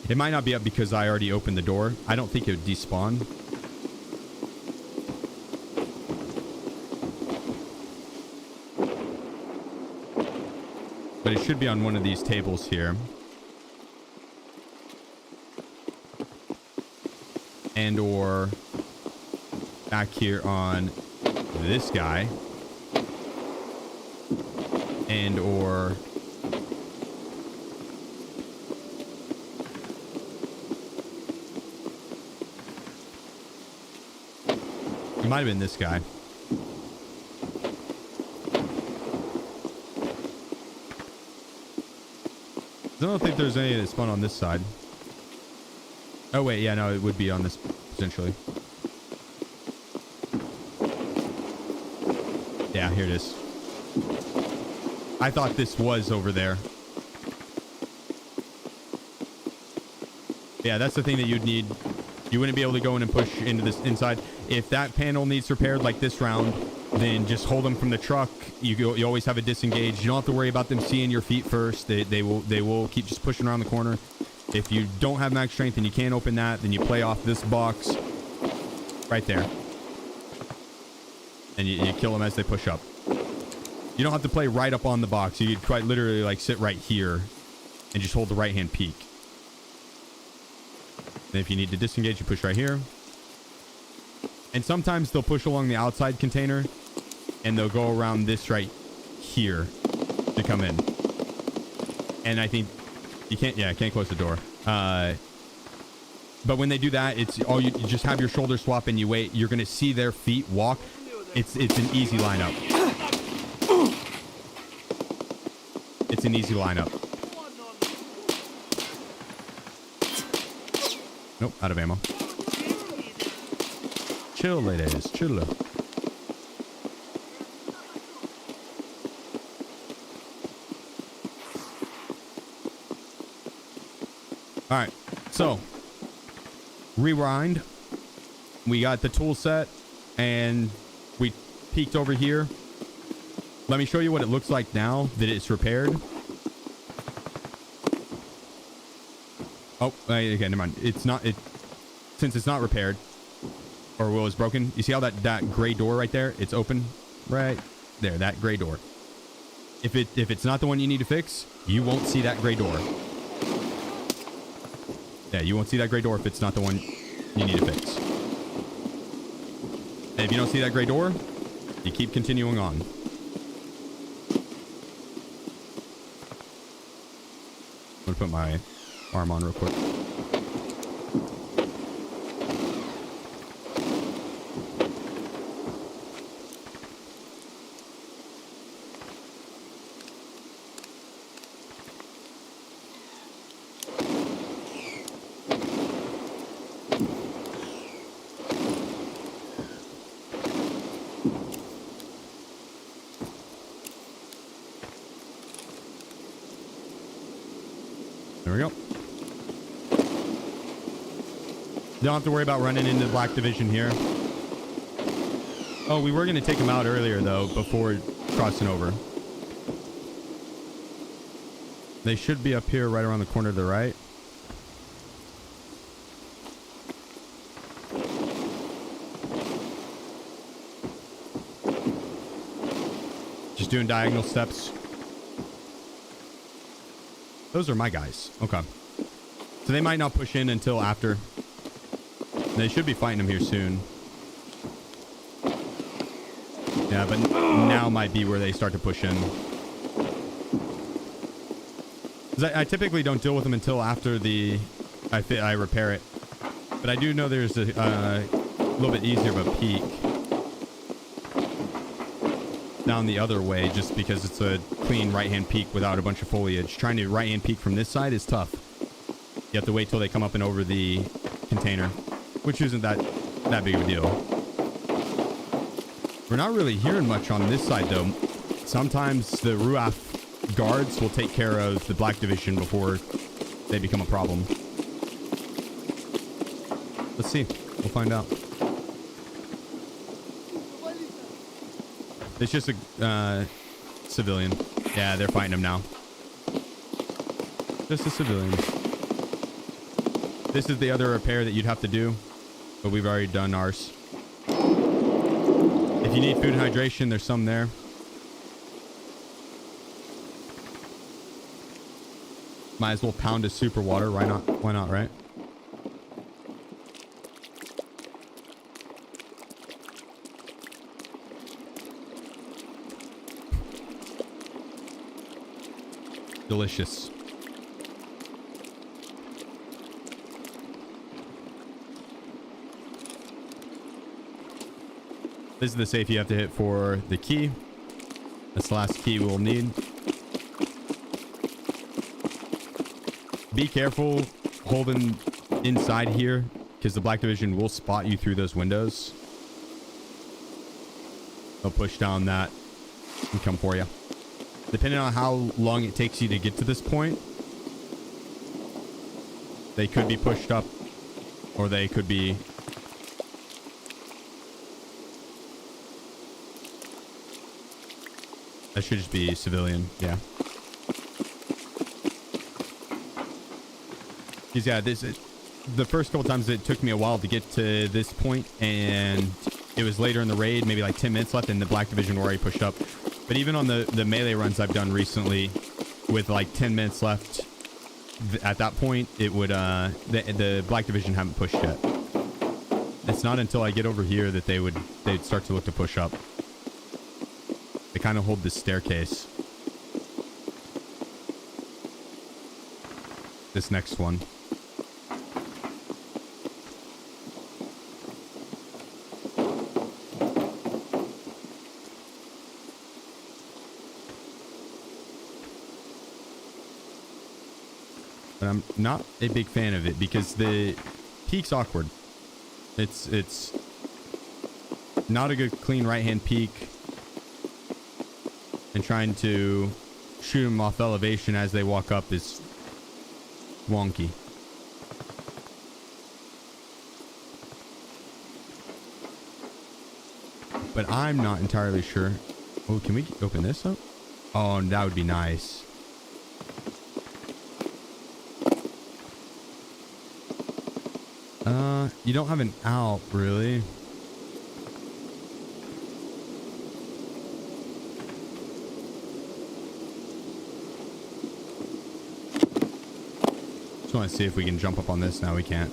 Speaker 1: It might not be up because I already opened the door. I don't think it would despawn. But it should be on one of these tables here. And or back here on this guy. And or... It might have been this guy. I don't think there's any that spawn on this side. Oh wait, yeah, no, it would be on this potentially. Yeah, here it is. I thought this was over there. Yeah, that's the thing that you'd need. You wouldn't be able to go in and push into this inside. If that panel needs repaired like this round, then just hold them from the truck. You always have it disengaged. You don't have to worry about them seeing your feet first. They will keep just pushing around the corner. If you don't have max strength and you can't open that, then you play off this box right there. And you kill them as they push up. You don't have to play right up on the box. You could quite literally like sit right here and just hold the right hand peak. And if you need to disengage, you push right here. And sometimes they'll push along the outside container and they'll go around this right here to come in. And I think you can't close the door. But when they do that, it's all you just have your shoulder swap and you wait. You're going to see their feet walk. It's an easy lineup. It's an easy lineup. Nope, out of ammo. Chill, ladies. Chill. All right, so rewind. We got the tool set and we peeked over here. Let me show you what it looks like now that it's repaired. Oh, okay, never mind. It's not, since it's not repaired or was broken. You see how that gray door right there? It's open right there, that gray door. If it's not the one you need to fix, you won't see that gray door. Yeah, you won't see that gray door if it's not the one you need to fix. And if you don't see that gray door, you keep continuing on. I'm gonna put my arm on real quick. There we go. Don't have to worry about running into the Black Division here. Oh, we were going to take them out earlier, though, before crossing over. They should be up here right around the corner to the right. Just doing diagonal steps. Those are my guys. Okay. So they might not push in until after. They should be fighting them here soon. Yeah, but now might be where they start to push in. 'Cause I typically don't deal with them until after I repair it. But I do know there's a little bit easier of a peak down the other way, just because it's a clean right-hand peak without a bunch of foliage. Trying to right-hand peek from this side is tough. You have to wait till they come up and over the container, which isn't that big of a deal. We're not really hearing much on this side, though. Sometimes the Ruaf guards will take care of the Black Division before they become a problem. Let's see. We'll find out. It's just a civilian. Yeah, they're fighting him now. Just a civilian. This is the other repair that you'd have to do, but we've already done ours. If you need food and hydration, there's some there. Might as well pound a super water. Why not? Why not, right? Delicious. This is the safe you have to hit for the key. That's the last key we'll need. Be careful holding inside here, because the Black Division will spot you through those windows. They'll push down that and come for you. Depending on how long it takes you to get to this point, they could be pushed up, or they could be... That should just be civilian, yeah. Because yeah, the first couple times it took me a while to get to this point, and it was later in the raid, maybe like 10 minutes left, and the Black Division were already pushed up. But even on the melee runs I've done recently, with like 10 minutes left, at that point it would the Black Division haven't pushed yet. It's not until I get over here that they'd start to look to push up. They kind of hold this staircase. This next one. But I'm not a big fan of it because the peak's awkward. It's not a good clean right hand peak, and trying to shoot them off elevation as they walk up is wonky. But I'm not entirely sure. Oh, can we open this up? Oh, that would be nice. You don't have an out, really. Just want to see if we can jump up on this. Now we can't.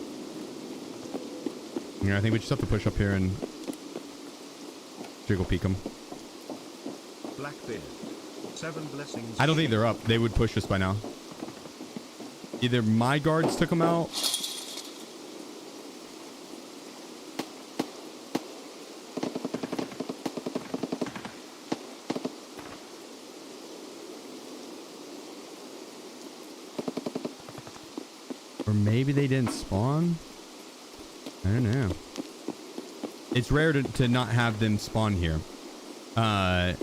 Speaker 1: I think we just have to push up here and jiggle peek them.
Speaker 8: Blackbeard. 7 blessings.
Speaker 1: I don't think they're up. They would push us by now. Either my guards took them out. Or maybe they didn't spawn. I don't know. It's rare to not have them spawn here. But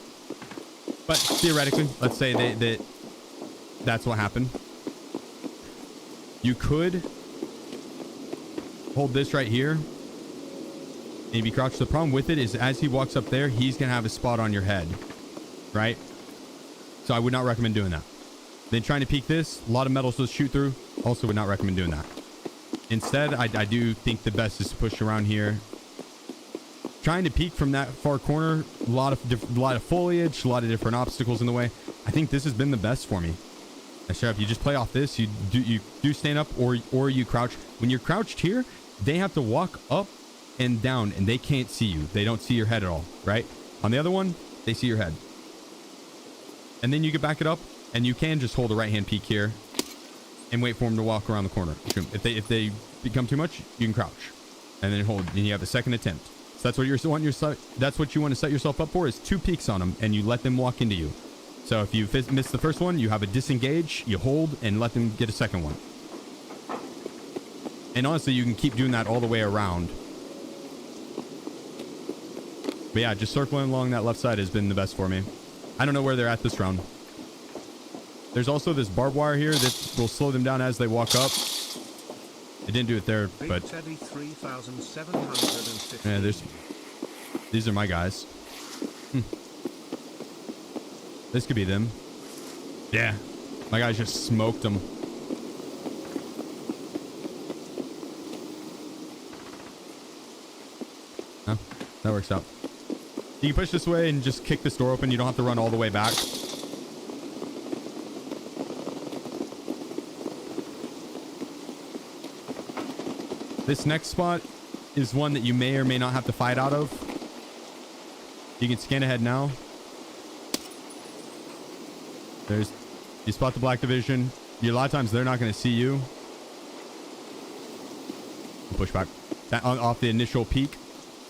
Speaker 1: theoretically, let's say that's what happened. You could hold this right here and be crouched. The problem with it is as he walks up there, he's going to have a spot on your head, right? So I would not recommend doing that. Then trying to peek this, a lot of metals to shoot through. Also would not recommend doing that. Instead, I do think the best is to push around here. Trying to peek from that far corner, a lot of foliage, a lot of different obstacles in the way. I think this has been the best for me. Sheriff, you just play off this. You do stand up or you crouch. When you're crouched here, they have to walk up and down, and they can't see you. They don't see your head at all, right? On the other one, they see your head. And then you can back it up, and you can just hold a right-hand peek here and wait for them to walk around the corner. If they become too much, you can crouch and then hold, and you have a second attempt. So that's what that's what you want to set yourself up for, is 2 peeks on them, and you let them walk into you. So if you miss the first one, you have a disengage, you hold, and let them get a second one. And honestly, you can keep doing that all the way around. But yeah, just circling along that left side has been the best for me. I don't know where they're at this round. There's also this barbed wire here that will slow them down as they walk up. It didn't do it there, but yeah, these are my guys. This could be them. Yeah, my guys just smoked them. Huh? That works out. You can push this way and just kick this door open. You don't have to run all the way back. This next spot is one that you may or may not have to fight out of. You can scan ahead now. You spot the Black Division. A lot of times they're not going to see you. Push back. Off the initial peak,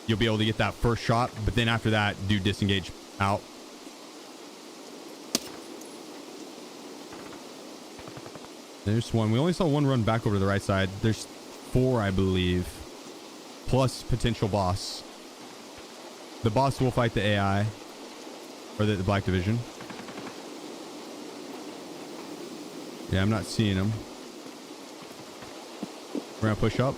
Speaker 1: you'll be able to get that first shot, but then after that, do disengage out. There's one. We only saw one run back over to the right side. There's 4, I believe, plus potential boss. The boss will fight the AI, or the Black Division. Yeah, I'm not seeing him. We're gonna push up.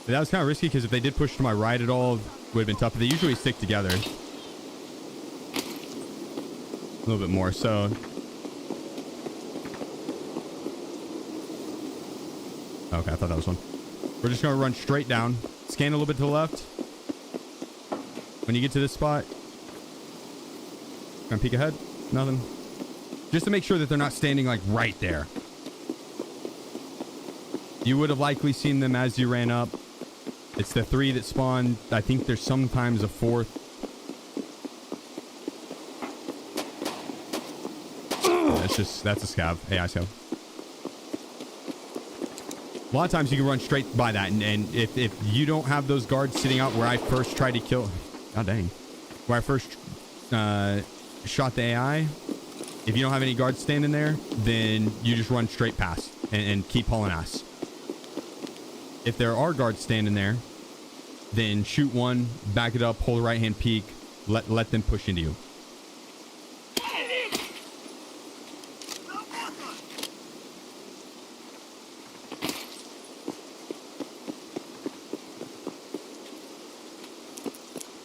Speaker 1: That was kind of risky because if they did push to my right at all, it would have been tough. They usually stick together. A little bit more, so. Okay, I thought that was one. We're just going to run straight down. Scan a little bit to the left. When you get to this spot. Gonna peek ahead. Nothing. Just to make sure that they're not standing like right there. You would have likely seen them as you ran up. It's the 3 that spawned. I think there's sometimes a 4th. That's a scav. AI scav. A lot of times you can run straight by that, and if you don't have those guards sitting out where I first tried to kill, god dang, where I first shot the AI, if you don't have any guards standing there, then you just run straight past and keep hauling ass. If there are guards standing there, then shoot one, back it up, hold the right hand peek, let them push into you.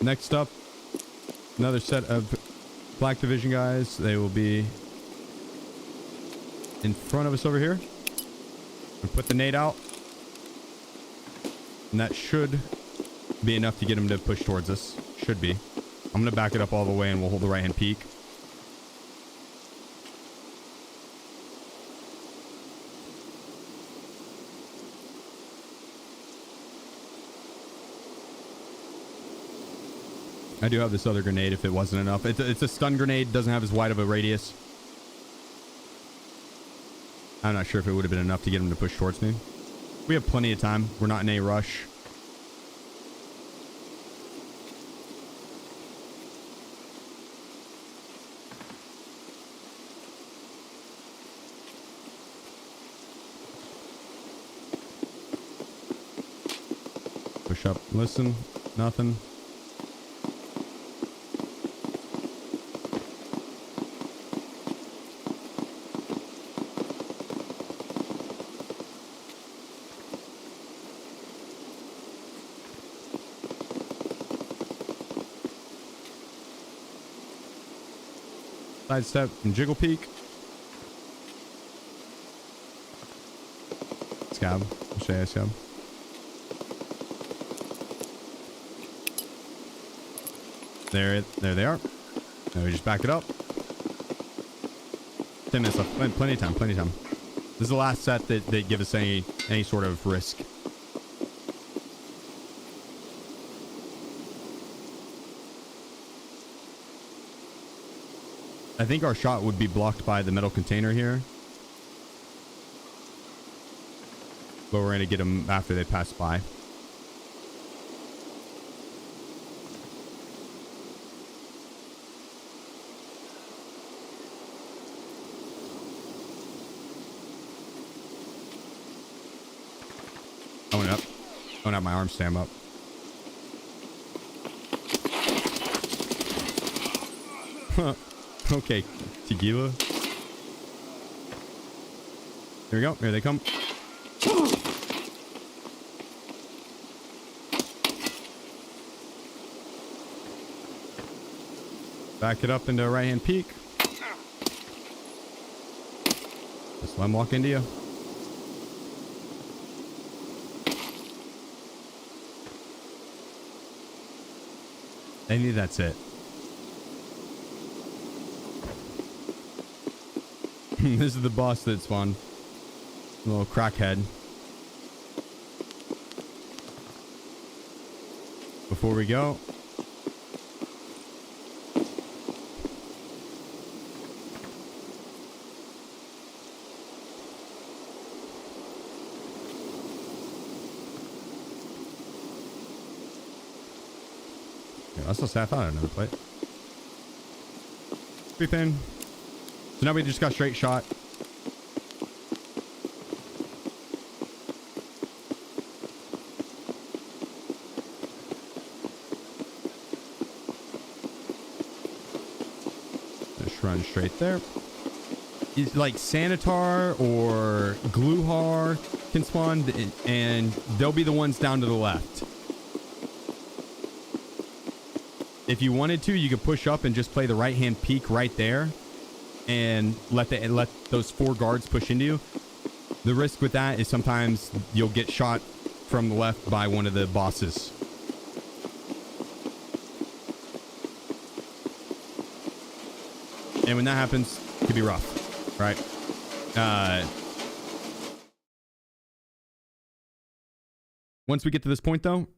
Speaker 1: Next up, another set of Black Division guys. They will be in front of us over here. We put the nade out. And that should be enough to get them to push towards us. Should be. I'm going to back it up all the way and we'll hold the right hand peak. I do have this other grenade if it wasn't enough. It's a stun grenade. Doesn't have as wide of a radius. I'm not sure if it would have been enough to get him to push towards me. We have plenty of time. We're not in a rush. Push up. Listen. Nothing. Sidestep and jiggle peek. Scab. I'll show you a scab. There they are. Now we just back it up. 10 minutes left. Plenty of time. Plenty of time. This is the last set that give us any sort of risk. I think our shot would be blocked by the metal container here. But we're going to get them after they pass by. I went up. I don't have my arm stam up. Okay, tequila. Here we go. Here they come. Back it up into a right hand peek. Just let them walk into you. I think that's it. This is the boss that spawned. A little crackhead. Before we go. Yeah, let's just half out another plate. Creep in. So now we just got straight shot. Just run straight there. Is like Sanitar or Gluhar can spawn, and they'll be the ones down to the left. If you wanted to, you could push up and just play the right-hand peek right there and let those 4 guards push into you. The risk with that is sometimes you'll get shot from the left by one of the bosses. And when that happens, it can be rough, right? Once we get to this point, though,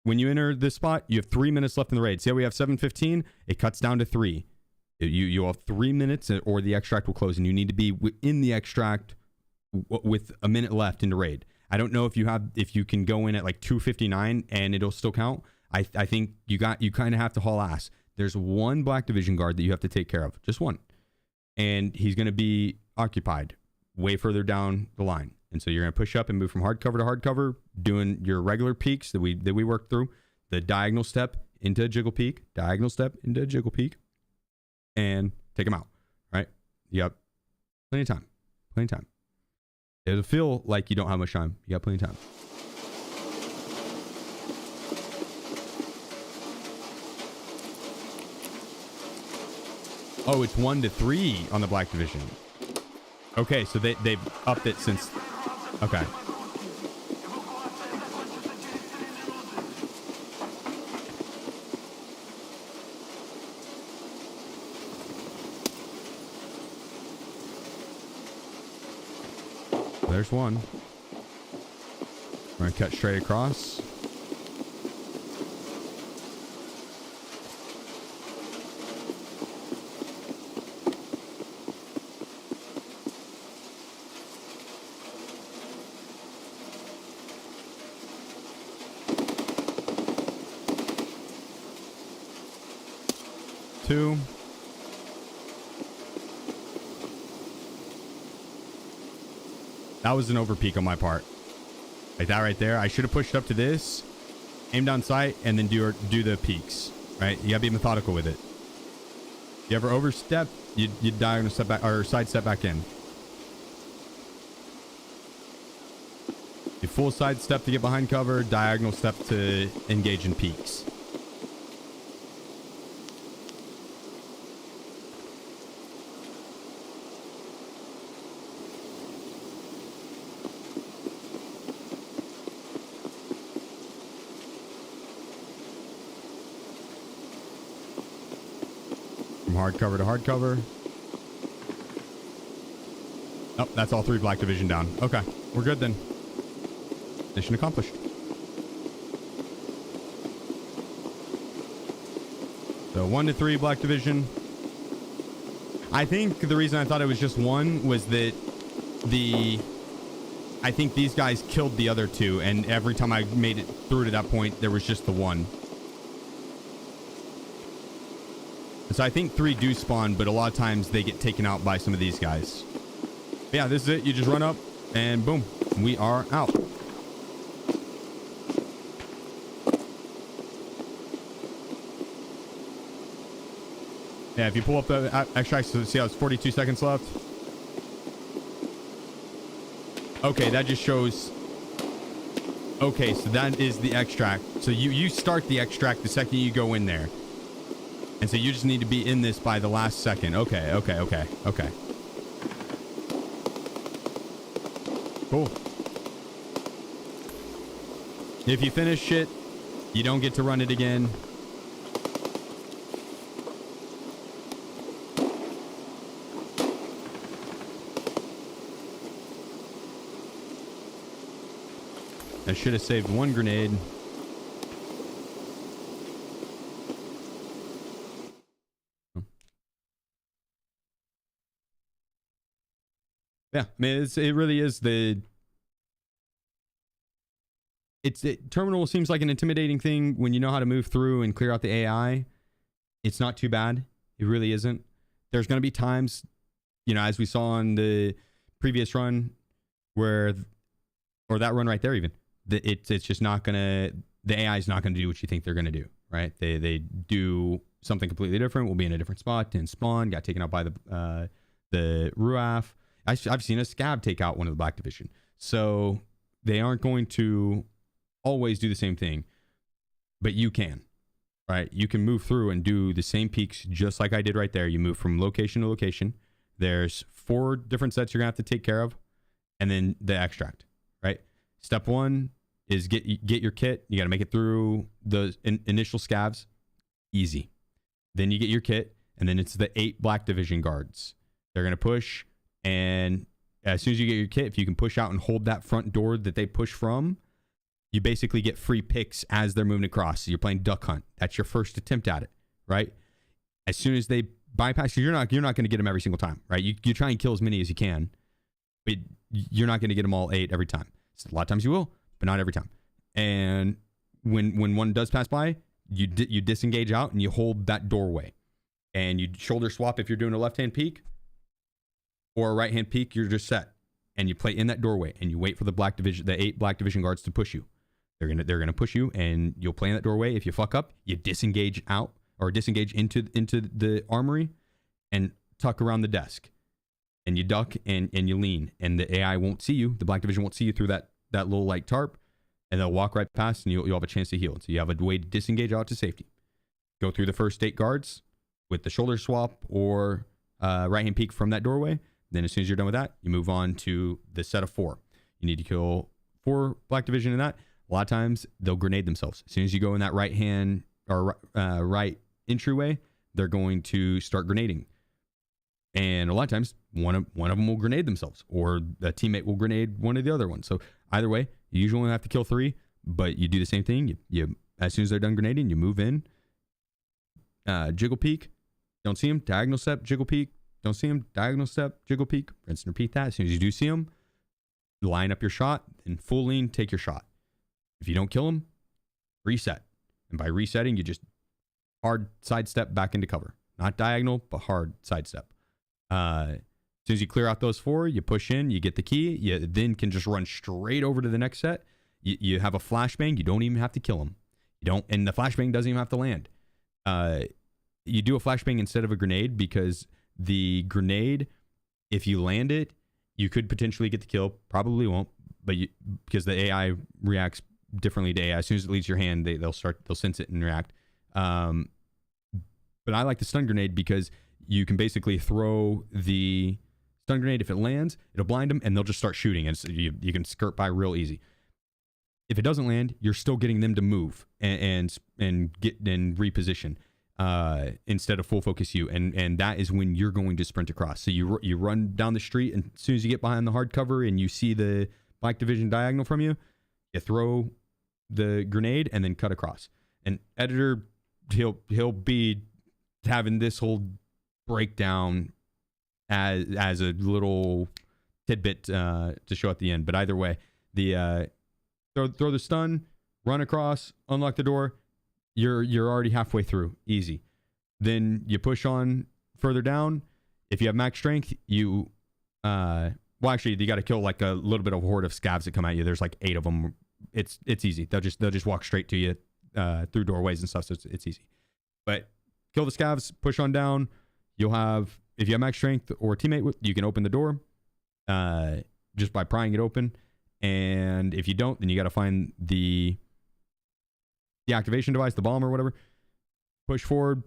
Speaker 1: when you enter this spot, you have 3 minutes left in the raid. See how we have 7:15? It cuts down to 3. You have 3 minutes, or the extract will close, and you need to be in the extract with a minute left in the raid. I don't know if you can go in at like 2:59 and it'll still count. I think you kind of have to haul ass. There's one Black Division guard that you have to take care of, just one, and he's going to be occupied way further down the line. And so you're going to push up and move from hardcover to hardcover, doing your regular peaks that we worked through, the diagonal step into a jiggle peak, diagonal step into a jiggle peak, and take them out, right? Yep. Plenty of time. Plenty of time. It'll feel like you don't have much time. You got plenty of time. Oh, it's 1 to 3 on the Black Division. Okay, so they've upped it since... Okay. There's one. We're going to cut straight across. Two. That was an overpeak on my part. Like that right there. I should have pushed up to this, aim down sight, and then do the peaks. Right? You gotta be methodical with it. You ever overstep, you diagonal step back or side step back in. You full side step to get behind cover, diagonal step to engage in peaks. Hardcover to hardcover. Oh, that's all 3 Black Division down. Okay, we're good then. Mission accomplished. So 1 to 3 Black Division. I think the reason I thought it was just 1 was that I think these guys killed the other 2, and every time I made it through to that point, there was just the 1. So I think 3 do spawn, but a lot of times they get taken out by some of these guys. But yeah, this is it. You just run up and boom, we are out. Yeah, if you pull up the extract, so see how it's 42 seconds left. Okay, that just shows. Okay, so that is the extract. So you start the extract the second you go in there. And so you just need to be in this by the last second. Okay. Cool. If you finish it, you don't get to run it again. I should have saved 1 grenade. Yeah, I mean, it really is terminal seems like an intimidating thing when you know how to move through and clear out the AI. It's not too bad. It really isn't. There's going to be times, as we saw on the previous run or that run right there even, it's just not going to, the AI is not going to do what you think they're going to do, right? They do something completely different. We'll be in a different spot, didn't spawn, got taken out by the Ruaf. I've seen a scab take out one of the Black Division. So they aren't going to always do the same thing, but you can, right? You can move through and do the same peaks just like I did right there. You move from location to location. There's 4 different sets you're gonna have to take care of, and then the extract, right? Step 1 is get your kit. You got to make it through the initial scavs. Easy. Then you get your kit, and then it's the 8 Black Division guards. They're going to push, and as soon as you get your kit, if you can push out and hold that front door that they push from, you basically get free picks as they're moving across. So you're playing duck hunt. That's your first attempt at it, right? As soon as they bypass you, you're not going to get them every single time, right? You try and kill as many as you can, but you're not going to get them all 8 every time. So a lot of times you will, but not every time. And when one does pass by, you disengage out and you hold that doorway, and you shoulder swap if you're doing a left-hand peek, or a right-hand peek. You're just set, and you play in that doorway, and you wait for the 8 Black Division guards to push you. They're gonna push you, and you'll play in that doorway. If you fuck up, you disengage out or disengage into the armory, and tuck around the desk, and you duck and you lean, and the AI won't see you. The Black Division won't see you through that little like tarp, and they'll walk right past, and you'll have a chance to heal. So you have a way to disengage out to safety. Go through the first 8 guards with the shoulder swap or right hand peek from that doorway. Then as soon as you're done with that, you move on to the set of 4. You need to kill 4 Black Division in that. A lot of times they'll grenade themselves. As soon as you go in that right hand or right entryway, they're going to start grenading. And a lot of times one of them will grenade themselves, or a teammate will grenade one of the other ones. So either way, you usually only have to kill 3, but you do the same thing. You as soon as they're done grenading, you move in, jiggle peek, don't see them, diagonal step, jiggle peek, don't see them, diagonal step, jiggle peek, rinse and repeat that. As soon as you do see them, line up your shot, and full lean, take your shot. If you don't kill them, reset. And by resetting, you just hard sidestep back into cover. Not diagonal, but hard sidestep. As soon as you clear out those 4, you push in, you get the key, you then can just run straight over to the next set. You have a flashbang, you don't even have to kill them. And the flashbang doesn't even have to land. You do a flashbang instead of a grenade, because the grenade, if you land it, you could potentially get the kill. Probably won't, but because the AI reacts differently to AI. As soon as it leaves your hand, they'll sense it and react. But I like the stun grenade because you can basically throw the stun grenade. If it lands, it'll blind them, and they'll just start shooting, and so you can skirt by real easy. If it doesn't land, you're still getting them to move and get and reposition instead of full focus you, and that is when you're going to sprint across. So you run down the street, and as soon as you get behind the hard cover and you see the Black Division diagonal from you, you throw the grenade and then cut across. And editor, he'll be having this whole breakdown as a little tidbit to show at the end. But either way, the throw the stun, run across, unlock the door. You're already halfway through, easy. Then you push on further down. If you have max strength, you actually you got to kill like a little bit of a horde of scavs that come at you. There's like 8 of them. It's easy. They'll just walk straight to you through doorways and stuff. So it's easy. But kill the scavs, push on down. You'll have, if you have max strength or a teammate, you can open the door just by prying it open. And if you don't, then you got to find the activation device, the bomb or whatever. Push forward.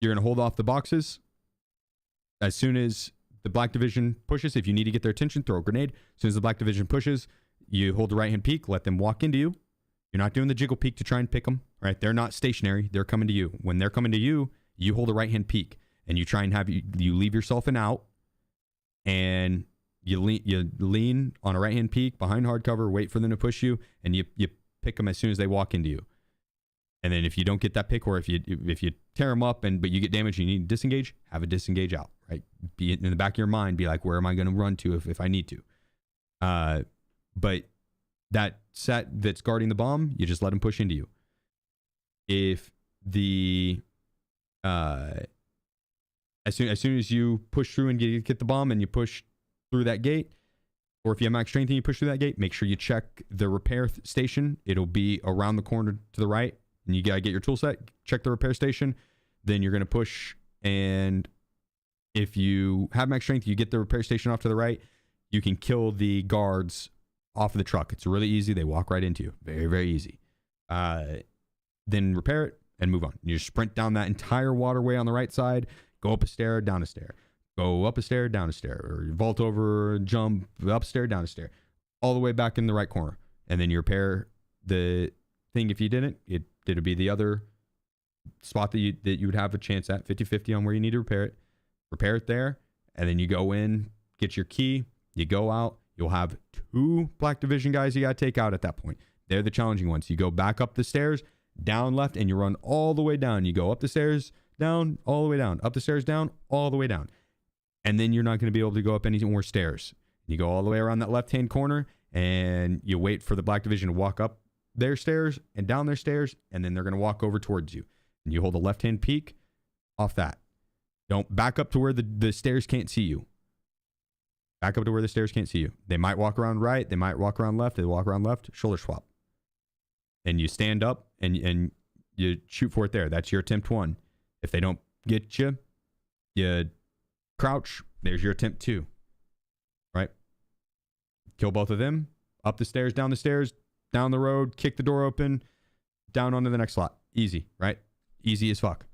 Speaker 1: You're going to hold off the boxes. As soon as the Black Division pushes, if you need to get their attention, throw a grenade. As soon as the Black Division pushes, you hold the right hand peek, let them walk into you. You're not doing the jiggle peek to try and pick them, right? They're not stationary. They're coming to you. When they're coming to you, you hold a right hand peek, and you try and have you leave yourself an out, and you lean on a right hand peek behind hardcover, wait for them to push you, and you pick them as soon as they walk into you. And then if you don't get that pick, or if you tear them up but you get damaged, you need to disengage, have a disengage out, right? Be it in the back of your mind, be like, where am I going to run to if I need to? But that set that's guarding the bomb, you just let them push into you. If the as soon as you push through and get the bomb and you push through that gate, or if you have max strength and you push through that gate, make sure you check the repair station. It'll be around the corner to the right, and you gotta get your tool set, check the repair station. Then you're gonna push, and if you have max strength, you get the repair station off to the right. You can kill the guards off of the truck. It's really easy. They walk right into you. Very, very easy. Then repair it and move on. You sprint down that entire waterway on the right side, go up a stair, down a stair, go up a stair, down a stair, or you vault over, jump up stair, down a stair, all the way back in the right corner. And then you repair the thing. If you didn't, it'd be the other spot that you would have a chance at 50-50 on where you need to repair it there. And then you go in, get your key, you go out. You'll have 2 Black Division guys you got to take out at that point. They're the challenging ones. You go back up the stairs, down left, and you run all the way down. You go up the stairs, down, all the way down, up the stairs, down, all the way down. And then you're not going to be able to go up any more stairs. You go all the way around that left-hand corner, and you wait for the Black Division to walk up their stairs and down their stairs, and then they're going to walk over towards you. And you hold a left-hand peek off that. Don't back up to where the stairs can't see you. Back up to where the stairs can't see you. They might walk around right. They might walk around left. They walk around left. Shoulder swap. And you stand up and you shoot for it there. That's your attempt 1. If they don't get you, you crouch. There's your attempt 2. Right? Kill both of them. Up the stairs, down the road, kick the door open, down onto the next slot. Easy, right? Easy as fuck.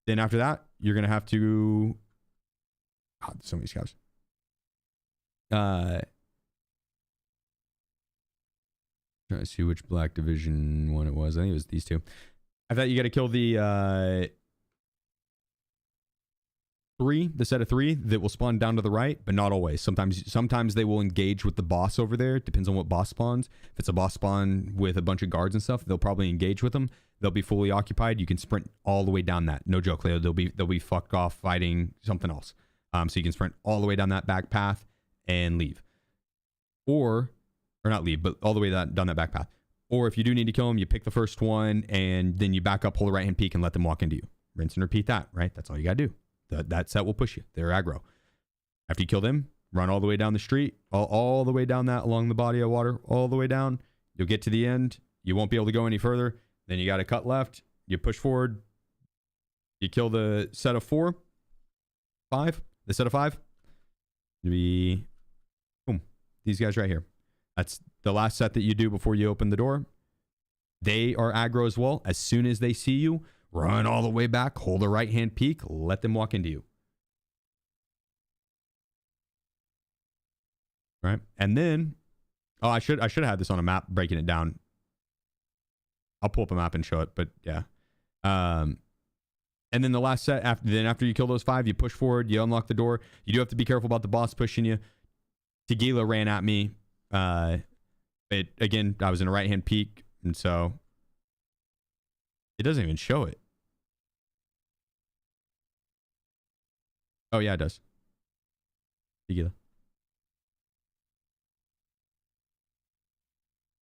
Speaker 1: Then after that, you're going to have to... God, so many scabs. Trying to see which Black Division one it was. I think it was these 2. I thought you got to kill the 3, the set of 3 that will spawn down to the right, but not always. Sometimes they will engage with the boss over there. It depends on what boss spawns. If it's a boss spawn with a bunch of guards and stuff, they'll probably engage with them. They'll be fully occupied. You can sprint all the way down that. No joke. They'll be fucked off fighting something else. So you can sprint all the way down that back path and leave. Or not leave, but all the way down that back path. Or if you do need to kill them, you pick the first one and then you back up, hold the right hand peek and let them walk into you. Rinse and repeat that, right? That's all you got to do. That set will push you. They're aggro. After you kill them, run all the way down the street, all the way down that along the body of water, all the way down. You'll get to the end. You won't be able to go any further. Then you got to cut left. You push forward. You kill the set of 5. The set of 5. Boom. These guys right here. That's the last set that you do before you open the door. They are aggro as well. As soon as they see you, run all the way back, hold a right hand peek, let them walk into you. Right? And then, I should have had this on a map, breaking it down. I'll pull up a map and show it, but yeah. And then the last set, after you kill those 5, you push forward, you unlock the door. You do have to be careful about the boss pushing you. Tegila ran at me. Again, I was in a right hand peek, and so it doesn't even show it. Oh yeah, it does. Tegila.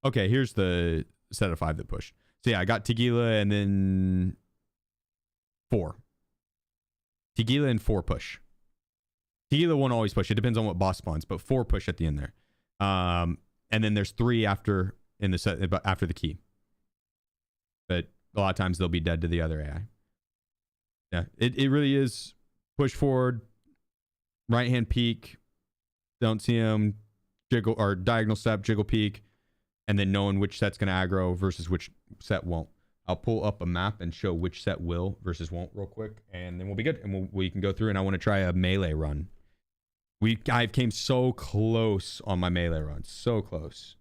Speaker 1: Okay, here's the set of 5 that push. So yeah, I got Tegila and then 4. Tegila and 4 push. Tegila won't always push. It depends on what boss spawns, but 4 push at the end there. And then there's 3 after in the set after the key. But a lot of times they'll be dead to the other AI. Yeah, it really is push forward, right hand peek, don't see him, jiggle or diagonal step, jiggle peek, and then knowing which set's gonna aggro versus which set won't. I'll pull up a map and show which set will versus won't real quick, and then we'll be good. And we can go through. And I want to try a melee run. I came so close on my melee run, so close.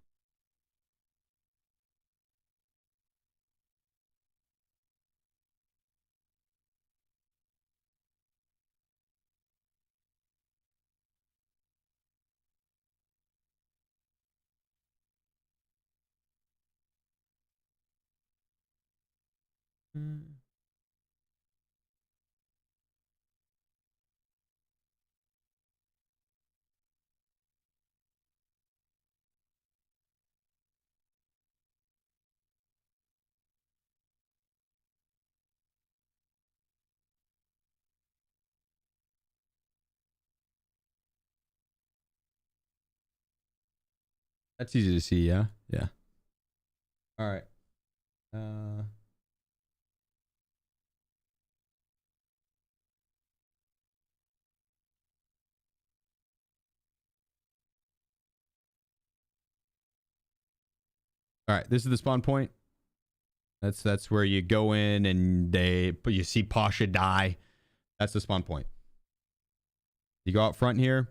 Speaker 1: That's easy to see, yeah? Yeah. All right. All right, this is the spawn point. That's where you go in and you see Pasha die. That's the spawn point. You go out front here.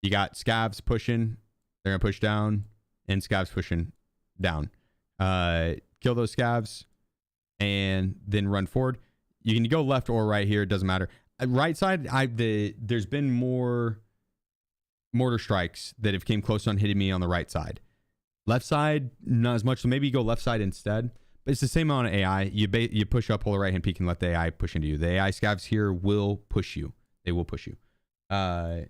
Speaker 1: You got scavs pushing. They're gonna push down, and scavs pushing down. Kill those scavs, and then run forward. You can go left or right here. It doesn't matter. Right side, there's been more mortar strikes that have came close on hitting me on the right side. Left side, not as much. So maybe you go left side instead. But it's the same amount of AI. You push up, hold the right hand peak, and let the AI push into you. The AI scavs here will push you. They will push you. But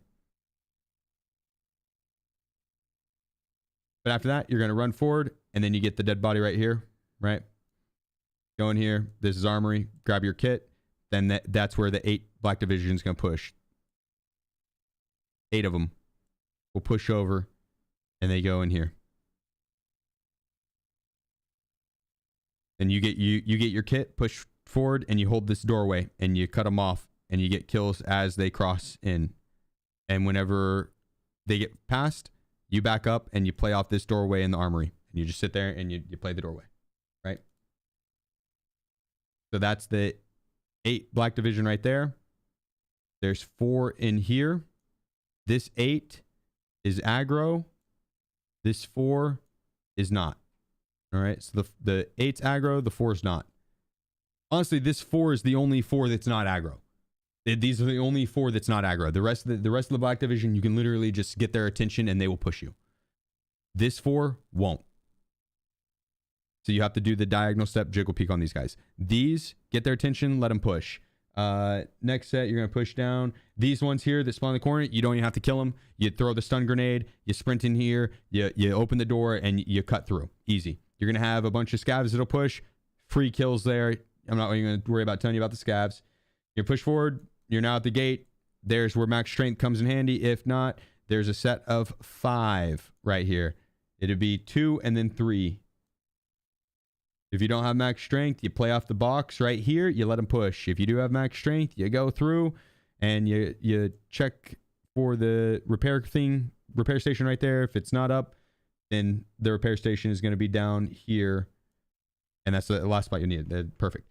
Speaker 1: after that, you're going to run forward, and then you get the dead body right here, right? Go in here. This is armory. Grab your kit. Then that's where the 8 Black Division is going to push. 8 of them will push over, and they go in here. Then you get your kit, push forward, and you hold this doorway, and you cut them off, and you get kills as they cross in. And whenever they get past, you back up and you play off this doorway in the armory, and you just sit there and you play the doorway, right? So that's the 8 Black Division right there. There's 4 in here. This 8 is aggro. This 4 is not. All right, so the 8's aggro, the 4's not. Honestly, this 4 is the only 4 that's not aggro. These are the only 4 that's not aggro. The rest of the Black Division, you can literally just get their attention and they will push you. This 4 won't. So you have to do the diagonal step jiggle peek on these guys. These get their attention, let them push. Next set, you're gonna push down. These ones here that spawn in the corner, you don't even have to kill them. You throw the stun grenade, you sprint in here, you open the door, and you cut through. Easy. You're gonna have a bunch of scavs that'll push. Free kills there. I'm not even gonna worry about telling you about the scavs. You push forward. You're now at the gate. There's where max strength comes in handy. If not, there's a set of 5 right here. It'd be 2 and then 3. If you don't have max strength, you play off the box right here. You let them push. If you do have max strength, you go through and you check for the repair station right there. If it's not up, then the repair station is going to be down here. And that's the last spot you need. Perfect.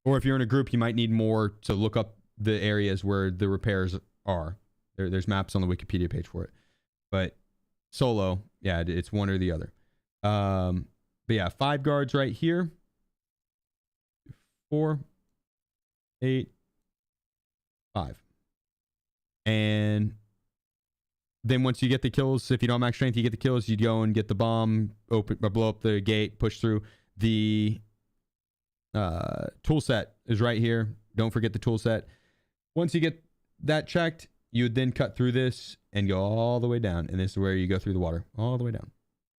Speaker 1: Or if you're in a group, you might need more to look up the areas where the repairs are. There's maps on the Wikipedia page for it. But solo, yeah, it's one or the other. But yeah, 5 guards right here. 4, 8, 5. And then once you get the kills, if you don't have max strength, you get the kills, you go and get the bomb, open or blow up the gate, push through. The tool set is right here. Don't forget the tool set. Once you get that checked, you would then cut through this and go all the way down. And this is where you go through the water, all the way down.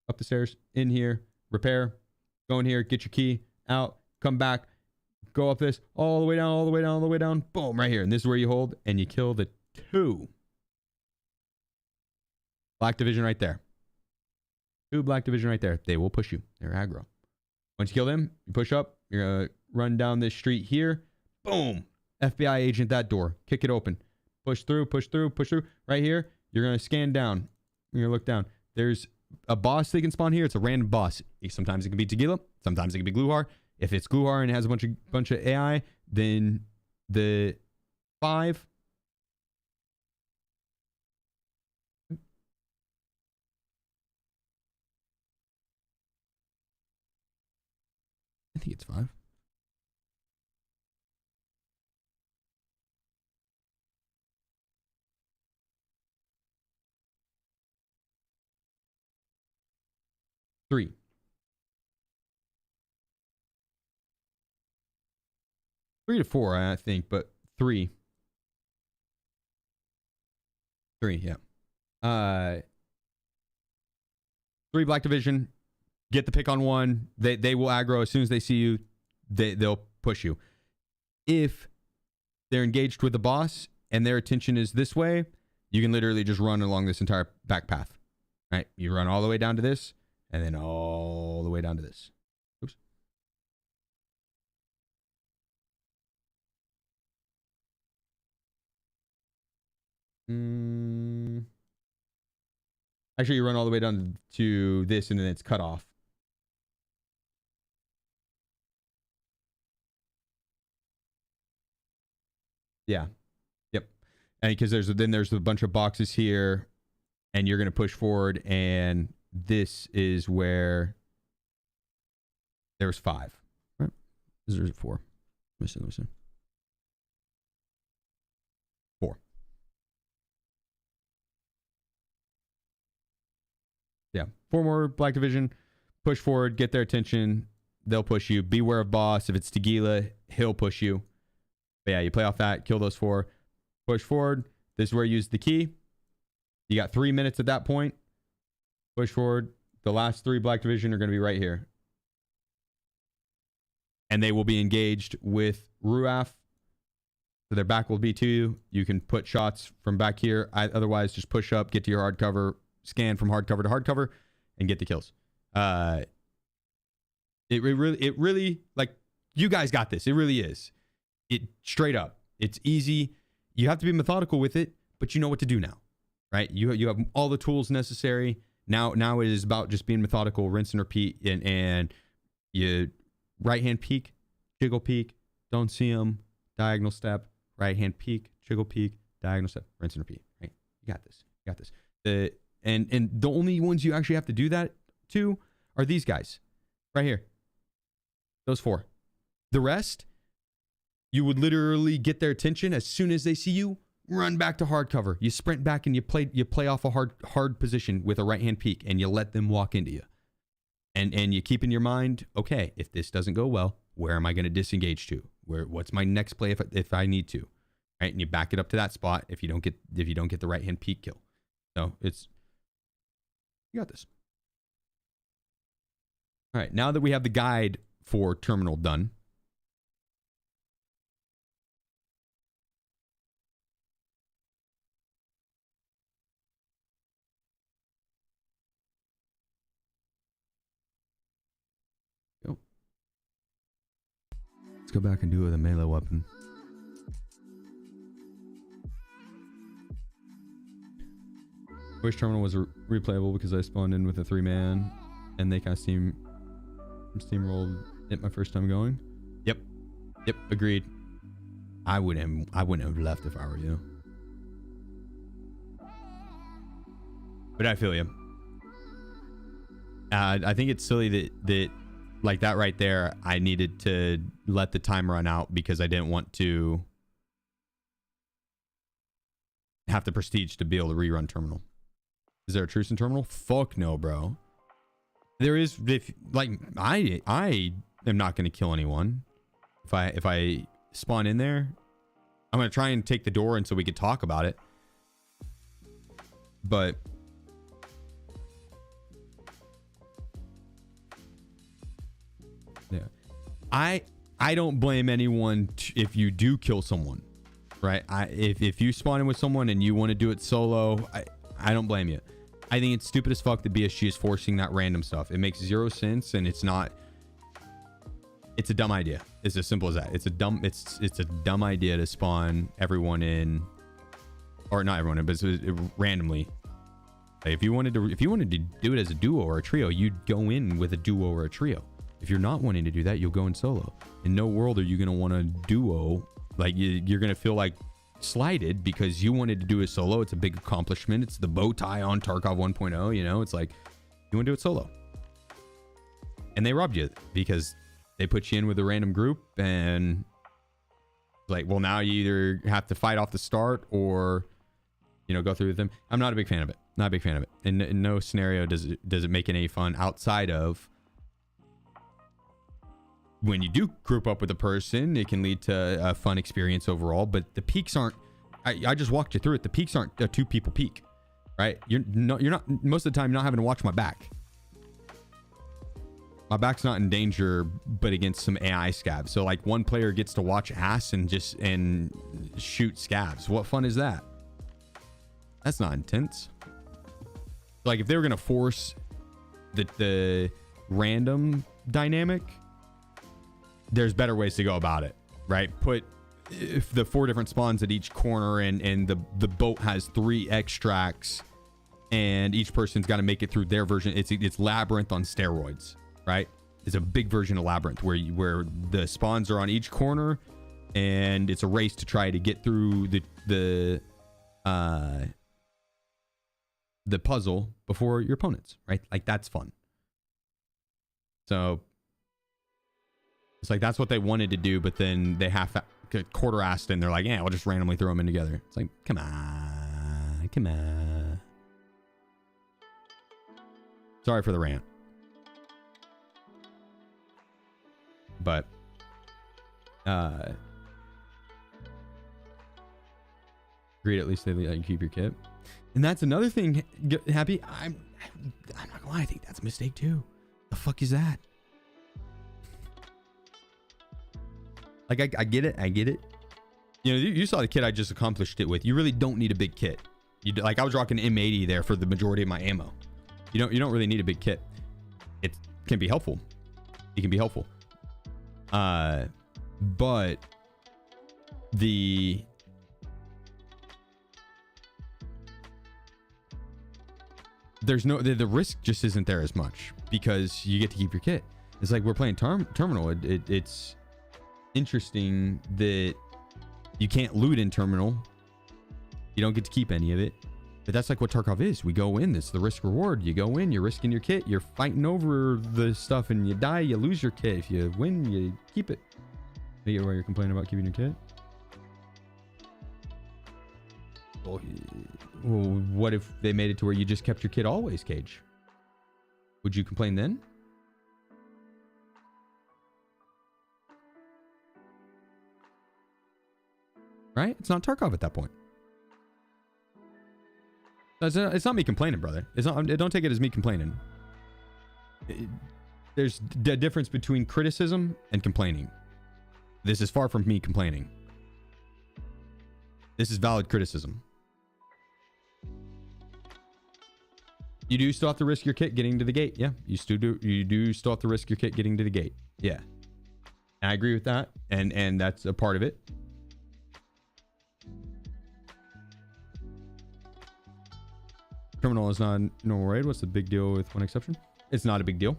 Speaker 1: Up the stairs, in here, repair, go in here, get your key, out, come back, go up this, all the way down, all the way down, all the way down, boom, right here. And this is where you hold and you kill the 2 Black Division right there. 2 Black Division right there. They will push you. They're aggro. Once you kill them, you push up. You're going to run down this street here. Boom. FBI agent that door. Kick it open. Push through, push through, push through. Right here, you're going to scan down. You're going to look down. There's a boss they can spawn here. It's a random boss. Sometimes it can be Tequila. Sometimes it can be Gluhar. If it's Gluhar and it has a bunch of AI, then the 5... I think it's 5. Three. Three to 4, I think, but 3. 3, yeah. 3 Black Division. Get the pick on 1. They will aggro as soon as they see you. They'll push you. If they're engaged with the boss and their attention is this way, you can literally just run along this entire back path. Right? You run all the way down to this, and then all the way down to this. Oops. Actually, you run all the way down to this, and then it's cut off. Yeah. Yep. And because there's a bunch of boxes here, and you're gonna push forward, and this is where there's 5. Right? There's 4. Listen. 4. Yeah. 4 more Black Division. Push forward, get their attention. They'll push you. Beware of boss. If it's Tequila, he'll push you. But yeah, you play off that, kill those 4, push forward. This is where you use the key. You got 3 minutes at that point. Push forward. The last 3 Black Division are going to be right here. And they will be engaged with Ruaf. So their back will be to you. You can put shots from back here. Otherwise, just push up, get to your hard cover, scan from hard cover to hard cover, and get the kills. It really, like, you guys got this. It really is. It straight up. It's easy. You have to be methodical with it, but you know what to do now, right? You have all the tools necessary. Now it is about just being methodical, rinse and repeat, and you right hand peek, jiggle peek, don't see them, diagonal step, right hand peek, jiggle peek, diagonal step, rinse and repeat. Right? You got this. You got this. And the only ones you actually have to do that to are these guys right here. Those 4. The rest, you would literally get their attention as soon as they see you. Run back to hard cover. You sprint back and you play off a hard position with a right hand peek, and you let them walk into you. And you keep in your mind, okay, if this doesn't go well, where am I going to disengage to? What's my next play if I need to? Right? And you back it up to that spot if you don't get the right hand peek kill. So you got this. All right, now that we have the guide for terminal done, let's go back and do it with a melee weapon. Wish terminal was replayable because I spawned in with a 3-man and they kind of steamrolled it my first time going. Yep, agreed. I wouldn't have left if I were you. But I feel you. I think it's silly that like that right there, I needed to let the time run out because I didn't want to have the prestige to be able to rerun terminal. Is there a truce in terminal? Fuck no, bro. There is. I am not going to kill anyone. If I spawn in there, I'm going to try and take the door until we could talk about it. But yeah, I don't blame anyone if you do kill someone, right? If you spawn in with someone and you want to do it solo, I don't blame you. I think it's stupid as fuck that BSG is forcing that random stuff. It makes 0 sense, and it's not. It's a dumb idea. It's as simple as that. It's a dumb idea to spawn everyone in, or not everyone in, but randomly. If you wanted to do it as a duo or a trio, you'd go in with a duo or a trio. If you're not wanting to do that, you'll go in solo. In no world are you going to want a duo. Like you're going to feel like slighted because you wanted to do a solo. It's a big accomplishment. It's the bow tie on Tarkov 1.0. You know, it's like you want to do it solo, and they robbed you because they put you in with a random group, and like, well, now you either have to fight off the start or, you know, go through with them. I'm not a big fan of it. Not a big fan of it. In no scenario does it make it any fun outside of when you do group up with a person. It can lead to a fun experience overall, but the peaks aren't. I just walked you through it. The peaks aren't a 2 people peak, right? You're not most of the time. You're not having to watch my back. My back's not in danger, but against some AI scabs. So like one player gets to watch ass and shoot scabs. What fun is that? That's not intense. Like if they were gonna force the random dynamic, there's better ways to go about it, right? Put the 4 different spawns at each corner, and the boat has 3 extracts and each person's got to make it through their version. It's Labyrinth on steroids, right? It's a big version of Labyrinth where the spawns are on each corner, and it's a race to try to get through the puzzle before your opponents, right? Like, that's fun. So it's like that's what they wanted to do, but then they quarter-assed and they're like, yeah, we'll just randomly throw them in together. It's like, come on. Sorry for the rant. But agreed, at least they let you keep your kit. And that's another thing, Happy. I'm not gonna lie, I think that's a mistake too. The fuck is that? Like, I get it. You know, you saw the kit I just accomplished it with. You really don't need a big kit. Like, I was rocking M80 there for the majority of my ammo. You don't really need a big kit. It can be helpful. It can be helpful. But the risk just isn't there as much because you get to keep your kit. It's like we're playing Terminal. It's interesting that you can't loot in Terminal. You don't get to keep any of it. But that's like what Tarkov is. We go in, it's the risk reward. You go in, you're risking your kit, you're fighting over the stuff, and you die, you lose your kit. If you win, you keep it. You get why you're complaining about keeping your kit? Well, what if they made it to where you just kept your kit always, Cage? Would you complain then? Right? It's not Tarkov at that point. It's not me complaining, brother. It's not. Don't take it as me complaining. There's a difference between criticism and complaining. This is far from me complaining. This is valid criticism. You do still have to risk your kit getting to the gate. Yeah, you do still have to risk your kit getting to the gate. Yeah, I agree with that, and that's a part of it. Terminal is not a normal raid. What's the big deal with one exception? It's not a big deal.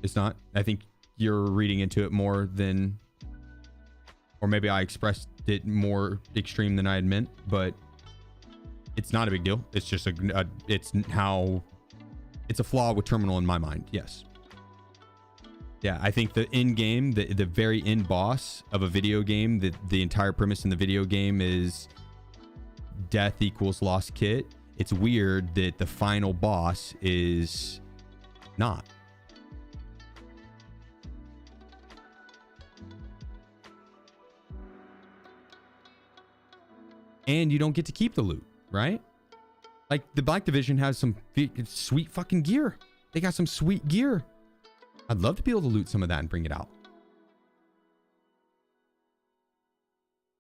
Speaker 1: It's not. I think you're reading into it more than, or maybe I expressed it more extreme than I had meant, but it's not a big deal. It's just it's a flaw with Terminal in my mind. Yes. Yeah, I think the end game, the very end boss of a video game, the entire premise in the video game is death equals lost kit. It's weird that the final boss is not. And you don't get to keep the loot, right? Like, the Black Division has some sweet fucking gear. They got some sweet gear. I'd love to be able to loot some of that and bring it out.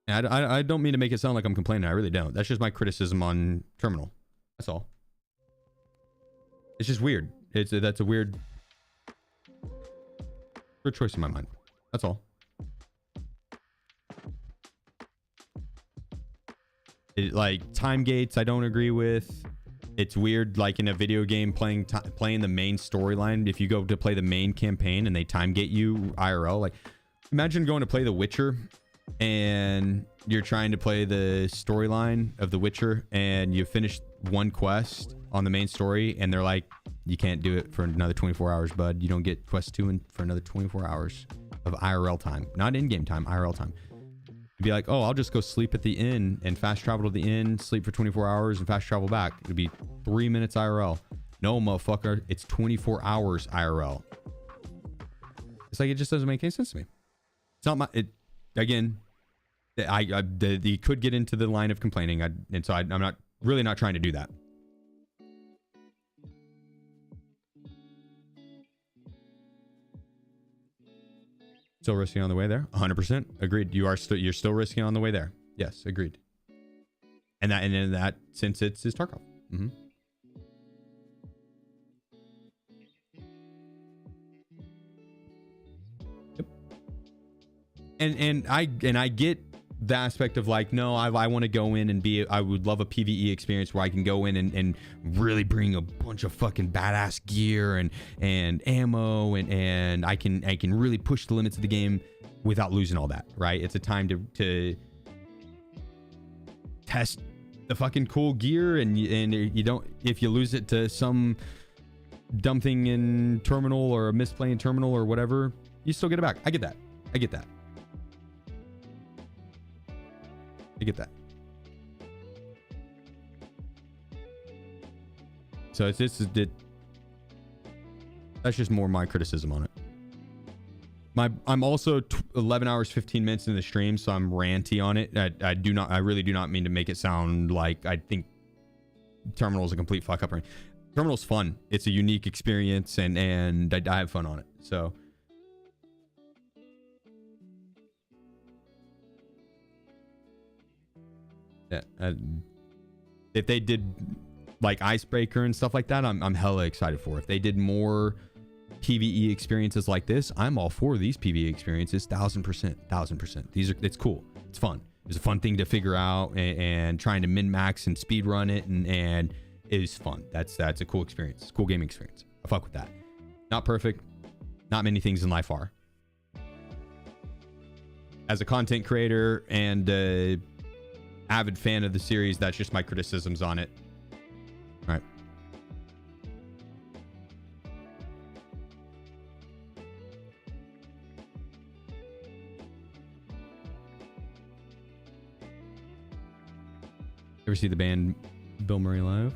Speaker 1: And I don't mean to make it sound like I'm complaining. I really don't. That's just my criticism on Terminal. That's all. It's just weird. That's a weird choice in my mind. That's all. Like, time gates, I don't agree with. It's weird, like in a video game, playing the main storyline. If you go to play the main campaign and they time gate you IRL, like, imagine going to play The Witcher and you're trying to play the storyline of The Witcher and you finish one quest on the main story and they're like, you can't do it for another 24 hours, bud. You don't get quest 2 for another 24 hours of IRL time. Not in-game time, IRL time. You'd be like, oh, I'll just go sleep at the inn and fast travel to the inn, sleep for 24 hours and fast travel back. It'd be 3 minutes IRL. No, motherfucker, it's 24 hours IRL. It's like, it just doesn't make any sense to me. It's not my, again, you could get into the line of complaining, and so I'm not really not trying to do that. Still risking on the way there? 100% agreed. You're still risking on the way there. Yes, agreed. And in that sense, it's Tarkov. Mm-hmm. Yep. And I get the aspect of like, no, I want to go in and I would love a PvE experience where I can go in and really bring a bunch of fucking badass gear and ammo and I can really push the limits of the game without losing all that, right? It's a time to test the fucking cool gear and you don't, if you lose it to some dumb thing in terminal or a misplay in terminal or whatever, you still get it back. I get that. So it's that's just more my criticism on it. I'm also 11 hours 15 minutes into the stream, so I'm ranty on it. I really do not mean to make it sound like I think Terminal is a complete fuck up. Terminal's fun. It's a unique experience, and I have fun on it. So yeah, if they did like Icebreaker and stuff like that, I'm hella excited for. If they did more PvE experiences like this, I'm all for these PvE experiences. 1000%. It's cool. It's fun. It's a fun thing to figure out and trying to min-max and speed run it, and it is fun. That's a cool experience. It's a cool gaming experience. I fuck with that. Not perfect. Not many things in life are. As a content creator and avid fan of the series, that's just my criticisms on it. All right. Ever see the band Bill Murray live?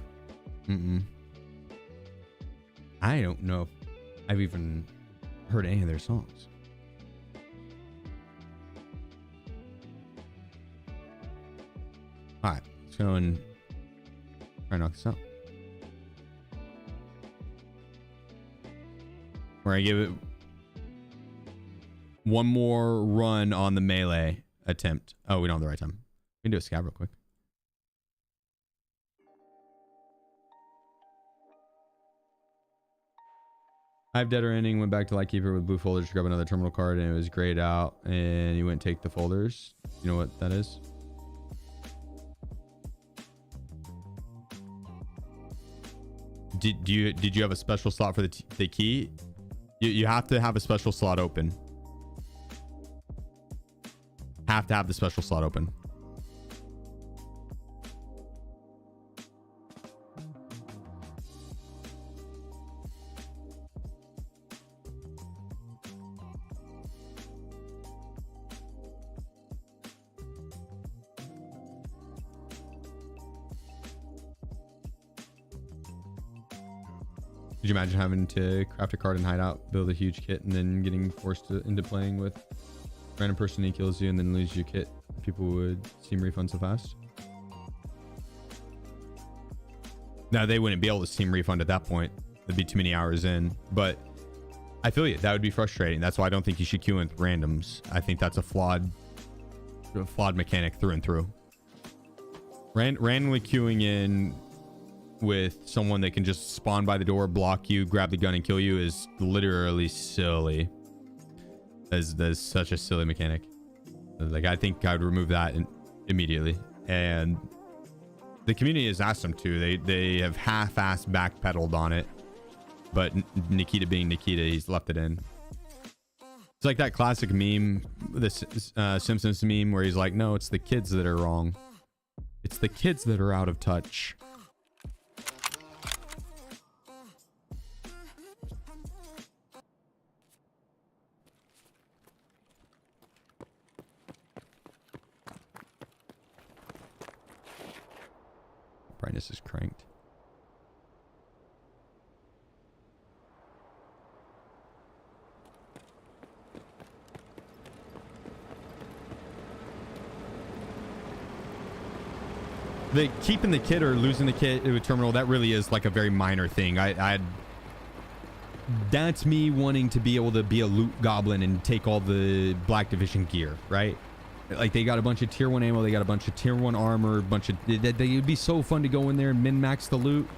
Speaker 1: I don't know if I've even heard any of their songs. All right, let's go and try to knock this out. We're gonna give it one more run on the melee attempt. Oh, we don't have the right time. We can do a scab real quick. 5 dead or ending, went back to Lightkeeper with blue folders to grab another terminal card, and it was grayed out, and you went take the folders. You know what that is? Did you have a special slot for the key? You have to have a special slot open. Have to have the special slot open. Could you imagine having to craft a card and hide out, build a huge kit, and then getting forced into playing with a random person who kills you and then lose your kit? People would Steam refund so fast. Now, they wouldn't be able to Steam refund at that point. There'd be too many hours in. But I feel you. That would be frustrating. That's why I don't think you should queue in randoms. I think that's a flawed mechanic through and through. Randomly queuing in with someone that can just spawn by the door, block you, grab the gun, and kill you is literally silly. That's such a silly mechanic. Like, I think I would remove that immediately. And the community has asked them to. They have half-assed backpedaled on it. But Nikita being Nikita, he's left it in. It's like that classic meme, the Simpsons meme, where he's like, no, it's the kids that are wrong. It's the kids that are out of touch. Brightness is cranked. The keeping the kit or losing the kit to a terminal, that really is like a very minor thing. That's me wanting to be able to be a loot goblin and take all the Black Division gear, right? Like, they got a bunch of tier 1 ammo, they got a bunch of tier 1 armor, it would be so fun to go in there and min-max the loot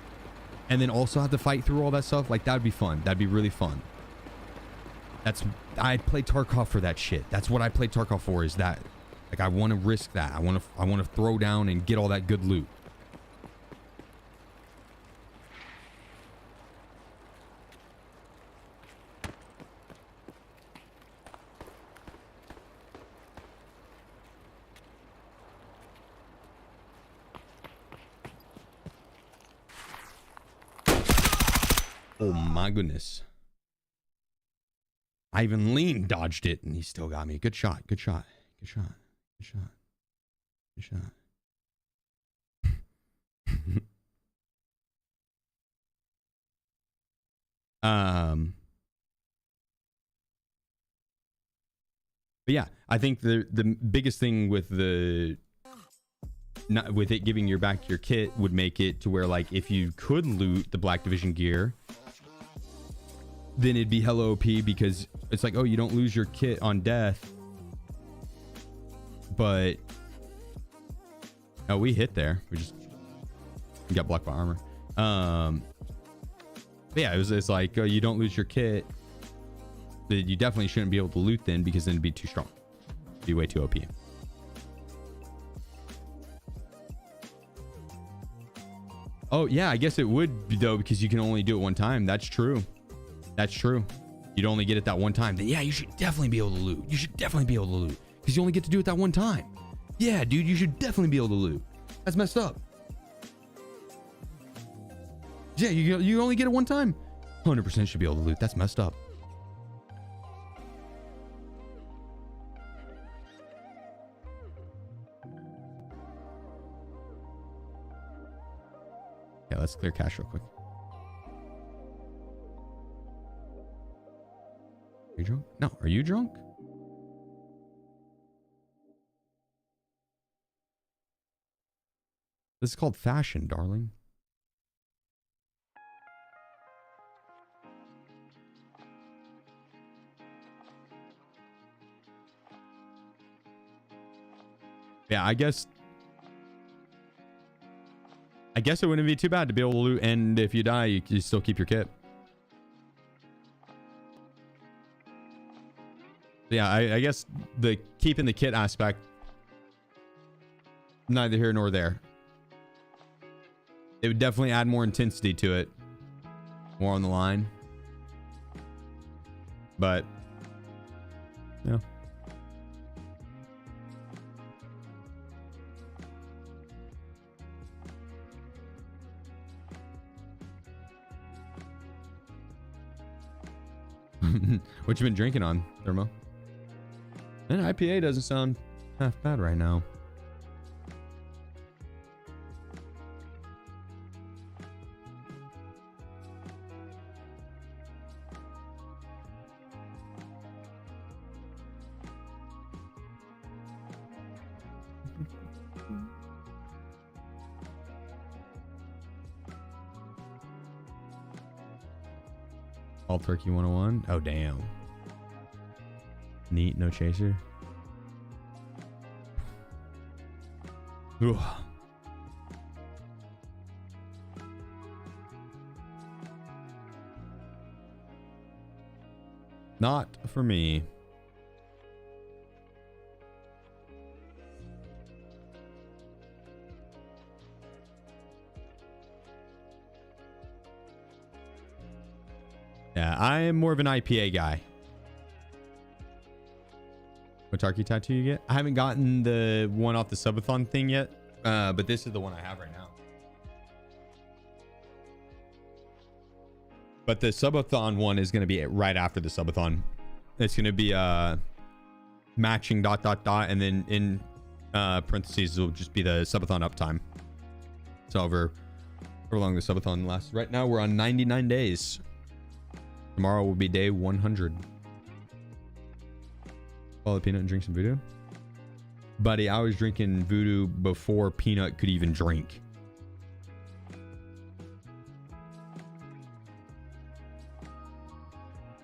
Speaker 1: and then also have to fight through all that stuff. Like, that would be fun. That'd be really fun. I play Tarkov for that shit. That's what I play Tarkov for, is that. Like, I want to risk that. I want to throw down and get all that good loot. Oh my goodness. I even lean dodged it and he still got me. Good shot. Good shot. Good shot. Good shot. Good shot. But yeah, I think the biggest thing with with it giving your back your kit would make it to where, like, if you could loot the Black Division gear, then it'd be hella OP, because it's like, oh, you don't lose your kit on death. But oh, we hit there. We got blocked by armor. But yeah, it's like, oh, you don't lose your kit. You definitely shouldn't be able to loot then, because then it'd be too strong. It'd be way too OP. Oh yeah, I guess it would be though, because you can only do it one time. That's true. That's true. You'd only get it that one time. Then yeah, you should definitely be able to loot. You should definitely be able to loot, because you only get to do it that one time. Yeah, dude, you should definitely be able to loot. That's messed up. Yeah, you only get it one time. 100% should be able to loot. That's messed up. Yeah, let's clear cache real quick. Are you drunk? No, are you drunk? This is called fashion, darling. Yeah, I guess it wouldn't be too bad to be able to loot, and if you die, you still keep your kit. Yeah, I guess the keeping the kit aspect, neither here nor there. It would definitely add more intensity to it, more on the line. But yeah. What you been drinking on, Thermo? An IPA doesn't sound half bad right now. All Turkey 101. Oh, damn. Neat, no chaser. Ugh. Not for me. Yeah, I am more of an IPA guy. What Tarky tattoo you get? I haven't gotten the one off the subathon thing yet, but this is the one I have right now. But the subathon one is going to be right after the subathon. It's going to be matching ... and then in parentheses will just be the subathon uptime. So however long the subathon lasts. Right now we're on 99 days. Tomorrow will be day 100. Follow Peanut and drink some voodoo. Buddy, I was drinking voodoo before Peanut could even drink.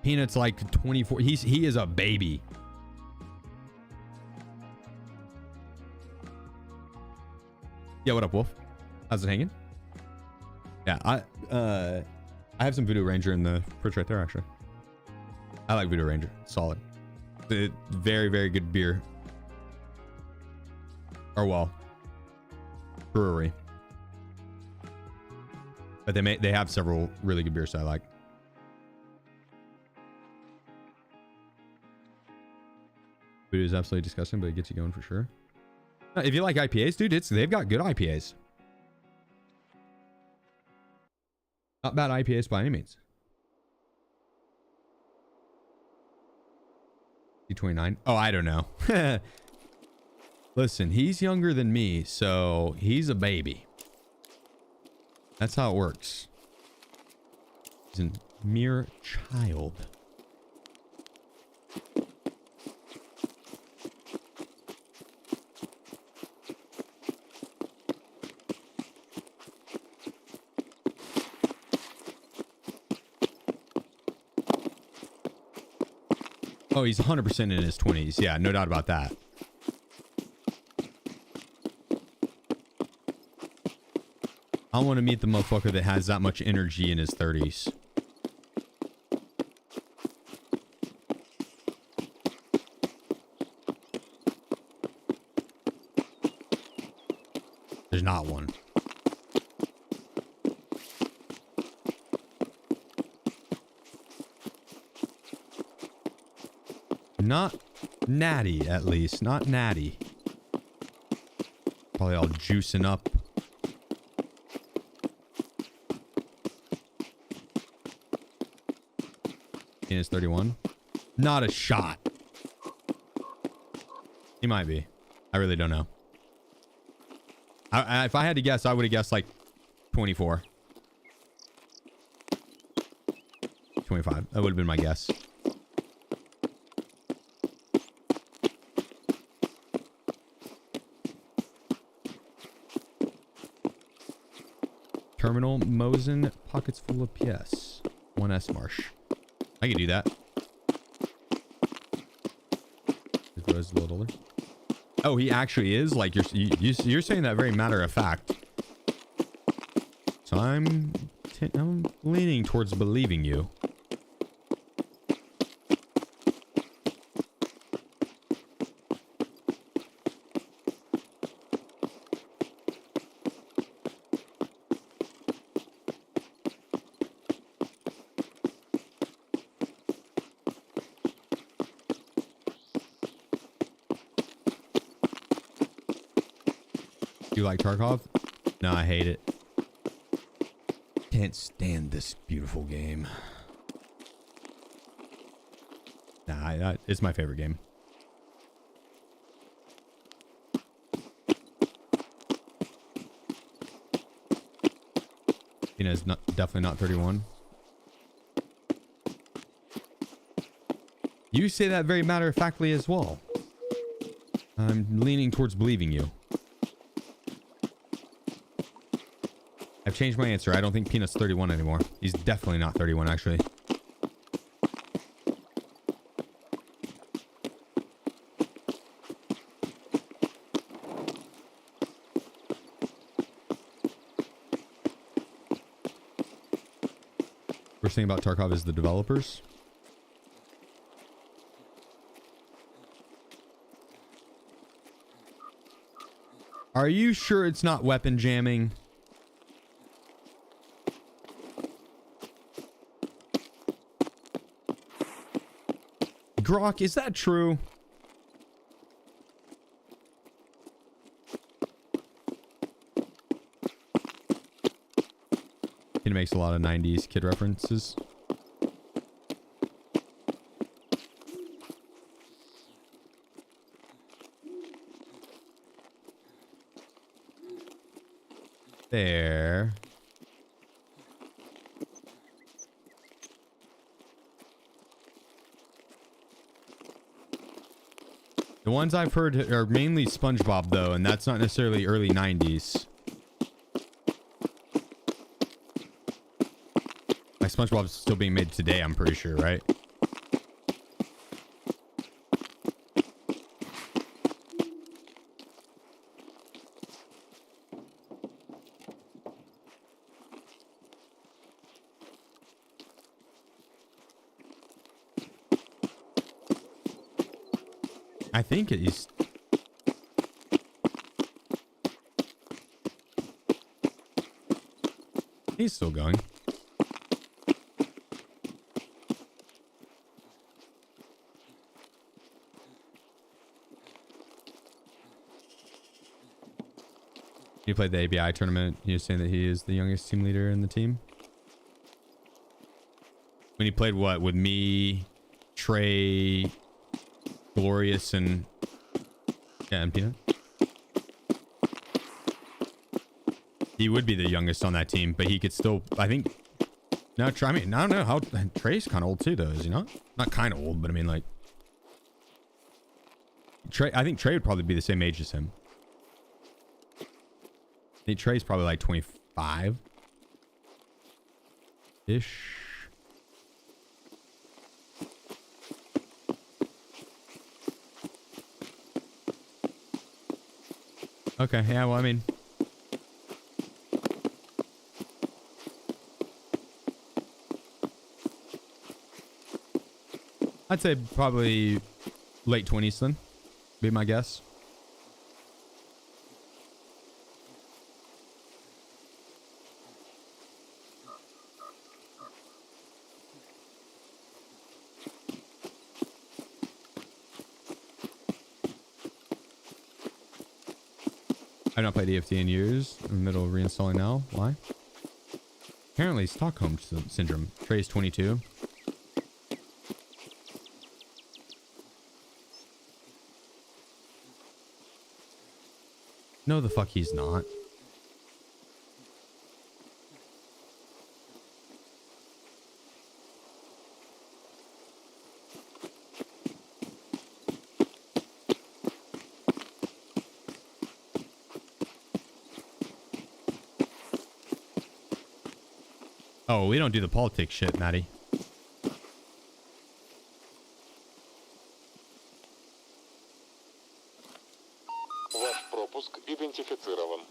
Speaker 1: Peanut's like 24. He is a baby. Yeah, what up, Wolf? How's it hanging? Yeah, I have some Voodoo Ranger in the fridge right there, actually. I like Voodoo Ranger. Solid. Very, very good beer. Or well, brewery. But they have several really good beers that I like. Food is absolutely disgusting, but it gets you going for sure. If you like IPAs, dude, they've got good IPAs. Not bad IPAs by any means. C29. Oh, I don't know. Listen, he's younger than me, so he's a baby. That's how it works. He's a mere child. Oh, he's 100% in his 20s. Yeah, no doubt about that. I want to meet the motherfucker that has that much energy in his 30s. There's not one. Not natty, at least. Not natty. Probably all juicing up. In his 31. Not a shot. He might be. I really don't know. If I had to guess, I would have guessed like 24. 25. That would have been my guess. Terminal, Mosin, pockets full of PS. 1S Marsh. I can do that. His brother's a little older. Oh, he actually is? Like, you're saying that very matter of fact. So I'm leaning towards believing you. Do you like Tarkov? No, I hate it. Can't stand this beautiful game. Nah, it's my favorite game. Tina's definitely not 31. You say that very matter-of-factly as well. I'm leaning towards believing you. I've changed my answer. I don't think Peanut's 31 anymore. He's definitely not 31, actually. Worst thing about Tarkov is the developers. Are you sure it's not weapon jamming? Grok, is that true? It makes a lot of 90s kid references. There. The ones I've heard are mainly SpongeBob, though, and that's not necessarily early 90s. Like, SpongeBob's still being made today, I'm pretty sure, right? I think he's... He's still going. He played the ABI tournament. He was saying that he is the youngest team leader in the team. When he played what? With me, Trey, Glorious, and... Yeah, and Peanut. He would be the youngest on that team, but he could still... I think... No, I mean, I don't know how... Trey's kind of old too, though, is he not? Not kind of old, but I mean, like... Trey, I think Trey would probably be the same age as him. I think Trey's probably like 25-ish. Okay, yeah, well, I mean... I'd say probably late 20s then, be my guess. I've not played EFT in years. I'm in the middle of reinstalling now. Why? Apparently Stockholm syndrome. Trey's 22. No, the fuck he's not. Oh, we don't do the politics shit, Maddie.
Speaker 5: Ваш пропуск идентифицирован.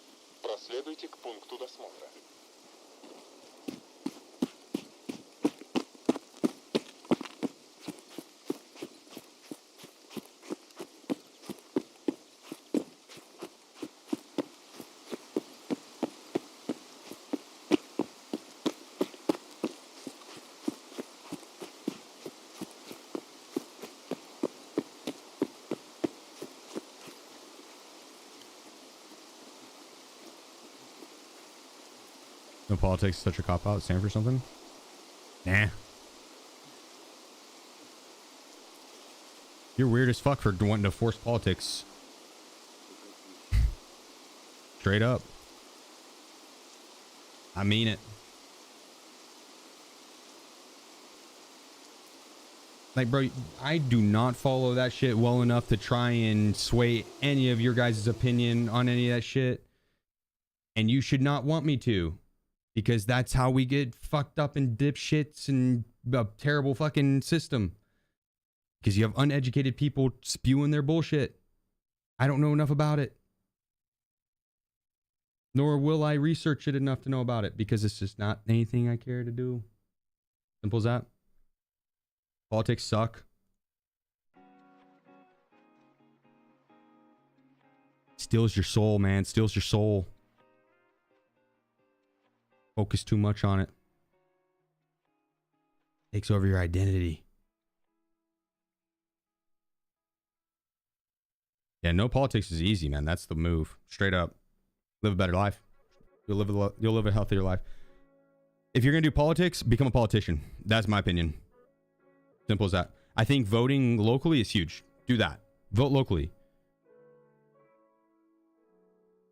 Speaker 5: Проследуйте к пункту досмотра.
Speaker 1: No politics, such a cop out. Stand for something? Nah. You're weird as fuck for wanting to force politics. Straight up. I mean it. Like, bro, I do not follow that shit well enough to try and sway any of your guys' opinion on any of that shit. And you should not want me to. Because that's how we get fucked up in dipshits and a terrible fucking system. Because you have uneducated people spewing their bullshit. I don't know enough about it. Nor will I research it enough to know about it. Because it's just not anything I care to do. Simple as that. Politics suck. Steals your soul, man. Steals your soul. Focus too much on it. Takes over your identity. Yeah, no politics is easy, man. That's the move. Straight up. Live a better life. You'll live a healthier life. If you're going to do politics, become a politician. That's my opinion. Simple as that. I think voting locally is huge. Do that. Vote locally.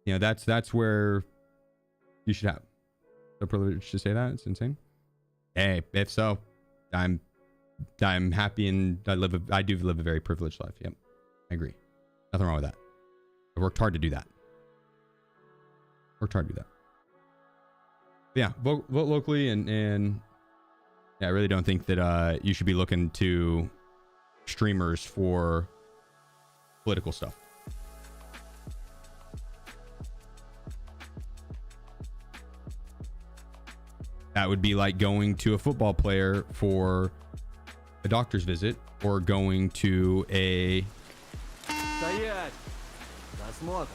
Speaker 1: You know, that's where you should have the privilege to say that. It's insane. Hey, if so, I'm happy and I do live a very privileged life. Yep. I agree. Nothing wrong with that. I worked hard to do that. Worked hard to do that. But yeah, vote locally and yeah, I really don't think that you should be looking to streamers for political stuff. That would be like going to a football player for a doctor's visit or going to a...
Speaker 6: Стоять! Досмотр.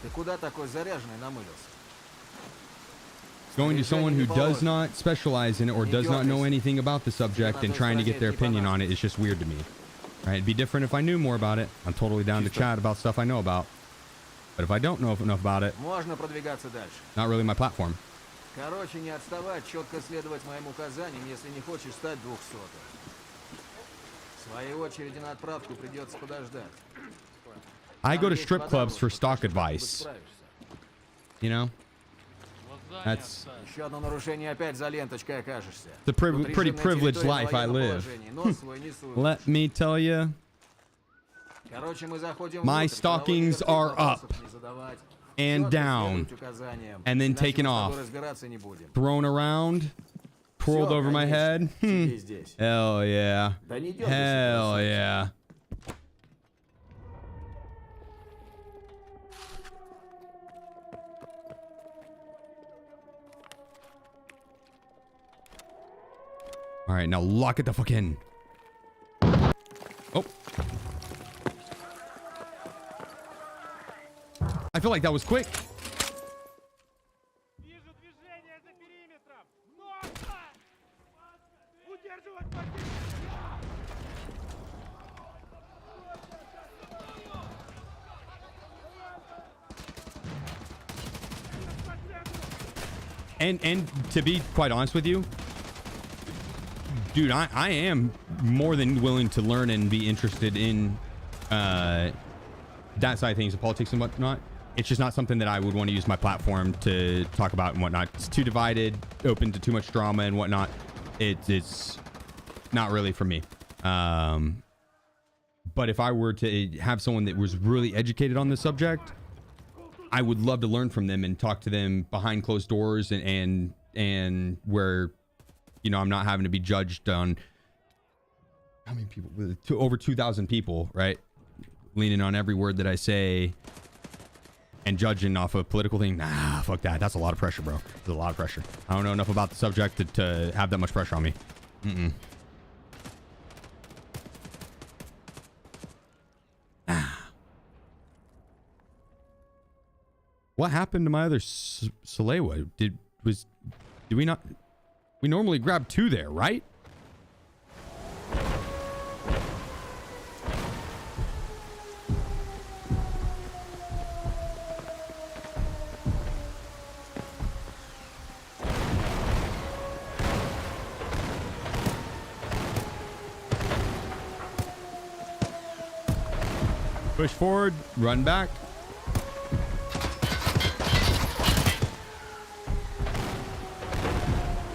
Speaker 6: Ты куда такой заряженный намылился?
Speaker 1: going to someone who does not specialize in it or does not know anything about the subject and trying to get their opinion on it is just weird to me. Right? It'd be different if I knew more about it. I'm totally down to chat about stuff I know about. But if I don't know enough about it,
Speaker 6: Можно продвигаться дальше.
Speaker 1: not really my platform.
Speaker 6: Короче, не отставать, четко следовать моим указаниям, если не хочешь стать 200-м. В своей очереди на отправку придется подождать.
Speaker 1: I go to strip clubs for stock advice. You know? That's
Speaker 6: Еще одно нарушение, опять за ленточкой окажешься.
Speaker 1: the pretty privileged life I live. Let me tell you,
Speaker 6: Короче, мы заходим
Speaker 1: my
Speaker 6: внутрь,
Speaker 1: stockings are up and down and then taken off, thrown around, twirled over my head. Hell yeah. Hell yeah. All right, now lock it the fuck in. Oh. I feel like that was quick.
Speaker 4: Вижу движение за периметром. Нос! Удерживать противника!
Speaker 1: And to be quite honest with you, dude, I am more than willing to learn and be interested in that side of things, of politics and whatnot. It's just not something that I would want to use my platform to talk about and whatnot. It's too divided, open to too much drama and whatnot. It's not really for me. But if I were to have someone that was really educated on the subject, I would love to learn from them and talk to them behind closed doors and where, you know, I'm not having to be judged on how many people, over 2,000 people, right? Leaning on every word that I say and judging off a political thing. Nah, fuck that. That's a lot of pressure, bro. There's a lot of pressure. I don't know enough about the subject to have that much pressure on me. What happened to my other Salewa? Did we not? We normally grab 2 there, right? Push forward, run back.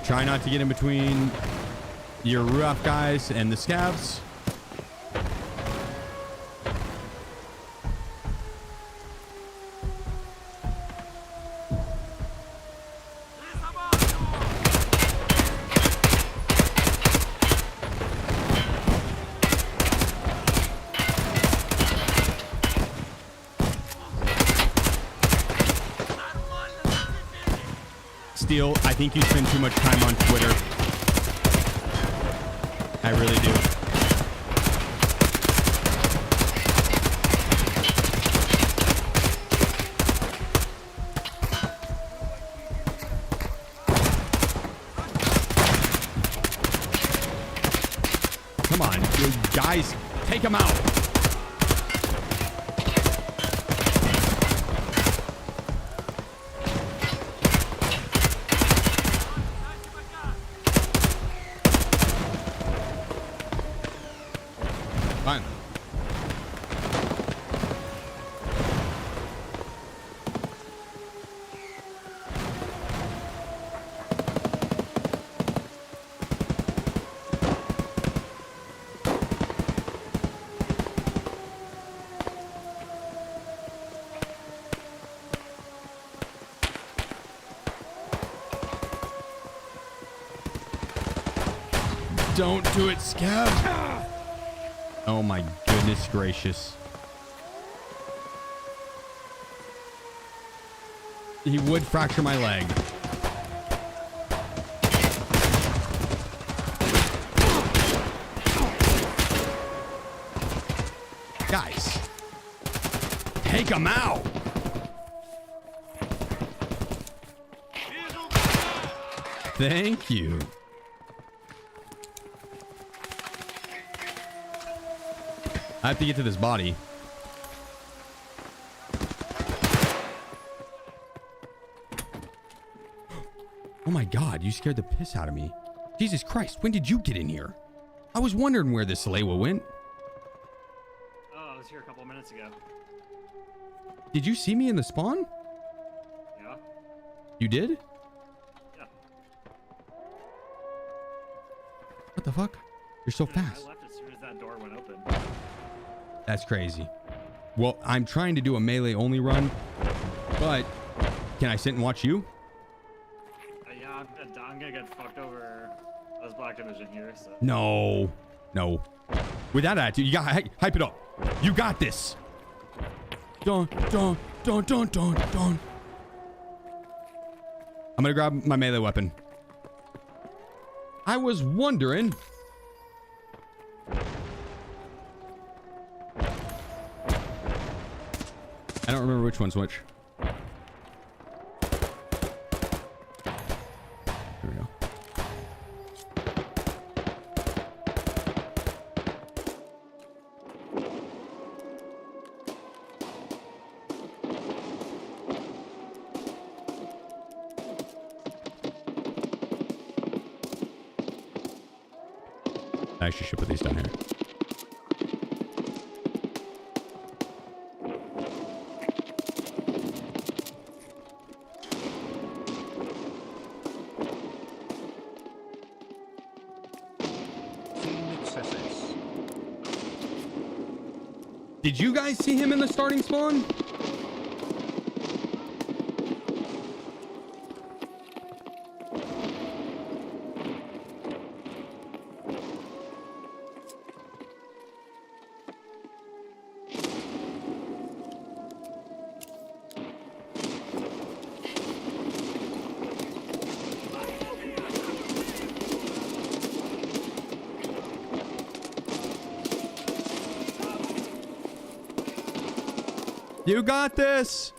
Speaker 1: Try not to get in between your rough guys and the scabs. Steel, I think you spend too much time on Twitter. I really do. Come on, you guys, take him out. Fine. Don't do it, Scab. Oh my goodness gracious. He would fracture my leg. Guys, take him out. Thank you. I have to get to this body. Oh my God, you scared the piss out of me. Jesus Christ, when did you get in here? I was wondering where this Lewa went.
Speaker 11: Oh, I was here a couple of minutes ago.
Speaker 1: Did you see me in the spawn?
Speaker 11: Yeah.
Speaker 1: You did?
Speaker 11: Yeah.
Speaker 1: What the fuck? You're so
Speaker 11: I
Speaker 1: fast.
Speaker 11: left as soon as that door went open.
Speaker 1: That's crazy. Well, I'm trying to do a melee only run, but can I sit and watch you?
Speaker 11: Yeah, I'm gonna get fucked over as Black Division here, so.
Speaker 1: No. No. With that attitude, you got hype it up. You got this. Dun, dun, dun, dun, dun, dun. I'm gonna grab my melee weapon. I was wondering. I don't remember which one's which. Here we go. I actually should put these down here. Did you guys see him in the starting spawn? You got this.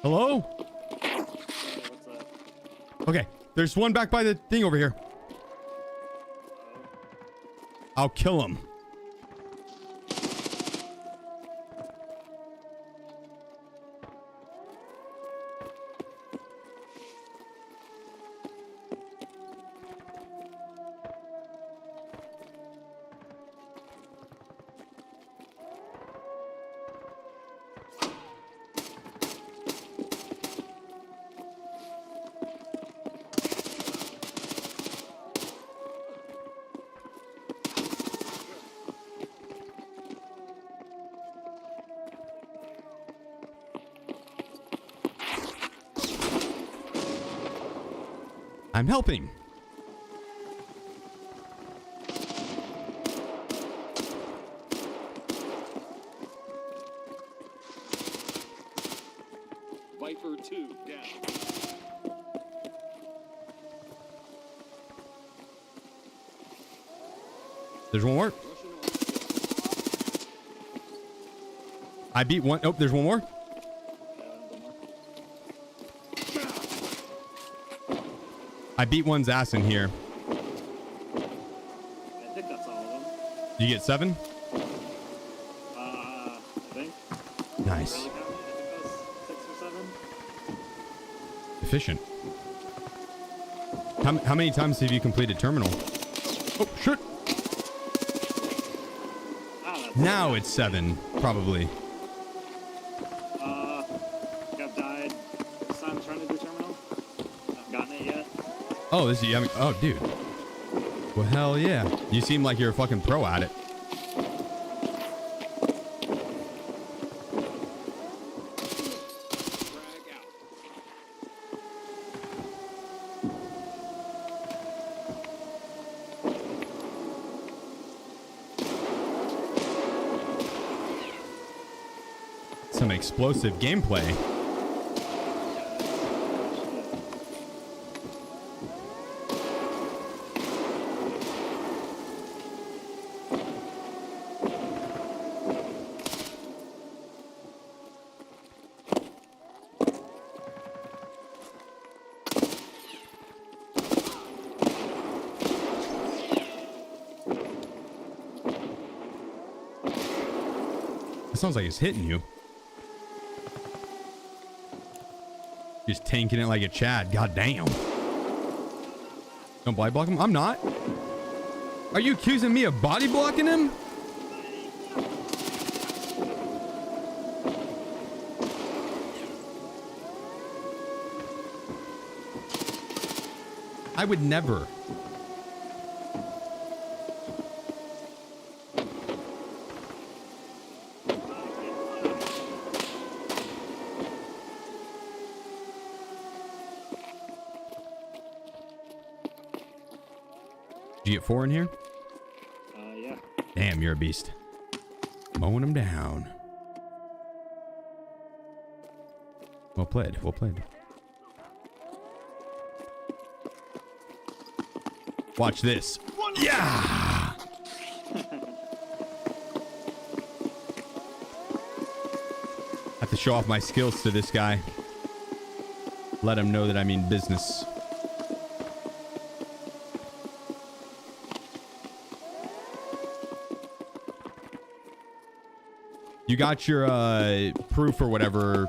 Speaker 1: Hello?
Speaker 11: What's up?
Speaker 1: Okay, there's one back by the thing over here. I'll kill him. I'm helping.
Speaker 12: Viper 2 down.
Speaker 1: There's one more. I beat one. Oh, there's one more. I beat one's ass in here.
Speaker 11: I think that's all of them.
Speaker 1: Did you get 7?
Speaker 11: I think.
Speaker 1: Nice.
Speaker 11: Really counting? I think that was 6 or 7.
Speaker 1: Efficient. How many times have you completed terminal? Oh, shit. Now it's 7, probably.
Speaker 11: I think I've died 6 times trying to do terminal. I haven't gotten it yet.
Speaker 1: Oh, this is, I mean, oh, dude. Well, hell yeah. You seem like you're a fucking pro at it. some explosive gameplay. It sounds like it's hitting you. Just tanking it like a Chad. God damn. Don't body block him? I'm not. Are you accusing me of body blocking him? I would never. Did you get 4 in here?
Speaker 11: Yeah.
Speaker 1: Damn, you're a beast. Mowing them down. Well played. Well played. Watch this. Yeah! Have to show off my skills to this guy. Let him know that I mean business. You got your proof or whatever,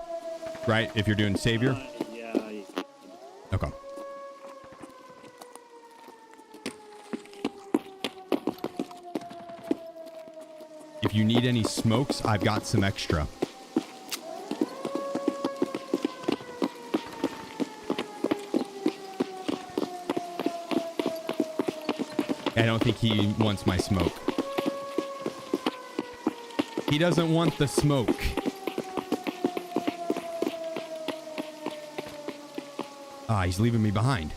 Speaker 1: right? If you're doing savior?
Speaker 11: Yeah.
Speaker 1: Okay. If you need any smokes, I've got some extra. I don't think he wants my smoke. He doesn't want the smoke. Ah, he's leaving me behind.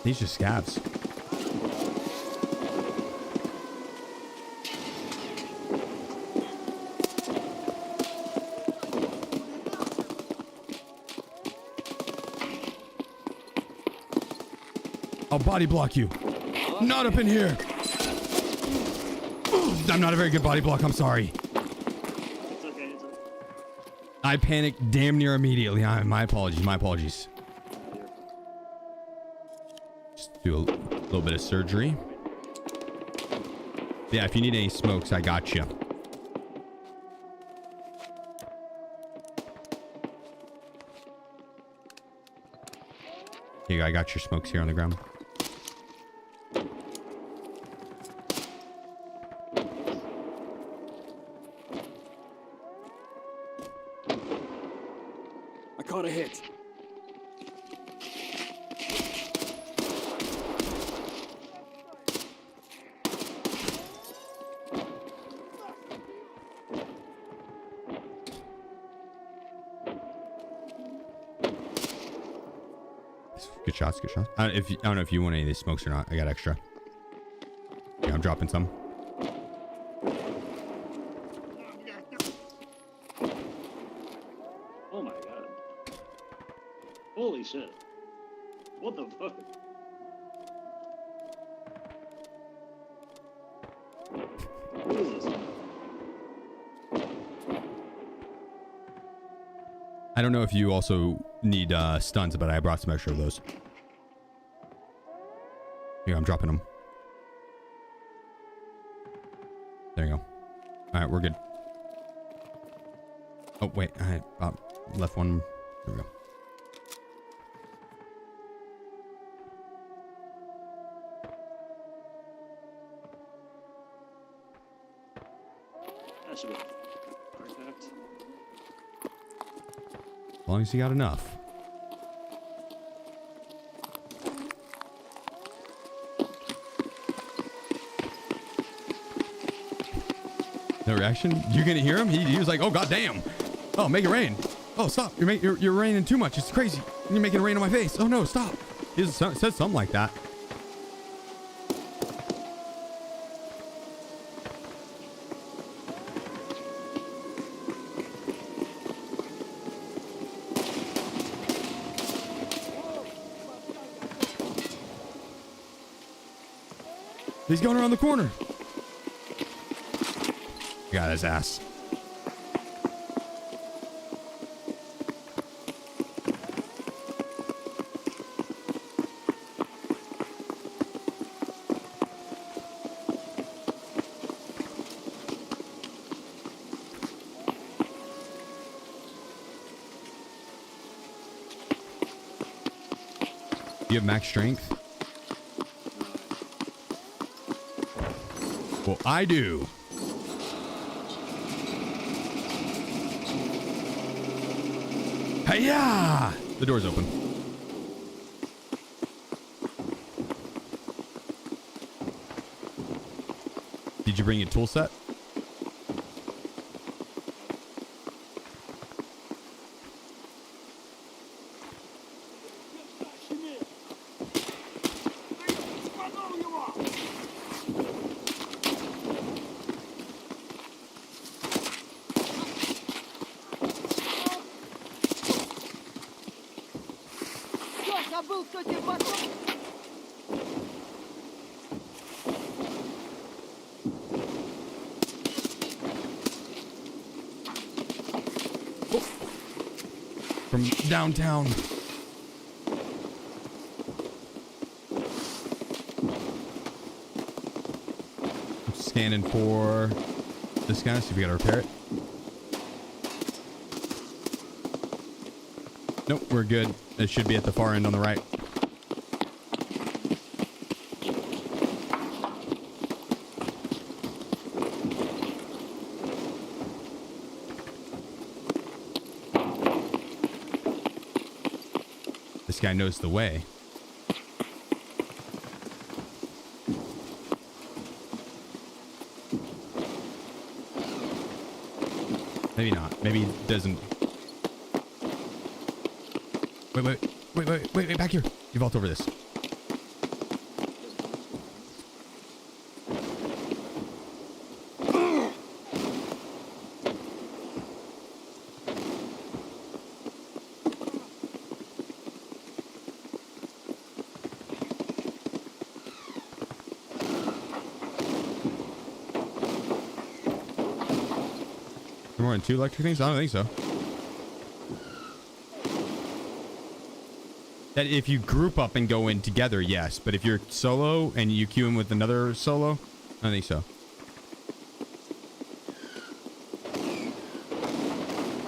Speaker 1: These just scabs. I'll body block you. Not up in here. I'm not a very good body block. I'm sorry.
Speaker 11: It's okay.
Speaker 1: I panicked damn near immediately. My apologies. My apologies. Do a little bit of surgery. Yeah, if you need any smokes, I got you. Here you go, I got your smokes here on the ground.
Speaker 9: I caught a hit.
Speaker 1: Good shots, good shots. I don't know if you want any of these smokes or not. I got extra. Yeah, I'm dropping some.
Speaker 11: Oh my god. Holy shit. What the fuck? Who is this?
Speaker 1: I don't know if you also need stuns, but I brought some extra of those. Here, I'm dropping them. There you go. All right, we're good. Oh, wait. I left one. There we go.
Speaker 11: should be perfect.
Speaker 1: As long as you got enough. No reaction? You gonna hear him? He was like, oh god damn. Oh, make it rain. Oh, stop. You're raining too much. It's crazy. You're making it rain on my face. Oh no, stop. He said something like that. He's going around the corner. Got his ass. Do you have max strength? Well, I do. Hiya! The door's open. Did you bring your tool set? From downtown. I'm scanning for this guy, see if we gotta repair it. Nope, we're good. It should be at the far end on the right. This guy knows the way. Maybe not. Maybe he doesn't. Wait, back here. You vault over this. More than 2 electric things? I don't think so. That if you group up and go in together, yes. But if you're solo and you queue in with another solo, I don't think so.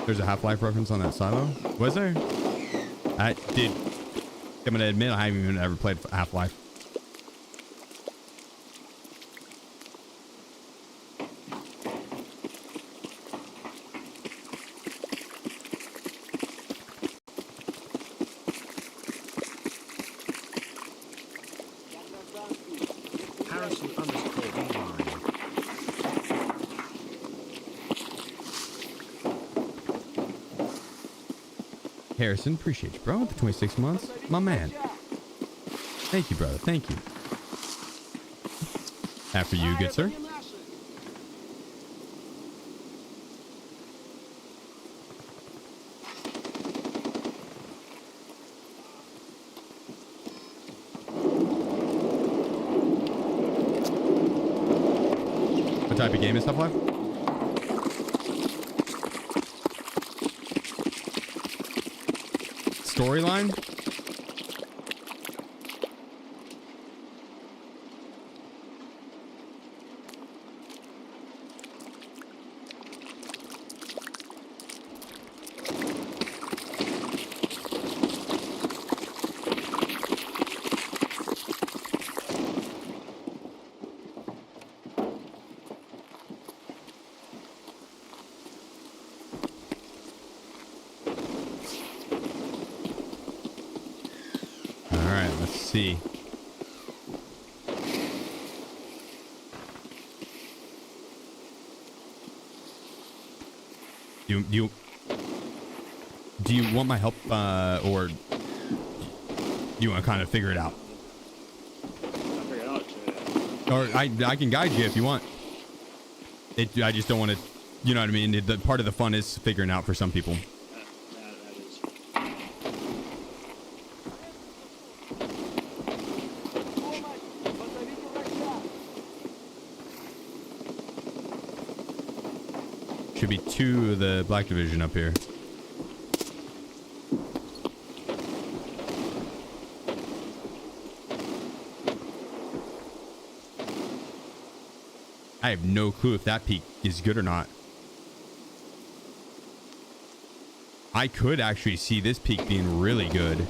Speaker 1: There's a Half-Life reference on that silo. Was there? I'm gonna admit I haven't even ever played Half-Life. Harrison, appreciate you, bro. With the 26 months. My man. Thank you, brother. Thank you. After you, good sir. What type of game is Half-Life? Storyline? see. Do you want my help, or do you want to kind of figure it out? Or I can guide you if you want. I just don't want to, you know what I mean? The part of the fun is figuring out for some people. Should be 2 of the Black Division up here. I have no clue if that peak is good or not. I could actually see this peak being really good.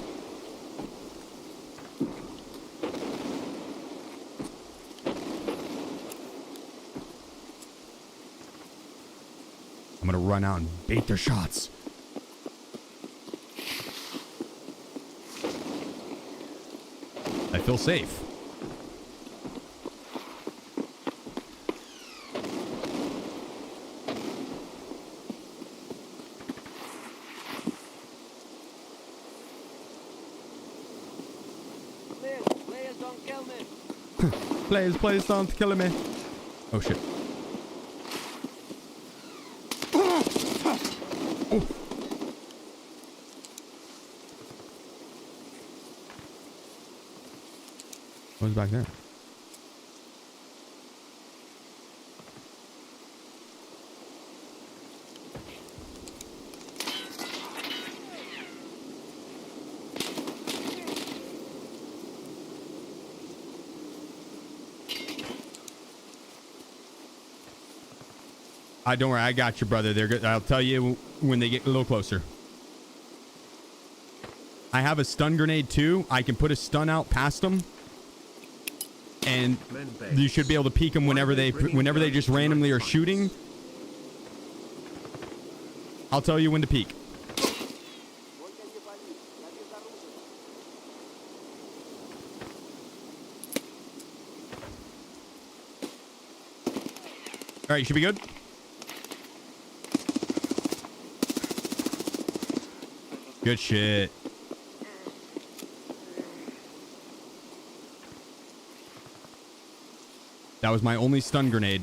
Speaker 1: I'm gonna run out and bait their shots. I feel safe. Please don't kill me. Oh shit. Oh. What's back there? Don't worry, I got you, brother. They're good. I'll tell you when they get a little closer. I have a stun grenade too. I can put a stun out past them, and you should be able to peek them whenever they just randomly are shooting. I'll tell you when to peek. All right, you should be good. Good shit. That was my only stun grenade.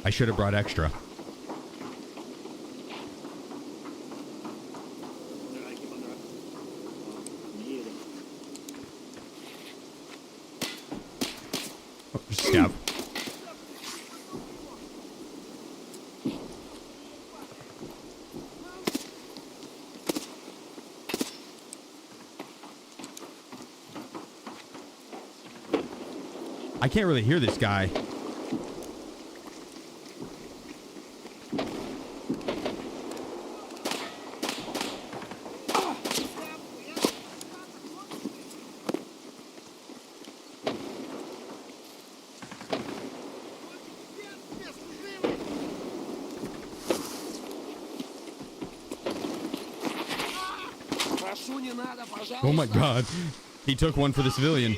Speaker 1: I should have brought extra. Oh, just stab. I can't really hear this guy. Oh my god. He took one for the civilian.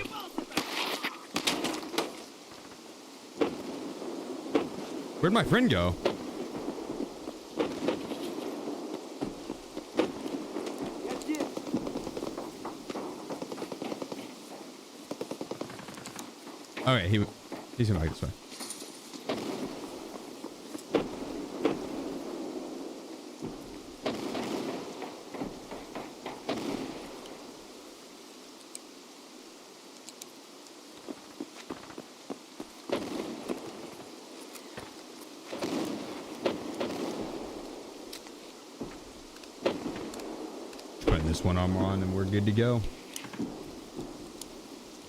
Speaker 1: Where'd my friend go? Okay, he's gonna go this way. This one I'm on and we're good to go.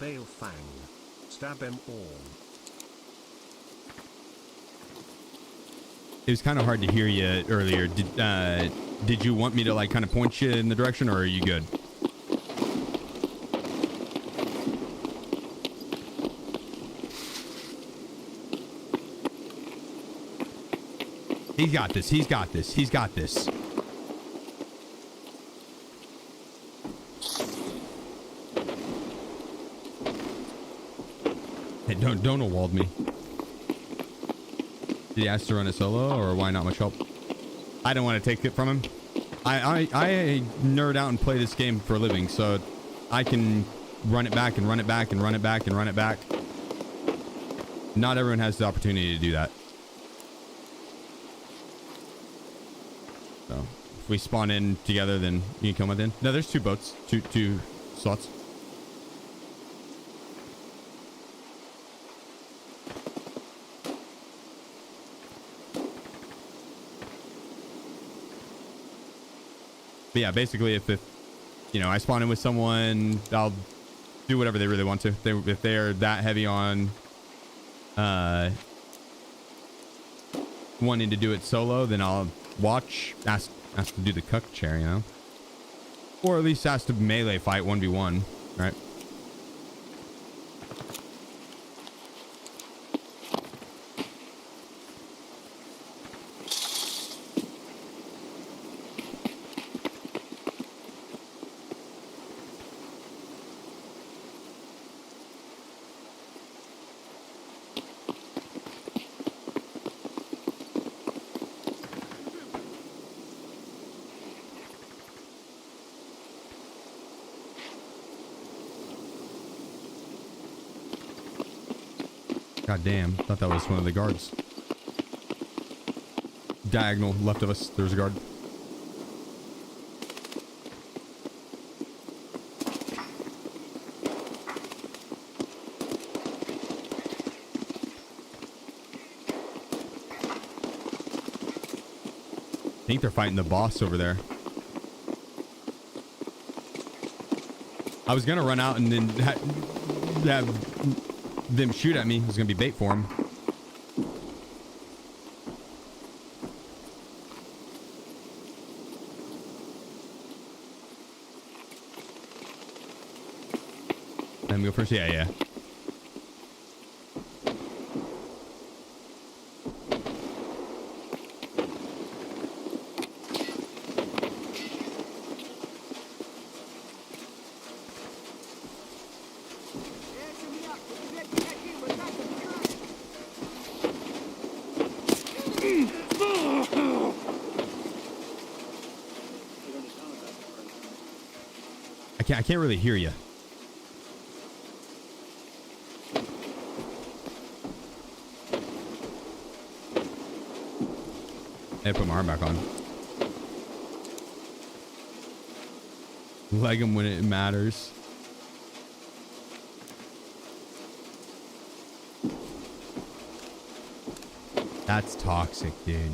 Speaker 8: Bale Fang. Stab them all.
Speaker 1: It was kind of hard to hear you earlier. Did you want me to like kind of point you in the direction, or are you good? He's got this. He's got this. He's got this. Hey, don't walled me. Did he ask to run it solo, or why not much help? I don't want to take it from him. I nerd out and play this game for a living, so I can run it back and run it back and run it back and run it back. Not everyone has the opportunity to do that. So if we spawn in together, then you can come within. No, there's two boats, two slots. But yeah, basically, if you know, I spawn in with someone, I'll do whatever they really want to. If they're that heavy on wanting to do it solo, then I'll watch, ask to do the cuck chair, you know, or at least ask to melee fight 1v1, right? God damn, thought that was one of the guards. Diagonal left of us, there's a guard. I think they're fighting the boss over there. I was gonna run out and then have them shoot at me. It was gonna be bait for him. Let me go first. Yeah. I can't really hear you. I put my arm back on. Leg him when it matters. That's toxic, dude.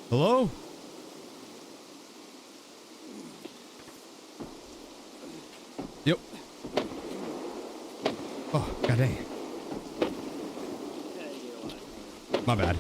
Speaker 1: Hello? Yep. Oh, god dang. My bad.